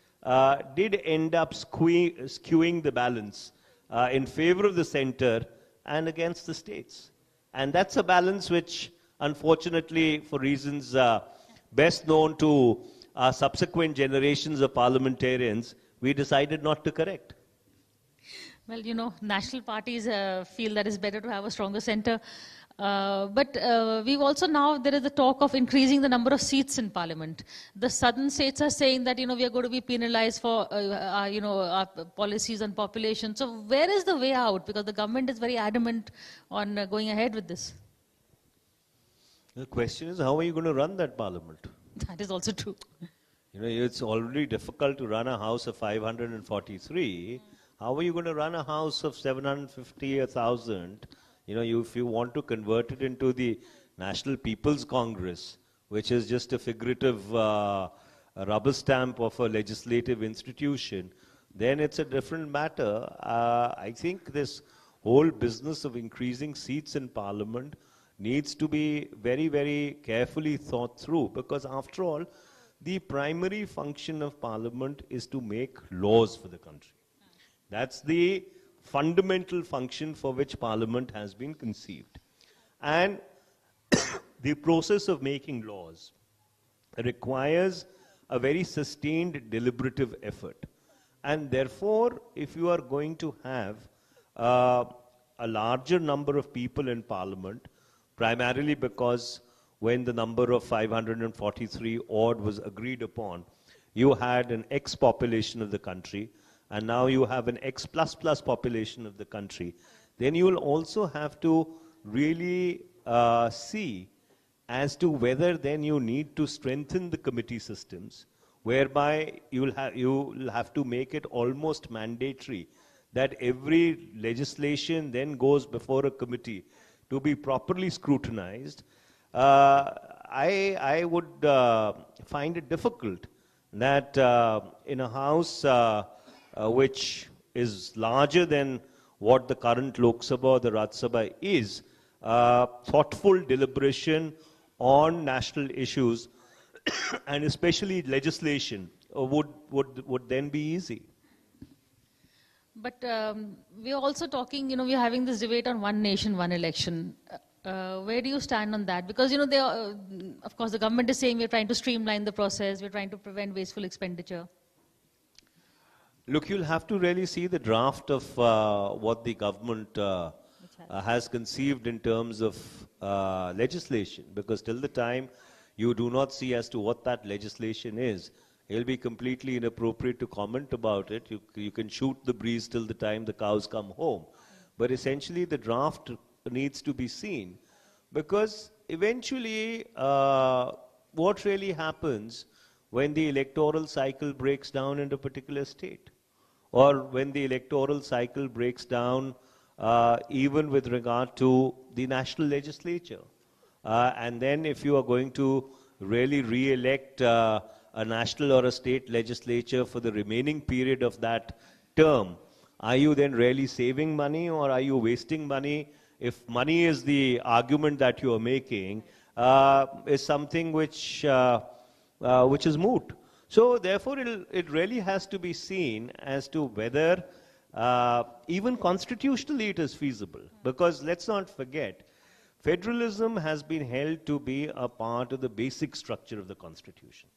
did end up skewing the balance in favor of the center and against the states. And that's a balance which, unfortunately, for reasons best known to our subsequent generations of parliamentarians, we decided not to correct. Well, national parties feel that it's better to have a stronger center. But we've also now, there is the talk of increasing the number of seats in parliament. The southern states are saying that, we are going to be penalized for, our policies on population. So where is the way out? Because the government is very adamant on going ahead with this. The question is, how are you going to run that parliament? That is also true. It's already difficult to run a house of 543. How are you going to run a house of 750, 1,000? If you want to convert it into the National People's Congress, which is just a figurative a rubber stamp of a legislative institution, then it's a different matter. I think this whole business of increasing seats in Parliament needs to be very, very carefully thought through, because after all, the primary function of Parliament is to make laws for the country. That's the fundamental function for which Parliament has been conceived. And the process of making laws requires a very sustained deliberative effort. And therefore, if you are going to have a larger number of people in Parliament, primarily because when the number of 543 odd was agreed upon, you had an X population of the country, and now you have an X plus plus population of the country, then you will also have to really see as to whether then you need to strengthen the committee systems, whereby you will have to make it almost mandatory that every legislation then goes before a committee to be properly scrutinized. I would find it difficult that in a house which is larger than what the current Lok Sabha or the Rajya Sabha is, thoughtful deliberation on national issues and especially legislation would then be easy. But we're also talking, we're having this debate on one nation, one election. Where do you stand on that? Because, of course, the government is saying we're trying to streamline the process, we're trying to prevent wasteful expenditure. Look, you'll have to really see the draft of what the government has conceived in terms of legislation, because till the time you do not see as to what that legislation is, it'll be completely inappropriate to comment about it. You can shoot the breeze till the time the cows come home. But essentially the draft needs to be seen, because eventually what really happens when the electoral cycle breaks down in a particular state, or when the electoral cycle breaks down even with regard to the national legislature. And then if you are going to really re-elect a national or a state legislature for the remaining period of that term, are you then really saving money, or are you wasting money? If money is the argument that you are making, is something which is moot. So therefore it really has to be seen as to whether even constitutionally it is feasible. Because let's not forget, federalism has been held to be a part of the basic structure of the Constitution.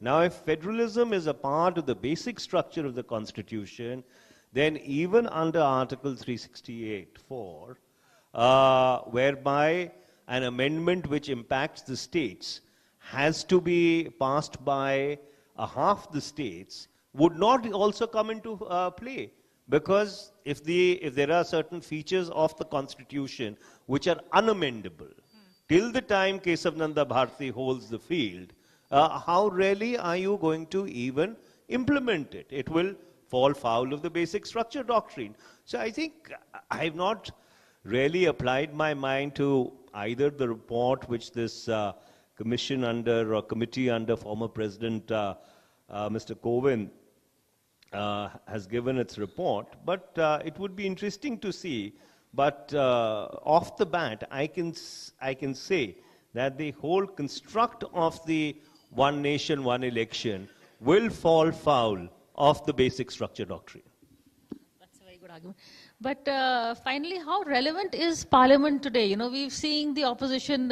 Now, if federalism is a part of the basic structure of the Constitution, then even under Article 368(4), whereby an amendment which impacts the states has to be passed by half the states, would not also come into play. Because if there are certain features of the Constitution which are unamendable, till the time Kesavananda Bharati holds the field, how really are you going to even implement it? It will fall foul of the basic structure doctrine. So I think I have not really applied my mind to either the report which this commission under, or committee under former President Mr. Kovind has given its report, but it would be interesting to see. But off the bat, I can say that the whole construct of the one nation, one election will fall foul of the basic structure doctrine. That's a very good argument. But finally, how relevant is Parliament today? We've seen the opposition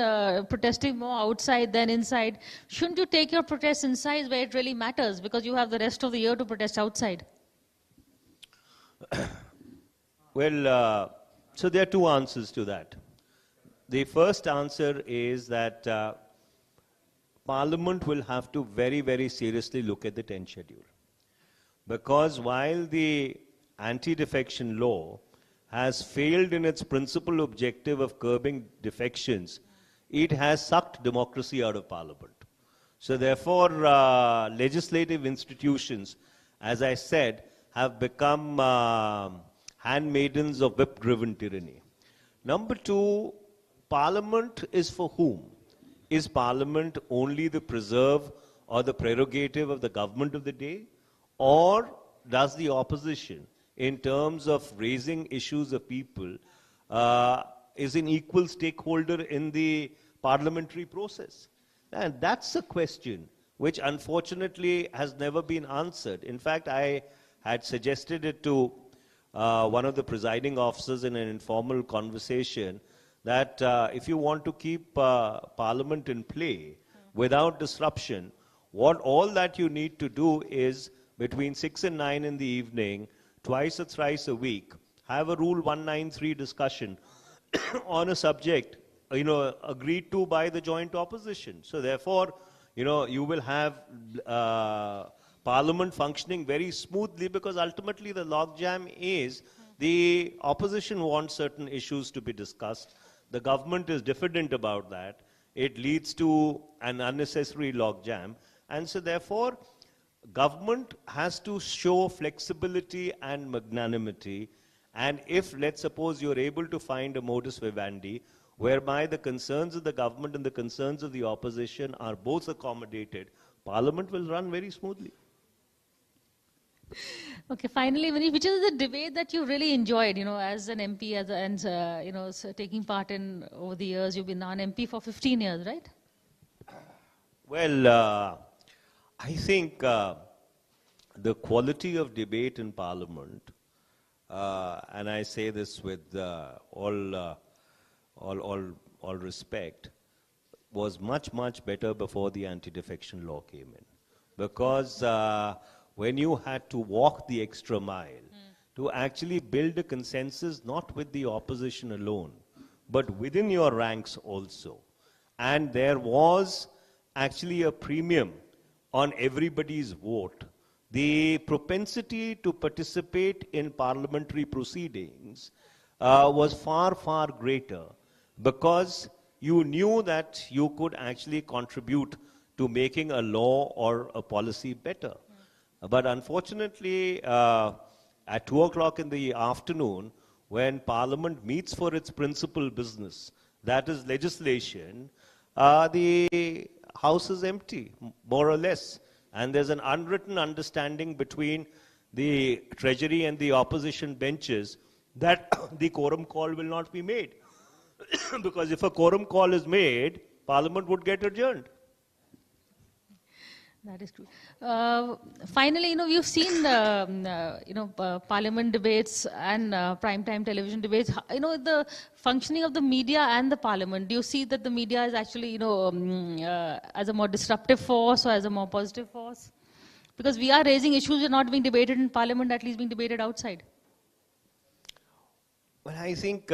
protesting more outside than inside. Shouldn't you take your protests inside where it really matters, because you have the rest of the year to protest outside? Well, so there are two answers to that. The first answer is that Parliament will have to very, very seriously look at the 10th schedule. Because while the anti-defection law has failed in its principal objective of curbing defections, it has sucked democracy out of Parliament. So therefore, legislative institutions, as I said, have become handmaidens of whip-driven tyranny. Number two, Parliament is for whom? is Parliament only the preserve or the prerogative of the government of the day? Or does the opposition, in terms of raising issues of people, is an equal stakeholder in the parliamentary process? And that's a question which unfortunately has never been answered. In fact, I had suggested it to one of the presiding officers in an informal conversation that if you want to keep Parliament in play without disruption, all that you need to do is between 6 and 9 in the evening, twice or thrice a week, have a Rule 193 discussion on a subject, agreed to by the joint opposition. So therefore, you will have Parliament functioning very smoothly, because ultimately the logjam is the opposition wants certain issues to be discussed. The government is diffident about that. It leads to an unnecessary logjam. And so therefore, government has to show flexibility and magnanimity. And if, let's suppose, you're able to find a modus vivendi whereby the concerns of the government and the concerns of the opposition are both accommodated, Parliament will run very smoothly. Okay, finally, Manish, which is the debate that you really enjoyed, as an MP, so taking part in over the years? You've been an MP for 15 years, right? Well, I think the quality of debate in Parliament, and I say this with all respect, was much, much better before the anti-defection law came in. Because when you had to walk the extra mile to actually build a consensus, not with the opposition alone, but within your ranks also. And there was actually a premium on everybody's vote. The propensity to participate in parliamentary proceedings was far, far greater, because you knew that you could actually contribute to making a law or a policy better. But unfortunately, at 2 o'clock in the afternoon, when Parliament meets for its principal business, that is legislation, the House is empty, more or less. And there's an unwritten understanding between the Treasury and the opposition benches that the quorum call will not be made. Because if a quorum call is made, Parliament would get adjourned. That is true. Finally, we've seen Parliament debates and primetime television debates. The functioning of the media and the Parliament. Do you see that the media is actually, as a more disruptive force or as a more positive force? Because we are raising issues that are not being debated in Parliament, at least being debated outside. Well, I think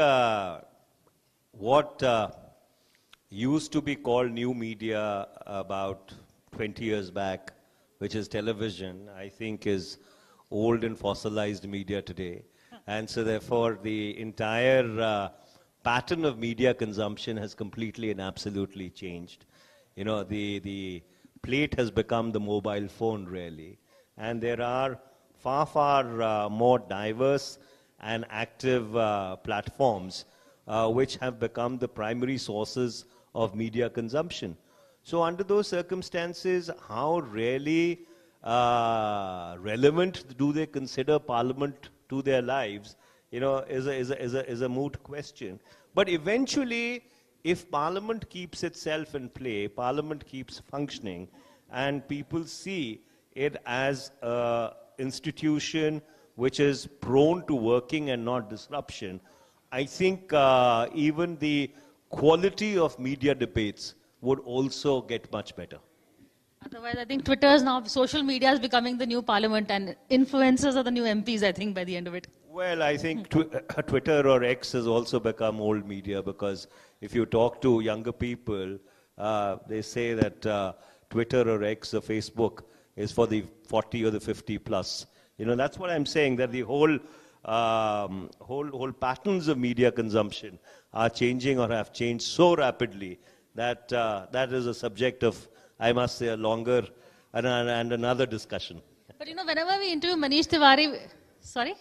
what used to be called new media about 20 years back, which is television, I think is old and fossilized media today. And so therefore the entire pattern of media consumption has completely and absolutely changed. The plate has become the mobile phone, really. And there are far, far more diverse and active platforms which have become the primary sources of media consumption. So under those circumstances, how really relevant do they consider Parliament to their lives, is a moot question. But eventually, if Parliament keeps itself in play, Parliament keeps functioning, and people see it as an institution which is prone to working and not disruption, I think even the quality of media debates would also get much better. Otherwise, I think Twitter is now, social media is becoming the new Parliament, and influencers are the new MPs, I think, by the end of it. Well, I think Twitter or X has also become old media, because if you talk to younger people, they say that Twitter or X or Facebook is for the 40 or the 50 plus. That's what I'm saying, that the whole patterns of media consumption are changing or have changed so rapidly that that is a subject of, I must say, a longer and another discussion. But whenever we interview Manish Tiwari, sorry?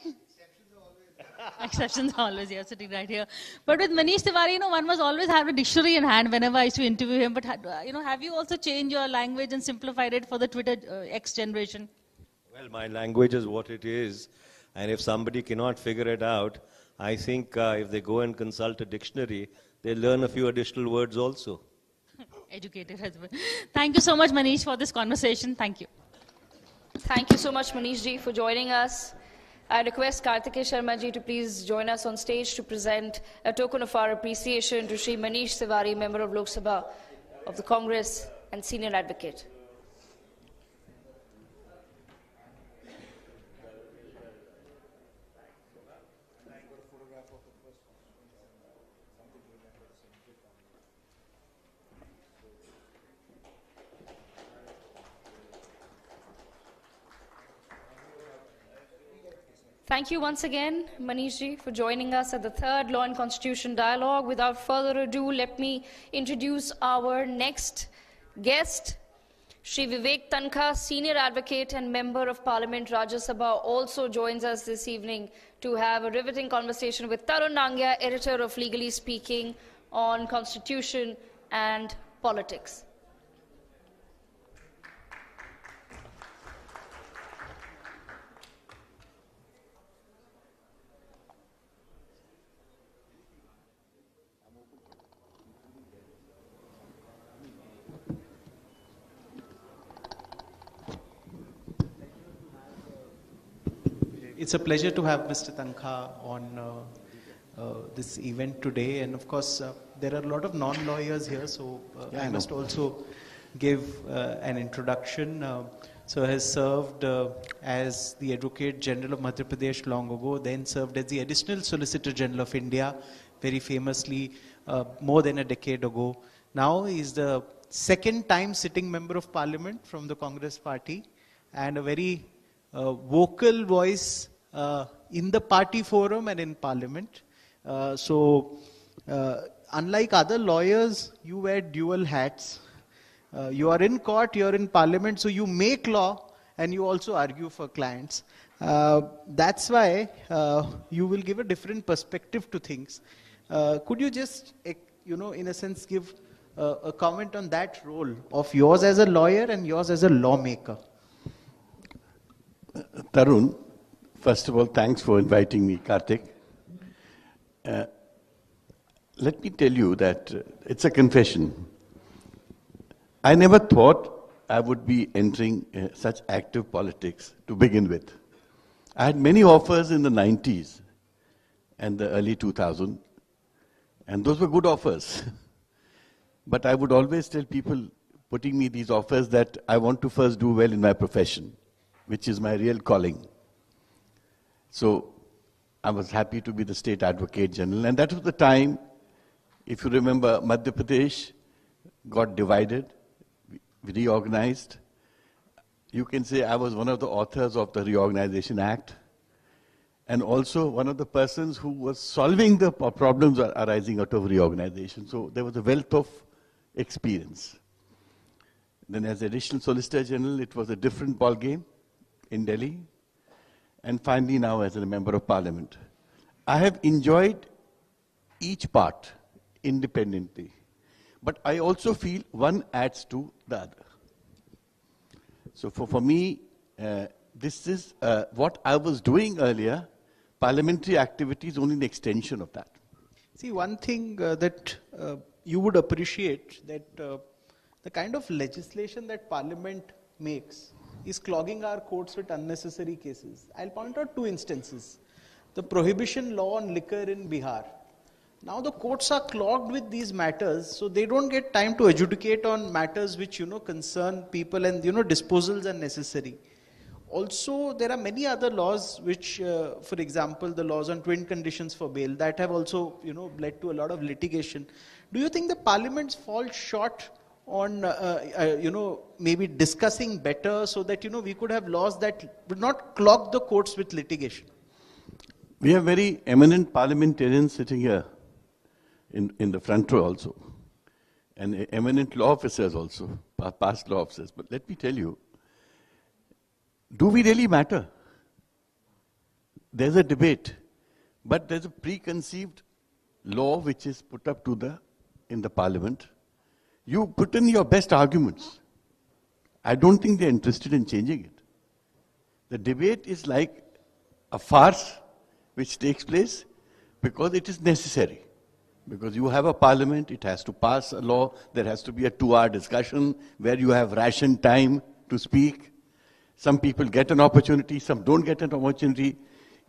Exceptions always here, sitting right here. But with Manish Tiwari, one must always have a dictionary in hand whenever I used to interview him. But, have you also changed your language and simplified it for the Twitter X generation? Well, my language is what it is. And if somebody cannot figure it out, I think if they go and consult a dictionary, they learn a few additional words also. Educated husband. Thank you so much, Manish, for this conversation. Thank you. Thank you so much, Manish ji, for joining us. I request Karti Sharma ji to please join us on stage to present a token of our appreciation to Shri Manish Tiwari, Member of Lok Sabha of the Congress and Senior Advocate. Thank you once again, Manish ji, for joining us at the third Law and Constitution Dialogue. Without further ado, let me introduce our next guest, Shri Vivek Tankha, Senior Advocate and Member of Parliament, Rajya Sabha, also joins us this evening to have a riveting conversation with Tarun Nangya, editor of Legally Speaking, on Constitution and Politics. It's a pleasure to have Mr. Tankha on this event today. And of course, there are a lot of non-lawyers here, so I must also give an introduction. So has served as the Advocate General of Madhya Pradesh long ago, then served as the Additional Solicitor General of India, very famously more than a decade ago. Now he is the second time sitting Member of Parliament from the Congress Party, and a very vocal voice in the party forum and in Parliament. Unlike other lawyers, you wear dual hats. You are in court, you are in Parliament, so you make law and you also argue for clients. That's why you will give a different perspective to things. Could you just, in a sense, give a comment on that role of yours as a lawyer and yours as a lawmaker? Tarun, first of all, thanks for inviting me, Kartik. Let me tell you that it's a confession. I never thought I would be entering such active politics to begin with. I had many offers in the 90s and the early 2000s, and those were good offers. But I would always tell people putting me these offers that I want to first do well in my profession, which is my real calling. So I was happy to be the State Advocate General, and that was the time, if you remember, Madhya Pradesh got divided, reorganized. You can say I was one of the authors of the Reorganization Act, and also one of the persons who was solving the problems arising out of reorganization. So there was a wealth of experience. Then as Additional Solicitor General, it was a different ballgame in Delhi, and finally now as a Member of Parliament. I have enjoyed each part independently, but I also feel one adds to the other. So for me, this is what I was doing earlier. Parliamentary activity is only an extension of that. See, one thing that you would appreciate, that the kind of legislation that Parliament makes is clogging our courts with unnecessary cases. I'll point out two instances. The prohibition law on liquor in Bihar. Now the courts are clogged with these matters, so they don't get time to adjudicate on matters which, concern people, and, disposals are necessary. Also, there are many other laws which, for example, the laws on twin conditions for bail, that have also, led to a lot of litigation. Do you think the parliaments fall short on, maybe discussing better so that, we could have laws that would not clog the courts with litigation? We have very eminent parliamentarians sitting here in the front row also, and eminent law officers also, past law officers. But let me tell you, do we really matter? There's a debate. But there's a preconceived law which is put up in the parliament. You put in your best arguments. I don't think they're interested in changing it. The debate is like a farce which takes place because it is necessary. Because you have a parliament, it has to pass a law, there has to be a 2-hour discussion where you have rationed time to speak. Some people get an opportunity, some don't get an opportunity.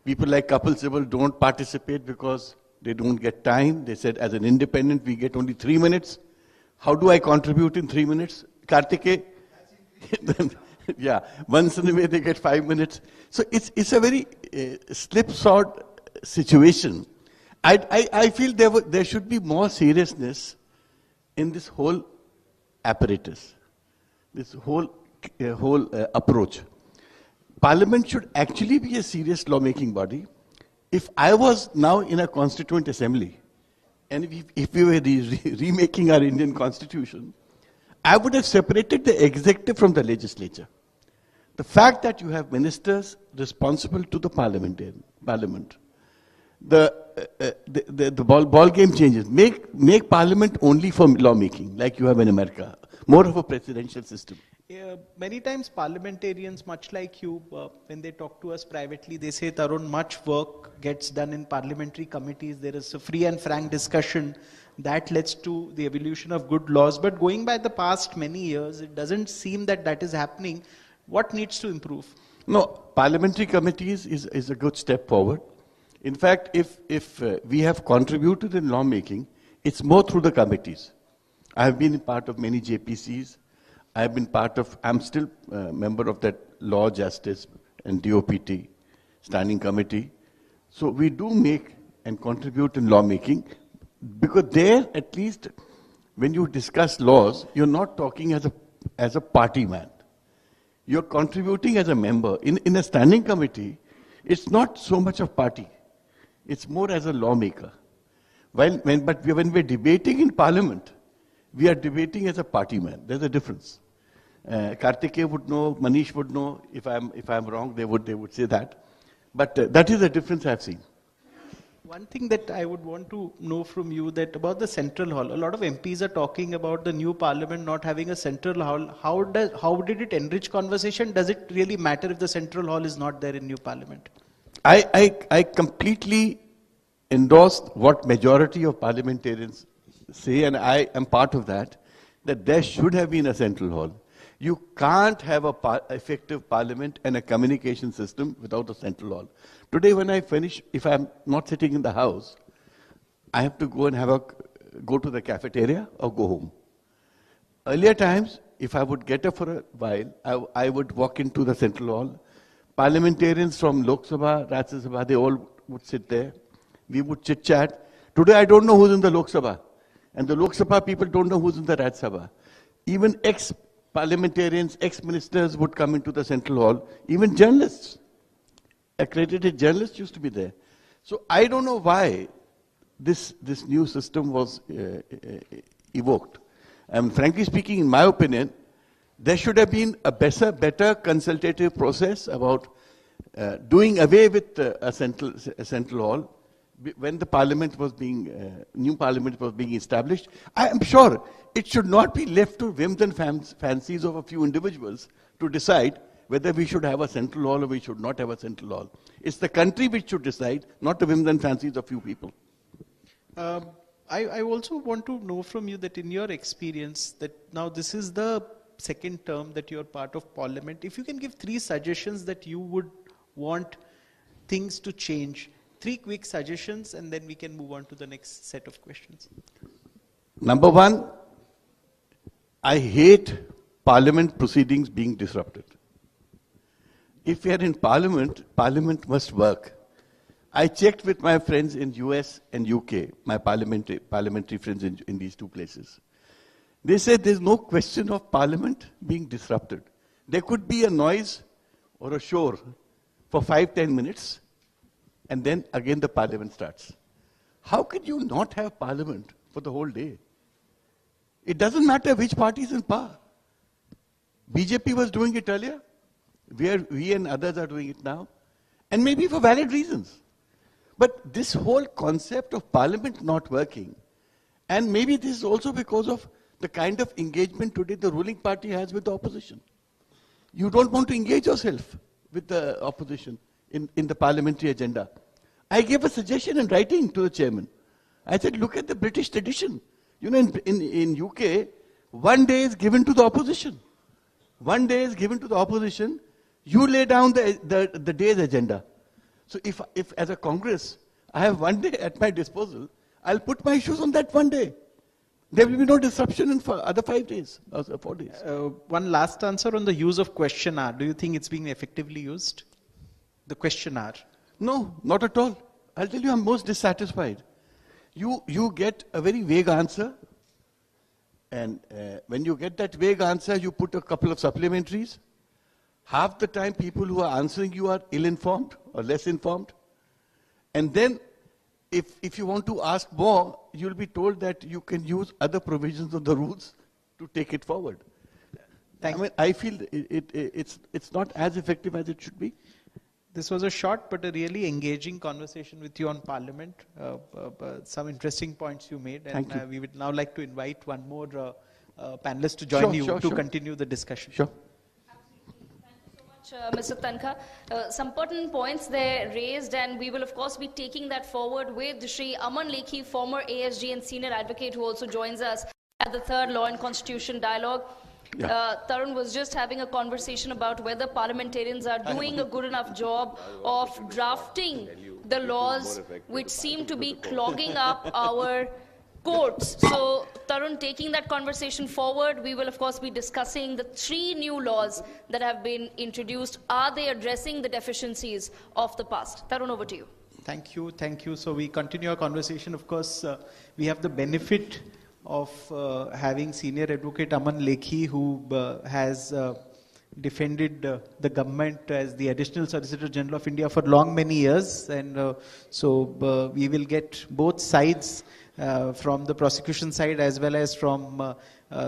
People like Kapil Sibal don't participate because they don't get time. They said, as an independent, we get only 3 minutes. How do I contribute in 3 minutes? Kartike? Yeah, once in a way they get 5 minutes. So it's a very slipshod situation. I feel there should be more seriousness in this whole apparatus, this whole approach. Parliament should actually be a serious lawmaking body. If I was now in a constituent assembly, and if we were remaking our Indian constitution, I would have separated the executive from the legislature. The fact that you have ministers responsible to the parliament, the ball game changes. Make parliament only for lawmaking, like you have in America. More of a presidential system. Many times parliamentarians, much like you, when they talk to us privately, they say, Tarun, much work gets done in parliamentary committees. There is a free and frank discussion that leads to the evolution of good laws. But going by the past many years, it doesn't seem that that is happening. What needs to improve? No, parliamentary committees is a good step forward. In fact, if we have contributed in lawmaking, it's more through the committees. I have been part of many JPCs. I'm still a member of that Law, Justice and DOPT Standing Committee. So we do make and contribute in lawmaking, because there, at least, when you discuss laws, you're not talking as a party man. You're contributing as a member. In a standing committee, it's not so much of party. It's more as a lawmaker. But when we're debating in parliament, we are debating as a party man. There's a difference. Kartike would know, Manish would know. If I'm wrong, they would say that. But that is the difference I've seen. One thing that I would want to know from you that about the central hall. A lot of MPs are talking about the new parliament not having a central hall. How did it enrich conversation? Does it really matter if the central hall is not there in new parliament? I completely endorse what majority of parliamentarians say, and I am part of that there should have been a central hall. You can't have an effective parliament and a communication system without a central hall. Today when I finish, if I'm not sitting in the house, I have to go and go to the cafeteria or go home. Earlier times, if I would get up for a while, I would walk into the central hall. Parliamentarians from Lok Sabha, Rajya Sabha, they all would sit there. We would chit chat. Today I don't know who's in the Lok Sabha. And the Lok Sabha people don't know who's in the Rajya Sabha. Even ex-parliamentarians, ex-ministers would come into the central hall. Even journalists, accredited journalists used to be there. So I don't know why this new system was evoked. And frankly speaking, in my opinion, there should have been a better consultative process about doing away with a central hall when the parliament was new parliament was being established. I am sure it should not be left to whims and fancies of a few individuals to decide whether we should have a central hall or we should not have a central hall. It's the country which should decide, not the whims and fancies of few people. I also want to know from you that in your experience, that now this is the second term that you're part of parliament. If you can give 3 suggestions that you would want things to change, 3 quick suggestions, and then we can move on to the next set of questions. Number 1, I hate parliament proceedings being disrupted. If we are in parliament, parliament must work. I checked with my friends in US and UK, my parliamentary friends in these 2 places. They said there's no question of parliament being disrupted. There could be a noise or a shore for 5-10 minutes, and then again the parliament starts. How could you not have parliament for the whole day? It doesn't matter which party is in power. BJP was doing it earlier. We and others are doing it now. And maybe for valid reasons. But this whole concept of parliament not working, and maybe this is also because of the kind of engagement today the ruling party has with the opposition. You don't want to engage yourself with the opposition in the parliamentary agenda. I gave a suggestion in writing to the chairman. I said, look at the British tradition. You know, in UK, 1 day is given to the opposition. 1 day is given to the opposition. You lay down the day's agenda. So if as a Congress, I have 1 day at my disposal, I'll put my issues on that 1 day. There will be no disruption in other 5 days, or 4 days. One last answer on the use of question hour. Do you think it's being effectively used? The question hour? No, not at all. I'll tell you, I'm most dissatisfied. You get a very vague answer, and when you get that vague answer, you put a couple of supplementaries. Half the time, people who are answering you are ill-informed or less informed. And then, if you want to ask more, you'll be told that you can use other provisions of the rules to take it forward. I feel it's not as effective as it should be. This was a short but a really engaging conversation with you on Parliament. Some interesting points you made, and we would now like to invite one more panelist to join you to continue the discussion. Sure. Mr. Tanka, some pertinent points there raised, and we will of course be taking that forward with Shri Aman Lekhi, former ASG and senior advocate, who also joins us at the third Law and Constitution Dialogue. Tarun was just having a conversation about whether parliamentarians are doing a good enough job of drafting the laws which seem to be clogging up our courts. So, Tarun, taking that conversation forward, we will of course be discussing the 3 new laws that have been introduced. Are they addressing the deficiencies of the past? Tarun, over to you. Thank you, thank you. So we continue our conversation. Of course, we have the benefit of having senior advocate Aman Lekhi, who has defended the government as the Additional Solicitor General of India for many years, and so we will get both sides from the prosecution side as well as from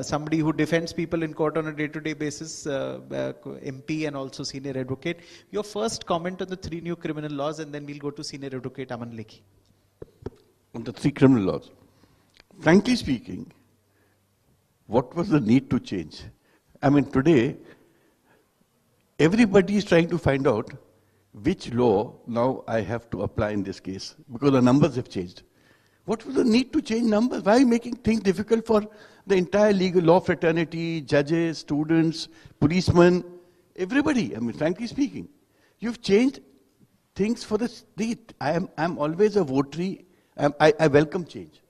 somebody who defends people in court on a day-to-day basis, MP and also senior advocate. Your first comment on the 3 new criminal laws, and then we'll go to senior advocate Aman Lekhi. On the 3 criminal laws. Frankly speaking, what was the need to change? I mean, today, everybody is trying to find out which law now I have to apply in this case, because the numbers have changed. What was the need to change numbers? Why are you making things difficult for the entire legal law fraternity, judges, students, policemen, everybody? I mean, frankly speaking, you've changed things for the state. I'm always a votary. I welcome change.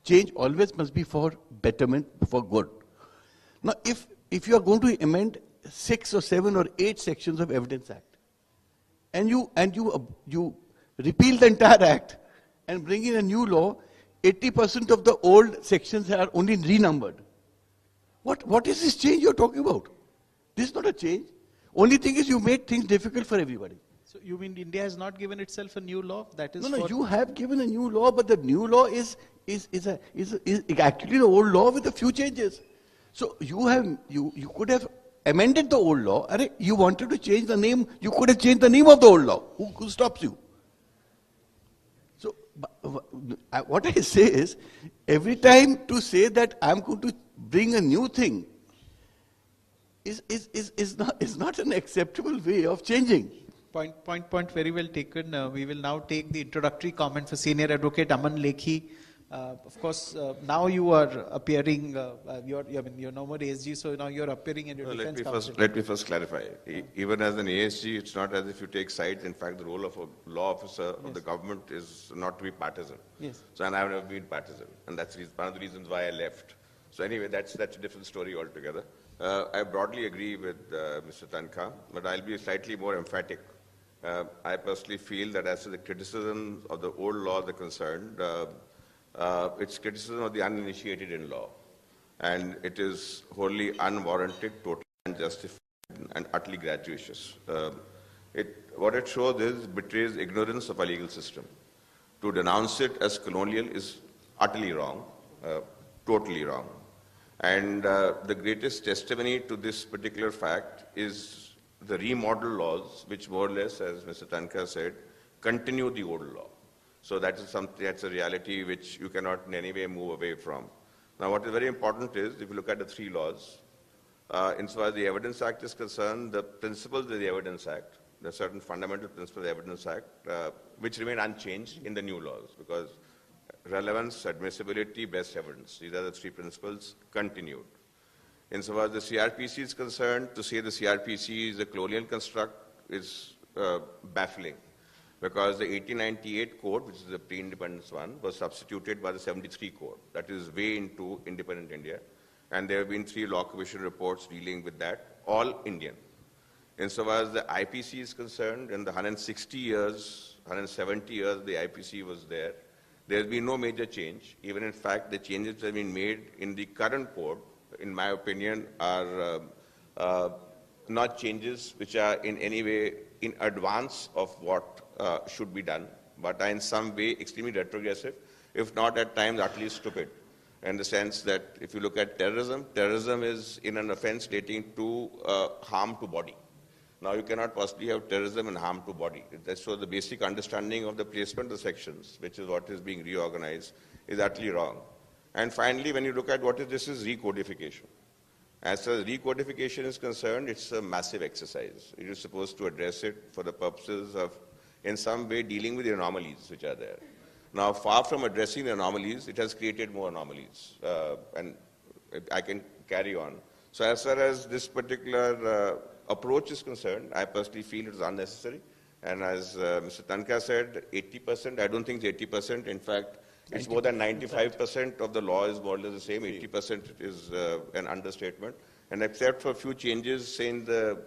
Change always must be for betterment, for good. Now, if you are going to amend 6 or 7 or 8 sections of Evidence Act, and you repeal the entire act and bring in a new law, 80% of the old sections are only renumbered. What is this change you're talking about? This is not a change. Only thing is you make things difficult for everybody. So you mean India has not given itself a new law? That is no, you have given a new law, but the new law is actually the old law with a few changes. So you could have amended the old law. You wanted to change the name, you could have changed the name of the old law. Who stops you? So what I say is, every time to say that I'm going to bring a new thing is not an acceptable way of changing. Point very well taken. We will now take the introductory comment for senior advocate Aman Lekhi. Of course, now you are appearing, you're no more ASG, so now you're appearing in your defense counsel. Let me first clarify. Even as an ASG, it's not as if you take sides. In fact, the role of a law officer of the government is not to be partisan. Yes. So, and I've never been partisan. And that's one of the reasons why I left. So anyway, that's a different story altogether. I broadly agree with Mr. Tanka, but I'll be slightly more emphatic. I personally feel that as to the criticism of the old law are concerned, it's criticism of the uninitiated in law. And it is wholly unwarranted, totally unjustified, and utterly gratuitous. What it shows is betrays ignorance of our legal system. To denounce it as colonial is utterly wrong, totally wrong. And the greatest testimony to this particular fact is the remodel laws, which more or less, as Mr. Tanka said, continue the old law. So that is something, that's a reality which you cannot in any way move away from. Now, what is very important is, if you look at the three laws, insofar as the Evidence Act is concerned, the principles of the Evidence Act, there are certain fundamental principles of the Evidence Act, which remain unchanged in the new laws, because relevance, admissibility, best evidence, these are the three principles continued. Insofar as the CRPC is concerned, to say the CRPC is a colonial construct is baffling, because the 1898 code, which is the pre-independence one, was substituted by the 73 code. That is way into independent India. And there have been 3 law commission reports dealing with that, all Indian. Insofar as the IPC is concerned, in the 160 years, 170 years the IPC was there, there has been no major change. Even in fact, the changes that have been made in the current code, in my opinion, are not changes which are in any way in advance of what should be done, but are in some way extremely retrogressive, if not at times utterly stupid. In the sense that if you look at terrorism, terrorism is in an offense dating to harm to body. Now you cannot possibly have terrorism and harm to body. So the basic understanding of the placement of the sections, which is what is being reorganized, is utterly wrong. And finally, when you look at what is this is recodification. As far as recodification is concerned, it's a massive exercise. It is supposed to address it for the purposes of, in some way, dealing with the anomalies which are there. Now, far from addressing the anomalies, it has created more anomalies. And I can carry on. So as far as this particular approach is concerned, I personally feel it is unnecessary. And as Mr. Tanka said, 80%, I don't think it's 80%. In fact, it's more than 95% of the law is more or less the same. 80% is an understatement. And except for a few changes, say in the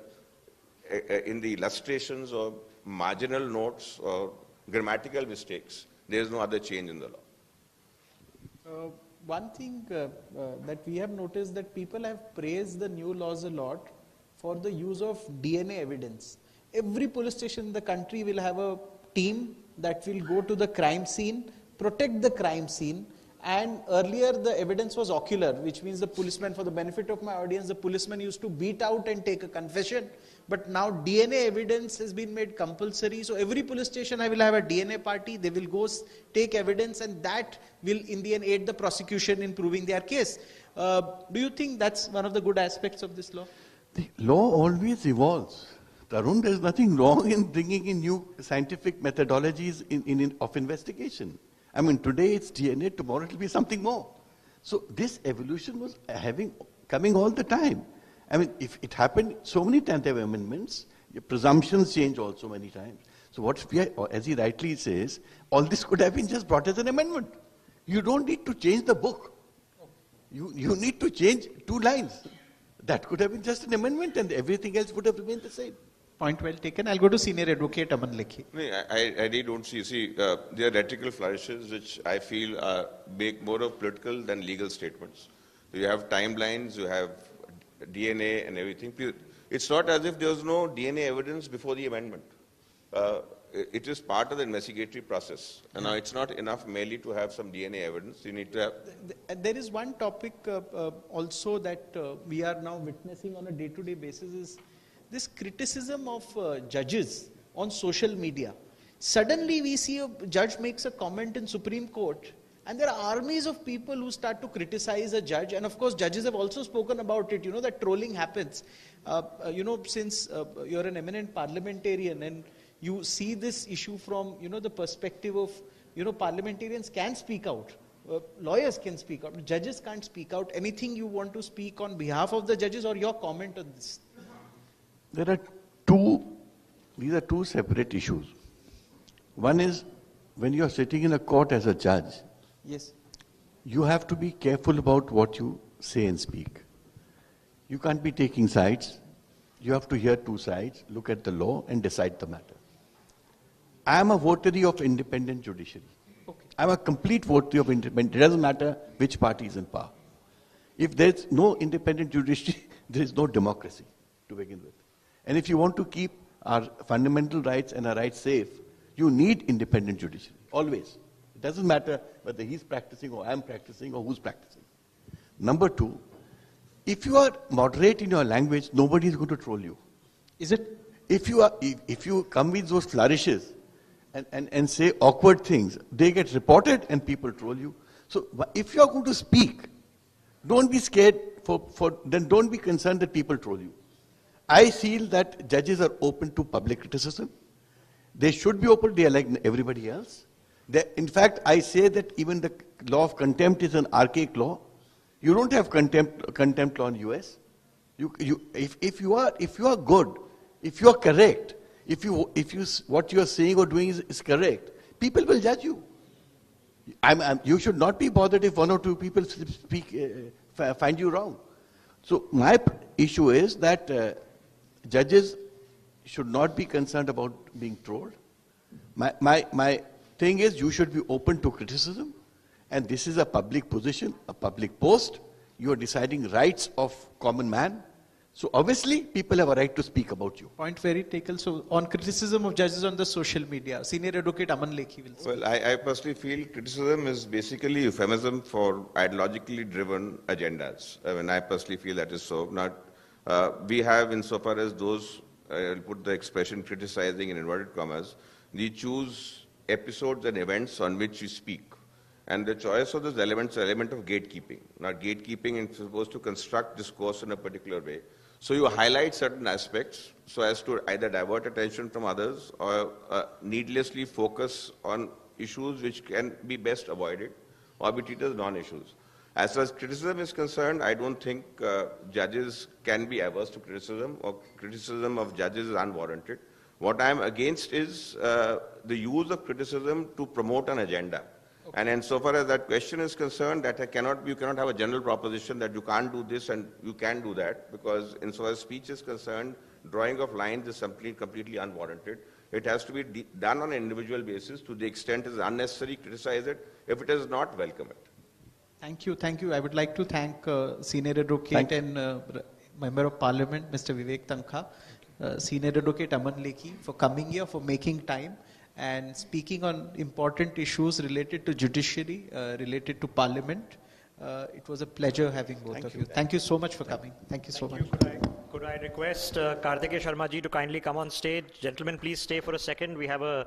illustrations or marginal notes or grammatical mistakes, there is no other change in the law. One thing that we have noticed that people have praised the new laws a lot for the use of DNA evidence. Every police station in the country will have a team that will go to the crime scene, protect the crime scene, and earlier the evidence was ocular, which means the policeman, for the benefit of my audience, the policeman used to beat out and take a confession. But now DNA evidence has been made compulsory. So every police station I will have a DNA party, they will go take evidence, and that will in the end aid the prosecution in proving their case. Do you think that's one of the good aspects of this law? The law always evolves. Tarun, there's nothing wrong in bringing in new scientific methodologies of investigation. I mean, today it's DNA, tomorrow it will be something more. So this evolution was coming all the time. I mean, if it happened so many times, there were amendments, presumptions change also many times. So what we are, as he rightly says, all this could have been just brought as an amendment. You don't need to change the book. You need to change 2 lines. That could have been just an amendment and everything else would have remained the same. Point well taken. I'll go to Senior Advocate Aman Lekhi. I really don't see. See, there are rhetorical flourishes which I feel make more of political than legal statements. You have timelines, you have DNA and everything. It's not as if there was no DNA evidence before the amendment. It is part of the investigatory process. And now it's not enough merely to have some DNA evidence. You need to have... There is one topic also that we are now witnessing on a day-to-day basis is this criticism of judges on social media. Suddenly we see a judge makes a comment in Supreme Court and there are armies of people who start to criticize a judge, and of course judges have also spoken about it, that trolling happens. Since you're an eminent parliamentarian and you see this issue from, the perspective of, parliamentarians can speak out. Lawyers can speak out. Judges can't speak out. Anything you want to speak on behalf of the judges or your comment on this? These are two separate issues. One is when you are sitting in a court as a judge, yes, you have to be careful about what you say and speak. You can't be taking sides. You have to hear 2 sides, look at the law and decide the matter. I am a votary of independent judiciary. Okay. I am a complete votary of independent. It doesn't matter which party is in power. If there is no independent judiciary, there is no democracy to begin with. And if you want to keep our fundamental rights and our rights safe, you need independent judiciary, always. It doesn't matter whether he's practicing or I'm practicing or who's practicing. Number 2, if you are moderate in your language, nobody is going to troll you. Is it? If you come with those flourishes, and say awkward things, they get reported and people troll you. So if you are going to speak, don't be scared, then don't be concerned that people troll you. I feel that judges are open to public criticism. They should be open, they are like everybody else. In fact, I say that even the law of contempt is an archaic law. You don't have contempt law in US. If you are good, if you are correct, what you are saying or doing is correct, people will judge you. You should not be bothered if one or two people find you wrong. So my issue is that judges should not be concerned about being trolled. My thing is you should be open to criticism, and this is a public position, a public post. You are deciding rights of common man. So obviously, people have a right to speak about you. Point very taken. So on criticism of judges on the social media, Senior Advocate Aman Lekhi will say. Well, I personally feel criticism is basically euphemism for ideologically driven agendas. I personally feel that is so. We have, insofar as those, I'll put the expression criticizing in inverted commas, we choose episodes and events on which we speak. And the choice of those elements is an element of gatekeeping. Now, gatekeeping is supposed to construct discourse in a particular way. So you highlight certain aspects so as to either divert attention from others or needlessly focus on issues which can be best avoided or be treated as non-issues. As far as criticism is concerned, I don't think judges can be averse to criticism, or criticism of judges is unwarranted. What I am against is the use of criticism to promote an agenda. And insofar as that question is concerned, that you cannot have a general proposition that you can't do this and you can do that, because insofar as speech is concerned, drawing of lines is completely unwarranted. It has to be done on an individual basis. To the extent it is unnecessary, criticize it. If it is not, welcome it. Thank you. Thank you. I would like to thank Senior Advocate and Member of Parliament, Mr. Vivek Tankha, Senior Advocate Aman Lekhi for coming here, for making time and speaking on important issues related to judiciary, related to Parliament. It was a pleasure having both of you. Thank you so much for coming. Thank you so much. Could I request Karti Sharma ji to kindly come on stage? Gentlemen, please stay for a second. We have a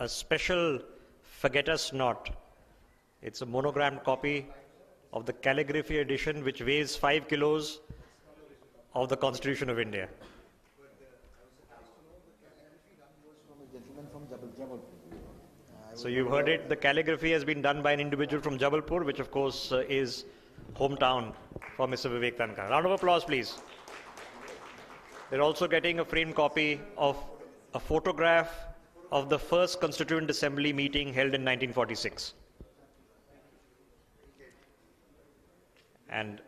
special Forget Us Not. It's a monogrammed copy of the calligraphy edition which weighs 5 kilos of the Constitution of India. So you've heard it, the calligraphy has been done by an individual from Jabalpur, which of course is hometown for Mr. Vivek Tankha. Round of applause, please. They're also getting a framed copy of a photograph of the first Constituent Assembly meeting held in 1946. And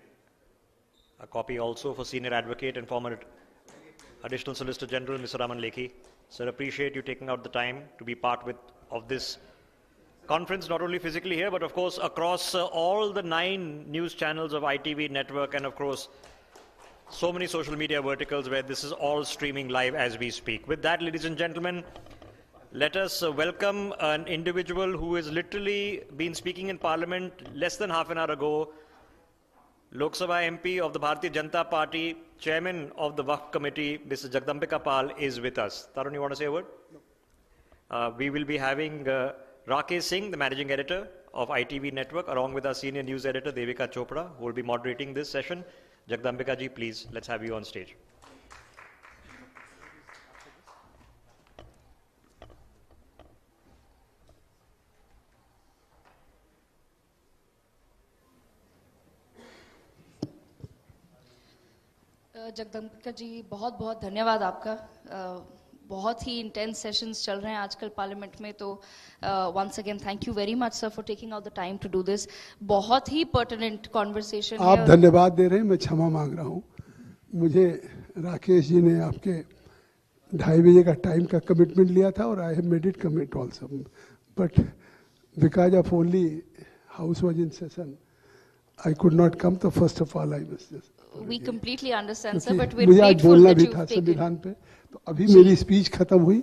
a copy also for Senior Advocate and former Additional Solicitor General, Mr. Aman Lekhi. Sir, appreciate you taking out the time to be part of this conference, not only physically here, but of course across all the 9 news channels of ITV network, and of course so many social media verticals where this is all streaming live as we speak. With that, ladies and gentlemen, let us welcome an individual who has literally been speaking in Parliament less than half an hour ago. Lok Sabha MP of the Bharatiya Janata Party, Chairman of the Waqf Committee, Mr. Jagdambika Pal is with us. Tarun, you want to say a word? We will be having Rakesh Singh, the Managing Editor of ITV Network, along with our Senior News Editor, Devika Chopra, who will be moderating this session. Jagdambika ji, please, let's have you on stage. Jagdambika जी बहुत बहुत धन्यवाद आपका बहुत ही intense sessions चल रहे हैं आजकल parliament में तो once again thank you very much sir for taking out the time to do this बहुत ही पर्टिनेंट कॉन्वर्सेशन है आप धन्यवाद दे रहे हैं मैं क्षमा मांग रहा हूं मुझे राकेश जी ने आपके 2:30 बजे का टाइम का कमिटमेंट लिया था और I have made it commit also but because of only house was in session I could not come तो first of all I must just We completely understand, sir, but we're मुझे आज grateful बोलना that भी you've था taken. संविधान पे तो अभी मेरी स्पीच खत्म हुई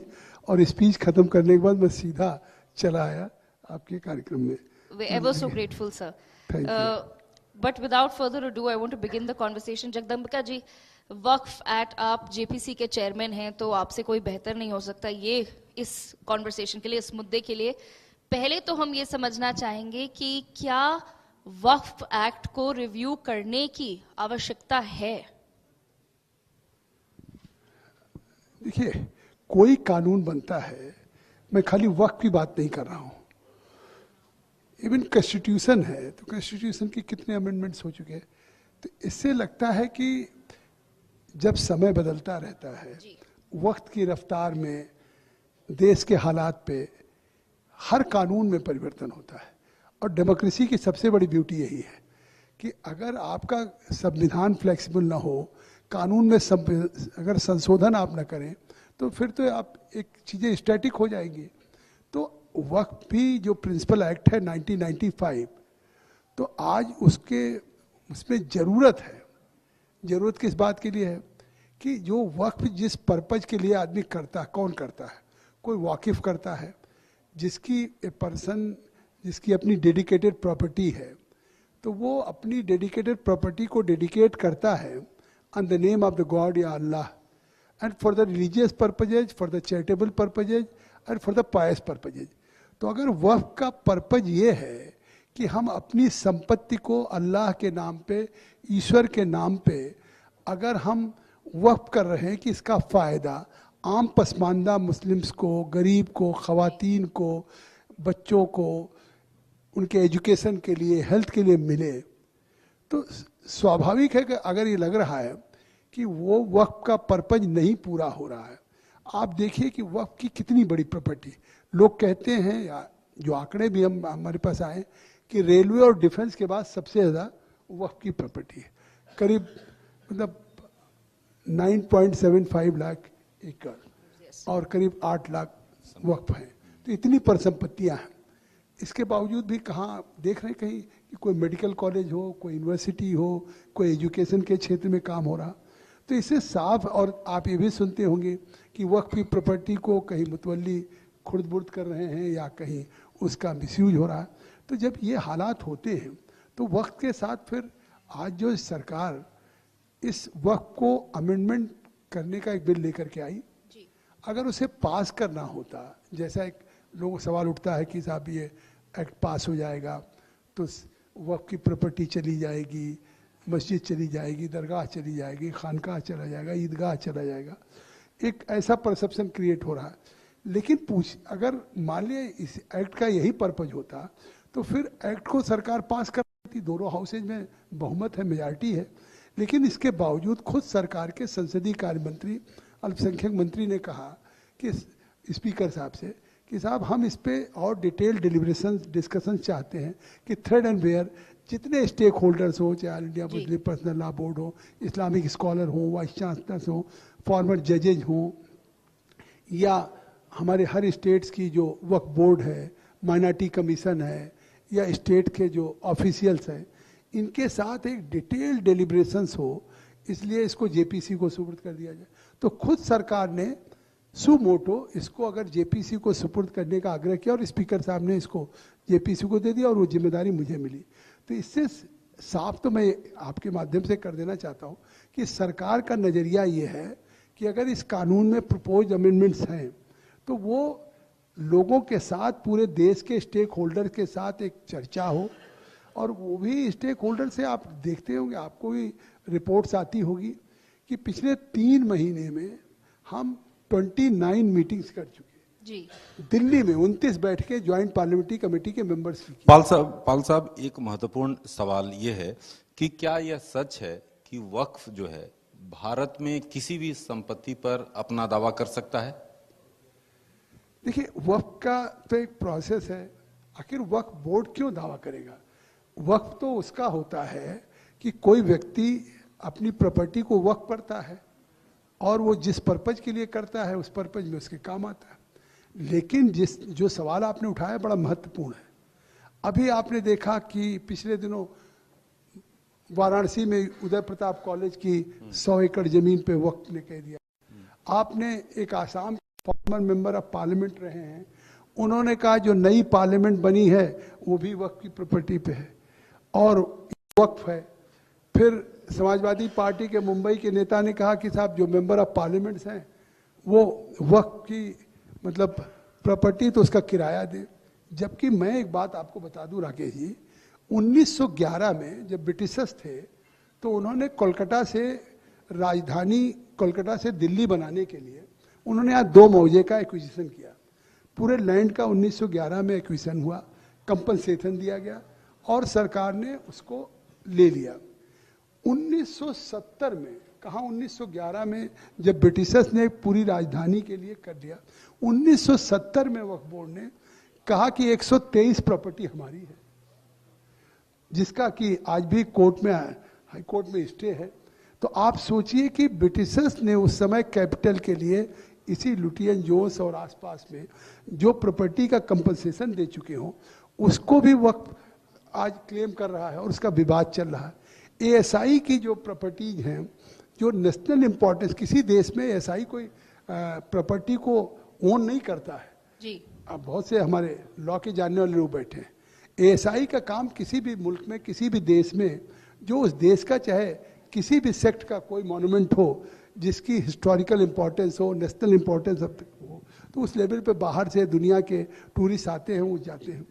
और स्पीच खत्म करने के बाद मैं सीधा चला आया आपके कार्यक्रम में. We're ever so grateful, sir. Thank you. But without further ado, I want to begin the conversation. Jagdambika ji, Waqf act आप जेपीसी के चेयरमैन हैं तो आपसे कोई बेहतर नहीं हो सकता ये इस कॉन्वर्सेशन के लिए, इस मुद्दे के लिए। पहले तो हम ये समझना चाहेंगे कि क्या वक्फ एक्ट को रिव्यू करने की आवश्यकता है? देखिए, कोई कानून बनता है, मैं खाली वक्फ की बात नहीं कर रहा हूं, इवन कॉन्स्टिट्यूशन है, तो कॉन्स्टिट्यूशन के कितने अमेंडमेंट्स हो चुके हैं। तो इससे लगता है कि जब समय बदलता रहता है, वक्त की रफ्तार में, देश के हालात पे हर कानून में परिवर्तन होता है। और डेमोक्रेसी की सबसे बड़ी ब्यूटी यही है कि अगर आपका संविधान फ्लेक्सिबल ना हो, कानून में अगर संशोधन आप ना करें, तो फिर तो आप एक चीज़ें स्टैटिक हो जाएंगी। तो वक्त भी जो प्रिंसिपल एक्ट है 1995, तो आज उसमें ज़रूरत है। ज़रूरत किस बात के लिए है कि जो वक्फ जिस पर्पज के लिए आदमी करता है, कौन करता है? कोई वाकिफ करता है जिसकी जिसकी अपनी डेडिकेटेड प्रॉपर्टी है, तो वो अपनी डेडिकेटेड प्रॉपर्टी को डेडिकेट करता है on the name of the god या Allah, and for the religious purposes, for the charitable purposes and for the pious purposes. तो अगर वक्फ का पर्पज ये है कि हम अपनी संपत्ति को अल्लाह के नाम पे, ईश्वर के नाम पे अगर हम वक्फ कर रहे हैं कि इसका फ़ायदा आम पसमानदा मुस्लिम्स को, गरीब को, ख़वातीन को, बच्चों को, उनके एजुकेशन के लिए, हेल्थ के लिए मिले, तो स्वाभाविक है कि अगर ये लग रहा है कि वो वक्फ का पर्पज नहीं पूरा हो रहा है। आप देखिए कि वक्फ की कितनी बड़ी प्रॉपर्टी, लोग कहते हैं, या जो आंकड़े भी हमारे पास आए, कि रेलवे और डिफेंस के बाद सबसे ज़्यादा वक्फ की प्रॉपर्टी है। करीब मतलब 9.75 लाख एकड़ और करीब 8 लाख वक्फ हैं। तो इतनी परिसंपत्तियां हैं। इसके बावजूद भी कहाँ देख रहे हैं कहीं कि कोई मेडिकल कॉलेज हो, कोई यूनिवर्सिटी हो, कोई एजुकेशन के क्षेत्र में काम हो रहा। तो इससे साफ, और आप ये भी सुनते होंगे कि वक्फ की प्रॉपर्टी को कहीं मुतवल्ली खुर्द बुर्द कर रहे हैं या कहीं उसका मिसयूज हो रहा है। तो जब ये हालात होते हैं तो वक्त के साथ फिर आज जो सरकार इस वक्त को अमेंडमेंट करने का एक बिल लेकर के आई, अगर उसे पास करना होता, जैसा एक लोगों को सवाल उठता है कि साहब ये एक्ट पास हो जाएगा तो वक्त की प्रॉपर्टी चली जाएगी, मस्जिद चली जाएगी, दरगाह चली जाएगी, खानकाह चला जाएगा, ईदगाह चला जाएगा, एक ऐसा परसेप्शन क्रिएट हो रहा है। लेकिन अगर मान लिया इस एक्ट का यही पर्पज होता तो फिर एक्ट को सरकार पास कर देती, दोनों हाउसेज में बहुमत है, मेजॉरिटी है। लेकिन इसके बावजूद खुद सरकार के संसदीय कार्य मंत्री, अल्पसंख्यक मंत्री ने कहा कि स्पीकर साहब से कि साहब हम इस पे और डिटेल डिलिब्रेशन डिस्कशन चाहते हैं कि थ्रेड एंड वेयर जितने स्टेक होल्डर्स हो, चाहे all India Muslim personal law board हो, इस्लामिक स्कॉलर हो, वाइस चांसलर्स हो, फॉर्मर जजेज हो, या हमारे हर स्टेट्स की जो वक्फ बोर्ड है, माइनॉरिटी कमीशन है, या स्टेट के जो ऑफिशियल्स हैं, इनके साथ एक डिटेल डिलिब्रेशंस हो, इसलिए इसको जेपीसी को सुपुर्द कर दिया जाए। तो खुद सरकार ने सुमोटो इसको अगर जेपीसी को सुपुर्द करने का आग्रह किया और स्पीकर साहब ने इसको जेपीसी को दे दिया और वो जिम्मेदारी मुझे मिली। तो इससे साफ तो मैं आपके माध्यम से कर देना चाहता हूँ कि सरकार का नज़रिया ये है कि अगर इस कानून में प्रपोज अमेंडमेंट्स हैं तो वो लोगों के साथ, पूरे देश के स्टेक होल्डर के साथ एक चर्चा हो, और वो भी स्टेक होल्डर से आप देखते होंगे, आपको भी रिपोर्ट्स आती होगी कि पिछले 3 महीने में हम 29 मीटिंग्स कर चुके हैं जी। दिल्ली में 29 बैठकें ज्वाइंट पार्लियामेंट्री कमेटी के मेंबर्स की। पाल साहब एक महत्वपूर्ण सवाल ये है कि क्या यह सच है कि वक्फ जो है भारत में किसी भी संपत्ति पर अपना दावा कर सकता है? देखिए, वक्फ का तो एक प्रोसेस है। आखिर वक्फ बोर्ड क्यों दावा करेगा? वक्फ तो उसका होता है कि कोई व्यक्ति अपनी प्रॉपर्टी को वक्फ करता है और वो जिस पर्पज के लिए करता है उस पर्पज में उसके काम आता है। लेकिन जो सवाल आपने उठाया बड़ा महत्वपूर्ण है। अभी आपने देखा कि पिछले दिनों वाराणसी में उदय प्रताप कॉलेज की 100 एकड़ जमीन पे वक्फ ने कह दिया। आपने एक Assam farmer member of parliament रहे हैं, उन्होंने कहा जो नई पार्लियामेंट बनी है वो भी वक्फ की प्रॉपर्टी पे है और वक्फ है। फिर समाजवादी पार्टी के मुंबई के नेता ने कहा कि साहब जो मेंबर ऑफ पार्लियामेंट्स हैं वो वक्फ की मतलब प्रॉपर्टी तो उसका किराया दे। जबकि मैं एक बात आपको बता दूं राकेश जी, 1911 में जब ब्रिटिशर्स थे तो उन्होंने कोलकाता से राजधानी, कोलकाता से दिल्ली बनाने के लिए उन्होंने यहाँ 2 मौजे का एक्विजिशन किया। पूरे लैंड का 1911 में एक्विजिशन हुआ, कंपनसेशन दिया गया और सरकार ने उसको ले लिया। 1970 में, कहाँ 1911 में जब ब्रिटिशर्स ने पूरी राजधानी के लिए कर दिया, 1970 में वक्फ बोर्ड ने कहा कि 123 प्रॉपर्टी हमारी है, जिसका कि आज भी कोर्ट में, हाई कोर्ट में स्टे है। तो आप सोचिए कि ब्रिटिशर्स ने उस समय कैपिटल के लिए इसी लुटियन जोन्स और आसपास में जो प्रॉपर्टी का कंपनसेशन दे चुके हों, उसको भी वक्त आज क्लेम कर रहा है और उसका विवाद चल रहा है। एएसआई की जो प्रॉपर्टीज हैं, जो नेशनल इंपॉर्टेंस, किसी देश में एएसआई कोई प्रॉपर्टी को ओन नहीं करता है जी। अब बहुत से हमारे लॉ के जानने वाले लोग बैठे हैं। एएसआई का काम किसी भी मुल्क में, किसी भी देश में, जो उस देश का चाहे किसी भी सेक्ट का कोई मॉन्यूमेंट हो जिसकी हिस्टोरिकल इंपॉर्टेंस हो, नेशनल इंपॉर्टेंस हो, तो उस लेवल पे बाहर से दुनिया के टूरिस्ट आते हैं, वो जाते हैं।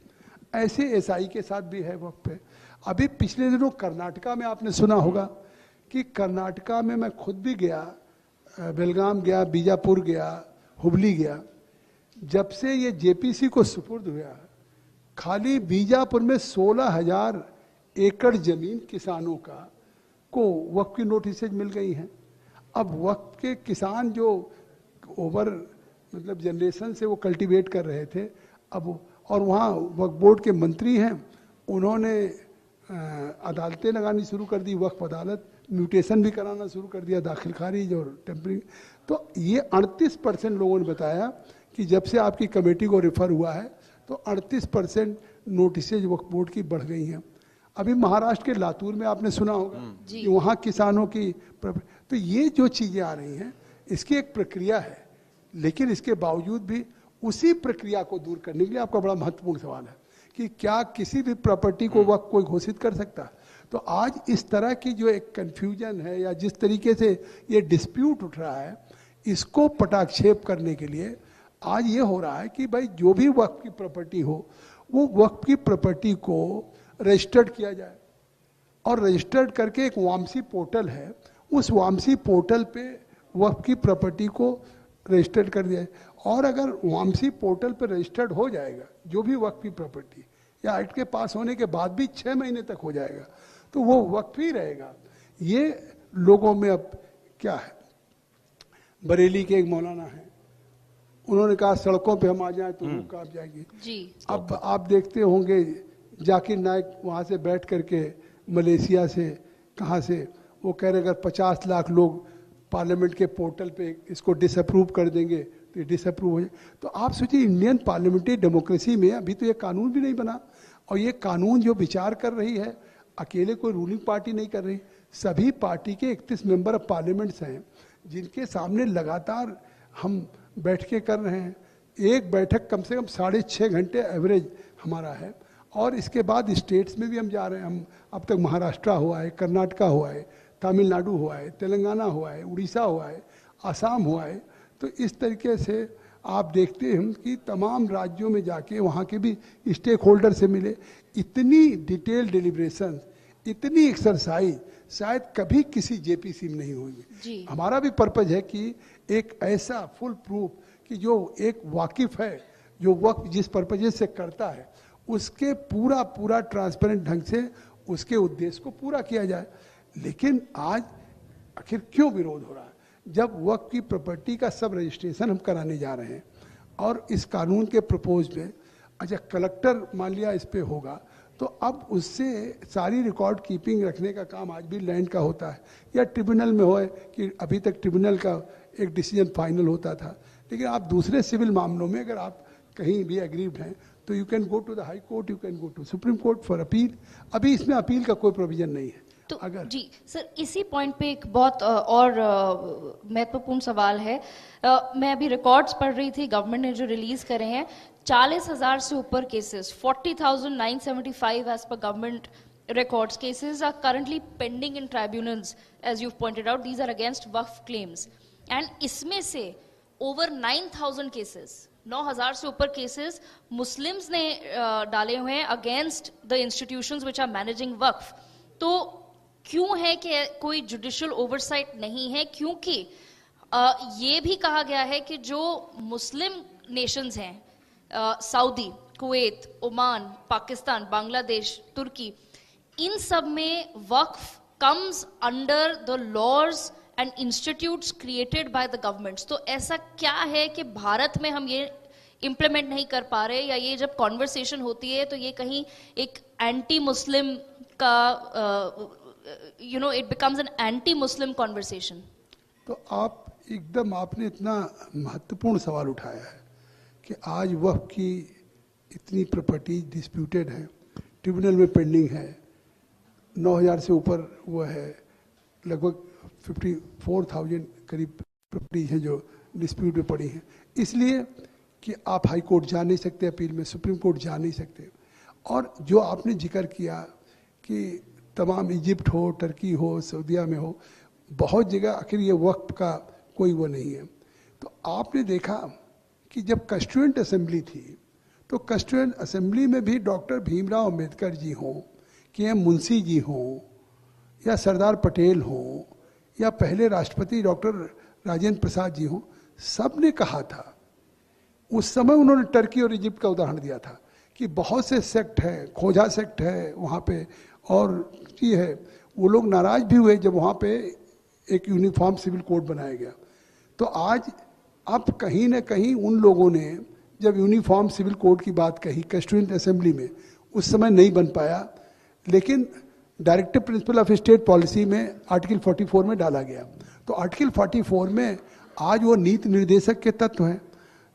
ऐसे एएसआई के साथ भी है वक्त पे। अभी पिछले दिनों कर्नाटका में आपने सुना होगा कि कर्नाटका में मैं खुद भी गया, बेलगाम गया, बीजापुर गया, हुबली गया। जब से ये जेपीसी को सुपुर्द हुआ, खाली बीजापुर में 16,000 एकड़ जमीन किसानों का को वक्फ की नोटिसेज मिल गई हैं। अब वक्फ के किसान जो ओवर मतलब जनरेशन से वो कल्टीवेट कर रहे थे, अब और वहाँ वक्फ बोर्ड के मंत्री हैं, उन्होंने अदालतें लगानी शुरू कर दी, वक्फ अदालत, म्यूटेशन भी कराना शुरू कर दिया, दाखिल खारिज और टेम्परिंग। तो ये 38% लोगों ने बताया कि जब से आपकी कमेटी को रेफर हुआ है तो 38% नोटिसेज वक्फ बोर्ड की बढ़ गई हैं। अभी महाराष्ट्र के लातूर में आपने सुना होगा कि वहाँ किसानों की, तो ये जो चीज़ें आ रही हैं इसकी एक प्रक्रिया है, लेकिन इसके बावजूद भी उसी प्रक्रिया को दूर करने के लिए आपका बड़ा महत्वपूर्ण सवाल है कि क्या किसी भी प्रॉपर्टी को वक्फ कोई घोषित कर सकता है। तो आज इस तरह की जो एक कन्फ्यूजन है या जिस तरीके से ये डिस्प्यूट उठ रहा है, इसको पटाक्षेप करने के लिए आज ये हो रहा है कि भाई जो भी वक्फ की प्रॉपर्टी हो, वो वक्फ की प्रॉपर्टी को रजिस्टर्ड किया जाए और रजिस्टर्ड करके एक वामसी पोर्टल है, उस वामसी पोर्टल पे वक्फ की प्रॉपर्टी को रजिस्टर्ड कर दिया जाए। और अगर वामसी पोर्टल पे रजिस्टर्ड हो जाएगा जो भी वक्फ की प्रॉपर्टी, या एक्ट के पास होने के बाद भी 6 महीने तक हो जाएगा, तो वो वक्फ ही रहेगा। ये लोगों में अब क्या है, बरेली के एक मौलाना है, उन्होंने कहा सड़कों पे हम आ जाएं तो वो कांप जाएगी जी। अब आप देखते होंगे जाकिर नाइक वहाँ से बैठ करके मलेशिया से कहाँ से वो कह रहे अगर 50 लाख लोग पार्लियामेंट के पोर्टल पे इसको डिसअप्रूव कर देंगे तो ये डिसअप्रूव हो जाए। तो आप सोचिए इंडियन पार्लियामेंट्री डेमोक्रेसी में अभी तो ये कानून भी नहीं बना, और ये कानून जो विचार कर रही है अकेले कोई रूलिंग पार्टी नहीं कर रही, सभी पार्टी के 31 मेंबर ऑफ पार्लियामेंट्स हैं जिनके सामने लगातार हम बैठ के कर रहे हैं। एक बैठक कम से कम 6.5 घंटे एवरेज हमारा है, और इसके बाद स्टेट्स में भी हम जा रहे हैं। हम अब तक महाराष्ट्र हुआ है, कर्नाटका हुआ है, तमिलनाडु हुआ है, तेलंगाना हुआ है, उड़ीसा हुआ है, असम हुआ है। तो इस तरीके से आप देखते हैं कि तमाम राज्यों में जाके वहाँ के भी स्टेक होल्डर से मिले। इतनी डिटेल डिलिब्रेशन, इतनी एक्सरसाइज शायद कभी किसी जेपीसी में नहीं होगी। हमारा भी पर्पज है कि एक ऐसा फुल प्रूफ कि जो एक वाकिफ है, जो वक्त जिस पर्पज से करता है उसके पूरा ट्रांसपेरेंट ढंग से उसके उद्देश्य को पूरा किया जाए। लेकिन आज आखिर क्यों विरोध हो रहा है, जब वक्त की प्रॉपर्टी का सब रजिस्ट्रेशन हम कराने जा रहे हैं और इस कानून के प्रपोज में अच्छा कलेक्टर मान लिया इस पे होगा, तो अब उससे सारी रिकॉर्ड कीपिंग रखने का काम आज भी लैंड का होता है, या ट्रिब्यूनल में होए कि अभी तक ट्रिब्यूनल का एक डिसीजन फाइनल होता था। लेकिन आप दूसरे सिविल मामलों में अगर आप कहीं भी एग्रीव्ड हैं तो you can go to the high court, you can go to supreme court for appeal. अभी इसमें अपील का कोई प्रोविजन नहीं है। तो अगर जी सर, इसी पॉइंट पे एक बहुत और महत्वपूर्ण सवाल है। मैं अभी रिकॉर्ड्स पढ़ रही थी, गवर्नमेंट ने जो रिलीज करे हैं, 40,000 से ऊपर केसेस, 40,975 एज पर government records. Cases are currently pending in tribunals, as you've pointed out. These are against waqf claims. And इसमें से over 9,000 cases 9,000 से ऊपर केसेस मुस्लिम्स ने डाले हुए हैं against the institutions which are managing वक्फ। तो क्यों है कि कोई जुडिशियल ओवरसाइट नहीं है? क्योंकि ये भी कहा गया है कि जो मुस्लिम नेशंस हैं, Saudi, Kuwait, Oman, Pakistan, Bangladesh, तुर्की, इन सब में वक्फ comes under the laws and institutes created by the governments। तो ऐसा क्या है कि भारत में हम ये implement नहीं कर पा रहे, या ये जब conversation होती है तो ये कहीं एक anti Muslim का it becomes an anti Muslim conversation। तो आपने इतना महत्वपूर्ण सवाल उठाया है कि आज वक्फ की इतनी प्रॉपर्टी डिस्प्यूटेड है, ट्रिब्यूनल में पेंडिंग है, 9,000 से ऊपर वो है, लगभग 54,000 करीब प्रॉपर्टी है जो डिस्प्यूट में पड़ी हैं, इसलिए कि आप हाई कोर्ट जा नहीं सकते, अपील में सुप्रीम कोर्ट जा नहीं सकते। और जो आपने जिक्र किया कि तमाम इजिप्ट हो, टर्की हो, सऊदीया में हो, बहुत जगह आखिर ये वक्फ का कोई वो नहीं है। तो आपने देखा कि जब कॉन्स्टिट्यूएंट असेंबली थी तो कॉन्स्टिट्यूएंट असेंबली में भी डॉक्टर भीमराव अंबेडकर जी हों, के मुंशी जी हों, या सरदार पटेल हों, या पहले राष्ट्रपति डॉक्टर राजेंद्र प्रसाद जी हों, सब ने कहा था, उस समय उन्होंने टर्की और इजिप्ट का उदाहरण दिया था कि बहुत से सेक्ट है, खोजा सेक्ट है वहाँ पे, और ये है, वो लोग नाराज भी हुए जब वहाँ पे एक यूनिफॉर्म सिविल कोड बनाया गया। तो आज अब कहीं ना कहीं उन लोगों ने जब यूनिफॉर्म सिविल कोड की बात कही कॉन्स्टिट्यूएंट असेंबली में, उस समय नहीं बन पाया, लेकिन directive principle of state policy में आर्टिकल 44 में डाला गया। तो आर्टिकल 44 में आज वो नीति निर्देशक के तत्व हैं।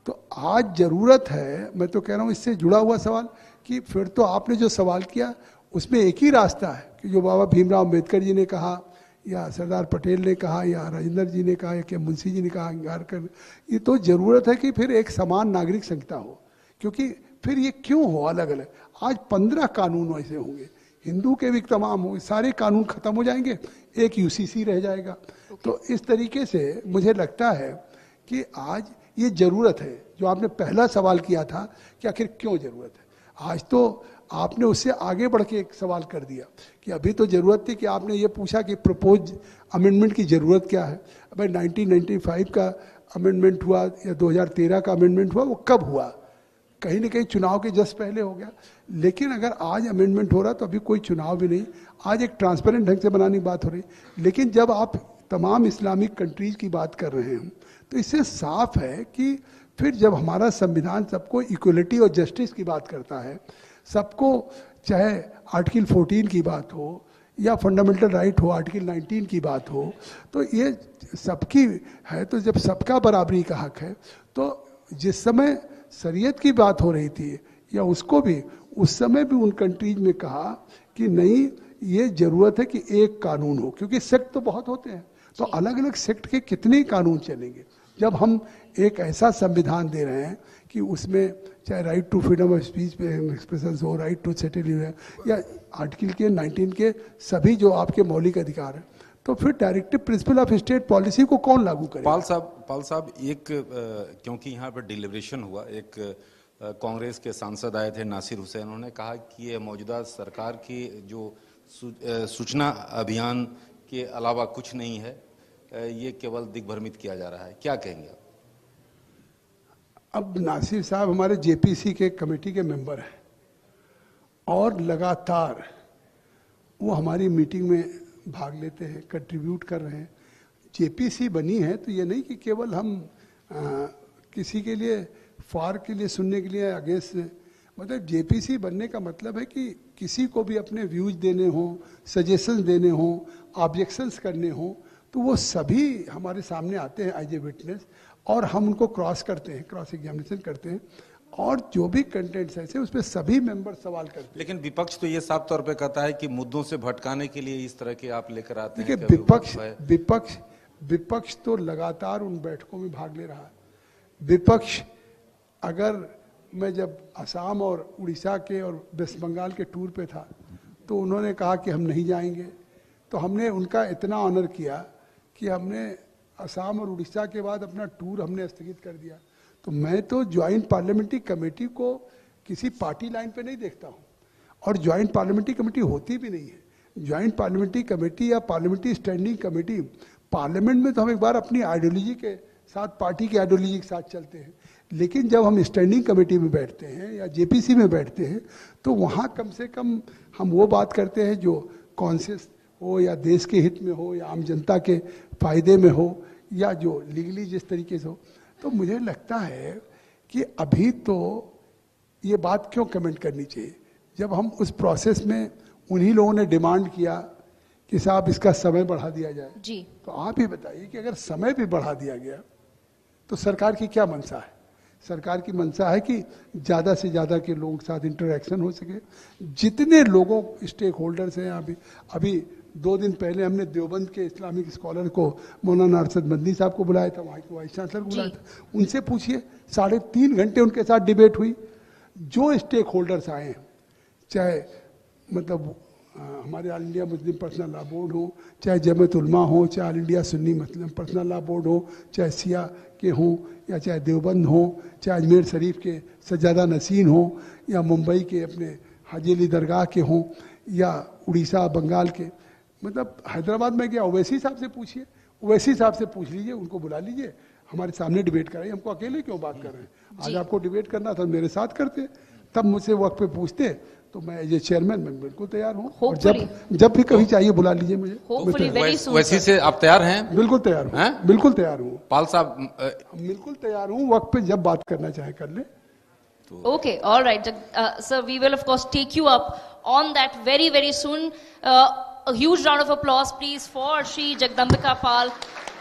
तो आज जरूरत है, मैं तो कह रहा हूँ इससे जुड़ा हुआ सवाल, कि फिर तो आपने जो सवाल किया उसमें एक ही रास्ता है कि जो बाबा भीमराव अम्बेडकर जी ने कहा, या सरदार पटेल ने कहा, या राजेंद्र जी ने कहा, या के मुंशी जी ने कहा, अंगारकर, ये तो जरूरत है कि फिर एक समान नागरिक संहिता हो। क्योंकि फिर ये क्यों हो अलग अलग? आज 15 कानून ऐसे होंगे, हिंदू के भी तमाम होंगे, सारे कानून खत्म हो जाएंगे, एक यूसीसी रह जाएगा। तो इस तरीके से मुझे लगता है कि आज ये जरूरत है, जो आपने पहला सवाल किया था कि आखिर क्यों जरूरत है, आज तो आपने उससे आगे बढ़ के एक सवाल कर दिया कि अभी तो जरूरत थी कि आपने ये पूछा कि प्रपोज अमेंडमेंट की जरूरत क्या है। भाई 1995 का अमेंडमेंट हुआ या 2013 का अमेंडमेंट हुआ, वो कब हुआ? कहीं ना कहीं चुनाव के जस्ट पहले हो गया। लेकिन अगर आज अमेंडमेंट हो रहा तो अभी कोई चुनाव भी नहीं, आज एक ट्रांसपेरेंट ढंग से बनाने की बात हो रही। लेकिन जब आप तमाम इस्लामिक कंट्रीज की बात कर रहे हैं तो इससे साफ है कि फिर जब हमारा संविधान सबको इक्वलिटी और जस्टिस की बात करता है, सबको, चाहे आर्टिकल 14 की बात हो या फंडामेंटल राइट हो, आर्टिकल 19 की बात हो, तो ये सबकी है। तो जब सबका बराबरी का हक है, तो जिस समय शरीयत की बात हो रही थी या उसको भी, उस समय भी उन कंट्रीज में कहा कि नहीं, ये जरूरत है कि एक कानून हो, क्योंकि सेक्ट तो बहुत होते हैं, तो अलग अलग सेक्ट के कितने कानून चलेंगे। जब हम एक ऐसा संविधान दे रहे हैं कि उसमें चाहे right to freedom of speech expression हो, राइट टू सेटल या आर्टिकल के 19 के सभी जो आपके मौलिक अधिकार हैं, तो फिर directive principle of state policy को कौन लागू करेगा? पाल साहब एक क्योंकि यहाँ पर डिलिब्रेशन हुआ, एक कांग्रेस के सांसद आए थे नासिर हुसैन, उन्होंने कहा कि ये मौजूदा सरकार की जो सूचना अभियान के अलावा कुछ नहीं है, ये केवल दिग्भ्रमित किया जा रहा है, क्या कहेंगे आप? अब नासिर साहब हमारे जेपीसी के कमेटी के मेंबर हैं और लगातार वो हमारी मीटिंग में भाग लेते हैं, कंट्रीब्यूट कर रहे हैं। जेपीसी बनी है तो ये नहीं कि केवल हम किसी के लिए फार के लिए सुनने के लिए अगेंस्ट, मतलब जेपीसी बनने का मतलब है कि किसी को भी अपने व्यूज देने हों, सजेशंस देने हों, ऑब्जेक्शंस करने हों, तो वो सभी हमारे सामने आते हैं एज ए विटनेस, और हम उनको क्रॉस करते हैं, क्रॉस एग्जामिनेशन करते हैं, और जो भी कंटेंट्स ऐसे उस पर सभी मेंबर सवाल करते हैं। लेकिन विपक्ष तो ये साफ तौर पे कहता है कि मुद्दों से भटकाने के लिए इस तरह के आप लेकर आते हैं। देखिए, विपक्ष तो लगातार उन बैठकों में भाग ले रहा है। विपक्ष, अगर मैं जब असम और उड़ीसा के और वेस्ट बंगाल के टूर पे था तो उन्होंने कहा कि हम नहीं जाएंगे, तो हमने उनका इतना ऑनर किया कि हमने असम और उड़ीसा के बाद अपना टूर हमने स्थगित कर दिया। तो मैं तो ज्वाइंट पार्लियामेंट्री कमेटी को किसी पार्टी लाइन पे नहीं देखता हूँ, और ज्वाइंट पार्लियामेंट्री कमेटी होती भी नहीं है। ज्वाइंट पार्लियामेंट्री कमेटी या पार्लियामेंट्री स्टैंडिंग कमेटी, पार्लियामेंट में तो हम एक बार अपनी आइडियोलॉजी के साथ, पार्टी की आइडियोलॉजी के साथ चलते हैं, लेकिन जब हम स्टैंडिंग कमेटी में बैठते हैं या जेपीसी में बैठते हैं तो वहाँ कम से कम हम वो बात करते हैं जो कॉन्शियस हो, या देश के हित में हो, या आम जनता के फायदे में हो, या जो लीगली जिस तरीके से हो। तो मुझे लगता है कि अभी तो ये बात क्यों कमेंट करनी चाहिए, जब हम उस प्रोसेस में उन्हीं लोगों ने डिमांड किया कि साहब इसका समय बढ़ा दिया जाए जी। तो आप ही बताइए कि अगर समय भी बढ़ा दिया गया तो सरकार की क्या मंशा है? सरकार की मंशा है कि ज़्यादा से ज़्यादा के लोगों के साथ इंटरेक्शन हो सके। जितने लोगों स्टेक होल्डर्स हैं अभी 2 दिन पहले हमने देवबंद के इस्लामिक स्कॉलर को, मौलाना अरशद मदनी साहब को बुलाया था, वहाँ के वाइस चांसलर को बुलाया था, उनसे पूछिए, 3.5 घंटे उनके साथ डिबेट हुई। जो स्टेक होल्डर्स आए हैं, चाहे मतलब हमारे all India Muslim personal law board हो, चाहे जमात उलमा हो, चाहे ऑल इंडिया सुन्नी मुस्लिम पर्सनल लॉ बोर्ड हो, चाहे सिया के हों, या चाहे देवबंद हो, चाहे अजमेर शरीफ के सज्जादा नसीन हो, या मुंबई के अपने हाजी अली दरगाह के हों, या उड़ीसा बंगाल के, मतलब हैदराबाद में गया ओवैसी साहब से पूछिए, ओवैसी साहब से पूछ लीजिए, उनको बुला लीजिए, हमारे सामने डिबेट कराइए। हमको अकेले क्यों बात कर रहे हैं? आज आपको डिबेट करना था मेरे साथ करते, तब मुझसे वक्त पे पूछते, तो मैं एज ए चेयरमैन मैं बिल्कुल तैयार हूँ, और जब भी कभी चाहिए बुला लीजिए मुझे। वैसे से आप तैयार हैं? बिल्कुल तैयार हूँ, बिल्कुल तैयार हूँ पाल साहब। बिल्कुल तैयार हूँ, वक्त पे जब बात करना चाहे कर ले। Okay, all right. Sir, we will of course take you up on that very, very soon. A huge round of applause, please, for Shri Jagdambika Pal,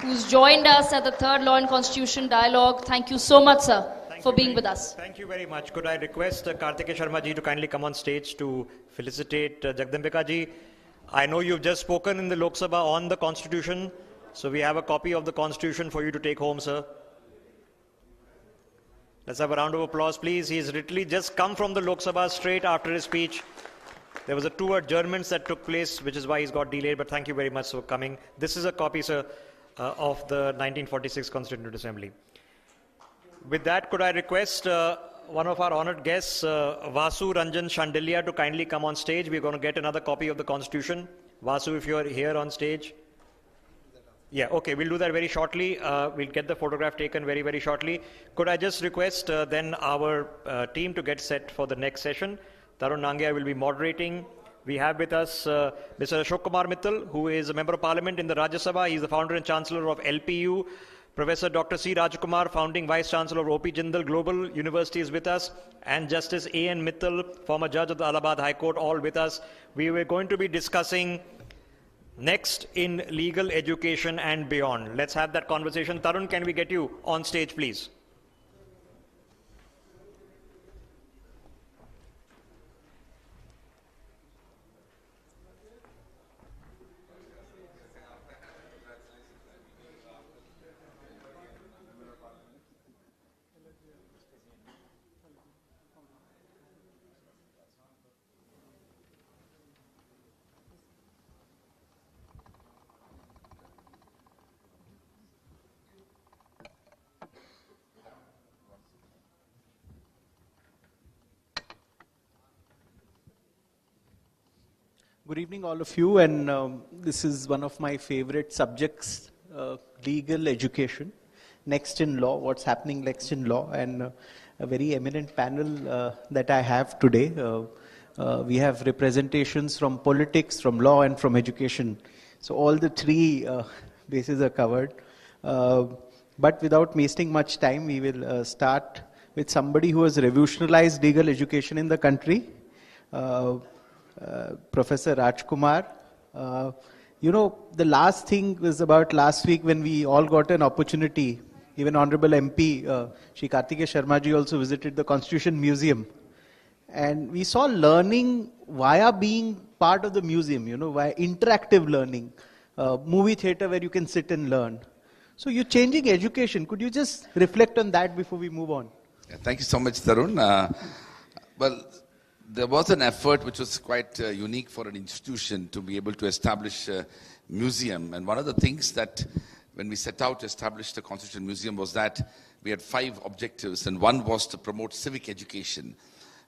who's joined us at the 3rd Law and Constitution Dialogue. Thank you so much, sir, for being with us. Thank you very much. Could I request Karti Sharma ji to kindly come on stage to felicitate Jagdambika ji? I know you've just spoken in the Lok Sabha on the Constitution, so we have a copy of the Constitution for you to take home, sir. Let's have a round of applause, please. He's literally just come from the Lok Sabha straight after his speech. There was a 2 adjournments that took place, which is why he's got delayed, but thank you very much for coming. This is a copy, sir, of the 1946 Constituent Assembly. With that, could I request one of our honored guests, Vasu Ranjan Shandelia, to kindly come on stage. We're going to get another copy of the Constitution. Vasu, if you're here on stage. Yeah, okay, we'll do that very shortly. We'll get the photograph taken very, very shortly. Could I just request then our team to get set for the next session? Tarun Nangia will be moderating. We have with us Mr. Ashok Kumar Mittal, who is a Member of Parliament in the Rajya Sabha. He's the founder and chancellor of LPU. Professor Dr. C. Rajkumar, founding Vice Chancellor of O.P. Jindal Global University, is with us. And Justice A.N. Mittal, former judge of the Allahabad High Court, all with us. We were going to be discussing next in legal education and beyond. Let's have that conversation. Tarun, can we get you on stage, please? Good evening, all of you, and this is one of my favorite subjects, legal education, next in law, what's happening next in law, and a very eminent panel that I have today. We have representations from politics, from law, and from education. So all the 3 bases are covered. But without wasting much time, we will start with somebody who has revolutionized legal education in the country. Professor Rajkumar. You know, the last thing was about last week when we all got an opportunity. Even Honorable MP, Shri Karti Sharma ji also visited the Constitution Museum. And we saw learning via being part of the museum, you know, via interactive learning. Movie theater where you can sit and learn. So you're changing education. Could you just reflect on that before we move on? Yeah, thank you so much, Tarun. Well, there was an effort which was quite unique for an institution to be able to establish a museum. And one of the things that when we set out to establish the Constitution Museum was that we had 5 objectives, and one was to promote civic education.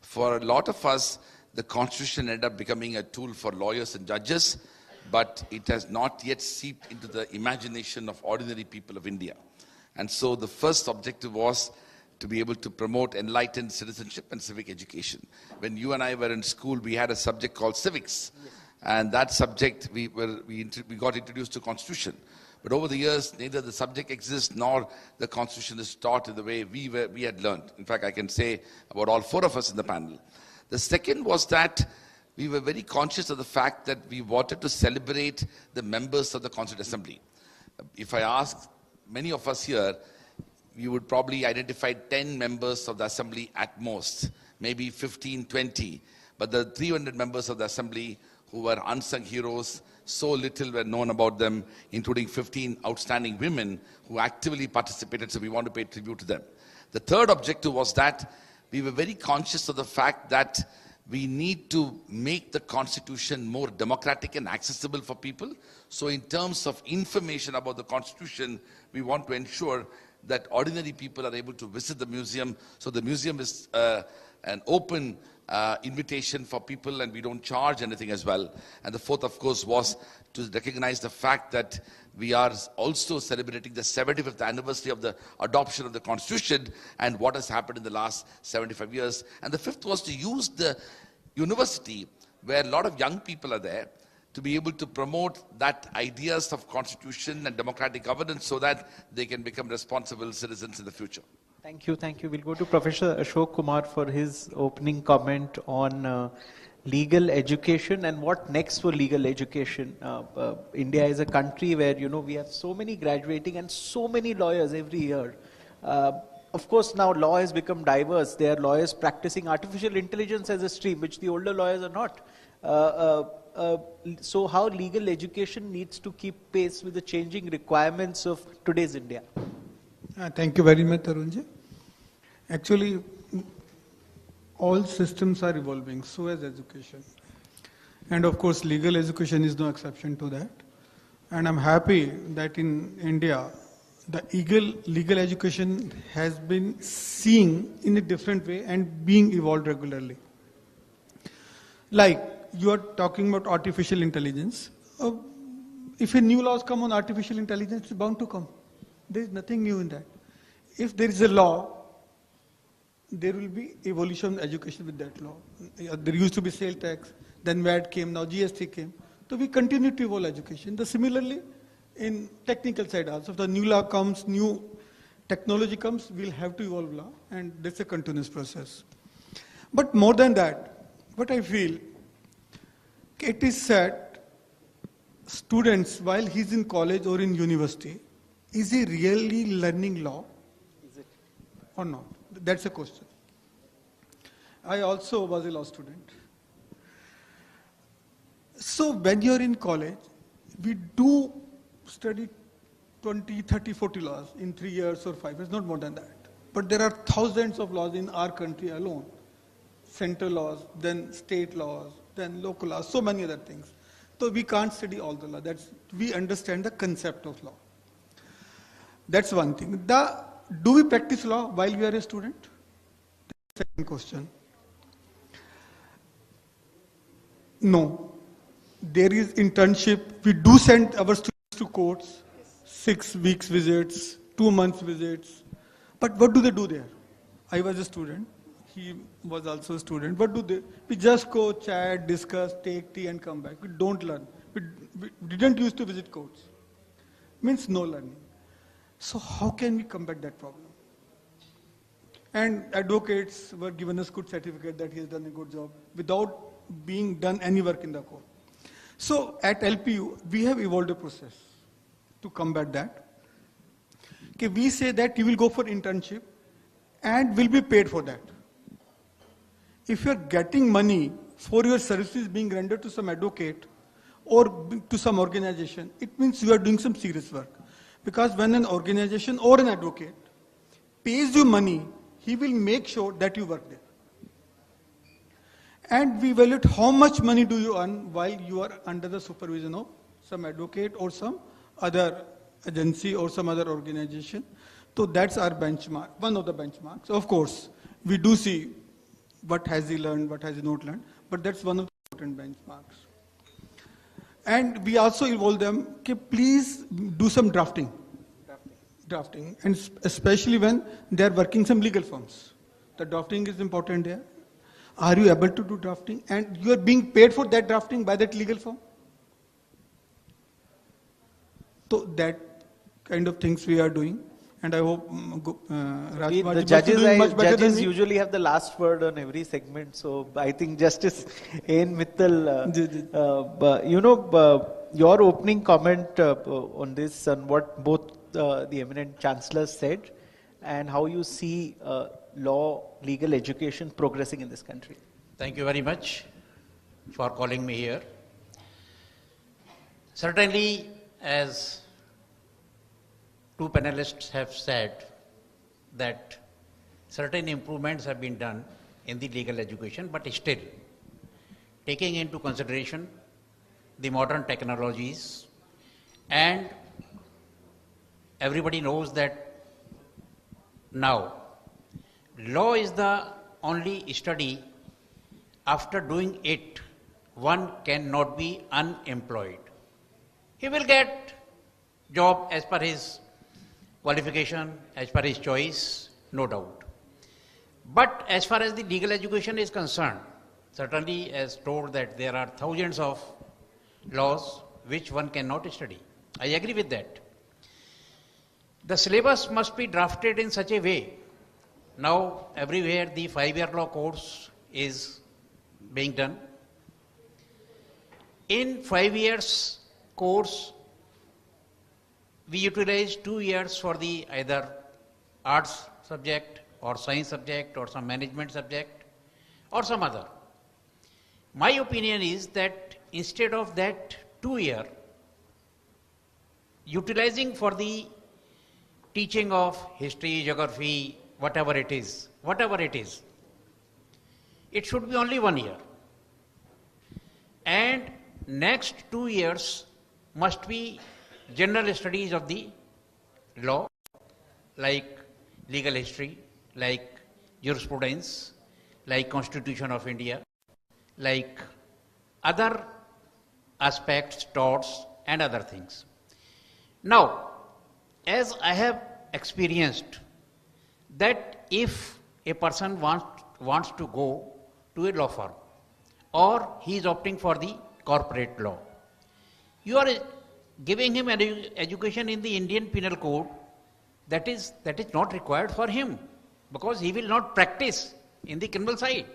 For a lot of us, the Constitution ended up becoming a tool for lawyers and judges, but it has not yet seeped into the imagination of ordinary people of India. And so the first objective was to be able to promote enlightened citizenship and civic education. When you and I were in school, we had a subject called civics. Yes. And that subject, we got introduced to Constitution. But over the years, neither the subject exists nor the Constitution is taught in the way we had learned. In fact, I can say about all 4 of us in the panel. The second was that we were very conscious of the fact that we wanted to celebrate the members of the Constituent Assembly. If I ask many of us here, you would probably identify 10 members of the Assembly at most, maybe 15, 20. But the 300 members of the Assembly who were unsung heroes, so little were known about them, including 15 outstanding women who actively participated, so we want to pay tribute to them. The third objective was that we were very conscious of the fact that we need to make the Constitution more democratic and accessible for people. So in terms of information about the Constitution, we want to ensure that ordinary people are able to visit the museum. So the museum is an open invitation for people, and we don't charge anything as well. And the fourth, of course, was to recognize the fact that we are also celebrating the 75th anniversary of the adoption of the Constitution and what has happened in the last 75 years. And the fifth was to use the university, where a lot of young people are there, to be able to promote that ideas of Constitution and democratic governance so that they can become responsible citizens in the future. Thank you, thank you. We'll go to Professor Ashok Kumar for his opening comment on legal education and what next for legal education. India is a country where, you know, we have so many graduating and so many lawyers every year. Of course, now law has become diverse. There are lawyers practicing artificial intelligence as a stream, which the older lawyers are not. So how legal education needs to keep pace with the changing requirements of today's India? Thank you very much, Tarunji. Actually, all systems are evolving, so is education. And of course, legal education is no exception to that. And I'm happy that in India, the legal education has been seen in a different way and being evolved regularly. Like, you are talking about artificial intelligence. If a new laws come on artificial intelligence, it's bound to come. There is nothing new in that. If there is a law, there will be evolution education with that law. There used to be sale tax, then VAT came, now GST came. So we continue to evolve education. Similarly, in technical side also, if the new law comes, new technology comes, we'll have to evolve law, and that's a continuous process. But more than that, what I feel, it is said, students, while he's in college or in university, is he really learning law? Is it? Or not? That's a question. I also was a law student. So when you're in college, we do study 20, 30, 40 laws in 3 years or 5 years, not more than that. But there are thousands of laws in our country alone. Central laws, then state laws, then local laws, so many other things. So we can't study all the law. We understand the concept of law. That's one thing. Do we practice law while we are a student? Second question. No. There is internship. We do send our students to courts, 6 weeks visits, 2 months visits. But what do they do there? I was a student. He was also a student. What do they? We just go, chat, discuss, take tea and come back. We don't learn. We didn't used to visit courts. Means no learning. So how can we combat that problem? And advocates were given us good certificate that he has done a good job without being done any work in the court. So at LPU, we have evolved a process to combat that. Okay, we say that you will go for internship and will be paid for that. If you are getting money for your services being rendered to some advocate or to some organization, it means you are doing some serious work. Because when an organization or an advocate pays you money, he will make sure that you work there. And we evaluate how much money do you earn while you are under the supervision of some advocate or some other agency or some other organization. So that's our benchmark, one of the benchmarks. Of course, we do see what has he learned, what has he not learned, but that's one of the important benchmarks. And we also involve them, okay, please do some drafting, and especially when they're working some legal firms. The drafting is important there. Are you able to do drafting? And you are being paid for that drafting by that legal firm? So that kind of things we are doing. And I hope the judges usually have the last word on every segment. So I think Justice A.N. Mittal, your opening comment on this and what both the eminent chancellors said and how you see legal education progressing in this country. Thank you very much for calling me here. Certainly, as two panelists have said, that certain improvements have been done in the legal education, but still, taking into consideration the modern technologies, and everybody knows that now law is the only study, after doing it, one cannot be unemployed. He will get job as per his qualification, as per his choice, no doubt. But as far as the legal education is concerned, certainly as told that there are thousands of laws which one cannot study. I agree with that. The syllabus must be drafted in such a way. Now, everywhere the 5-year law course is being done. In 5 years course, we utilize 2 years for the either arts subject or science subject or some management subject or some other. My opinion is that instead of that 2 year, utilizing for the teaching of history, geography, whatever it is, it should be only 1 year. And next 2 years must be general studies of the law, like legal history, like jurisprudence, like Constitution of India, like other aspects, torts, and other things. Now, as I have experienced that if a person wants to go to a law firm or he is opting for the corporate law, you are giving him an education in the Indian Penal Code that is not required for him, because he will not practice in the criminal side.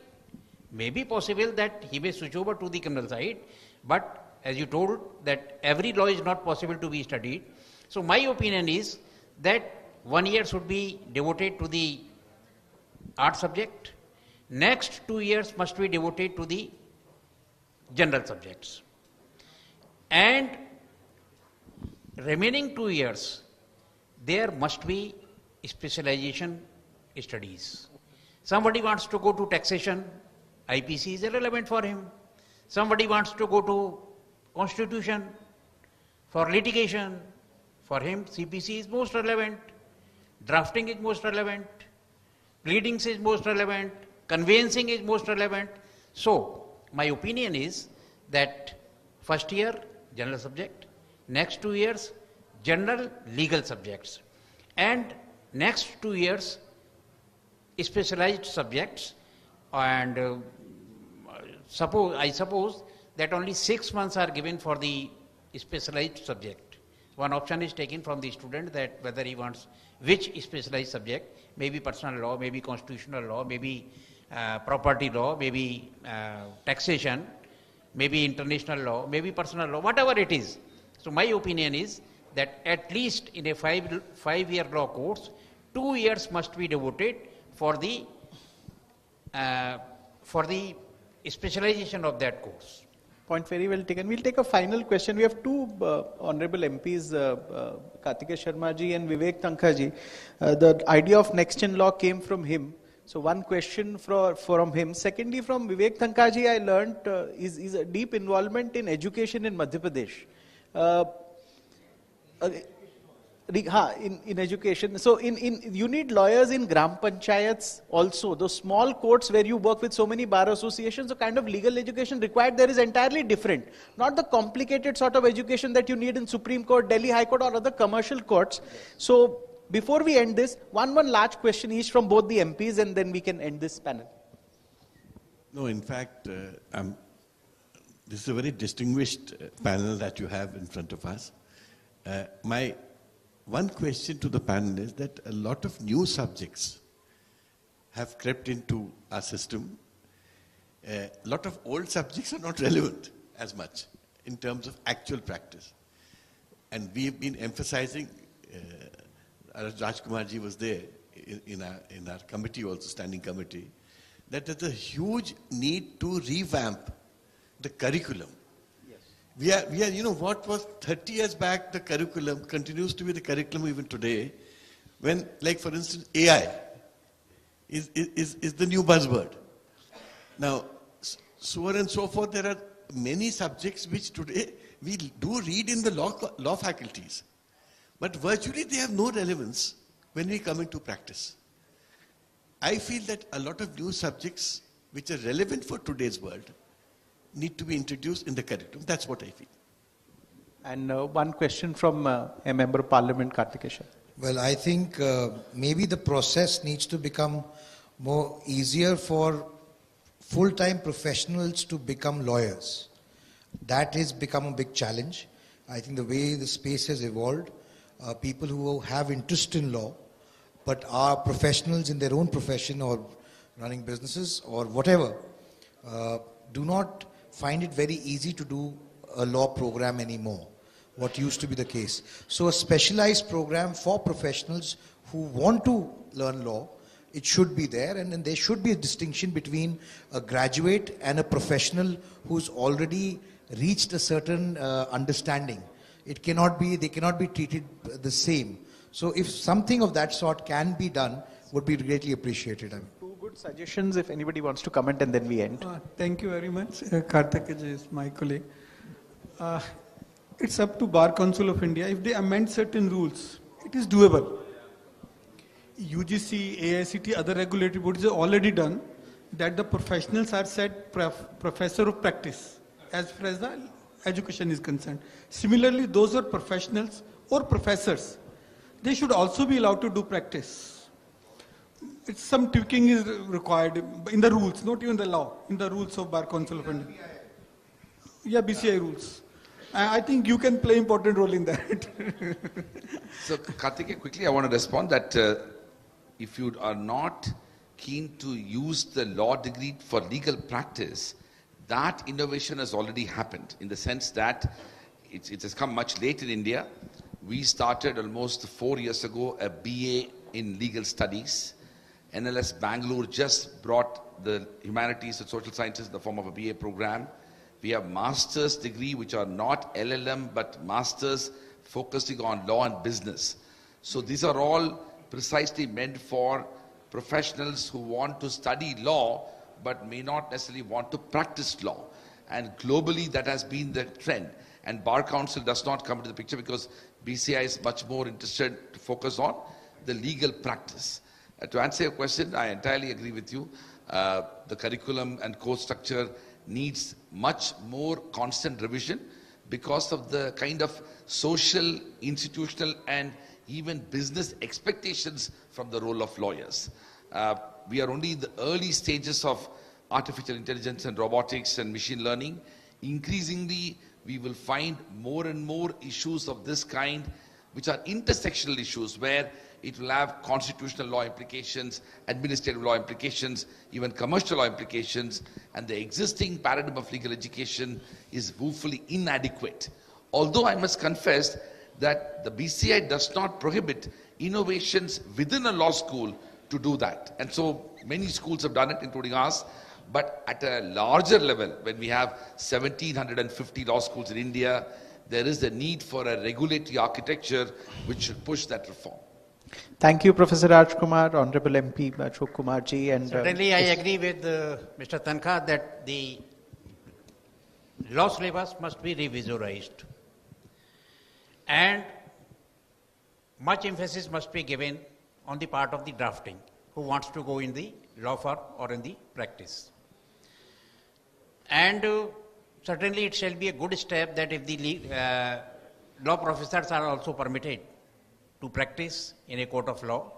May be possible that he may switch over to the criminal side, but as you told that every law is not possible to be studied. So my opinion is that 1 year should be devoted to the art subject. Next 2 years must be devoted to the general subjects. And remaining 2 years, there must be specialization studies. Somebody wants to go to taxation, IPC is irrelevant for him. Somebody wants to go to Constitution for litigation, for him CPC is most relevant, drafting is most relevant, pleadings is most relevant, conveyancing is most relevant. So, my opinion is that first year, general subject, next 2 years, general legal subjects, and next 2 years, specialized subjects, and I suppose that only 6 months are given for the specialized subject. One option is taken from the student that whether he wants which specialized subject, maybe personal law, maybe constitutional law, maybe property law, maybe taxation, maybe international law, maybe personal law, whatever it is. So my opinion is that at least in a 5-year law course, 2 years must be devoted for the specialization of that course. Point very well taken. We'll take a final question. We have two honorable MPs, Karti Sharma ji and Vivek Tankha ji. The idea of next in law came from him. So one question from him. Secondly, from Vivek Tankha ji, I learned is a deep involvement in education in Madhya Pradesh. in education. So you need lawyers in gram panchayats also. Those small courts where you work with so many bar associations, the kind of legal education required there is entirely different. Not the complicated sort of education that you need in Supreme Court, Delhi High Court or other commercial courts. So before we end this, one large question each from both the MPs and then we can end this panel. No, in fact, this is a very distinguished panel that you have in front of us. My one question to the panel is that a lot of new subjects have crept into our system. A lot of old subjects are not relevant as much in terms of actual practice. And we've been emphasizing, Rajkumarji was there in our committee also, standing committee, that there's a huge need to revamp the curriculum. We are, you know, what was 30 years back, the curriculum continues to be the curriculum even today, when, like for instance, AI is the new buzzword. Now, so on and so forth, there are many subjects which today we do read in the law faculties, but virtually they have no relevance when we come into practice. I feel that a lot of new subjects which are relevant for today's world need to be introduced in the curriculum. That's what I feel. And one question from a member of Parliament, Karti Chidambaram. Well, I think maybe the process needs to become more easier for full-time professionals to become lawyers. That has become a big challenge. I think the way the space has evolved, people who have interest in law, but are professionals in their own profession or running businesses or whatever, do not find it very easy to do a law program anymore, what used to be the case. So a specialized program for professionals who want to learn law, it should be there, and then there should be a distinction between a graduate and a professional who's already reached a certain understanding. They cannot be treated the same. So if something of that sort can be done, would be greatly appreciated. Two good suggestions if anybody wants to comment, and then we end. Thank you very much. Karthik is my colleague. It's up to Bar Council of India. If they amend certain rules, it is doable. UGC, AICT, other regulatory bodies have already done that the professionals are said professor of practice as far as the education is concerned. Similarly, those who are professionals or professors, they should also be allowed to do practice. Some tweaking is required in the rules, not even the law, in the rules of Bar Council of India. Yeah, BCI rules. I think you can play important role in that. So, Karthikeya, quickly I want to respond that if you are not keen to use the law degree for legal practice, that innovation has already happened in the sense that it has come much late in India. We started almost 4 years ago a BA in legal studies. NLS Bangalore just brought the humanities and social sciences in the form of a BA program. We have master's degree which are not LLM but masters focusing on law and business. So these are all precisely meant for professionals who want to study law but may not necessarily want to practice law. And globally that has been the trend. And Bar Council does not come into the picture because BCI is much more interested to focus on the legal practice. To answer your question, I entirely agree with you. The curriculum and course structure needs much more constant revision because of the kind of social, institutional and even business expectations from the role of lawyers. We are only in the early stages of artificial intelligence and robotics and machine learning. Increasingly, we will find more and more issues of this kind which are intersectional issues where it will have constitutional law implications, administrative law implications, even commercial law implications, and the existing paradigm of legal education is woefully inadequate. Although I must confess that the BCI does not prohibit innovations within a law school to do that. And so many schools have done it, including ours. But at a larger level, when we have 1,750 law schools in India, there is a need for a regulatory architecture which should push that reform. Thank you, Professor Rajkumar, Honorable MP Ashok Kumar ji. And certainly I agree with Mr. Tankha that the law syllabus must be revisualized. And much emphasis must be given on the part of the drafting, who wants to go in the law firm or in the practice. And certainly it shall be a good step that if the law professors are also permitted to practice in a court of law.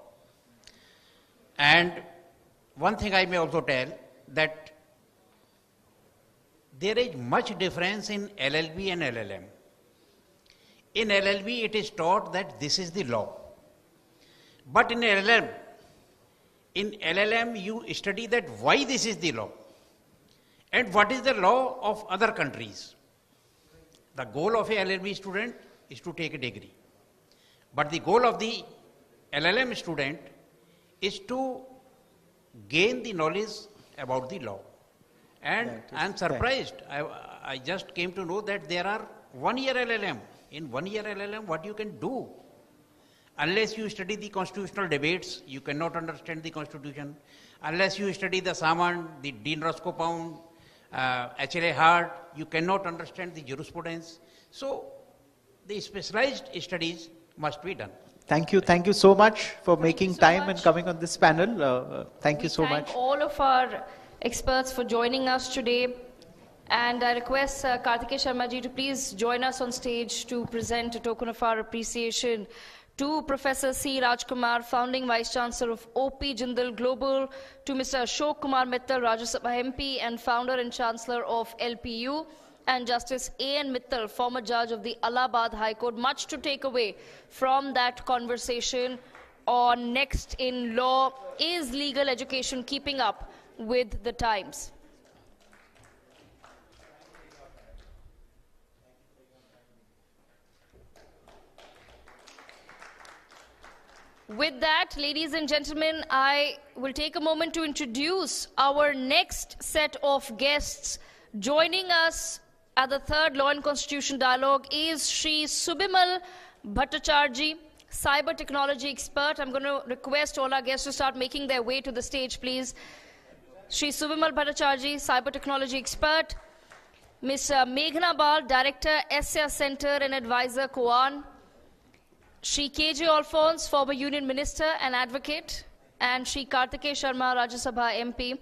And one thing I may also tell, that there is much difference in LLB and LLM. In LLB, it is taught that this is the law. But in LLM, you study that why this is the law and what is the law of other countries. The goal of a LLB student is to take a degree. But the goal of the LLM student is to gain the knowledge about the law. And I am surprised. I just came to know that there are 1 year LLM. In 1 year LLM, what you can do? Unless you study the constitutional debates, you cannot understand the constitution. Unless you study the Saman, the Dean Roscoe Pound, H.L.A. Hart, you cannot understand the jurisprudence. So the specialized studies must be done. Thank you so much for making time and coming on this panel. Thank you so much. Thank all of our experts for joining us today. And I request Karti Sharma ji to please join us on stage to present a token of our appreciation to Professor C. Rajkumar, Founding Vice Chancellor of OP Jindal Global, to Mr. Ashok Kumar Mittal, Rajya Sabha MP and Founder and Chancellor of LPU, and Justice A.N. Mittal, former judge of the Allahabad High Court. Much to take away from that conversation on Next in Law. Is legal education keeping up with the times? With that, ladies and gentlemen, I will take a moment to introduce our next set of guests. Joining us at the third Law and Constitution Dialogue is Shri Subimal Bhattacharjee, cyber technology expert. I'm going to request all our guests to start making their way to the stage, please. Shri Subimal Bhattacharjee, cyber technology expert. Ms. Meghna Bal, Director, SCR Center and Advisor, Koan. Shri K.J. Alphonse, former Union Minister and Advocate, and Shri Karti Sharma, Rajya Sabha MP.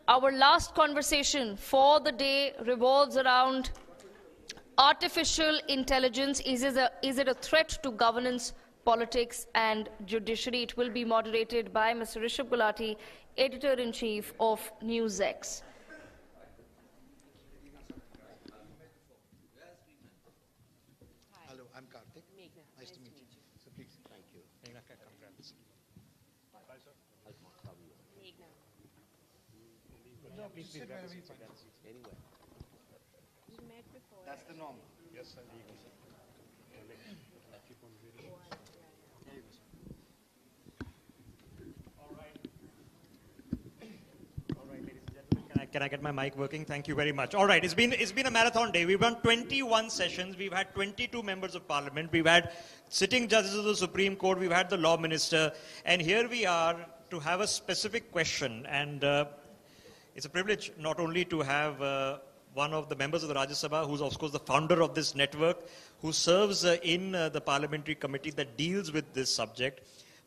Our last conversation for the day revolves around artificial intelligence. Is it a threat to governance, politics and judiciary? It will be moderated by Mr. Rishabh Gulati, Editor-in-Chief of NewsX. That's the norm. Yes, sir. Can I get my mic working? Thank you very much. All right, it's been a marathon day. We've done 21 sessions. We've had 22 members of parliament. We've had sitting judges of the Supreme Court. We've had the law minister. And here we are to have a specific question. And it's a privilege not only to have one of the members of the Rajya Sabha, who's of course the founder of this network, who serves in the parliamentary committee that deals with this subject,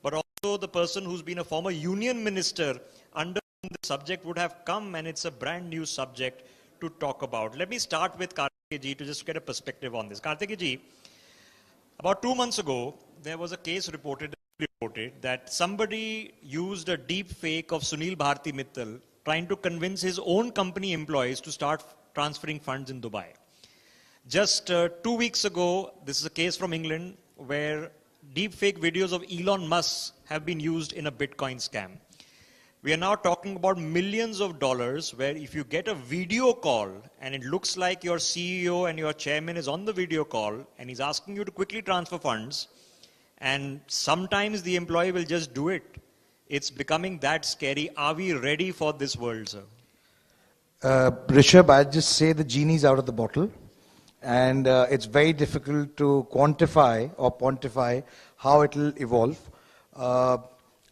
but also the person who's been a former union minister under whom the subject would have come, and it's a brand new subject to talk about. Let me start with Karti ji to just get a perspective on this. Karti ji, about 2 months ago, there was a case reported that somebody used a deep fake of Sunil Bharti Mittal trying to convince his own company employees to start transferring funds in Dubai. Just 2 weeks ago, this is a case from England where deepfake videos of Elon Musk have been used in a Bitcoin scam. We are now talking about millions of dollars where if you get a video call and it looks like your CEO and your chairman is on the video call and he's asking you to quickly transfer funds, and sometimes the employee will just do it. It's becoming that scary. Are we ready for this world, sir? Rishabh, I'd just say the genie's out of the bottle, and it's very difficult to quantify or pontify how it will evolve.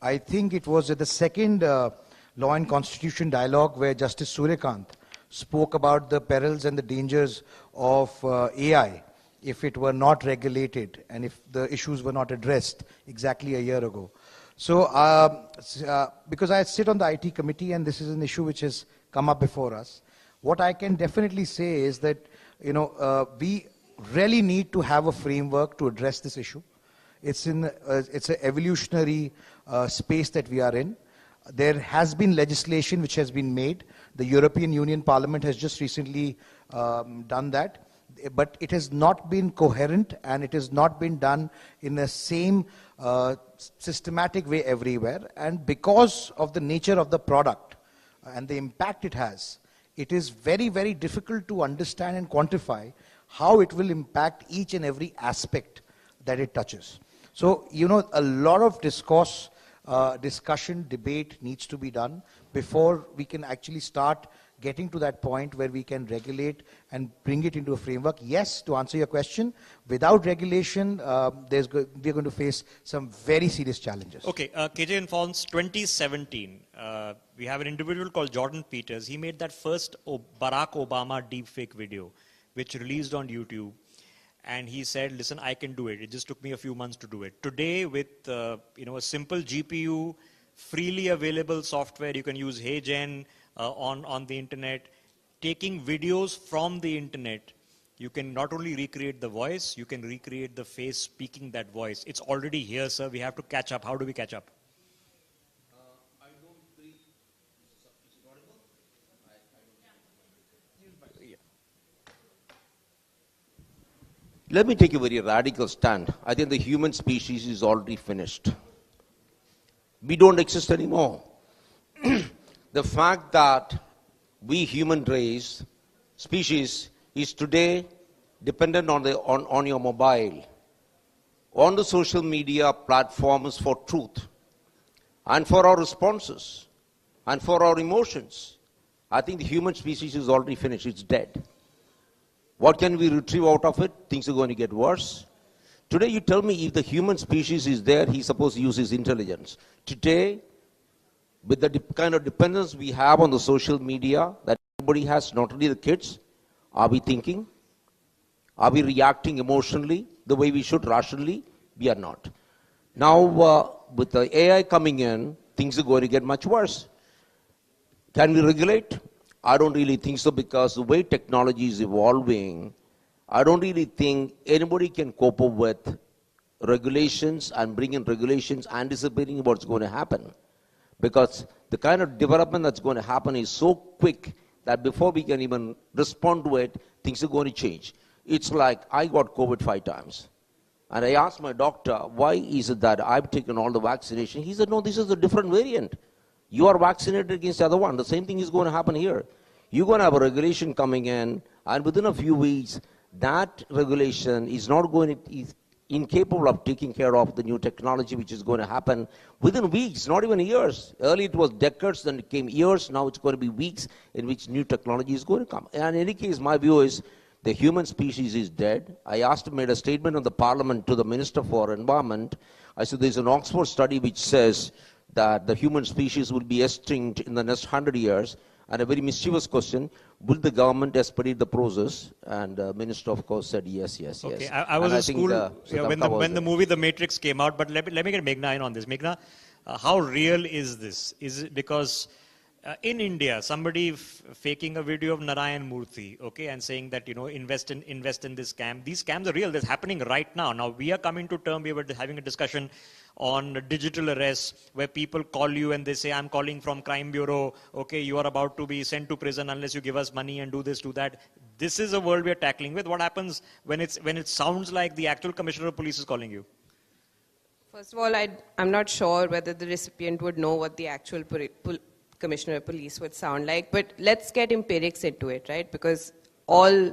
I think it was at the second Law and Constitution Dialogue where Justice Suryakant spoke about the perils and the dangers of AI if it were not regulated and if the issues were not addressed exactly a year ago. So, because I sit on the IT committee and this is an issue which has come up before us, what I can definitely say is that, we really need to have a framework to address this issue. It's an evolutionary space that we are in. There has been legislation which has been made. The European Union Parliament has just recently done that. But it has not been coherent and it has not been done in the same systematic way everywhere. And because of the nature of the product and the impact it has, it is very, very difficult to understand and quantify how it will impact each and every aspect that it touches. So, a lot of discourse, discussion, debate needs to be done before we can actually start getting to that point where we can regulate and bring it into a framework. Yes, to answer your question, without regulation, we're going to face some very serious challenges. Okay, KJ informs 2017. We have an individual called Jordan Peters. He made that first Barack Obama deepfake video, which released on YouTube. And he said, listen, I can do it. It just took me a few months to do it. Today, with a simple GPU, freely available software, you can use HeyGen on the internet, taking videos from the internet. You can not only recreate the voice, you can recreate the face speaking that voice. It's already here, sir. We have to catch up. How do we catch up? I don't believe it's audible. Let me take a very radical stand. I think the human species is already finished. We don't exist anymore. The fact that we human race, species, is today dependent on your mobile, on the social media platforms for truth, and for our responses, and for our emotions. I think the human species is already finished. It's dead. What can we retrieve out of it? Things are going to get worse. Today you tell me if the human species is there, he's supposed to use his intelligence. Today, with the kind of dependence we have on the social media that everybody has, not only the kids, are we thinking? Are we reacting emotionally the way we should rationally? We are not. Now, with the AI coming in, things are going to get much worse. Can we regulate? I don't really think so, because the way technology is evolving, I don't really think anybody can cope up with regulations and bring in regulations anticipating what's going to happen. Because the kind of development that's going to happen is so quick that before we can even respond to it, things are going to change. It's like I got COVID 5 times. And I asked my doctor, why is it that I've taken all the vaccination? He said, no, this is a different variant. You are vaccinated against the other one. The same thing is going to happen here. You're going to have a regulation coming in, and within a few weeks, that regulation is not going to, is incapable of taking care of the new technology which is going to happen within weeks, not even years. Early it was decades, then it came years, now it's going to be weeks in which new technology is going to come. And in any case, my view is the human species is dead. I made a statement on the Parliament to the Minister for Environment. I said there's an Oxford study which says that the human species will be extinct in the next 100 years. And a very mischievous question, will the government expedite the process? And the minister, of course, said yes, yes, yes. Okay, I was in school when the movie The Matrix came out, but let me get Meghna in on this. Meghna, how real is this? Is it because in India, somebody faking a video of Narayan Murthy, okay, and saying that, invest in this scam. These scams are real. They're happening right now. Now, we are coming to term, we were having a discussion on digital arrests, where people call you and they say, I'm calling from crime bureau, okay, you are about to be sent to prison unless you give us money and do this, do that. This is a world we are tackling with. What happens when it sounds like the actual commissioner of police is calling you? First of all, I'm not sure whether the recipient would know what the actual commissioner of police would sound like, but let's get empirics into it, right? Because all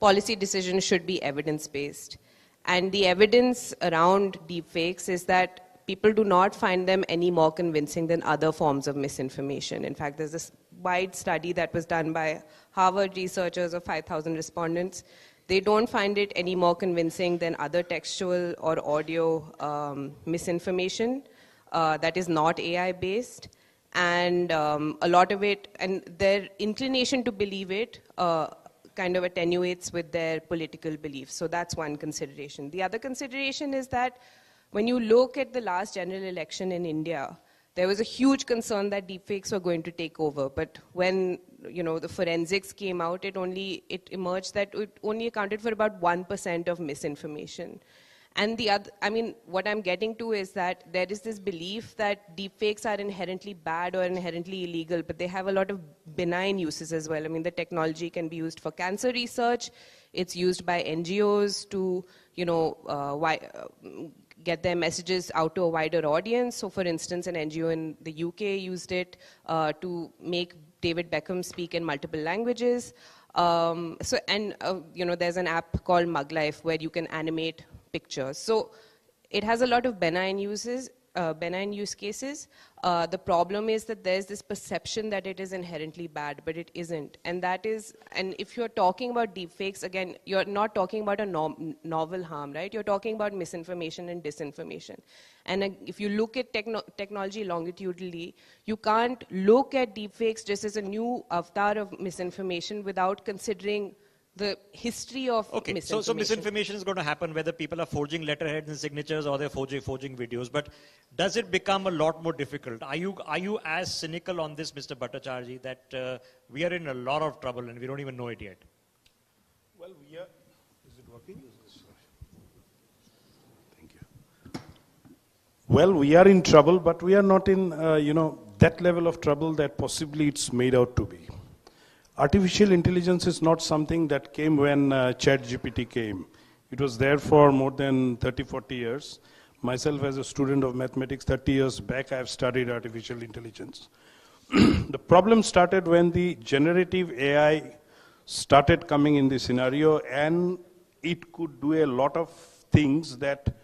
policy decisions should be evidence-based. And the evidence around deepfakes is that people do not find them any more convincing than other forms of misinformation. In fact, there's this wide study that was done by Harvard researchers of 5,000 respondents. They don't find it any more convincing than other textual or audio misinformation that is not AI-based. And a lot of it, and their inclination to believe it kind of attenuates with their political beliefs. So that's one consideration. The other consideration is that when you look at the last general election in India, there was a huge concern that deepfakes were going to take over. But when the forensics came out, it emerged that it only accounted for about 1% of misinformation. And the other, what I'm getting to is that there is this belief that deepfakes are inherently bad or inherently illegal, but they have a lot of benign uses as well. The technology can be used for cancer research. It's used by NGOs to, get their messages out to a wider audience. So, for instance, an NGO in the UK used it to make David Beckham speak in multiple languages. There's an app called Muglife where you can animate pictures. So it has a lot of benign use cases. The problem is that there's this perception that it is inherently bad, but it isn't. And if you're talking about deepfakes, again, you're not talking about a novel harm, right? You're talking about misinformation and disinformation. And if you look at technology longitudinally, you can't look at deepfakes just as a new avatar of misinformation without considering the history of misinformation. So misinformation is going to happen whether people are forging letterheads and signatures or they're forging videos. But does it become a lot more difficult? Are you as cynical on this, Mr. Bhattacharjee, that we are in a lot of trouble and we don't even know it yet? Well, we are. Is it working? Thank you. Well, we are in trouble, but we are not in that level of trouble that possibly it's made out to be. Artificial intelligence is not something that came when ChatGPT came. It was there for more than 30, 40 years. Myself, as a student of mathematics, 30 years back, I have studied artificial intelligence. The problem started when the generative AI started coming in the scenario, and it could do a lot of things that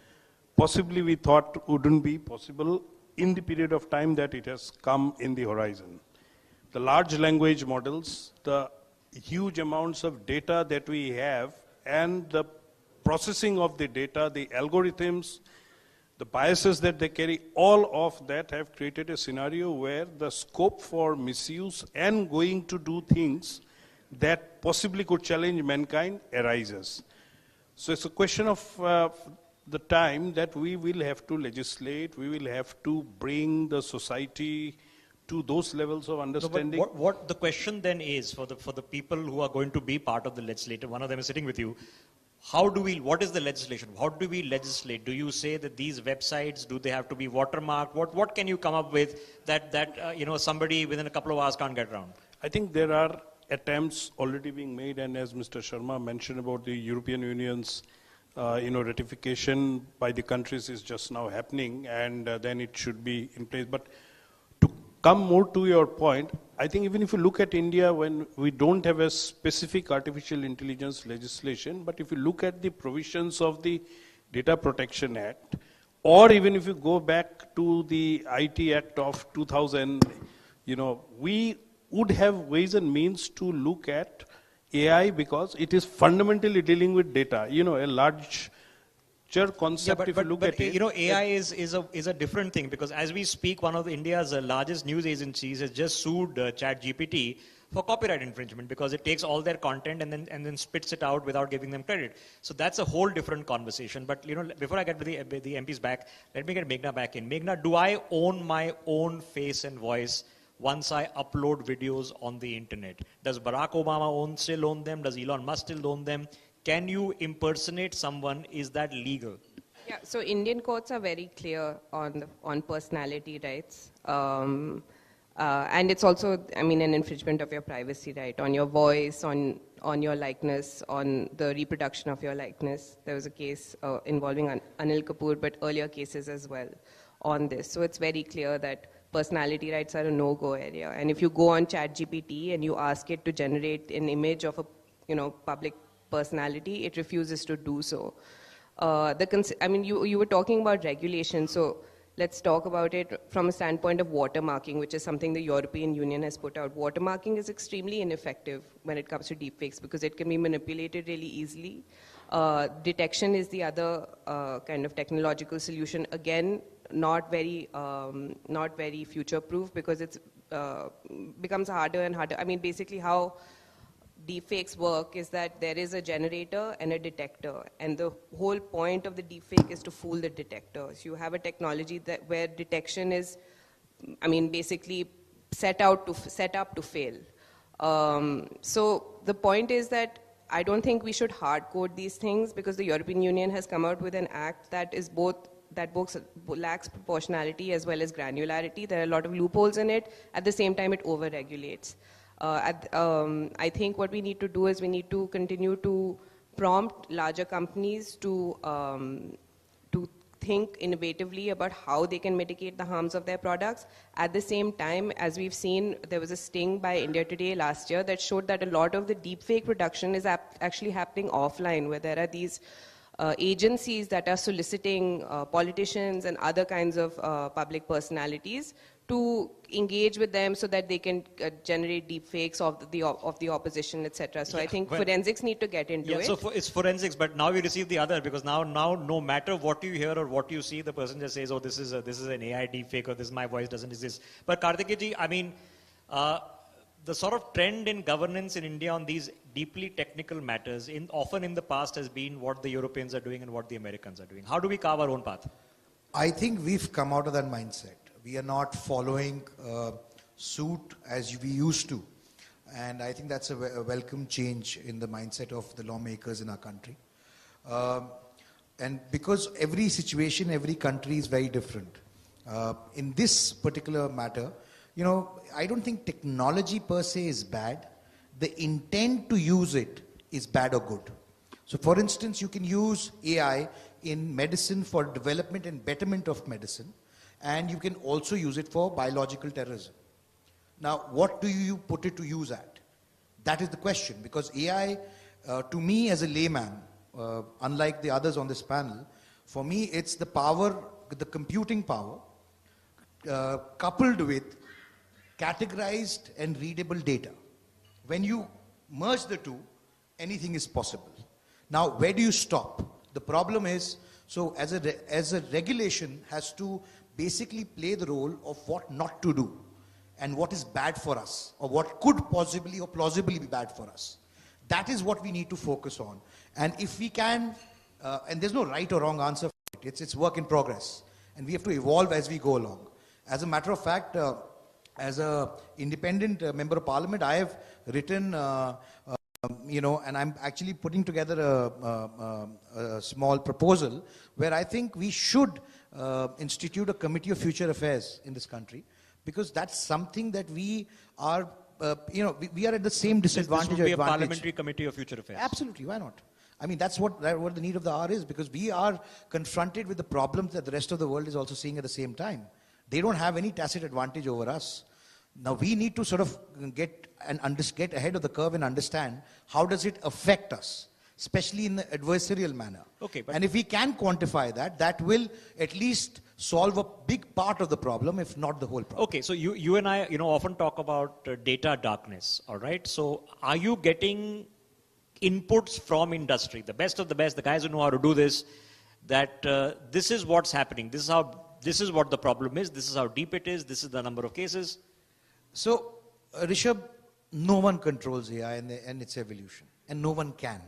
possibly we thought wouldn't be possible in the period of time that it has come in the horizon. The large language models, the huge amounts of data that we have, and the processing of the data, the algorithms, the biases that they carry, all of that have created a scenario where the scope for misuse and going to do things that possibly could challenge mankind arises. So it's a question of the time that we will have to legislate, we will have to bring the society to those levels of understanding. No, what the question then is for the people who are going to be part of the legislature, one of them is sitting with you, what is the legislation? How do we legislate? Do you say that these websites, do they have to be watermarked? What can you come up with that somebody within a couple of hours can't get around? I think there are attempts already being made, and as Mr. Sharma mentioned about the European Union's ratification by the countries is just now happening, and then it should be in place. But come more to your point, I think even if you look at India, when we don't have a specific artificial intelligence legislation, but if you look at the provisions of the Data Protection Act, or even if you go back to the IT Act of 2000, we would have ways and means to look at AI because it is fundamentally dealing with data. A large concept, if you look at it. AI is a different thing, because as we speak, one of India's largest news agencies has just sued ChatGPT for copyright infringement because it takes all their content and then spits it out without giving them credit. So that's a whole different conversation. But before I get the MPs back, let me get Meghna back in. Meghna, do I own my own face and voice once I upload videos on the internet? Does Barack Obama still own them? Does Elon Musk still own them? Can you impersonate someone? Is that legal? Yeah, so Indian courts are very clear on personality rights. And it's also, an infringement of your privacy right, on your voice, on your likeness, on the reproduction of your likeness. There was a case involving Anil Kapoor, but earlier cases as well on this. So it's very clear that personality rights are a no-go area. And if you go on ChatGPT and you ask it to generate an image of a public personality, it refuses to do so. You were talking about regulation, so let's talk about it from a standpoint of watermarking, which is something the European Union has put out. Watermarking is extremely ineffective when it comes to deepfakes because it can be manipulated really easily. Detection is the other kind of technological solution. Again, not very future-proof because it's becomes harder and harder. Basically how deepfakes work is that there is a generator and a detector, and the whole point of the deepfake is to fool the detectors. You have a technology that where detection is, I mean, basically set up to fail. So the point is that I don't think we should hard code these things, because the European Union has come out with an act that is both lacks proportionality as well as granularity. There are a lot of loopholes in it. At the same time, it over-regulates. I think what we need to do is we need to continue to prompt larger companies to think innovatively about how they can mitigate the harms of their products. At the same time, as we've seen, there was a sting by India Today last year that showed that a lot of the deepfake production is actually happening offline, where there are these agencies that are soliciting politicians and other kinds of public personalities to engage with them so that they can generate deepfakes of the opposition, etc. So I think forensics need to get into it. So it's forensics, but now we receive the other, because now no matter what you hear or what you see, the person just says, oh, this is an AI deepfake, or this my voice doesn't exist. But Kartikeya ji, I mean, the sort of trend in governance in India on these deeply technical matters, often in the past, has been what the Europeans are doing and what the Americans are doing. How do we carve our own path? I think we've come out of that mindset. We are not following suit as we used to. And I think that's a welcome change in the mindset of the lawmakers in our country. And because every situation, every country is very different. In this particular matter, you know, I don't think technology per se is bad. The intent to use it is bad or good. So for instance, you can use AI in medicine for development and betterment of medicine, and you can also use it for biological terrorism. Now, what do you put it to use at? That is the question, because AI, to me as a layman, unlike the others on this panel, for me it's the power, the computing power, coupled with categorized and readable data. When you merge the two, anything is possible. Now, where do you stop? The problem is, so as a regulation has to basically play the role of what not to do and what is bad for us, or what could possibly or plausibly be bad for us. That is what we need to focus on. And if we can, and there's no right or wrong answer for it, it's work in progress. And we have to evolve as we go along. As a matter of fact, as an independent member of parliament, I have written, you know, and I'm actually putting together a small proposal where I think we should institute a committee of future affairs in this country, because that's something that we are, you know, we are at the same disadvantage. This would be a parliamentary committee of future affairs. Absolutely, why not? I mean, that's what the need of the hour is, because we are confronted with the problems that the rest of the world is also seeing at the same time. They don't have any tacit advantage over us. Now we need to sort of get ahead of the curve and understand how does it affect us, especially in the adversarial manner. Okay, and if we can quantify that, that will at least solve a big part of the problem, if not the whole problem. Okay, so you and I, you know, often talk about data darkness, all right? So are you getting inputs from industry, the best of the best, the guys who know how to do this, that this is what's happening, this is what the problem is, this is how deep it is, this is the number of cases? So, Rishabh, no one controls AI and its evolution, and no one can.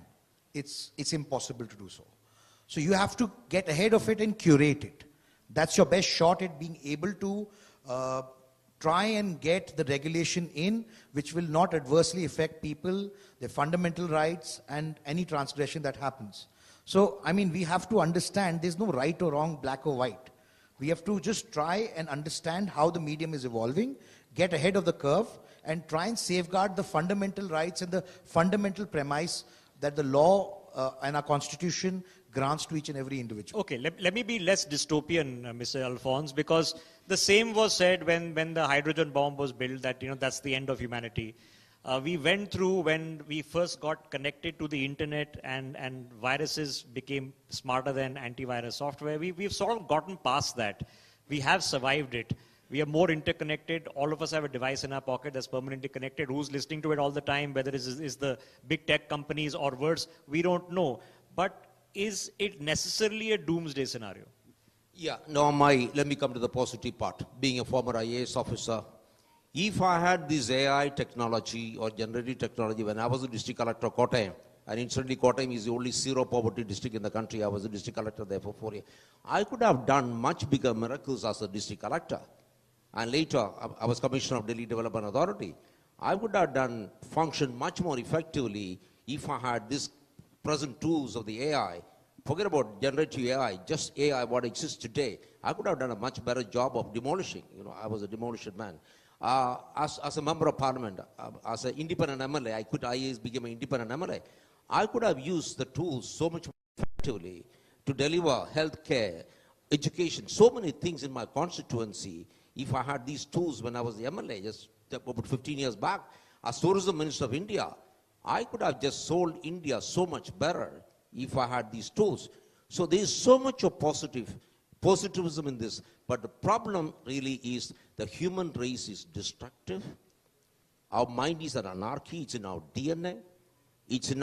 It's impossible to do so. So you have to get ahead of it and curate it. That's your best shot at being able to try and get the regulation in which will not adversely affect people, their fundamental rights, and any transgression that happens. So, I mean, we have to understand there's no right or wrong, black or white. We have to just try and understand how the medium is evolving, get ahead of the curve, and try and safeguard the fundamental rights and the fundamental premise that the law and our constitution grants to each and every individual. Okay, let me be less dystopian, Mr. Alphonse, because the same was said when the hydrogen bomb was built, that, you know, that's the end of humanity. We went through when we first got connected to the internet and viruses became smarter than antivirus software. We've sort of gotten past that. We have survived it. We are more interconnected. All of us have a device in our pocket that's permanently connected. Who's listening to it all the time, whether it is the big tech companies or worse, we don't know. But is it necessarily a doomsday scenario? Yeah, no, let me come to the positive part. Being a former IAS officer, If I had this AI technology or generative technology when I was the district collector of Kottayam, and incidentally Kottayam is the only zero poverty district in the country, I was the district collector there for 4 years, I could have done much bigger miracles as a district collector. And later, I was Commissioner of Delhi Development Authority. I would have done function much more effectively if I had these present tools of the AI. Forget about generative AI, just AI, what exists today. I could have done a much better job of demolishing. You know, I was a demolition man. As a member of parliament, as an independent MLA, I quit IAS, became an independent MLA. I could have used the tools so much more effectively to deliver health care, education, so many things in my constituency if I had these tools when I was the MLA, just about 15 years back. As tourism minister of India, I could have just sold India so much better if I had these tools. So there is so much of positivism in this, but the problem really is the human race is destructive. Our mind is an anarchy, it's in our DNA, it's in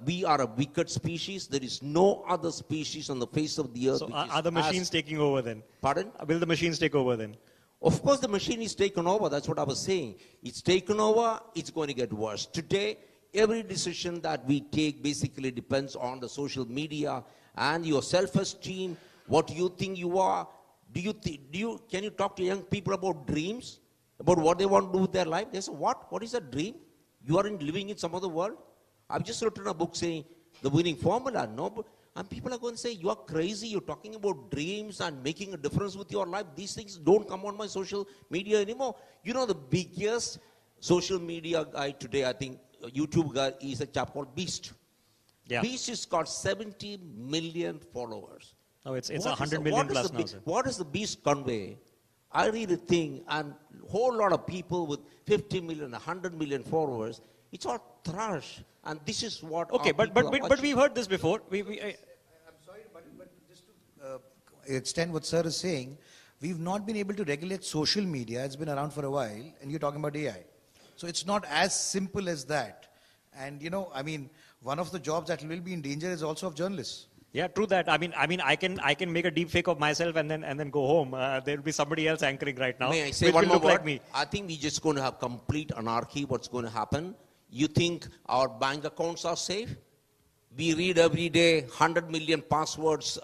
we are a wicked species. There is no other species on the face of the earth. So are the machines taking over then? Pardon? Will the machines take over then? Of course the machine is taken over, that's what I was saying. It's taken over, it's going to get worse. Today, every decision that we take basically depends on the social media and your self-esteem, what you think you are. Can you talk to young people about dreams, about what they want to do with their life? They say, what is a dream? You are living in some other world? I've just written a book saying the winning formula. No, and people are going to say, you are crazy, you're talking about dreams and making a difference with your life. These things don't come on my social media anymore. You know, the biggest social media guy today, I think, YouTube guy, is a chap called Beast. Yeah. Beast has got 70 million followers. Oh, it's 100 million plus now, sir. What does the Beast convey? I really think, and a whole lot of people with 50 million, 100 million followers, it's all trash. And this is what okay, but we've heard this before. I'm sorry, but just to extend what sir is saying, we've not been able to regulate social media. It's been around for a while, and you're talking about AI. So it's not as simple as that. And you know, I mean, one of the jobs that will be in danger is also of journalists. Yeah, true that. I mean, I can make a deep fake of myself and then go home. There will be somebody else anchoring right now. May I say which one will more look word? like me. I think we're just going to have complete anarchy. What's going to happen? You think our bank accounts are safe? We read every day 100 million passwords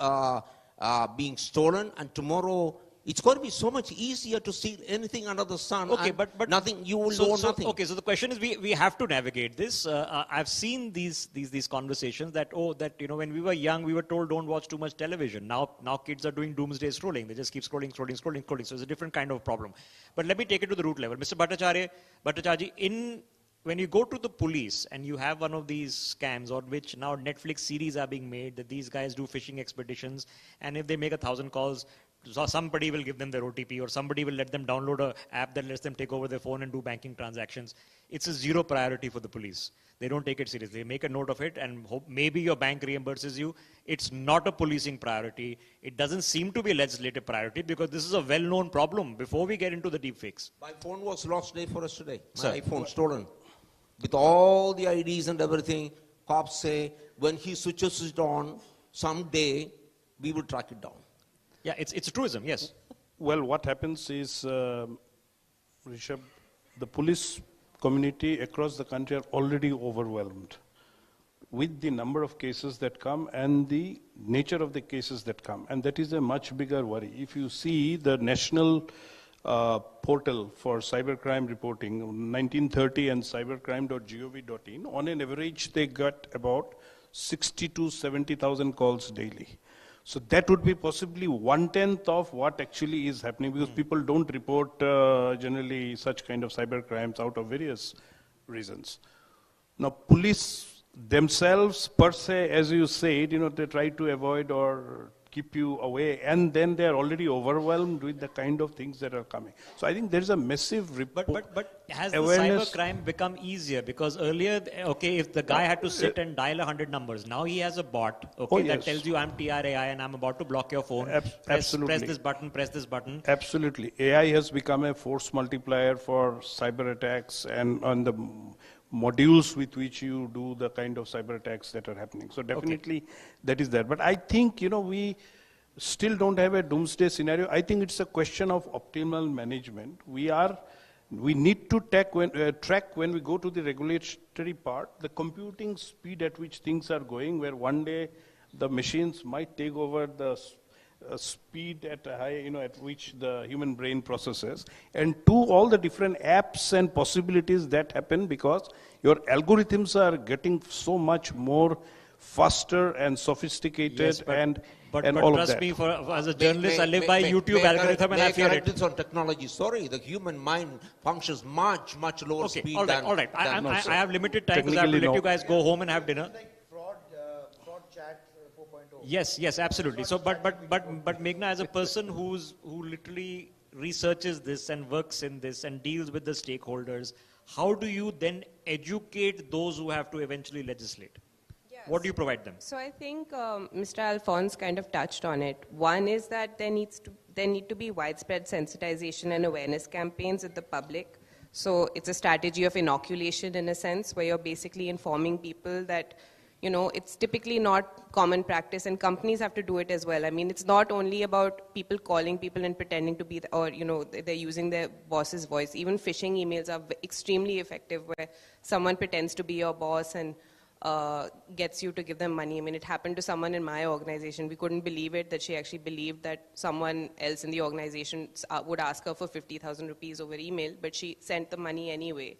being stolen, and tomorrow it's going to be so much easier to steal anything under the sun. Okay, but nothing. You will know nothing. Okay, so the question is, we have to navigate this. I've seen these conversations that you know, when we were young, we were told don't watch too much television. Now kids are doing doomsday scrolling. They just keep scrolling. So it's a different kind of problem. But let me take it to the root level, Mr. Bhattacharya. When you go to the police and you have one of these scams on which now Netflix series are being made, that these guys do fishing expeditions, and if they make 1,000 calls, somebody will give them their OTP, or somebody will let them download an app that lets them take over their phone and do banking transactions. It's a zero priority for the police. They don't take it seriously. They make a note of it and hope maybe your bank reimburses you. It's not a policing priority. It doesn't seem to be a legislative priority because this is a well-known problem before we get into the deep fakes. My phone was lost day for us today. Sir. My iPhone stolen. With all the IDs and everything, cops say when he switches it on, someday we will track it down. Yeah, it's a truism, yes. Well, what happens is, Rishabh, the police community across the country are already overwhelmed with the number of cases that come and the nature of the cases that come. And that is a much bigger worry. If you see the national portal for cybercrime reporting, 1930 and cybercrime.gov.in, on an average they got about 60 to 70,000 calls daily. So that would be possibly 1/10 of what actually is happening, because people don't report generally such kind of cyber crimes out of various reasons. Now, police themselves per se, as you said, you know, they try to avoid or keep you away, and then they are already overwhelmed with the kind of things that are coming. So I think there is a massive But has awareness. the cybercrime become easier? Because earlier, okay, if the guy had to sit and dial 100 numbers, now he has a bot, okay, that tells you I'm TRAI and I'm about to block your phone. Absolutely. Press this button. Absolutely. AI has become a force multiplier for cyber attacks and on the modules with which you do the kind of cyber attacks that are happening. So definitely that is there. But I think, you know, we still don't have a doomsday scenario. I think it's a question of optimal management. We need to track when we go to the regulatory part, the computing speed at which things are going, where one day the machines might take over the speed at a high, at which the human brain processes, and two, all the different apps and possibilities that happen because your algorithms are getting so much more faster and sophisticated, Yes, and but all of trust that. me, as a journalist, I live by YouTube algorithm and I fear it. This on technology. Sorry, the human mind functions much lower speed than... All right. I have limited time because I have to let you guys go home and have dinner. Fraud chat 4.0. Yes, absolutely. So, but Meghna, as a person who literally researches this and works in this and deals with the stakeholders, how do you then educate those who have to eventually legislate? What do you provide them? So I think Mr. Alphonse kind of touched on it. One is that there need to be widespread sensitization and awareness campaigns with the public. So it's a strategy of inoculation in a sense, where you're basically informing people that, it's typically not common practice, and companies have to do it as well. I mean, it's not only about people calling people and pretending to be, they're using their boss's voice. Even phishing emails are extremely effective, where someone pretends to be your boss and gets you to give them money. I mean, it happened to someone in my organization. We couldn't believe it, that she actually believed that someone else in the organization would ask her for 50,000 rupees over email, but she sent the money anyway.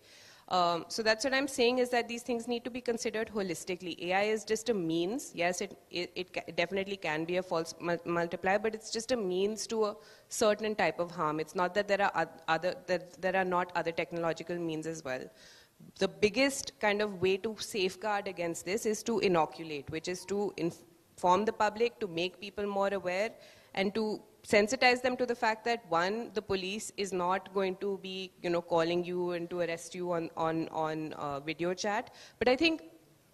So that's what I'm saying, is that these things need to be considered holistically. AI is just a means. Yes, it definitely can be a false multiplier, but it's just a means to a certain type of harm. It's not that there are not other technological means as well. The biggest kind of way to safeguard against this is to inoculate, which is to inform the public, to make people more aware, and to sensitize them to the fact that, one, the police is not going to be, calling you and to arrest you on video chat. But I think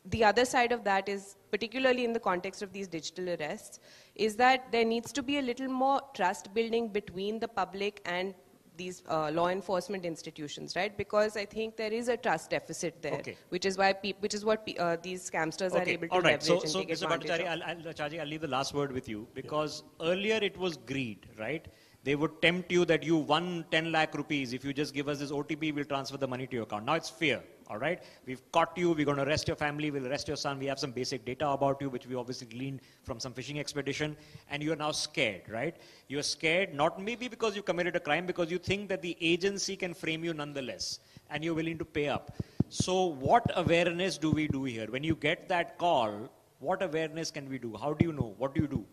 the other side of that is, particularly in the context of these digital arrests, is that there needs to be a little more trust building between the public and these law enforcement institutions, right? Because I think there is a trust deficit there, which is what these scamsters are able to leverage and take advantage of. Chaji, I'll leave the last word with you, because earlier it was greed, right? They would tempt you that you won 10 lakh rupees. If you just give us this OTP, we'll transfer the money to your account. Now it's fear, all right? We've caught you. We're going to arrest your family. We'll arrest your son. We have some basic data about you, which we obviously gleaned from some fishing expedition. And you're now scared, right? You're scared, not maybe because you committed a crime, because you think that the agency can frame you nonetheless. And you're willing to pay up. So what awareness do we do here? When you get that call, what awareness can we do? How do you know? What do you do?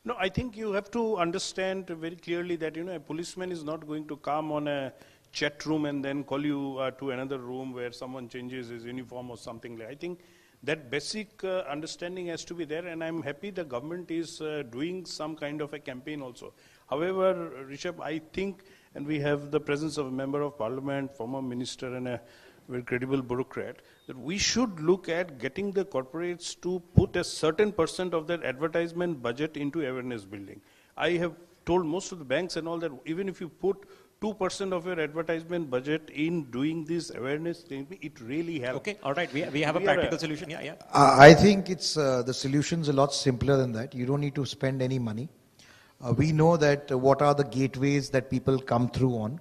No, I think you have to understand very clearly that, a policeman is not going to come on a chat room and then call you to another room where someone changes his uniform or something like that. I think that basic understanding has to be there, and I'm happy the government is doing some kind of a campaign also. However, Rishabh, I think, and we have the presence of a member of parliament, former minister, and a very credible bureaucrat, that we should look at getting the corporates to put a certain % of their advertisement budget into awareness building. I have told most of the banks and all that, even if you put 2% of your advertisement budget in doing this awareness thing, it really helps. Okay, all right, we have a practical solution. Yeah. I think it's the solution's a lot simpler than that. You don't need to spend any money. We know that what are the gateways that people come through on,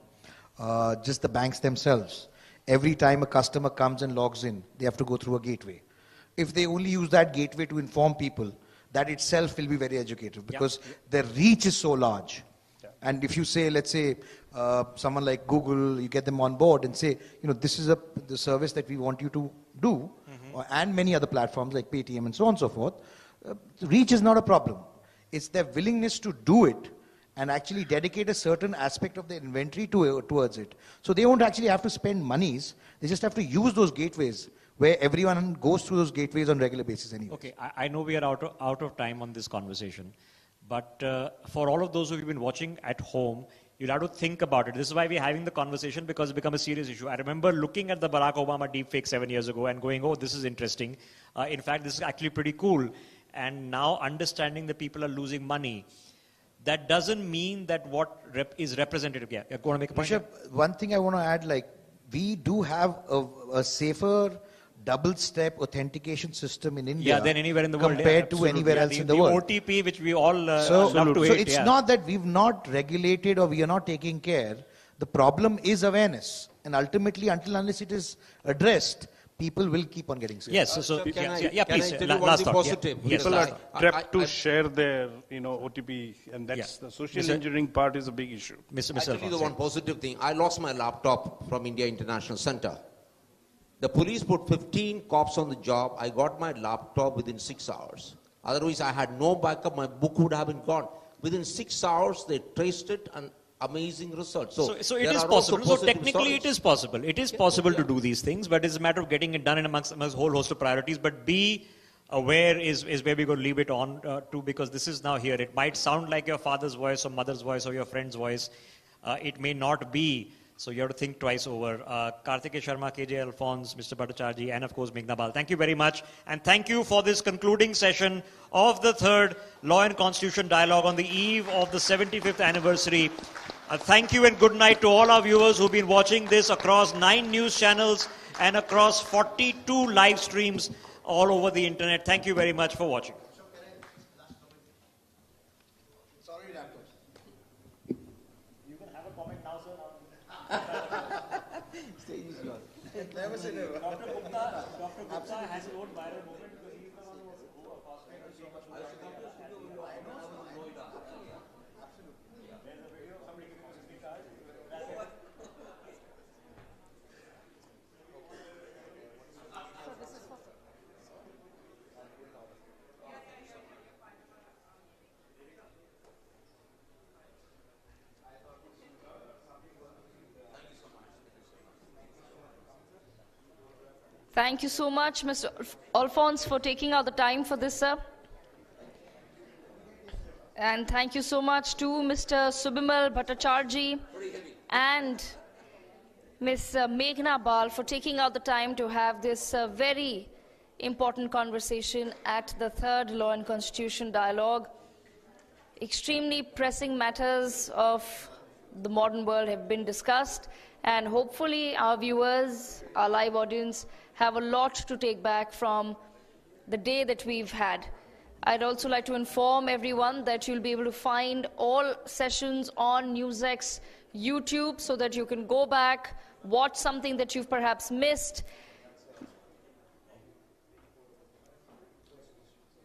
just the banks themselves. Every time a customer comes and logs in, they have to go through a gateway. If they only use that gateway to inform people, that itself will be very educative, because their reach is so large. And if you say, let's say, someone like Google, you get them on board and say, this is the service that we want you to do, and many other platforms like Paytm and so on and so forth, reach is not a problem. It's their willingness to do it and actually dedicate a certain aspect of their inventory towards it. So they won't actually have to spend monies, they just have to use those gateways, where everyone goes through those gateways on a regular basis anyway. Okay, I know we are out of time on this conversation, but for all of those who have been watching at home, you'll have to think about it. This is why we're having the conversation, because it's become a serious issue. I remember looking at the Barack Obama deepfake 7 years ago and going, oh, this is interesting. In fact, this is actually pretty cool. And now understanding that people are losing money, that doesn't mean that what is representative. Yeah, you want to make a point? Rishabh, one thing I want to add, we do have a safer double-step authentication system in India than anywhere in the world. compared to anywhere else in the world. OTP, which we all So love to hate. it's not that we've not regulated or we are not taking care. The problem is awareness. And ultimately, until unless it is addressed, people will keep on getting sick. Yes, Can I please. tell you one Last thing thought. positive? Yes. People Because are trapped to share their, OTP, and that's the social engineering part is a big issue. I tell you the one positive thing. I lost my laptop from India International Center. The police put 15 cops on the job. I got my laptop within 6 hours. Otherwise, I had no backup. My book would have been gone. Within 6 hours, they traced it and amazing results. So it is possible. So technically it is possible. It is possible to do these things, but it's a matter of getting it done in amongst a whole host of priorities. But be aware is where we're going to leave it on to, because this is now here. It might sound like your father's voice or mother's voice or your friend's voice. It may not be. So you have to think twice over. Karti Sharma, KJ Alphonse, Mr. Patriarchy, and of course Meghna Bal. Thank you very much. And thank you for this concluding session of the third Law and Constitution Dialogue on the eve of the 75th anniversary. Thank you and good night to all our viewers who've been watching this across 9 news channels and across 42 live streams all over the internet. Thank you very much for watching. Stage is yours. Never say never. Dr. Gupta has his own viral moment because he's the one who was fascinated so much. I used to come to the studio with I know Noida. Absolutely. There's a video of somebody giving 60 cards. That's it. So this is for Thank you so much, Mr. Alphonse, for taking out the time for this, sir. And thank you so much to Mr. Subimal Bhattacharjee and Ms. Meghna Bal for taking out the time to have this very important conversation at the third Law and Constitution Dialogue. Extremely pressing matters of the modern world have been discussed, and hopefully our viewers, our live audience, have a lot to take back from the day that we've had. I'd also like to inform everyone that you'll be able to find all sessions on NewsX YouTube so that you can go back, watch something that you've perhaps missed.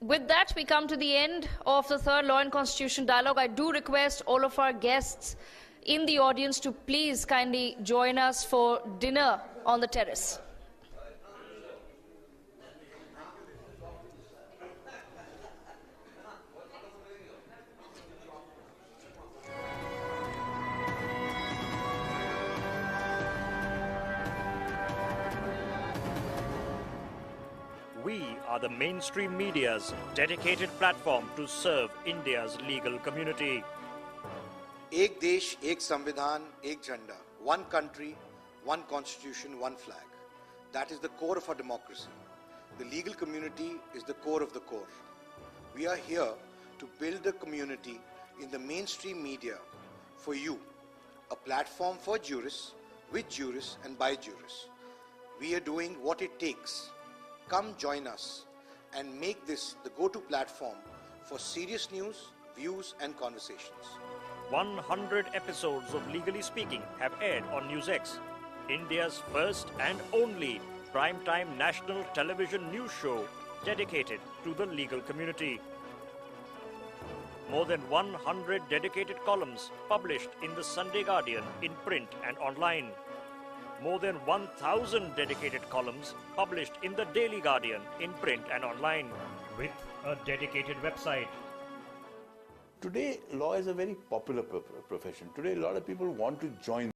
With that, we come to the end of the third Law and Constitution Dialogue. I do request all of our guests in the audience to please kindly join us for dinner on the terrace. We are the mainstream media's dedicated platform to serve India's legal community. एक देश, एक संविधान, एक झंडा. One country, one constitution, one flag. That is the core of our democracy. The legal community is the core of the core. We are here to build a community in the mainstream media for you. A platform for jurists, with jurists and by jurists. We are doing what it takes. Come join us and make this the go-to platform for serious news, views and conversations. 100 episodes of Legally Speaking have aired on NewsX, India's first and only primetime national television news show dedicated to the legal community. More than 100 dedicated columns published in the Sunday Guardian in print and online. More than 1,000 dedicated columns published in the Daily Guardian in print and online, with a dedicated website. Today, law is a very popular profession. Today, a lot of people want to join